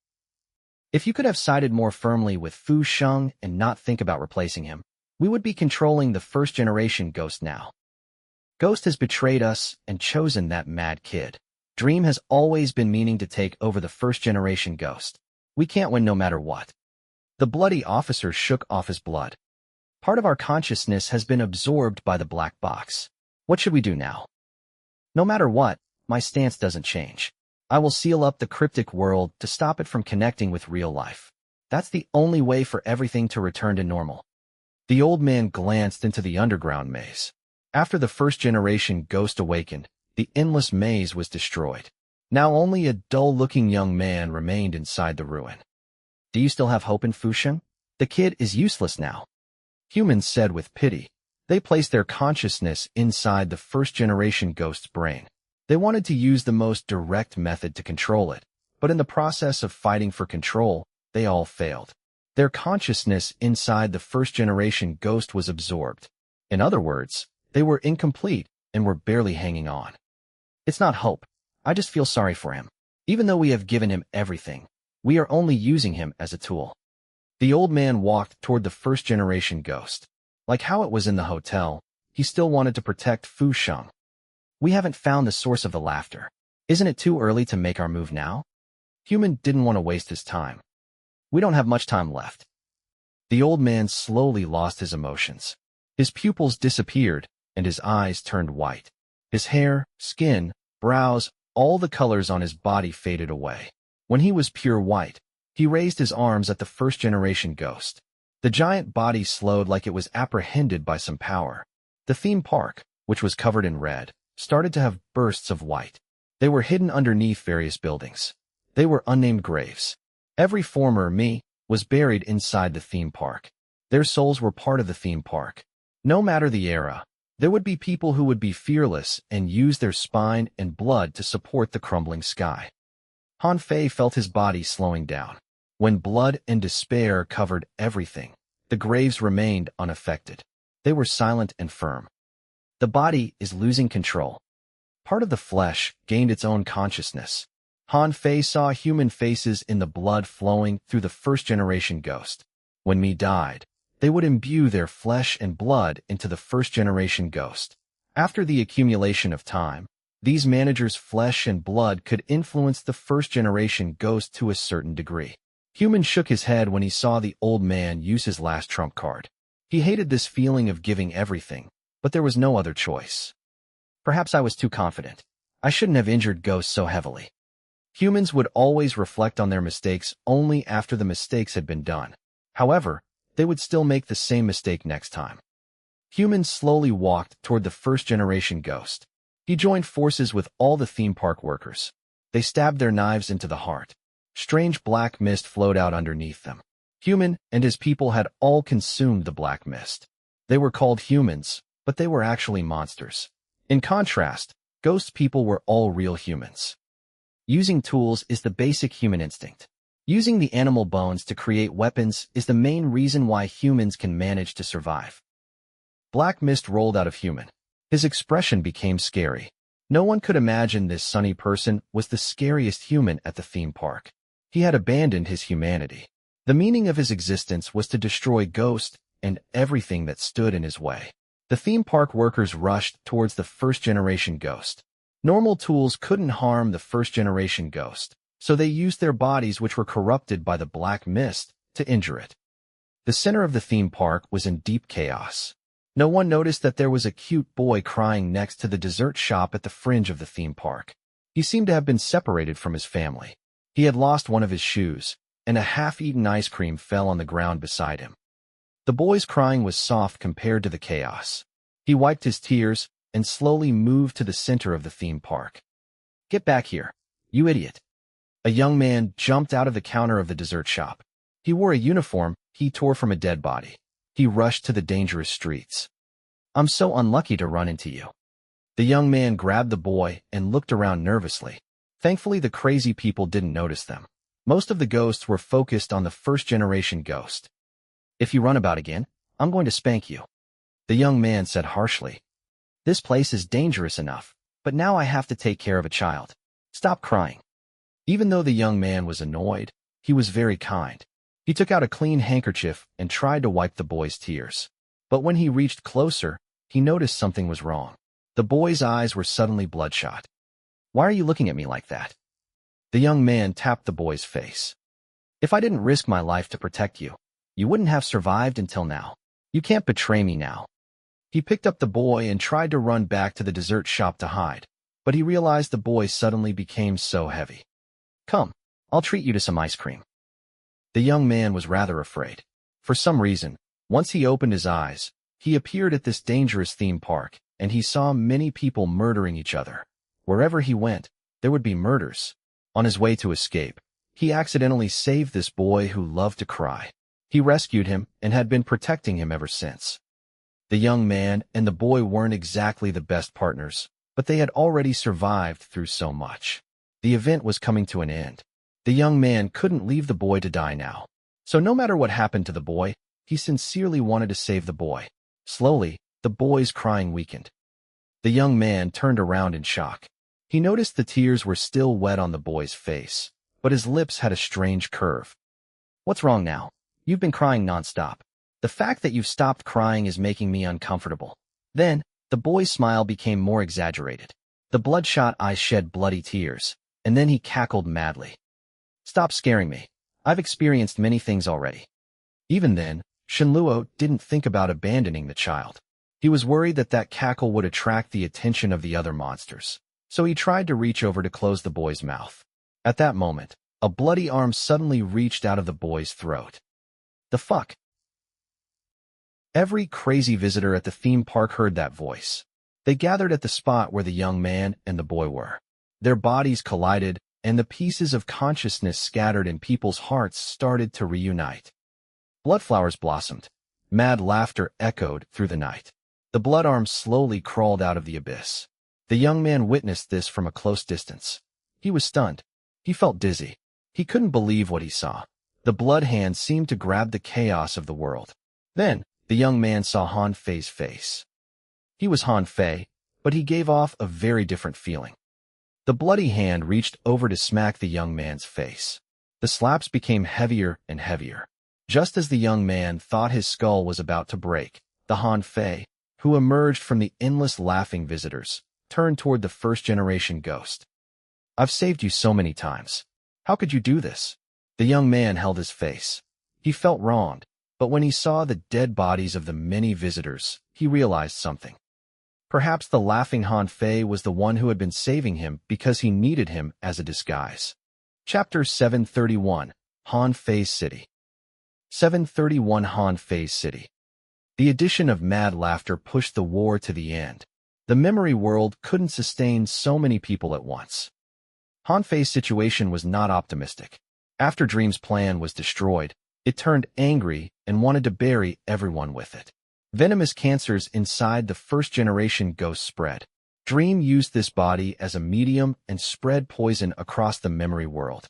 If you could have sided more firmly with Fu Sheng and not think about replacing him, we would be controlling the first-generation Ghost now. Ghost has betrayed us and chosen that mad kid. Dream has always been meaning to take over the first-generation Ghost. We can't win no matter what. The bloody officer shook off his blood. Part of our consciousness has been absorbed by the black box. What should we do now? No matter what, my stance doesn't change. I will seal up the cryptic world to stop it from connecting with real life. That's the only way for everything to return to normal. The old man glanced into the underground maze. After the first-generation Ghost awakened, the endless maze was destroyed. Now only a dull-looking young man remained inside the ruin. Do you still have hope in Fusheng? The kid is useless now. Humans said with pity. They placed their consciousness inside the first-generation Ghost's brain. They wanted to use the most direct method to control it, but in the process of fighting for control, they all failed. Their consciousness inside the first-generation Ghost was absorbed. In other words, they were incomplete and were barely hanging on. It's not hope. I just feel sorry for him. Even though we have given him everything, we are only using him as a tool. The old man walked toward the first-generation Ghost. Like how it was in the hotel, he still wanted to protect Fu Sheng. We haven't found the source of the laughter. Isn't it too early to make our move now? Human didn't want to waste his time. We don't have much time left. The old man slowly lost his emotions. His pupils disappeared, and his eyes turned white. His hair, skin, brows, all the colors on his body faded away. When he was pure white, he raised his arms at the first-generation Ghost. The giant body slowed like it was apprehended by some power. The theme park, which was covered in red, started to have bursts of white. They were hidden underneath various buildings. They were unnamed graves. Every former me was buried inside the theme park. Their souls were part of the theme park. No matter the era, there would be people who would be fearless and use their spine and blood to support the crumbling sky. Han Fei felt his body slowing down. When blood and despair covered everything, the graves remained unaffected. They were silent and firm. The body is losing control. Part of the flesh gained its own consciousness. Han Fei saw human faces in the blood flowing through the first-generation Ghost. When me died, they would imbue their flesh and blood into the first-generation Ghost. After the accumulation of time, these managers' flesh and blood could influence the first-generation Ghost to a certain degree. Human shook his head when he saw the old man use his last trump card. He hated this feeling of giving everything, but there was no other choice. Perhaps I was too confident. I shouldn't have injured Ghosts so heavily. Humans would always reflect on their mistakes only after the mistakes had been done. However, they would still make the same mistake next time. Humans slowly walked toward the first-generation Ghost. He joined forces with all the theme park workers. They stabbed their knives into the heart. Strange black mist flowed out underneath them. Human and his people had all consumed the black mist. They were called humans, but they were actually monsters. In contrast, Ghost people were all real humans. Using tools is the basic human instinct. Using the animal bones to create weapons is the main reason why humans can manage to survive. Black mist rolled out of Human. His expression became scary. No one could imagine this sunny person was the scariest human at the theme park. He had abandoned his humanity. The meaning of his existence was to destroy Ghost and everything that stood in his way. The theme park workers rushed towards the first-generation Ghost. Normal tools couldn't harm the first-generation Ghost, so they used their bodies, which were corrupted by the black mist, to injure it. The center of the theme park was in deep chaos. No one noticed that there was a cute boy crying next to the dessert shop at the fringe of the theme park. He seemed to have been separated from his family. He had lost one of his shoes, and a half-eaten ice cream fell on the ground beside him. The boy's crying was soft compared to the chaos. He wiped his tears and slowly moved to the center of the theme park. "Get back here, you idiot." A young man jumped out of the counter of the dessert shop. He wore a uniform he tore from a dead body. He rushed to the dangerous streets. "I'm so unlucky to run into you." The young man grabbed the boy and looked around nervously. Thankfully, the crazy people didn't notice them. Most of the ghosts were focused on the first-generation ghost. "If you run about again, I'm going to spank you," the young man said harshly. "This place is dangerous enough, but now I have to take care of a child. Stop crying." Even though the young man was annoyed, he was very kind. He took out a clean handkerchief and tried to wipe the boy's tears. But when he reached closer, he noticed something was wrong. The boy's eyes were suddenly bloodshot. "Why are you looking at me like that?" The young man tapped the boy's face. "If I didn't risk my life to protect you, you wouldn't have survived until now. You can't betray me now." He picked up the boy and tried to run back to the dessert shop to hide, but he realized the boy suddenly became so heavy. "Come, I'll treat you to some ice cream." The young man was rather afraid. For some reason, once he opened his eyes, he appeared at this dangerous theme park, and he saw many people murdering each other. Wherever he went, there would be murders. On his way to escape, he accidentally saved this boy who loved to cry. He rescued him and had been protecting him ever since. The young man and the boy weren't exactly the best partners, but they had already survived through so much. The event was coming to an end. The young man couldn't leave the boy to die now. So no matter what happened to the boy, he sincerely wanted to save the boy. Slowly, the boy's crying weakened. The young man turned around in shock. He noticed the tears were still wet on the boy's face, but his lips had a strange curve. "What's wrong now? You've been crying nonstop. The fact that you've stopped crying is making me uncomfortable." Then, the boy's smile became more exaggerated. The bloodshot eyes shed bloody tears, and then he cackled madly. "Stop scaring me. I've experienced many things already." Even then, Shenluo didn't think about abandoning the child. He was worried that that cackle would attract the attention of the other monsters, so he tried to reach over to close the boy's mouth. At that moment, a bloody arm suddenly reached out of the boy's throat. "The fuck?" Every crazy visitor at the theme park heard that voice. They gathered at the spot where the young man and the boy were. Their bodies collided, and the pieces of consciousness scattered in people's hearts started to reunite. Bloodflowers blossomed. Mad laughter echoed through the night. The blood arm slowly crawled out of the abyss. The young man witnessed this from a close distance. He was stunned. He felt dizzy. He couldn't believe what he saw. The blood hand seemed to grab the chaos of the world. Then, the young man saw Han Fei's face. He was Han Fei, but he gave off a very different feeling. The bloody hand reached over to smack the young man's face. The slaps became heavier and heavier. Just as the young man thought his skull was about to break, the Han Fei, who emerged from the endless laughing visitors, turned toward the first-generation ghost. "I've saved you so many times. How could you do this?" The young man held his face. He felt wronged, but when he saw the dead bodies of the many visitors, he realized something. Perhaps the laughing Han Fei was the one who had been saving him because he needed him as a disguise. Chapter 731, Han Fei's City. 731 Han Fei's City. The addition of mad laughter pushed the war to the end. The memory world couldn't sustain so many people at once. Han Fei's situation was not optimistic. After Dream's plan was destroyed, it turned angry and wanted to bury everyone with it. Venomous cancers inside the first-generation ghost spread. Dream used this body as a medium and spread poison across the memory world.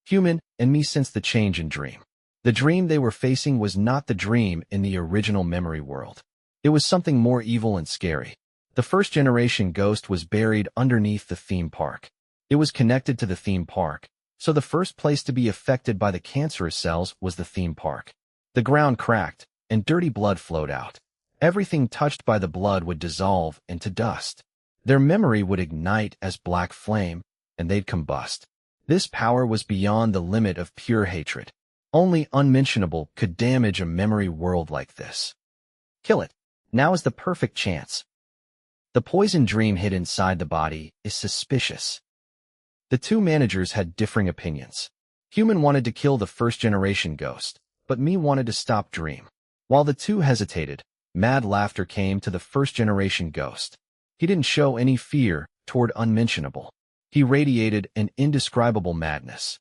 Human and me sensed the change in Dream. The dream they were facing was not the dream in the original memory world. It was something more evil and scary. The first-generation ghost was buried underneath the theme park. It was connected to the theme park, so the first place to be affected by the cancerous cells was the theme park. The ground cracked, and dirty blood flowed out. Everything touched by the blood would dissolve into dust. Their memory would ignite as black flame, and they'd combust. This power was beyond the limit of pure hatred. Only unmentionable could damage a memory world like this. Kill it. Now is the perfect chance. The poison Dream hid inside the body is suspicious. The two managers had differing opinions. Human wanted to kill the first-generation ghost, but Me wanted to stop Dream. While the two hesitated, mad laughter came to the first-generation ghost. He didn't show any fear toward unmentionable. He radiated an indescribable madness.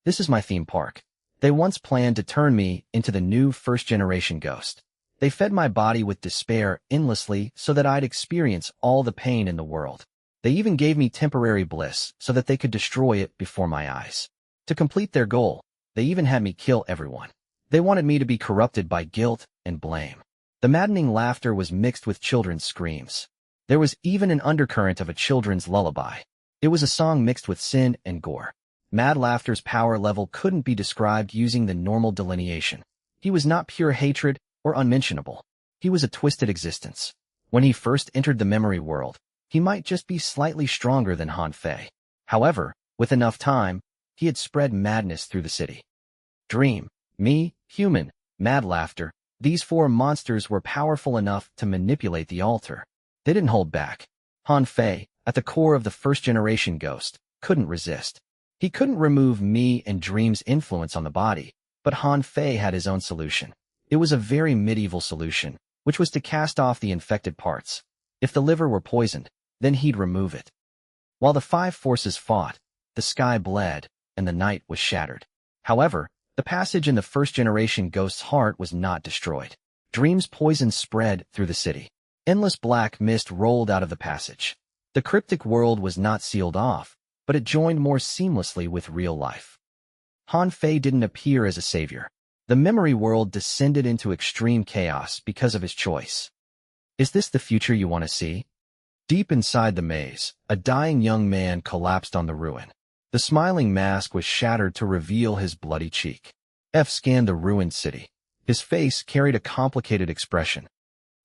"This is my theme park. They once planned to turn me into the new first-generation ghost. They fed my body with despair endlessly so that I'd experience all the pain in the world. They even gave me temporary bliss so that they could destroy it before my eyes. To complete their goal, they even had me kill everyone. They wanted me to be corrupted by guilt and blame. The maddening laughter was mixed with children's screams. There was even an undercurrent of a children's lullaby. It was a song mixed with sin and gore. Mad Laughter's power level couldn't be described using the normal delineation. He was not pure hatred or unmentionable. He was a twisted existence. When he first entered the memory world, he might just be slightly stronger than Han Fei. However, with enough time, he had spread madness through the city. Dream, me, human, Mad Laughter, these four monsters were powerful enough to manipulate the altar. They didn't hold back. Han Fei, at the core of the first-generation ghost, couldn't resist. He couldn't remove me and Dream's influence on the body, but Han Fei had his own solution. It was a very medieval solution, which was to cast off the infected parts. If the liver were poisoned, then he'd remove it. While the five forces fought, the sky bled, and the night was shattered. However, the passage in the first-generation ghost's heart was not destroyed. Dream's poison spread through the city. Endless black mist rolled out of the passage. The cryptic world was not sealed off, but it joined more seamlessly with real life. Han Fei didn't appear as a savior. The memory world descended into extreme chaos because of his choice. Is this the future you want to see? Deep inside the maze, a dying young man collapsed on the ruin. The smiling mask was shattered to reveal his bloody cheek. F scanned the ruined city. His face carried a complicated expression.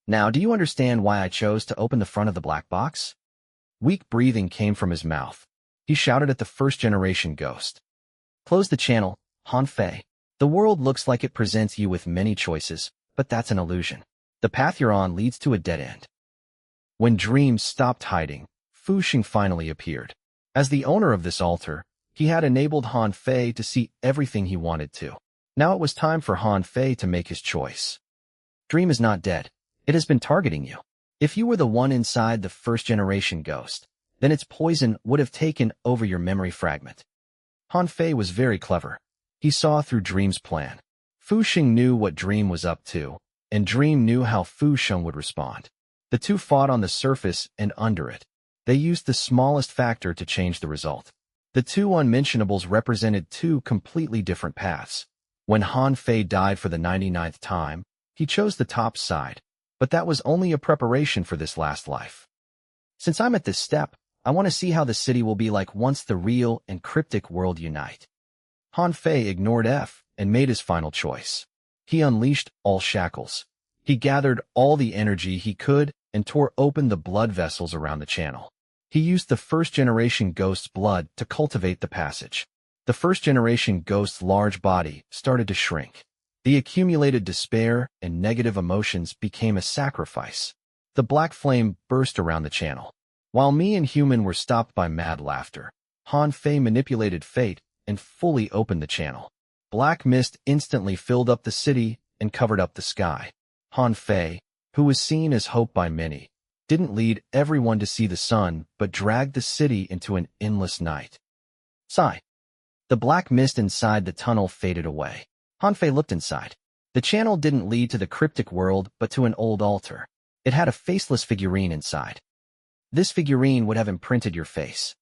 Now, do you understand why I chose to open the front of the black box? Weak breathing came from his mouth. He shouted at the first-generation ghost. Close the channel, Han Fei. The world looks like it presents you with many choices, but that's an illusion. The path you're on leads to a dead end. When Dream stopped hiding, Fu Xing finally appeared. As the owner of this altar, he had enabled Han Fei to see everything he wanted to. Now it was time for Han Fei to make his choice. Dream is not dead. It has been targeting you. If you were the one inside the first-generation ghost, then its poison would have taken over your memory fragment. Han Fei was very clever. He saw through Dream's plan. Fu Xing knew what Dream was up to, and Dream knew how Fu Xing would respond. The two fought on the surface and under it. They used the smallest factor to change the result. The two unmentionables represented two completely different paths. When Han Fei died for the 99th time, he chose the top side, but that was only a preparation for this last life. Since I'm at this step, I want to see how the city will be like once the real and cryptic world unite. Han Fei ignored F and made his final choice. He unleashed all shackles. He gathered all the energy he could and tore open the blood vessels around the channel. He used the first-generation ghost's blood to cultivate the passage. The first-generation ghost's large body started to shrink. The accumulated despair and negative emotions became a sacrifice. The black flame burst around the channel. While me and Human were stopped by Mad Laughter, Han Fei manipulated fate and fully opened the channel. Black mist instantly filled up the city and covered up the sky. Han Fei, who was seen as hope by many, didn't lead everyone to see the sun, but dragged the city into an endless night. Sigh. The black mist inside the tunnel faded away. Han Fei looked inside. The channel didn't lead to the cryptic world, but to an old altar. It had a faceless figurine inside. This figurine would have imprinted your face.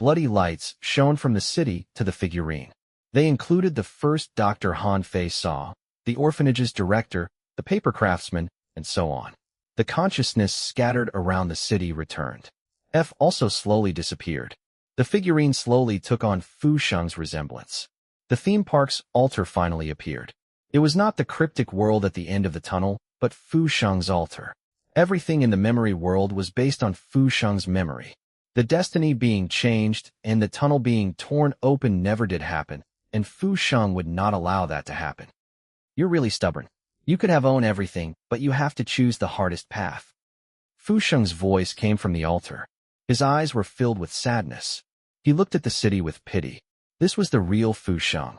Bloody lights shone from the city to the figurine. They included the first Dr. Han Fei saw, the orphanage's director, the paper craftsman, and so on. The consciousness scattered around the city returned. F also slowly disappeared. The figurine slowly took on Fu Xing's resemblance. The theme park's altar finally appeared. It was not the cryptic world at the end of the tunnel, but Fu Xing's altar. Everything in the memory world was based on Fu Xing's memory. The destiny being changed and the tunnel being torn open never did happen, and Fu Xing would not allow that to happen. You're really stubborn. You could have owned everything, but you have to choose the hardest path. Fu Xing's voice came from the altar. His eyes were filled with sadness. He looked at the city with pity. This was the real Fu Xing.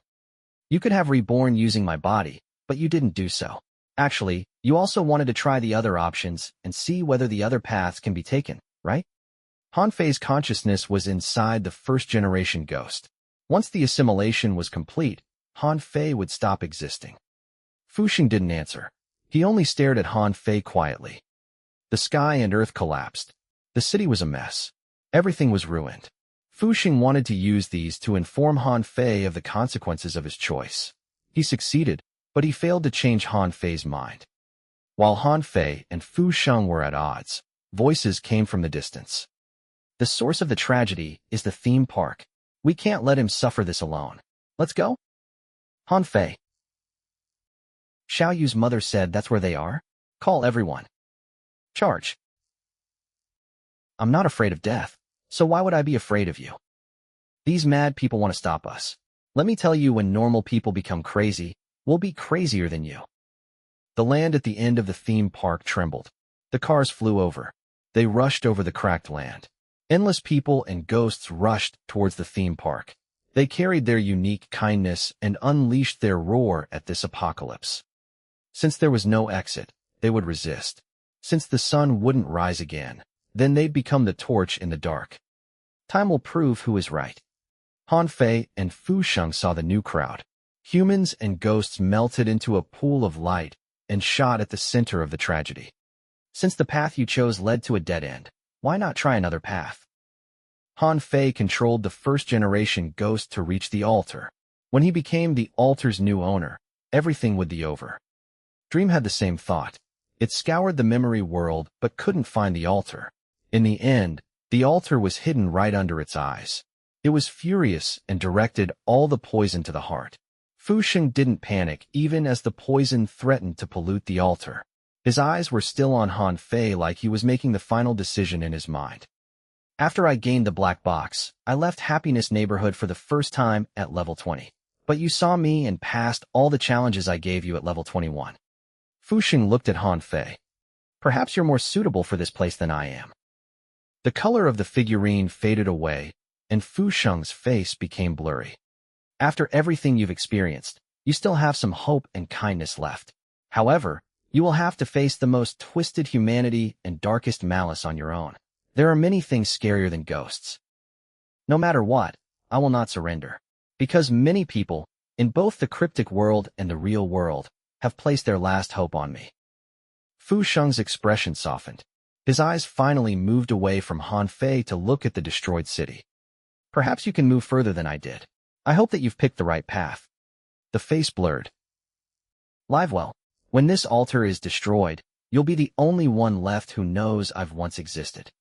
You could have reborn using my body, but you didn't do so. Actually, you also wanted to try the other options and see whether the other paths can be taken, right? Han Fei's consciousness was inside the first-generation ghost. Once the assimilation was complete, Han Fei would stop existing. Fu Xing didn't answer. He only stared at Han Fei quietly. The sky and earth collapsed. The city was a mess. Everything was ruined. Fu Xing wanted to use these to inform Han Fei of the consequences of his choice. He succeeded, but he failed to change Han Fei's mind. While Han Fei and Fu Xing were at odds, voices came from the distance. The source of the tragedy is the theme park. We can't let him suffer this alone. Let's go? Han Fei. Xiao Yu's mother said that's where they are? Call everyone. Charge. I'm not afraid of death, so why would I be afraid of you? These mad people want to stop us. Let me tell you, when normal people become crazy, we'll be crazier than you. The land at the end of the theme park trembled. The cars flew over. They rushed over the cracked land. Endless people and ghosts rushed towards the theme park. They carried their unique kindness and unleashed their roar at this apocalypse. Since there was no exit, they would resist. Since the sun wouldn't rise again, then they'd become the torch in the dark. Time will prove who is right. Han Fei and Fu Xing saw the new crowd. Humans and ghosts melted into a pool of light and shot at the center of the tragedy. Since the path you chose led to a dead end, why not try another path? Han Fei controlled the first-generation ghost to reach the altar. When he became the altar's new owner, everything would be over. Dream had the same thought. It scoured the memory world but couldn't find the altar. In the end, the altar was hidden right under its eyes. It was furious and directed all the poison to the heart. Fu Xing didn't panic even as the poison threatened to pollute the altar. His eyes were still on Han Fei, like he was making the final decision in his mind. After I gained the black box, I left Happiness Neighborhood for the first time at level 20. But you saw me and passed all the challenges I gave you at level 21. Fu Xing looked at Han Fei. Perhaps you're more suitable for this place than I am. The color of the figurine faded away, and Fu Xing's face became blurry. After everything you've experienced, you still have some hope and kindness left. However, you will have to face the most twisted humanity and darkest malice on your own. There are many things scarier than ghosts. No matter what, I will not surrender. Because many people, in both the cryptic world and the real world, have placed their last hope on me. Fu Xing's expression softened. His eyes finally moved away from Han Fei to look at the destroyed city. Perhaps you can move further than I did. I hope that you've picked the right path. The face blurred. Livewell, when this altar is destroyed, you'll be the only one left who knows I've once existed.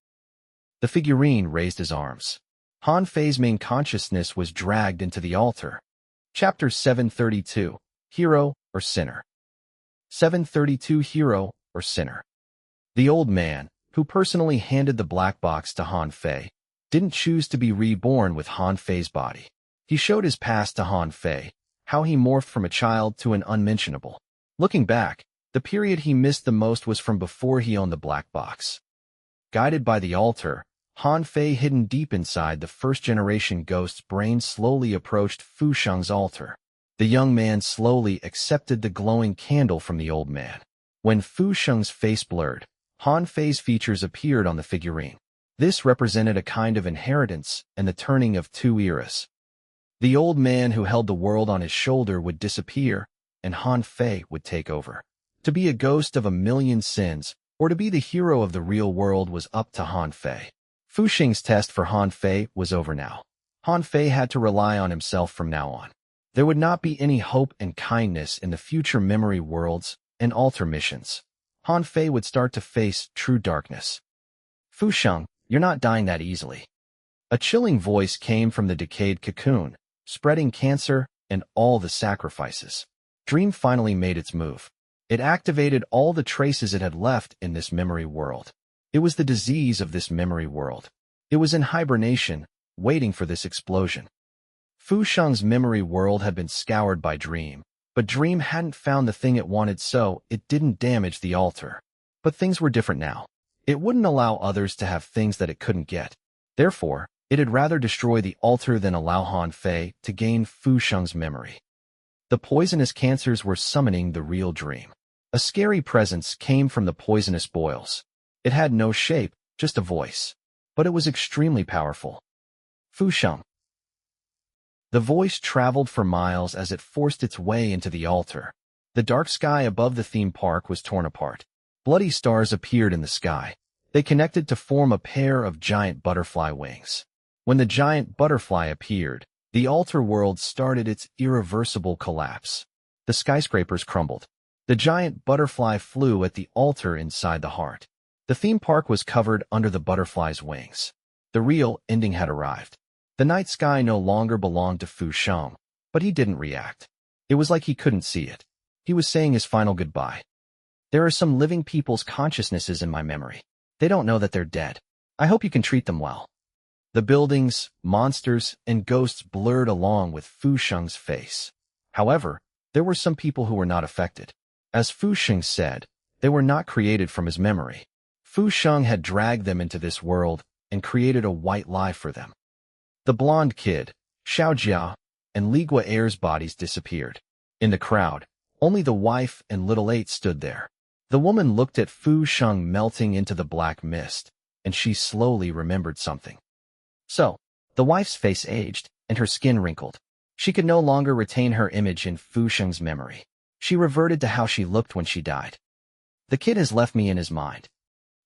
The figurine raised his arms. Han Fei's main consciousness was dragged into the altar. Chapter 732, Hero or Sinner. 732, Hero or Sinner. The old man, who personally handed the black box to Han Fei, didn't choose to be reborn with Han Fei's body. He showed his past to Han Fei, how he morphed from a child to an unmentionable. Looking back, the period he missed the most was from before he owned the black box. Guided by the altar, Han Fei, hidden deep inside the first-generation ghost's brain, slowly approached Fu Xing's altar. The young man slowly accepted the glowing candle from the old man. When Fu Xing's face blurred, Han Fei's features appeared on the figurine. This represented a kind of inheritance and the turning of two eras. The old man who held the world on his shoulder would disappear, and Han Fei would take over. To be a ghost of a million sins, or to be the hero of the real world, was up to Han Fei. Fu Xing's test for Han Fei was over now. Han Fei had to rely on himself from now on. There would not be any hope and kindness in the future memory worlds and altar missions. Han Fei would start to face true darkness. Fu Xing, you're not dying that easily. A chilling voice came from the decayed cocoon, spreading cancer and all the sacrifices. Dream finally made its move. It activated all the traces it had left in this memory world. It was the disease of this memory world. It was in hibernation, waiting for this explosion. Fu Xing's memory world had been scoured by Dream, but Dream hadn't found the thing it wanted, so it didn't damage the altar. But things were different now. It wouldn't allow others to have things that it couldn't get. Therefore, it had rather destroy the altar than allow Han Fei to gain Fu Xing's memory. The poisonous cancers were summoning the real Dream. A scary presence came from the poisonous boils. It had no shape, just a voice. But it was extremely powerful. Fu Xing. The voice traveled for miles as it forced its way into the altar. The dark sky above the theme park was torn apart. Bloody stars appeared in the sky. They connected to form a pair of giant butterfly wings. When the giant butterfly appeared, the altar world started its irreversible collapse. The skyscrapers crumbled. The giant butterfly flew at the altar inside the heart. The theme park was covered under the butterfly's wings. The real ending had arrived. The night sky no longer belonged to Fu Sheng, but he didn't react. It was like he couldn't see it. He was saying his final goodbye. There are some living people's consciousnesses in my memory. They don't know that they're dead. I hope you can treat them well. The buildings, monsters, and ghosts blurred along with Fu Sheng's face. However, there were some people who were not affected. As Fu Sheng said, they were not created from his memory. Fu Sheng had dragged them into this world and created a white lie for them. The blonde kid, Xiao Jia, and Li Guo'er's bodies disappeared. In the crowd, only the wife and little eight stood there. The woman looked at Fu Sheng melting into the black mist, and she slowly remembered something. So, the wife's face aged, and her skin wrinkled. She could no longer retain her image in Fu Sheng's memory. She reverted to how she looked when she died. The kid has left me in his mind.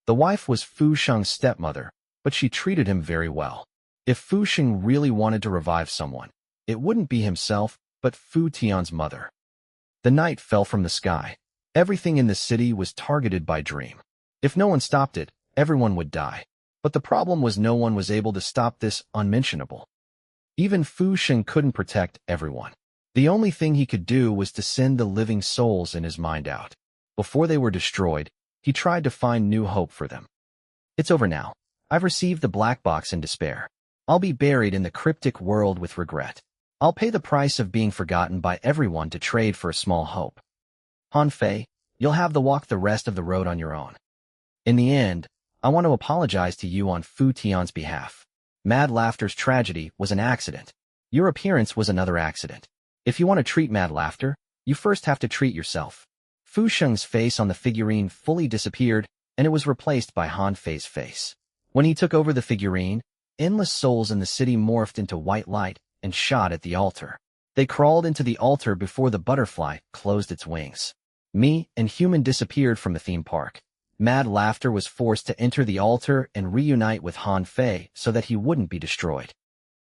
The wife was Fu Sheng's stepmother, but she treated him very well. If Fu Sheng really wanted to revive someone, it wouldn't be himself, but Fu Tian's mother. The night fell from the sky. Everything in the city was targeted by Dream. If no one stopped it, everyone would die. But the problem was no one was able to stop this unmentionable. Even Fu Sheng couldn't protect everyone. The only thing he could do was to send the living souls in his mind out. Before they were destroyed, he tried to find new hope for them. It's over now. I've received the black box in despair. I'll be buried in the cryptic world with regret. I'll pay the price of being forgotten by everyone to trade for a small hope. Han Fei, you'll have to walk the rest of the road on your own. In the end, I want to apologize to you on Fu Tian's behalf. Mad Laughter's tragedy was an accident. Your appearance was another accident. If you want to treat Mad Laughter, you first have to treat yourself. Fu Sheng's face on the figurine fully disappeared, and it was replaced by Han Fei's face. When he took over the figurine, endless souls in the city morphed into white light and shot at the altar. They crawled into the altar before the butterfly closed its wings. Me and Human disappeared from the theme park. Mad Laughter was forced to enter the altar and reunite with Han Fei so that he wouldn't be destroyed.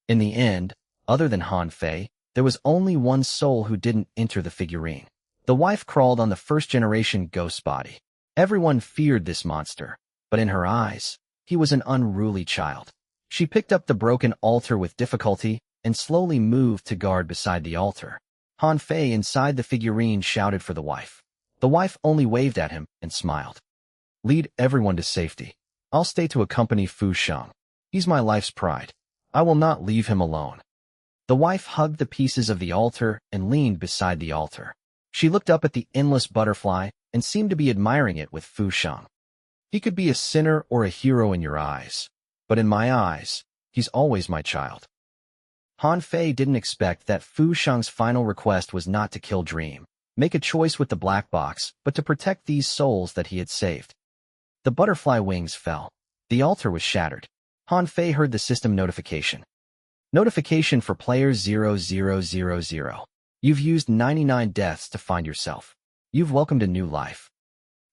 In the end, other than Han Fei, there was only one soul who didn't enter the figurine. The wife crawled on the first-generation ghost's body. Everyone feared this monster, but in her eyes, he was an unruly child. She picked up the broken altar with difficulty and slowly moved to guard beside the altar. Han Fei inside the figurine shouted for the wife. The wife only waved at him and smiled. Lead everyone to safety. I'll stay to accompany Fu Sheng. He's my life's pride. I will not leave him alone. The wife hugged the pieces of the altar and leaned beside the altar. She looked up at the endless butterfly and seemed to be admiring it with Fu Sheng. He could be a sinner or a hero in your eyes, but in my eyes, he's always my child. Han Fei didn't expect that Fu Sheng's final request was not to kill Dream, make a choice with the black box, but to protect these souls that he had saved. The butterfly wings fell. The altar was shattered. Han Fei heard the system notification. Notification for player 0000. You've used 99 deaths to find yourself. You've welcomed a new life.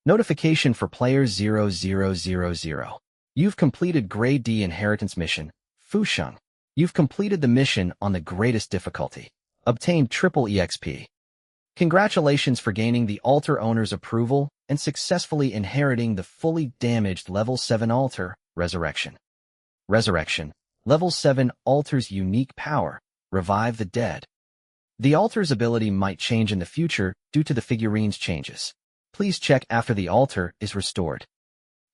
Notification for player 0000. You've completed Grade D Inheritance Mission, Fu Sheng. You've completed the mission on the greatest difficulty. Obtained triple EXP. Congratulations for gaining the altar owner's approval and successfully inheriting the fully damaged Level 7 altar, Resurrection. Resurrection. Level 7 altar's unique power, revive the dead. The altar's ability might change in the future due to the figurine's changes. Please check after the altar is restored.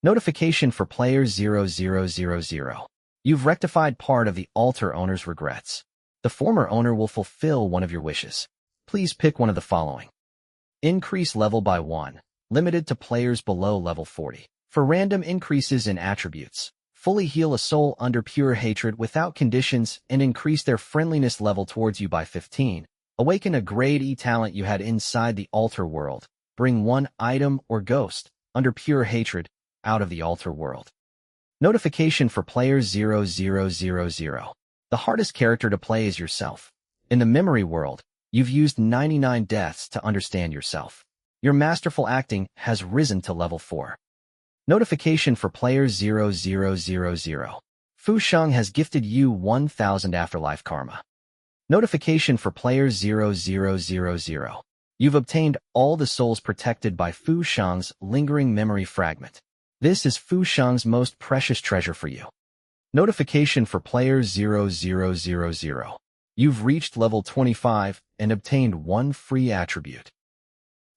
Notification for player 0000. You've rectified part of the altar owner's regrets. The former owner will fulfill one of your wishes. Please pick one of the following. Increase level by 1, limited to players below level 40. For random increases in attributes, fully heal a soul under pure hatred without conditions and increase their friendliness level towards you by 15. Awaken a Grade E talent you had inside the altar world. Bring one item or ghost under pure hatred out of the altar world. Notification for player 0000. The hardest character to play is yourself. In the memory world, You've used 99 deaths to understand yourself. Your masterful acting has risen to level 4. Notification for player 0000. Fu Sheng has gifted you 1000 afterlife karma. Notification for player 0000. You've obtained all the souls protected by Fu Sheng's lingering memory fragment. This is Fu Sheng's most precious treasure for you. Notification for player 0000. You've reached level 25 and obtained 1 free attribute.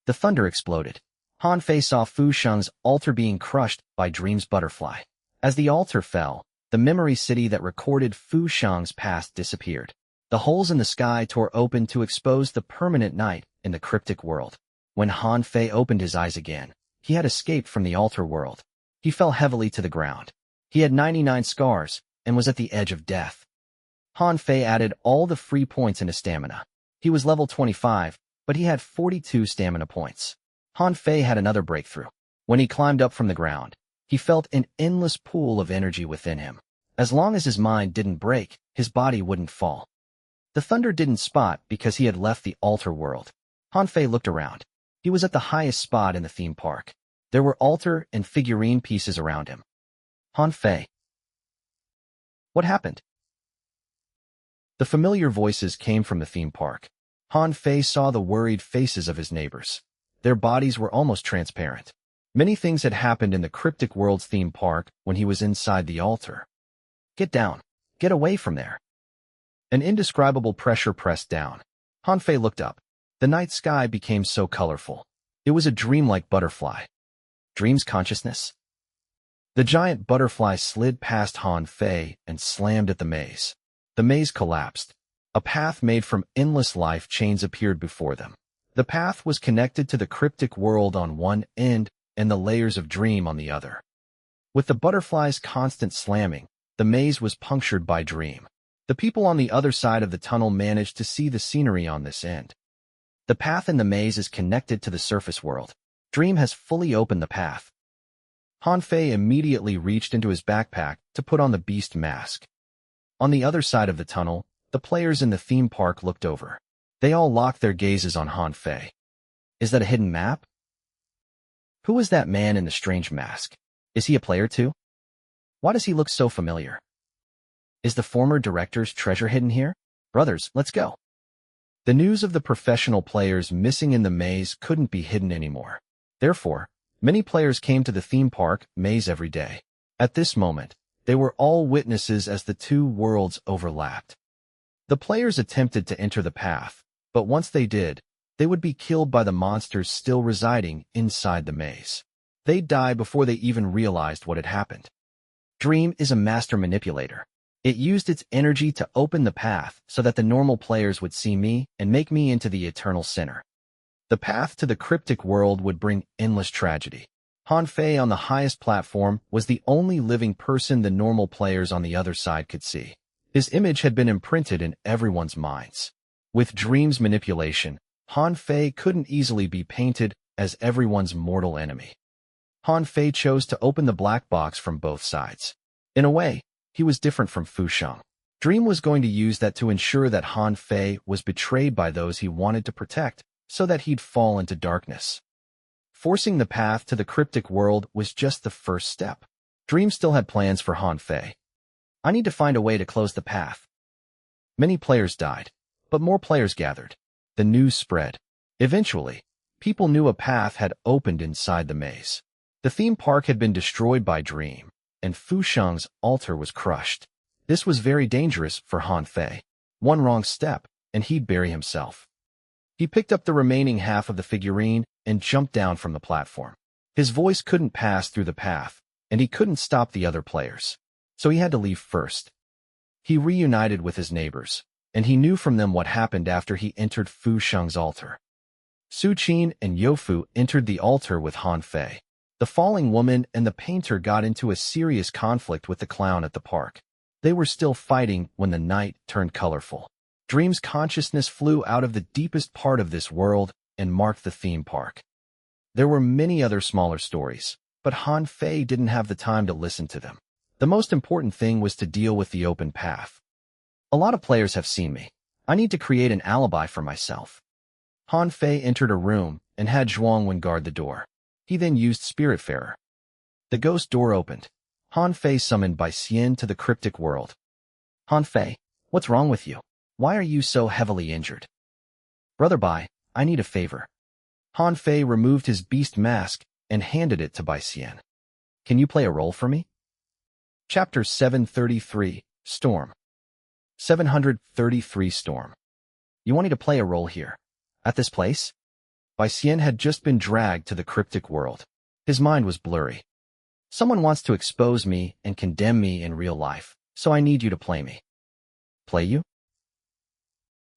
The thunder exploded. Han Fei saw Fu Sheng's altar being crushed by Dream's butterfly. As the altar fell, the memory city that recorded Fu Sheng's past disappeared. The holes in the sky tore open to expose the permanent night in the cryptic world. When Han Fei opened his eyes again, he had escaped from the altar world. He fell heavily to the ground. He had 99 scars and was at the edge of death. Han Fei added all the free points into stamina. He was level 25, but he had 42 stamina points. Han Fei had another breakthrough. When he climbed up from the ground, he felt an endless pool of energy within him. As long as his mind didn't break, his body wouldn't fall. The thunder didn't spot because he had left the altar world. Han Fei looked around. He was at the highest spot in the theme park. There were altar and figurine pieces around him. Han Fei. What happened? The familiar voices came from the theme park. Han Fei saw the worried faces of his neighbors. Their bodies were almost transparent. Many things had happened in the cryptic world's theme park when he was inside the altar. Get down. Get away from there. An indescribable pressure pressed down. Han Fei looked up. The night sky became so colorful. It was a dreamlike butterfly. Dream's consciousness? The giant butterfly slid past Han Fei and slammed at the maze. The maze collapsed. A path made from endless life chains appeared before them. The path was connected to the cryptic world on one end and the layers of dream on the other. With the butterfly's constant slamming, the maze was punctured by dream. The people on the other side of the tunnel managed to see the scenery on this end. The path in the maze is connected to the surface world. Dream has fully opened the path. Han Fei immediately reached into his backpack to put on the beast mask. On the other side of the tunnel, the players in the theme park looked over. They all locked their gazes on Han Fei. Is that a hidden map? Who is that man in the strange mask? Is he a player too? Why does he look so familiar? Is the former director's treasure hidden here? Brothers, let's go. The news of the professional players missing in the maze couldn't be hidden anymore. Therefore, many players came to the theme park maze every day. At this moment, they were all witnesses as the two worlds overlapped. The players attempted to enter the path, but once they did, they would be killed by the monsters still residing inside the maze. They'd die before they even realized what had happened. Dream is a master manipulator. It used its energy to open the path so that the normal players would see me and make me into the eternal sinner. The path to the cryptic world would bring endless tragedy. Han Fei on the highest platform was the only living person the normal players on the other side could see. His image had been imprinted in everyone's minds. With Dream's manipulation, Han Fei couldn't easily be painted as everyone's mortal enemy. Han Fei chose to open the black box from both sides. In a way, he was different from Fu Sheng. Dream was going to use that to ensure that Han Fei was betrayed by those he wanted to protect, so that he'd fall into darkness. Forcing the path to the cryptic world was just the first step. Dream still had plans for Han Fei. I need to find a way to close the path. Many players died, but more players gathered. The news spread. Eventually, people knew a path had opened inside the maze. The theme park had been destroyed by Dream, and Fu Sheng's altar was crushed. This was very dangerous for Han Fei. One wrong step, and he'd bury himself. He picked up the remaining half of the figurine and jumped down from the platform. His voice couldn't pass through the path, and he couldn't stop the other players, so he had to leave first. He reunited with his neighbors, and he knew from them what happened after he entered Fu Sheng's altar. Su Qin and Youfu entered the altar with Han Fei. The falling woman and the painter got into a serious conflict with the clown at the park. They were still fighting when the night turned colorful. Dream's consciousness flew out of the deepest part of this world and marked the theme park. There were many other smaller stories, but Han Fei didn't have the time to listen to them. The most important thing was to deal with the open path. A lot of players have seen me. I need to create an alibi for myself. Han Fei entered a room and had Zhuang guard the door. He then used Spiritfarer. The ghost door opened. Han Fei summoned Bai Xian to the cryptic world. Han Fei, what's wrong with you? Why are you so heavily injured? Brother Bai, I need a favor. Han Fei removed his beast mask and handed it to Bai Xian. Can you play a role for me? Chapter 733, Storm. 733 Storm. You want me to play a role here? At this place? Bai Xian had just been dragged to the cryptic world. His mind was blurry. Someone wants to expose me and condemn me in real life, so I need you to play me. Play you?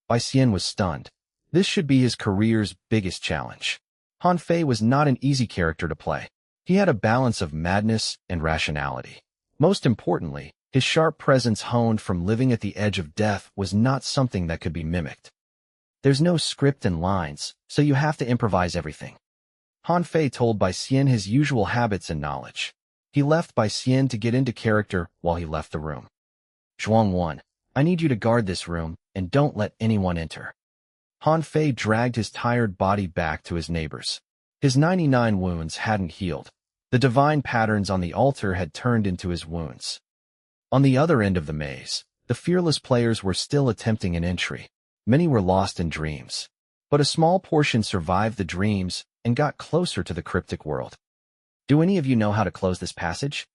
Bai Xian was stunned. This should be his career's biggest challenge. Han Fei was not an easy character to play. He had a balance of madness and rationality. Most importantly, his sharp presence honed from living at the edge of death was not something that could be mimicked. There's no script and lines, so you have to improvise everything. Han Fei told Bai Xian his usual habits and knowledge. He left Bai Xian to get into character while he left the room. Zhuang, I need you to guard this room and don't let anyone enter. Han Fei dragged his tired body back to his neighbors. His 99 wounds hadn't healed. The divine patterns on the altar had turned into his wounds. On the other end of the maze, the fearless players were still attempting an entry. Many were lost in dreams. But a small portion survived the dreams and got closer to the cryptic world. Do any of you know how to close this passage?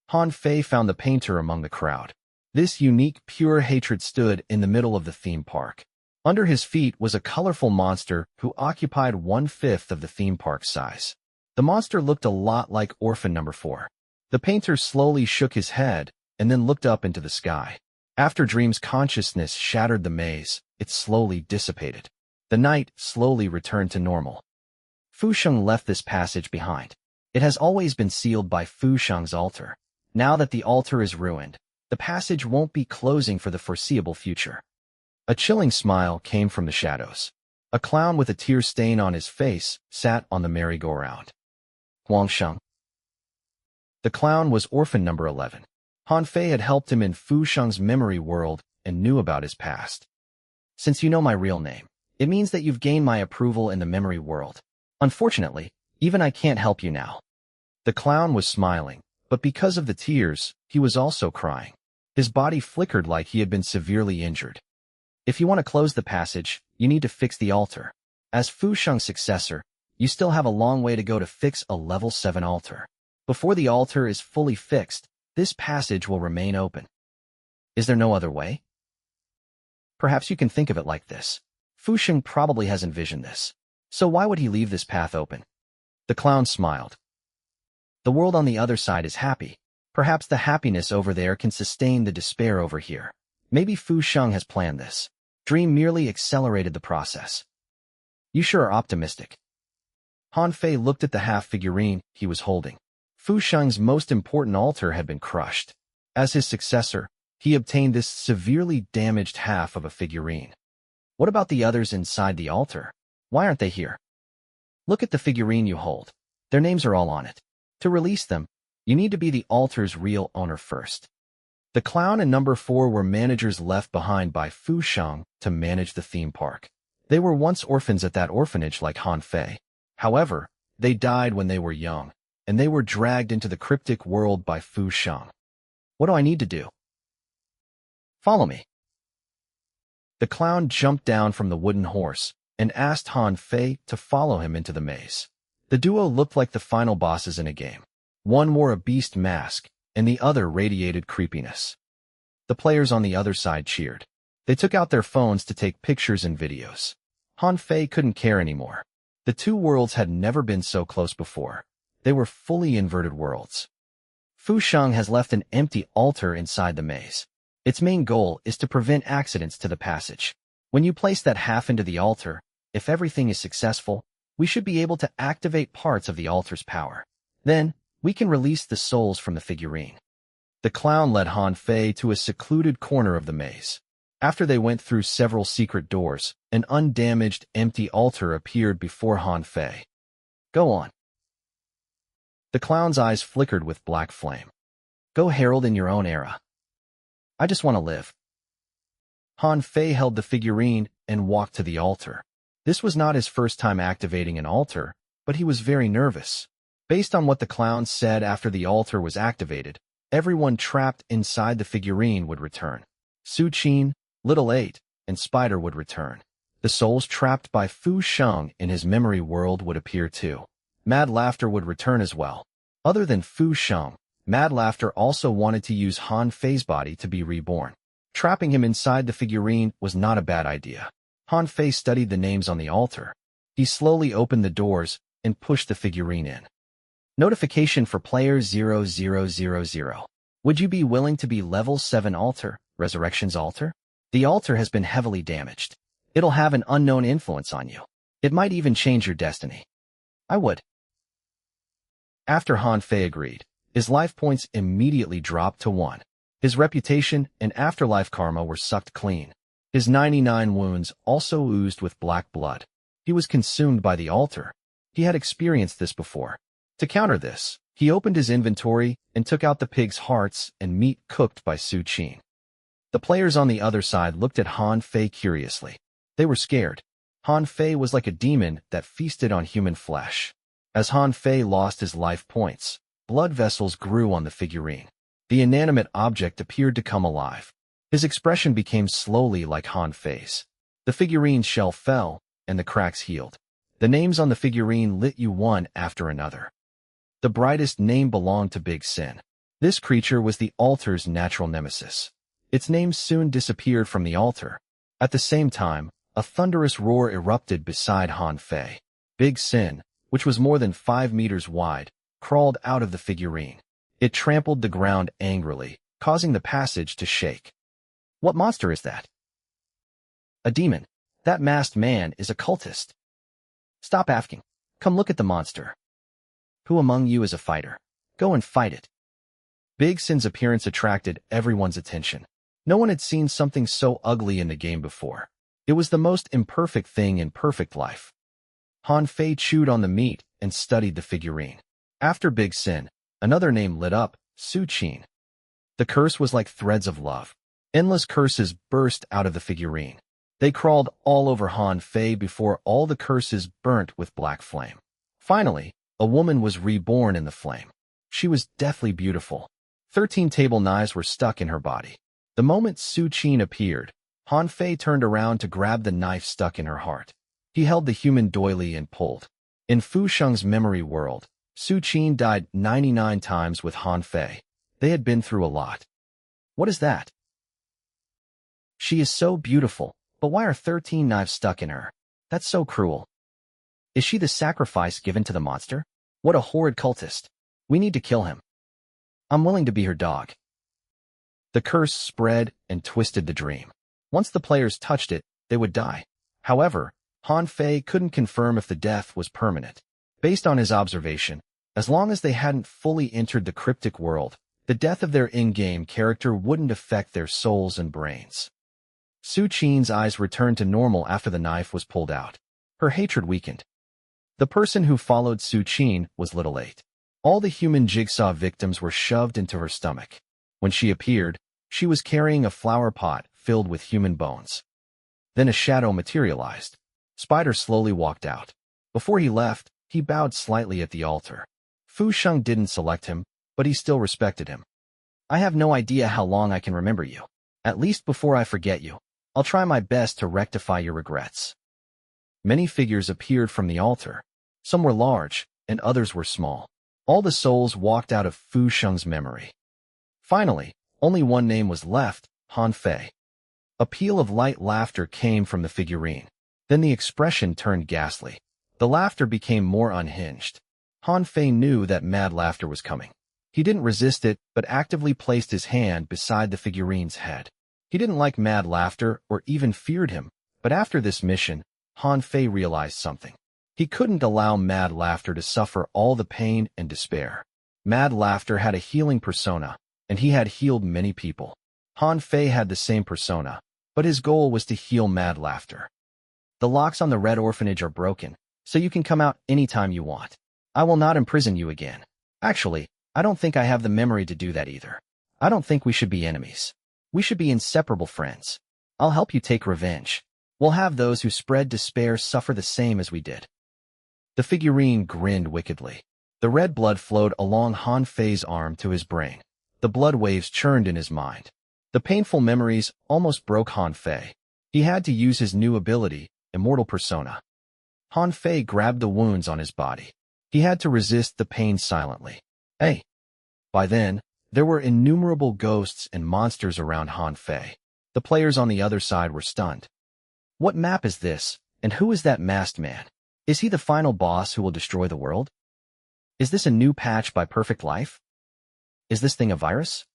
Han Fei found the painter among the crowd. This unique, pure hatred stood in the middle of the theme park. Under his feet was a colorful monster who occupied 1/5 of the theme park's size. The monster looked a lot like Orphan Number 4. The painter slowly shook his head and then looked up into the sky. After Dream's consciousness shattered the maze, it slowly dissipated. The night slowly returned to normal. Fu Sheng left this passage behind. It has always been sealed by Fu Sheng's altar. Now that the altar is ruined, the passage won't be closing for the foreseeable future. A chilling smile came from the shadows. A clown with a tear stain on his face sat on the merry-go-round. Huang Sheng. The clown was Orphan Number 11. Han Fei had helped him in Fu Sheng's memory world and knew about his past. Since you know my real name, it means that you've gained my approval in the memory world. Unfortunately, even I can't help you now. The clown was smiling, but because of the tears, he was also crying. His body flickered like he had been severely injured. If you want to close the passage, you need to fix the altar. As Fu Sheng's successor, you still have a long way to go to fix a level 7 altar. Before the altar is fully fixed, this passage will remain open. Is there no other way? Perhaps you can think of it like this. Fu Sheng probably has envisioned this. So why would he leave this path open? The clown smiled. The world on the other side is happy. Perhaps the happiness over there can sustain the despair over here. Maybe Fu Sheng has planned this. Dream merely accelerated the process. You sure are optimistic. Han Fei looked at the half-figurine he was holding. Fu Sheng's most important altar had been crushed. As his successor, he obtained this severely damaged half of a figurine. What about the others inside the altar? Why aren't they here? Look at the figurine you hold. Their names are all on it. To release them, you need to be the altar's real owner first. The clown and Number 4 were managers left behind by Fu Sheng to manage the theme park. They were once orphans at that orphanage like Han Fei. However, they died when they were young, and they were dragged into the cryptic world by Fu Sheng. What do I need to do? Follow me. The clown jumped down from the wooden horse and asked Han Fei to follow him into the maze. The duo looked like the final bosses in a game. One wore a beast mask, and the other radiated creepiness. The players on the other side cheered. They took out their phones to take pictures and videos. Han Fei couldn't care anymore. The two worlds had never been so close before. They were fully inverted worlds. Fu Sheng has left an empty altar inside the maze. Its main goal is to prevent accidents to the passage. When you place that half into the altar, if everything is successful, we should be able to activate parts of the altar's power. Then, we can release the souls from the figurine. The clown led Han Fei to a secluded corner of the maze. After they went through several secret doors, an undamaged, empty altar appeared before Han Fei. Go on. The clown's eyes flickered with black flame. Go herald in your own era. I just want to live. Han Fei held the figurine and walked to the altar. This was not his first time activating an altar, but he was very nervous. Based on what the clown said after the altar was activated, everyone trapped inside the figurine would return. Su Qin, Little 8, and Spider would return. The souls trapped by Fu Sheng in his memory world would appear too. Mad Laughter would return as well. Other than Fu Sheng, Mad Laughter also wanted to use Han Fei's body to be reborn. Trapping him inside the figurine was not a bad idea. Han Fei studied the names on the altar. He slowly opened the doors and pushed the figurine in. Notification for player 0000. Would you be willing to be level 7 altar, Resurrection's altar? The altar has been heavily damaged. It'll have an unknown influence on you. It might even change your destiny. I would. After Han Fei agreed, his life points immediately dropped to 1. His reputation and afterlife karma were sucked clean. His 99 wounds also oozed with black blood. He was consumed by the altar. He had experienced this before. To counter this, he opened his inventory and took out the pig's hearts and meat cooked by Su Qin. The players on the other side looked at Han Fei curiously. They were scared. Han Fei was like a demon that feasted on human flesh. As Han Fei lost his life points, blood vessels grew on the figurine. The inanimate object appeared to come alive. His expression became slowly like Han Fei's. The figurine's shell fell, and the cracks healed. The names on the figurine lit you one after another. The brightest name belonged to Big Sin. This creature was the altar's natural nemesis. Its name soon disappeared from the altar. At the same time, a thunderous roar erupted beside Han Fei. Big Sin, which was more than 5 meters wide, crawled out of the figurine. It trampled the ground angrily, causing the passage to shake. What monster is that? A demon. That masked man is a cultist. Stop asking. Come look at the monster. Who among you is a fighter? Go and fight it. Big Sin's appearance attracted everyone's attention. No one had seen something so ugly in the game before. It was the most imperfect thing in perfect life. Han Fei chewed on the meat and studied the figurine. After Big Sin, another name lit up, Su Qin. The curse was like threads of love. Endless curses burst out of the figurine. They crawled all over Han Fei before all the curses burnt with black flame. Finally, a woman was reborn in the flame. She was deathly beautiful. 13 table knives were stuck in her body. The moment Su Qin appeared, Han Fei turned around to grab the knife stuck in her heart. He held the human doily and pulled. In Fu Sheng's memory world, Su Qin died 99 times with Han Fei. They had been through a lot. What is that? She is so beautiful, but why are 13 knives stuck in her? That's so cruel. Is she the sacrifice given to the monster? What a horrid cultist. We need to kill him. I'm willing to be her dog. The curse spread and twisted the dream. Once the players touched it, they would die. However, Han Fei couldn't confirm if the death was permanent. Based on his observation, as long as they hadn't fully entered the cryptic world, the death of their in-game character wouldn't affect their souls and brains. Su Qin's eyes returned to normal after the knife was pulled out. Her hatred weakened. The person who followed Su Qin was Little 8. All the human jigsaw victims were shoved into her stomach. When she appeared, she was carrying a flower pot filled with human bones. Then a shadow materialized. Spider slowly walked out. Before he left, he bowed slightly at the altar. Fu Sheng didn't select him, but he still respected him. I have no idea how long I can remember you. At least before I forget you, I'll try my best to rectify your regrets. Many figures appeared from the altar. Some were large, and others were small. All the souls walked out of Fu Sheng's memory. Finally, only one name was left, Han Fei. A peal of light laughter came from the figurine. Then the expression turned ghastly. The laughter became more unhinged. Han Fei knew that mad laughter was coming. He didn't resist it, but actively placed his hand beside the figurine's head. He didn't like mad laughter or even feared him, but after this mission, Han Fei realized something. He couldn't allow mad laughter to suffer all the pain and despair. Mad laughter had a healing persona, and he had healed many people. Han Fei had the same persona, but his goal was to heal mad laughter. The locks on the Red Orphanage are broken, so you can come out anytime you want. I will not imprison you again. Actually, I don't think I have the memory to do that either. I don't think we should be enemies. We should be inseparable friends. I'll help you take revenge. We'll have those who spread despair suffer the same as we did. The figurine grinned wickedly. The red blood flowed along Han Fei's arm to his brain. The blood waves churned in his mind. The painful memories almost broke Han Fei. He had to use his new ability, Immortal Persona. Han Fei grabbed the wounds on his body. He had to resist the pain silently. Hey! By then, there were innumerable ghosts and monsters around Han Fei. The players on the other side were stunned. What map is this, and who is that masked man? Is he the final boss who will destroy the world? Is this a new patch by Perfect Life? Is this thing a virus?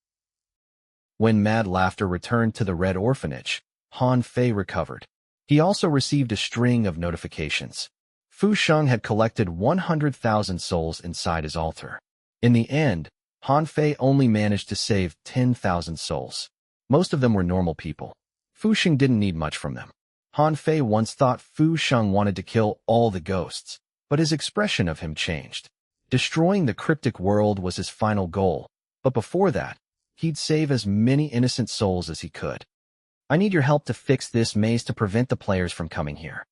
When mad laughter returned to the Red Orphanage, Han Fei recovered. He also received a string of notifications. Fu Sheng had collected 100,000 souls inside his altar. In the end, Han Fei only managed to save 10,000 souls. Most of them were normal people. Fu Sheng didn't need much from them. Han Fei once thought Fu Sheng wanted to kill all the ghosts, but his expression of him changed. Destroying the cryptic world was his final goal, but before that, he'd save as many innocent souls as he could. I need your help to fix this maze to prevent the players from coming here.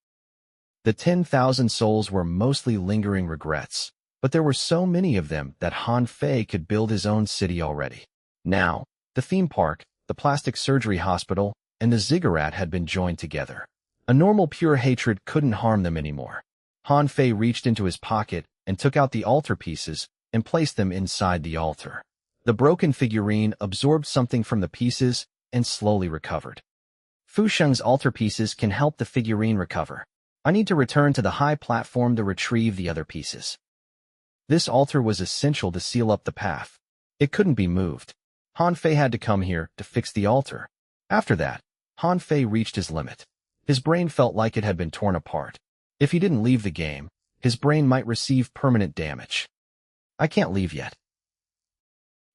The 10,000 souls were mostly lingering regrets, but there were so many of them that Han Fei could build his own city already. Now, the theme park, the plastic surgery hospital, and the ziggurat had been joined together. A normal pure hatred couldn't harm them anymore. Han Fei reached into his pocket and took out the altar pieces and placed them inside the altar. The broken figurine absorbed something from the pieces and slowly recovered. Fu Sheng's altar pieces can help the figurine recover. I need to return to the high platform to retrieve the other pieces. This altar was essential to seal up the path. It couldn't be moved. Han Fei had to come here to fix the altar. After that, Han Fei reached his limit. His brain felt like it had been torn apart. If he didn't leave the game, his brain might receive permanent damage. I can't leave yet.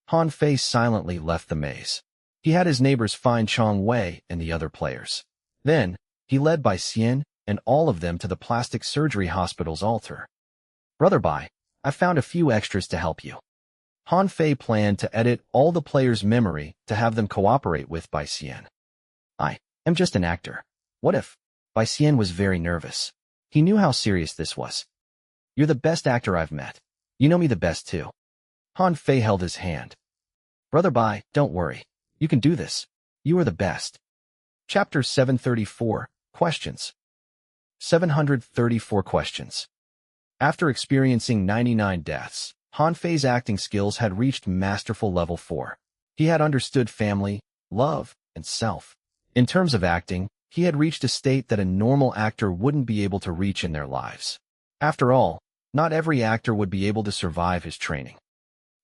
Han Fei silently left the maze. He had his neighbors find Chong Wei and the other players. Then, he led Bai Xian and all of them to the plastic surgery hospital's altar. Brother Bai, I found a few extras to help you. Han Fei planned to edit all the players' memory to have them cooperate with Bai Xian. I am just an actor. What if? Bai Xian was very nervous. He knew how serious this was. You're the best actor I've met. You know me the best too. Han Fei held his hand. Brother Bai, don't worry. You can do this. You are the best. Chapter 734, Questions. 734 questions. After experiencing 99 deaths, Han Fei's acting skills had reached masterful level 4. He had understood family, love, and self. In terms of acting, he had reached a state that a normal actor wouldn't be able to reach in their lives. After all, not every actor would be able to survive his training.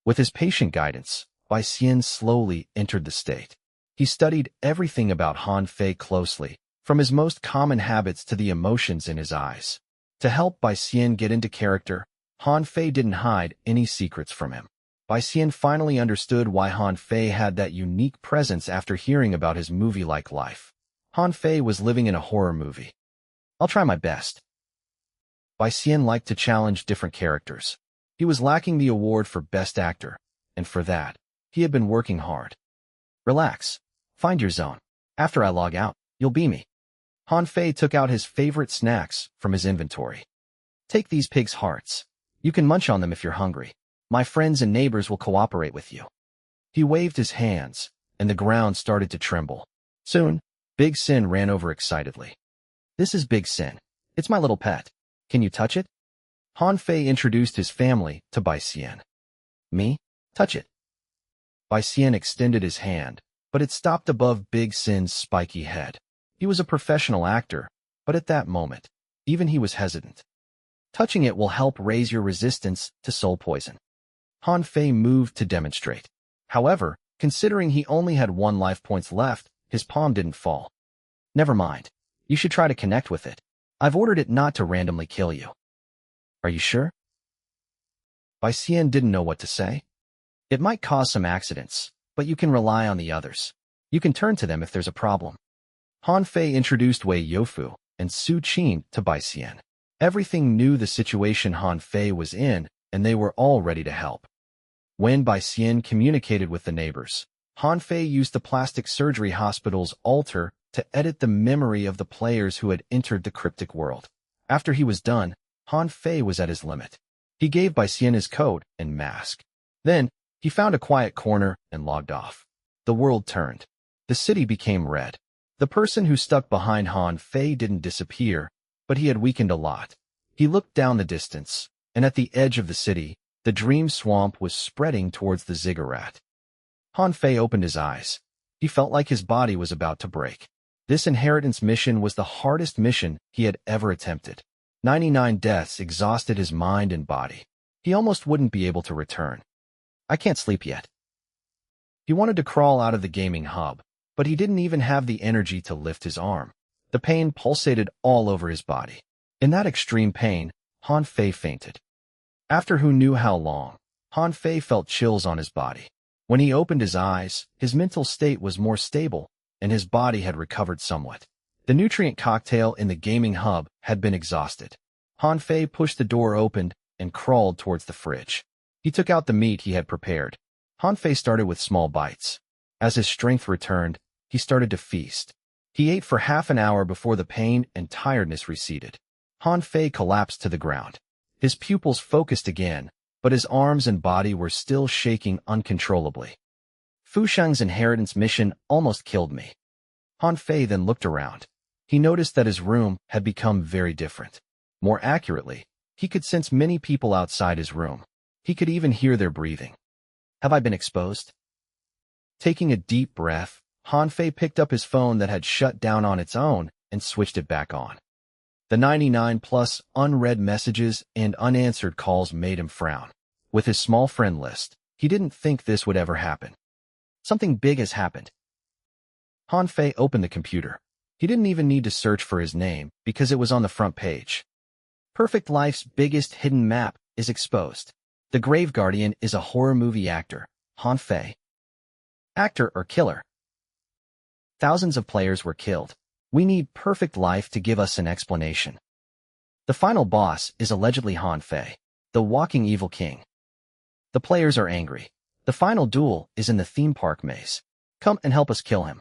With his patient guidance, Bai Xian slowly entered the state. He studied everything about Han Fei closely, from his most common habits to the emotions in his eyes. To help Bai Xian get into character, Han Fei didn't hide any secrets from him. Bai Xian finally understood why Han Fei had that unique presence after hearing about his movie-like life. Han Fei was living in a horror movie. I'll try my best. Bai Xian liked to challenge different characters. He was lacking the award for Best Actor, and for that, he had been working hard. Relax. Find your zone. After I log out, you'll be me. Han Fei took out his favorite snacks from his inventory. Take these pigs' hearts. You can munch on them if you're hungry. My friends and neighbors will cooperate with you. He waved his hands, and the ground started to tremble. Soon, Big Sin ran over excitedly. This is Big Sin. It's my little pet. Can you touch it? Han Fei introduced his family to Bai Xian. Me? Touch it. Bai Xian extended his hand, but it stopped above Big Sin's spiky head. He was a professional actor, but at that moment, even he was hesitant. Touching it will help raise your resistance to soul poison. Han Fei moved to demonstrate. However, considering he only had 1 life points left, his palm didn't fall. Never mind. You should try to connect with it. I've ordered it not to randomly kill you. Are you sure? Bai Xian didn't know what to say. It might cause some accidents, but you can rely on the others. You can turn to them if there's a problem. Han Fei introduced Wei Youfu and Su Qin to Bai Xian. Everything knew the situation Han Fei was in, and they were all ready to help. When Bai Xian communicated with the neighbors, Han Fei used the plastic surgery hospital's altar to edit the memory of the players who had entered the cryptic world. After he was done, Han Fei was at his limit. He gave Bai Xian his code and mask. Then, he found a quiet corner and logged off. The world turned. The city became red. The person who stuck behind Han Fei didn't disappear, but he had weakened a lot. He looked down the distance, and at the edge of the city, the dream swamp was spreading towards the ziggurat. Han Fei opened his eyes. He felt like his body was about to break. This inheritance mission was the hardest mission he had ever attempted. 99 deaths exhausted his mind and body. He almost wouldn't be able to return. I can't sleep yet. He wanted to crawl out of the gaming hub, but he didn't even have the energy to lift his arm. The pain pulsated all over his body. In that extreme pain, Han Fei fainted. After who knew how long, Han Fei felt chills on his body. When he opened his eyes, his mental state was more stable, and his body had recovered somewhat. The nutrient cocktail in the gaming hub had been exhausted. Han Fei pushed the door open and crawled towards the fridge. He took out the meat he had prepared. Han Fei started with small bites. As his strength returned, he started to feast. He ate for half an hour before the pain and tiredness receded. Han Fei collapsed to the ground. His pupils focused again, but his arms and body were still shaking uncontrollably. Fu Sheng's inheritance mission almost killed me. Han Fei then looked around. He noticed that his room had become very different. More accurately, he could sense many people outside his room. He could even hear their breathing. Have I been exposed? Taking a deep breath, Han Fei picked up his phone that had shut down on its own and switched it back on. The 99+ unread messages and unanswered calls made him frown. With his small friend list, he didn't think this would ever happen. Something big has happened. Han Fei opened the computer. He didn't even need to search for his name because it was on the front page. Perfect Life's biggest hidden map is exposed. The Grave Guardian is a horror movie actor, Han Fei. Actor or killer? Thousands of players were killed. We need Perfect Life to give us an explanation. The final boss is allegedly Han Fei, the walking evil king. The players are angry. The final duel is in the theme park maze. Come and help us kill him.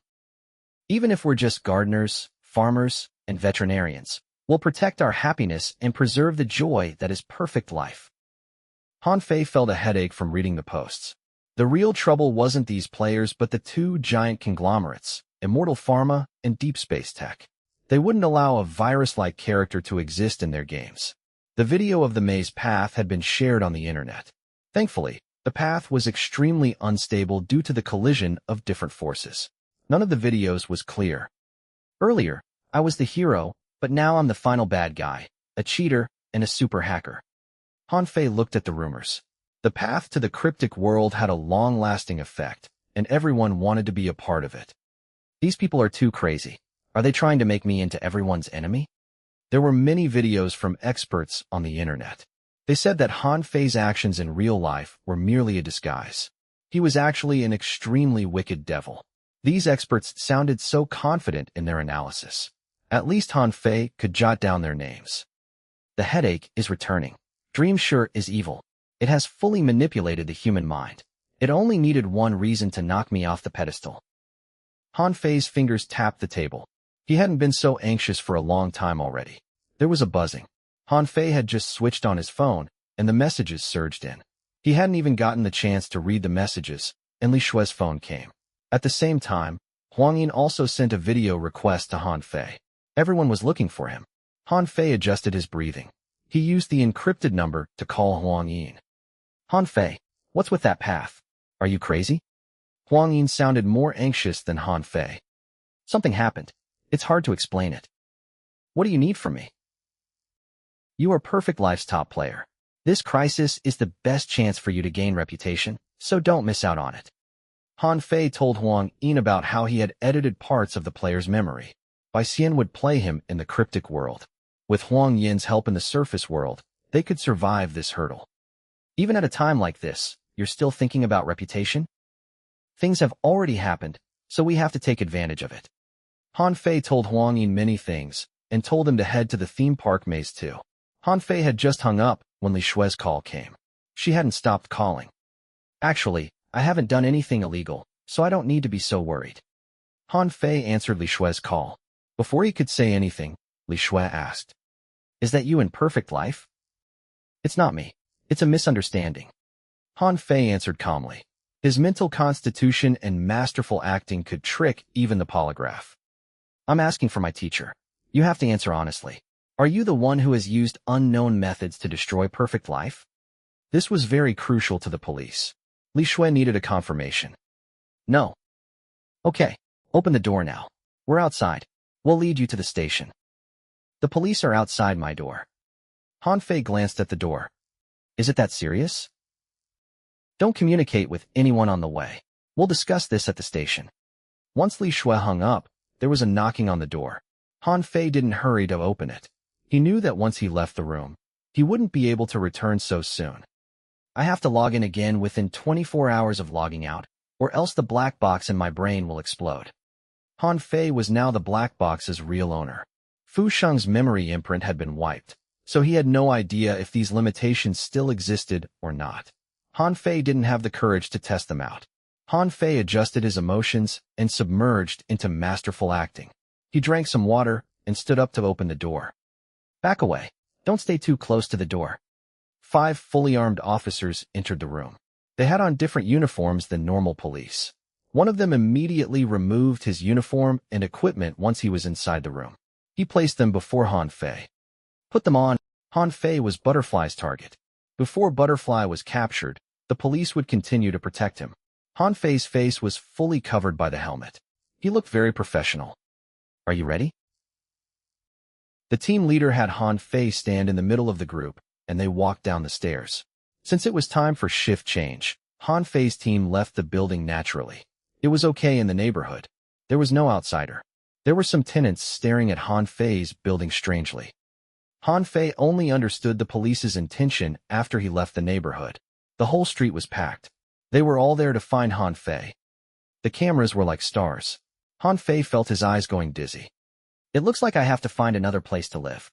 Even if we're just gardeners, farmers, and veterinarians, we'll protect our happiness and preserve the joy that is Perfect Life. Han Fei felt a headache from reading the posts. The real trouble wasn't these players but the two giant conglomerates, Immortal Pharma and Deep Space Tech. They wouldn't allow a virus-like character to exist in their games. The video of the maze path had been shared on the internet. Thankfully, the path was extremely unstable due to the collision of different forces. None of the videos was clear. Earlier, I was the hero, but now I'm the final bad guy, a cheater, and a super hacker. Han Fei looked at the rumors. The path to the cryptic world had a long-lasting effect, and everyone wanted to be a part of it. These people are too crazy. Are they trying to make me into everyone's enemy? There were many videos from experts on the internet. They said that Han Fei's actions in real life were merely a disguise. He was actually an extremely wicked devil. These experts sounded so confident in their analysis. At least Han Fei could jot down their names. The headache is returning. Dreamsure is evil. It has fully manipulated the human mind. It only needed one reason to knock me off the pedestal. Han Fei's fingers tapped the table. He hadn't been so anxious for a long time already. There was a buzzing. Han Fei had just switched on his phone, and the messages surged in. He hadn't even gotten the chance to read the messages, and Li Shue's phone came. At the same time, Huang Yin also sent a video request to Han Fei. Everyone was looking for him. Han Fei adjusted his breathing. He used the encrypted number to call Huang Yin. Han Fei, what's with that path? Are you crazy? Huang Yin sounded more anxious than Han Fei. Something happened. It's hard to explain it. What do you need from me? You are Perfect Life's top player. This crisis is the best chance for you to gain reputation, so don't miss out on it. Han Fei told Huang Yin about how he had edited parts of the player's memory. Bai Xian would play him in the cryptic world. With Huang Yin's help in the surface world, they could survive this hurdle. Even at a time like this, you're still thinking about reputation? Things have already happened, so we have to take advantage of it. Han Fei told Huang Yin many things, and told him to head to the theme park maze too. Han Fei had just hung up when Li Shue's call came. She hadn't stopped calling. Actually, I haven't done anything illegal, so I don't need to be so worried. Han Fei answered Li Shui's call. Before he could say anything, Li Shui asked, "Is that you in perfect life?" "It's not me. It's a misunderstanding," Han Fei answered calmly. His mental constitution and masterful acting could trick even the polygraph. "I'm asking for my teacher. You have to answer honestly. Are you the one who has used unknown methods to destroy perfect life?" This was very crucial to the police. Li Shui needed a confirmation. "No." "Okay, open the door now. We're outside. We'll lead you to the station." "The police are outside my door." Han Fei glanced at the door. "Is it that serious?" "Don't communicate with anyone on the way. We'll discuss this at the station." Once Li Shui hung up, there was a knocking on the door. Han Fei didn't hurry to open it. He knew that once he left the room, he wouldn't be able to return so soon. "I have to log in again within 24 hours of logging out, or else the black box in my brain will explode." Han Fei was now the black box's real owner. Fu Sheng's memory imprint had been wiped, so he had no idea if these limitations still existed or not. Han Fei didn't have the courage to test them out. Han Fei adjusted his emotions and submerged into masterful acting. He drank some water and stood up to open the door. "Back away. Don't stay too close to the door." 5 fully armed officers entered the room. They had on different uniforms than normal police. One of them immediately removed his uniform and equipment once he was inside the room. He placed them before Han Fei. "Put them on." Han Fei was Butterfly's target. Before Butterfly was captured, the police would continue to protect him. Han Fei's face was fully covered by the helmet. He looked very professional. "Are you ready?" The team leader had Han Fei stand in the middle of the group, and they walked down the stairs. Since it was time for shift change, Han Fei's team left the building naturally. It was okay in the neighborhood. There was no outsider. There were some tenants staring at Han Fei's building strangely. Han Fei only understood the police's intention after he left the neighborhood. The whole street was packed. They were all there to find Han Fei. The cameras were like stars. Han Fei felt his eyes going dizzy. "It looks like I have to find another place to live."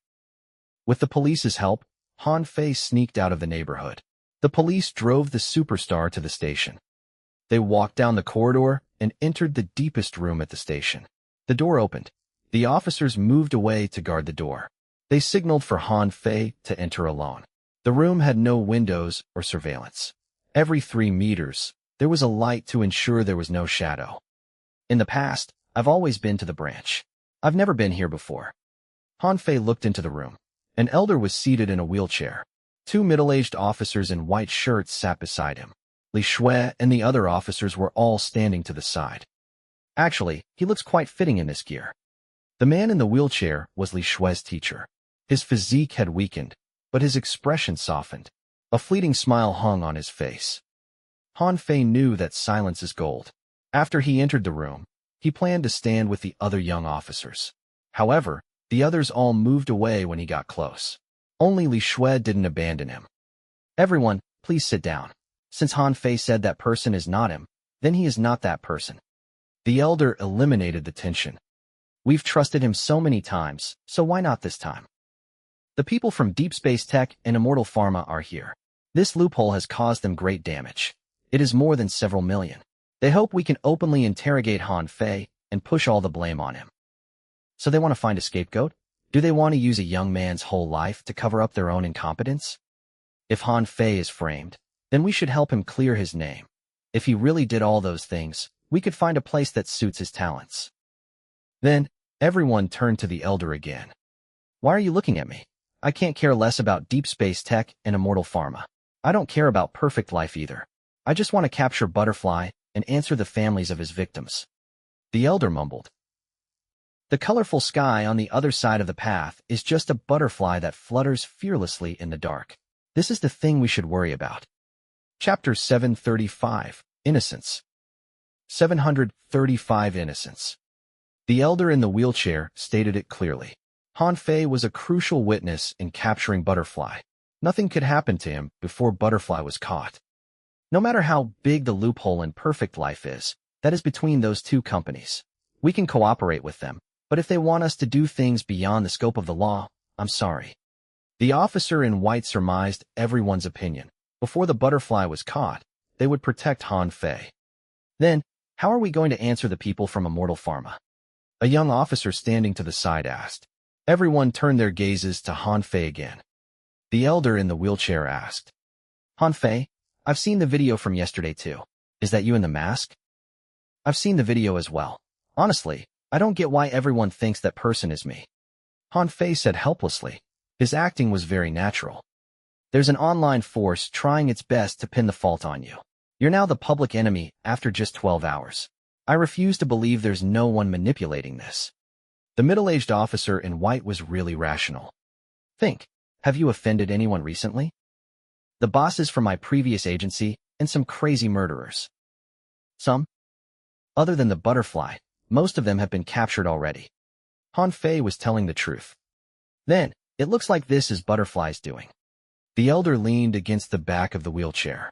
With the police's help, Han Fei sneaked out of the neighborhood. The police drove the superstar to the station. They walked down the corridor and entered the deepest room at the station. The door opened. The officers moved away to guard the door. They signaled for Han Fei to enter alone. The room had no windows or surveillance. Every 3 meters, there was a light to ensure there was no shadow. "In the past, I've always been to the branch. I've never been here before." Han Fei looked into the room. An elder was seated in a wheelchair. 2 middle-aged officers in white shirts sat beside him. Li Shui and the other officers were all standing to the side. "Actually, he looks quite fitting in this gear." The man in the wheelchair was Li Shui's teacher. His physique had weakened, but his expression softened. A fleeting smile hung on his face. Han Fei knew that silence is gold. After he entered the room, he planned to stand with the other young officers. However, the others all moved away when he got close. Only Li Shui didn't abandon him. "Everyone, please sit down. Since Han Fei said that person is not him, then he is not that person." The elder eliminated the tension. "We've trusted him so many times, so why not this time?" "The people from Deep Space Tech and Immortal Pharma are here. This loophole has caused them great damage. It is more than several million. They hope we can openly interrogate Han Fei and push all the blame on him." "So they want to find a scapegoat? Do they want to use a young man's whole life to cover up their own incompetence?" "If Han Fei is framed, then we should help him clear his name. If he really did all those things, we could find a place that suits his talents." Then, everyone turned to the elder again. "Why are you looking at me? I can't care less about Deep Space Tech and Immortal Pharma. I don't care about Perfect Life either. I just want to capture Butterfly and answer the families of his victims." The elder mumbled. "The colorful sky on the other side of the path is just a butterfly that flutters fearlessly in the dark. This is the thing we should worry about." Chapter 735, Innocence. 735 Innocence. The elder in the wheelchair stated it clearly. Han Fei was a crucial witness in capturing Butterfly. Nothing could happen to him before Butterfly was caught. No matter how big the loophole in Perfect Life is, that is between those 2 companies. We can cooperate with them, but if they want us to do things beyond the scope of the law, I'm sorry. The officer in white surmised everyone's opinion. Before the Butterfly was caught, they would protect Han Fei. Then, How are we going to answer the people from Immortal Pharma? A young officer standing to the side asked. Everyone turned their gazes to Han Fei again. The elder in the wheelchair asked. Han Fei, I've seen the video from yesterday too. Is that you in the mask? I've seen the video as well. Honestly, I don't get why everyone thinks that person is me. Han Fei said helplessly. His acting was very natural. There's an online force trying its best to pin the fault on you. You're now the public enemy after just 12 hours. I refuse to believe there's no one manipulating this. The middle-aged officer in white was really rational. Think, have you offended anyone recently? The bosses from my previous agency and some crazy murderers. Some? Other than the butterfly, most of them have been captured already. Han Fei was telling the truth. Then, it looks like this is Butterfly's doing. The elder leaned against the back of the wheelchair.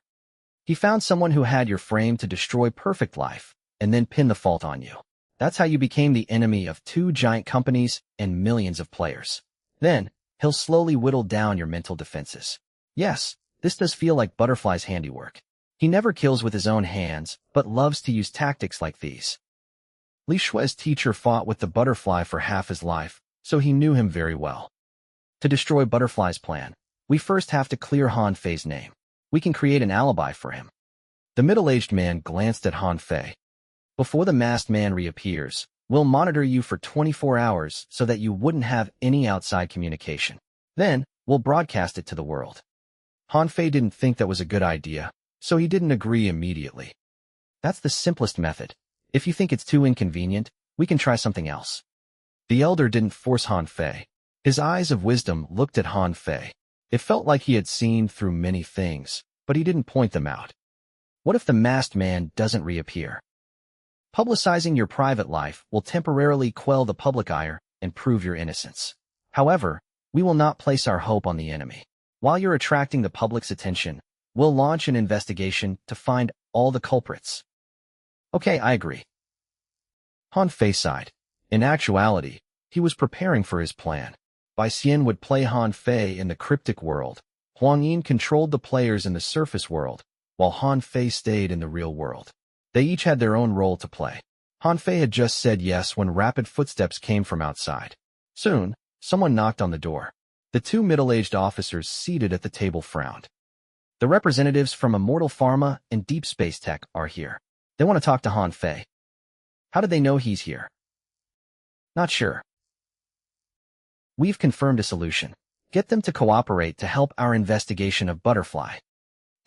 He found someone who had your frame to destroy Perfect Life, and then pin the fault on you. That's how you became the enemy of 2 giant companies and millions of players. Then, he'll slowly whittle down your mental defenses. Yes, this does feel like Butterfly's handiwork. He never kills with his own hands, but loves to use tactics like these. Li Shui's teacher fought with the Butterfly for half his life, so he knew him very well. To destroy Butterfly's plan, we first have to clear Han Fei's name. We can create an alibi for him. The middle-aged man glanced at Han Fei. Before the masked man reappears, we'll monitor you for 24 hours so that you wouldn't have any outside communication. Then, we'll broadcast it to the world. Han Fei didn't think that was a good idea, so he didn't agree immediately. That's the simplest method. If you think it's too inconvenient, we can try something else. The elder didn't force Han Fei. His eyes of wisdom looked at Han Fei. It felt like he had seen through many things, but he didn't point them out. What if the masked man doesn't reappear? Publicizing your private life will temporarily quell the public ire and prove your innocence. However, we will not place our hope on the enemy. While you're attracting the public's attention, we'll launch an investigation to find all the culprits. Okay, I agree. Han Fei sighed. In actuality, he was preparing for his plan. Bai Xian would play Han Fei in the cryptic world. Huang Yin controlled the players in the surface world, while Han Fei stayed in the real world. They each had their own role to play. Han Fei had just said yes when rapid footsteps came from outside. Soon, someone knocked on the door. The 2 middle-aged officers seated at the table frowned. The representatives from Immortal Pharma and Deep Space Tech are here. They want to talk to Han Fei. How did they know he's here? Not sure. We've confirmed a solution. Get them to cooperate to help our investigation of Butterfly.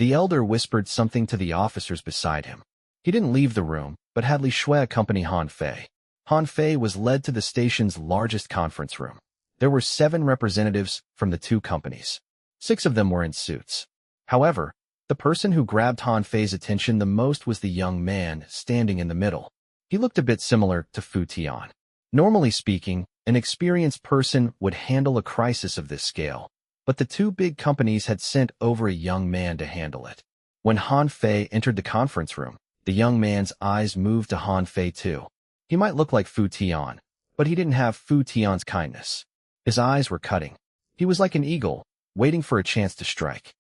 The elder whispered something to the officers beside him. He didn't leave the room, but had Li Shui accompany Han Fei. Han Fei was led to the station's largest conference room. There were 7 representatives from the 2 companies. 6 of them were in suits. However, the person who grabbed Han Fei's attention the most was the young man standing in the middle. He looked a bit similar to Fu Tian. Normally speaking, an experienced person would handle a crisis of this scale, but the 2 big companies had sent over a young man to handle it. When Han Fei entered the conference room, the young man's eyes moved to Han Fei too. He might look like Fu Tian, but he didn't have Fu Tian's kindness. His eyes were cutting. He was like an eagle, waiting for a chance to strike.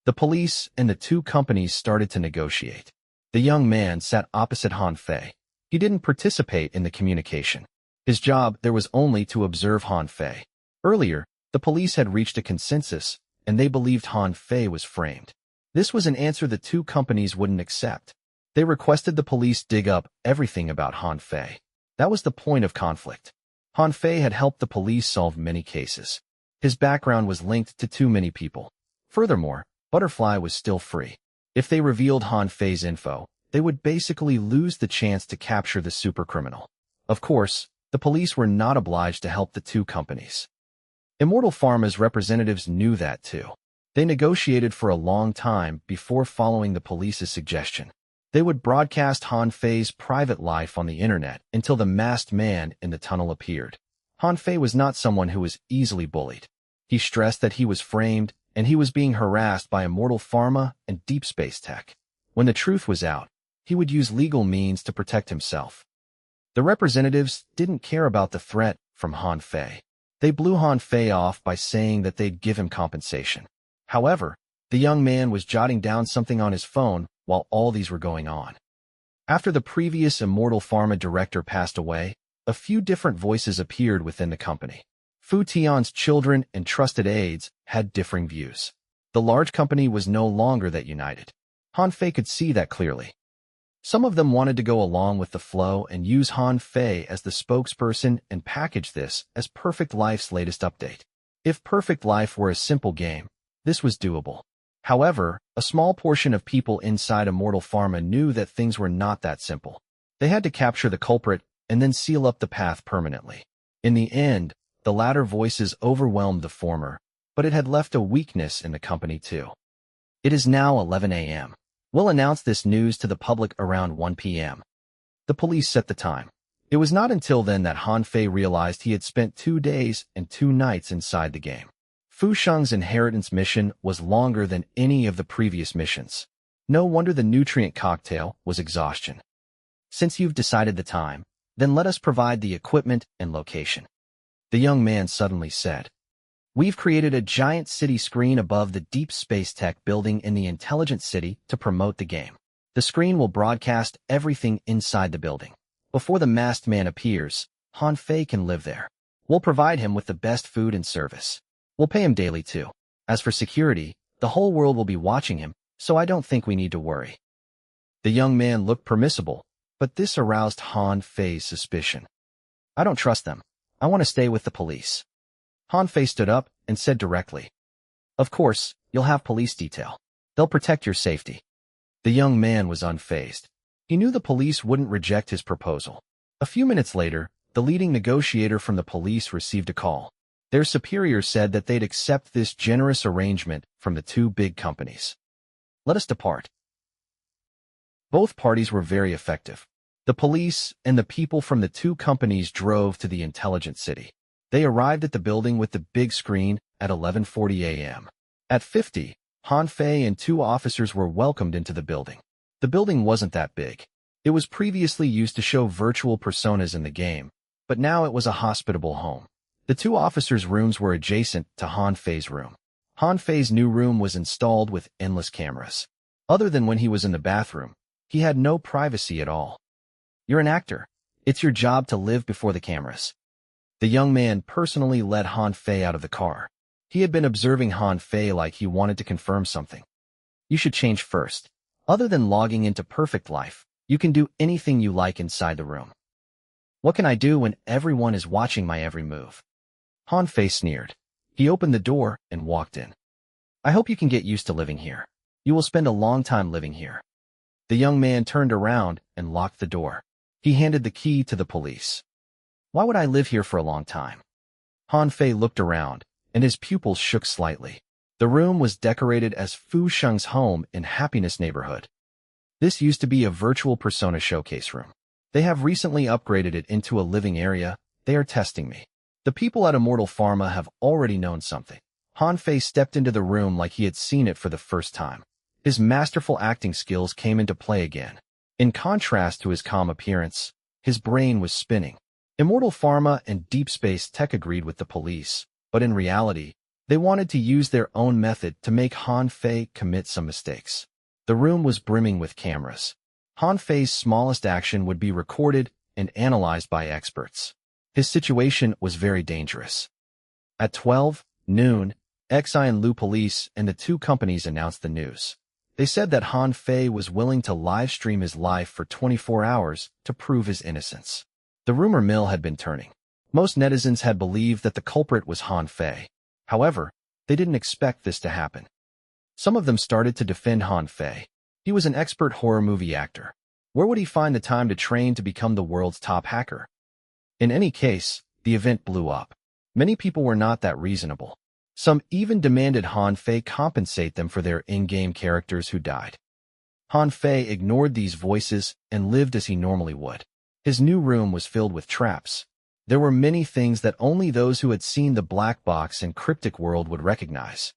The police and the 2 companies started to negotiate. The young man sat opposite Han Fei. He didn't participate in the communication. His job there was only to observe Han Fei. Earlier, the police had reached a consensus, and they believed Han Fei was framed. This was an answer the 2 companies wouldn't accept. They requested the police dig up everything about Han Fei. That was the point of conflict. Han Fei had helped the police solve many cases. His background was linked to too many people. Furthermore, Butterfly was still free. If they revealed Han Fei's info, they would basically lose the chance to capture the supercriminal. Of course, the police were not obliged to help the 2 companies. Immortal Pharma's representatives knew that too. They negotiated for a long time before following the police's suggestion. They would broadcast Han Fei's private life on the internet until the masked man in the tunnel appeared. Han Fei was not someone who was easily bullied. He stressed that he was framed and he was being harassed by Immortal Pharma and Deep Space Tech. When the truth was out, he would use legal means to protect himself. The representatives didn't care about the threat from Han Fei. They blew Han Fei off by saying that they'd give him compensation. However, the young man was jotting down something on his phone while all these were going on. After the previous Immortal Pharma director passed away, a few different voices appeared within the company. Fu Tian's children and trusted aides had differing views. The large company was no longer that united. Han Fei could see that clearly. Some of them wanted to go along with the flow and use Han Fei as the spokesperson and package this as Perfect Life's latest update. If Perfect Life were a simple game, this was doable. However, a small portion of people inside Immortal Pharma knew that things were not that simple. They had to capture the culprit and then seal up the path permanently. In the end, the latter voices overwhelmed the former, but it had left a weakness in the company too. It is now 11 a.m. We'll announce this news to the public around 1 p.m. The police set the time. It was not until then that Han Fei realized he had spent 2 days and 2 nights inside the game. Fu Sheng's inheritance mission was longer than any of the previous missions. No wonder the nutrient cocktail was exhaustion. Since you've decided the time, then let us provide the equipment and location. The young man suddenly said. We've created a giant city screen above the Deep Space Tech building in the Intelligent City to promote the game. The screen will broadcast everything inside the building. Before the masked man appears, Han Fei can live there. We'll provide him with the best food and service. We'll pay him daily too. As for security, the whole world will be watching him, so I don't think we need to worry. The young man looked permissible, but this aroused Han Fei's suspicion. I don't trust them. I want to stay with the police. Han Fei stood up and said directly. Of course, you'll have police detail. They'll protect your safety. The young man was unfazed. He knew the police wouldn't reject his proposal. A few minutes later, the leading negotiator from the police received a call. Their superior said that they'd accept this generous arrangement from the 2 big companies. Let us depart. Both parties were very effective. The police and the people from the 2 companies drove to the Intelligent City. They arrived at the building with the big screen at 11:40 a.m. At 50, Han Fei and 2 officers were welcomed into the building. The building wasn't that big. It was previously used to show virtual personas in the game, but now it was a hospitable home. The 2 officers' rooms were adjacent to Han Fei's room. Han Fei's new room was installed with endless cameras. Other than when he was in the bathroom, he had no privacy at all. You're an actor. It's your job to live before the cameras. The young man personally led Han Fei out of the car. He had been observing Han Fei like he wanted to confirm something. You should change first. Other than logging into Perfect Life, you can do anything you like inside the room. What can I do when everyone is watching my every move? Han Fei sneered. He opened the door and walked in. I hope you can get used to living here. You will spend a long time living here. The young man turned around and locked the door. He handed the key to the police. Why would I live here for a long time? Han Fei looked around, and his pupils shook slightly. The room was decorated as Fu Sheng's home in Happiness Neighborhood. This used to be a virtual persona showcase room. They have recently upgraded it into a living area. They are testing me. The people at Immortal Pharma have already known something. Han Fei stepped into the room like he had seen it for the first time. His masterful acting skills came into play again. In contrast to his calm appearance, his brain was spinning. Immortal Pharma and Deep Space Tech agreed with the police, but in reality, they wanted to use their own method to make Han Fei commit some mistakes. The room was brimming with cameras. Han Fei's smallest action would be recorded and analyzed by experts. His situation was very dangerous. At 12 noon, Xi and Lu police and the 2 companies announced the news. They said that Han Fei was willing to live stream his life for 24 hours to prove his innocence. The rumor mill had been turning. Most netizens had believed that the culprit was Han Fei. However, they didn't expect this to happen. Some of them started to defend Han Fei. He was an expert horror movie actor. Where would he find the time to train to become the world's top hacker? In any case, the event blew up. Many people were not that reasonable. Some even demanded Han Fei compensate them for their in-game characters who died. Han Fei ignored these voices and lived as he normally would. His new room was filled with traps. There were many things that only those who had seen the black box and cryptic world would recognize.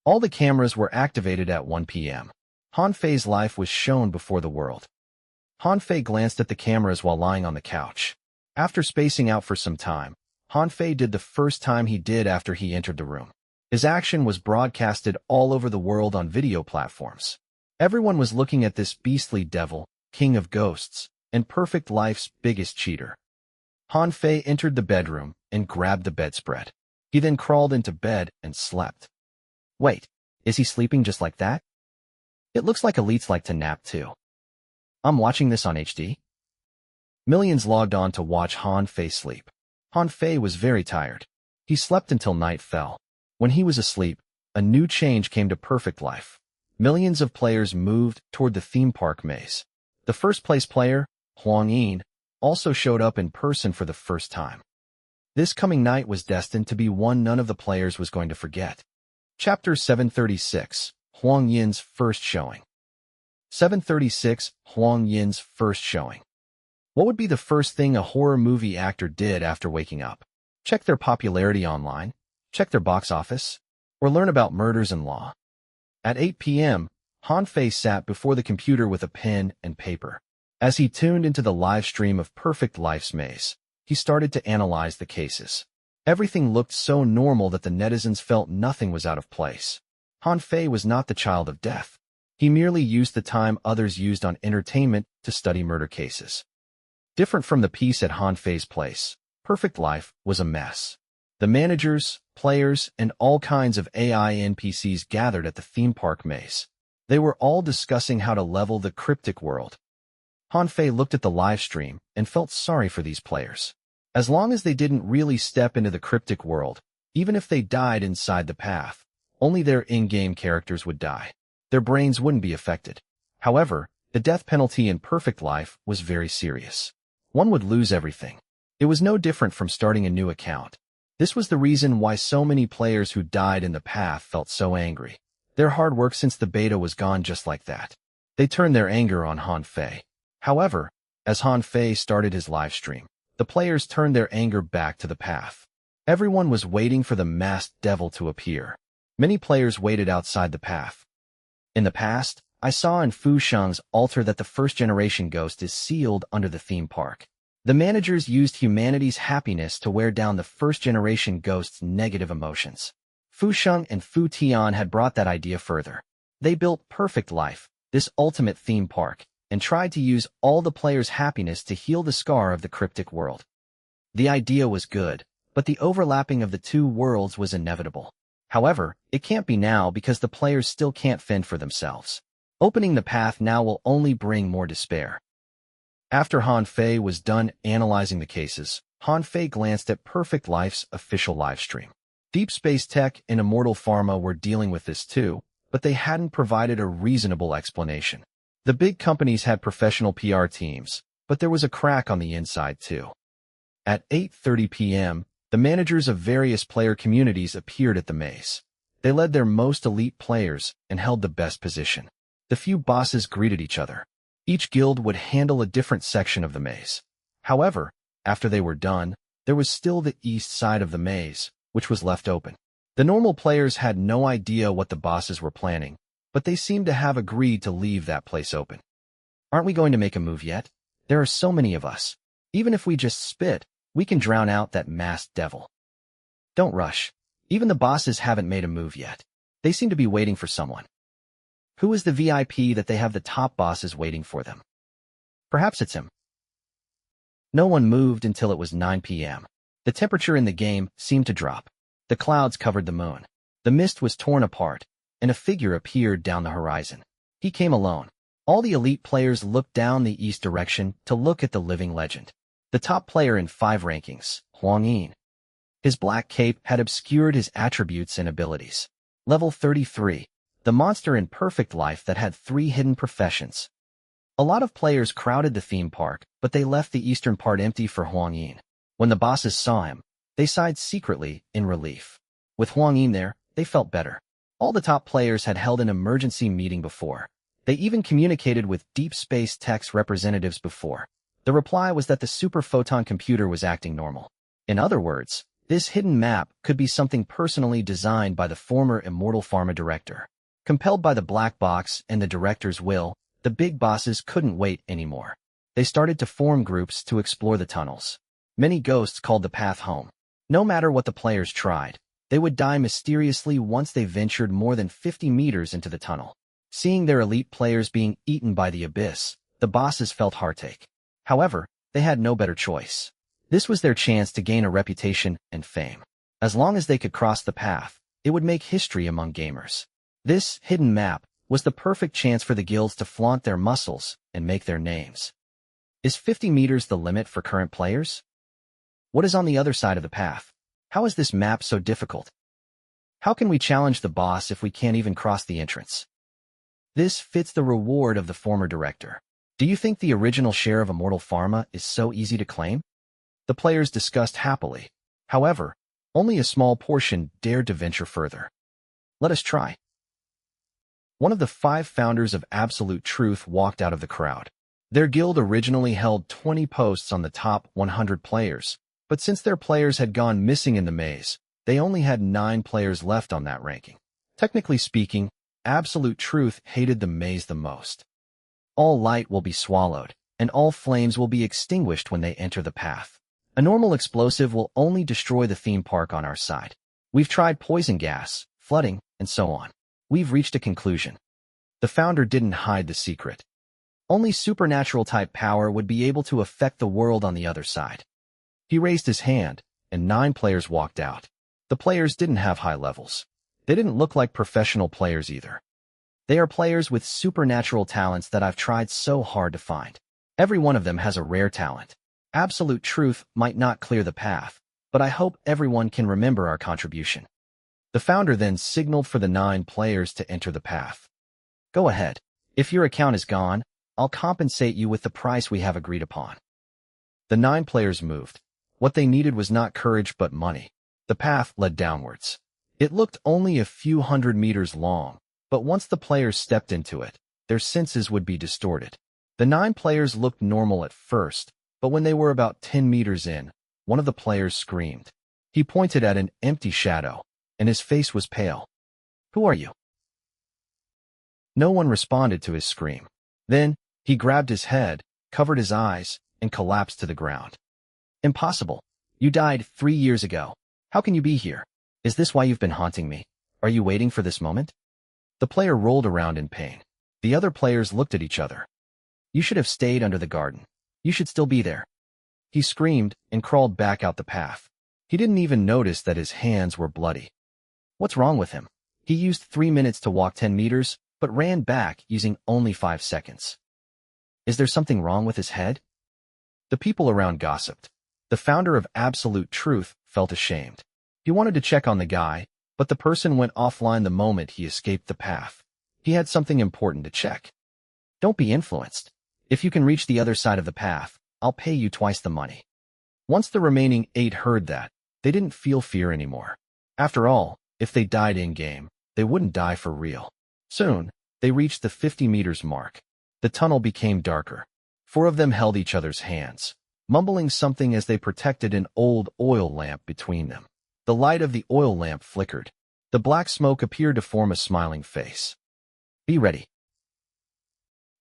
All the cameras were activated at 1 p.m. Han Fei's life was shown before the world. Han Fei glanced at the cameras while lying on the couch. After spacing out for some time, Han Fei did the first time he did after he entered the room. His action was broadcasted all over the world on video platforms. Everyone was looking at this beastly devil, king of ghosts, and perfect life's biggest cheater. Han Fei entered the bedroom and grabbed the bedspread. He then crawled into bed and slept. Wait, is he sleeping just like that? It looks like elites like to nap too. I'm watching this on HD. Millions logged on to watch Han Fei sleep. Han Fei was very tired. He slept until night fell. When he was asleep, a new change came to Perfect Life. Millions of players moved toward the theme park maze. The first-place player, Huang Yin, also showed up in person for the first time. This coming night was destined to be one none of the players was going to forget. Chapter 736, Huang Yin's First Showing. 736, Huang Yin's First Showing. What would be the first thing a horror movie actor did after waking up? Check their popularity online, check their box office, or learn about murders and law. At 8 p.m., Han Fei sat before the computer with a pen and paper. As he tuned into the live stream of Perfect Life's maze, he started to analyze the cases. Everything looked so normal that the netizens felt nothing was out of place. Han Fei was not the child of death. He merely used the time others used on entertainment to study murder cases. Different from the peace at Han Fei's place, Perfect Life was a mess. The managers, players, and all kinds of AI NPCs gathered at the theme park maze. They were all discussing how to level the cryptic world. Han Fei looked at the live stream and felt sorry for these players. As long as they didn't really step into the cryptic world, even if they died inside the path, only their in-game characters would die. Their brains wouldn't be affected. However, the death penalty in Perfect Life was very serious. One would lose everything. It was no different from starting a new account. This was the reason why so many players who died in the path felt so angry. Their hard work since the beta was gone just like that. They turned their anger on Han Fei. However, as Han Fei started his live stream, the players turned their anger back to the path. Everyone was waiting for the masked devil to appear. Many players waited outside the path. In the past, I saw in Fu Sheng's altar that the first-generation ghost is sealed under the theme park. The managers used humanity's happiness to wear down the first-generation ghost's negative emotions. Fu Sheng and Fu Tian had brought that idea further. They built Perfect Life, this ultimate theme park, and tried to use all the players' happiness to heal the scar of the cryptic world. The idea was good, but the overlapping of the two worlds was inevitable. However, it can't be now because the players still can't fend for themselves. Opening the path now will only bring more despair. After Han Fei was done analyzing the cases, Han Fei glanced at Perfect Life's official livestream. Deep Space Tech and Immortal Pharma were dealing with this too, but they hadn't provided a reasonable explanation. The big companies had professional PR teams, but there was a crack on the inside too. At 8:30 p.m., the managers of various player communities appeared at the maze. They led their most elite players and held the best position. The few bosses greeted each other. Each guild would handle a different section of the maze. However, after they were done, there was still the east side of the maze, which was left open. The normal players had no idea what the bosses were planning, but they seemed to have agreed to leave that place open. Aren't we going to make a move yet? There are so many of us. Even if we just spit, we can drown out that masked devil. Don't rush. Even the bosses haven't made a move yet. They seem to be waiting for someone. Who is the VIP that they have the top bosses waiting for them? Perhaps it's him. No one moved until it was 9 p.m. The temperature in the game seemed to drop. The clouds covered the moon. The mist was torn apart, and a figure appeared down the horizon. He came alone. All the elite players looked down the east direction to look at the living legend. The top player in 5 rankings, Huang Yin. His black cape had obscured his attributes and abilities. Level 33. The monster in Perfect Life that had 3 hidden professions. A lot of players crowded the theme park, but they left the eastern part empty for Huang Yin. When the bosses saw him, they sighed secretly in relief. With Huang Yin there, they felt better. All the top players had held an emergency meeting before. They even communicated with Deep Space Tech's representatives before. The reply was that the super photon computer was acting normal. In other words, this hidden map could be something personally designed by the former Immortal Pharma director. Compelled by the black box and the director's will, the big bosses couldn't wait anymore. They started to form groups to explore the tunnels. Many ghosts called the path home. No matter what the players tried, they would die mysteriously once they ventured more than 50 meters into the tunnel. Seeing their elite players being eaten by the abyss, The bosses felt heartache. However, they had no better choice. This was their chance to gain a reputation and fame. As long as they could cross the path, it would make history among gamers. This hidden map was the perfect chance for the guilds to flaunt their muscles and make their names. Is 50 meters the limit for current players? What is on the other side of the path? How is this map so difficult? How can we challenge the boss if we can't even cross the entrance? This fits the reward of the former director. Do you think the original share of Immortal Pharma is so easy to claim? The players discussed happily. However, only a small portion dared to venture further. Let us try. One of the 5 founders of Absolute Truth walked out of the crowd. Their guild originally held 20 posts on the top 100 players, but since their players had gone missing in the maze, they only had 9 players left on that ranking. Technically speaking, Absolute Truth hated the maze the most. All light will be swallowed, and all flames will be extinguished when they enter the path. A normal explosive will only destroy the theme park on our side. We've tried poison gas, flooding, and so on. We've reached a conclusion. The founder didn't hide the secret. Only supernatural-type power would be able to affect the world on the other side. He raised his hand, and 9 players walked out. The players didn't have high levels. They didn't look like professional players either. They are players with supernatural talents that I've tried so hard to find. Every one of them has a rare talent. Absolute Truth might not clear the path, but I hope everyone can remember our contribution. The founder then signaled for the 9 players to enter the path. Go ahead. If your account is gone, I'll compensate you with the price we have agreed upon. The 9 players moved. What they needed was not courage but money. The path led downwards. It looked only a few hundred meters long, but once the players stepped into it, their senses would be distorted. The 9 players looked normal at first, but when they were about 10 meters in, one of the players screamed. He pointed at an empty shadow, and his face was pale. Who are you? No one responded to his scream. Then, he grabbed his head, covered his eyes, and collapsed to the ground. Impossible. You died 3 years ago. How can you be here? Is this why you've been haunting me? Are you waiting for this moment? The player rolled around in pain. The other players looked at each other. You should have stayed under the garden. You should still be there. He screamed and crawled back out the path. He didn't even notice that his hands were bloody. What's wrong with him? He used 3 minutes to walk 10 meters, but ran back using only 5 seconds. Is there something wrong with his head? The people around gossiped. The founder of Absolute Truth felt ashamed. He wanted to check on the guy, but the person went offline the moment he escaped the path. He had something important to check. Don't be influenced. If you can reach the other side of the path, I'll pay you twice the money. Once the remaining 8 heard that, they didn't feel fear anymore. After all, if they died in-game, they wouldn't die for real. Soon, they reached the 50 meters mark. The tunnel became darker. 4 of them held each other's hands, mumbling something as they protected an old oil lamp between them. The light of the oil lamp flickered. The black smoke appeared to form a smiling face. Be ready.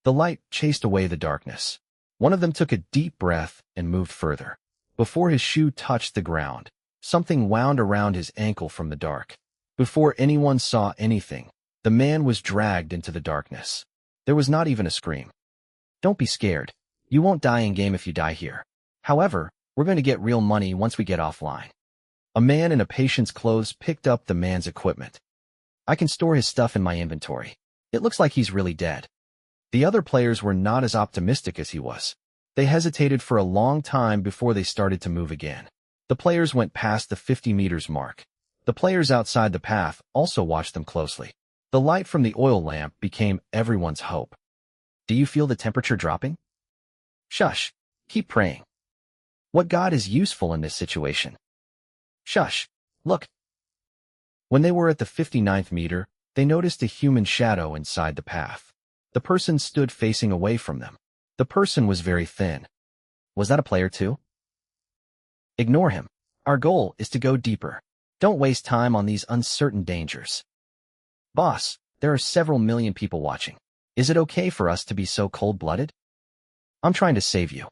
The light chased away the darkness. One of them took a deep breath and moved further. Before his shoe touched the ground, something wound around his ankle from the dark. Before anyone saw anything, the man was dragged into the darkness. There was not even a scream. Don't be scared. You won't die in-game if you die here. However, we're going to get real money once we get offline. A man in a patient's clothes picked up the man's equipment. I can store his stuff in my inventory. It looks like he's really dead. The other players were not as optimistic as he was. They hesitated for a long time before they started to move again. The players went past the 50 meters mark. The players outside the path also watched them closely. The light from the oil lamp became everyone's hope. Do you feel the temperature dropping? Shush. Keep praying. What god is useful in this situation? Shush. Look. When they were at the 59th meter, they noticed a human shadow inside the path. The person stood facing away from them. The person was very thin. Was that a player too? Ignore him. Our goal is to go deeper. Don't waste time on these uncertain dangers. Boss, there are several million people watching. Is it okay for us to be so cold-blooded? I'm trying to save you.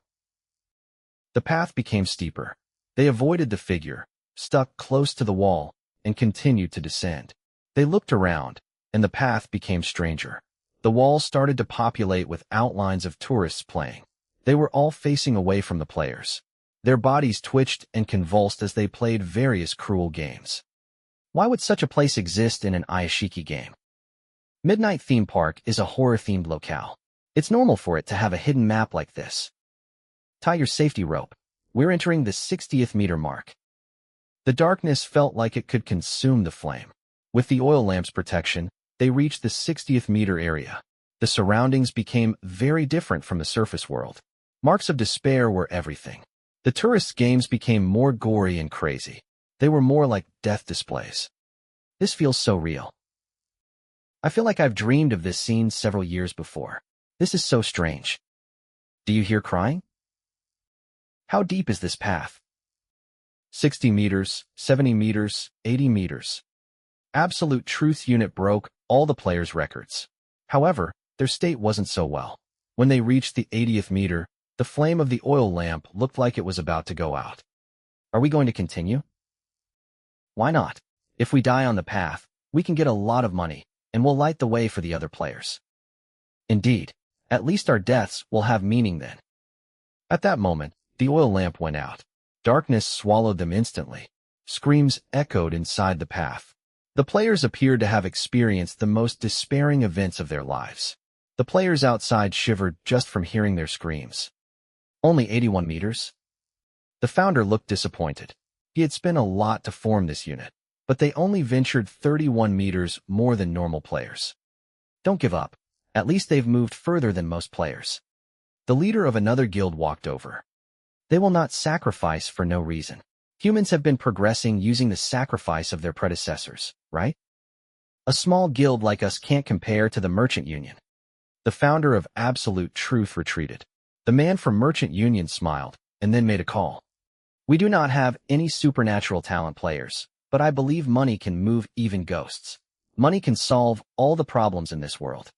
The path became steeper. They avoided the figure, stuck close to the wall, and continued to descend. They looked around, and the path became stranger. The walls started to populate with outlines of tourists playing. They were all facing away from the players. Their bodies twitched and convulsed as they played various cruel games. Why would such a place exist in an Iyashikei game? Midnight Theme Park is a horror-themed locale. It's normal for it to have a hidden map like this. Tie your safety rope. We're entering the 60th meter mark. The darkness felt like it could consume the flame. With the oil lamp's protection, they reached the 60th meter area. The surroundings became very different from the surface world. Marks of despair were everything. The tourists' games became more gory and crazy. They were more like death displays. This feels so real. I feel like I've dreamed of this scene several years before. This is so strange. Do you hear crying? How deep is this path? 60 meters, 70 meters, 80 meters. Absolute Truth's unit broke all the players' records. However, their state wasn't so well. When they reached the 80th meter, the flame of the oil lamp looked like it was about to go out. Are we going to continue? Why not? If we die on the path, we can get a lot of money, and we'll light the way for the other players. Indeed, at least our deaths will have meaning then. At that moment, the oil lamp went out. Darkness swallowed them instantly. Screams echoed inside the path. The players appeared to have experienced the most despairing events of their lives. The players outside shivered just from hearing their screams. Only 81 meters? The founder looked disappointed. He had spent a lot to form this unit, but they only ventured 31 meters more than normal players. Don't give up. At least they've moved further than most players. The leader of another guild walked over. They will not sacrifice for no reason. Humans have been progressing using the sacrifice of their predecessors, right? A small guild like us can't compare to the Merchant Union. The founder of Absolute Truth retreated. The man from Merchant Union smiled, and then made a call. We do not have any supernatural talent players, but I believe money can move even ghosts. Money can solve all the problems in this world.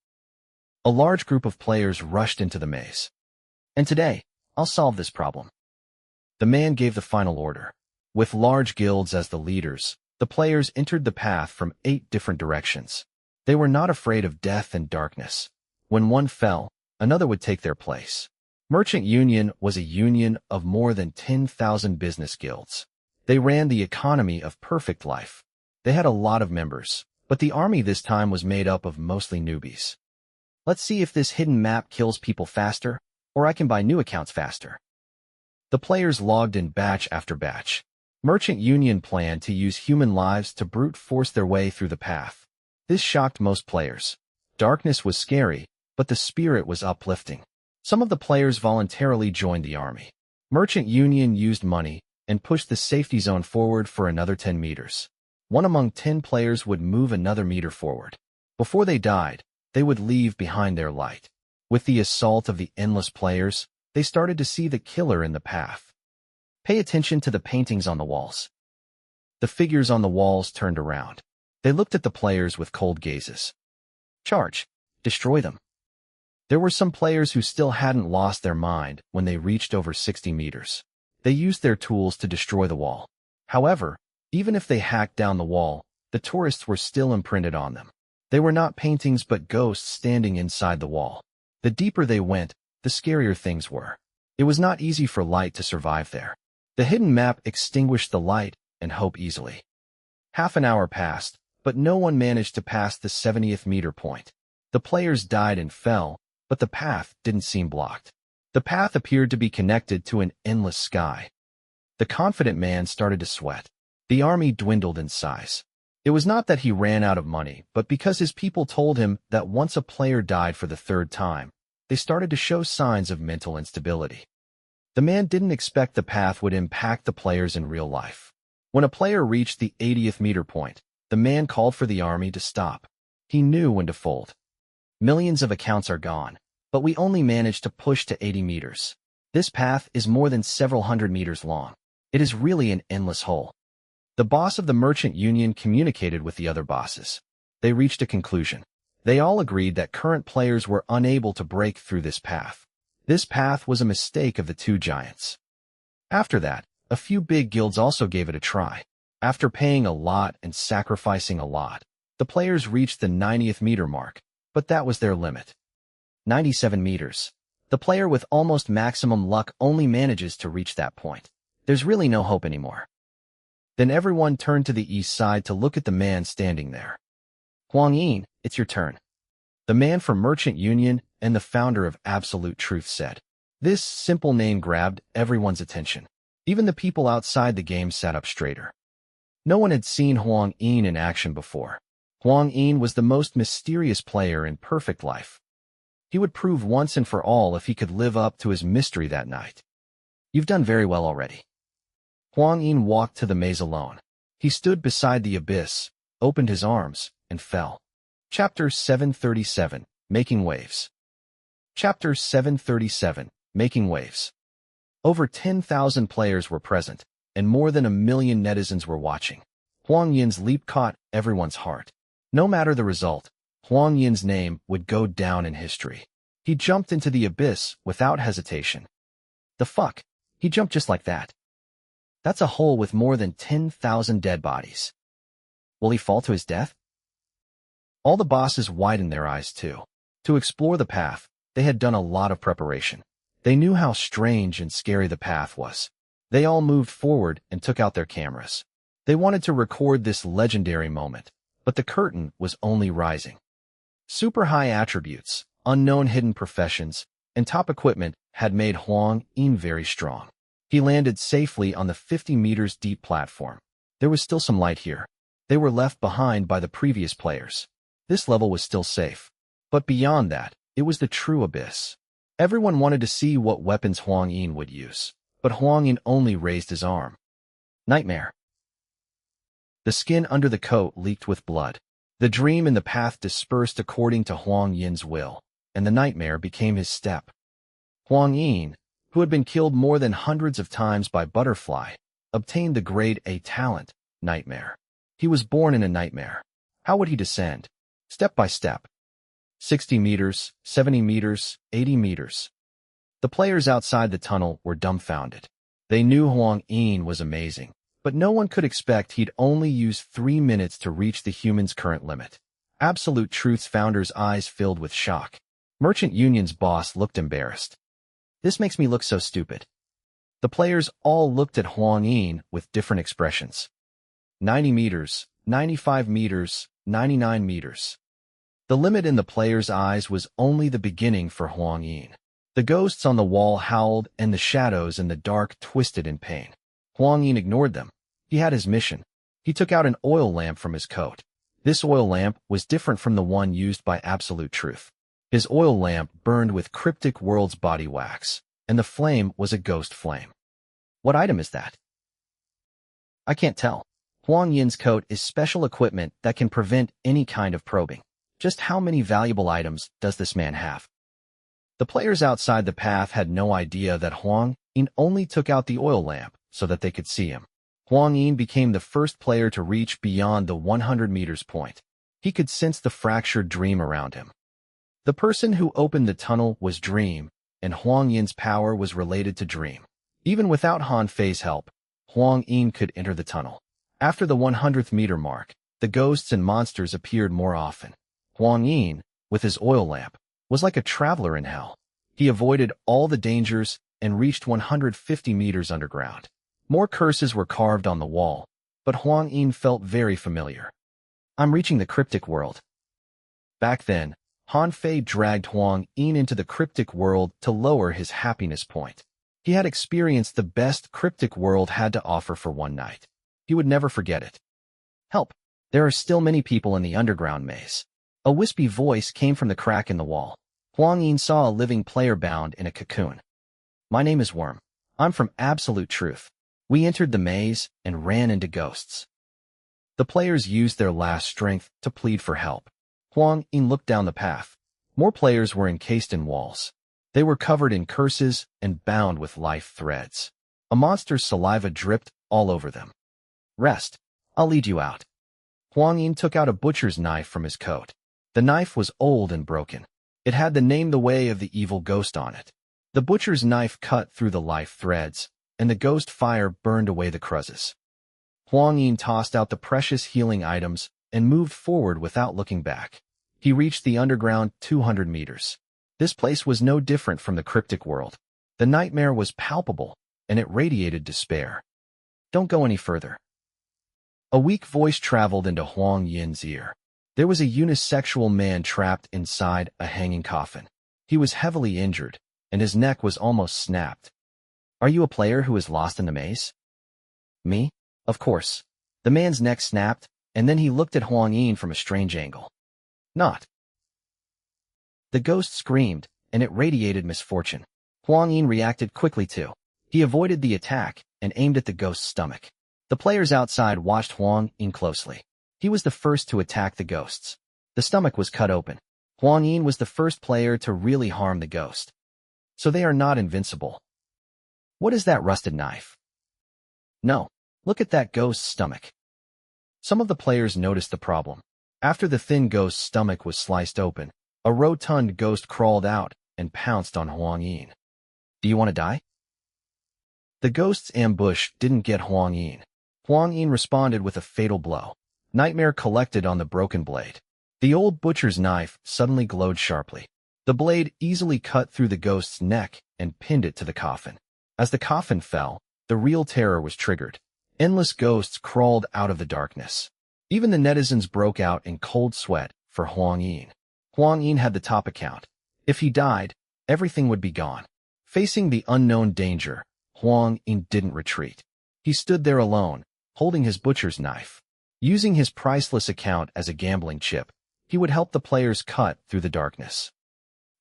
A large group of players rushed into the maze. And today, I'll solve this problem. The man gave the final order. With large guilds as the leaders, the players entered the path from 8 different directions. They were not afraid of death and darkness. When one fell, another would take their place. Merchant Union was a union of more than 10,000 business guilds. They ran the economy of perfect life. They had a lot of members, but the army this time was made up of mostly newbies. Let's see if this hidden map kills people faster, or I can buy new accounts faster. The players logged in batch after batch. Merchant Union planned to use human lives to brute force their way through the path. This shocked most players. Darkness was scary, but the spirit was uplifting. Some of the players voluntarily joined the army. Merchant Union used money and pushed the safety zone forward for another 10 meters. One among 10 players would move another meter forward. Before they died, they would leave behind their light. With the assault of the endless players, they started to see the killer in the path. Pay attention to the paintings on the walls. The figures on the walls turned around. They looked at the players with cold gazes. Charge. Destroy them. There were some players who still hadn't lost their mind when they reached over 60 meters. They used their tools to destroy the wall. However, even if they hacked down the wall, the tourists were still imprinted on them. They were not paintings but ghosts standing inside the wall. The deeper they went, the scarier things were. It was not easy for light to survive there. The hidden map extinguished the light and hope easily. Half an hour passed, but no one managed to pass the 70th meter point. The players died and fell, but the path didn't seem blocked. The path appeared to be connected to an endless sky. The confident man started to sweat. The army dwindled in size. It was not that he ran out of money, but because his people told him that once a player died for the 3rd time, they started to show signs of mental instability. The man didn't expect the path would impact the players in real life. When a player reached the 80th meter point, the man called for the army to stop. He knew when to fold. Millions of accounts are gone, but we only managed to push to 80 meters. This path is more than several hundred meters long. It is really an endless hole. The boss of the Merchant Union communicated with the other bosses. They reached a conclusion. They all agreed that current players were unable to break through this path. This path was a mistake of the 2 giants. After that, a few big guilds also gave it a try. After paying a lot and sacrificing a lot, the players reached the 90th meter mark. but that was their limit. 97 meters. The player with almost maximum luck only manages to reach that point. There's really no hope anymore. Then everyone turned to the east side to look at the man standing there. Huang Yin, it's your turn. The man from Merchant Union and the founder of Absolute Truth said. This simple name grabbed everyone's attention. Even the people outside the game sat up straighter. No one had seen Huang Yin in action before. Huang Yin was the most mysterious player in Perfect Life. He would prove once and for all if he could live up to his mystery that night. You've done very well already. Huang Yin walked to the maze alone. He stood beside the abyss, opened his arms, and fell. Chapter 737, Making Waves. Chapter 737, Making Waves. Over 10,000 players were present, and more than 1 million netizens were watching. Huang Yin's leap caught everyone's heart. No matter the result, Huang Yin's name would go down in history. He jumped into the abyss without hesitation. The fuck? He jumped just like that. That's a hole with more than 10,000 dead bodies. Will he fall to his death? All the bosses widened their eyes too. To explore the path, they had done a lot of preparation. They knew how strange and scary the path was. They all moved forward and took out their cameras. They wanted to record this legendary moment, but the curtain was only rising. Super high attributes, unknown hidden professions, and top equipment had made Huang Yin very strong. He landed safely on the 50 meters deep platform. There was still some light here. They were left behind by the previous players. This level was still safe. But beyond that, it was the true abyss. Everyone wanted to see what weapons Huang Yin would use, but Huang Yin only raised his arm. Nightmare. The skin under the coat leaked with blood. The dream and the path dispersed according to Huang Yin's will, and the nightmare became his step. Huang Yin, who had been killed more than hundreds of times by Butterfly, obtained the grade A talent, Nightmare. He was born in a nightmare. How would he descend? Step by step. 60 meters, 70 meters, 80 meters. The players outside the tunnel were dumbfounded. They knew Huang Yin was amazing, but no one could expect he'd only use 3 minutes to reach the human's current limit. Absolute Truth's founder's eyes filled with shock. Merchant Union's boss looked embarrassed. This makes me look so stupid. The players all looked at Huang Yin with different expressions. 90 meters, 95 meters, 99 meters. The limit in the players' eyes was only the beginning for Huang Yin. The ghosts on the wall howled and the shadows in the dark twisted in pain. Huang Yin ignored them. He had his mission. He took out an oil lamp from his coat. This oil lamp was different from the one used by Absolute Truth. His oil lamp burned with Cryptic World's body wax, and the flame was a ghost flame. What item is that? I can't tell. Huang Yin's coat is special equipment that can prevent any kind of probing. Just how many valuable items does this man have? The players outside the path had no idea that Huang Yin only took out the oil lamp so that they could see him. Huang Yin became the first player to reach beyond the 100 meters point. He could sense the fractured dream around him. The person who opened the tunnel was Dream, and Huang Yin's power was related to Dream. Even without Han Fei's help, Huang Yin could enter the tunnel. After the 100th meter mark, the ghosts and monsters appeared more often. Huang Yin, with his oil lamp, was like a traveler in hell. He avoided all the dangers and reached 150 meters underground. More curses were carved on the wall, but Huang Yin felt very familiar. I'm reaching the Cryptic World. Back then, Han Fei dragged Huang Yin into the Cryptic World to lower his happiness point. He had experienced the best Cryptic World had to offer for one night. He would never forget it. Help! There are still many people in the underground maze. A wispy voice came from the crack in the wall. Huang Yin saw a living player bound in a cocoon. My name is Worm. I'm from Absolute Truth. We entered the maze and ran into ghosts. The players used their last strength to plead for help. Huang Yin looked down the path. More players were encased in walls. They were covered in curses and bound with life threads. A monster's saliva dripped all over them. Rest. I'll lead you out. Huang Yin took out a butcher's knife from his coat. The knife was old and broken. It had the name The Way of the Evil Ghost on it. The butcher's knife cut through the life threads, and the ghost fire burned away the crushes. Huang Yin tossed out the precious healing items and moved forward without looking back. He reached the underground 200 meters. This place was no different from the cryptic world. The nightmare was palpable, and it radiated despair. Don't go any further. A weak voice traveled into Huang Yin's ear. There was a unisexual man trapped inside a hanging coffin. He was heavily injured, and his neck was almost snapped. Are you a player who is lost in the maze? Me? Of course. The man's neck snapped, and then he looked at Huang Yin from a strange angle. Not. The ghost screamed, and it radiated misfortune. Huang Yin reacted quickly too. He avoided the attack and aimed at the ghost's stomach. The players outside watched Huang Yin closely. He was the first to attack the ghosts. The stomach was cut open. Huang Yin was the first player to really harm the ghost. So they are not invincible. What is that rusted knife? No. Look at that ghost's stomach. Some of the players noticed the problem. After the thin ghost's stomach was sliced open, a rotund ghost crawled out and pounced on Huang Yin. Do you want to die? The ghost's ambush didn't get Huang Yin. Huang Yin responded with a fatal blow. Nightmare collected on the broken blade. The old butcher's knife suddenly glowed sharply. The blade easily cut through the ghost's neck and pinned it to the coffin. As the coffin fell, the real terror was triggered. Endless ghosts crawled out of the darkness. Even the netizens broke out in cold sweat for Huang Yin. Huang Yin had the top account. If he died, everything would be gone. Facing the unknown danger, Huang Yin didn't retreat. He stood there alone, holding his butcher's knife. Using his priceless account as a gambling chip, he would help the players cut through the darkness.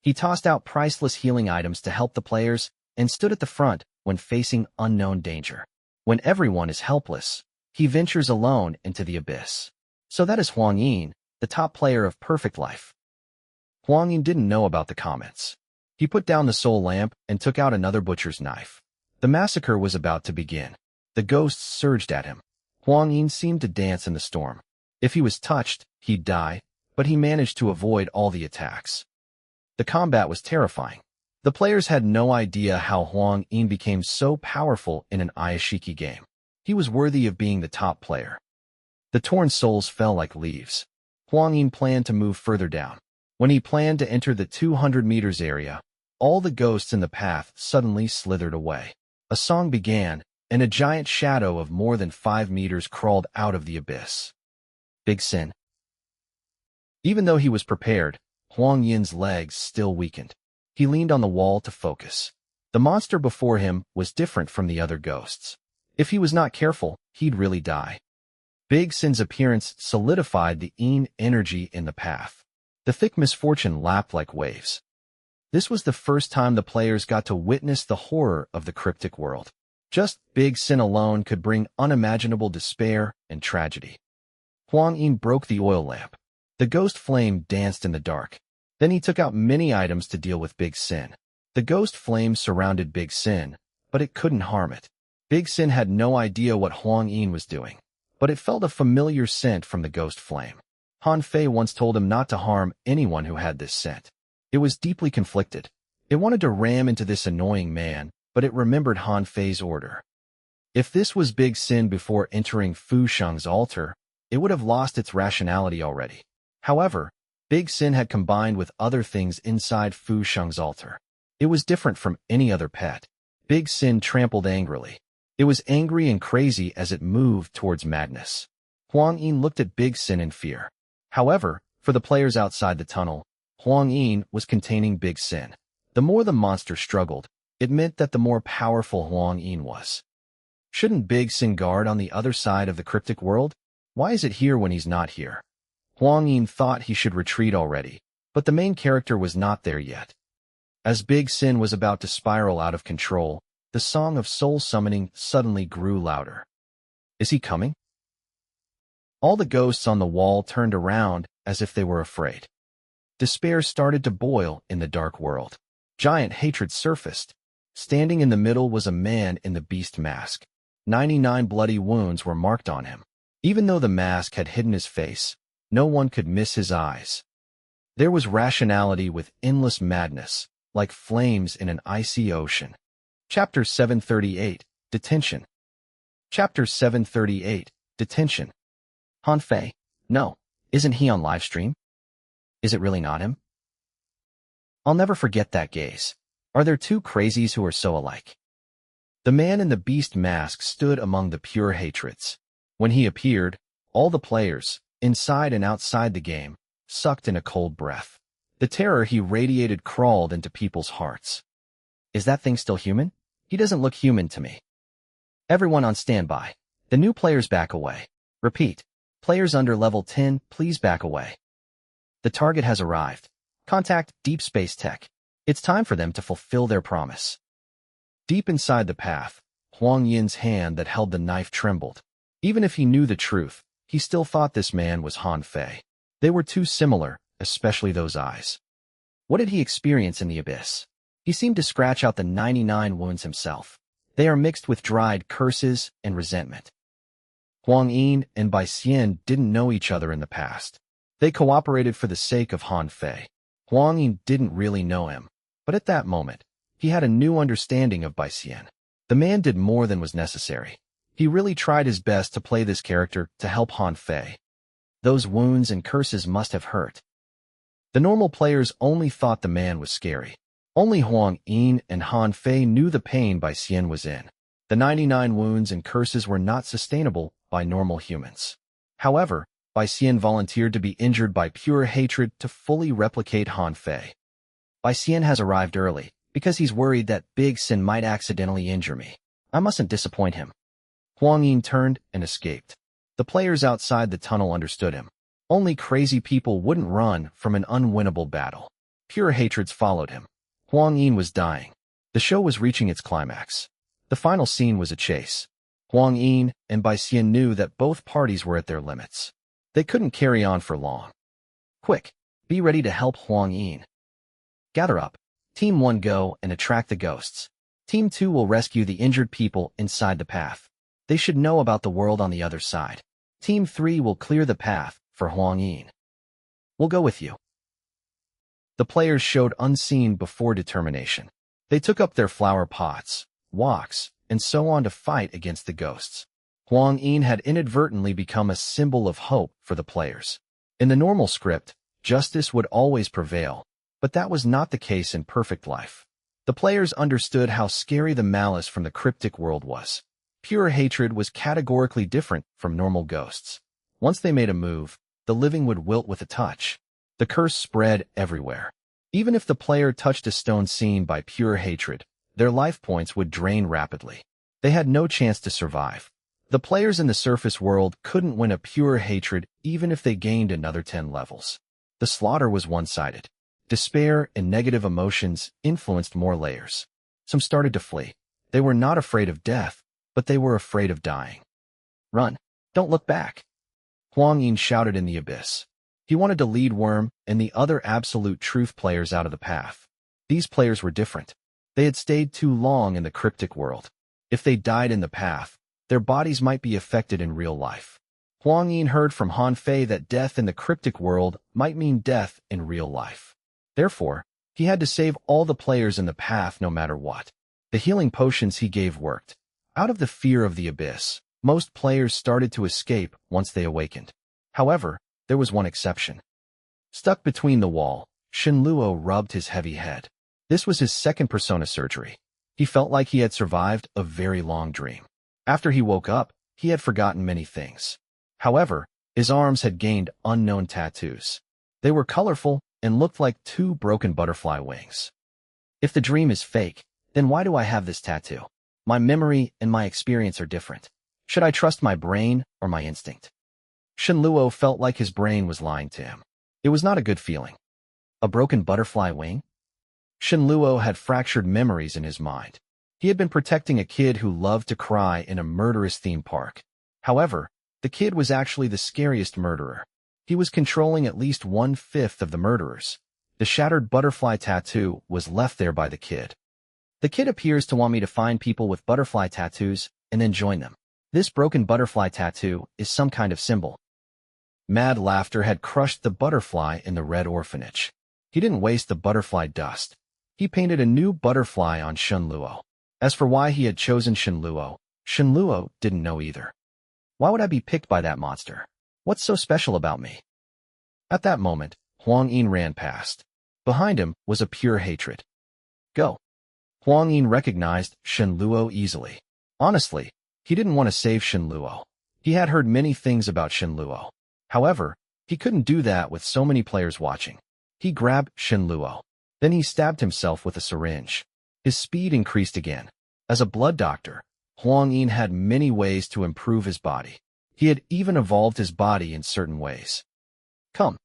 He tossed out priceless healing items to help the players and stood at the front when facing unknown danger. When everyone is helpless, he ventures alone into the abyss. So that is Huang Yin, the top player of Perfect Life. Huang Yin didn't know about the comments. He put down the soul lamp and took out another butcher's knife. The massacre was about to begin. The ghosts surged at him. Huang Yin seemed to dance in the storm. If he was touched, he'd die, but he managed to avoid all the attacks. The combat was terrifying. The players had no idea how Huang Yin became so powerful in an Iyashikei game. He was worthy of being the top player. The torn souls fell like leaves. Huang Yin planned to move further down. When he planned to enter the 200 meters area, all the ghosts in the path suddenly slithered away. A song began, and a giant shadow of more than 5 meters crawled out of the abyss. Big Sin. Even though he was prepared, Huang Yin's legs still weakened. He leaned on the wall to focus. The monster before him was different from the other ghosts. If he was not careful, he'd really die. Big Sin's appearance solidified the Yin energy in the path. The thick misfortune lapped like waves. This was the first time the players got to witness the horror of the cryptic world. Just Big Sin alone could bring unimaginable despair and tragedy. Huang Yin broke the oil lamp. The ghost flame danced in the dark. Then he took out many items to deal with Big Sin. The ghost flame surrounded Big Sin, but it couldn't harm it. Big Sin had no idea what Huang Yin was doing, but it felt a familiar scent from the ghost flame. Han Fei once told him not to harm anyone who had this scent. It was deeply conflicted. It wanted to ram into this annoying man, but it remembered Han Fei's order. If this was Big Sin before entering Fu Sheng's altar, it would have lost its rationality already. However, Big Sin had combined with other things inside Fu Sheng's altar. It was different from any other pet. Big Sin trampled angrily. It was angry and crazy as it moved towards madness. Huang Yin looked at Big Sin in fear. However, for the players outside the tunnel, Huang Yin was containing Big Sin. The more the monster struggled, it meant that the more powerful Huang Yin was. Shouldn't Big Sin guard on the other side of the cryptic world? Why is it here when he's not here? Huang Yin thought he should retreat already, but the main character was not there yet. As Big Sin was about to spiral out of control, the song of soul summoning suddenly grew louder. Is he coming? All the ghosts on the wall turned around as if they were afraid. Despair started to boil in the dark world. Giant hatred surfaced. Standing in the middle was a man in the beast mask. 99 bloody wounds were marked on him. Even though the mask had hidden his face, no one could miss his eyes. There was rationality with endless madness, like flames in an icy ocean. Chapter 738, Detention. Chapter 738, Detention. Han Fei, no, isn't he on live stream? Is it really not him? I'll never forget that gaze. Are there two crazies who are so alike? The man in the beast mask stood among the pure hatreds. When he appeared, all the players, inside and outside the game, sucked in a cold breath. The terror he radiated crawled into people's hearts. Is that thing still human? He doesn't look human to me. Everyone on standby. The new players back away. Repeat. Players under level 10, please back away. The target has arrived. Contact Deep Space Tech. It's time for them to fulfill their promise. Deep inside the path, Huang Yin's hand that held the knife trembled. Even if he knew the truth, he still thought this man was Han Fei. They were too similar, especially those eyes. What did he experience in the abyss? He seemed to scratch out the 99 wounds himself. They are mixed with dried curses and resentment. Huang Yin and Bai Xian didn't know each other in the past. They cooperated for the sake of Han Fei. Huang Yin didn't really know him, but at that moment, he had a new understanding of Bai Xian. The man did more than was necessary. He really tried his best to play this character to help Han Fei. Those wounds and curses must have hurt. The normal players only thought the man was scary. Only Huang Yin and Han Fei knew the pain Bai Xian was in. The 99 wounds and curses were not sustainable by normal humans. However, Bai Xian volunteered to be injured by pure hatred to fully replicate Han Fei. Bai Xian has arrived early, because he's worried that Big Sin might accidentally injure me. I mustn't disappoint him. Huang Yin turned and escaped. The players outside the tunnel understood him. Only crazy people wouldn't run from an unwinnable battle. Pure hatreds followed him. Huang Yin was dying. The show was reaching its climax. The final scene was a chase. Huang Yin and Bai Xian knew that both parties were at their limits. They couldn't carry on for long. Quick, be ready to help Huang Yin. Gather up. Team 1 go and attract the ghosts. Team 2 will rescue the injured people inside the path. They should know about the world on the other side. Team 3 will clear the path for Huang Yin. We'll go with you. The players showed unseen before determination. They took up their flower pots, woks, and so on to fight against the ghosts. Huang Yin had inadvertently become a symbol of hope for the players. In the normal script, justice would always prevail, but that was not the case in perfect life. The players understood how scary the malice from the cryptic world was. Pure hatred was categorically different from normal ghosts. Once they made a move, the living would wilt with a touch. The curse spread everywhere. Even if the player touched a stone seen by pure hatred, their life points would drain rapidly. They had no chance to survive. The players in the surface world couldn't win a pure hatred even if they gained another 10 levels. The slaughter was one-sided. Despair and negative emotions influenced more layers. Some started to flee. They were not afraid of death, but they were afraid of dying. Run. Don't look back. Huang Yin shouted in the abyss. He wanted to lead Worm and the other absolute truth players out of the path. These players were different. They had stayed too long in the cryptic world. If they died in the path, their bodies might be affected in real life. Huang Yin heard from Han Fei that death in the cryptic world might mean death in real life. Therefore, he had to save all the players in the path no matter what. The healing potions he gave worked. Out of the fear of the abyss, most players started to escape once they awakened. However, there was one exception. Stuck between the wall, Shenluo rubbed his heavy head. This was his second persona surgery. He felt like he had survived a very long dream. After he woke up, he had forgotten many things. However, his arms had gained unknown tattoos. They were colorful and looked like two broken butterfly wings. If the dream is fake, then why do I have this tattoo? My memory and my experience are different. Should I trust my brain or my instinct? Shenluo felt like his brain was lying to him. It was not a good feeling. A broken butterfly wing? Shenluo had fractured memories in his mind. He had been protecting a kid who loved to cry in a murderous theme park. However, the kid was actually the scariest murderer. He was controlling at least 1/5 of the murderers. The shattered butterfly tattoo was left there by the kid. The kid appears to want me to find people with butterfly tattoos and then join them. This broken butterfly tattoo is some kind of symbol. Mad laughter had crushed the butterfly in the red orphanage. He didn't waste the butterfly dust. He painted a new butterfly on Shenluo. As for why he had chosen Shenluo didn't know either. Why would I be picked by that monster? What's so special about me? At that moment, Huang Yin ran past. Behind him was a pure hatred. Go. Huang Yin recognized Shen Luo easily. Honestly, he didn't want to save Shen Luo. He had heard many things about Shen Luo. However, he couldn't do that with so many players watching. He grabbed Shen Luo. Then he stabbed himself with a syringe. His speed increased again. As a blood doctor, Huang Yin had many ways to improve his body. He had even evolved his body in certain ways. Come.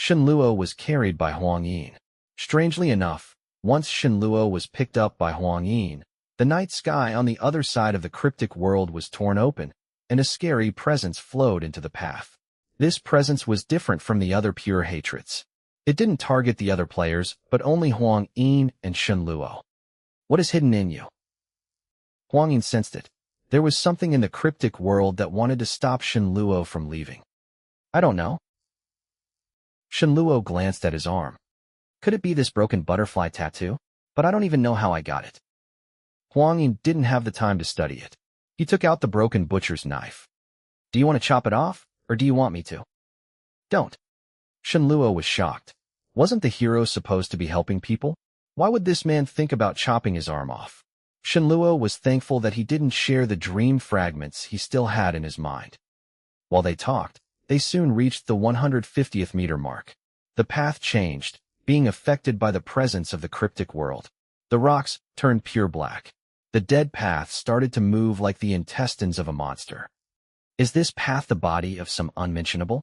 Shen Luo was carried by Huang Yin. Strangely enough, once Shen Luo was picked up by Huang Yin, the night sky on the other side of the cryptic world was torn open, and a scary presence flowed into the path. This presence was different from the other pure hatreds. It didn't target the other players, but only Huang Yin and Shen Luo. What is hidden in you? Huang Yin sensed it. There was something in the cryptic world that wanted to stop Shen Luo from leaving. I don't know. Shen Luo glanced at his arm. Could it be this broken butterfly tattoo? But I don't even know how I got it. Huang Yin didn't have the time to study it. He took out the broken butcher's knife. Do you want to chop it off, or do you want me to? Don't. Shen Luo was shocked. Wasn't the hero supposed to be helping people? Why would this man think about chopping his arm off? Shen Luo was thankful that he didn't share the dream fragments he still had in his mind. While they talked, they soon reached the 150th meter mark. The path changed, being affected by the presence of the cryptic world. The rocks turned pure black. The dead path started to move like the intestines of a monster. Is this path the body of some unmentionable?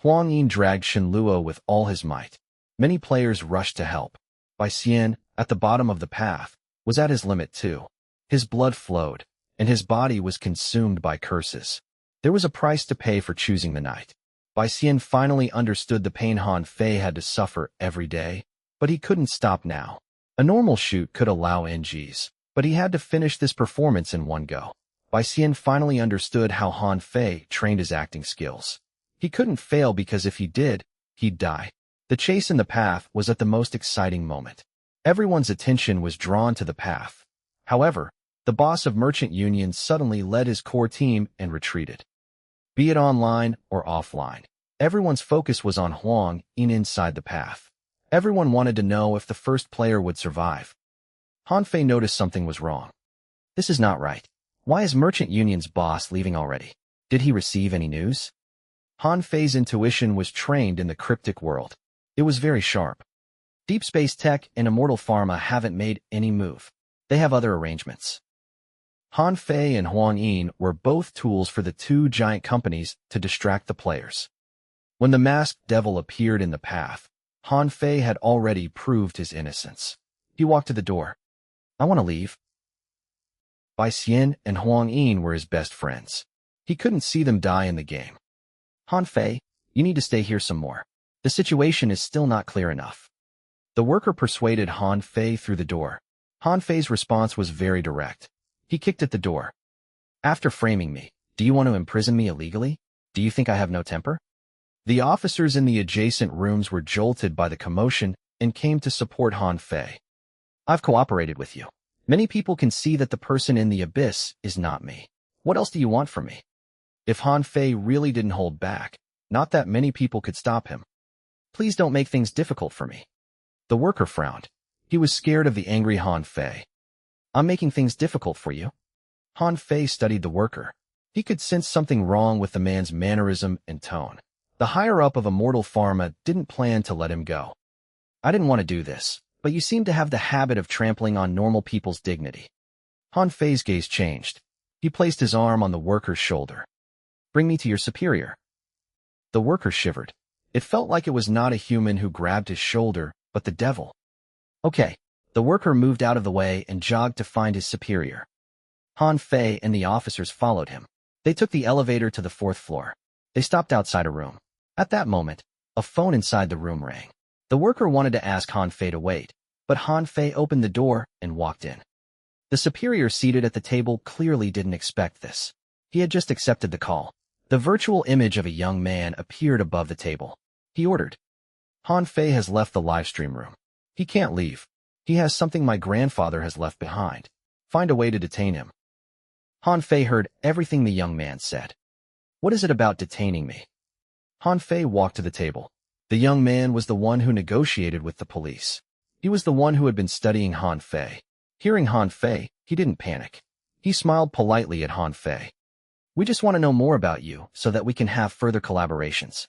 Huang Yin dragged Shen Luo with all his might. Many players rushed to help. Bai Xian, at the bottom of the path, was at his limit too. His blood flowed, and his body was consumed by curses. There was a price to pay for choosing the night. Bai Xian finally understood the pain Han Fei had to suffer every day, but he couldn't stop now. A normal shoot could allow NGs, but he had to finish this performance in one go. Bai Xian finally understood how Han Fei trained his acting skills. He couldn't fail because if he did, he'd die. The chase in the path was at the most exciting moment. Everyone's attention was drawn to the path. However, the boss of Merchant Union suddenly led his core team and retreated. Be it online or offline, everyone's focus was on Huang Yin inside the path. Everyone wanted to know if the first player would survive. Han Fei noticed something was wrong. This is not right. Why is Merchant Union's boss leaving already? Did he receive any news? Han Fei's intuition was trained in the cryptic world. It was very sharp. Deep Space Tech and Immortal Pharma haven't made any move. They have other arrangements. Han Fei and Huang Yin were both tools for the two giant companies to distract the players. When the masked devil appeared in the path, Han Fei had already proved his innocence. He walked to the door. I want to leave. Bai Xian and Huang Yin were his best friends. He couldn't see them die in the game. Han Fei, you need to stay here some more. The situation is still not clear enough. The worker persuaded Han Fei through the door. Han Fei's response was very direct. He kicked at the door. After framing me, do you want to imprison me illegally? Do you think I have no temper? The officers in the adjacent rooms were jolted by the commotion and came to support Han Fei. I've cooperated with you. Many people can see that the person in the abyss is not me. What else do you want from me? If Han Fei really didn't hold back, not that many people could stop him. Please don't make things difficult for me. The worker frowned. He was scared of the angry Han Fei. I'm making things difficult for you. Han Fei studied the worker. He could sense something wrong with the man's mannerism and tone. The higher-up of Immortal Pharma didn't plan to let him go. I didn't want to do this, but you seem to have the habit of trampling on normal people's dignity. Han Fei's gaze changed. He placed his arm on the worker's shoulder. Bring me to your superior. The worker shivered. It felt like it was not a human who grabbed his shoulder, but the devil. Okay. The worker moved out of the way and jogged to find his superior. Han Fei and the officers followed him. They took the elevator to the 4th floor. They stopped outside a room. At that moment, a phone inside the room rang. The worker wanted to ask Han Fei to wait, but Han Fei opened the door and walked in. The superior seated at the table clearly didn't expect this. He had just accepted the call. The virtual image of a young man appeared above the table. He ordered. Han Fei has left the livestream room. He can't leave. He has something my grandfather has left behind. Find a way to detain him. Han Fei heard everything the young man said. What is it about detaining me? Han Fei walked to the table. The young man was the one who negotiated with the police. He was the one who had been studying Han Fei. Hearing Han Fei, he didn't panic. He smiled politely at Han Fei. We just want to know more about you so that we can have further collaborations.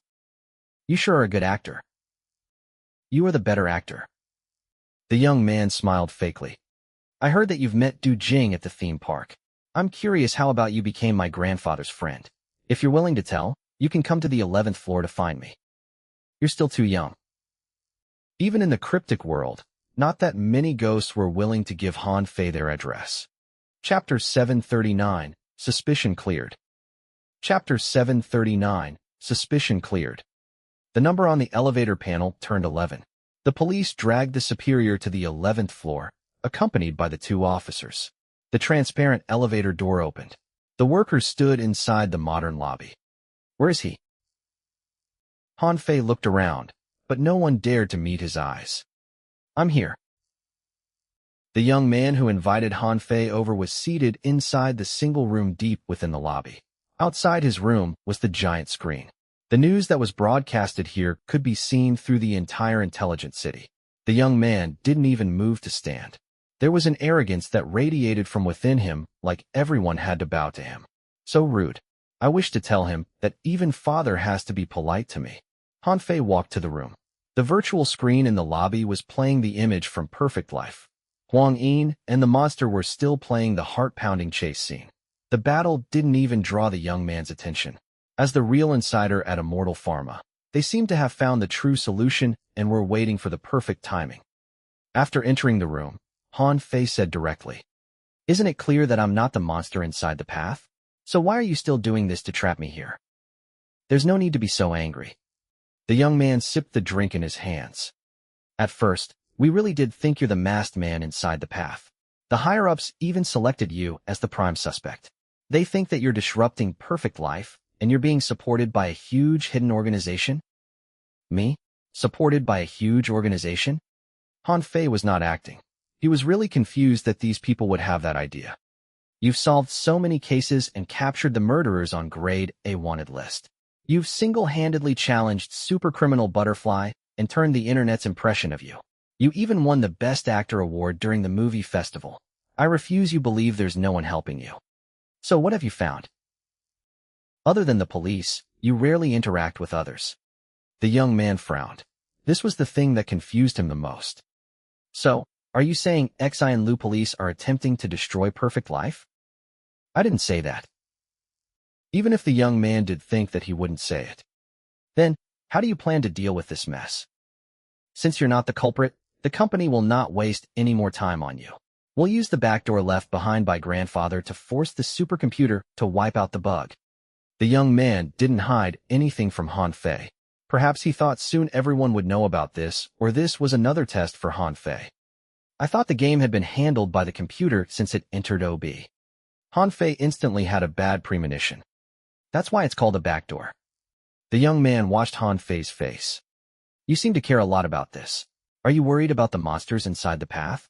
You sure are a good actor. You are the better actor. The young man smiled fakely. I heard that you've met Du Jing at the theme park. I'm curious how about you became my grandfather's friend. If you're willing to tell, you can come to the 11th floor to find me. You're still too young. Even in the cryptic world, not that many ghosts were willing to give Han Fei their address. Chapter 739, Suspicion Cleared. Chapter 739, Suspicion Cleared. The number on the elevator panel turned 11. The police dragged the superior to the 11th floor, accompanied by the two officers. The transparent elevator door opened. The workers stood inside the modern lobby. Where is he? Han Fei looked around, but no one dared to meet his eyes. I'm here. The young man who invited Han Fei over was seated inside the single room deep within the lobby. Outside his room was the giant screen. The news that was broadcasted here could be seen through the entire intelligent city. The young man didn't even move to stand. There was an arrogance that radiated from within him, like everyone had to bow to him. So rude. I wish to tell him that even father has to be polite to me. Han Fei walked to the room. The virtual screen in the lobby was playing the image from Perfect Life. Huang Yin and the monster were still playing the heart-pounding chase scene. The battle didn't even draw the young man's attention. As the real insider at Immortal Pharma, they seemed to have found the true solution and were waiting for the perfect timing. After entering the room, Han Fei said directly, Isn't it clear that I'm not the monster inside the path? So why are you still doing this to trap me here? There's no need to be so angry. The young man sipped the drink in his hands. At first, we really did think you're the masked man inside the path. The higher-ups even selected you as the prime suspect. They think that you're disrupting Perfect Life, and you're being supported by a huge hidden organization? Me? Supported by a huge organization? Han Fei was not acting. He was really confused that these people would have that idea. You've solved so many cases and captured the murderers on grade A wanted list. You've single-handedly challenged supercriminal Butterfly and turned the internet's impression of you. You even won the Best Actor award during the movie festival. I refuse you believe there's no one helping you. So what have you found? Other than the police, you rarely interact with others. The young man frowned. This was the thing that confused him the most. So, are you saying Xi and Lu police are attempting to destroy Perfect Life? I didn't say that. Even if the young man did think that he wouldn't say it. Then, how do you plan to deal with this mess? Since you're not the culprit, the company will not waste any more time on you. We'll use the backdoor left behind by grandfather to force the supercomputer to wipe out the bug. The young man didn't hide anything from Han Fei. Perhaps he thought soon everyone would know about this, or this was another test for Han Fei. I thought the game had been handled by the computer since it entered OB. Han Fei instantly had a bad premonition. That's why it's called a backdoor. The young man watched Han Fei's face. You seem to care a lot about this. Are you worried about the monsters inside the path?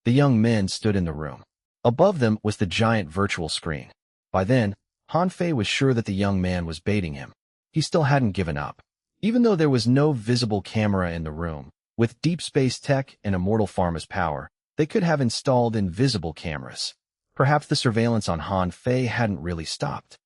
The young men stood in the room. Above them was the giant virtual screen. By then, Han Fei was sure that the young man was baiting him. He still hadn't given up. Even though there was no visible camera in the room, with deep space tech and Immortal Pharma's power, they could have installed invisible cameras. Perhaps the surveillance on Han Fei hadn't really stopped.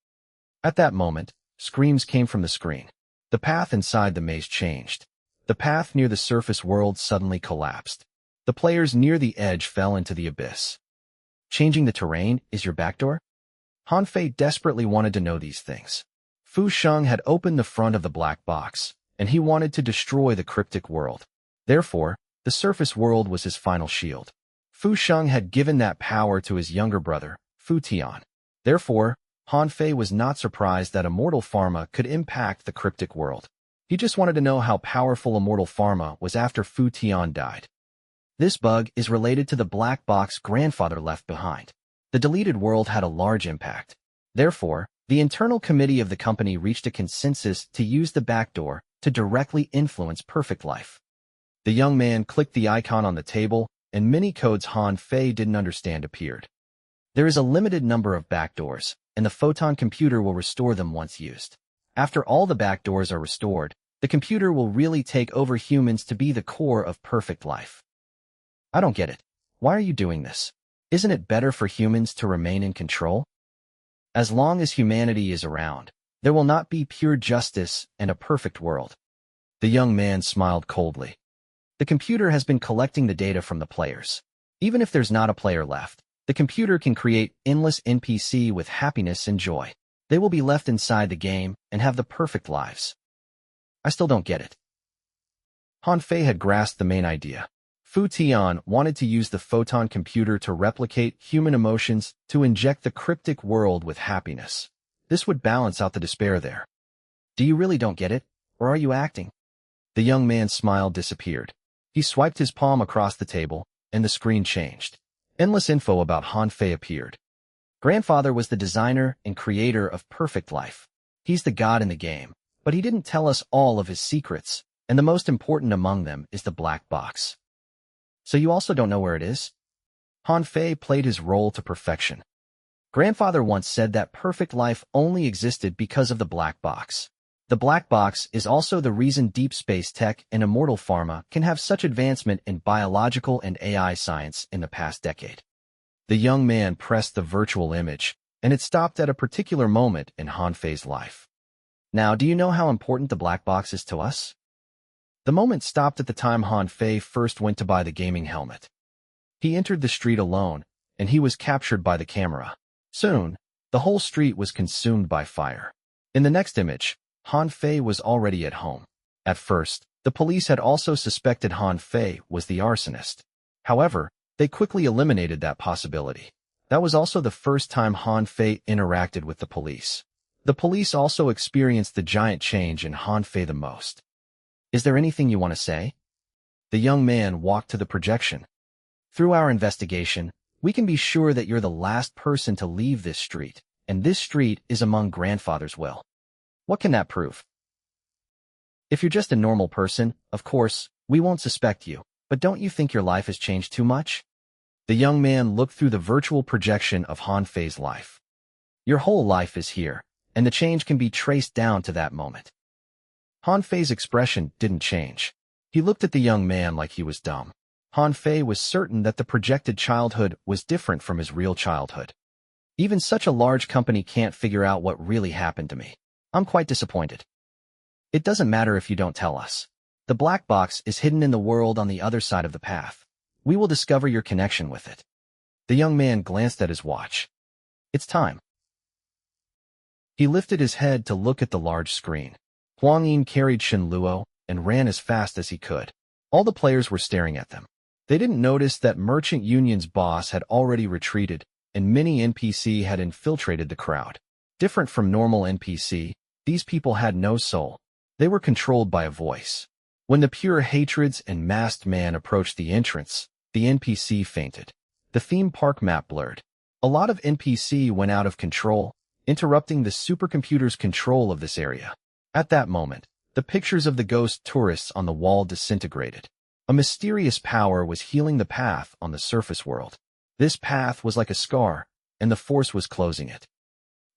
At that moment, screams came from the screen. The path inside the maze changed. The path near the surface world suddenly collapsed. The players near the edge fell into the abyss. Changing the terrain is your backdoor? Han Fei desperately wanted to know these things. Fu Sheng had opened the front of the black box, and he wanted to destroy the cryptic world. Therefore, the surface world was his final shield. Fu Sheng had given that power to his younger brother, Fu Tian. Therefore, Han Fei was not surprised that Immortal Pharma could impact the cryptic world. He just wanted to know how powerful Immortal Pharma was after Fu Tian died. This bug is related to the black box grandfather left behind. The deleted world had a large impact. Therefore, the internal committee of the company reached a consensus to use the backdoor to directly influence Perfect Life. The young man clicked the icon on the table, and many codes Han Fei didn't understand appeared. There is a limited number of backdoors, and the photon computer will restore them once used. After all the backdoors are restored, The computer will really take over humans to be the core of perfect life. I don't get it. Why are you doing this? Isn't it better for humans to remain in control? As long as humanity is around, there will not be pure justice and a perfect world. The young man smiled coldly. The computer has been collecting the data from the players. Even if there's not a player left, the computer can create endless NPC with happiness and joy. They will be left inside the game and have the perfect lives. I still don't get it. Han Fei had grasped the main idea. Fu Tian wanted to use the photon computer to replicate human emotions to inject the cryptic world with happiness. This would balance out the despair there. Do you really don't get it, or are you acting? The young man's smile disappeared. He swiped his palm across the table, and the screen changed. Endless info about Han Fei appeared. Grandfather was the designer and creator of perfect life. He's the god in the game, but he didn't tell us all of his secrets, and the most important among them is the black box. So you also don't know where it is? Han Fei played his role to perfection. Grandfather once said that perfect life only existed because of the black box. The black box is also the reason deep space tech and immortal pharma can have such advancement in biological and AI science in the past decade. The young man pressed the virtual image, and it stopped at a particular moment in Han Fei's life. Now, do you know how important the black box is to us? The moment stopped at the time Han Fei first went to buy the gaming helmet. He entered the street alone, and he was captured by the camera. Soon, the whole street was consumed by fire. In the next image, Han Fei was already at home. At first, the police had also suspected Han Fei was the arsonist. However, they quickly eliminated that possibility. That was also the first time Han Fei interacted with the police. The police also experienced the giant change in Han Fei the most. Is there anything you want to say? The young man walked to the projection. Through our investigation, we can be sure that you're the last person to leave this street, and this street is among Grandfather's will. What can that prove? If you're just a normal person, of course, we won't suspect you, but don't you think your life has changed too much? The young man looked through the virtual projection of Han Fei's life. Your whole life is here, and the change can be traced down to that moment. Han Fei's expression didn't change. He looked at the young man like he was dumb. Han Fei was certain that the projected childhood was different from his real childhood. Even such a large company can't figure out what really happened to me. I'm quite disappointed. It doesn't matter if you don't tell us. The black box is hidden in the world on the other side of the path. We will discover your connection with it. The young man glanced at his watch. It's time. He lifted his head to look at the large screen. Huang Yin carried Shen Luo and ran as fast as he could. All the players were staring at them. They didn't notice that Merchant Union's boss had already retreated, and many NPC had infiltrated the crowd. Different from normal NPC, these people had no soul. They were controlled by a voice. When the pure hatreds and masked man approached the entrance, the NPC fainted. The theme park map blurred. A lot of NPC went out of control, interrupting the supercomputer's control of this area. At that moment, the pictures of the ghost tourists on the wall disintegrated. A mysterious power was healing the path on the surface world. This path was like a scar, and the force was closing it.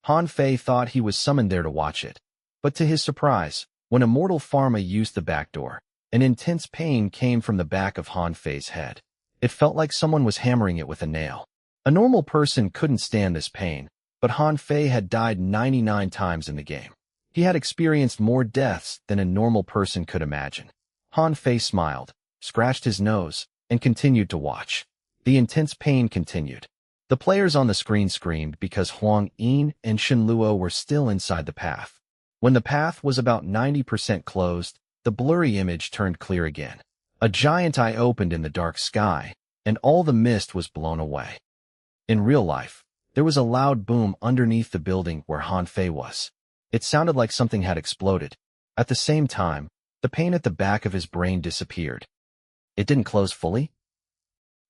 Han Fei thought he was summoned there to watch it. But to his surprise, when Immortal Pharma used the back door, an intense pain came from the back of Han Fei's head. It felt like someone was hammering it with a nail. A normal person couldn't stand this pain, but Han Fei had died 99 times in the game. He had experienced more deaths than a normal person could imagine. Han Fei smiled, scratched his nose, and continued to watch. The intense pain continued. The players on the screen screamed because Huang Yin and Shen Luo were still inside the path. When the path was about 90% closed, the blurry image turned clear again. A giant eye opened in the dark sky, and all the mist was blown away. In real life, there was a loud boom underneath the building where Han Fei was. It sounded like something had exploded. At the same time, the pain at the back of his brain disappeared. It didn't close fully?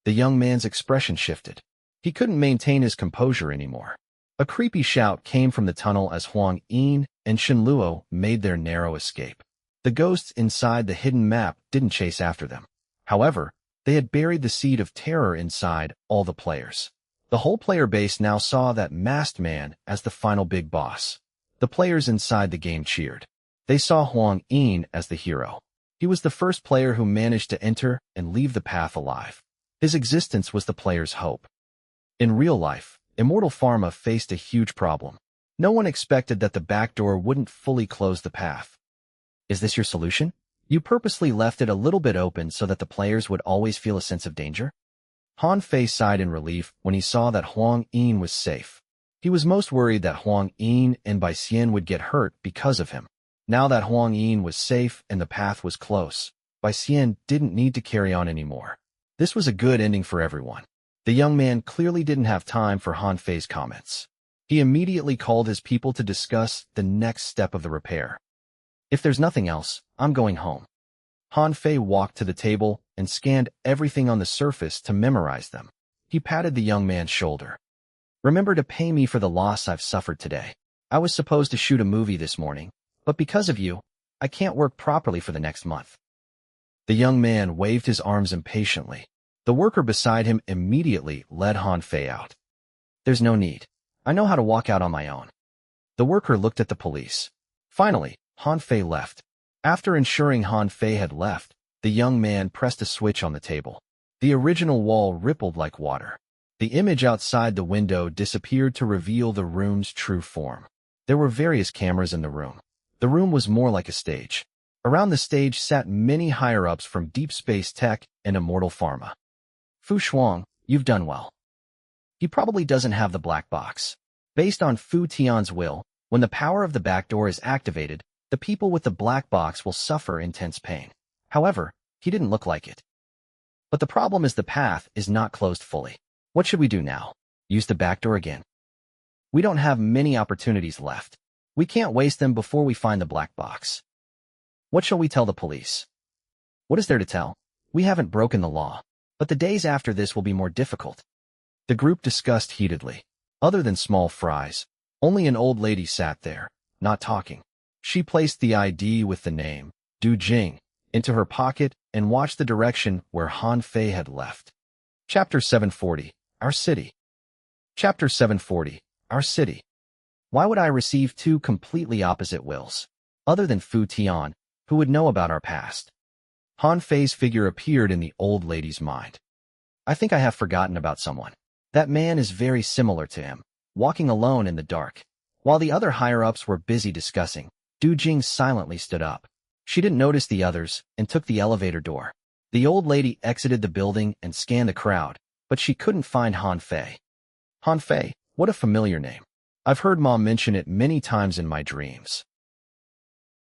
The young man's expression shifted. He couldn't maintain his composure anymore. A creepy shout came from the tunnel as Huang Yin and Shen Luo made their narrow escape. The ghosts inside the hidden map didn't chase after them. However, they had buried the seed of terror inside all the players. The whole player base now saw that masked man as the final big boss. The players inside the game cheered. They saw Huang Yin as the hero. He was the first player who managed to enter and leave the path alive. His existence was the player's hope. In real life, Immortal Pharma faced a huge problem. No one expected that the back door wouldn't fully close the path. Is this your solution? You purposely left it a little bit open so that the players would always feel a sense of danger? Han Fei sighed in relief when he saw that Huang Yin was safe. He was most worried that Huang Yin and Bai Xian would get hurt because of him. Now that Huang Yin was safe and the path was close, Bai Xian didn't need to carry on anymore. This was a good ending for everyone. The young man clearly didn't have time for Han Fei's comments. He immediately called his people to discuss the next step of the repair. If there's nothing else, I'm going home. Han Fei walked to the table and scanned everything on the surface to memorize them. He patted the young man's shoulder. Remember to pay me for the loss I've suffered today. I was supposed to shoot a movie this morning, but because of you, I can't work properly for the next month. The young man waved his arms impatiently. The worker beside him immediately led Han Fei out. There's no need. I know how to walk out on my own. The worker looked at the police. Finally, Han Fei left. After ensuring Han Fei had left, the young man pressed a switch on the table. The original wall rippled like water. The image outside the window disappeared to reveal the room's true form. There were various cameras in the room. The room was more like a stage. Around the stage sat many higher-ups from Deep Space Tech and Immortal Pharma. Fu Shuang, you've done well. He probably doesn't have the black box. Based on Fu Tian's will, when the power of the back door is activated, the people with the black box will suffer intense pain. However, he didn't look like it. But the problem is the path is not closed fully. What should we do now? Use the back door again? We don't have many opportunities left. We can't waste them before we find the black box. What shall we tell the police? What is there to tell? We haven't broken the law, but the days after this will be more difficult. The group discussed heatedly. Other than small fries, only an old lady sat there, not talking. She placed the ID with the name, Du Jing, into her pocket and watched the direction where Han Fei had left. Chapter 740, Our City. Chapter 740, Our City. Why would I receive two completely opposite wills? Other than Fu Tian, who would know about our past? Han Fei's figure appeared in the old lady's mind. I think I have forgotten about someone. That man is very similar to him, walking alone in the dark. While the other higher-ups were busy discussing, Du Jing silently stood up. She didn't notice the others and took the elevator door. The old lady exited the building and scanned the crowd, but she couldn't find Han Fei. Han Fei, what a familiar name. I've heard Mom mention it many times in my dreams.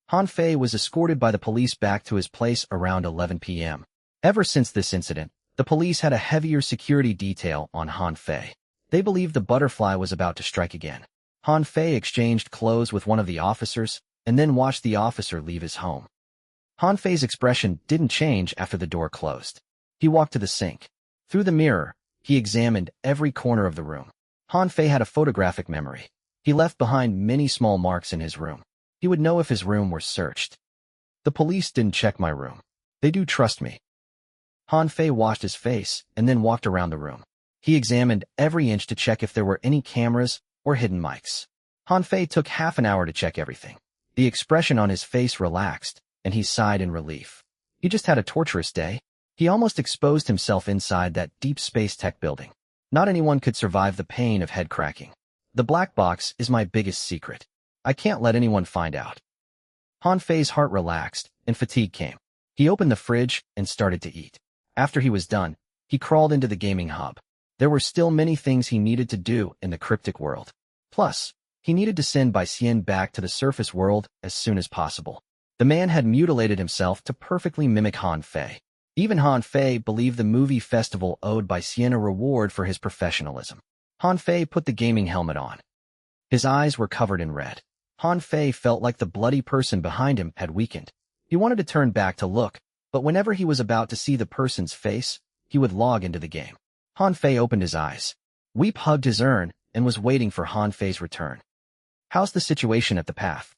Han Fei was escorted by the police back to his place around 11 p.m. Ever since this incident, the police had a heavier security detail on Han Fei. They believed the butterfly was about to strike again. Han Fei exchanged clothes with one of the officers and then watched the officer leave his home. Han Fei's expression didn't change after the door closed. He walked to the sink. Through the mirror, he examined every corner of the room. Han Fei had a photographic memory. He left behind many small marks in his room. He would know if his room were searched. The police didn't check my room. They do trust me. Han Fei washed his face and then walked around the room. He examined every inch to check if there were any cameras or hidden mics. Han Fei took half an hour to check everything. The expression on his face relaxed, and he sighed in relief. He just had a torturous day. He almost exposed himself inside that Deep Space Tech building. Not anyone could survive the pain of head cracking. The black box is my biggest secret. I can't let anyone find out. Han Fei's heart relaxed, and fatigue came. He opened the fridge and started to eat. After he was done, he crawled into the gaming hub. There were still many things he needed to do in the cryptic world. Plus, he needed to send Bai Xian back to the surface world as soon as possible. The man had mutilated himself to perfectly mimic Han Fei. Even Han Fei believed the movie festival owed Bai Xian a reward for his professionalism. Han Fei put the gaming helmet on. His eyes were covered in red. Han Fei felt like the bloody person behind him had weakened. He wanted to turn back to look, but whenever he was about to see the person's face, he would log into the game. Han Fei opened his eyes. Weep hugged his urn and was waiting for Han Fei's return. How's the situation at the path?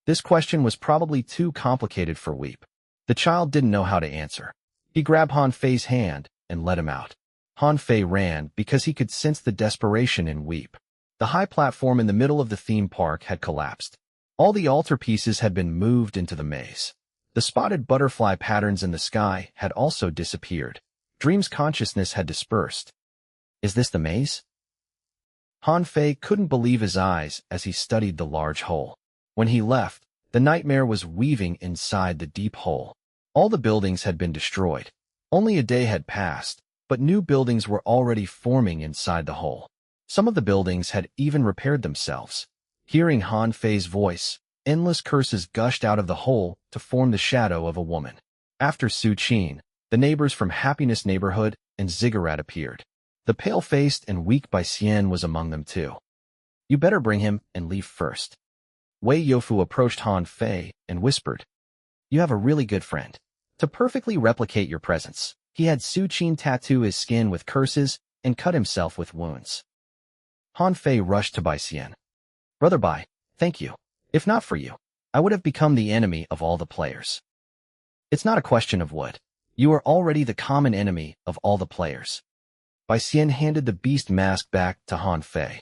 This question was probably too complicated for Weep. The child didn't know how to answer. He grabbed Han Fei's hand and let him out. Han Fei ran because he could sense the desperation in Weep. The high platform in the middle of the theme park had collapsed. All the altarpieces had been moved into the maze. The spotted butterfly patterns in the sky had also disappeared. Dream's consciousness had dispersed. Is this the maze? Han Fei couldn't believe his eyes as he studied the large hole. When he left, the nightmare was weaving inside the deep hole. All the buildings had been destroyed. Only a day had passed, but new buildings were already forming inside the hole. Some of the buildings had even repaired themselves. Hearing Han Fei's voice, endless curses gushed out of the hole to form the shadow of a woman. After Su Qin, the neighbors from Happiness Neighborhood and Ziggurat appeared. The pale-faced and weak Bai Xian was among them too. You better bring him and leave first. Wei Youfu approached Han Fei and whispered, You have a really good friend. To perfectly replicate your presence, he had Su Qin tattoo his skin with curses and cut himself with wounds. Han Fei rushed to Bai Xian. Brother Bai, thank you. If not for you, I would have become the enemy of all the players. It's not a question of would. You are already the common enemy of all the players. Bai Xian handed the beast mask back to Han Fei.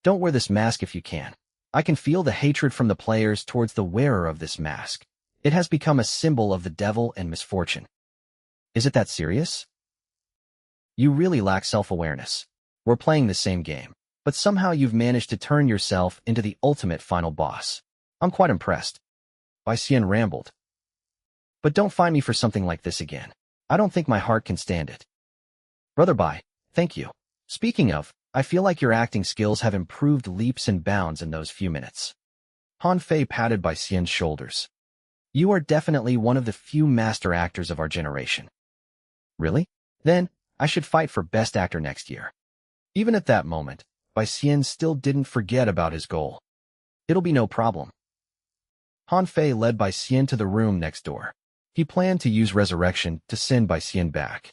Don't wear this mask if you can. I can feel the hatred from the players towards the wearer of this mask. It has become a symbol of the devil and misfortune. Is it that serious? You really lack self-awareness. We're playing the same game, but somehow you've managed to turn yourself into the ultimate final boss. I'm quite impressed. Bai Xian rambled. But don't find me for something like this again. I don't think my heart can stand it. Brother Bai, thank you. Speaking of, I feel like your acting skills have improved leaps and bounds in those few minutes. Han Fei patted Bai Xian's shoulders. You are definitely one of the few master actors of our generation. Really? Then, I should fight for Best Actor next year. Even at that moment, Bai Xian still didn't forget about his goal. It'll be no problem. Han Fei led Bai Xian to the room next door. He planned to use resurrection to send Bai Xian back.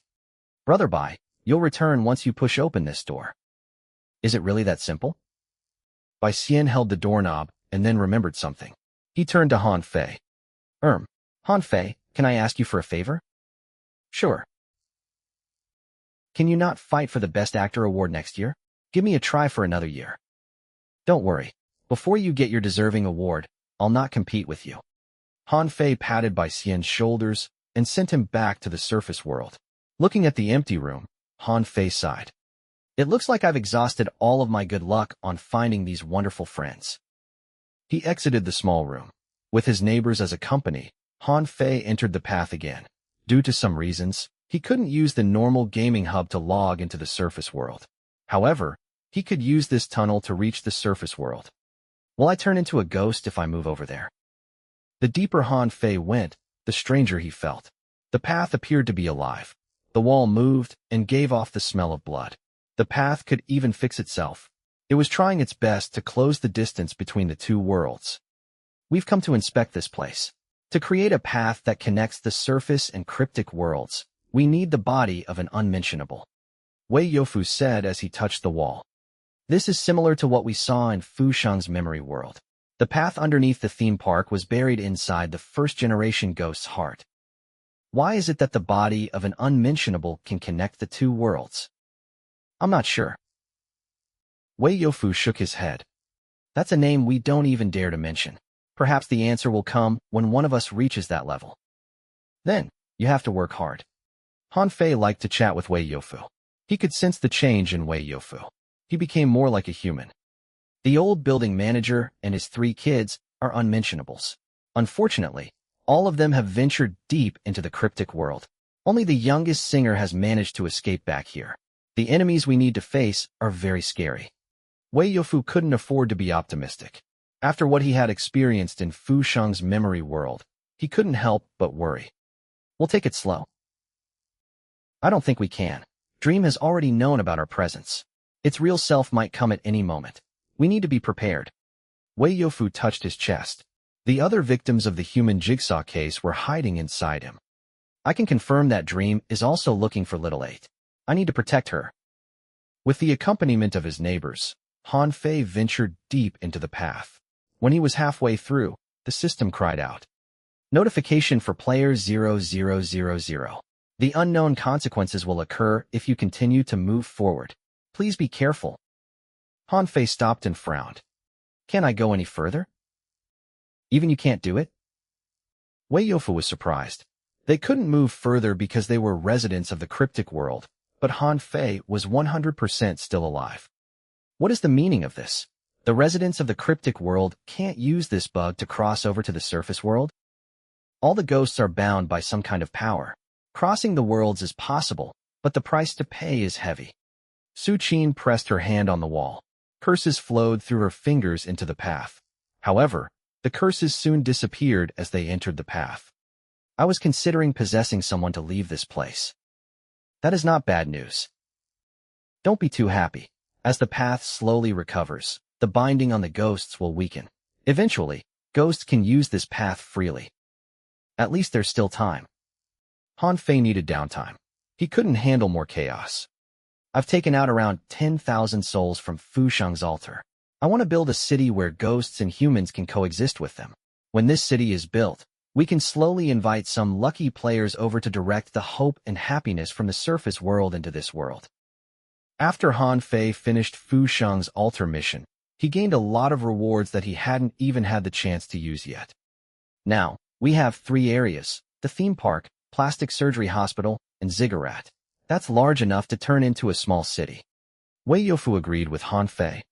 Brother Bai, you'll return once you push open this door. Is it really that simple? Bai Xian held the doorknob and then remembered something. He turned to Han Fei. Han Fei, can I ask you for a favor? Sure. Can you not fight for the Best Actor award next year? Give me a try for another year. Don't worry. Before you get your deserving award, I'll not compete with you. Han Fei patted Bai Xian's shoulders and sent him back to the surface world. Looking at the empty room, Han Fei sighed. It looks like I've exhausted all of my good luck on finding these wonderful friends. He exited the small room. With his neighbors as a company, Han Fei entered the path again. Due to some reasons, he couldn't use the normal gaming hub to log into the surface world. However, he could use this tunnel to reach the surface world. Will I turn into a ghost if I move over there? The deeper Han Fei went, the stranger he felt. The path appeared to be alive. The wall moved and gave off the smell of blood. The path could even fix itself. It was trying its best to close the distance between the two worlds. We've come to inspect this place. To create a path that connects the surface and cryptic worlds, we need the body of an unmentionable. Wei Youfu said as he touched the wall. This is similar to what we saw in Fu Sheng's memory world. The path underneath the theme park was buried inside the first-generation ghost's heart. Why is it that the body of an unmentionable can connect the two worlds? I'm not sure. Wei Youfu shook his head. That's a name we don't even dare to mention. Perhaps the answer will come when one of us reaches that level. Then, you have to work hard. Han Fei liked to chat with Wei Youfu. He could sense the change in Wei Youfu. He became more like a human. The old building manager and his 3 kids are unmentionables. Unfortunately, all of them have ventured deep into the cryptic world. Only the youngest singer has managed to escape back here. The enemies we need to face are very scary. Wei Youfu couldn't afford to be optimistic. After what he had experienced in Fu Sheng's memory world, he couldn't help but worry. We'll take it slow. I don't think we can. Dream has already known about our presence. Its real self might come at any moment. We need to be prepared. Wei Youfu touched his chest. The other victims of the human jigsaw case were hiding inside him. I can confirm that Dream is also looking for Little 8. I need to protect her. With the accompaniment of his neighbors, Han Fei ventured deep into the path. When he was halfway through, the system cried out. Notification for player 0000. The unknown consequences will occur if you continue to move forward. Please be careful. Han Fei stopped and frowned. Can I go any further? Even you can't do it? Wei Youfu was surprised. They couldn't move further because they were residents of the cryptic world, but Han Fei was 100% still alive. What is the meaning of this? The residents of the cryptic world can't use this bug to cross over to the surface world? All the ghosts are bound by some kind of power. Crossing the worlds is possible, but the price to pay is heavy. Su Qin pressed her hand on the wall. Curses flowed through her fingers into the path. However, the curses soon disappeared as they entered the path. I was considering possessing someone to leave this place. That is not bad news. Don't be too happy. As the path slowly recovers, the binding on the ghosts will weaken. Eventually, ghosts can use this path freely. At least there's still time. Han Fei needed downtime. He couldn't handle more chaos. I've taken out around 10,000 souls from Fu Sheng's altar. I want to build a city where ghosts and humans can coexist with them. When this city is built, we can slowly invite some lucky players over to direct the hope and happiness from the surface world into this world. After Han Fei finished Fu Sheng's altar mission, he gained a lot of rewards that he hadn't even had the chance to use yet. Now, we have 3 areas: the theme park, plastic surgery hospital, and ziggurat. That's large enough to turn into a small city. Wei Youfu agreed with Han Fei.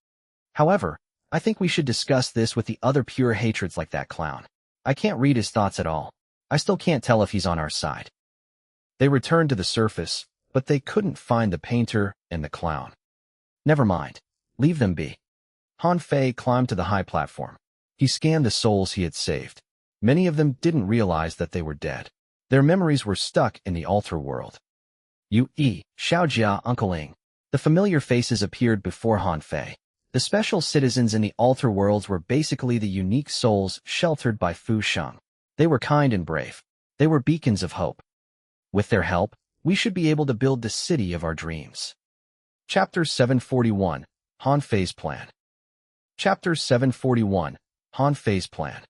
However, I think we should discuss this with the other pure hatreds like that clown. I can't read his thoughts at all. I still can't tell if he's on our side. They returned to the surface, but they couldn't find the painter and the clown. Never mind. Leave them be. Han Fei climbed to the high platform. He scanned the souls he had saved. Many of them didn't realize that they were dead. Their memories were stuck in the altar world. Yu Yi, Xiaojia, Uncle Ing. The familiar faces appeared before Han Fei. The special citizens in the altar worlds were basically the unique souls sheltered by Fu Sheng. They were kind and brave. They were beacons of hope. With their help, we should be able to build the city of our dreams. Chapter 741, Han Fei's Plan. Chapter 741, Han Fei's Plan.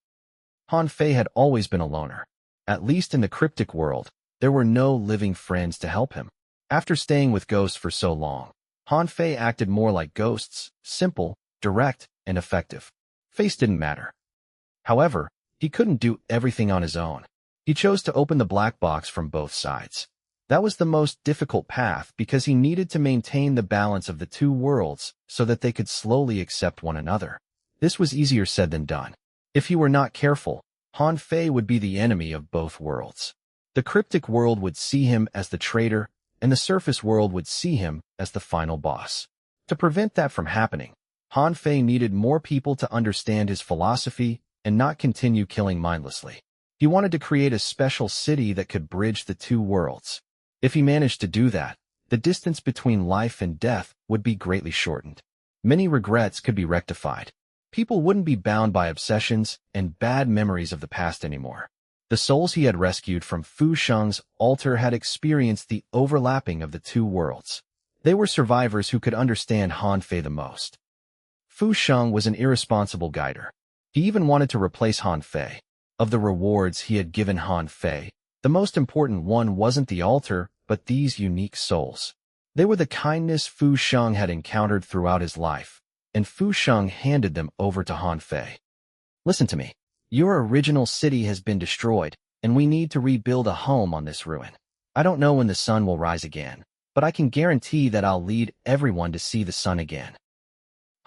Han Fei had always been a loner. At least in the cryptic world, there were no living friends to help him. After staying with ghosts for so long, Han Fei acted more like ghosts, simple, direct, and effective. Face didn't matter. However, he couldn't do everything on his own. He chose to open the black box from both sides. That was the most difficult path because he needed to maintain the balance of the 2 worlds so that they could slowly accept one another. This was easier said than done. If he were not careful, Han Fei would be the enemy of both worlds. The cryptic world would see him as the traitor, and the surface world would see him as the final boss. To prevent that from happening, Han Fei needed more people to understand his philosophy and not continue killing mindlessly. He wanted to create a special city that could bridge the 2 worlds. If he managed to do that, the distance between life and death would be greatly shortened. Many regrets could be rectified. People wouldn't be bound by obsessions and bad memories of the past anymore. The souls he had rescued from Fu Sheng's altar had experienced the overlapping of the 2 worlds. They were survivors who could understand Han Fei the most. Fu Sheng was an irresponsible guider. He even wanted to replace Han Fei. Of the rewards he had given Han Fei, the most important one wasn't the altar, but these unique souls. They were the kindness Fu Sheng had encountered throughout his life, and Fu Sheng handed them over to Han Fei. Listen to me. Your original city has been destroyed, and we need to rebuild a home on this ruin. I don't know when the sun will rise again, but I can guarantee that I'll lead everyone to see the sun again.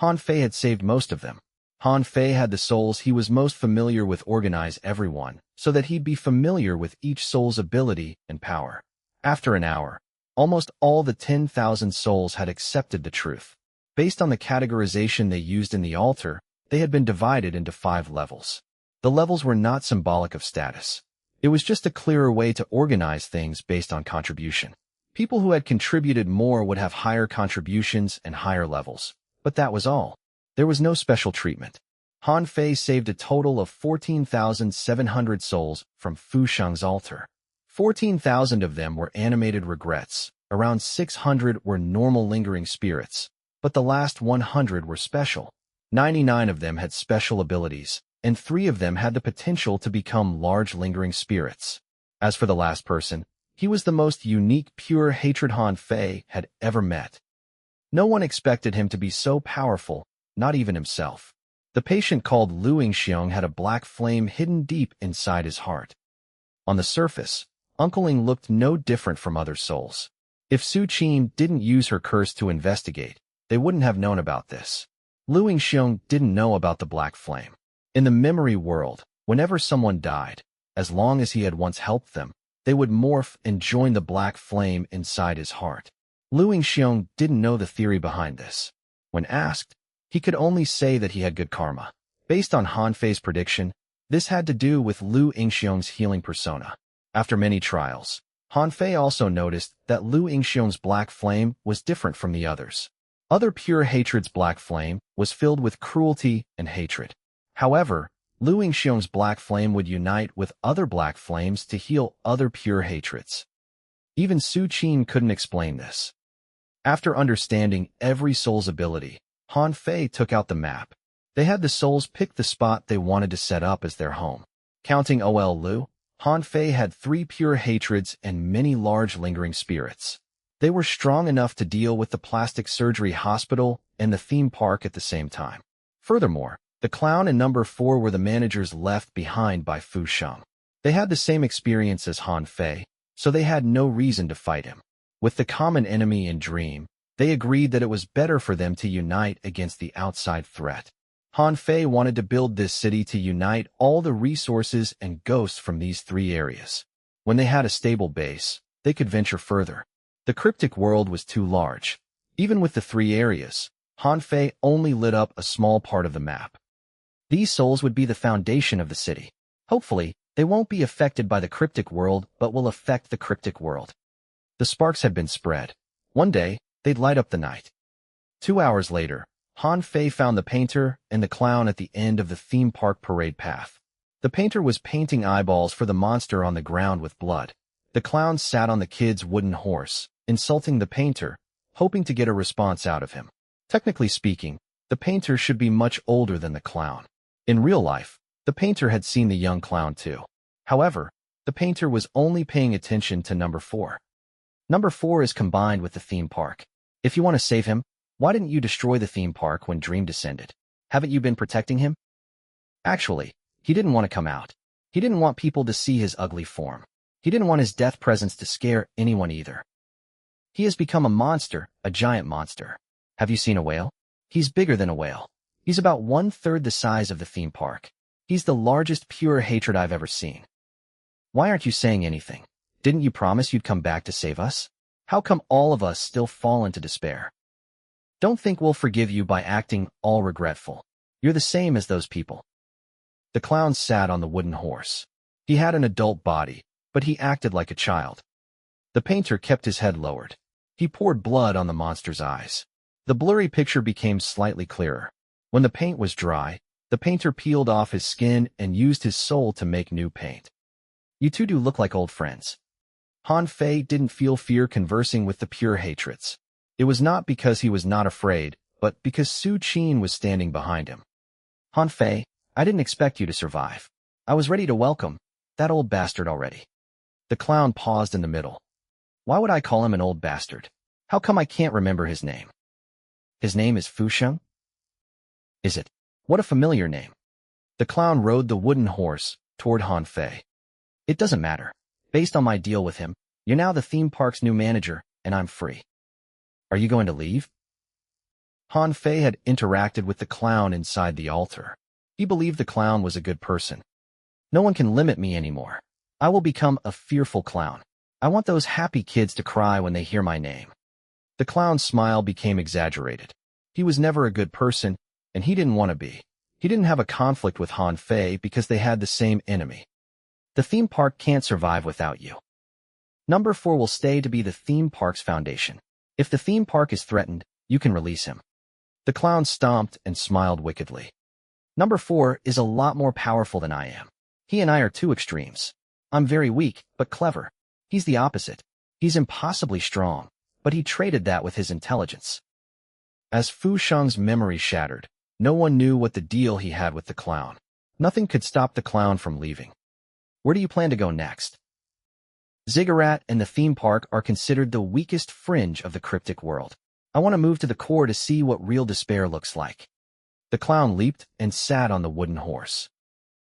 Han Fei had saved most of them. Han Fei had the souls he was most familiar with organize everyone, so that he'd be familiar with each soul's ability and power. After an hour, almost all the 10,000 souls had accepted the truth. Based on the categorization they used in the altar, they had been divided into 5 levels. The levels were not symbolic of status. It was just a clearer way to organize things based on contribution. People who had contributed more would have higher contributions and higher levels. But that was all. There was no special treatment. Han Fei saved a total of 14,700 souls from Fu Sheng's altar. 14,000 of them were animated regrets. Around 600 were normal lingering spirits. But the last 100 were special. 99 of them had special abilities, and 3 of them had the potential to become large lingering spirits. As for the last person, he was the most unique pure hatred Han Fei had ever met. No one expected him to be so powerful, not even himself. The patient called Lu Yingxiong had a black flame hidden deep inside his heart. On the surface, Uncle Ing looked no different from other souls. If Su Qin didn't use her curse to investigate, they wouldn't have known about this. Lu Yingxiong didn't know about the black flame. In the memory world, whenever someone died, as long as he had once helped them, they would morph and join the black flame inside his heart. Lu Yingxiong didn't know the theory behind this. When asked, he could only say that he had good karma. Based on Han Fei's prediction, this had to do with Lu Yingxiong's healing persona. After many trials, Han Fei also noticed that Lu Yingxiong's black flame was different from the others. Other pure hatred's black flame was filled with cruelty and hatred. However, Lu Yingxiong's black flame would unite with other black flames to heal other pure hatreds. Even Su Qin couldn't explain this. After understanding every soul's ability, Han Fei took out the map. They had the souls pick the spot they wanted to set up as their home. Counting Ol Lu, Han Fei had 3 pure hatreds and many large lingering spirits. They were strong enough to deal with the plastic surgery hospital and the theme park at the same time. Furthermore, the clown and number 4 were the managers left behind by Fu Sheng. They had the same experience as Han Fei, so they had no reason to fight him. With the common enemy in Dream, they agreed that it was better for them to unite against the outside threat. Han Fei wanted to build this city to unite all the resources and ghosts from these 3 areas. When they had a stable base, they could venture further. The cryptic world was too large. Even with the 3 areas, Han Fei only lit up a small part of the map. These souls would be the foundation of the city. Hopefully, they won't be affected by the cryptic world but will affect the cryptic world. The sparks had been spread. One day, they'd light up the night. 2 hours later, Han Fei found the painter and the clown at the end of the theme park parade path. The painter was painting eyeballs for the monster on the ground with blood. The clown sat on the kid's wooden horse, insulting the painter, hoping to get a response out of him. Technically speaking, the painter should be much older than the clown. In real life, the painter had seen the young clown too. However, the painter was only paying attention to number 4. Number 4 is combined with the theme park. If you want to save him, why didn't you destroy the theme park when Dream descended? Haven't you been protecting him? Actually, he didn't want to come out. He didn't want people to see his ugly form. He didn't want his death presence to scare anyone either. He has become a monster, a giant monster. Have you seen a whale? He's bigger than a whale. He's about 1/3 the size of the theme park. He's the largest pure hatred I've ever seen. Why aren't you saying anything? Didn't you promise you'd come back to save us? How come all of us still fall into despair? Don't think we'll forgive you by acting all regretful. You're the same as those people. The clown sat on the wooden horse. He had an adult body, but he acted like a child. The painter kept his head lowered. He poured blood on the monster's eyes. The blurry picture became slightly clearer. When the paint was dry, the painter peeled off his skin and used his soul to make new paint. You two do look like old friends. Han Fei didn't feel fear conversing with the pure hatreds. It was not because he was not afraid, but because Su Qin was standing behind him. Han Fei, I didn't expect you to survive. I was ready to welcome that old bastard already. The clown paused in the middle. Why would I call him an old bastard? How come I can't remember his name? His name is Fu Sheng? Is it? What a familiar name. The clown rode the wooden horse toward Han Fei. It doesn't matter. Based on my deal with him, you're now the theme park's new manager, and I'm free. Are you going to leave? Han Fei had interacted with the clown inside the altar. He believed the clown was a good person. No one can limit me anymore. I will become a fearful clown. I want those happy kids to cry when they hear my name. The clown's smile became exaggerated. He was never a good person, and he didn't want to be. He didn't have a conflict with Han Fei because they had the same enemy. The theme park can't survive without you. Number 4 will stay to be the theme park's foundation. If the theme park is threatened, you can release him. The clown stomped and smiled wickedly. Number 4 is a lot more powerful than I am. He and I are 2 extremes. I'm very weak, but clever. He's the opposite. He's impossibly strong, but he traded that with his intelligence. As Fu Sheng's memory shattered, no one knew what the deal he had with the clown. Nothing could stop the clown from leaving. Where do you plan to go next? Ziggurat and the theme park are considered the weakest fringe of the cryptic world. I want to move to the core to see what real despair looks like. The clown leaped and sat on the wooden horse.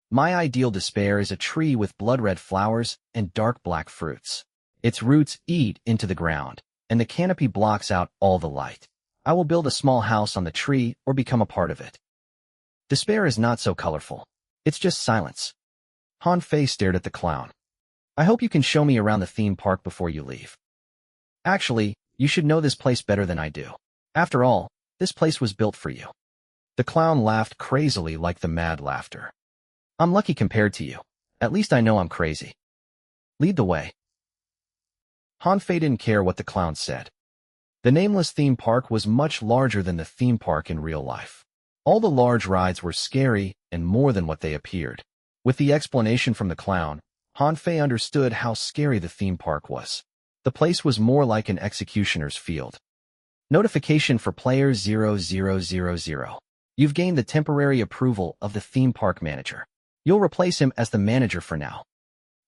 My ideal despair is a tree with blood-red flowers and dark black fruits. Its roots eat into the ground, and the canopy blocks out all the light. I will build a small house on the tree or become a part of it. Despair is not so colorful. It's just silence. Han Fei stared at the clown. I hope you can show me around the theme park before you leave. Actually, you should know this place better than I do. After all, this place was built for you. The clown laughed crazily like the mad laughter. I'm lucky compared to you. At least I know I'm crazy. Lead the way. Han Fei didn't care what the clown said. The nameless theme park was much larger than the theme park in real life. All the large rides were scary and more than what they appeared. With the explanation from the clown, Han Fei understood how scary the theme park was. The place was more like an executioner's field. Notification for player 0000. You've gained the temporary approval of the theme park manager. You'll replace him as the manager for now.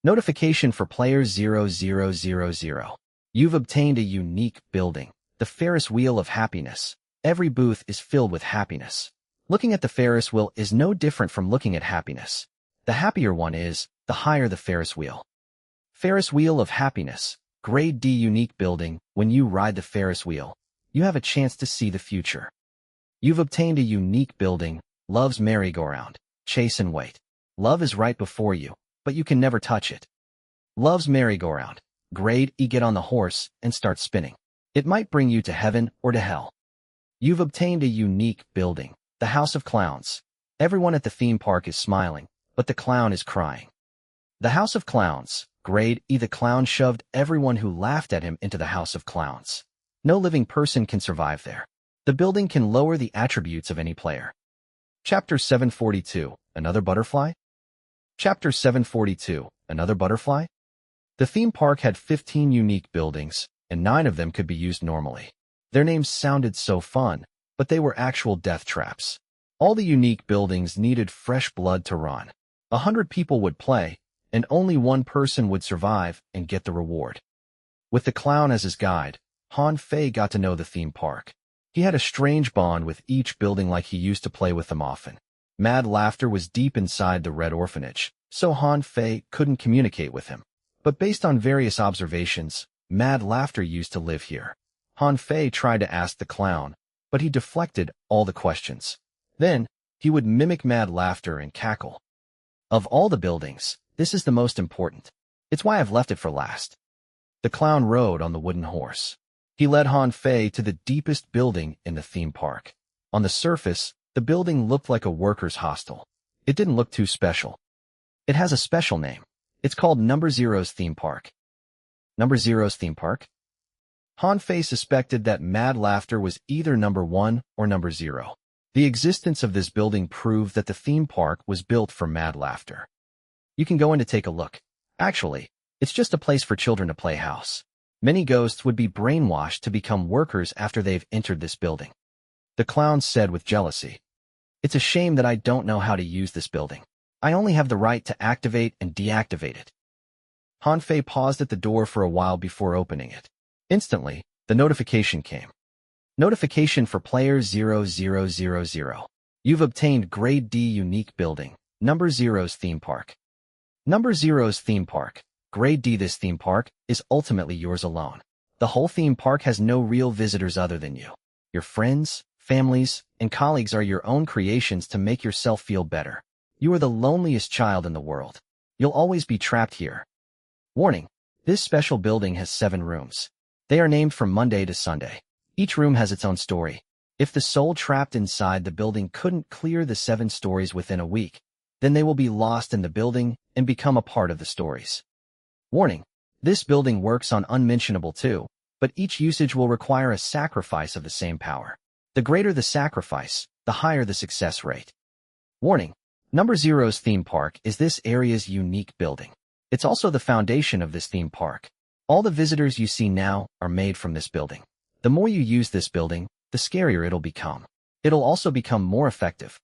Notification for player 0000. You've obtained a unique building, the Ferris Wheel of Happiness. Every booth is filled with happiness. Looking at the Ferris wheel is no different from looking at happiness. The happier one is, the higher the Ferris wheel. Ferris Wheel of Happiness, Grade D unique building. When you ride the Ferris wheel, you have a chance to see the future. You've obtained a unique building, Love's Merry-Go-Round. Chase and wait. Love is right before you, but you can never touch it. Love's Merry-Go-Round. Grade E. Get on the horse and start spinning. It might bring you to heaven or to hell. You've obtained a unique building, the House of Clowns. Everyone at the theme park is smiling, but the clown is crying. The House of Clowns. Grade E. The clown shoved everyone who laughed at him into the House of Clowns. No living person can survive there. The building can lower the attributes of any player. Chapter 742. Another butterfly? Chapter 742. Another butterfly? The theme park had 15 unique buildings, and 9 of them could be used normally. Their names sounded so fun, but they were actual death traps. All the unique buildings needed fresh blood to run. 100 people would play, and only one person would survive and get the reward. With the clown as his guide, Han Fei got to know the theme park. He had a strange bond with each building, like he used to play with them often. Mad laughter was deep inside the Red Orphanage, so Han Fei couldn't communicate with him. But based on various observations, Mad laughter used to live here. Han Fei tried to ask the clown, but he deflected all the questions. Then, he would mimic mad laughter and cackle. Of all the buildings, this is the most important. It's why I've left it for last. The clown rode on the wooden horse. He led Han Fei to the deepest building in the theme park. On the surface, the building looked like a workers' hostel. It didn't look too special. It has a special name. It's called Number Zero's Theme Park. Number Zero's Theme Park? Han Fei suspected that mad laughter was either number 1 or number 0. The existence of this building proved that the theme park was built for mad laughter. You can go in to take a look. Actually, it's just a place for children to play house. Many ghosts would be brainwashed to become workers after they've entered this building. The clown said with jealousy. It's a shame that I don't know how to use this building. I only have the right to activate and deactivate it. Han Fei paused at the door for a while before opening it. Instantly, the notification came. Notification for player 0000. You've obtained Grade D unique building, Number Zero's Theme Park. Number Zero's Theme Park. Grade D. This theme park is ultimately yours alone. The whole theme park has no real visitors other than you. Your friends, families, and colleagues are your own creations to make yourself feel better. You are the loneliest child in the world. You'll always be trapped here. Warning: this special building has 7 rooms. They are named from Monday to Sunday. Each room has its own story. If the soul trapped inside the building couldn't clear the 7 stories within a week, then they will be lost in the building and become a part of the stories. Warning: this building works on unmentionable too, but each usage will require a sacrifice of the same power. The greater the sacrifice, the higher the success rate. Warning: Number Zero's Theme Park is this area's unique building. It's also the foundation of this theme park. All the visitors you see now are made from this building. The more you use this building, the scarier it'll become. It'll also become more effective.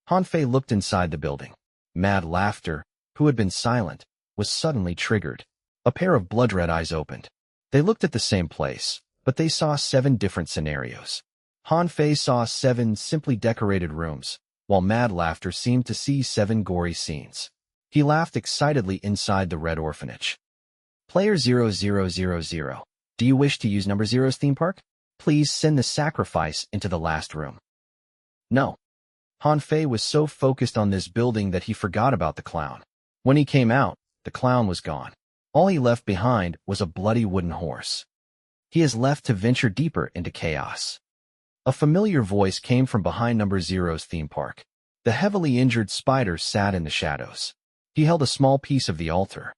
Han Fei looked inside the building. Mad laughter, who had been silent, was suddenly triggered. A pair of blood-red eyes opened. They looked at the same place, but they saw 7 different scenarios. Han Fei saw 7 simply decorated rooms, while mad laughter seemed to see 7 gory scenes. He laughed excitedly inside the Red Orphanage. Player 0000, do you wish to use number 0's theme park? Please send the sacrifice into the last room. No. Han Fei was so focused on this building that he forgot about the clown. When he came out, the clown was gone. All he left behind was a bloody wooden horse. He is left to venture deeper into chaos. A familiar voice came from behind number 0's theme park. The heavily injured Spider sat in the shadows. He held a small piece of the altar.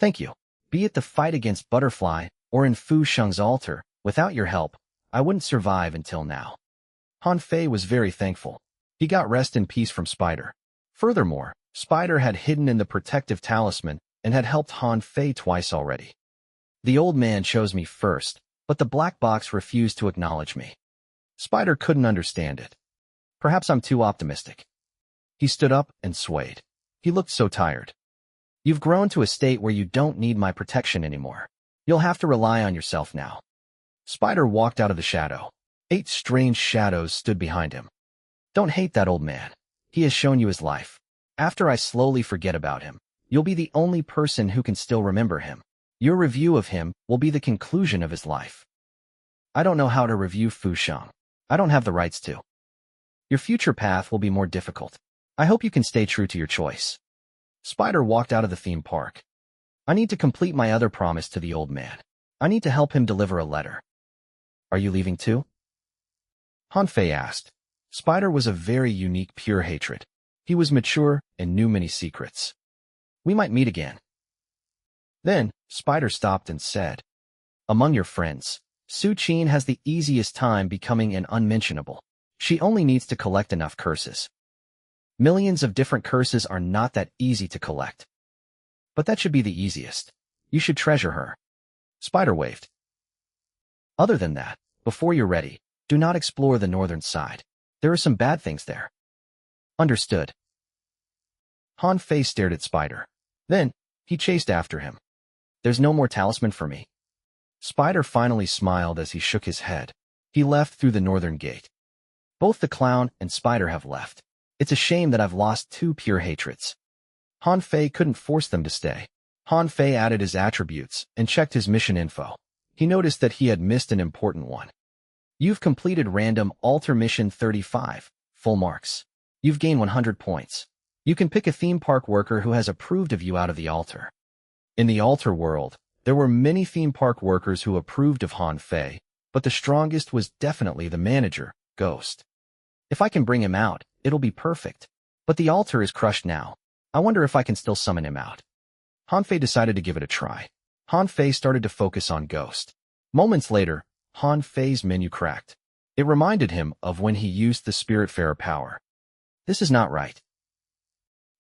Thank you. Be it the fight against Butterfly or in Fu Sheng's altar, without your help, I wouldn't survive until now. Han Fei was very thankful. He got rest in peace from Spider. Furthermore, Spider had hidden in the protective talisman and had helped Han Fei twice already. The old man chose me first, but the black box refused to acknowledge me. Spider couldn't understand it. Perhaps I'm too optimistic. He stood up and swayed. He looked so tired. You've grown to a state where you don't need my protection anymore. You'll have to rely on yourself now. Spider walked out of the shadow. 8 strange shadows stood behind him. Don't hate that old man. He has shown you his life. After I slowly forget about him, you'll be the only person who can still remember him. Your review of him will be the conclusion of his life. I don't know how to review Fu Sheng. I don't have the rights to. Your future path will be more difficult. I hope you can stay true to your choice. Spider walked out of the theme park. I need to complete my other promise to the old man. I need to help him deliver a letter. Are you leaving too? Han Fei asked. Spider was a very unique pure hatred. He was mature and knew many secrets. We might meet again. Then, Spider stopped and said, among your friends, Su Qin has the easiest time becoming an unmentionable. She only needs to collect enough curses. Millions of different curses are not that easy to collect. But that should be the easiest. You should treasure her. Spider waved. Other than that, before you're ready, do not explore the northern side. There are some bad things there. Understood. Han Fei stared at Spider. Then, he chased after him. There's no more talisman for me. Spider finally smiled as he shook his head. He left through the northern gate. Both the clown and Spider have left. It's a shame that I've lost 2 pure hatreds. Han Fei couldn't force them to stay. Han Fei added his attributes and checked his mission info. He noticed that he had missed an important one. You've completed random altar mission 35, full marks. You've gained 100 points. You can pick a theme park worker who has approved of you out of the altar. In the altar world, there were many theme park workers who approved of Han Fei, but the strongest was definitely the manager, Ghost. If I can bring him out, it'll be perfect. But the altar is crushed now. I wonder if I can still summon him out. Han Fei decided to give it a try. Han Fei started to focus on Ghost. Moments later, Han Fei's menu cracked. It reminded him of when he used the Spiritfarer power. This is not right.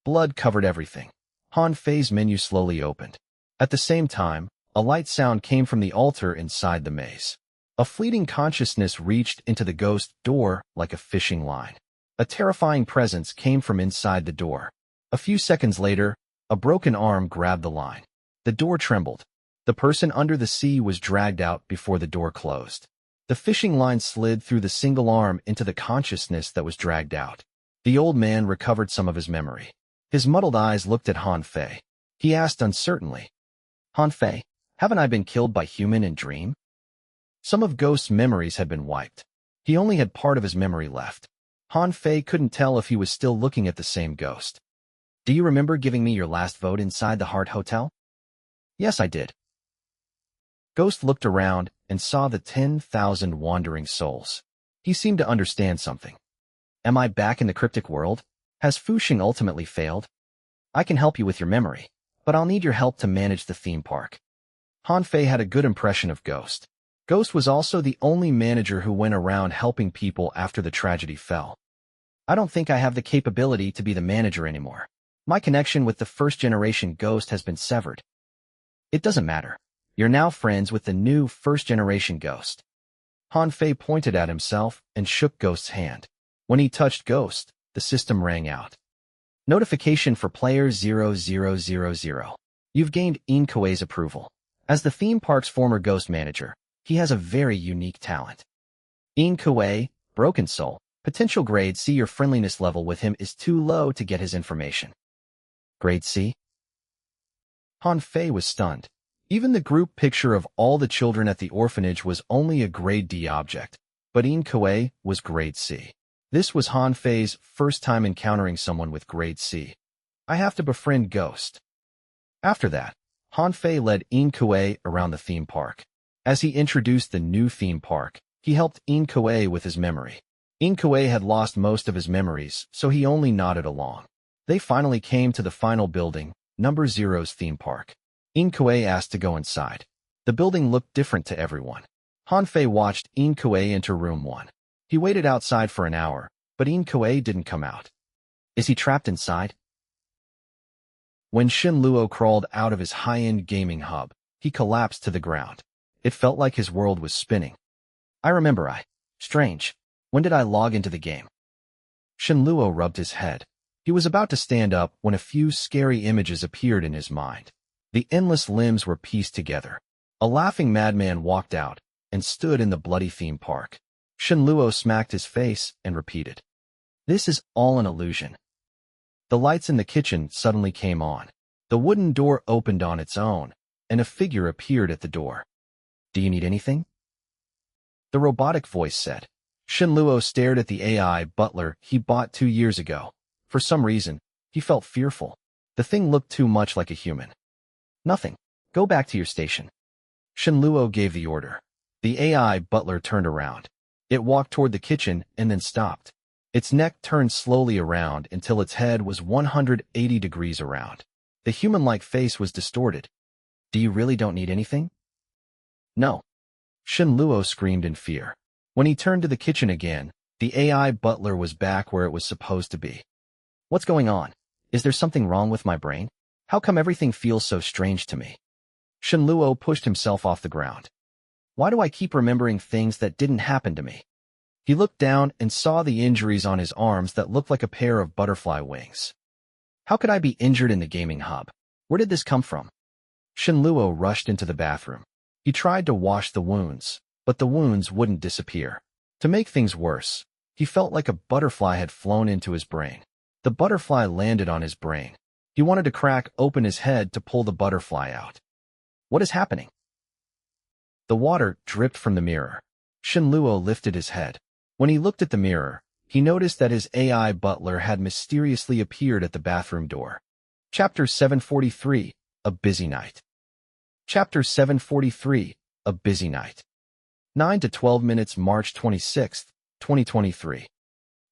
Blood covered everything. Han Fei's menu slowly opened. At the same time, a light sound came from the altar inside the maze. A fleeting consciousness reached into the ghost door like a fishing line. A terrifying presence came from inside the door. A few seconds later, a broken arm grabbed the line. The door trembled. The person under the sea was dragged out before the door closed. The fishing line slid through the single arm into the consciousness that was dragged out. The old man recovered some of his memory. His muddled eyes looked at Han Fei. He asked uncertainly, Han Fei, haven't I been killed by human in dream? Some of Ghost's memories had been wiped. He only had part of his memory left. Han Fei couldn't tell if he was still looking at the same ghost. Do you remember giving me your last vote inside the Heart Hotel? Yes, I did. Ghost looked around and saw the 10,000 wandering souls. He seemed to understand something. Am I back in the cryptic world? Has Fu Sheng ultimately failed? I can help you with your memory, but I'll need your help to manage the theme park. Han Fei had a good impression of Ghost. Ghost was also the only manager who went around helping people after the tragedy fell. I don't think I have the capability to be the manager anymore. My connection with the first-generation Ghost has been severed. It doesn't matter. You're now friends with the new first-generation Ghost. Han Fei pointed at himself and shook Ghost's hand. When he touched Ghost, the system rang out. Notification for player 0000. You've gained Iyashikei's approval. As the theme park's former Ghost manager, he has a very unique talent. Iyashikei, broken soul. Potential grade C. Your friendliness level with him is too low to get his information. Grade C? Han Fei was stunned. Even the group picture of all the children at the orphanage was only a grade D object, but Iyashikei was grade C. This was Han Fei's first time encountering someone with grade C. I have to befriend Ghost. After that, Han Fei led Iyashikei around the theme park. As he introduced the new theme park, he helped Iyashikei with his memory. Iyashikei had lost most of his memories, so he only nodded along. They finally came to the final building, Number Zero's theme park. Iyashikei asked to go inside. The building looked different to everyone. Han Fei watched Iyashikei enter room 1. He waited outside for an hour, but Iyashikei didn't come out. Is he trapped inside? When Shen Luo crawled out of his high-end gaming hub, he collapsed to the ground. It felt like his world was spinning. I remember Strange. When did I log into the game? Shen Luo rubbed his head. He was about to stand up when a few scary images appeared in his mind. The endless limbs were pieced together. A laughing madman walked out and stood in the bloody theme park. Shen Luo smacked his face and repeated, "This is all an illusion." The lights in the kitchen suddenly came on. The wooden door opened on its own, and a figure appeared at the door. "Do you need anything?" The robotic voice said. Shen Luo stared at the AI butler he bought 2 years ago. For some reason, he felt fearful. The thing looked too much like a human. "Nothing. Go back to your station." Shen Luo gave the order. The AI butler turned around. It walked toward the kitchen and then stopped. Its neck turned slowly around until its head was 180 degrees around. The human-like face was distorted. "Do you really don't need anything?" "No." Shen Luo screamed in fear. When he turned to the kitchen again, the AI butler was back where it was supposed to be. "What's going on? Is there something wrong with my brain? How come everything feels so strange to me?" Shen Luo pushed himself off the ground. "Why do I keep remembering things that didn't happen to me?" He looked down and saw the injuries on his arms that looked like a pair of butterfly wings. "How could I be injured in the gaming hub? Where did this come from?" Shen Luo rushed into the bathroom. He tried to wash the wounds, but the wounds wouldn't disappear. To make things worse, he felt like a butterfly had flown into his brain. The butterfly landed on his brain. He wanted to crack open his head to pull the butterfly out. "What is happening?" The water dripped from the mirror. Shen Luo lifted his head. When he looked at the mirror, he noticed that his AI butler had mysteriously appeared at the bathroom door. Chapter 743, A Busy Night. Chapter 743, A Busy Night. 9 to 12 minutes March 26, 2023.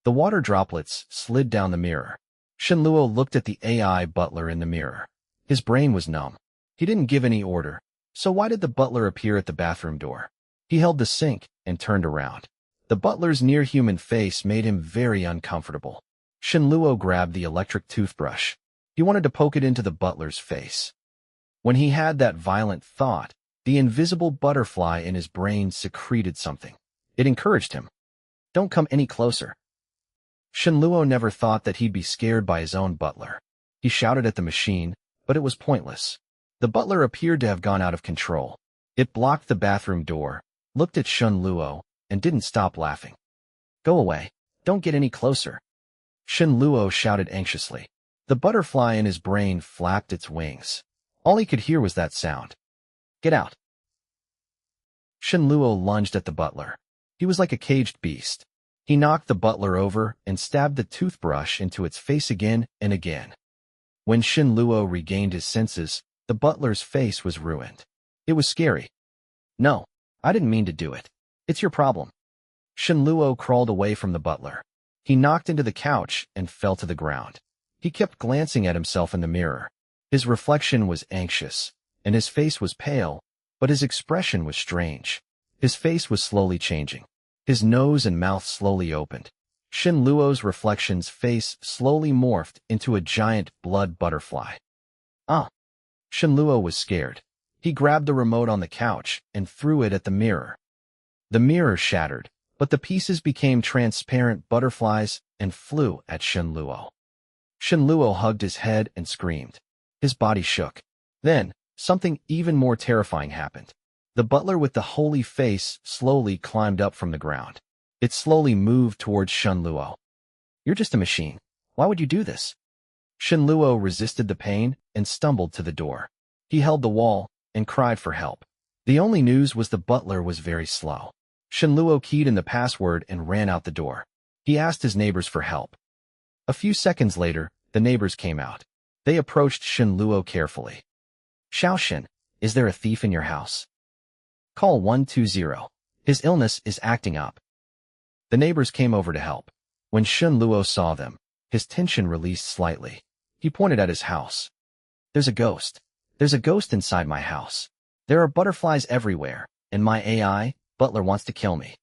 The water droplets slid down the mirror. Shen Luo looked at the AI butler in the mirror. His brain was numb. He didn't give any order, so why did the butler appear at the bathroom door? He held the sink and turned around. The butler's near-human face made him very uncomfortable. Shen Luo grabbed the electric toothbrush. He wanted to poke it into the butler's face. When he had that violent thought, the invisible butterfly in his brain secreted something. It encouraged him. "Don't come any closer." Shen Luo never thought that he'd be scared by his own butler. He shouted at the machine, but it was pointless. The butler appeared to have gone out of control. It blocked the bathroom door, looked at Shen Luo, and didn't stop laughing. "Go away. Don't get any closer." Shen Luo shouted anxiously. The butterfly in his brain flapped its wings. All he could hear was that sound. "Get out." Shen Luo lunged at the butler. He was like a caged beast. He knocked the butler over and stabbed the toothbrush into its face again and again. When Shen Luo regained his senses, the butler's face was ruined. It was scary. "No, I didn't mean to do it. It's your problem." Shen Luo crawled away from the butler. He knocked into the couch and fell to the ground. He kept glancing at himself in the mirror. His reflection was anxious, and his face was pale, but his expression was strange. His face was slowly changing. His nose and mouth slowly opened. Shen Luo's reflection's face slowly morphed into a giant blood butterfly. "Ah!" Shen Luo was scared. He grabbed the remote on the couch and threw it at the mirror. The mirror shattered, but the pieces became transparent butterflies and flew at Shen Luo. Shen Luo hugged his head and screamed. His body shook. Then, something even more terrifying happened. The butler with the holy face slowly climbed up from the ground. It slowly moved towards Shunluo. You're just a machine. Why would you do this? Shunluo resisted the pain and stumbled to the door. He held the wall and cried for help. The only news was the butler was very slow. Shunluo keyed in the password and ran out the door. He asked his neighbors for help. A few seconds later, the neighbors came out. They approached Shunluo carefully. Shaoshin, is there a thief in your house? Call 120. His illness is acting up. The neighbors came over to help. When Shunluo saw them, his tension released slightly. He pointed at his house. There's a ghost. There's a ghost inside my house. There are butterflies everywhere, and my AI, butler, wants to kill me.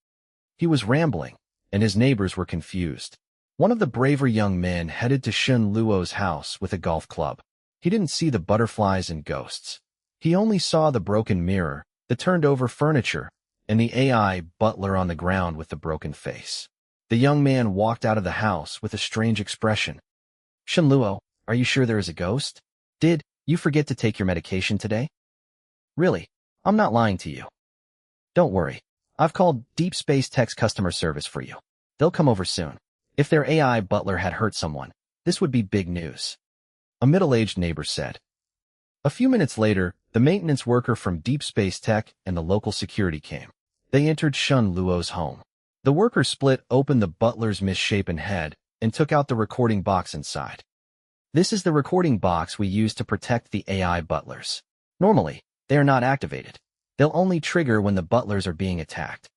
He was rambling, and his neighbors were confused. One of the braver young men headed to Shunluo's house with a golf club. He didn't see the butterflies and ghosts. He only saw the broken mirror, the turned-over furniture, and the AI butler on the ground with the broken face. The young man walked out of the house with a strange expression. Shunluo, are you sure there is a ghost? Did you forget to take your medication today? Really, I'm not lying to you. Don't worry. I've called Deep Space Tech's customer service for you. They'll come over soon. If their AI butler had hurt someone, this would be big news. A middle-aged neighbor said. A few minutes later, the maintenance worker from Deep Space Tech and the local security came. They entered Shunluo's home. The worker split open the butler's misshapen head and took out the recording box inside. This is the recording box we use to protect the AI butlers. Normally, they are not activated. They'll only trigger when the butlers are being attacked.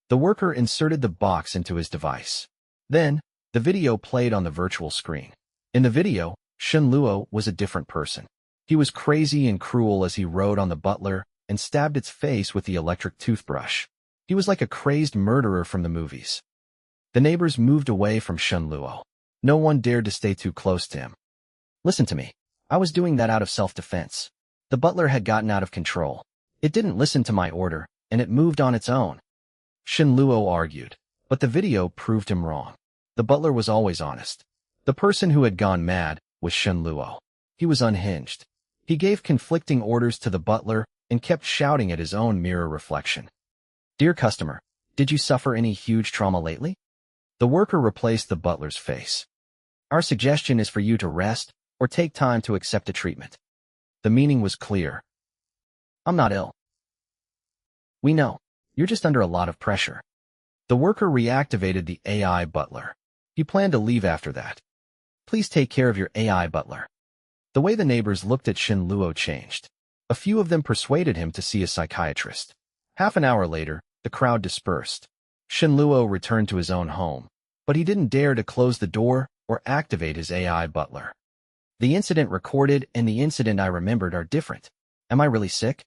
The worker inserted the box into his device. Then, the video played on the virtual screen. In the video, Shunluo was a different person. He was crazy and cruel as he rode on the butler and stabbed its face with the electric toothbrush. He was like a crazed murderer from the movies. The neighbors moved away from Shunluo. No one dared to stay too close to him. Listen to me. I was doing that out of self-defense. The butler had gotten out of control. It didn't listen to my order, and it moved on its own. Shunluo argued, but the video proved him wrong. The butler was always honest. The person who had gone mad was Shunluo. He was unhinged. He gave conflicting orders to the butler and kept shouting at his own mirror reflection. Dear customer, did you suffer any huge trauma lately? The worker replaced the butler's face. Our suggestion is for you to rest or take time to accept a treatment. The meaning was clear. I'm not ill. We know. You're just under a lot of pressure. The worker reactivated the AI butler. He planned to leave after that. Please take care of your AI butler. The way the neighbors looked at Shunluo changed. A few of them persuaded him to see a psychiatrist. Half an hour later, the crowd dispersed. Shunluo returned to his own home, but he didn't dare to close the door or activate his AI butler. The incident recorded and the incident I remembered are different. Am I really sick?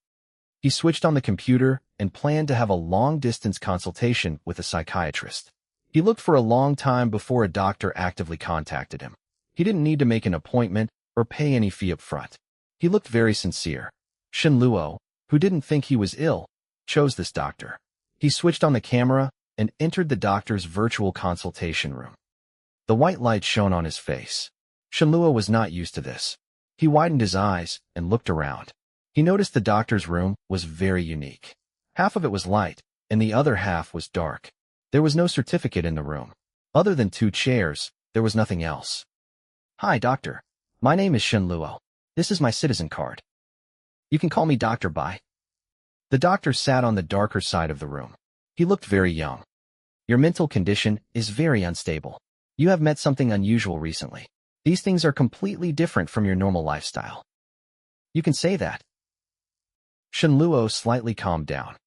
He switched on the computer and planned to have a long-distance consultation with a psychiatrist. He looked for a long time before a doctor actively contacted him. He didn't need to make an appointment or pay any fee up front. He looked very sincere. Shunluo, who didn't think he was ill, chose this doctor. He switched on the camera and entered the doctor's virtual consultation room. The white light shone on his face. Shunluo was not used to this. He widened his eyes and looked around. He noticed the doctor's room was very unique. Half of it was light, and the other half was dark. There was no certificate in the room. Other than 2 chairs, there was nothing else. Hi, doctor. My name is Shunluo. This is my citizen card. You can call me Dr. Bai. The doctor sat on the darker side of the room. He looked very young. Your mental condition is very unstable. You have met something unusual recently. These things are completely different from your normal lifestyle. You can say that. Shunluo slightly calmed down.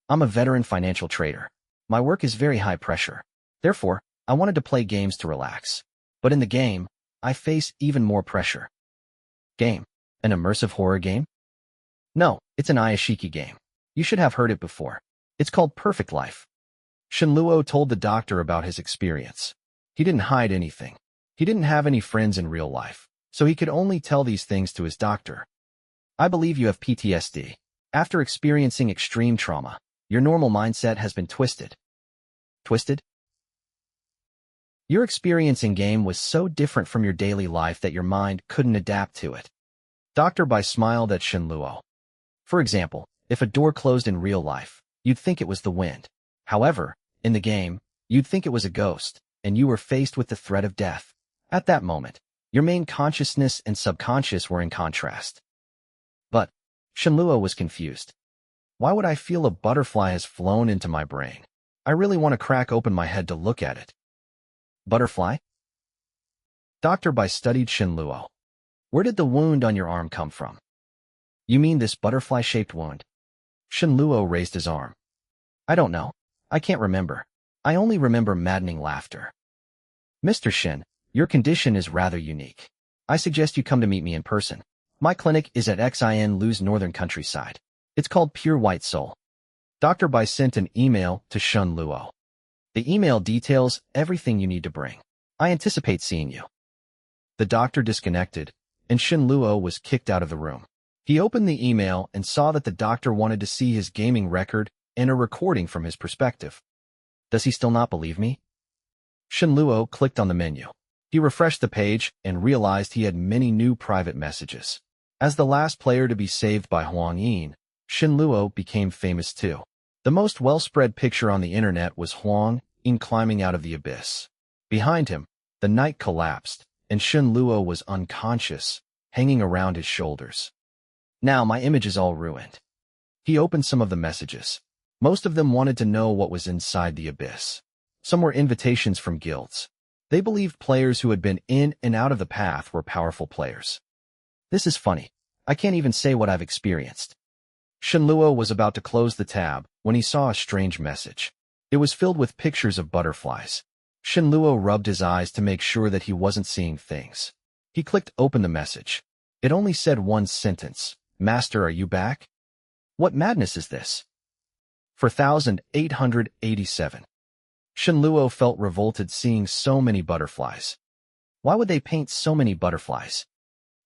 I'm a veteran financial trader. My work is very high pressure. Therefore, I wanted to play games to relax. But in the game, I face even more pressure. Game? An immersive horror game? No, it's an Iyashikei game. You should have heard it before. It's called Perfect Life. Shunluo told the doctor about his experience. He didn't hide anything. He didn't have any friends in real life, so he could only tell these things to his doctor. I believe you have PTSD. After experiencing extreme trauma, your normal mindset has been twisted. Twisted? Your experience in game was so different from your daily life that your mind couldn't adapt to it. Dr. Bai smiled at Shunluo. For example, if a door closed in real life, you'd think it was the wind. However, in the game, You'd think it was a ghost, and you were faced with the threat of death. At that moment, your main consciousness and subconscious were in contrast. But Shenluo was confused. Why would I feel a butterfly has flown into my brain? I really want to crack open my head to look at it. Butterfly? Dr. Bai studied Shenluo. Where did the wound on your arm come from? You mean this butterfly-shaped wound? Shenluo raised his arm. I don't know. I can't remember. I only remember maddening laughter. Mr. Shen, your condition is rather unique. I suggest you come to meet me in person. My clinic is at Xin Lu's northern countryside. It's called Pure White Soul. Dr. Bai sent an email to Shenluo. The email details everything you need to bring. I anticipate seeing you. The doctor disconnected, and Shenluo was kicked out of the room. He opened the email and saw that the doctor wanted to see his gaming record and a recording from his perspective. Does he still not believe me? Shenluo clicked on the menu. He refreshed the page and realized he had many new private messages. As the last player to be saved by Huang Yin, Shenluo became famous too. The most well-spread picture on the internet was Huang Yin climbing out of the abyss. Behind him, the night collapsed, and Shenluo was unconscious, hanging around his shoulders. Now my image is all ruined. He opened some of the messages. Most of them wanted to know what was inside the abyss. Some were invitations from guilds. They believed players who had been in and out of the path were powerful players. This is funny. I can't even say what I've experienced. Shenluo was about to close the tab when he saw a strange message. It was filled with pictures of butterflies. Shenluo rubbed his eyes to make sure that he wasn't seeing things. He clicked open the message. It only said one sentence. Master, are you back? What madness is this? 4887. Shenluo felt revolted seeing so many butterflies. Why would they paint so many butterflies?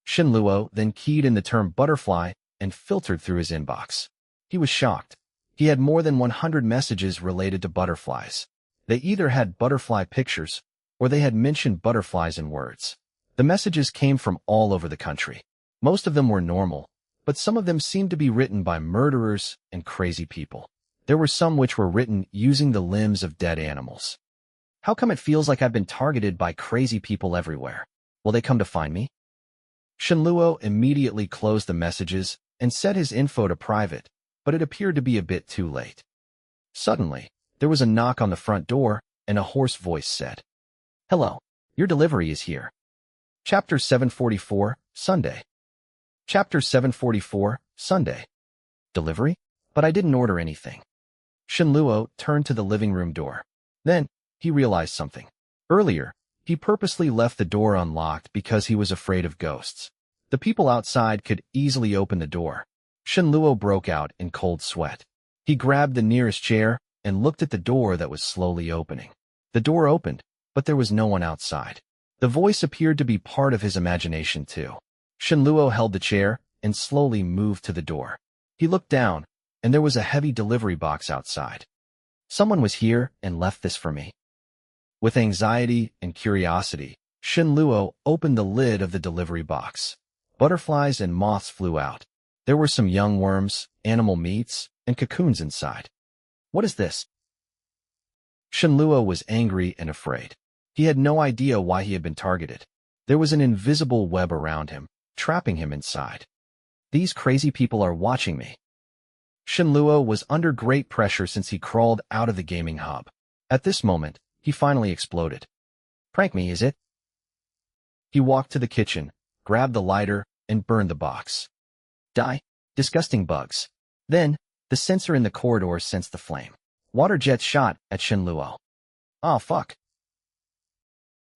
Shenluo then keyed in the term butterfly and filtered through his inbox. He was shocked. He had more than 100 messages related to butterflies. They either had butterfly pictures, or they had mentioned butterflies in words. The messages came from all over the country. Most of them were normal, but some of them seemed to be written by murderers and crazy people. There were some which were written using the limbs of dead animals. How come it feels like I've been targeted by crazy people everywhere? Will they come to find me? Shenluo immediately closed the messages and set his info to private, but it appeared to be a bit too late. Suddenly, there was a knock on the front door, and a hoarse voice said, "Hello, your delivery is here." Chapter 744, Sunday. Chapter 744, Sunday. Delivery? But I didn't order anything. Shenluo turned to the living room door. Then, he realized something. Earlier, he purposely left the door unlocked because he was afraid of ghosts. The people outside could easily open the door. Shenluo broke out in cold sweat. He grabbed the nearest chair and looked at the door that was slowly opening. The door opened, but there was no one outside. The voice appeared to be part of his imagination too. Shenluo held the chair and slowly moved to the door. He looked down, and there was a heavy delivery box outside. Someone was here and left this for me. With anxiety and curiosity, Shenluo opened the lid of the delivery box. Butterflies and moths flew out. There were some young worms, animal meats, and cocoons inside. What is this? Shenluo was angry and afraid. He had no idea why he had been targeted. There was an invisible web around him, trapping him inside. These crazy people are watching me. Shenluo was under great pressure since he crawled out of the gaming hub. At this moment, he finally exploded. Prank me, is it? He walked to the kitchen, grabbed the lighter, and burned the box. Die, disgusting bugs. Then, the sensor in the corridor sensed the flame. Water jets shot at Shenluo. Oh, fuck.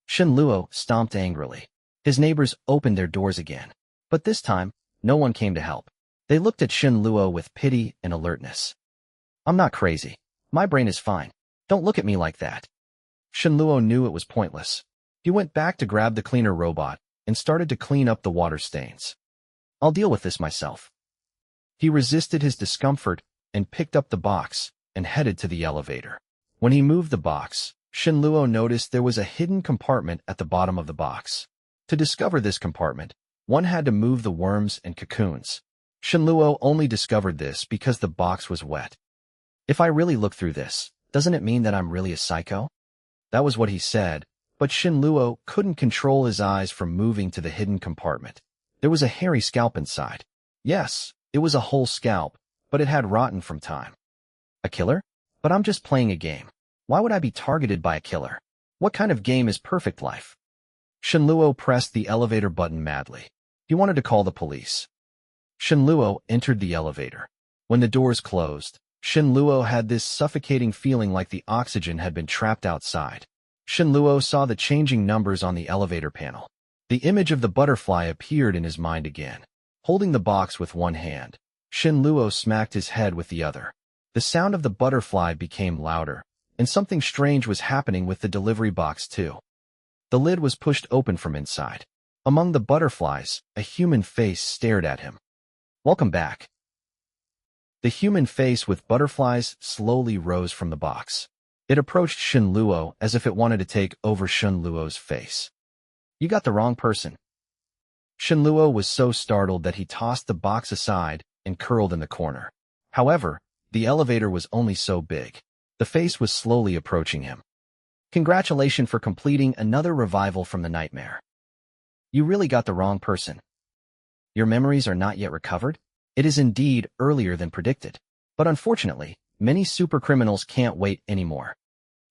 Shenluo stomped angrily. His neighbors opened their doors again. But this time, no one came to help. They looked at Shenluo with pity and alertness. I'm not crazy. My brain is fine. Don't look at me like that. Shenluo knew it was pointless. He went back to grab the cleaner robot and started to clean up the water stains. I'll deal with this myself. He resisted his discomfort and picked up the box and headed to the elevator. When he moved the box, Shenluo noticed there was a hidden compartment at the bottom of the box. To discover this compartment, one had to move the worms and cocoons. Shenluo only discovered this because the box was wet. If I really look through this, doesn't it mean that I'm really a psycho? That was what he said, but Shin Luo couldn't control his eyes from moving to the hidden compartment. There was a hairy scalp inside. Yes, it was a whole scalp, but it had rotten from time. A killer? But I'm just playing a game. Why would I be targeted by a killer? What kind of game is Perfect Life? Shin Luo pressed the elevator button madly. He wanted to call the police. Shin Luo entered the elevator. When the doors closed, Shin Luo had this suffocating feeling like the oxygen had been trapped outside. Shin Luo saw the changing numbers on the elevator panel. The image of the butterfly appeared in his mind again. Holding the box with one hand, Shin Luo smacked his head with the other. The sound of the butterfly became louder, and something strange was happening with the delivery box too. The lid was pushed open from inside. Among the butterflies, a human face stared at him. Welcome back. The human face with butterflies slowly rose from the box. It approached Shin Luo as if it wanted to take over Shin Luo's face. You got the wrong person. Shin Luo was so startled that he tossed the box aside and curled in the corner. However, the elevator was only so big. The face was slowly approaching him. Congratulations for completing another revival from the nightmare. You really got the wrong person. Your memories are not yet recovered? It is indeed earlier than predicted. But unfortunately, many supercriminals can't wait anymore.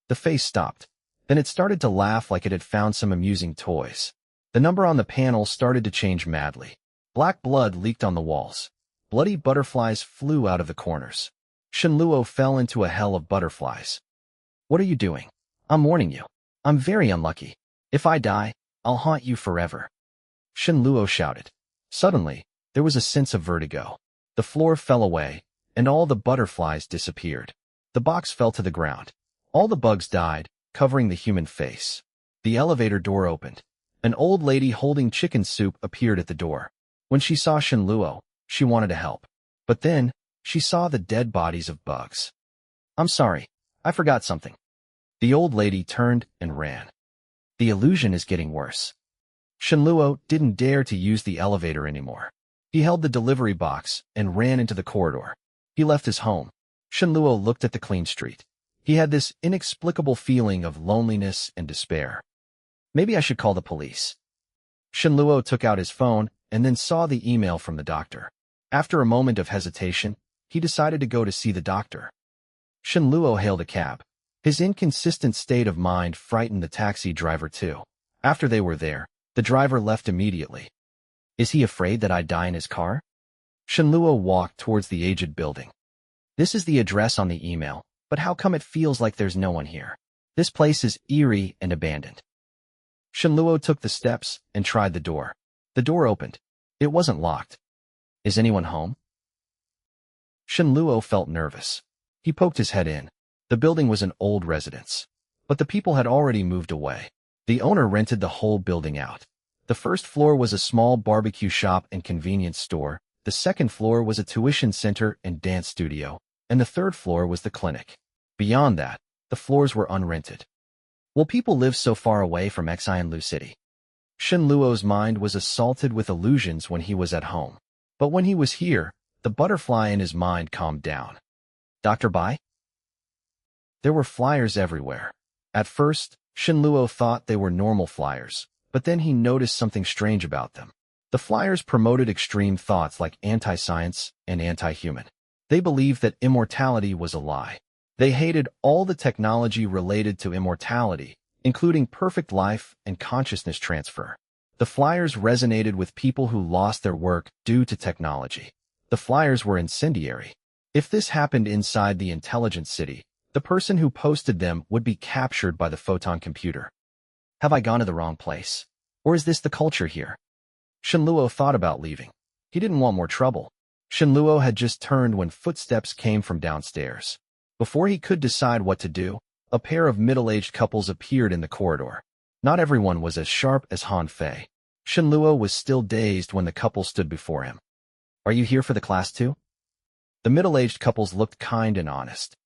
The face stopped. Then it started to laugh like it had found some amusing toys. The number on the panel started to change madly. Black blood leaked on the walls. Bloody butterflies flew out of the corners. Shin Luo fell into a hell of butterflies. What are you doing? I'm warning you. I'm very unlucky. If I die, I'll haunt you forever. Shin Luo shouted. Suddenly, there was a sense of vertigo. The floor fell away, and all the butterflies disappeared. The box fell to the ground. All the bugs died, covering the human face. The elevator door opened. An old lady holding chicken soup appeared at the door. When she saw Shin Luo, she wanted to help. But then, she saw the dead bodies of bugs. I'm sorry, I forgot something. The old lady turned and ran. The illusion is getting worse. Shin Luo didn't dare to use the elevator anymore. He held the delivery box and ran into the corridor. He left his home. Shin Luo looked at the clean street. He had this inexplicable feeling of loneliness and despair. Maybe I should call the police. Shin Luo took out his phone and then saw the email from the doctor. After a moment of hesitation, he decided to go to see the doctor. Shin Luo hailed a cab. His inconsistent state of mind frightened the taxi driver too. After they were there, the driver left immediately. Is he afraid that I'd die in his car? Shin Luo walked towards the aged building. This is the address on the email, but how come it feels like there's no one here? This place is eerie and abandoned. Shin Luo took the steps and tried the door. The door opened. It wasn't locked. Is anyone home? Shin Luo felt nervous. He poked his head in. The building was an old residence, but the people had already moved away. The owner rented the whole building out. The first floor was a small barbecue shop and convenience store. The second floor was a tuition center and dance studio, and the third floor was the clinic. Beyond that, the floors were unrented. Will people live so far away from Xianlu City? Shin Luo's mind was assaulted with illusions when he was at home. But when he was here, the butterfly in his mind calmed down. Dr. Bai? There were flyers everywhere. At first, Shin Luo thought they were normal flyers, but then he noticed something strange about them. The flyers promoted extreme thoughts like anti-science and anti-human. They believed that immortality was a lie. They hated all the technology related to immortality, including perfect life and consciousness transfer. The flyers resonated with people who lost their work due to technology. The flyers were incendiary. If this happened inside the intelligent city, the person who posted them would be captured by the photon computer. Have I gone to the wrong place? Or is this the culture here? Shin Luo thought about leaving. He didn't want more trouble. Shin Luo had just turned when footsteps came from downstairs. Before he could decide what to do, a pair of middle-aged couples appeared in the corridor. Not everyone was as sharp as Han Fei. Shin Luo was still dazed when the couple stood before him. Are you here for the class too? The middle-aged couples looked kind and honest.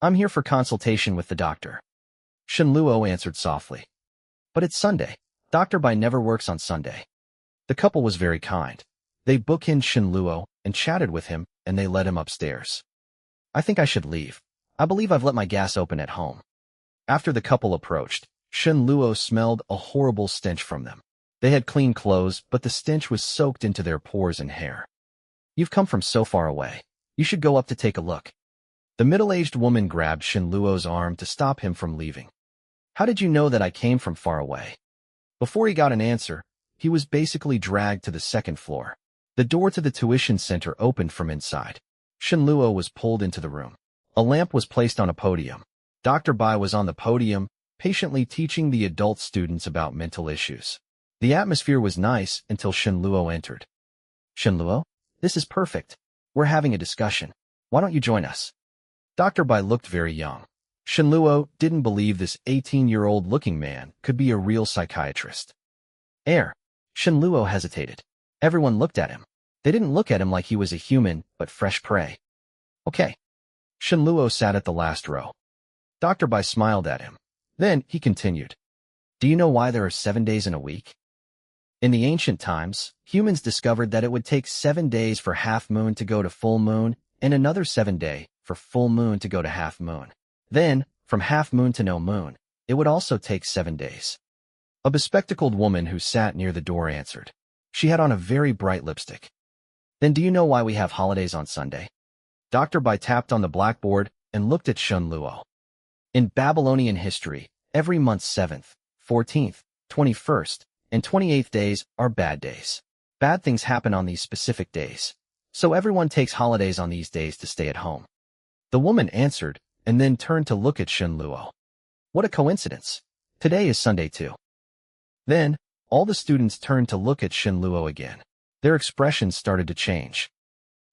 I'm here for consultation with the doctor. Shin Luo answered softly. But it's Sunday. Dr. Bai never works on Sunday. The couple was very kind. They bookended Shin Luo and chatted with him, and they led him upstairs. I think I should leave. I believe I've let my gas open at home. After the couple approached, Shen Luo smelled a horrible stench from them. They had clean clothes, but the stench was soaked into their pores and hair. You've come from so far away. You should go up to take a look. The middle-aged woman grabbed Shen Luo's arm to stop him from leaving. How did you know that I came from far away? Before he got an answer, he was basically dragged to the second floor. The door to the tuition center opened from inside. Shen Luo was pulled into the room. A lamp was placed on a podium. Dr. Bai was on the podium, patiently teaching the adult students about mental issues. The atmosphere was nice until Shen Luo entered. Shen Luo, this is perfect. We're having a discussion. Why don't you join us? Dr. Bai looked very young. Shen Luo didn't believe this 18-year-old looking man could be a real psychiatrist. Shen Luo hesitated. Everyone looked at him. They didn't look at him like he was a human, but fresh prey. Okay. Shen Luo sat at the last row. Dr. Bai smiled at him. Then he continued. Do you know why there are 7 days in a week? In the ancient times, humans discovered that it would take 7 days for half moon to go to full moon and another 7 days for full moon to go to half moon. Then, from half moon to no moon, it would also take 7 days. A bespectacled woman who sat near the door answered. She had on a very bright lipstick. Then do you know why we have holidays on Sunday? Dr. Bai tapped on the blackboard and looked at Shen Luo. In Babylonian history, every month's 7th, 14th, 21st, and 28th days are bad days. Bad things happen on these specific days. So everyone takes holidays on these days to stay at home. The woman answered and then turned to look at Shen Luo. What a coincidence. Today is Sunday too. Then, all the students turned to look at Shen Luo again. Their expressions started to change.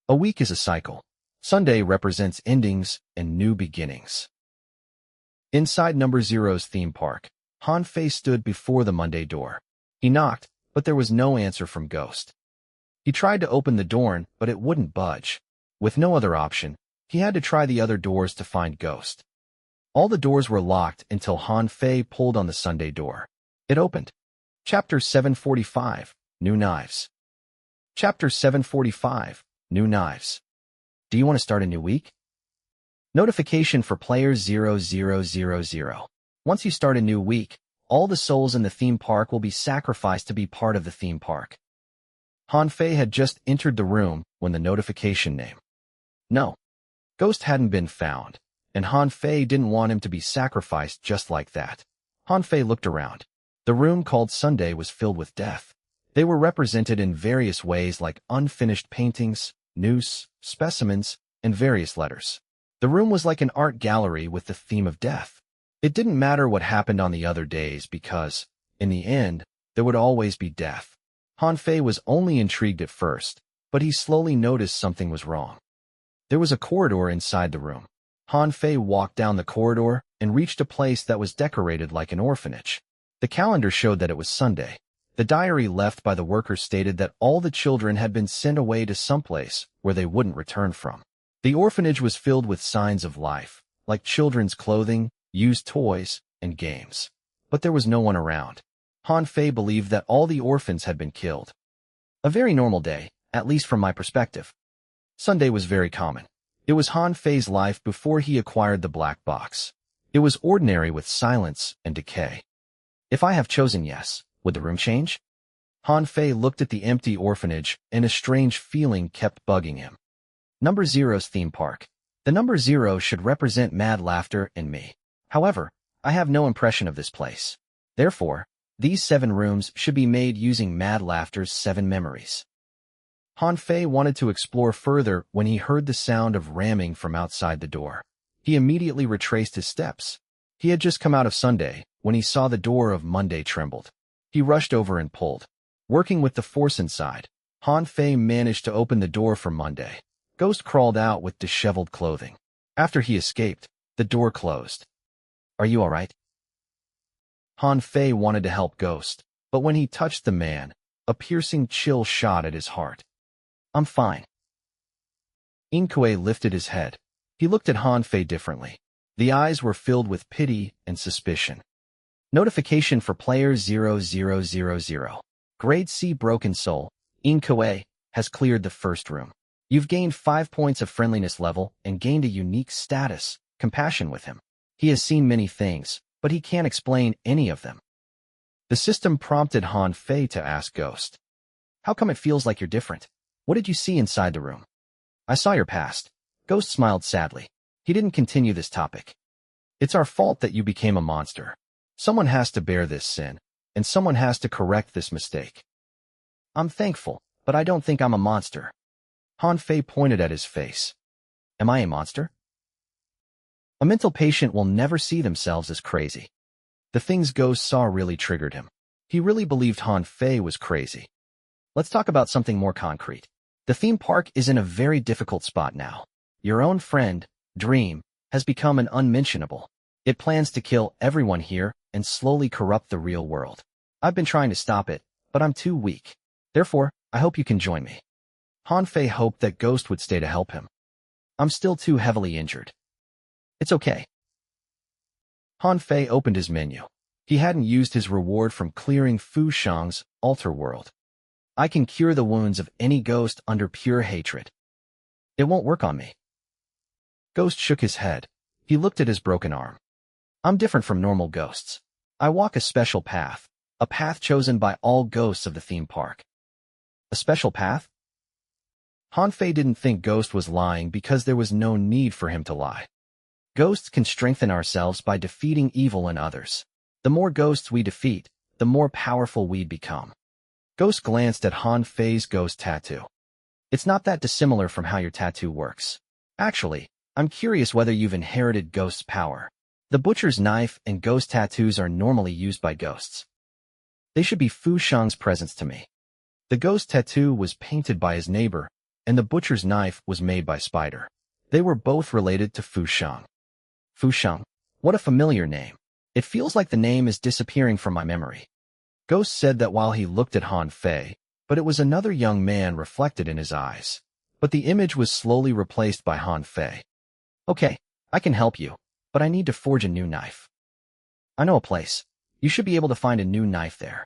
A week is a cycle. Sunday represents endings and new beginnings. Inside Number Zero's theme park, Han Fei stood before the Monday door. He knocked, but there was no answer from Ghost. He tried to open the door, but it wouldn't budge. With no other option, he had to try the other doors to find Ghost. All the doors were locked until Han Fei pulled on the Sunday door. It opened. Chapter 745, New Knives. Chapter 745, New Knives. Do you want to start a new week? Notification for players 0000. Once you start a new week, all the souls in the theme park will be sacrificed to be part of the theme park. Han Fei had just entered the room when the notification came. No. Ghost hadn't been found, and Han Fei didn't want him to be sacrificed just like that. Han Fei looked around. The room called Sunday was filled with death. They were represented in various ways like unfinished paintings, noose, specimens, and various letters. The room was like an art gallery with the theme of death. It didn't matter what happened on the other days because, in the end, there would always be death. Han Fei was only intrigued at first, but he slowly noticed something was wrong. There was a corridor inside the room. Han Fei walked down the corridor and reached a place that was decorated like an orphanage. The calendar showed that it was Sunday. The diary left by the workers stated that all the children had been sent away to someplace where they wouldn't return from. The orphanage was filled with signs of life, like children's clothing, used toys, and games. But there was no one around. Han Fei believed that all the orphans had been killed. A very normal day, at least from my perspective. Sunday was very common. It was Han Fei's life before he acquired the black box. It was ordinary with silence and decay. If I have chosen yes, would the room change? Han Fei looked at the empty orphanage and a strange feeling kept bugging him. Number Zero's theme park. The number 0 should represent mad laughter and me. However, I have no impression of this place. Therefore, these 7 rooms should be made using Mad Laughter's 7 memories. Han Fei wanted to explore further when he heard the sound of ramming from outside the door. He immediately retraced his steps. He had just come out of Sunday when he saw the door of Monday trembled. He rushed over and pulled. Working with the force inside, Han Fei managed to open the door for Monday. Ghost crawled out with disheveled clothing. After he escaped, the door closed. Are you all right? Han Fei wanted to help Ghost, but when he touched the man, a piercing chill shot at his heart. I'm fine. Iyashikei lifted his head. He looked at Han Fei differently. The eyes were filled with pity and suspicion. Notification for player 0000. Grade C Broken Soul. Iyashikei has cleared the first room. You've gained 5 points of friendliness level and gained a unique status, compassion with him. He has seen many things, but he can't explain any of them. The system prompted Han Fei to ask Ghost. How come it feels like you're different? What did you see inside the room? I saw your past. Ghost smiled sadly. He didn't continue this topic. It's our fault that you became a monster. Someone has to bear this sin, and someone has to correct this mistake. I'm thankful, but I don't think I'm a monster. Han Fei pointed at his face. Am I a monster? A mental patient will never see themselves as crazy. The things Ghost saw really triggered him. He really believed Han Fei was crazy. Let's talk about something more concrete. The theme park is in a very difficult spot now. Your own friend, Dream, has become an unmentionable. It plans to kill everyone here and slowly corrupt the real world. I've been trying to stop it, but I'm too weak. Therefore, I hope you can join me. Han Fei hoped that Ghost would stay to help him. I'm still too heavily injured. It's okay. Han Fei opened his menu. He hadn't used his reward from clearing Fu Shang's altar world. I can cure the wounds of any ghost under pure hatred. It won't work on me. Ghost shook his head. He looked at his broken arm. I'm different from normal ghosts. I walk a special path, a path chosen by all ghosts of the theme park. A special path? Han Fei didn't think Ghost was lying because there was no need for him to lie. Ghosts can strengthen ourselves by defeating evil in others. The more ghosts we defeat, the more powerful we become. Ghost glanced at Han Fei's ghost tattoo. It's not that dissimilar from how your tattoo works. Actually, I'm curious whether you've inherited Ghost's power. The butcher's knife and ghost tattoos are normally used by ghosts. They should be Fu Shang's presents to me. The ghost tattoo was painted by his neighbor, and the butcher's knife was made by Spider. They were both related to Fu Shang. Fu Shang, what a familiar name. It feels like the name is disappearing from my memory. Ghost said that while he looked at Han Fei, but it was another young man reflected in his eyes. But the image was slowly replaced by Han Fei. Okay, I can help you, but I need to forge a new knife. I know a place. You should be able to find a new knife there.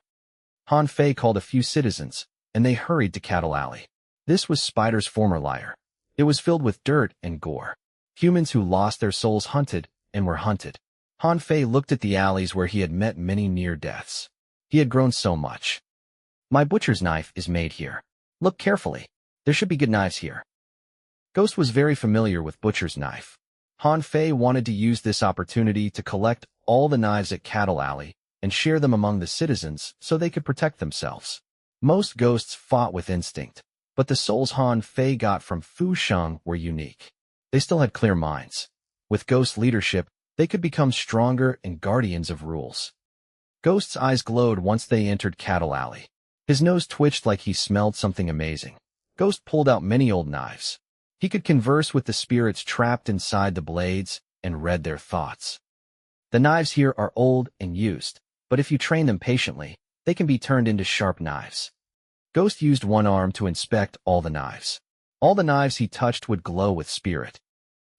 Han Fei called a few citizens, and they hurried to Cattle Alley. This was Spider's former lair. It was filled with dirt and gore. Humans who lost their souls hunted and were hunted. Han Fei looked at the alleys where he had met many near deaths. He had grown so much. My butcher's knife is made here. Look carefully. There should be good knives here. Ghost was very familiar with butcher's knife. Han Fei wanted to use this opportunity to collect all the knives at Cattle Alley and share them among the citizens so they could protect themselves. Most ghosts fought with instinct, but the souls Han Fei got from Fu Shang were unique. They still had clear minds. With Ghost's leadership, they could become stronger and guardians of rules. Ghost's eyes glowed once they entered Cattle Alley. His nose twitched like he smelled something amazing. Ghost pulled out many old knives. He could converse with the spirits trapped inside the blades and read their thoughts. The knives here are old and used, but if you train them patiently, they can be turned into sharp knives. Ghost used one arm to inspect all the knives. All the knives he touched would glow with spirit.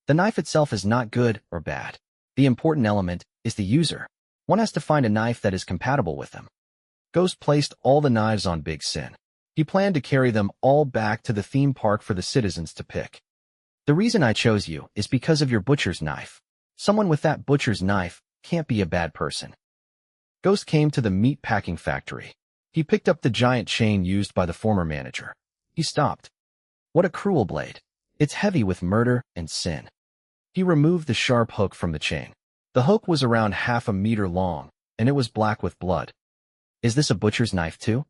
The knife itself is not good or bad. The important element is the user. One has to find a knife that is compatible with them. Ghost placed all the knives on Big Sin. He planned to carry them all back to the theme park for the citizens to pick. The reason I chose you is because of your butcher's knife. Someone with that butcher's knife can't be a bad person. Ghost came to the meat packing factory. He picked up the giant chain used by the former manager. He stopped. What a cruel blade. It's heavy with murder and sin. He removed the sharp hook from the chain. The hook was around half a meter long, and it was black with blood. Is this a butcher's knife too?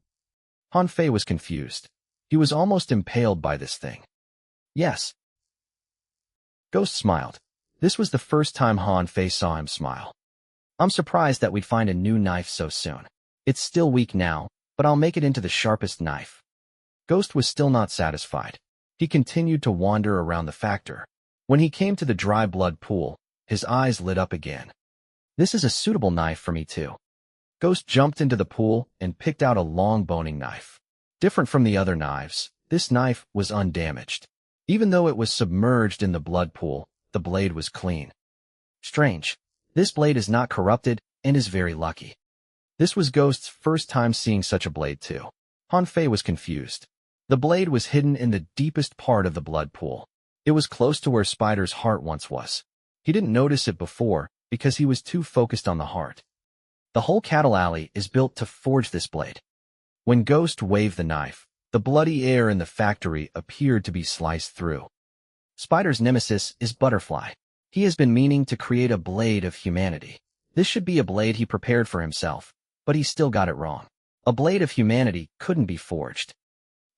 Han Fei was confused. He was almost impaled by this thing. Yes. Ghost smiled. This was the first time Han Fei saw him smile. I'm surprised that we'd find a new knife so soon. It's still weak now, but I'll make it into the sharpest knife. Ghost was still not satisfied. He continued to wander around the factor. When he came to the dry blood pool, his eyes lit up again. This is a suitable knife for me too. Ghost jumped into the pool and picked out a long boning knife. Different from the other knives, this knife was undamaged. Even though it was submerged in the blood pool, the blade was clean. Strange. This blade is not corrupted and is very lucky. This was Ghost's first time seeing such a blade too. Han Fei was confused. The blade was hidden in the deepest part of the blood pool. It was close to where Spider's heart once was. He didn't notice it before, because he was too focused on the heart. The whole cattle alley is built to forge this blade. When Ghost waved the knife, the bloody air in the factory appeared to be sliced through. Spider's nemesis is Butterfly. He has been meaning to create a blade of humanity. This should be a blade he prepared for himself, but he still got it wrong. A blade of humanity couldn't be forged.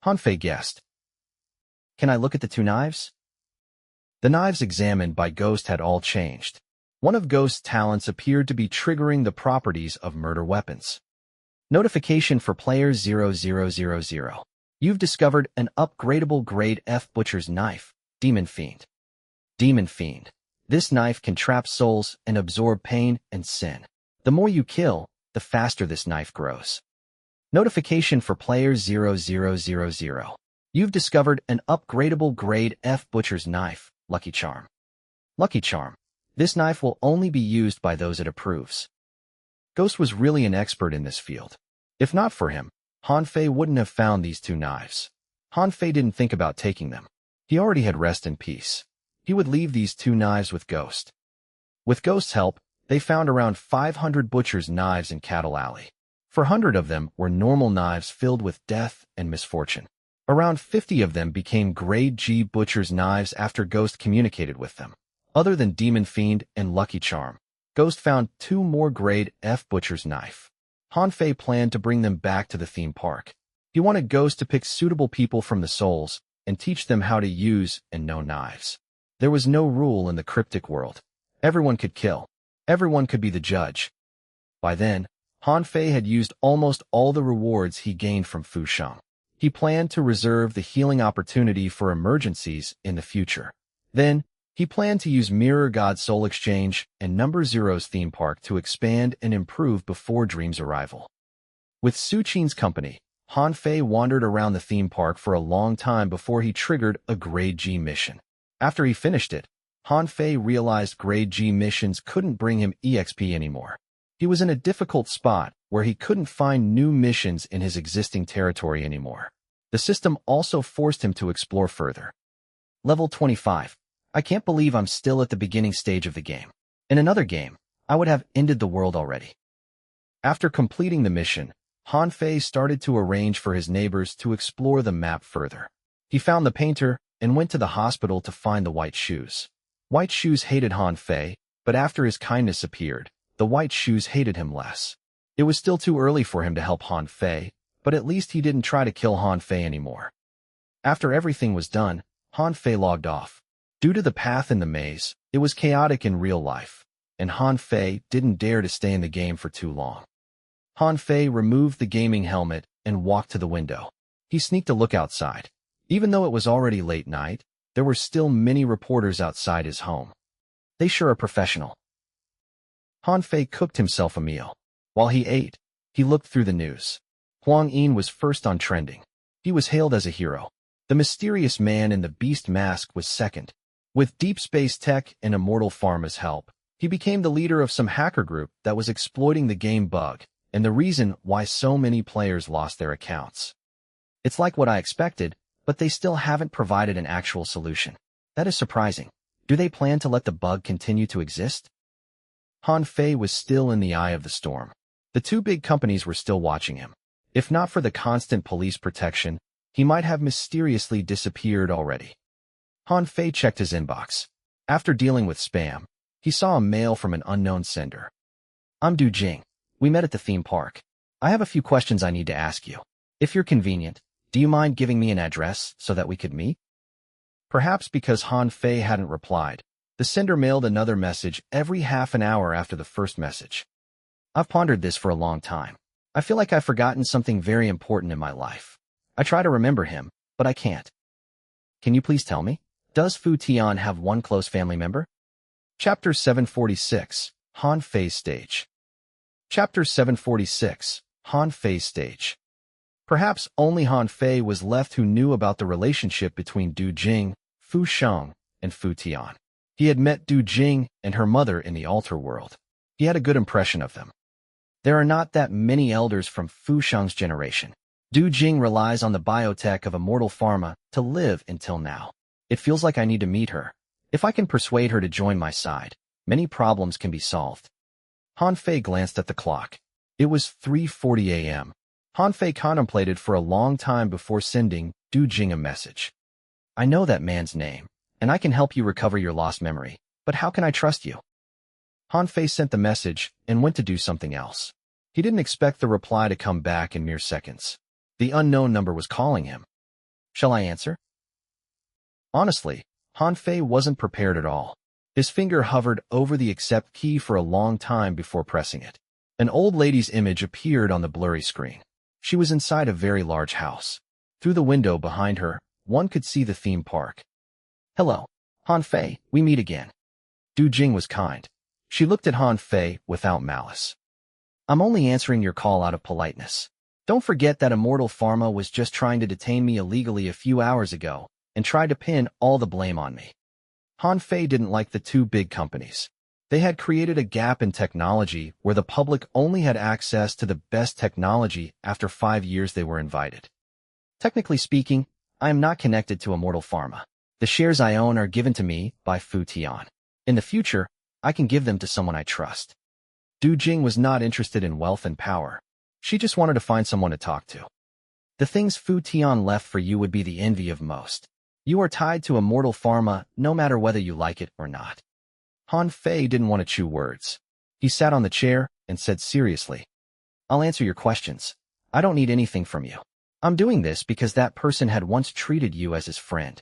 Hanfei guessed. Can I look at the two knives? The knives examined by Ghost had all changed. One of Ghost's talents appeared to be triggering the properties of murder weapons. Notification for player 0000. You've discovered an upgradable grade F butcher's knife, Demon Fiend. Demon Fiend. This knife can trap souls and absorb pain and sin. The more you kill, the faster this knife grows. Notification for player 0000. You've discovered an upgradable grade F butcher's knife, Lucky Charm. Lucky Charm. This knife will only be used by those it approves. Ghost was really an expert in this field. If not for him, Hanfei wouldn't have found these two knives. Hanfei didn't think about taking them. He already had rest and peace. He would leave these two knives with Ghost. With Ghost's help, they found around 500 butcher's knives in Cattle Alley. 400 of them were normal knives filled with death and misfortune. Around 50 of them became grade G butcher's knives after Ghost communicated with them. Other than Demon Fiend and Lucky Charm, Ghost found 2 more grade F butcher's knife. Hanfei planned to bring them back to the theme park. He wanted Ghost to pick suitable people from the souls and teach them how to use and know knives. There was no rule in the cryptic world. Everyone could kill. Everyone could be the judge. By then, Hanfei had used almost all the rewards he gained from Fusheng. He planned to reserve the healing opportunity for emergencies in the future. Then, he planned to use Mirror God Soul Exchange and Number Zero's theme park to expand and improve before Dream's arrival. With Su Qin's company, Hanfei wandered around the theme park for a long time before he triggered a Grade G mission. After he finished it, Hanfei realized Grade G missions couldn't bring him EXP anymore. He was in a difficult spot where he couldn't find new missions in his existing territory anymore. The system also forced him to explore further. Level 25. I can't believe I'm still at the beginning stage of the game. In another game, I would have ended the world already. After completing the mission, Hanfei started to arrange for his neighbors to explore the map further. He found the painter and went to the hospital to find the White Shoes. White Shoes hated Hanfei, but after his kindness appeared, the White Shoes hated him less. It was still too early for him to help Hanfei, but at least he didn't try to kill Hanfei anymore. After everything was done, Hanfei logged off. Due to the path in the maze, it was chaotic in real life, and Hanfei didn't dare to stay in the game for too long. Hanfei removed the gaming helmet and walked to the window. He sneaked a look outside. Even though it was already late night, there were still many reporters outside his home. They sure are professional. Hanfei cooked himself a meal. While he ate, he looked through the news. Huang Yin was first on trending. He was hailed as a hero. The mysterious man in the beast mask was second. With Deep Space Tech and Immortal Pharma's help, he became the leader of some hacker group that was exploiting the game bug, and the reason why so many players lost their accounts. It's like what I expected, but they still haven't provided an actual solution. That is surprising. Do they plan to let the bug continue to exist? Hanfei was still in the eye of the storm. The two big companies were still watching him. If not for the constant police protection, he might have mysteriously disappeared already. Hanfei checked his inbox. After dealing with spam, he saw a mail from an unknown sender. I'm Du Jing. We met at the theme park. I have a few questions I need to ask you. If you're convenient, do you mind giving me an address so that we could meet? Perhaps because Hanfei hadn't replied, the sender mailed another message every half an hour after the first message. I've pondered this for a long time. I feel like I've forgotten something very important in my life. I try to remember him, but I can't. Can you please tell me? Does Fu Tian have one close family member? Chapter 746, Hanfei's Stage. Chapter 746, Hanfei's Stage. Perhaps only Hanfei was left who knew about the relationship between Du Jing, Fu Sheng, and Fu Tian. He had met Du Jing and her mother in the altar world. He had a good impression of them. There are not that many elders from Fu Sheng's generation. Du Jing relies on the biotech of Immortal Pharma to live until now. It feels like I need to meet her. If I can persuade her to join my side, many problems can be solved. Han Fei glanced at the clock. It was 3:40 a.m. Han Fei contemplated for a long time before sending Du Jing a message. I know that man's name, and I can help you recover your lost memory, but how can I trust you? Han Fei sent the message and went to do something else. He didn't expect the reply to come back in mere seconds. The unknown number was calling him. Shall I answer? Honestly, Han Fei wasn't prepared at all. His finger hovered over the accept key for a long time before pressing it. An old lady's image appeared on the blurry screen. She was inside a very large house. Through the window behind her, one could see the theme park. Hello, Han Fei, we meet again. Du Jing was kind. She looked at Han Fei without malice. I'm only answering your call out of politeness. Don't forget that Immortal Pharma was just trying to detain me illegally a few hours ago and tried to pin all the blame on me. Han Fei didn't like the two big companies. They had created a gap in technology where the public only had access to the best technology after 5 years they were invited. Technically speaking, I am not connected to Immortal Pharma. The shares I own are given to me by Fu Tian. In the future, I can give them to someone I trust. Du Jing was not interested in wealth and power. She just wanted to find someone to talk to. The things Fu Tian left for you would be the envy of most. You are tied to Immortal Pharma no matter whether you like it or not. Han Fei didn't want to chew words. He sat on the chair and said seriously, I'll answer your questions. I don't need anything from you. I'm doing this because that person had once treated you as his friend.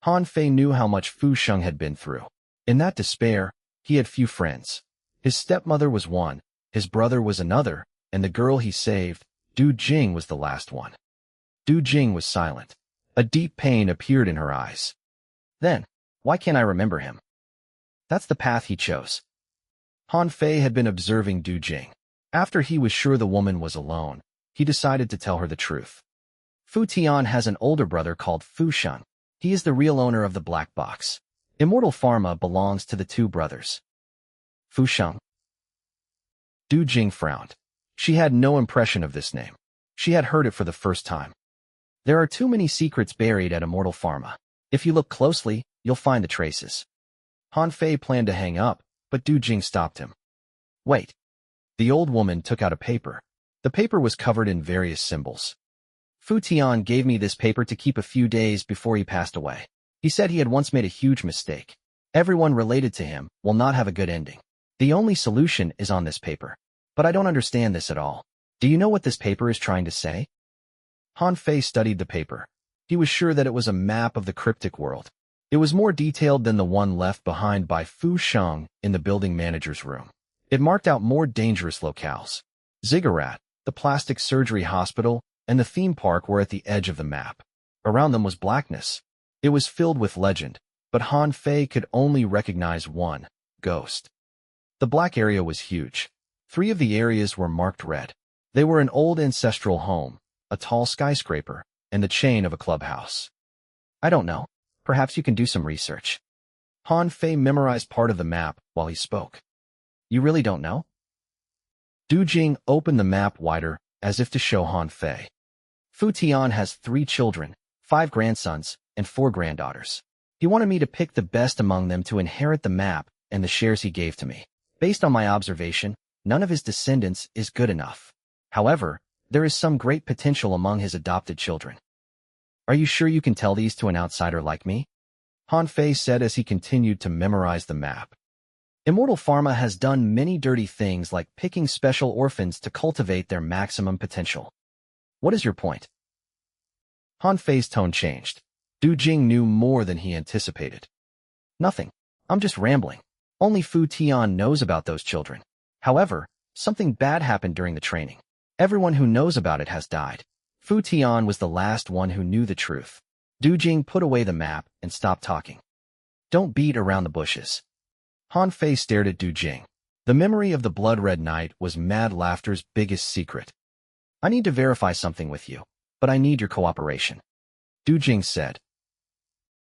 Han Fei knew how much Fu Sheng had been through. In that despair, he had few friends. His stepmother was one, his brother was another, and the girl he saved, Du Jing, was the last one. Du Jing was silent. A deep pain appeared in her eyes. Then, why can't I remember him? That's the path he chose. Han Fei had been observing Du Jing. After he was sure the woman was alone, he decided to tell her the truth. Fu Tian has an older brother called Fu Sheng. He is the real owner of the black box. Immortal Pharma belongs to the two brothers. Fu Sheng. Du Jing frowned. She had no impression of this name. She had heard it for the first time. There are too many secrets buried at Immortal Pharma. If you look closely, you'll find the traces. Han Fei planned to hang up, but Du Jing stopped him. Wait. The old woman took out a paper. The paper was covered in various symbols. Fu Tian gave me this paper to keep a few days before he passed away. He said he had once made a huge mistake. Everyone related to him will not have a good ending. The only solution is on this paper. But I don't understand this at all. Do you know what this paper is trying to say? Han Fei studied the paper. He was sure that it was a map of the cryptic world. It was more detailed than the one left behind by Fu Sheng in the building manager's room. It marked out more dangerous locales. Ziggurat, the plastic surgery hospital, and the theme park were at the edge of the map. Around them was blackness. It was filled with legend, but Han Fei could only recognize one: ghost. The black area was huge. 3 of the areas were marked red. They were an old ancestral home, a tall skyscraper, and the chain of a clubhouse. I don't know. Perhaps you can do some research. Han Fei memorized part of the map while he spoke. You really don't know? Du Jing opened the map wider, as if to show Han Fei. Fu Tian has 3 children, 5 grandsons, and 4 granddaughters. He wanted me to pick the best among them to inherit the map and the shares he gave to me. Based on my observation, none of his descendants is good enough. However, there is some great potential among his adopted children. Are you sure you can tell these to an outsider like me? Han Fei said as he continued to memorize the map. Immortal Pharma has done many dirty things like picking special orphans to cultivate their maximum potential. What is your point? Han Fei's tone changed. Du Jing knew more than he anticipated. Nothing. I'm just rambling. Only Fu Tian knows about those children. However, something bad happened during the training. Everyone who knows about it has died. Fu Tian was the last one who knew the truth. Du Jing put away the map and stopped talking. Don't beat around the bushes. Han Fei stared at Du Jing. The memory of the blood-red night was Mad Laughter's biggest secret. I need to verify something with you, but I need your cooperation. Du Jing said.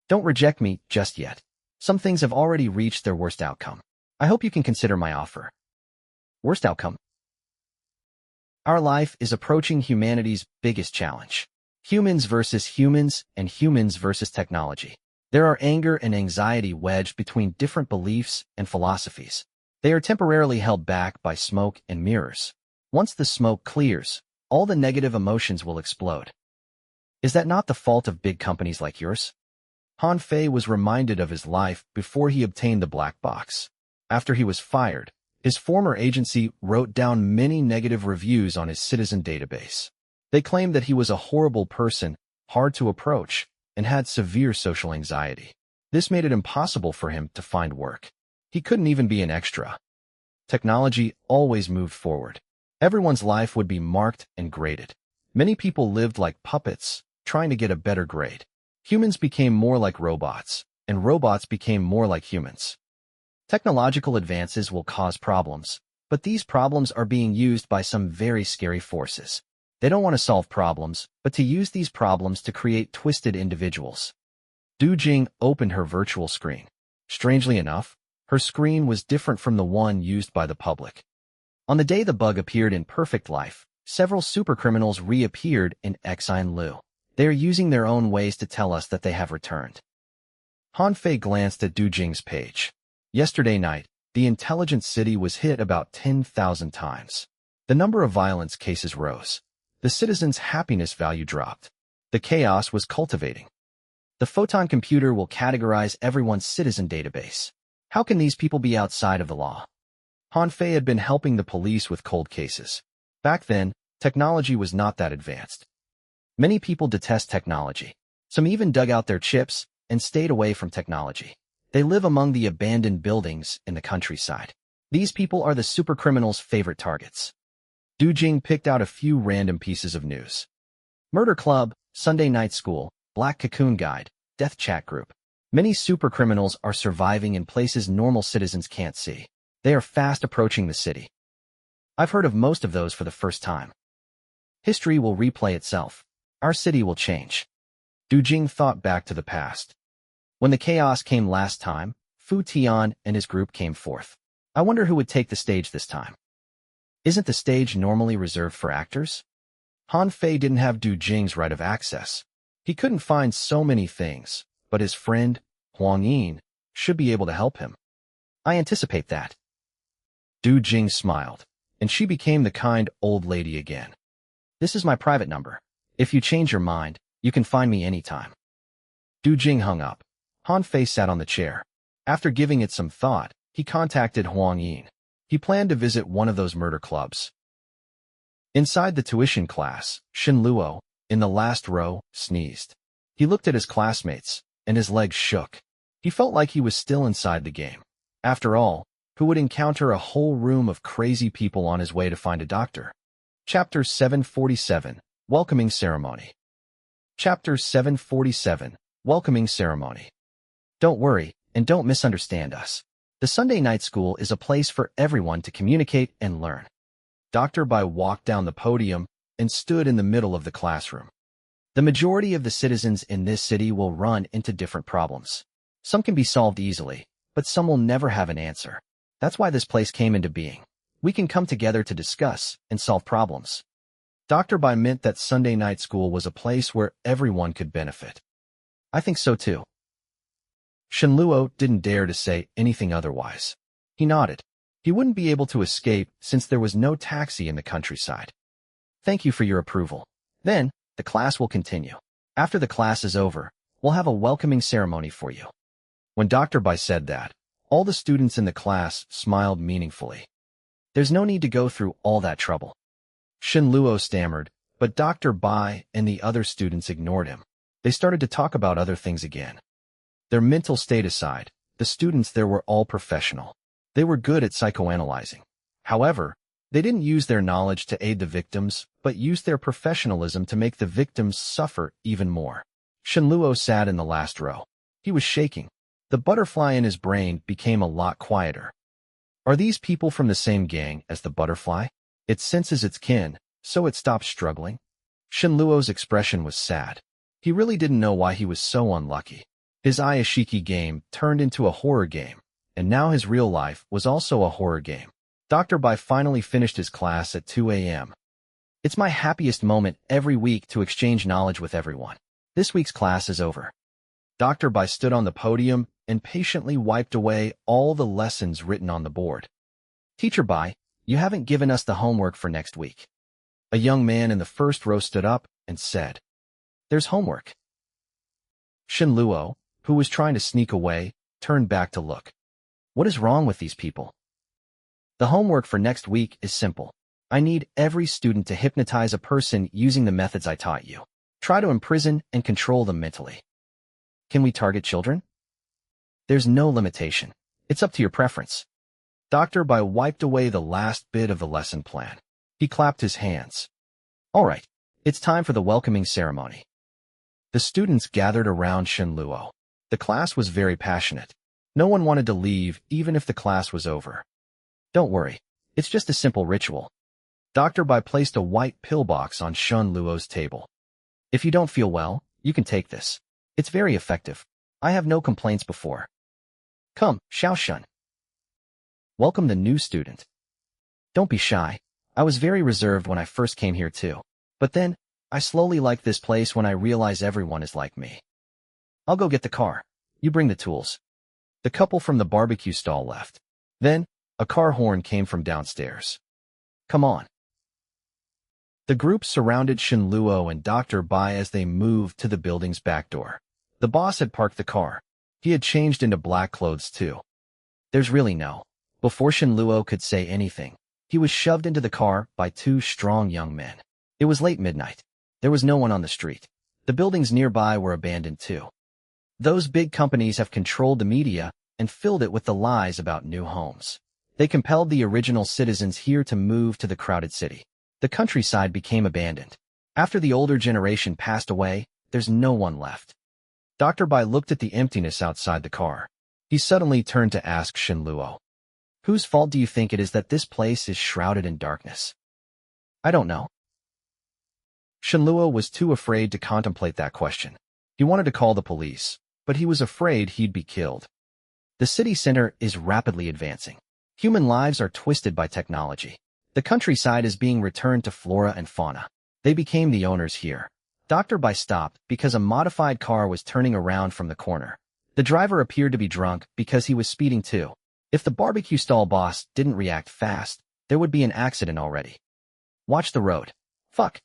Don't reject me just yet. Some things have already reached their worst outcome. I hope you can consider my offer. Worst outcome? Our life is approaching humanity's biggest challenge. Humans versus humans and humans versus technology. There are anger and anxiety wedged between different beliefs and philosophies. They are temporarily held back by smoke and mirrors. Once the smoke clears, all the negative emotions will explode. Is that not the fault of big companies like yours? Han Fei was reminded of his life before he obtained the black box. After he was fired, his former agency wrote down many negative reviews on his citizen database. They claimed that he was a horrible person, hard to approach, and had severe social anxiety. This made it impossible for him to find work. He couldn't even be an extra. Technology always moved forward. Everyone's life would be marked and graded. Many people lived like puppets, trying to get a better grade. Humans became more like robots, and robots became more like humans. Technological advances will cause problems, but these problems are being used by some very scary forces. They don't want to solve problems, but to use these problems to create twisted individuals. Du Jing opened her virtual screen. Strangely enough, her screen was different from the one used by the public. On the day the bug appeared in Perfect Life, several supercriminals reappeared in Exine Liu. They are using their own ways to tell us that they have returned. Han Fei glanced at Du Jing's page. Yesterday night, the intelligent city was hit about 10,000 times. The number of violence cases rose. The citizens' happiness value dropped. The chaos was cultivating. The photon computer will categorize everyone's citizen database. How can these people be outside of the law? Han Fei had been helping the police with cold cases. Back then, technology was not that advanced. Many people detest technology. Some even dug out their chips and stayed away from technology. They live among the abandoned buildings in the countryside. These people are the supercriminals' favorite targets. Du Jing picked out a few random pieces of news. Murder Club, Sunday Night School, Black Cocoon Guide, Death Chat Group. Many supercriminals are surviving in places normal citizens can't see. They are fast approaching the city. I've heard of most of those for the first time. History will replay itself. Our city will change. Du Jing thought back to the past. When the chaos came last time, Fu Tian and his group came forth. I wonder who would take the stage this time. Isn't the stage normally reserved for actors? Han Fei didn't have Du Jing's right of access. He couldn't find so many things, but his friend, Huang Yin, should be able to help him. I anticipate that. Du Jing smiled, and she became the kind old lady again. This is my private number. If you change your mind, you can find me anytime. Du Jing hung up. Han Fei sat on the chair. After giving it some thought, he contacted Huang Yin. He planned to visit one of those murder clubs. Inside the tuition class, Shen Luo, in the last row, sneezed. He looked at his classmates, and his legs shook. He felt like he was still inside the game. After all, who would encounter a whole room of crazy people on his way to find a doctor? Chapter 747, Welcoming Ceremony. Chapter 747, Welcoming Ceremony. Don't worry, and don't misunderstand us. The Sunday Night School is a place for everyone to communicate and learn. Dr. Bai walked down the podium and stood in the middle of the classroom. The majority of the citizens in this city will run into different problems. Some can be solved easily, but some will never have an answer. That's why this place came into being. We can come together to discuss and solve problems. Dr. Bai meant that Sunday Night School was a place where everyone could benefit. I think so too. Shen Luo didn't dare to say anything otherwise. He nodded. He wouldn't be able to escape since there was no taxi in the countryside. Thank you for your approval. Then, the class will continue. After the class is over, we'll have a welcoming ceremony for you. When Dr. Bai said that, all the students in the class smiled meaningfully. There's no need to go through all that trouble. Shen Luo stammered, but Dr. Bai and the other students ignored him. They started to talk about other things again. Their mental state aside, the students there were all professional. They were good at psychoanalyzing. However, they didn't use their knowledge to aid the victims, but used their professionalism to make the victims suffer even more. Shen Luo sat in the last row. He was shaking. The butterfly in his brain became a lot quieter. Are these people from the same gang as the butterfly? It senses its kin, so it stops struggling. Shen Luo's expression was sad. He really didn't know why he was so unlucky. His Iyashikei game turned into a horror game, and now his real life was also a horror game. Dr. Bai finally finished his class at 2 a.m. It's my happiest moment every week to exchange knowledge with everyone. This week's class is over. Dr. Bai stood on the podium and patiently wiped away all the lessons written on the board. Teacher Bai, you haven't given us the homework for next week. A young man in the first row stood up and said, There's homework. Shen Luo, who was trying to sneak away, turned back to look. What is wrong with these people? The homework for next week is simple. I need every student to hypnotize a person using the methods I taught you. Try to imprison and control them mentally. Can we target children? There's no limitation. It's up to your preference. Dr. Bai wiped away the last bit of the lesson plan. He clapped his hands. All right, it's time for the welcoming ceremony. The students gathered around Shen Luo. The class was very passionate. No one wanted to leave even if the class was over. Don't worry, it's just a simple ritual. Dr. Bai placed a white pillbox on Shen Luo's table. If you don't feel well, you can take this. It's very effective. I have no complaints before. Come, Xiao Shun. Welcome the new student. Don't be shy. I was very reserved when I first came here too. But then, I slowly liked this place when I realized everyone is like me. I'll go get the car. You bring the tools. The couple from the barbecue stall left. Then, a car horn came from downstairs. Come on. The group surrounded Shen Luo and Dr. Bai as they moved to the building's back door. The boss had parked the car. He had changed into black clothes too. There's really no. Before Shen Luo could say anything, he was shoved into the car by two strong young men. It was late midnight. There was no one on the street. The buildings nearby were abandoned too. Those big companies have controlled the media and filled it with the lies about new homes. They compelled the original citizens here to move to the crowded city. The countryside became abandoned. After the older generation passed away, there's no one left. Dr. Bai looked at the emptiness outside the car. He suddenly turned to ask Shen Luo, Whose fault do you think it is that this place is shrouded in darkness? I don't know. Shen Luo was too afraid to contemplate that question. He wanted to call the police, but he was afraid he'd be killed. The city center is rapidly advancing. Human lives are twisted by technology. The countryside is being returned to flora and fauna. They became the owners here. Dr. Bai stopped because a modified car was turning around from the corner. The driver appeared to be drunk because he was speeding too. If the barbecue stall boss didn't react fast, there would be an accident already. Watch the road. Fuck.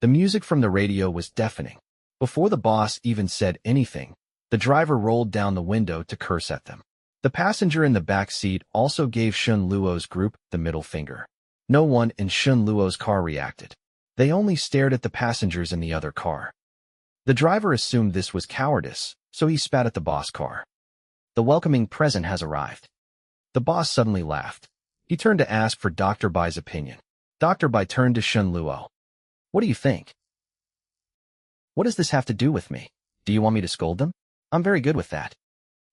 The music from the radio was deafening. Before the boss even said anything, the driver rolled down the window to curse at them. The passenger in the back seat also gave Shen Luo's group the middle finger. No one in Shen Luo's car reacted. They only stared at the passengers in the other car. The driver assumed this was cowardice, so he spat at the boss car. The welcoming present has arrived. The boss suddenly laughed. He turned to ask for Dr. Bai's opinion. Dr. Bai turned to Shen Luo. What do you think? What does this have to do with me? Do you want me to scold them? I'm very good with that.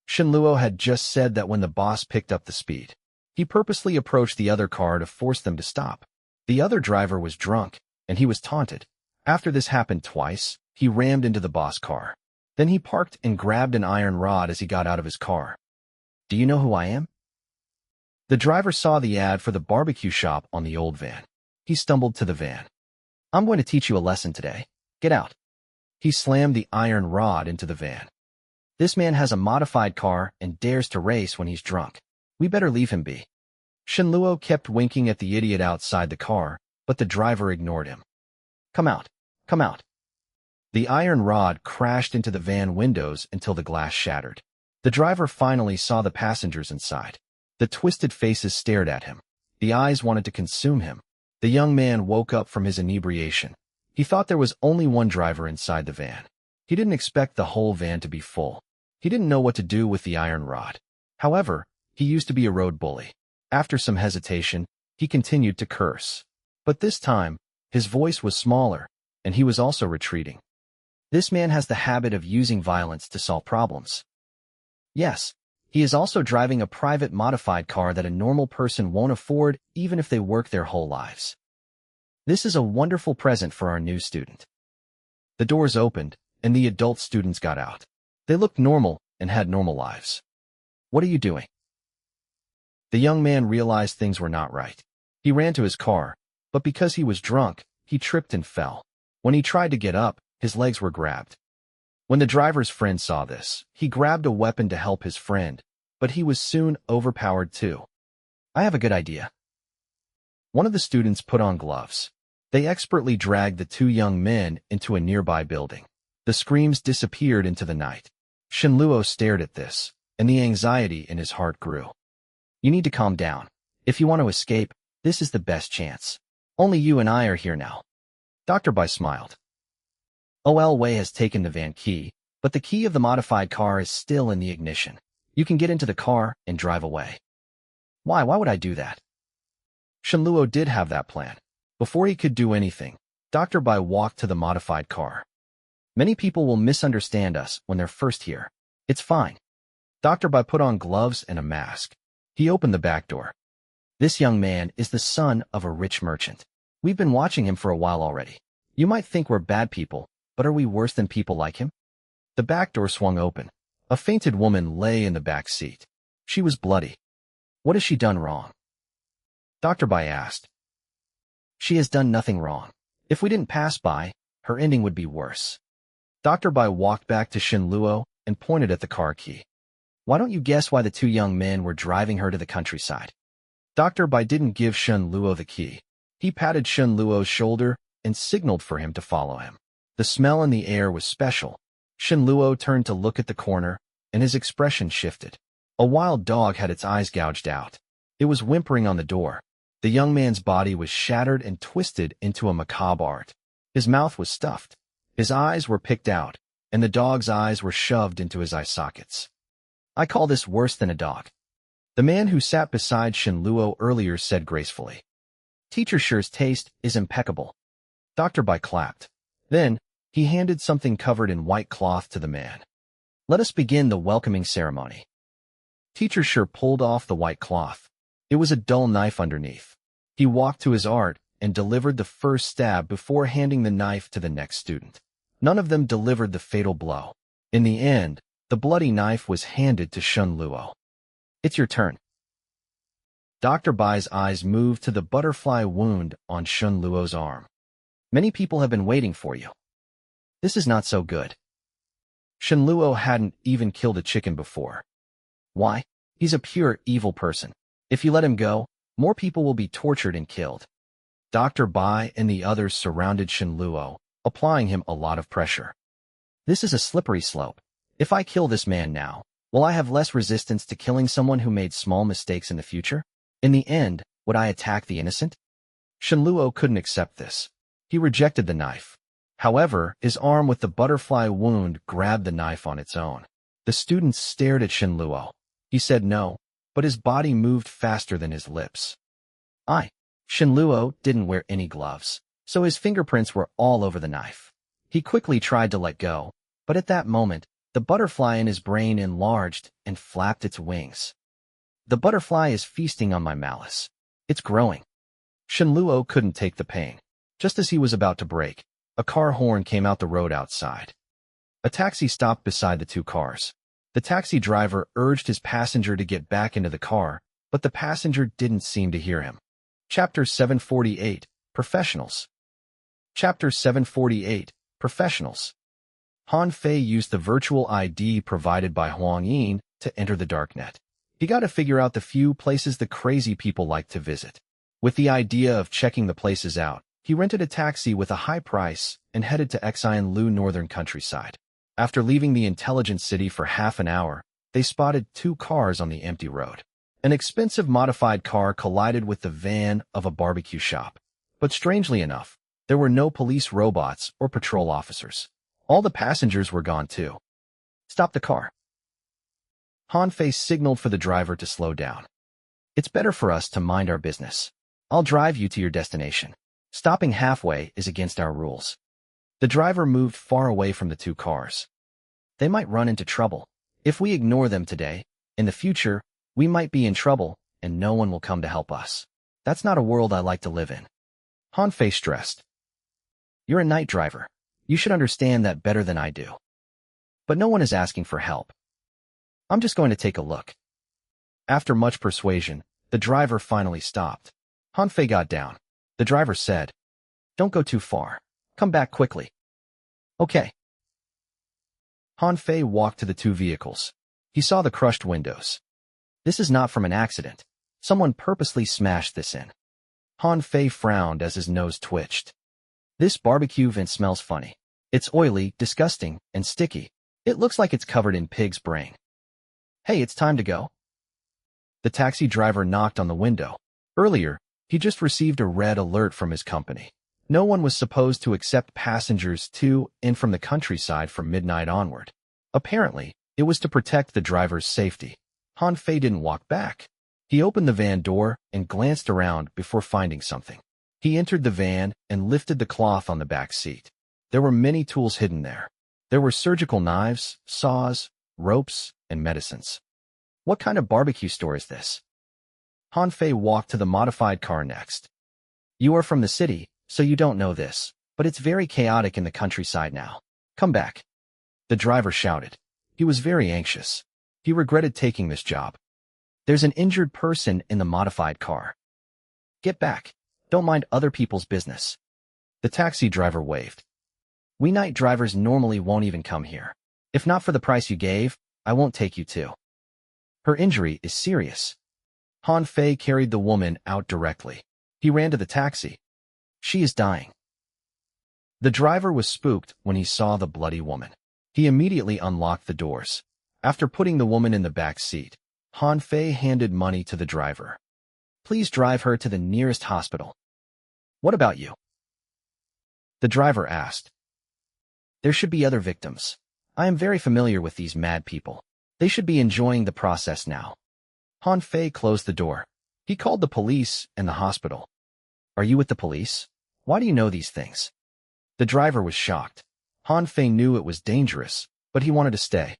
Shen Luo had just said that when the boss picked up the speed. He purposely approached the other car to force them to stop. The other driver was drunk, and he was taunted. After this happened twice, he rammed into the boss car. Then he parked and grabbed an iron rod as he got out of his car. Do you know who I am? The driver saw the ad for the barbecue shop on the old van. He stumbled to the van. I'm going to teach you a lesson today. Get out. He slammed the iron rod into the van. This man has a modified car and dares to race when he's drunk. We better leave him be. Shen Luo kept winking at the idiot outside the car, but the driver ignored him. Come out. Come out. The iron rod crashed into the van windows until the glass shattered. The driver finally saw the passengers inside. The twisted faces stared at him. The eyes wanted to consume him. The young man woke up from his inebriation. He thought there was only one driver inside the van. He didn't expect the whole van to be full. He didn't know what to do with the iron rod. However, he used to be a road bully. After some hesitation, he continued to curse. But this time, his voice was smaller, and he was also retreating. This man has the habit of using violence to solve problems. Yes, he is also driving a private modified car that a normal person won't afford even if they work their whole lives. This is a wonderful present for our new student. The doors opened, and the adult students got out. They looked normal and had normal lives. What are you doing? The young man realized things were not right. He ran to his car, but because he was drunk, he tripped and fell. When he tried to get up, his legs were grabbed. When the driver's friend saw this, he grabbed a weapon to help his friend, but he was soon overpowered too. I have a good idea. One of the students put on gloves. They expertly dragged the two young men into a nearby building. The screams disappeared into the night. Shenluo stared at this, and the anxiety in his heart grew. You need to calm down. If you want to escape, this is the best chance. Only you and I are here now. Dr. Bai smiled. OL Wei has taken the van key, but the key of the modified car is still in the ignition. You can get into the car and drive away. Why would I do that? Shenluo did have that plan. Before he could do anything, Dr. Bai walked to the modified car. Many people will misunderstand us when they're first here. It's fine. Dr. Bai put on gloves and a mask. He opened the back door. This young man is the son of a rich merchant. We've been watching him for a while already. You might think we're bad people, but are we worse than people like him? The back door swung open. A fainted woman lay in the back seat. She was bloody. What has she done wrong? Dr. Bai asked. She has done nothing wrong. If we didn't pass by, her ending would be worse. Dr. Bai walked back to Shenluo and pointed at the car key. Why don't you guess why the two young men were driving her to the countryside? Dr. Bai didn't give Shenluo the key. He patted Shenluo's shoulder and signaled for him to follow him. The smell in the air was special. Shenluo turned to look at the corner, and his expression shifted. A wild dog had its eyes gouged out. It was whimpering on the door. The young man's body was shattered and twisted into a macabre art. His mouth was stuffed. His eyes were picked out, and the dog's eyes were shoved into his eye sockets. I call this worse than a dog. The man who sat beside Shenluo earlier said gracefully. Teacher Shi's taste is impeccable. Dr. Bai clapped. Then, he handed something covered in white cloth to the man. Let us begin the welcoming ceremony. Teacher Shi pulled off the white cloth. It was a dull knife underneath. He walked to his art and delivered the first stab before handing the knife to the next student. None of them delivered the fatal blow. In the end, the bloody knife was handed to Shenluo. It's your turn. Dr. Bai's eyes moved to the butterfly wound on Shenluo's arm. Many people have been waiting for you. This is not so good. Shenluo hadn't even killed a chicken before. Why? He's a pure evil person. If you let him go, more people will be tortured and killed. Dr. Bai and the others surrounded Shenluo, applying him a lot of pressure. This is a slippery slope. If I kill this man now, will I have less resistance to killing someone who made small mistakes in the future? In the end, would I attack the innocent? Shenluo couldn't accept this. He rejected the knife. However, his arm with the butterfly wound grabbed the knife on its own. The students stared at Shenluo. He said no, but his body moved faster than his lips. Shenluo didn't wear any gloves, so his fingerprints were all over the knife. He quickly tried to let go, but at that moment, the butterfly in his brain enlarged and flapped its wings. The butterfly is feasting on my malice. It's growing. Shenluo couldn't take the pain. Just as he was about to break, a car horn came out the road outside. A taxi stopped beside the two cars. The taxi driver urged his passenger to get back into the car, but the passenger didn't seem to hear him. Chapter 748, Professionals. Chapter 748, Professionals. Han Fei used the virtual ID provided by Huang Yin to enter the darknet. He got to figure out the few places the crazy people like to visit. With the idea of checking the places out, he rented a taxi with a high price and headed to Xianlu northern countryside. After leaving the intelligent city for half an hour, they spotted two cars on the empty road. An expensive modified car collided with the van of a barbecue shop. But strangely enough, there were no police robots or patrol officers. All the passengers were gone too. Stop the car. Han Fei signaled for the driver to slow down. It's better for us to mind our business. I'll drive you to your destination. Stopping halfway is against our rules. The driver moved far away from the two cars. They might run into trouble. If we ignore them today, in the future, we might be in trouble and no one will come to help us. That's not a world I like to live in. Han Fei stressed. You're a night driver. You should understand that better than I do. But no one is asking for help. I'm just going to take a look. After much persuasion, the driver finally stopped. Han Fei got down. The driver said, Don't go too far. Come back quickly. Okay. Han Fei walked to the two vehicles. He saw the crushed windows. This is not from an accident. Someone purposely smashed this in. Han Fei frowned as his nose twitched. This barbecue vent smells funny. It's oily, disgusting, and sticky. It looks like it's covered in pig's brain. Hey, it's time to go. The taxi driver knocked on the window. Earlier, he just received a red alert from his company. No one was supposed to accept passengers to and from the countryside from midnight onward. Apparently, it was to protect the driver's safety. Han Fei didn't walk back. He opened the van door and glanced around before finding something. He entered the van and lifted the cloth on the back seat. There were many tools hidden there. There were surgical knives, saws, ropes, and medicines. What kind of barbecue store is this? Han Fei walked to the modified car next. You are from the city, so you don't know this, but it's very chaotic in the countryside now. Come back. The driver shouted. He was very anxious. He regretted taking this job. There's an injured person in the modified car. Get back. Don't mind other people's business. The taxi driver waved. We night drivers normally won't even come here. If not for the price you gave, I won't take you too. Her injury is serious. Han Fei carried the woman out directly. He ran to the taxi. She is dying. The driver was spooked when he saw the bloody woman. He immediately unlocked the doors. After putting the woman in the back seat, Han Fei handed money to the driver. Please drive her to the nearest hospital. What about you? The driver asked. There should be other victims. I am very familiar with these mad people. They should be enjoying the process now. Han Fei closed the door. He called the police and the hospital. Are you with the police? Why do you know these things? The driver was shocked. Han Fei knew it was dangerous, but he wanted to stay.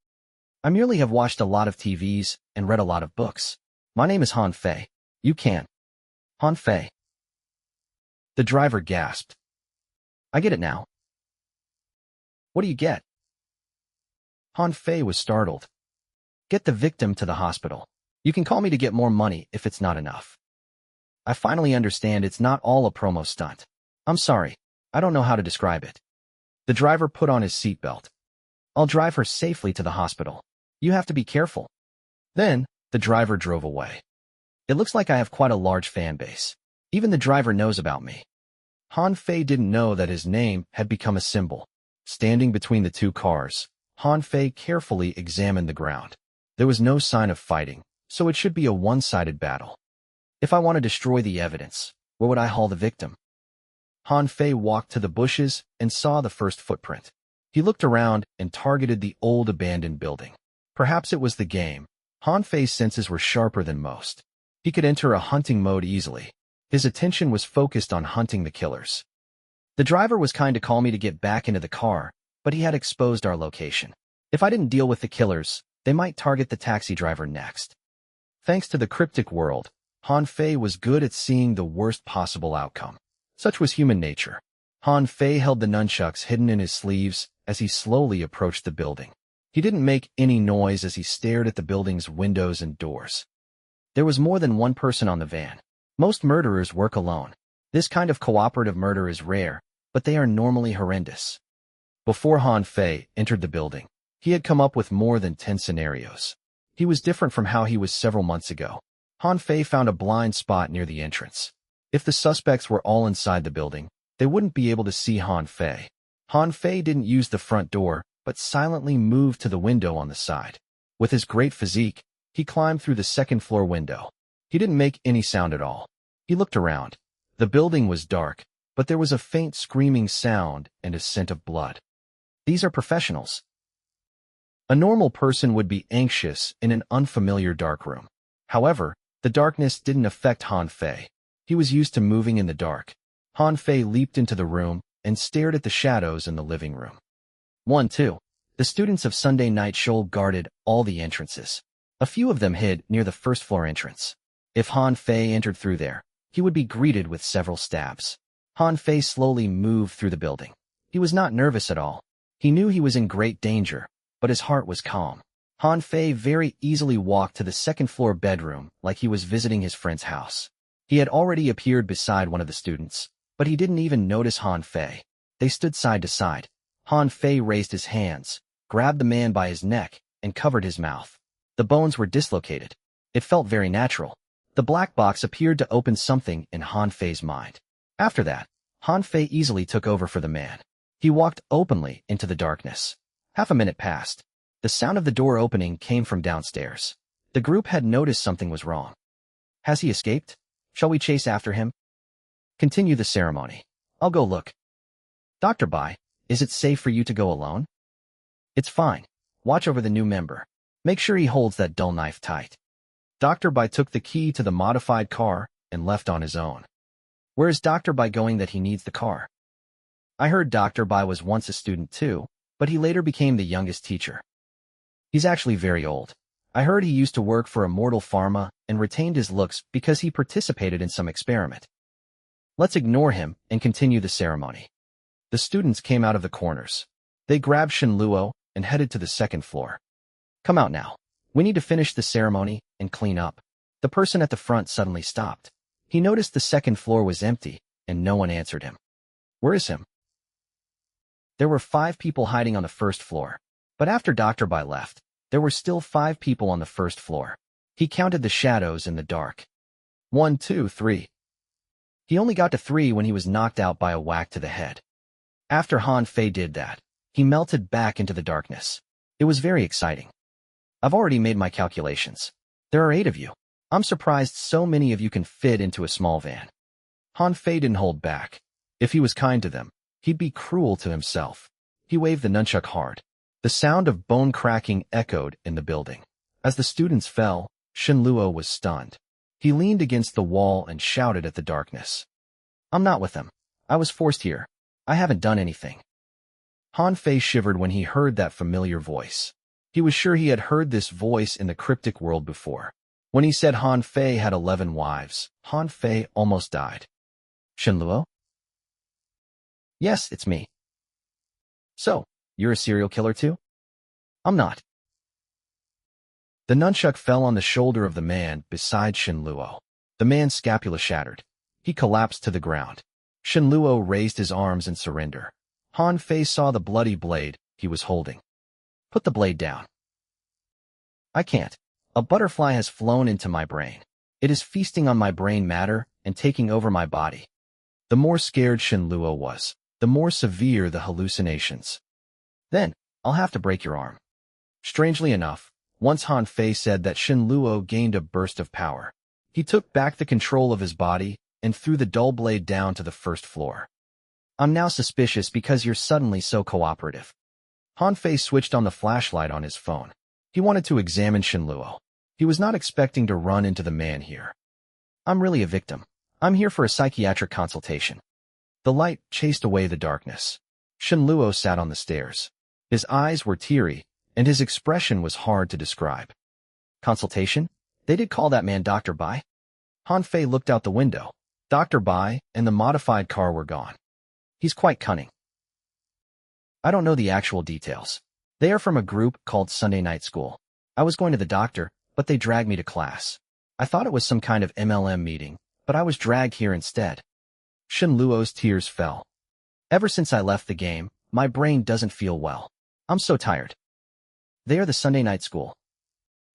I merely have watched a lot of TVs and read a lot of books. My name is Han Fei. You can. Han Fei. The driver gasped. I get it now. What do you get? Han Fei was startled. Get the victim to the hospital. You can call me to get more money if it's not enough. I finally understand it's not all a promo stunt. I'm sorry. I don't know how to describe it. The driver put on his seatbelt. I'll drive her safely to the hospital. You have to be careful. Then, the driver drove away. It looks like I have quite a large fan base. Even the driver knows about me. Han Fei didn't know that his name had become a symbol. Standing between the two cars, Han Fei carefully examined the ground. There was no sign of fighting, so it should be a one-sided battle. If I want to destroy the evidence, where would I haul the victim? Han Fei walked to the bushes and saw the first footprint. He looked around and targeted the old abandoned building. Perhaps it was the game. Han Fei's senses were sharper than most. He could enter a hunting mode easily. His attention was focused on hunting the killers. The driver was kind to call me to get back into the car, but he had exposed our location. If I didn't deal with the killers, they might target the taxi driver next. Thanks to the cryptic world, Han Fei was good at seeing the worst possible outcome. Such was human nature. Han Fei held the nunchucks hidden in his sleeves as he slowly approached the building. He didn't make any noise as he stared at the building's windows and doors. There was more than one person on the van. Most murderers work alone. This kind of cooperative murder is rare, but they are normally horrendous. Before Han Fei entered the building, he had come up with more than 10 scenarios. He was different from how he was several months ago. Han Fei found a blind spot near the entrance. If the suspects were all inside the building, they wouldn't be able to see Han Fei. Han Fei didn't use the front door, but silently moved to the window on the side. With his great physique, he climbed through the second-floor window. He didn't make any sound at all. He looked around. The building was dark, but there was a faint screaming sound and a scent of blood. These are professionals. A normal person would be anxious in an unfamiliar darkroom. However, the darkness didn't affect Han Fei. He was used to moving in the dark. Han Fei leaped into the room and stared at the shadows in the living room. 1-2. The students of Sunday Night Shoal guarded all the entrances. A few of them hid near the first-floor entrance. If Han Fei entered through there, he would be greeted with several stabs. Han Fei slowly moved through the building. He was not nervous at all. He knew he was in great danger, but his heart was calm. Han Fei very easily walked to the second-floor bedroom like he was visiting his friend's house. He had already appeared beside one of the students, but he didn't even notice Han Fei. They stood side to side. Han Fei raised his hands, grabbed the man by his neck, and covered his mouth. The bones were dislocated. It felt very natural. The black box appeared to open something in Han Fei's mind. After that, Han Fei easily took over for the man. He walked openly into the darkness. Half a minute passed. The sound of the door opening came from downstairs. The group had noticed something was wrong. Has he escaped? Shall we chase after him? Continue the ceremony. I'll go look. Dr. Bai, is it safe for you to go alone? It's fine. Watch over the new member. Make sure he holds that dull knife tight. Dr. Bai took the key to the modified car and left on his own. Where is Dr. Bai going that he needs the car? I heard Dr. Bai was once a student too, but he later became the youngest teacher. He's actually very old. I heard he used to work for Immortal Pharma and retained his looks because he participated in some experiment. Let's ignore him and continue the ceremony. The students came out of the corners. They grabbed Shen Luo and headed to the second floor. Come out now. We need to finish the ceremony and clean up. The person at the front suddenly stopped. He noticed the second floor was empty and no one answered him. Where is him? There were 5 people hiding on the first floor. But after Dr. Bai left, there were still 5 people on the first floor. He counted the shadows in the dark. 1, 2, 3. He only got to 3 when he was knocked out by a whack to the head. After Han Fei did that, he melted back into the darkness. It was very exciting. I've already made my calculations. There are 8 of you. I'm surprised so many of you can fit into a small van. Han Fei didn't hold back. If he was kind to them, he'd be cruel to himself. He waved the nunchuck hard. The sound of bone cracking echoed in the building. As the students fell, Shen Luo was stunned. He leaned against the wall and shouted at the darkness. I'm not with them. I was forced here. I haven't done anything. Han Fei shivered when he heard that familiar voice. He was sure he had heard this voice in the cryptic world before. When he said Han Fei had 11 wives, Han Fei almost died. Shen Luo? Yes, it's me. So, you're a serial killer too? I'm not. The nunchuck fell on the shoulder of the man beside Shen Luo. The man's scapula shattered. He collapsed to the ground. Shen Luo raised his arms in surrender. Han Fei saw the bloody blade he was holding. Put the blade down. I can't. A butterfly has flown into my brain. It is feasting on my brain matter and taking over my body. The more scared Shen Luo was, the more severe the hallucinations. Then, I'll have to break your arm. Strangely enough, once Han Fei said that Shen Luo gained a burst of power. He took back the control of his body and threw the dull blade down to the first floor. I'm now suspicious because you're suddenly so cooperative. Han Fei switched on the flashlight on his phone. He wanted to examine Shen Luo. He was not expecting to run into the man here. I'm really a victim. I'm here for a psychiatric consultation. The light chased away the darkness. Shen Luo sat on the stairs. His eyes were teary, and his expression was hard to describe. Consultation? They did call that man Dr. Bai? Han Fei looked out the window. Dr. Bai and the modified car were gone. He's quite cunning. I don't know the actual details. They are from a group called Sunday Night School. I was going to the doctor, but they dragged me to class. I thought it was some kind of MLM meeting, but I was dragged here instead. Shen Luo's tears fell. Ever since I left the game, my brain doesn't feel well. I'm so tired. They are the Sunday Night School.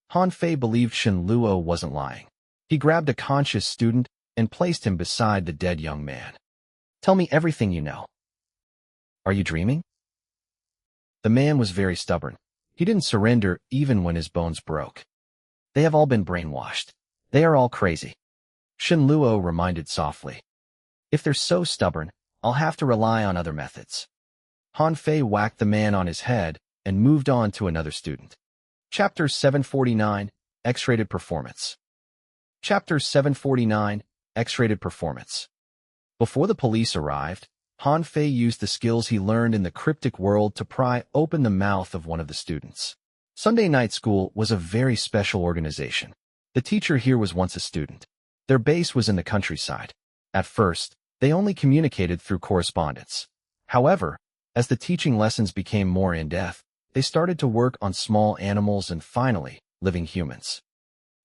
Han Fei believed Shen Luo wasn't lying. He grabbed a conscious student and placed him beside the dead young man. Tell me everything you know. Are you dreaming? The man was very stubborn. He didn't surrender even when his bones broke. They have all been brainwashed. They are all crazy. Shen Luo reminded softly. If they're so stubborn, I'll have to rely on other methods. Han Fei whacked the man on his head and moved on to another student. Chapter 749, X-Rated Performance. Chapter 749, X-Rated Performance. Before the police arrived, Han Fei used the skills he learned in the cryptic world to pry open the mouth of one of the students. Sunday Night School was a very special organization. The teacher here was once a student. Their base was in the countryside. At first, they only communicated through correspondence. However, as the teaching lessons became more in-depth, they started to work on small animals and finally, living humans.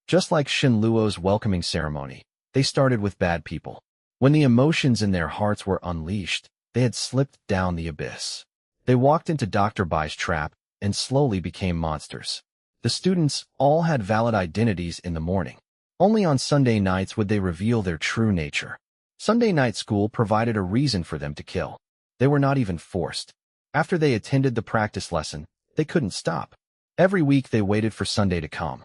Just like Shen Luo's welcoming ceremony, they started with bad people. When the emotions in their hearts were unleashed, they had slipped down the abyss. They walked into Dr. Bai's trap and slowly became monsters. The students all had valid identities in the morning. Only on Sunday nights would they reveal their true nature. Sunday night school provided a reason for them to kill. They were not even forced. After they attended the practice lesson, they couldn't stop. Every week they waited for Sunday to come.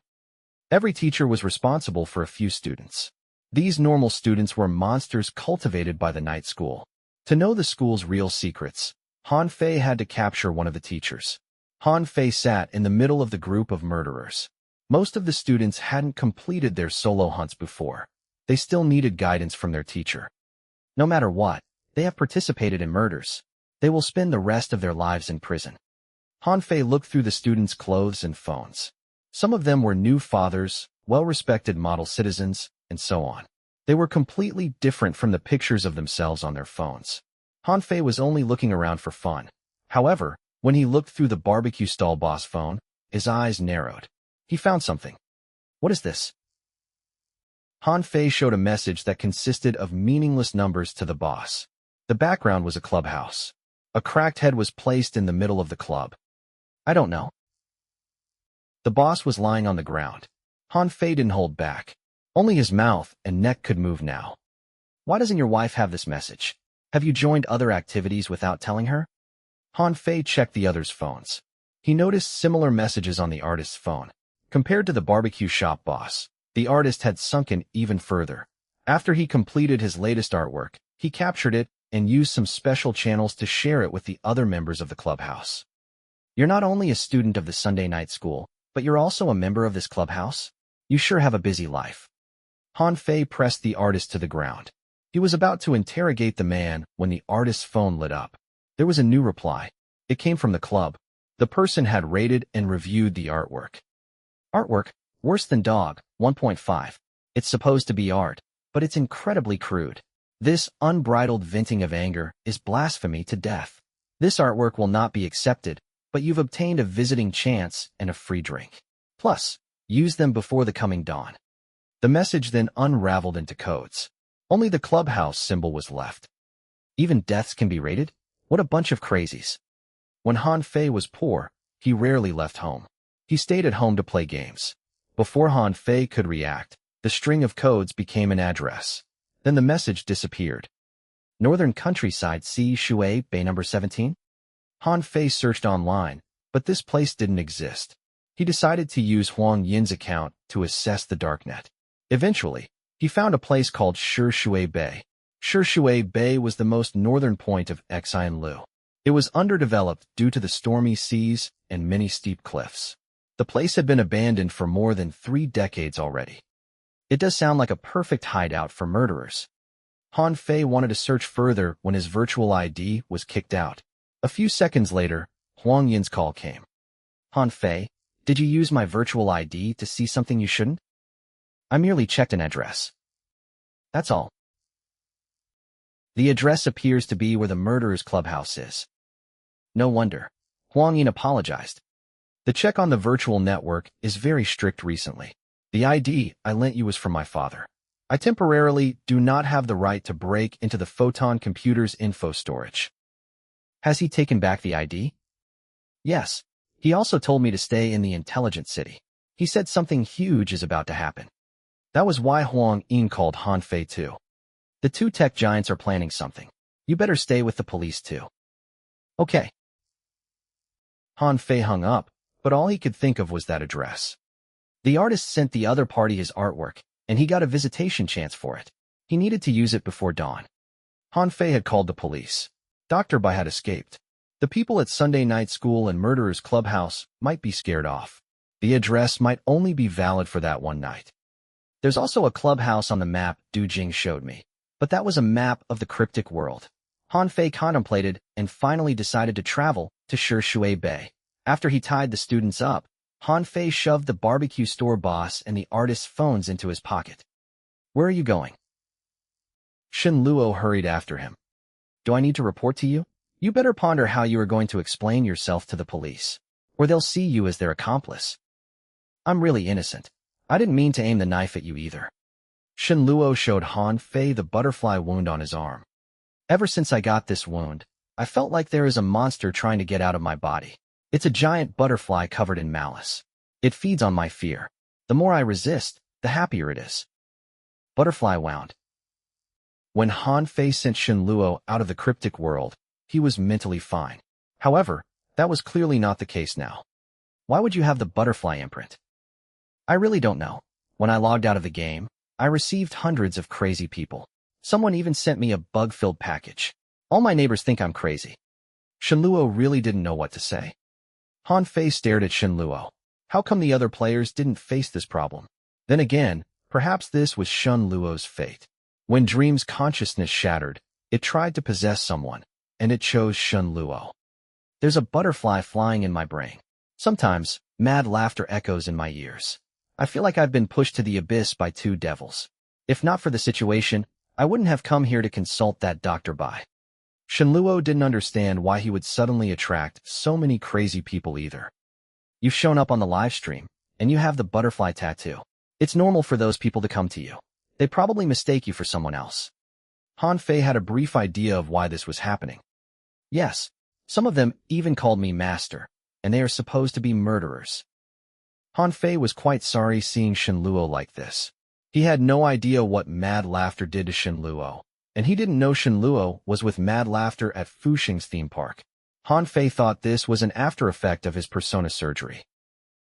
Every teacher was responsible for a few students. These normal students were monsters cultivated by the night school. To know the school's real secrets, Han Fei had to capture one of the teachers. Han Fei sat in the middle of the group of murderers. Most of the students hadn't completed their solo hunts before. They still needed guidance from their teacher. No matter what, they have participated in murders. They will spend the rest of their lives in prison. Han Fei looked through the students' clothes and phones. Some of them were new fathers, well-respected model citizens, and so on. They were completely different from the pictures of themselves on their phones. Han Fei was only looking around for fun. However, when he looked through the barbecue stall boss phone, his eyes narrowed. He found something. What is this? Han Fei showed a message that consisted of meaningless numbers to the boss. The background was a clubhouse. A cracked head was placed in the middle of the club. I don't know. The boss was lying on the ground. Han Fei didn't hold back. Only his mouth and neck could move now. Why doesn't your wife have this message? Have you joined other activities without telling her? Han Fei checked the others' phones. He noticed similar messages on the artist's phone. Compared to the barbecue shop boss, the artist had sunken even further. After he completed his latest artwork, he captured it and used some special channels to share it with the other members of the clubhouse. You're not only a student of the Sunday night school, but you're also a member of this clubhouse? You sure have a busy life. Han Fei pressed the artist to the ground. He was about to interrogate the man when the artist's phone lit up. There was a new reply. It came from the club. The person had rated and reviewed the artwork. Artwork? Worse than dog, 1.5. It's supposed to be art, but it's incredibly crude. This unbridled venting of anger is blasphemy to death. This artwork will not be accepted, but you've obtained a visiting chance and a free drink. Plus, use them before the coming dawn. The message then unraveled into codes. Only the clubhouse symbol was left. Even deaths can be rated? What a bunch of crazies. When Han Fei was poor, he rarely left home. He stayed at home to play games. Before Han Fei could react, the string of codes became an address. Then the message disappeared. Northern Countryside, Iyashikei, Bay number 17? Han Fei searched online, but this place didn't exist. He decided to use Huang Yin's account to assess the darknet. Eventually, he found a place called Iyashikei Bay. Iyashikei Bay was the most northern point of Xianlu. It was underdeveloped due to the stormy seas and many steep cliffs. The place had been abandoned for more than 3 decades already. It does sound like a perfect hideout for murderers. Han Fei wanted to search further when his virtual ID was kicked out. A few seconds later, Huang Yin's call came. Han Fei, did you use my virtual ID to see something you shouldn't? I merely checked an address. That's all. The address appears to be where the murderer's clubhouse is. No wonder. Huang Yin apologized. The check on the virtual network is very strict recently. The ID I lent you was from my father. I temporarily do not have the right to break into the Photon computer's info storage. Has he taken back the ID? Yes. He also told me to stay in the intelligent city. He said something huge is about to happen. That was why Huang Yin called Han Fei too. The 2 tech giants are planning something. You better stay with the police too. Okay. Han Fei hung up, but all he could think of was that address. The artist sent the other party his artwork, and he got a visitation chance for it. He needed to use it before dawn. Han Fei had called the police. Dr. Bai had escaped. The people at Sunday night school and murderer's clubhouse might be scared off. The address might only be valid for that one night. There's also a clubhouse on the map Du Jing showed me, but that was a map of the cryptic world. Han Fei contemplated and finally decided to travel to Iyashikei Bay. After he tied the students up, Han Fei shoved the barbecue store boss and the artist's phones into his pocket. Where are you going? Shen Luo hurried after him. Do I need to report to you? You better ponder how you are going to explain yourself to the police, or they'll see you as their accomplice. I'm really innocent. I didn't mean to aim the knife at you either. Shen Luo showed Han Fei the butterfly wound on his arm. Ever since I got this wound, I felt like there is a monster trying to get out of my body. It's a giant butterfly covered in malice. It feeds on my fear. The more I resist, the happier it is. Butterfly wound. When Han Fei sent Shen Luo out of the cryptic world, he was mentally fine. However, that was clearly not the case now. Why would you have the butterfly imprint? I really don't know. When I logged out of the game, I received hundreds of crazy people. Someone even sent me a bug-filled package. All my neighbors think I'm crazy. Shen Luo really didn't know what to say. Han Fei stared at Shen Luo. How come the other players didn't face this problem? Then again, perhaps this was Shen Luo's fate. When Dream's consciousness shattered, it tried to possess someone, and it chose Shen Luo. There's a butterfly flying in my brain. Sometimes, mad laughter echoes in my ears. I feel like I've been pushed to the abyss by two devils. If not for the situation, I wouldn't have come here to consult that Dr. Bai. Shen Luo didn't understand why he would suddenly attract so many crazy people either. You've shown up on the live stream, and you have the butterfly tattoo. It's normal for those people to come to you. They probably mistake you for someone else. Han Fei had a brief idea of why this was happening. Yes, some of them even called me master, and they are supposed to be murderers. Han Fei was quite sorry seeing Shen Luo like this. He had no idea what mad laughter did to Shen Luo, and he didn't know Shen Luo was with mad laughter at Fuxing's theme park. Han Fei thought this was an after effect of his persona surgery.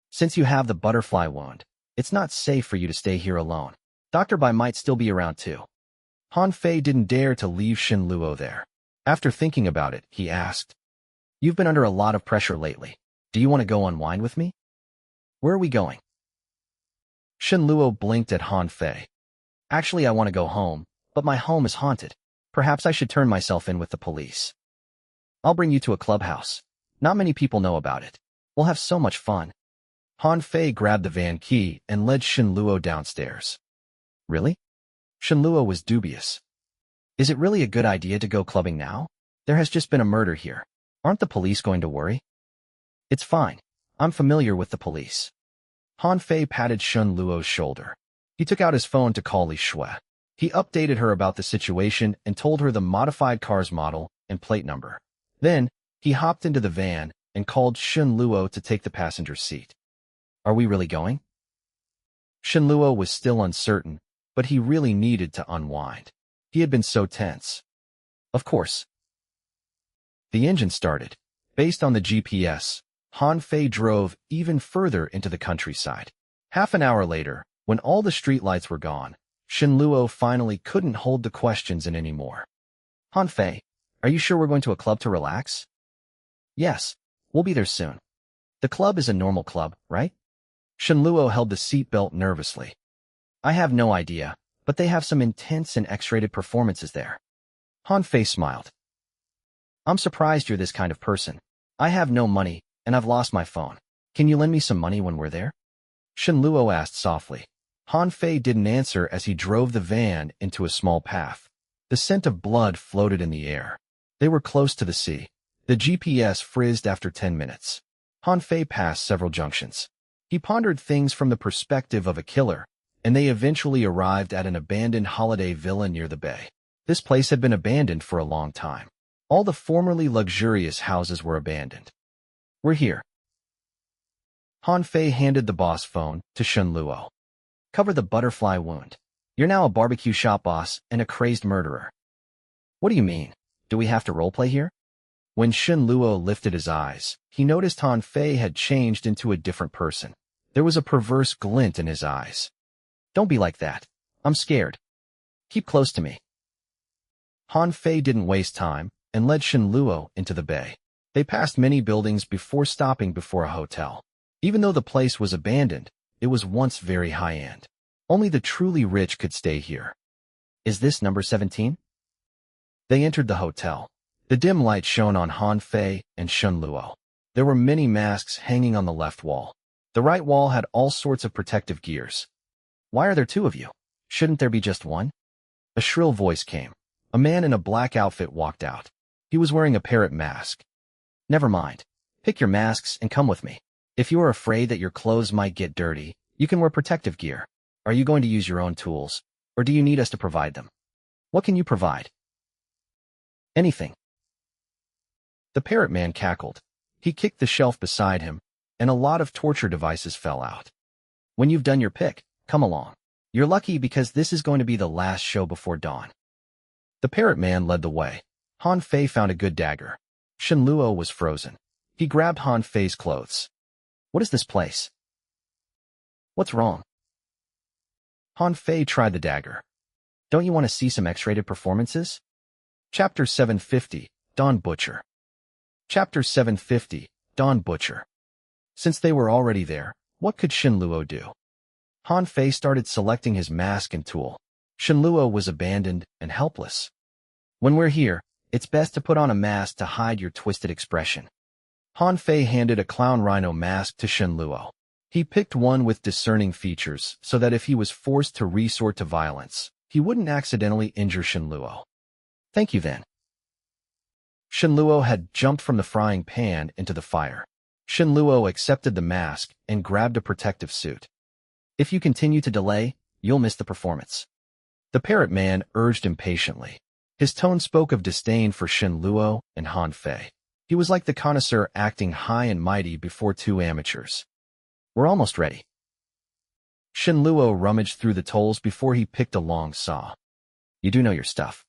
Since you have the butterfly wound, it's not safe for you to stay here alone. Dr. Bai might still be around too. Han Fei didn't dare to leave Shen Luo there. After thinking about it, he asked, "You've been under a lot of pressure lately. Do you want to go unwind with me? Where are we going?" Shen Luo blinked at Han Fei. "Actually, I want to go home, but my home is haunted. Perhaps I should turn myself in with the police. I'll bring you to a clubhouse. Not many people know about it. We'll have so much fun." Han Fei grabbed the van key and led Shen Luo downstairs. Really? Shen Luo was dubious. Is it really a good idea to go clubbing now? There has just been a murder here. Aren't the police going to worry? It's fine. I'm familiar with the police. Han Fei patted Shen Luo's shoulder. He took out his phone to call Li Shui. He updated her about the situation and told her the modified car's model and plate number. Then, he hopped into the van and called Shen Luo to take the passenger seat. Are we really going? Shen Luo was still uncertain, but he really needed to unwind. He had been so tense. Of course. The engine started. Based on the GPS, Han Fei drove even further into the countryside. Half an hour later, when all the streetlights were gone, Shen Luo finally couldn't hold the questions in anymore. Han Fei, are you sure we're going to a club to relax? Yes, we'll be there soon. The club is a normal club, right? Shen Luo held the seatbelt nervously. I have no idea, but they have some intense and X-rated performances there. Han Fei smiled. I'm surprised you're this kind of person. I have no money, and I've lost my phone. Can you lend me some money when we're there? Shen Luo asked softly. Han Fei didn't answer as he drove the van into a small path. The scent of blood floated in the air. They were close to the sea. The GPS frizzed after 10 minutes. Han Fei passed several junctions. He pondered things from the perspective of a killer, and they eventually arrived at an abandoned holiday villa near the bay. This place had been abandoned for a long time. All the formerly luxurious houses were abandoned. We're here. Han Fei handed the boss phone to Shen Luo. Cover the butterfly wound. You're now a barbecue shop boss and a crazed murderer. What do you mean? Do we have to roleplay here? When Shen Luo lifted his eyes, he noticed Han Fei had changed into a different person. There was a perverse glint in his eyes. Don't be like that. I'm scared. Keep close to me. Han Fei didn't waste time and led Shen Luo into the bay. They passed many buildings before stopping before a hotel. Even though the place was abandoned, it was once very high-end. Only the truly rich could stay here. Is this number 17? They entered the hotel. The dim light shone on Han Fei and Shen Luo. There were many masks hanging on the left wall. The right wall had all sorts of protective gears. Why are there two of you? Shouldn't there be just one? A shrill voice came. A man in a black outfit walked out. He was wearing a parrot mask. Never mind. Pick your masks and come with me. If you are afraid that your clothes might get dirty, you can wear protective gear. Are you going to use your own tools, or do you need us to provide them? What can you provide? Anything. The parrot man cackled. He kicked the shelf beside him, and a lot of torture devices fell out. When you've done your pick, come along. You're lucky because this is going to be the last show before dawn. The parrot man led the way. Han Fei found a good dagger. Shen Luo was frozen. He grabbed Han Fei's clothes. What is this place? What's wrong? Han Fei tried the dagger. Don't you want to see some X-rated performances? Chapter 750, Dawn Butcher. Chapter 750, Dawn Butcher. Since they were already there, what could Shen Luo do? Han Fei started selecting his mask and tool. Shen Luo was abandoned and helpless. When we're here, it's best to put on a mask to hide your twisted expression. Han Fei handed a clown rhino mask to Shen Luo. He picked one with discerning features so that if he was forced to resort to violence, he wouldn't accidentally injure Shen Luo. Thank you then. Shen Luo had jumped from the frying pan into the fire. Shen Luo accepted the mask and grabbed a protective suit. If you continue to delay, you'll miss the performance. The parrot man urged impatiently. His tone spoke of disdain for Shen Luo and Han Fei. He was like the connoisseur acting high and mighty before two amateurs. We're almost ready. Shen Luo rummaged through the tools before he picked a long saw. You do know your stuff.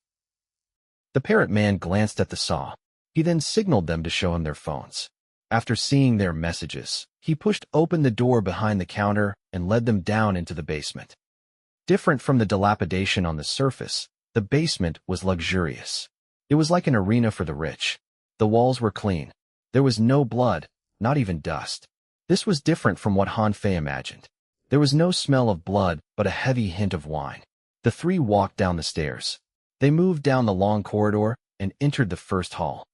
The parrot man glanced at the saw. He then signaled them to show him their phones. After seeing their messages, he pushed open the door behind the counter and led them down into the basement. Different from the dilapidation on the surface, the basement was luxurious. It was like an arena for the rich. The walls were clean. There was no blood, not even dust. This was different from what Han Fei imagined. There was no smell of blood, but a heavy hint of wine. The three walked down the stairs. They moved down the long corridor and entered the first hall.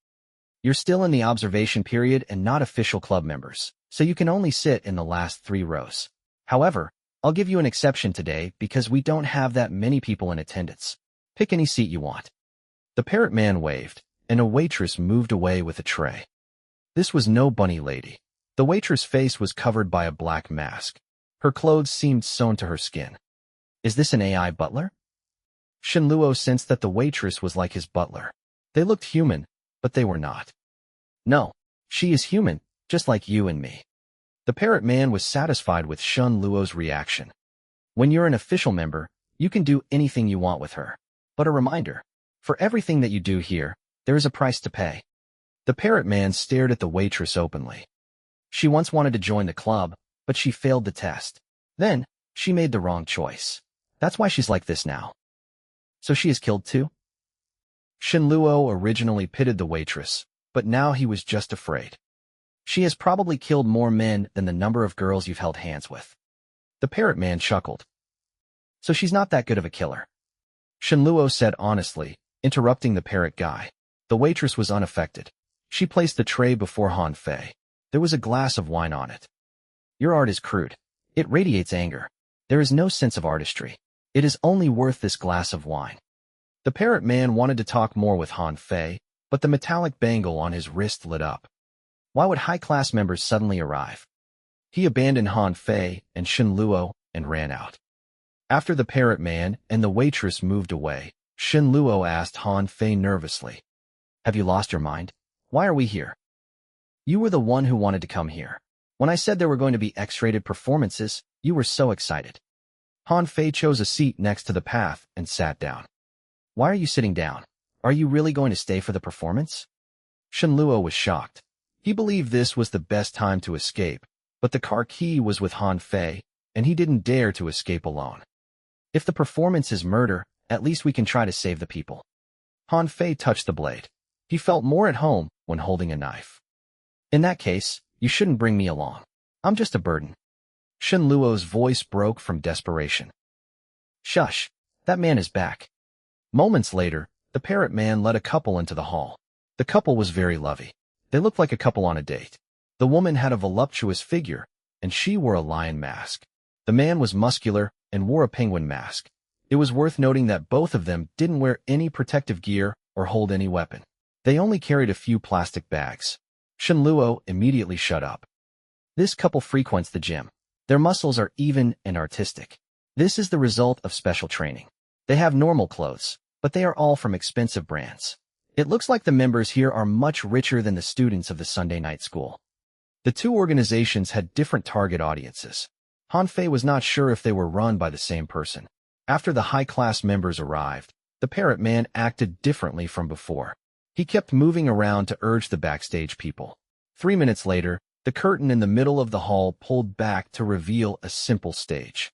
You're still in the observation period and not official club members, so you can only sit in the last 3 rows. However, I'll give you an exception today because we don't have that many people in attendance. Pick any seat you want. The parrot man waved, and a waitress moved away with a tray. This was no bunny lady. The waitress' face was covered by a black mask. Her clothes seemed sewn to her skin. Is this an AI butler? Shen Luo sensed that the waitress was like his butler. They looked human, but they were not. No, she is human, just like you and me. The parrot man was satisfied with Shen Luo's reaction. When you're an official member, you can do anything you want with her. But a reminder, for everything that you do here, there is a price to pay. The parrot man stared at the waitress openly. She once wanted to join the club, but she failed the test. Then, she made the wrong choice. That's why she's like this now. So she is killed too? Shen Luo originally pitied the waitress, but now he was just afraid. She has probably killed more men than the number of girls you've held hands with. The parrot man chuckled. So she's not that good of a killer. Shen Luo said honestly, interrupting the parrot guy. The waitress was unaffected. She placed the tray before Han Fei. There was a glass of wine on it. Your art is crude. It radiates anger. There is no sense of artistry. It is only worth this glass of wine. The parrot man wanted to talk more with Han Fei, but the metallic bangle on his wrist lit up. Why would high-class members suddenly arrive? He abandoned Han Fei and Shen Luo and ran out. After the parrot man and the waitress moved away, Shen Luo asked Han Fei nervously, Have you lost your mind? Why are we here? You were the one who wanted to come here. When I said there were going to be X-rated performances, you were so excited. Han Fei chose a seat next to the path and sat down. Why are you sitting down? Are you really going to stay for the performance? Shen Luo was shocked. He believed this was the best time to escape, but the car key was with Han Fei, and he didn't dare to escape alone. If the performance is murder, at least we can try to save the people. Han Fei touched the blade. He felt more at home when holding a knife. In that case, you shouldn't bring me along. I'm just a burden. Shen Luo's voice broke from desperation. Shush, that man is back. Moments later, the parrot man led a couple into the hall. The couple was very lovely. They looked like a couple on a date. The woman had a voluptuous figure, and she wore a lion mask. The man was muscular and wore a penguin mask. It was worth noting that both of them didn't wear any protective gear or hold any weapon. They only carried a few plastic bags. Shen Luo immediately shut up. This couple frequents the gym. Their muscles are even and artistic. This is the result of special training. They have normal clothes, but they are all from expensive brands. It looks like the members here are much richer than the students of the Sunday night school. The two organizations had different target audiences. Han Fei was not sure if they were run by the same person. After the high-class members arrived, the parrot man acted differently from before. He kept moving around to urge the backstage people. 3 minutes later, the curtain in the middle of the hall pulled back to reveal a simple stage.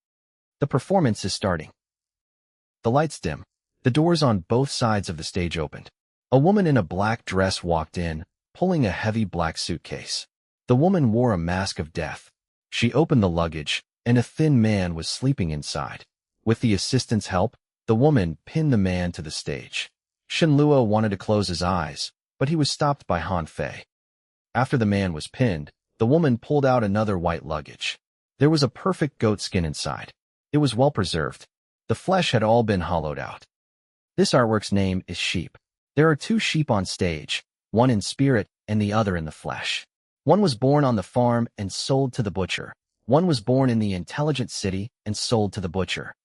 The performance is starting. The lights dim. The doors on both sides of the stage opened. A woman in a black dress walked in, pulling a heavy black suitcase. The woman wore a mask of death. She opened the luggage, and a thin man was sleeping inside. With the assistant's help, the woman pinned the man to the stage. Shen Luo wanted to close his eyes, but he was stopped by Han Fei. After the man was pinned, the woman pulled out another white luggage. There was a perfect goat skin inside. It was well preserved. The flesh had all been hollowed out. This artwork's name is Sheep. There are 2 sheep on stage, one in spirit and the other in the flesh. One was born on the farm and sold to the butcher. One was born in the intelligent city and sold to the butcher.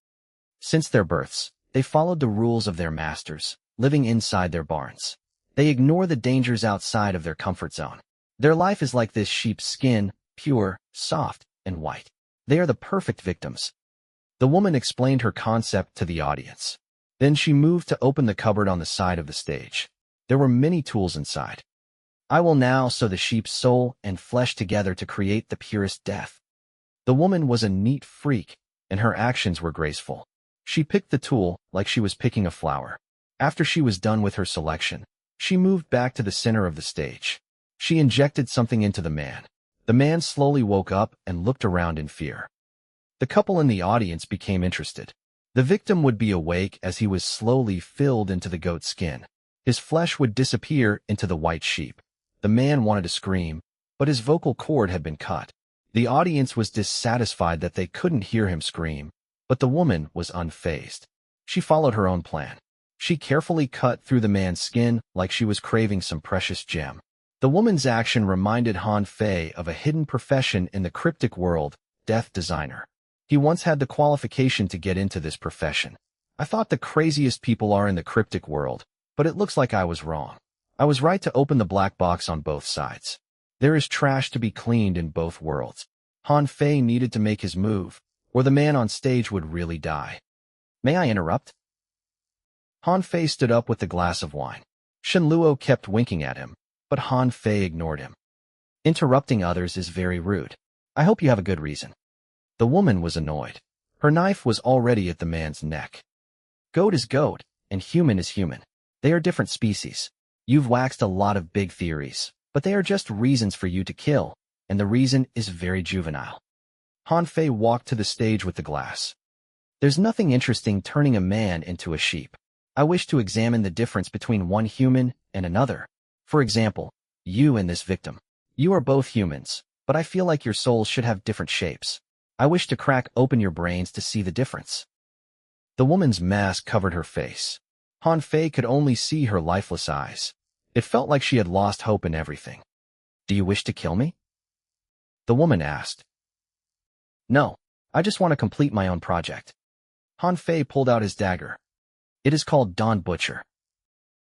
Since their births, they followed the rules of their masters, living inside their barns. They ignore the dangers outside of their comfort zone. Their life is like this sheep's skin, pure, soft, and white. They are the perfect victims. The woman explained her concept to the audience. Then she moved to open the cupboard on the side of the stage. There were many tools inside. I will now sew the sheep's soul and flesh together to create the purest death. The woman was a neat freak, and her actions were graceful. She picked the tool like she was picking a flower. After she was done with her selection, she moved back to the center of the stage. She injected something into the man. The man slowly woke up and looked around in fear. The couple in the audience became interested. The victim would be awake as he was slowly filled into the goat skin. His flesh would disappear into the white sheep. The man wanted to scream, but his vocal cord had been cut. The audience was dissatisfied that they couldn't hear him scream, but the woman was unfazed. She followed her own plan. She carefully cut through the man's skin like she was craving some precious gem. The woman's action reminded Han Fei of a hidden profession in the cryptic world, death designer. He once had the qualification to get into this profession. I thought the craziest people are in the cryptic world, but it looks like I was wrong. I was right to open the black box on both sides. There is trash to be cleaned in both worlds. Han Fei needed to make his move, or the man on stage would really die. May I interrupt? Han Fei stood up with the glass of wine. Shen Luo kept winking at him, but Han Fei ignored him. Interrupting others is very rude. I hope you have a good reason. The woman was annoyed. Her knife was already at the man's neck. Goat is goat, and human is human. They are different species. You've waxed a lot of big theories, but they are just reasons for you to kill, and the reason is very juvenile. Han Fei walked to the stage with the glass. There's nothing interesting turning a man into a sheep. I wish to examine the difference between one human and another. For example, you and this victim. You are both humans, but I feel like your souls should have different shapes. I wish to crack open your brains to see the difference. The woman's mask covered her face. Han Fei could only see her lifeless eyes. It felt like she had lost hope in everything. Do you wish to kill me? The woman asked. No, I just want to complete my own project. Han Fei pulled out his dagger. It is called Dawn Butcher.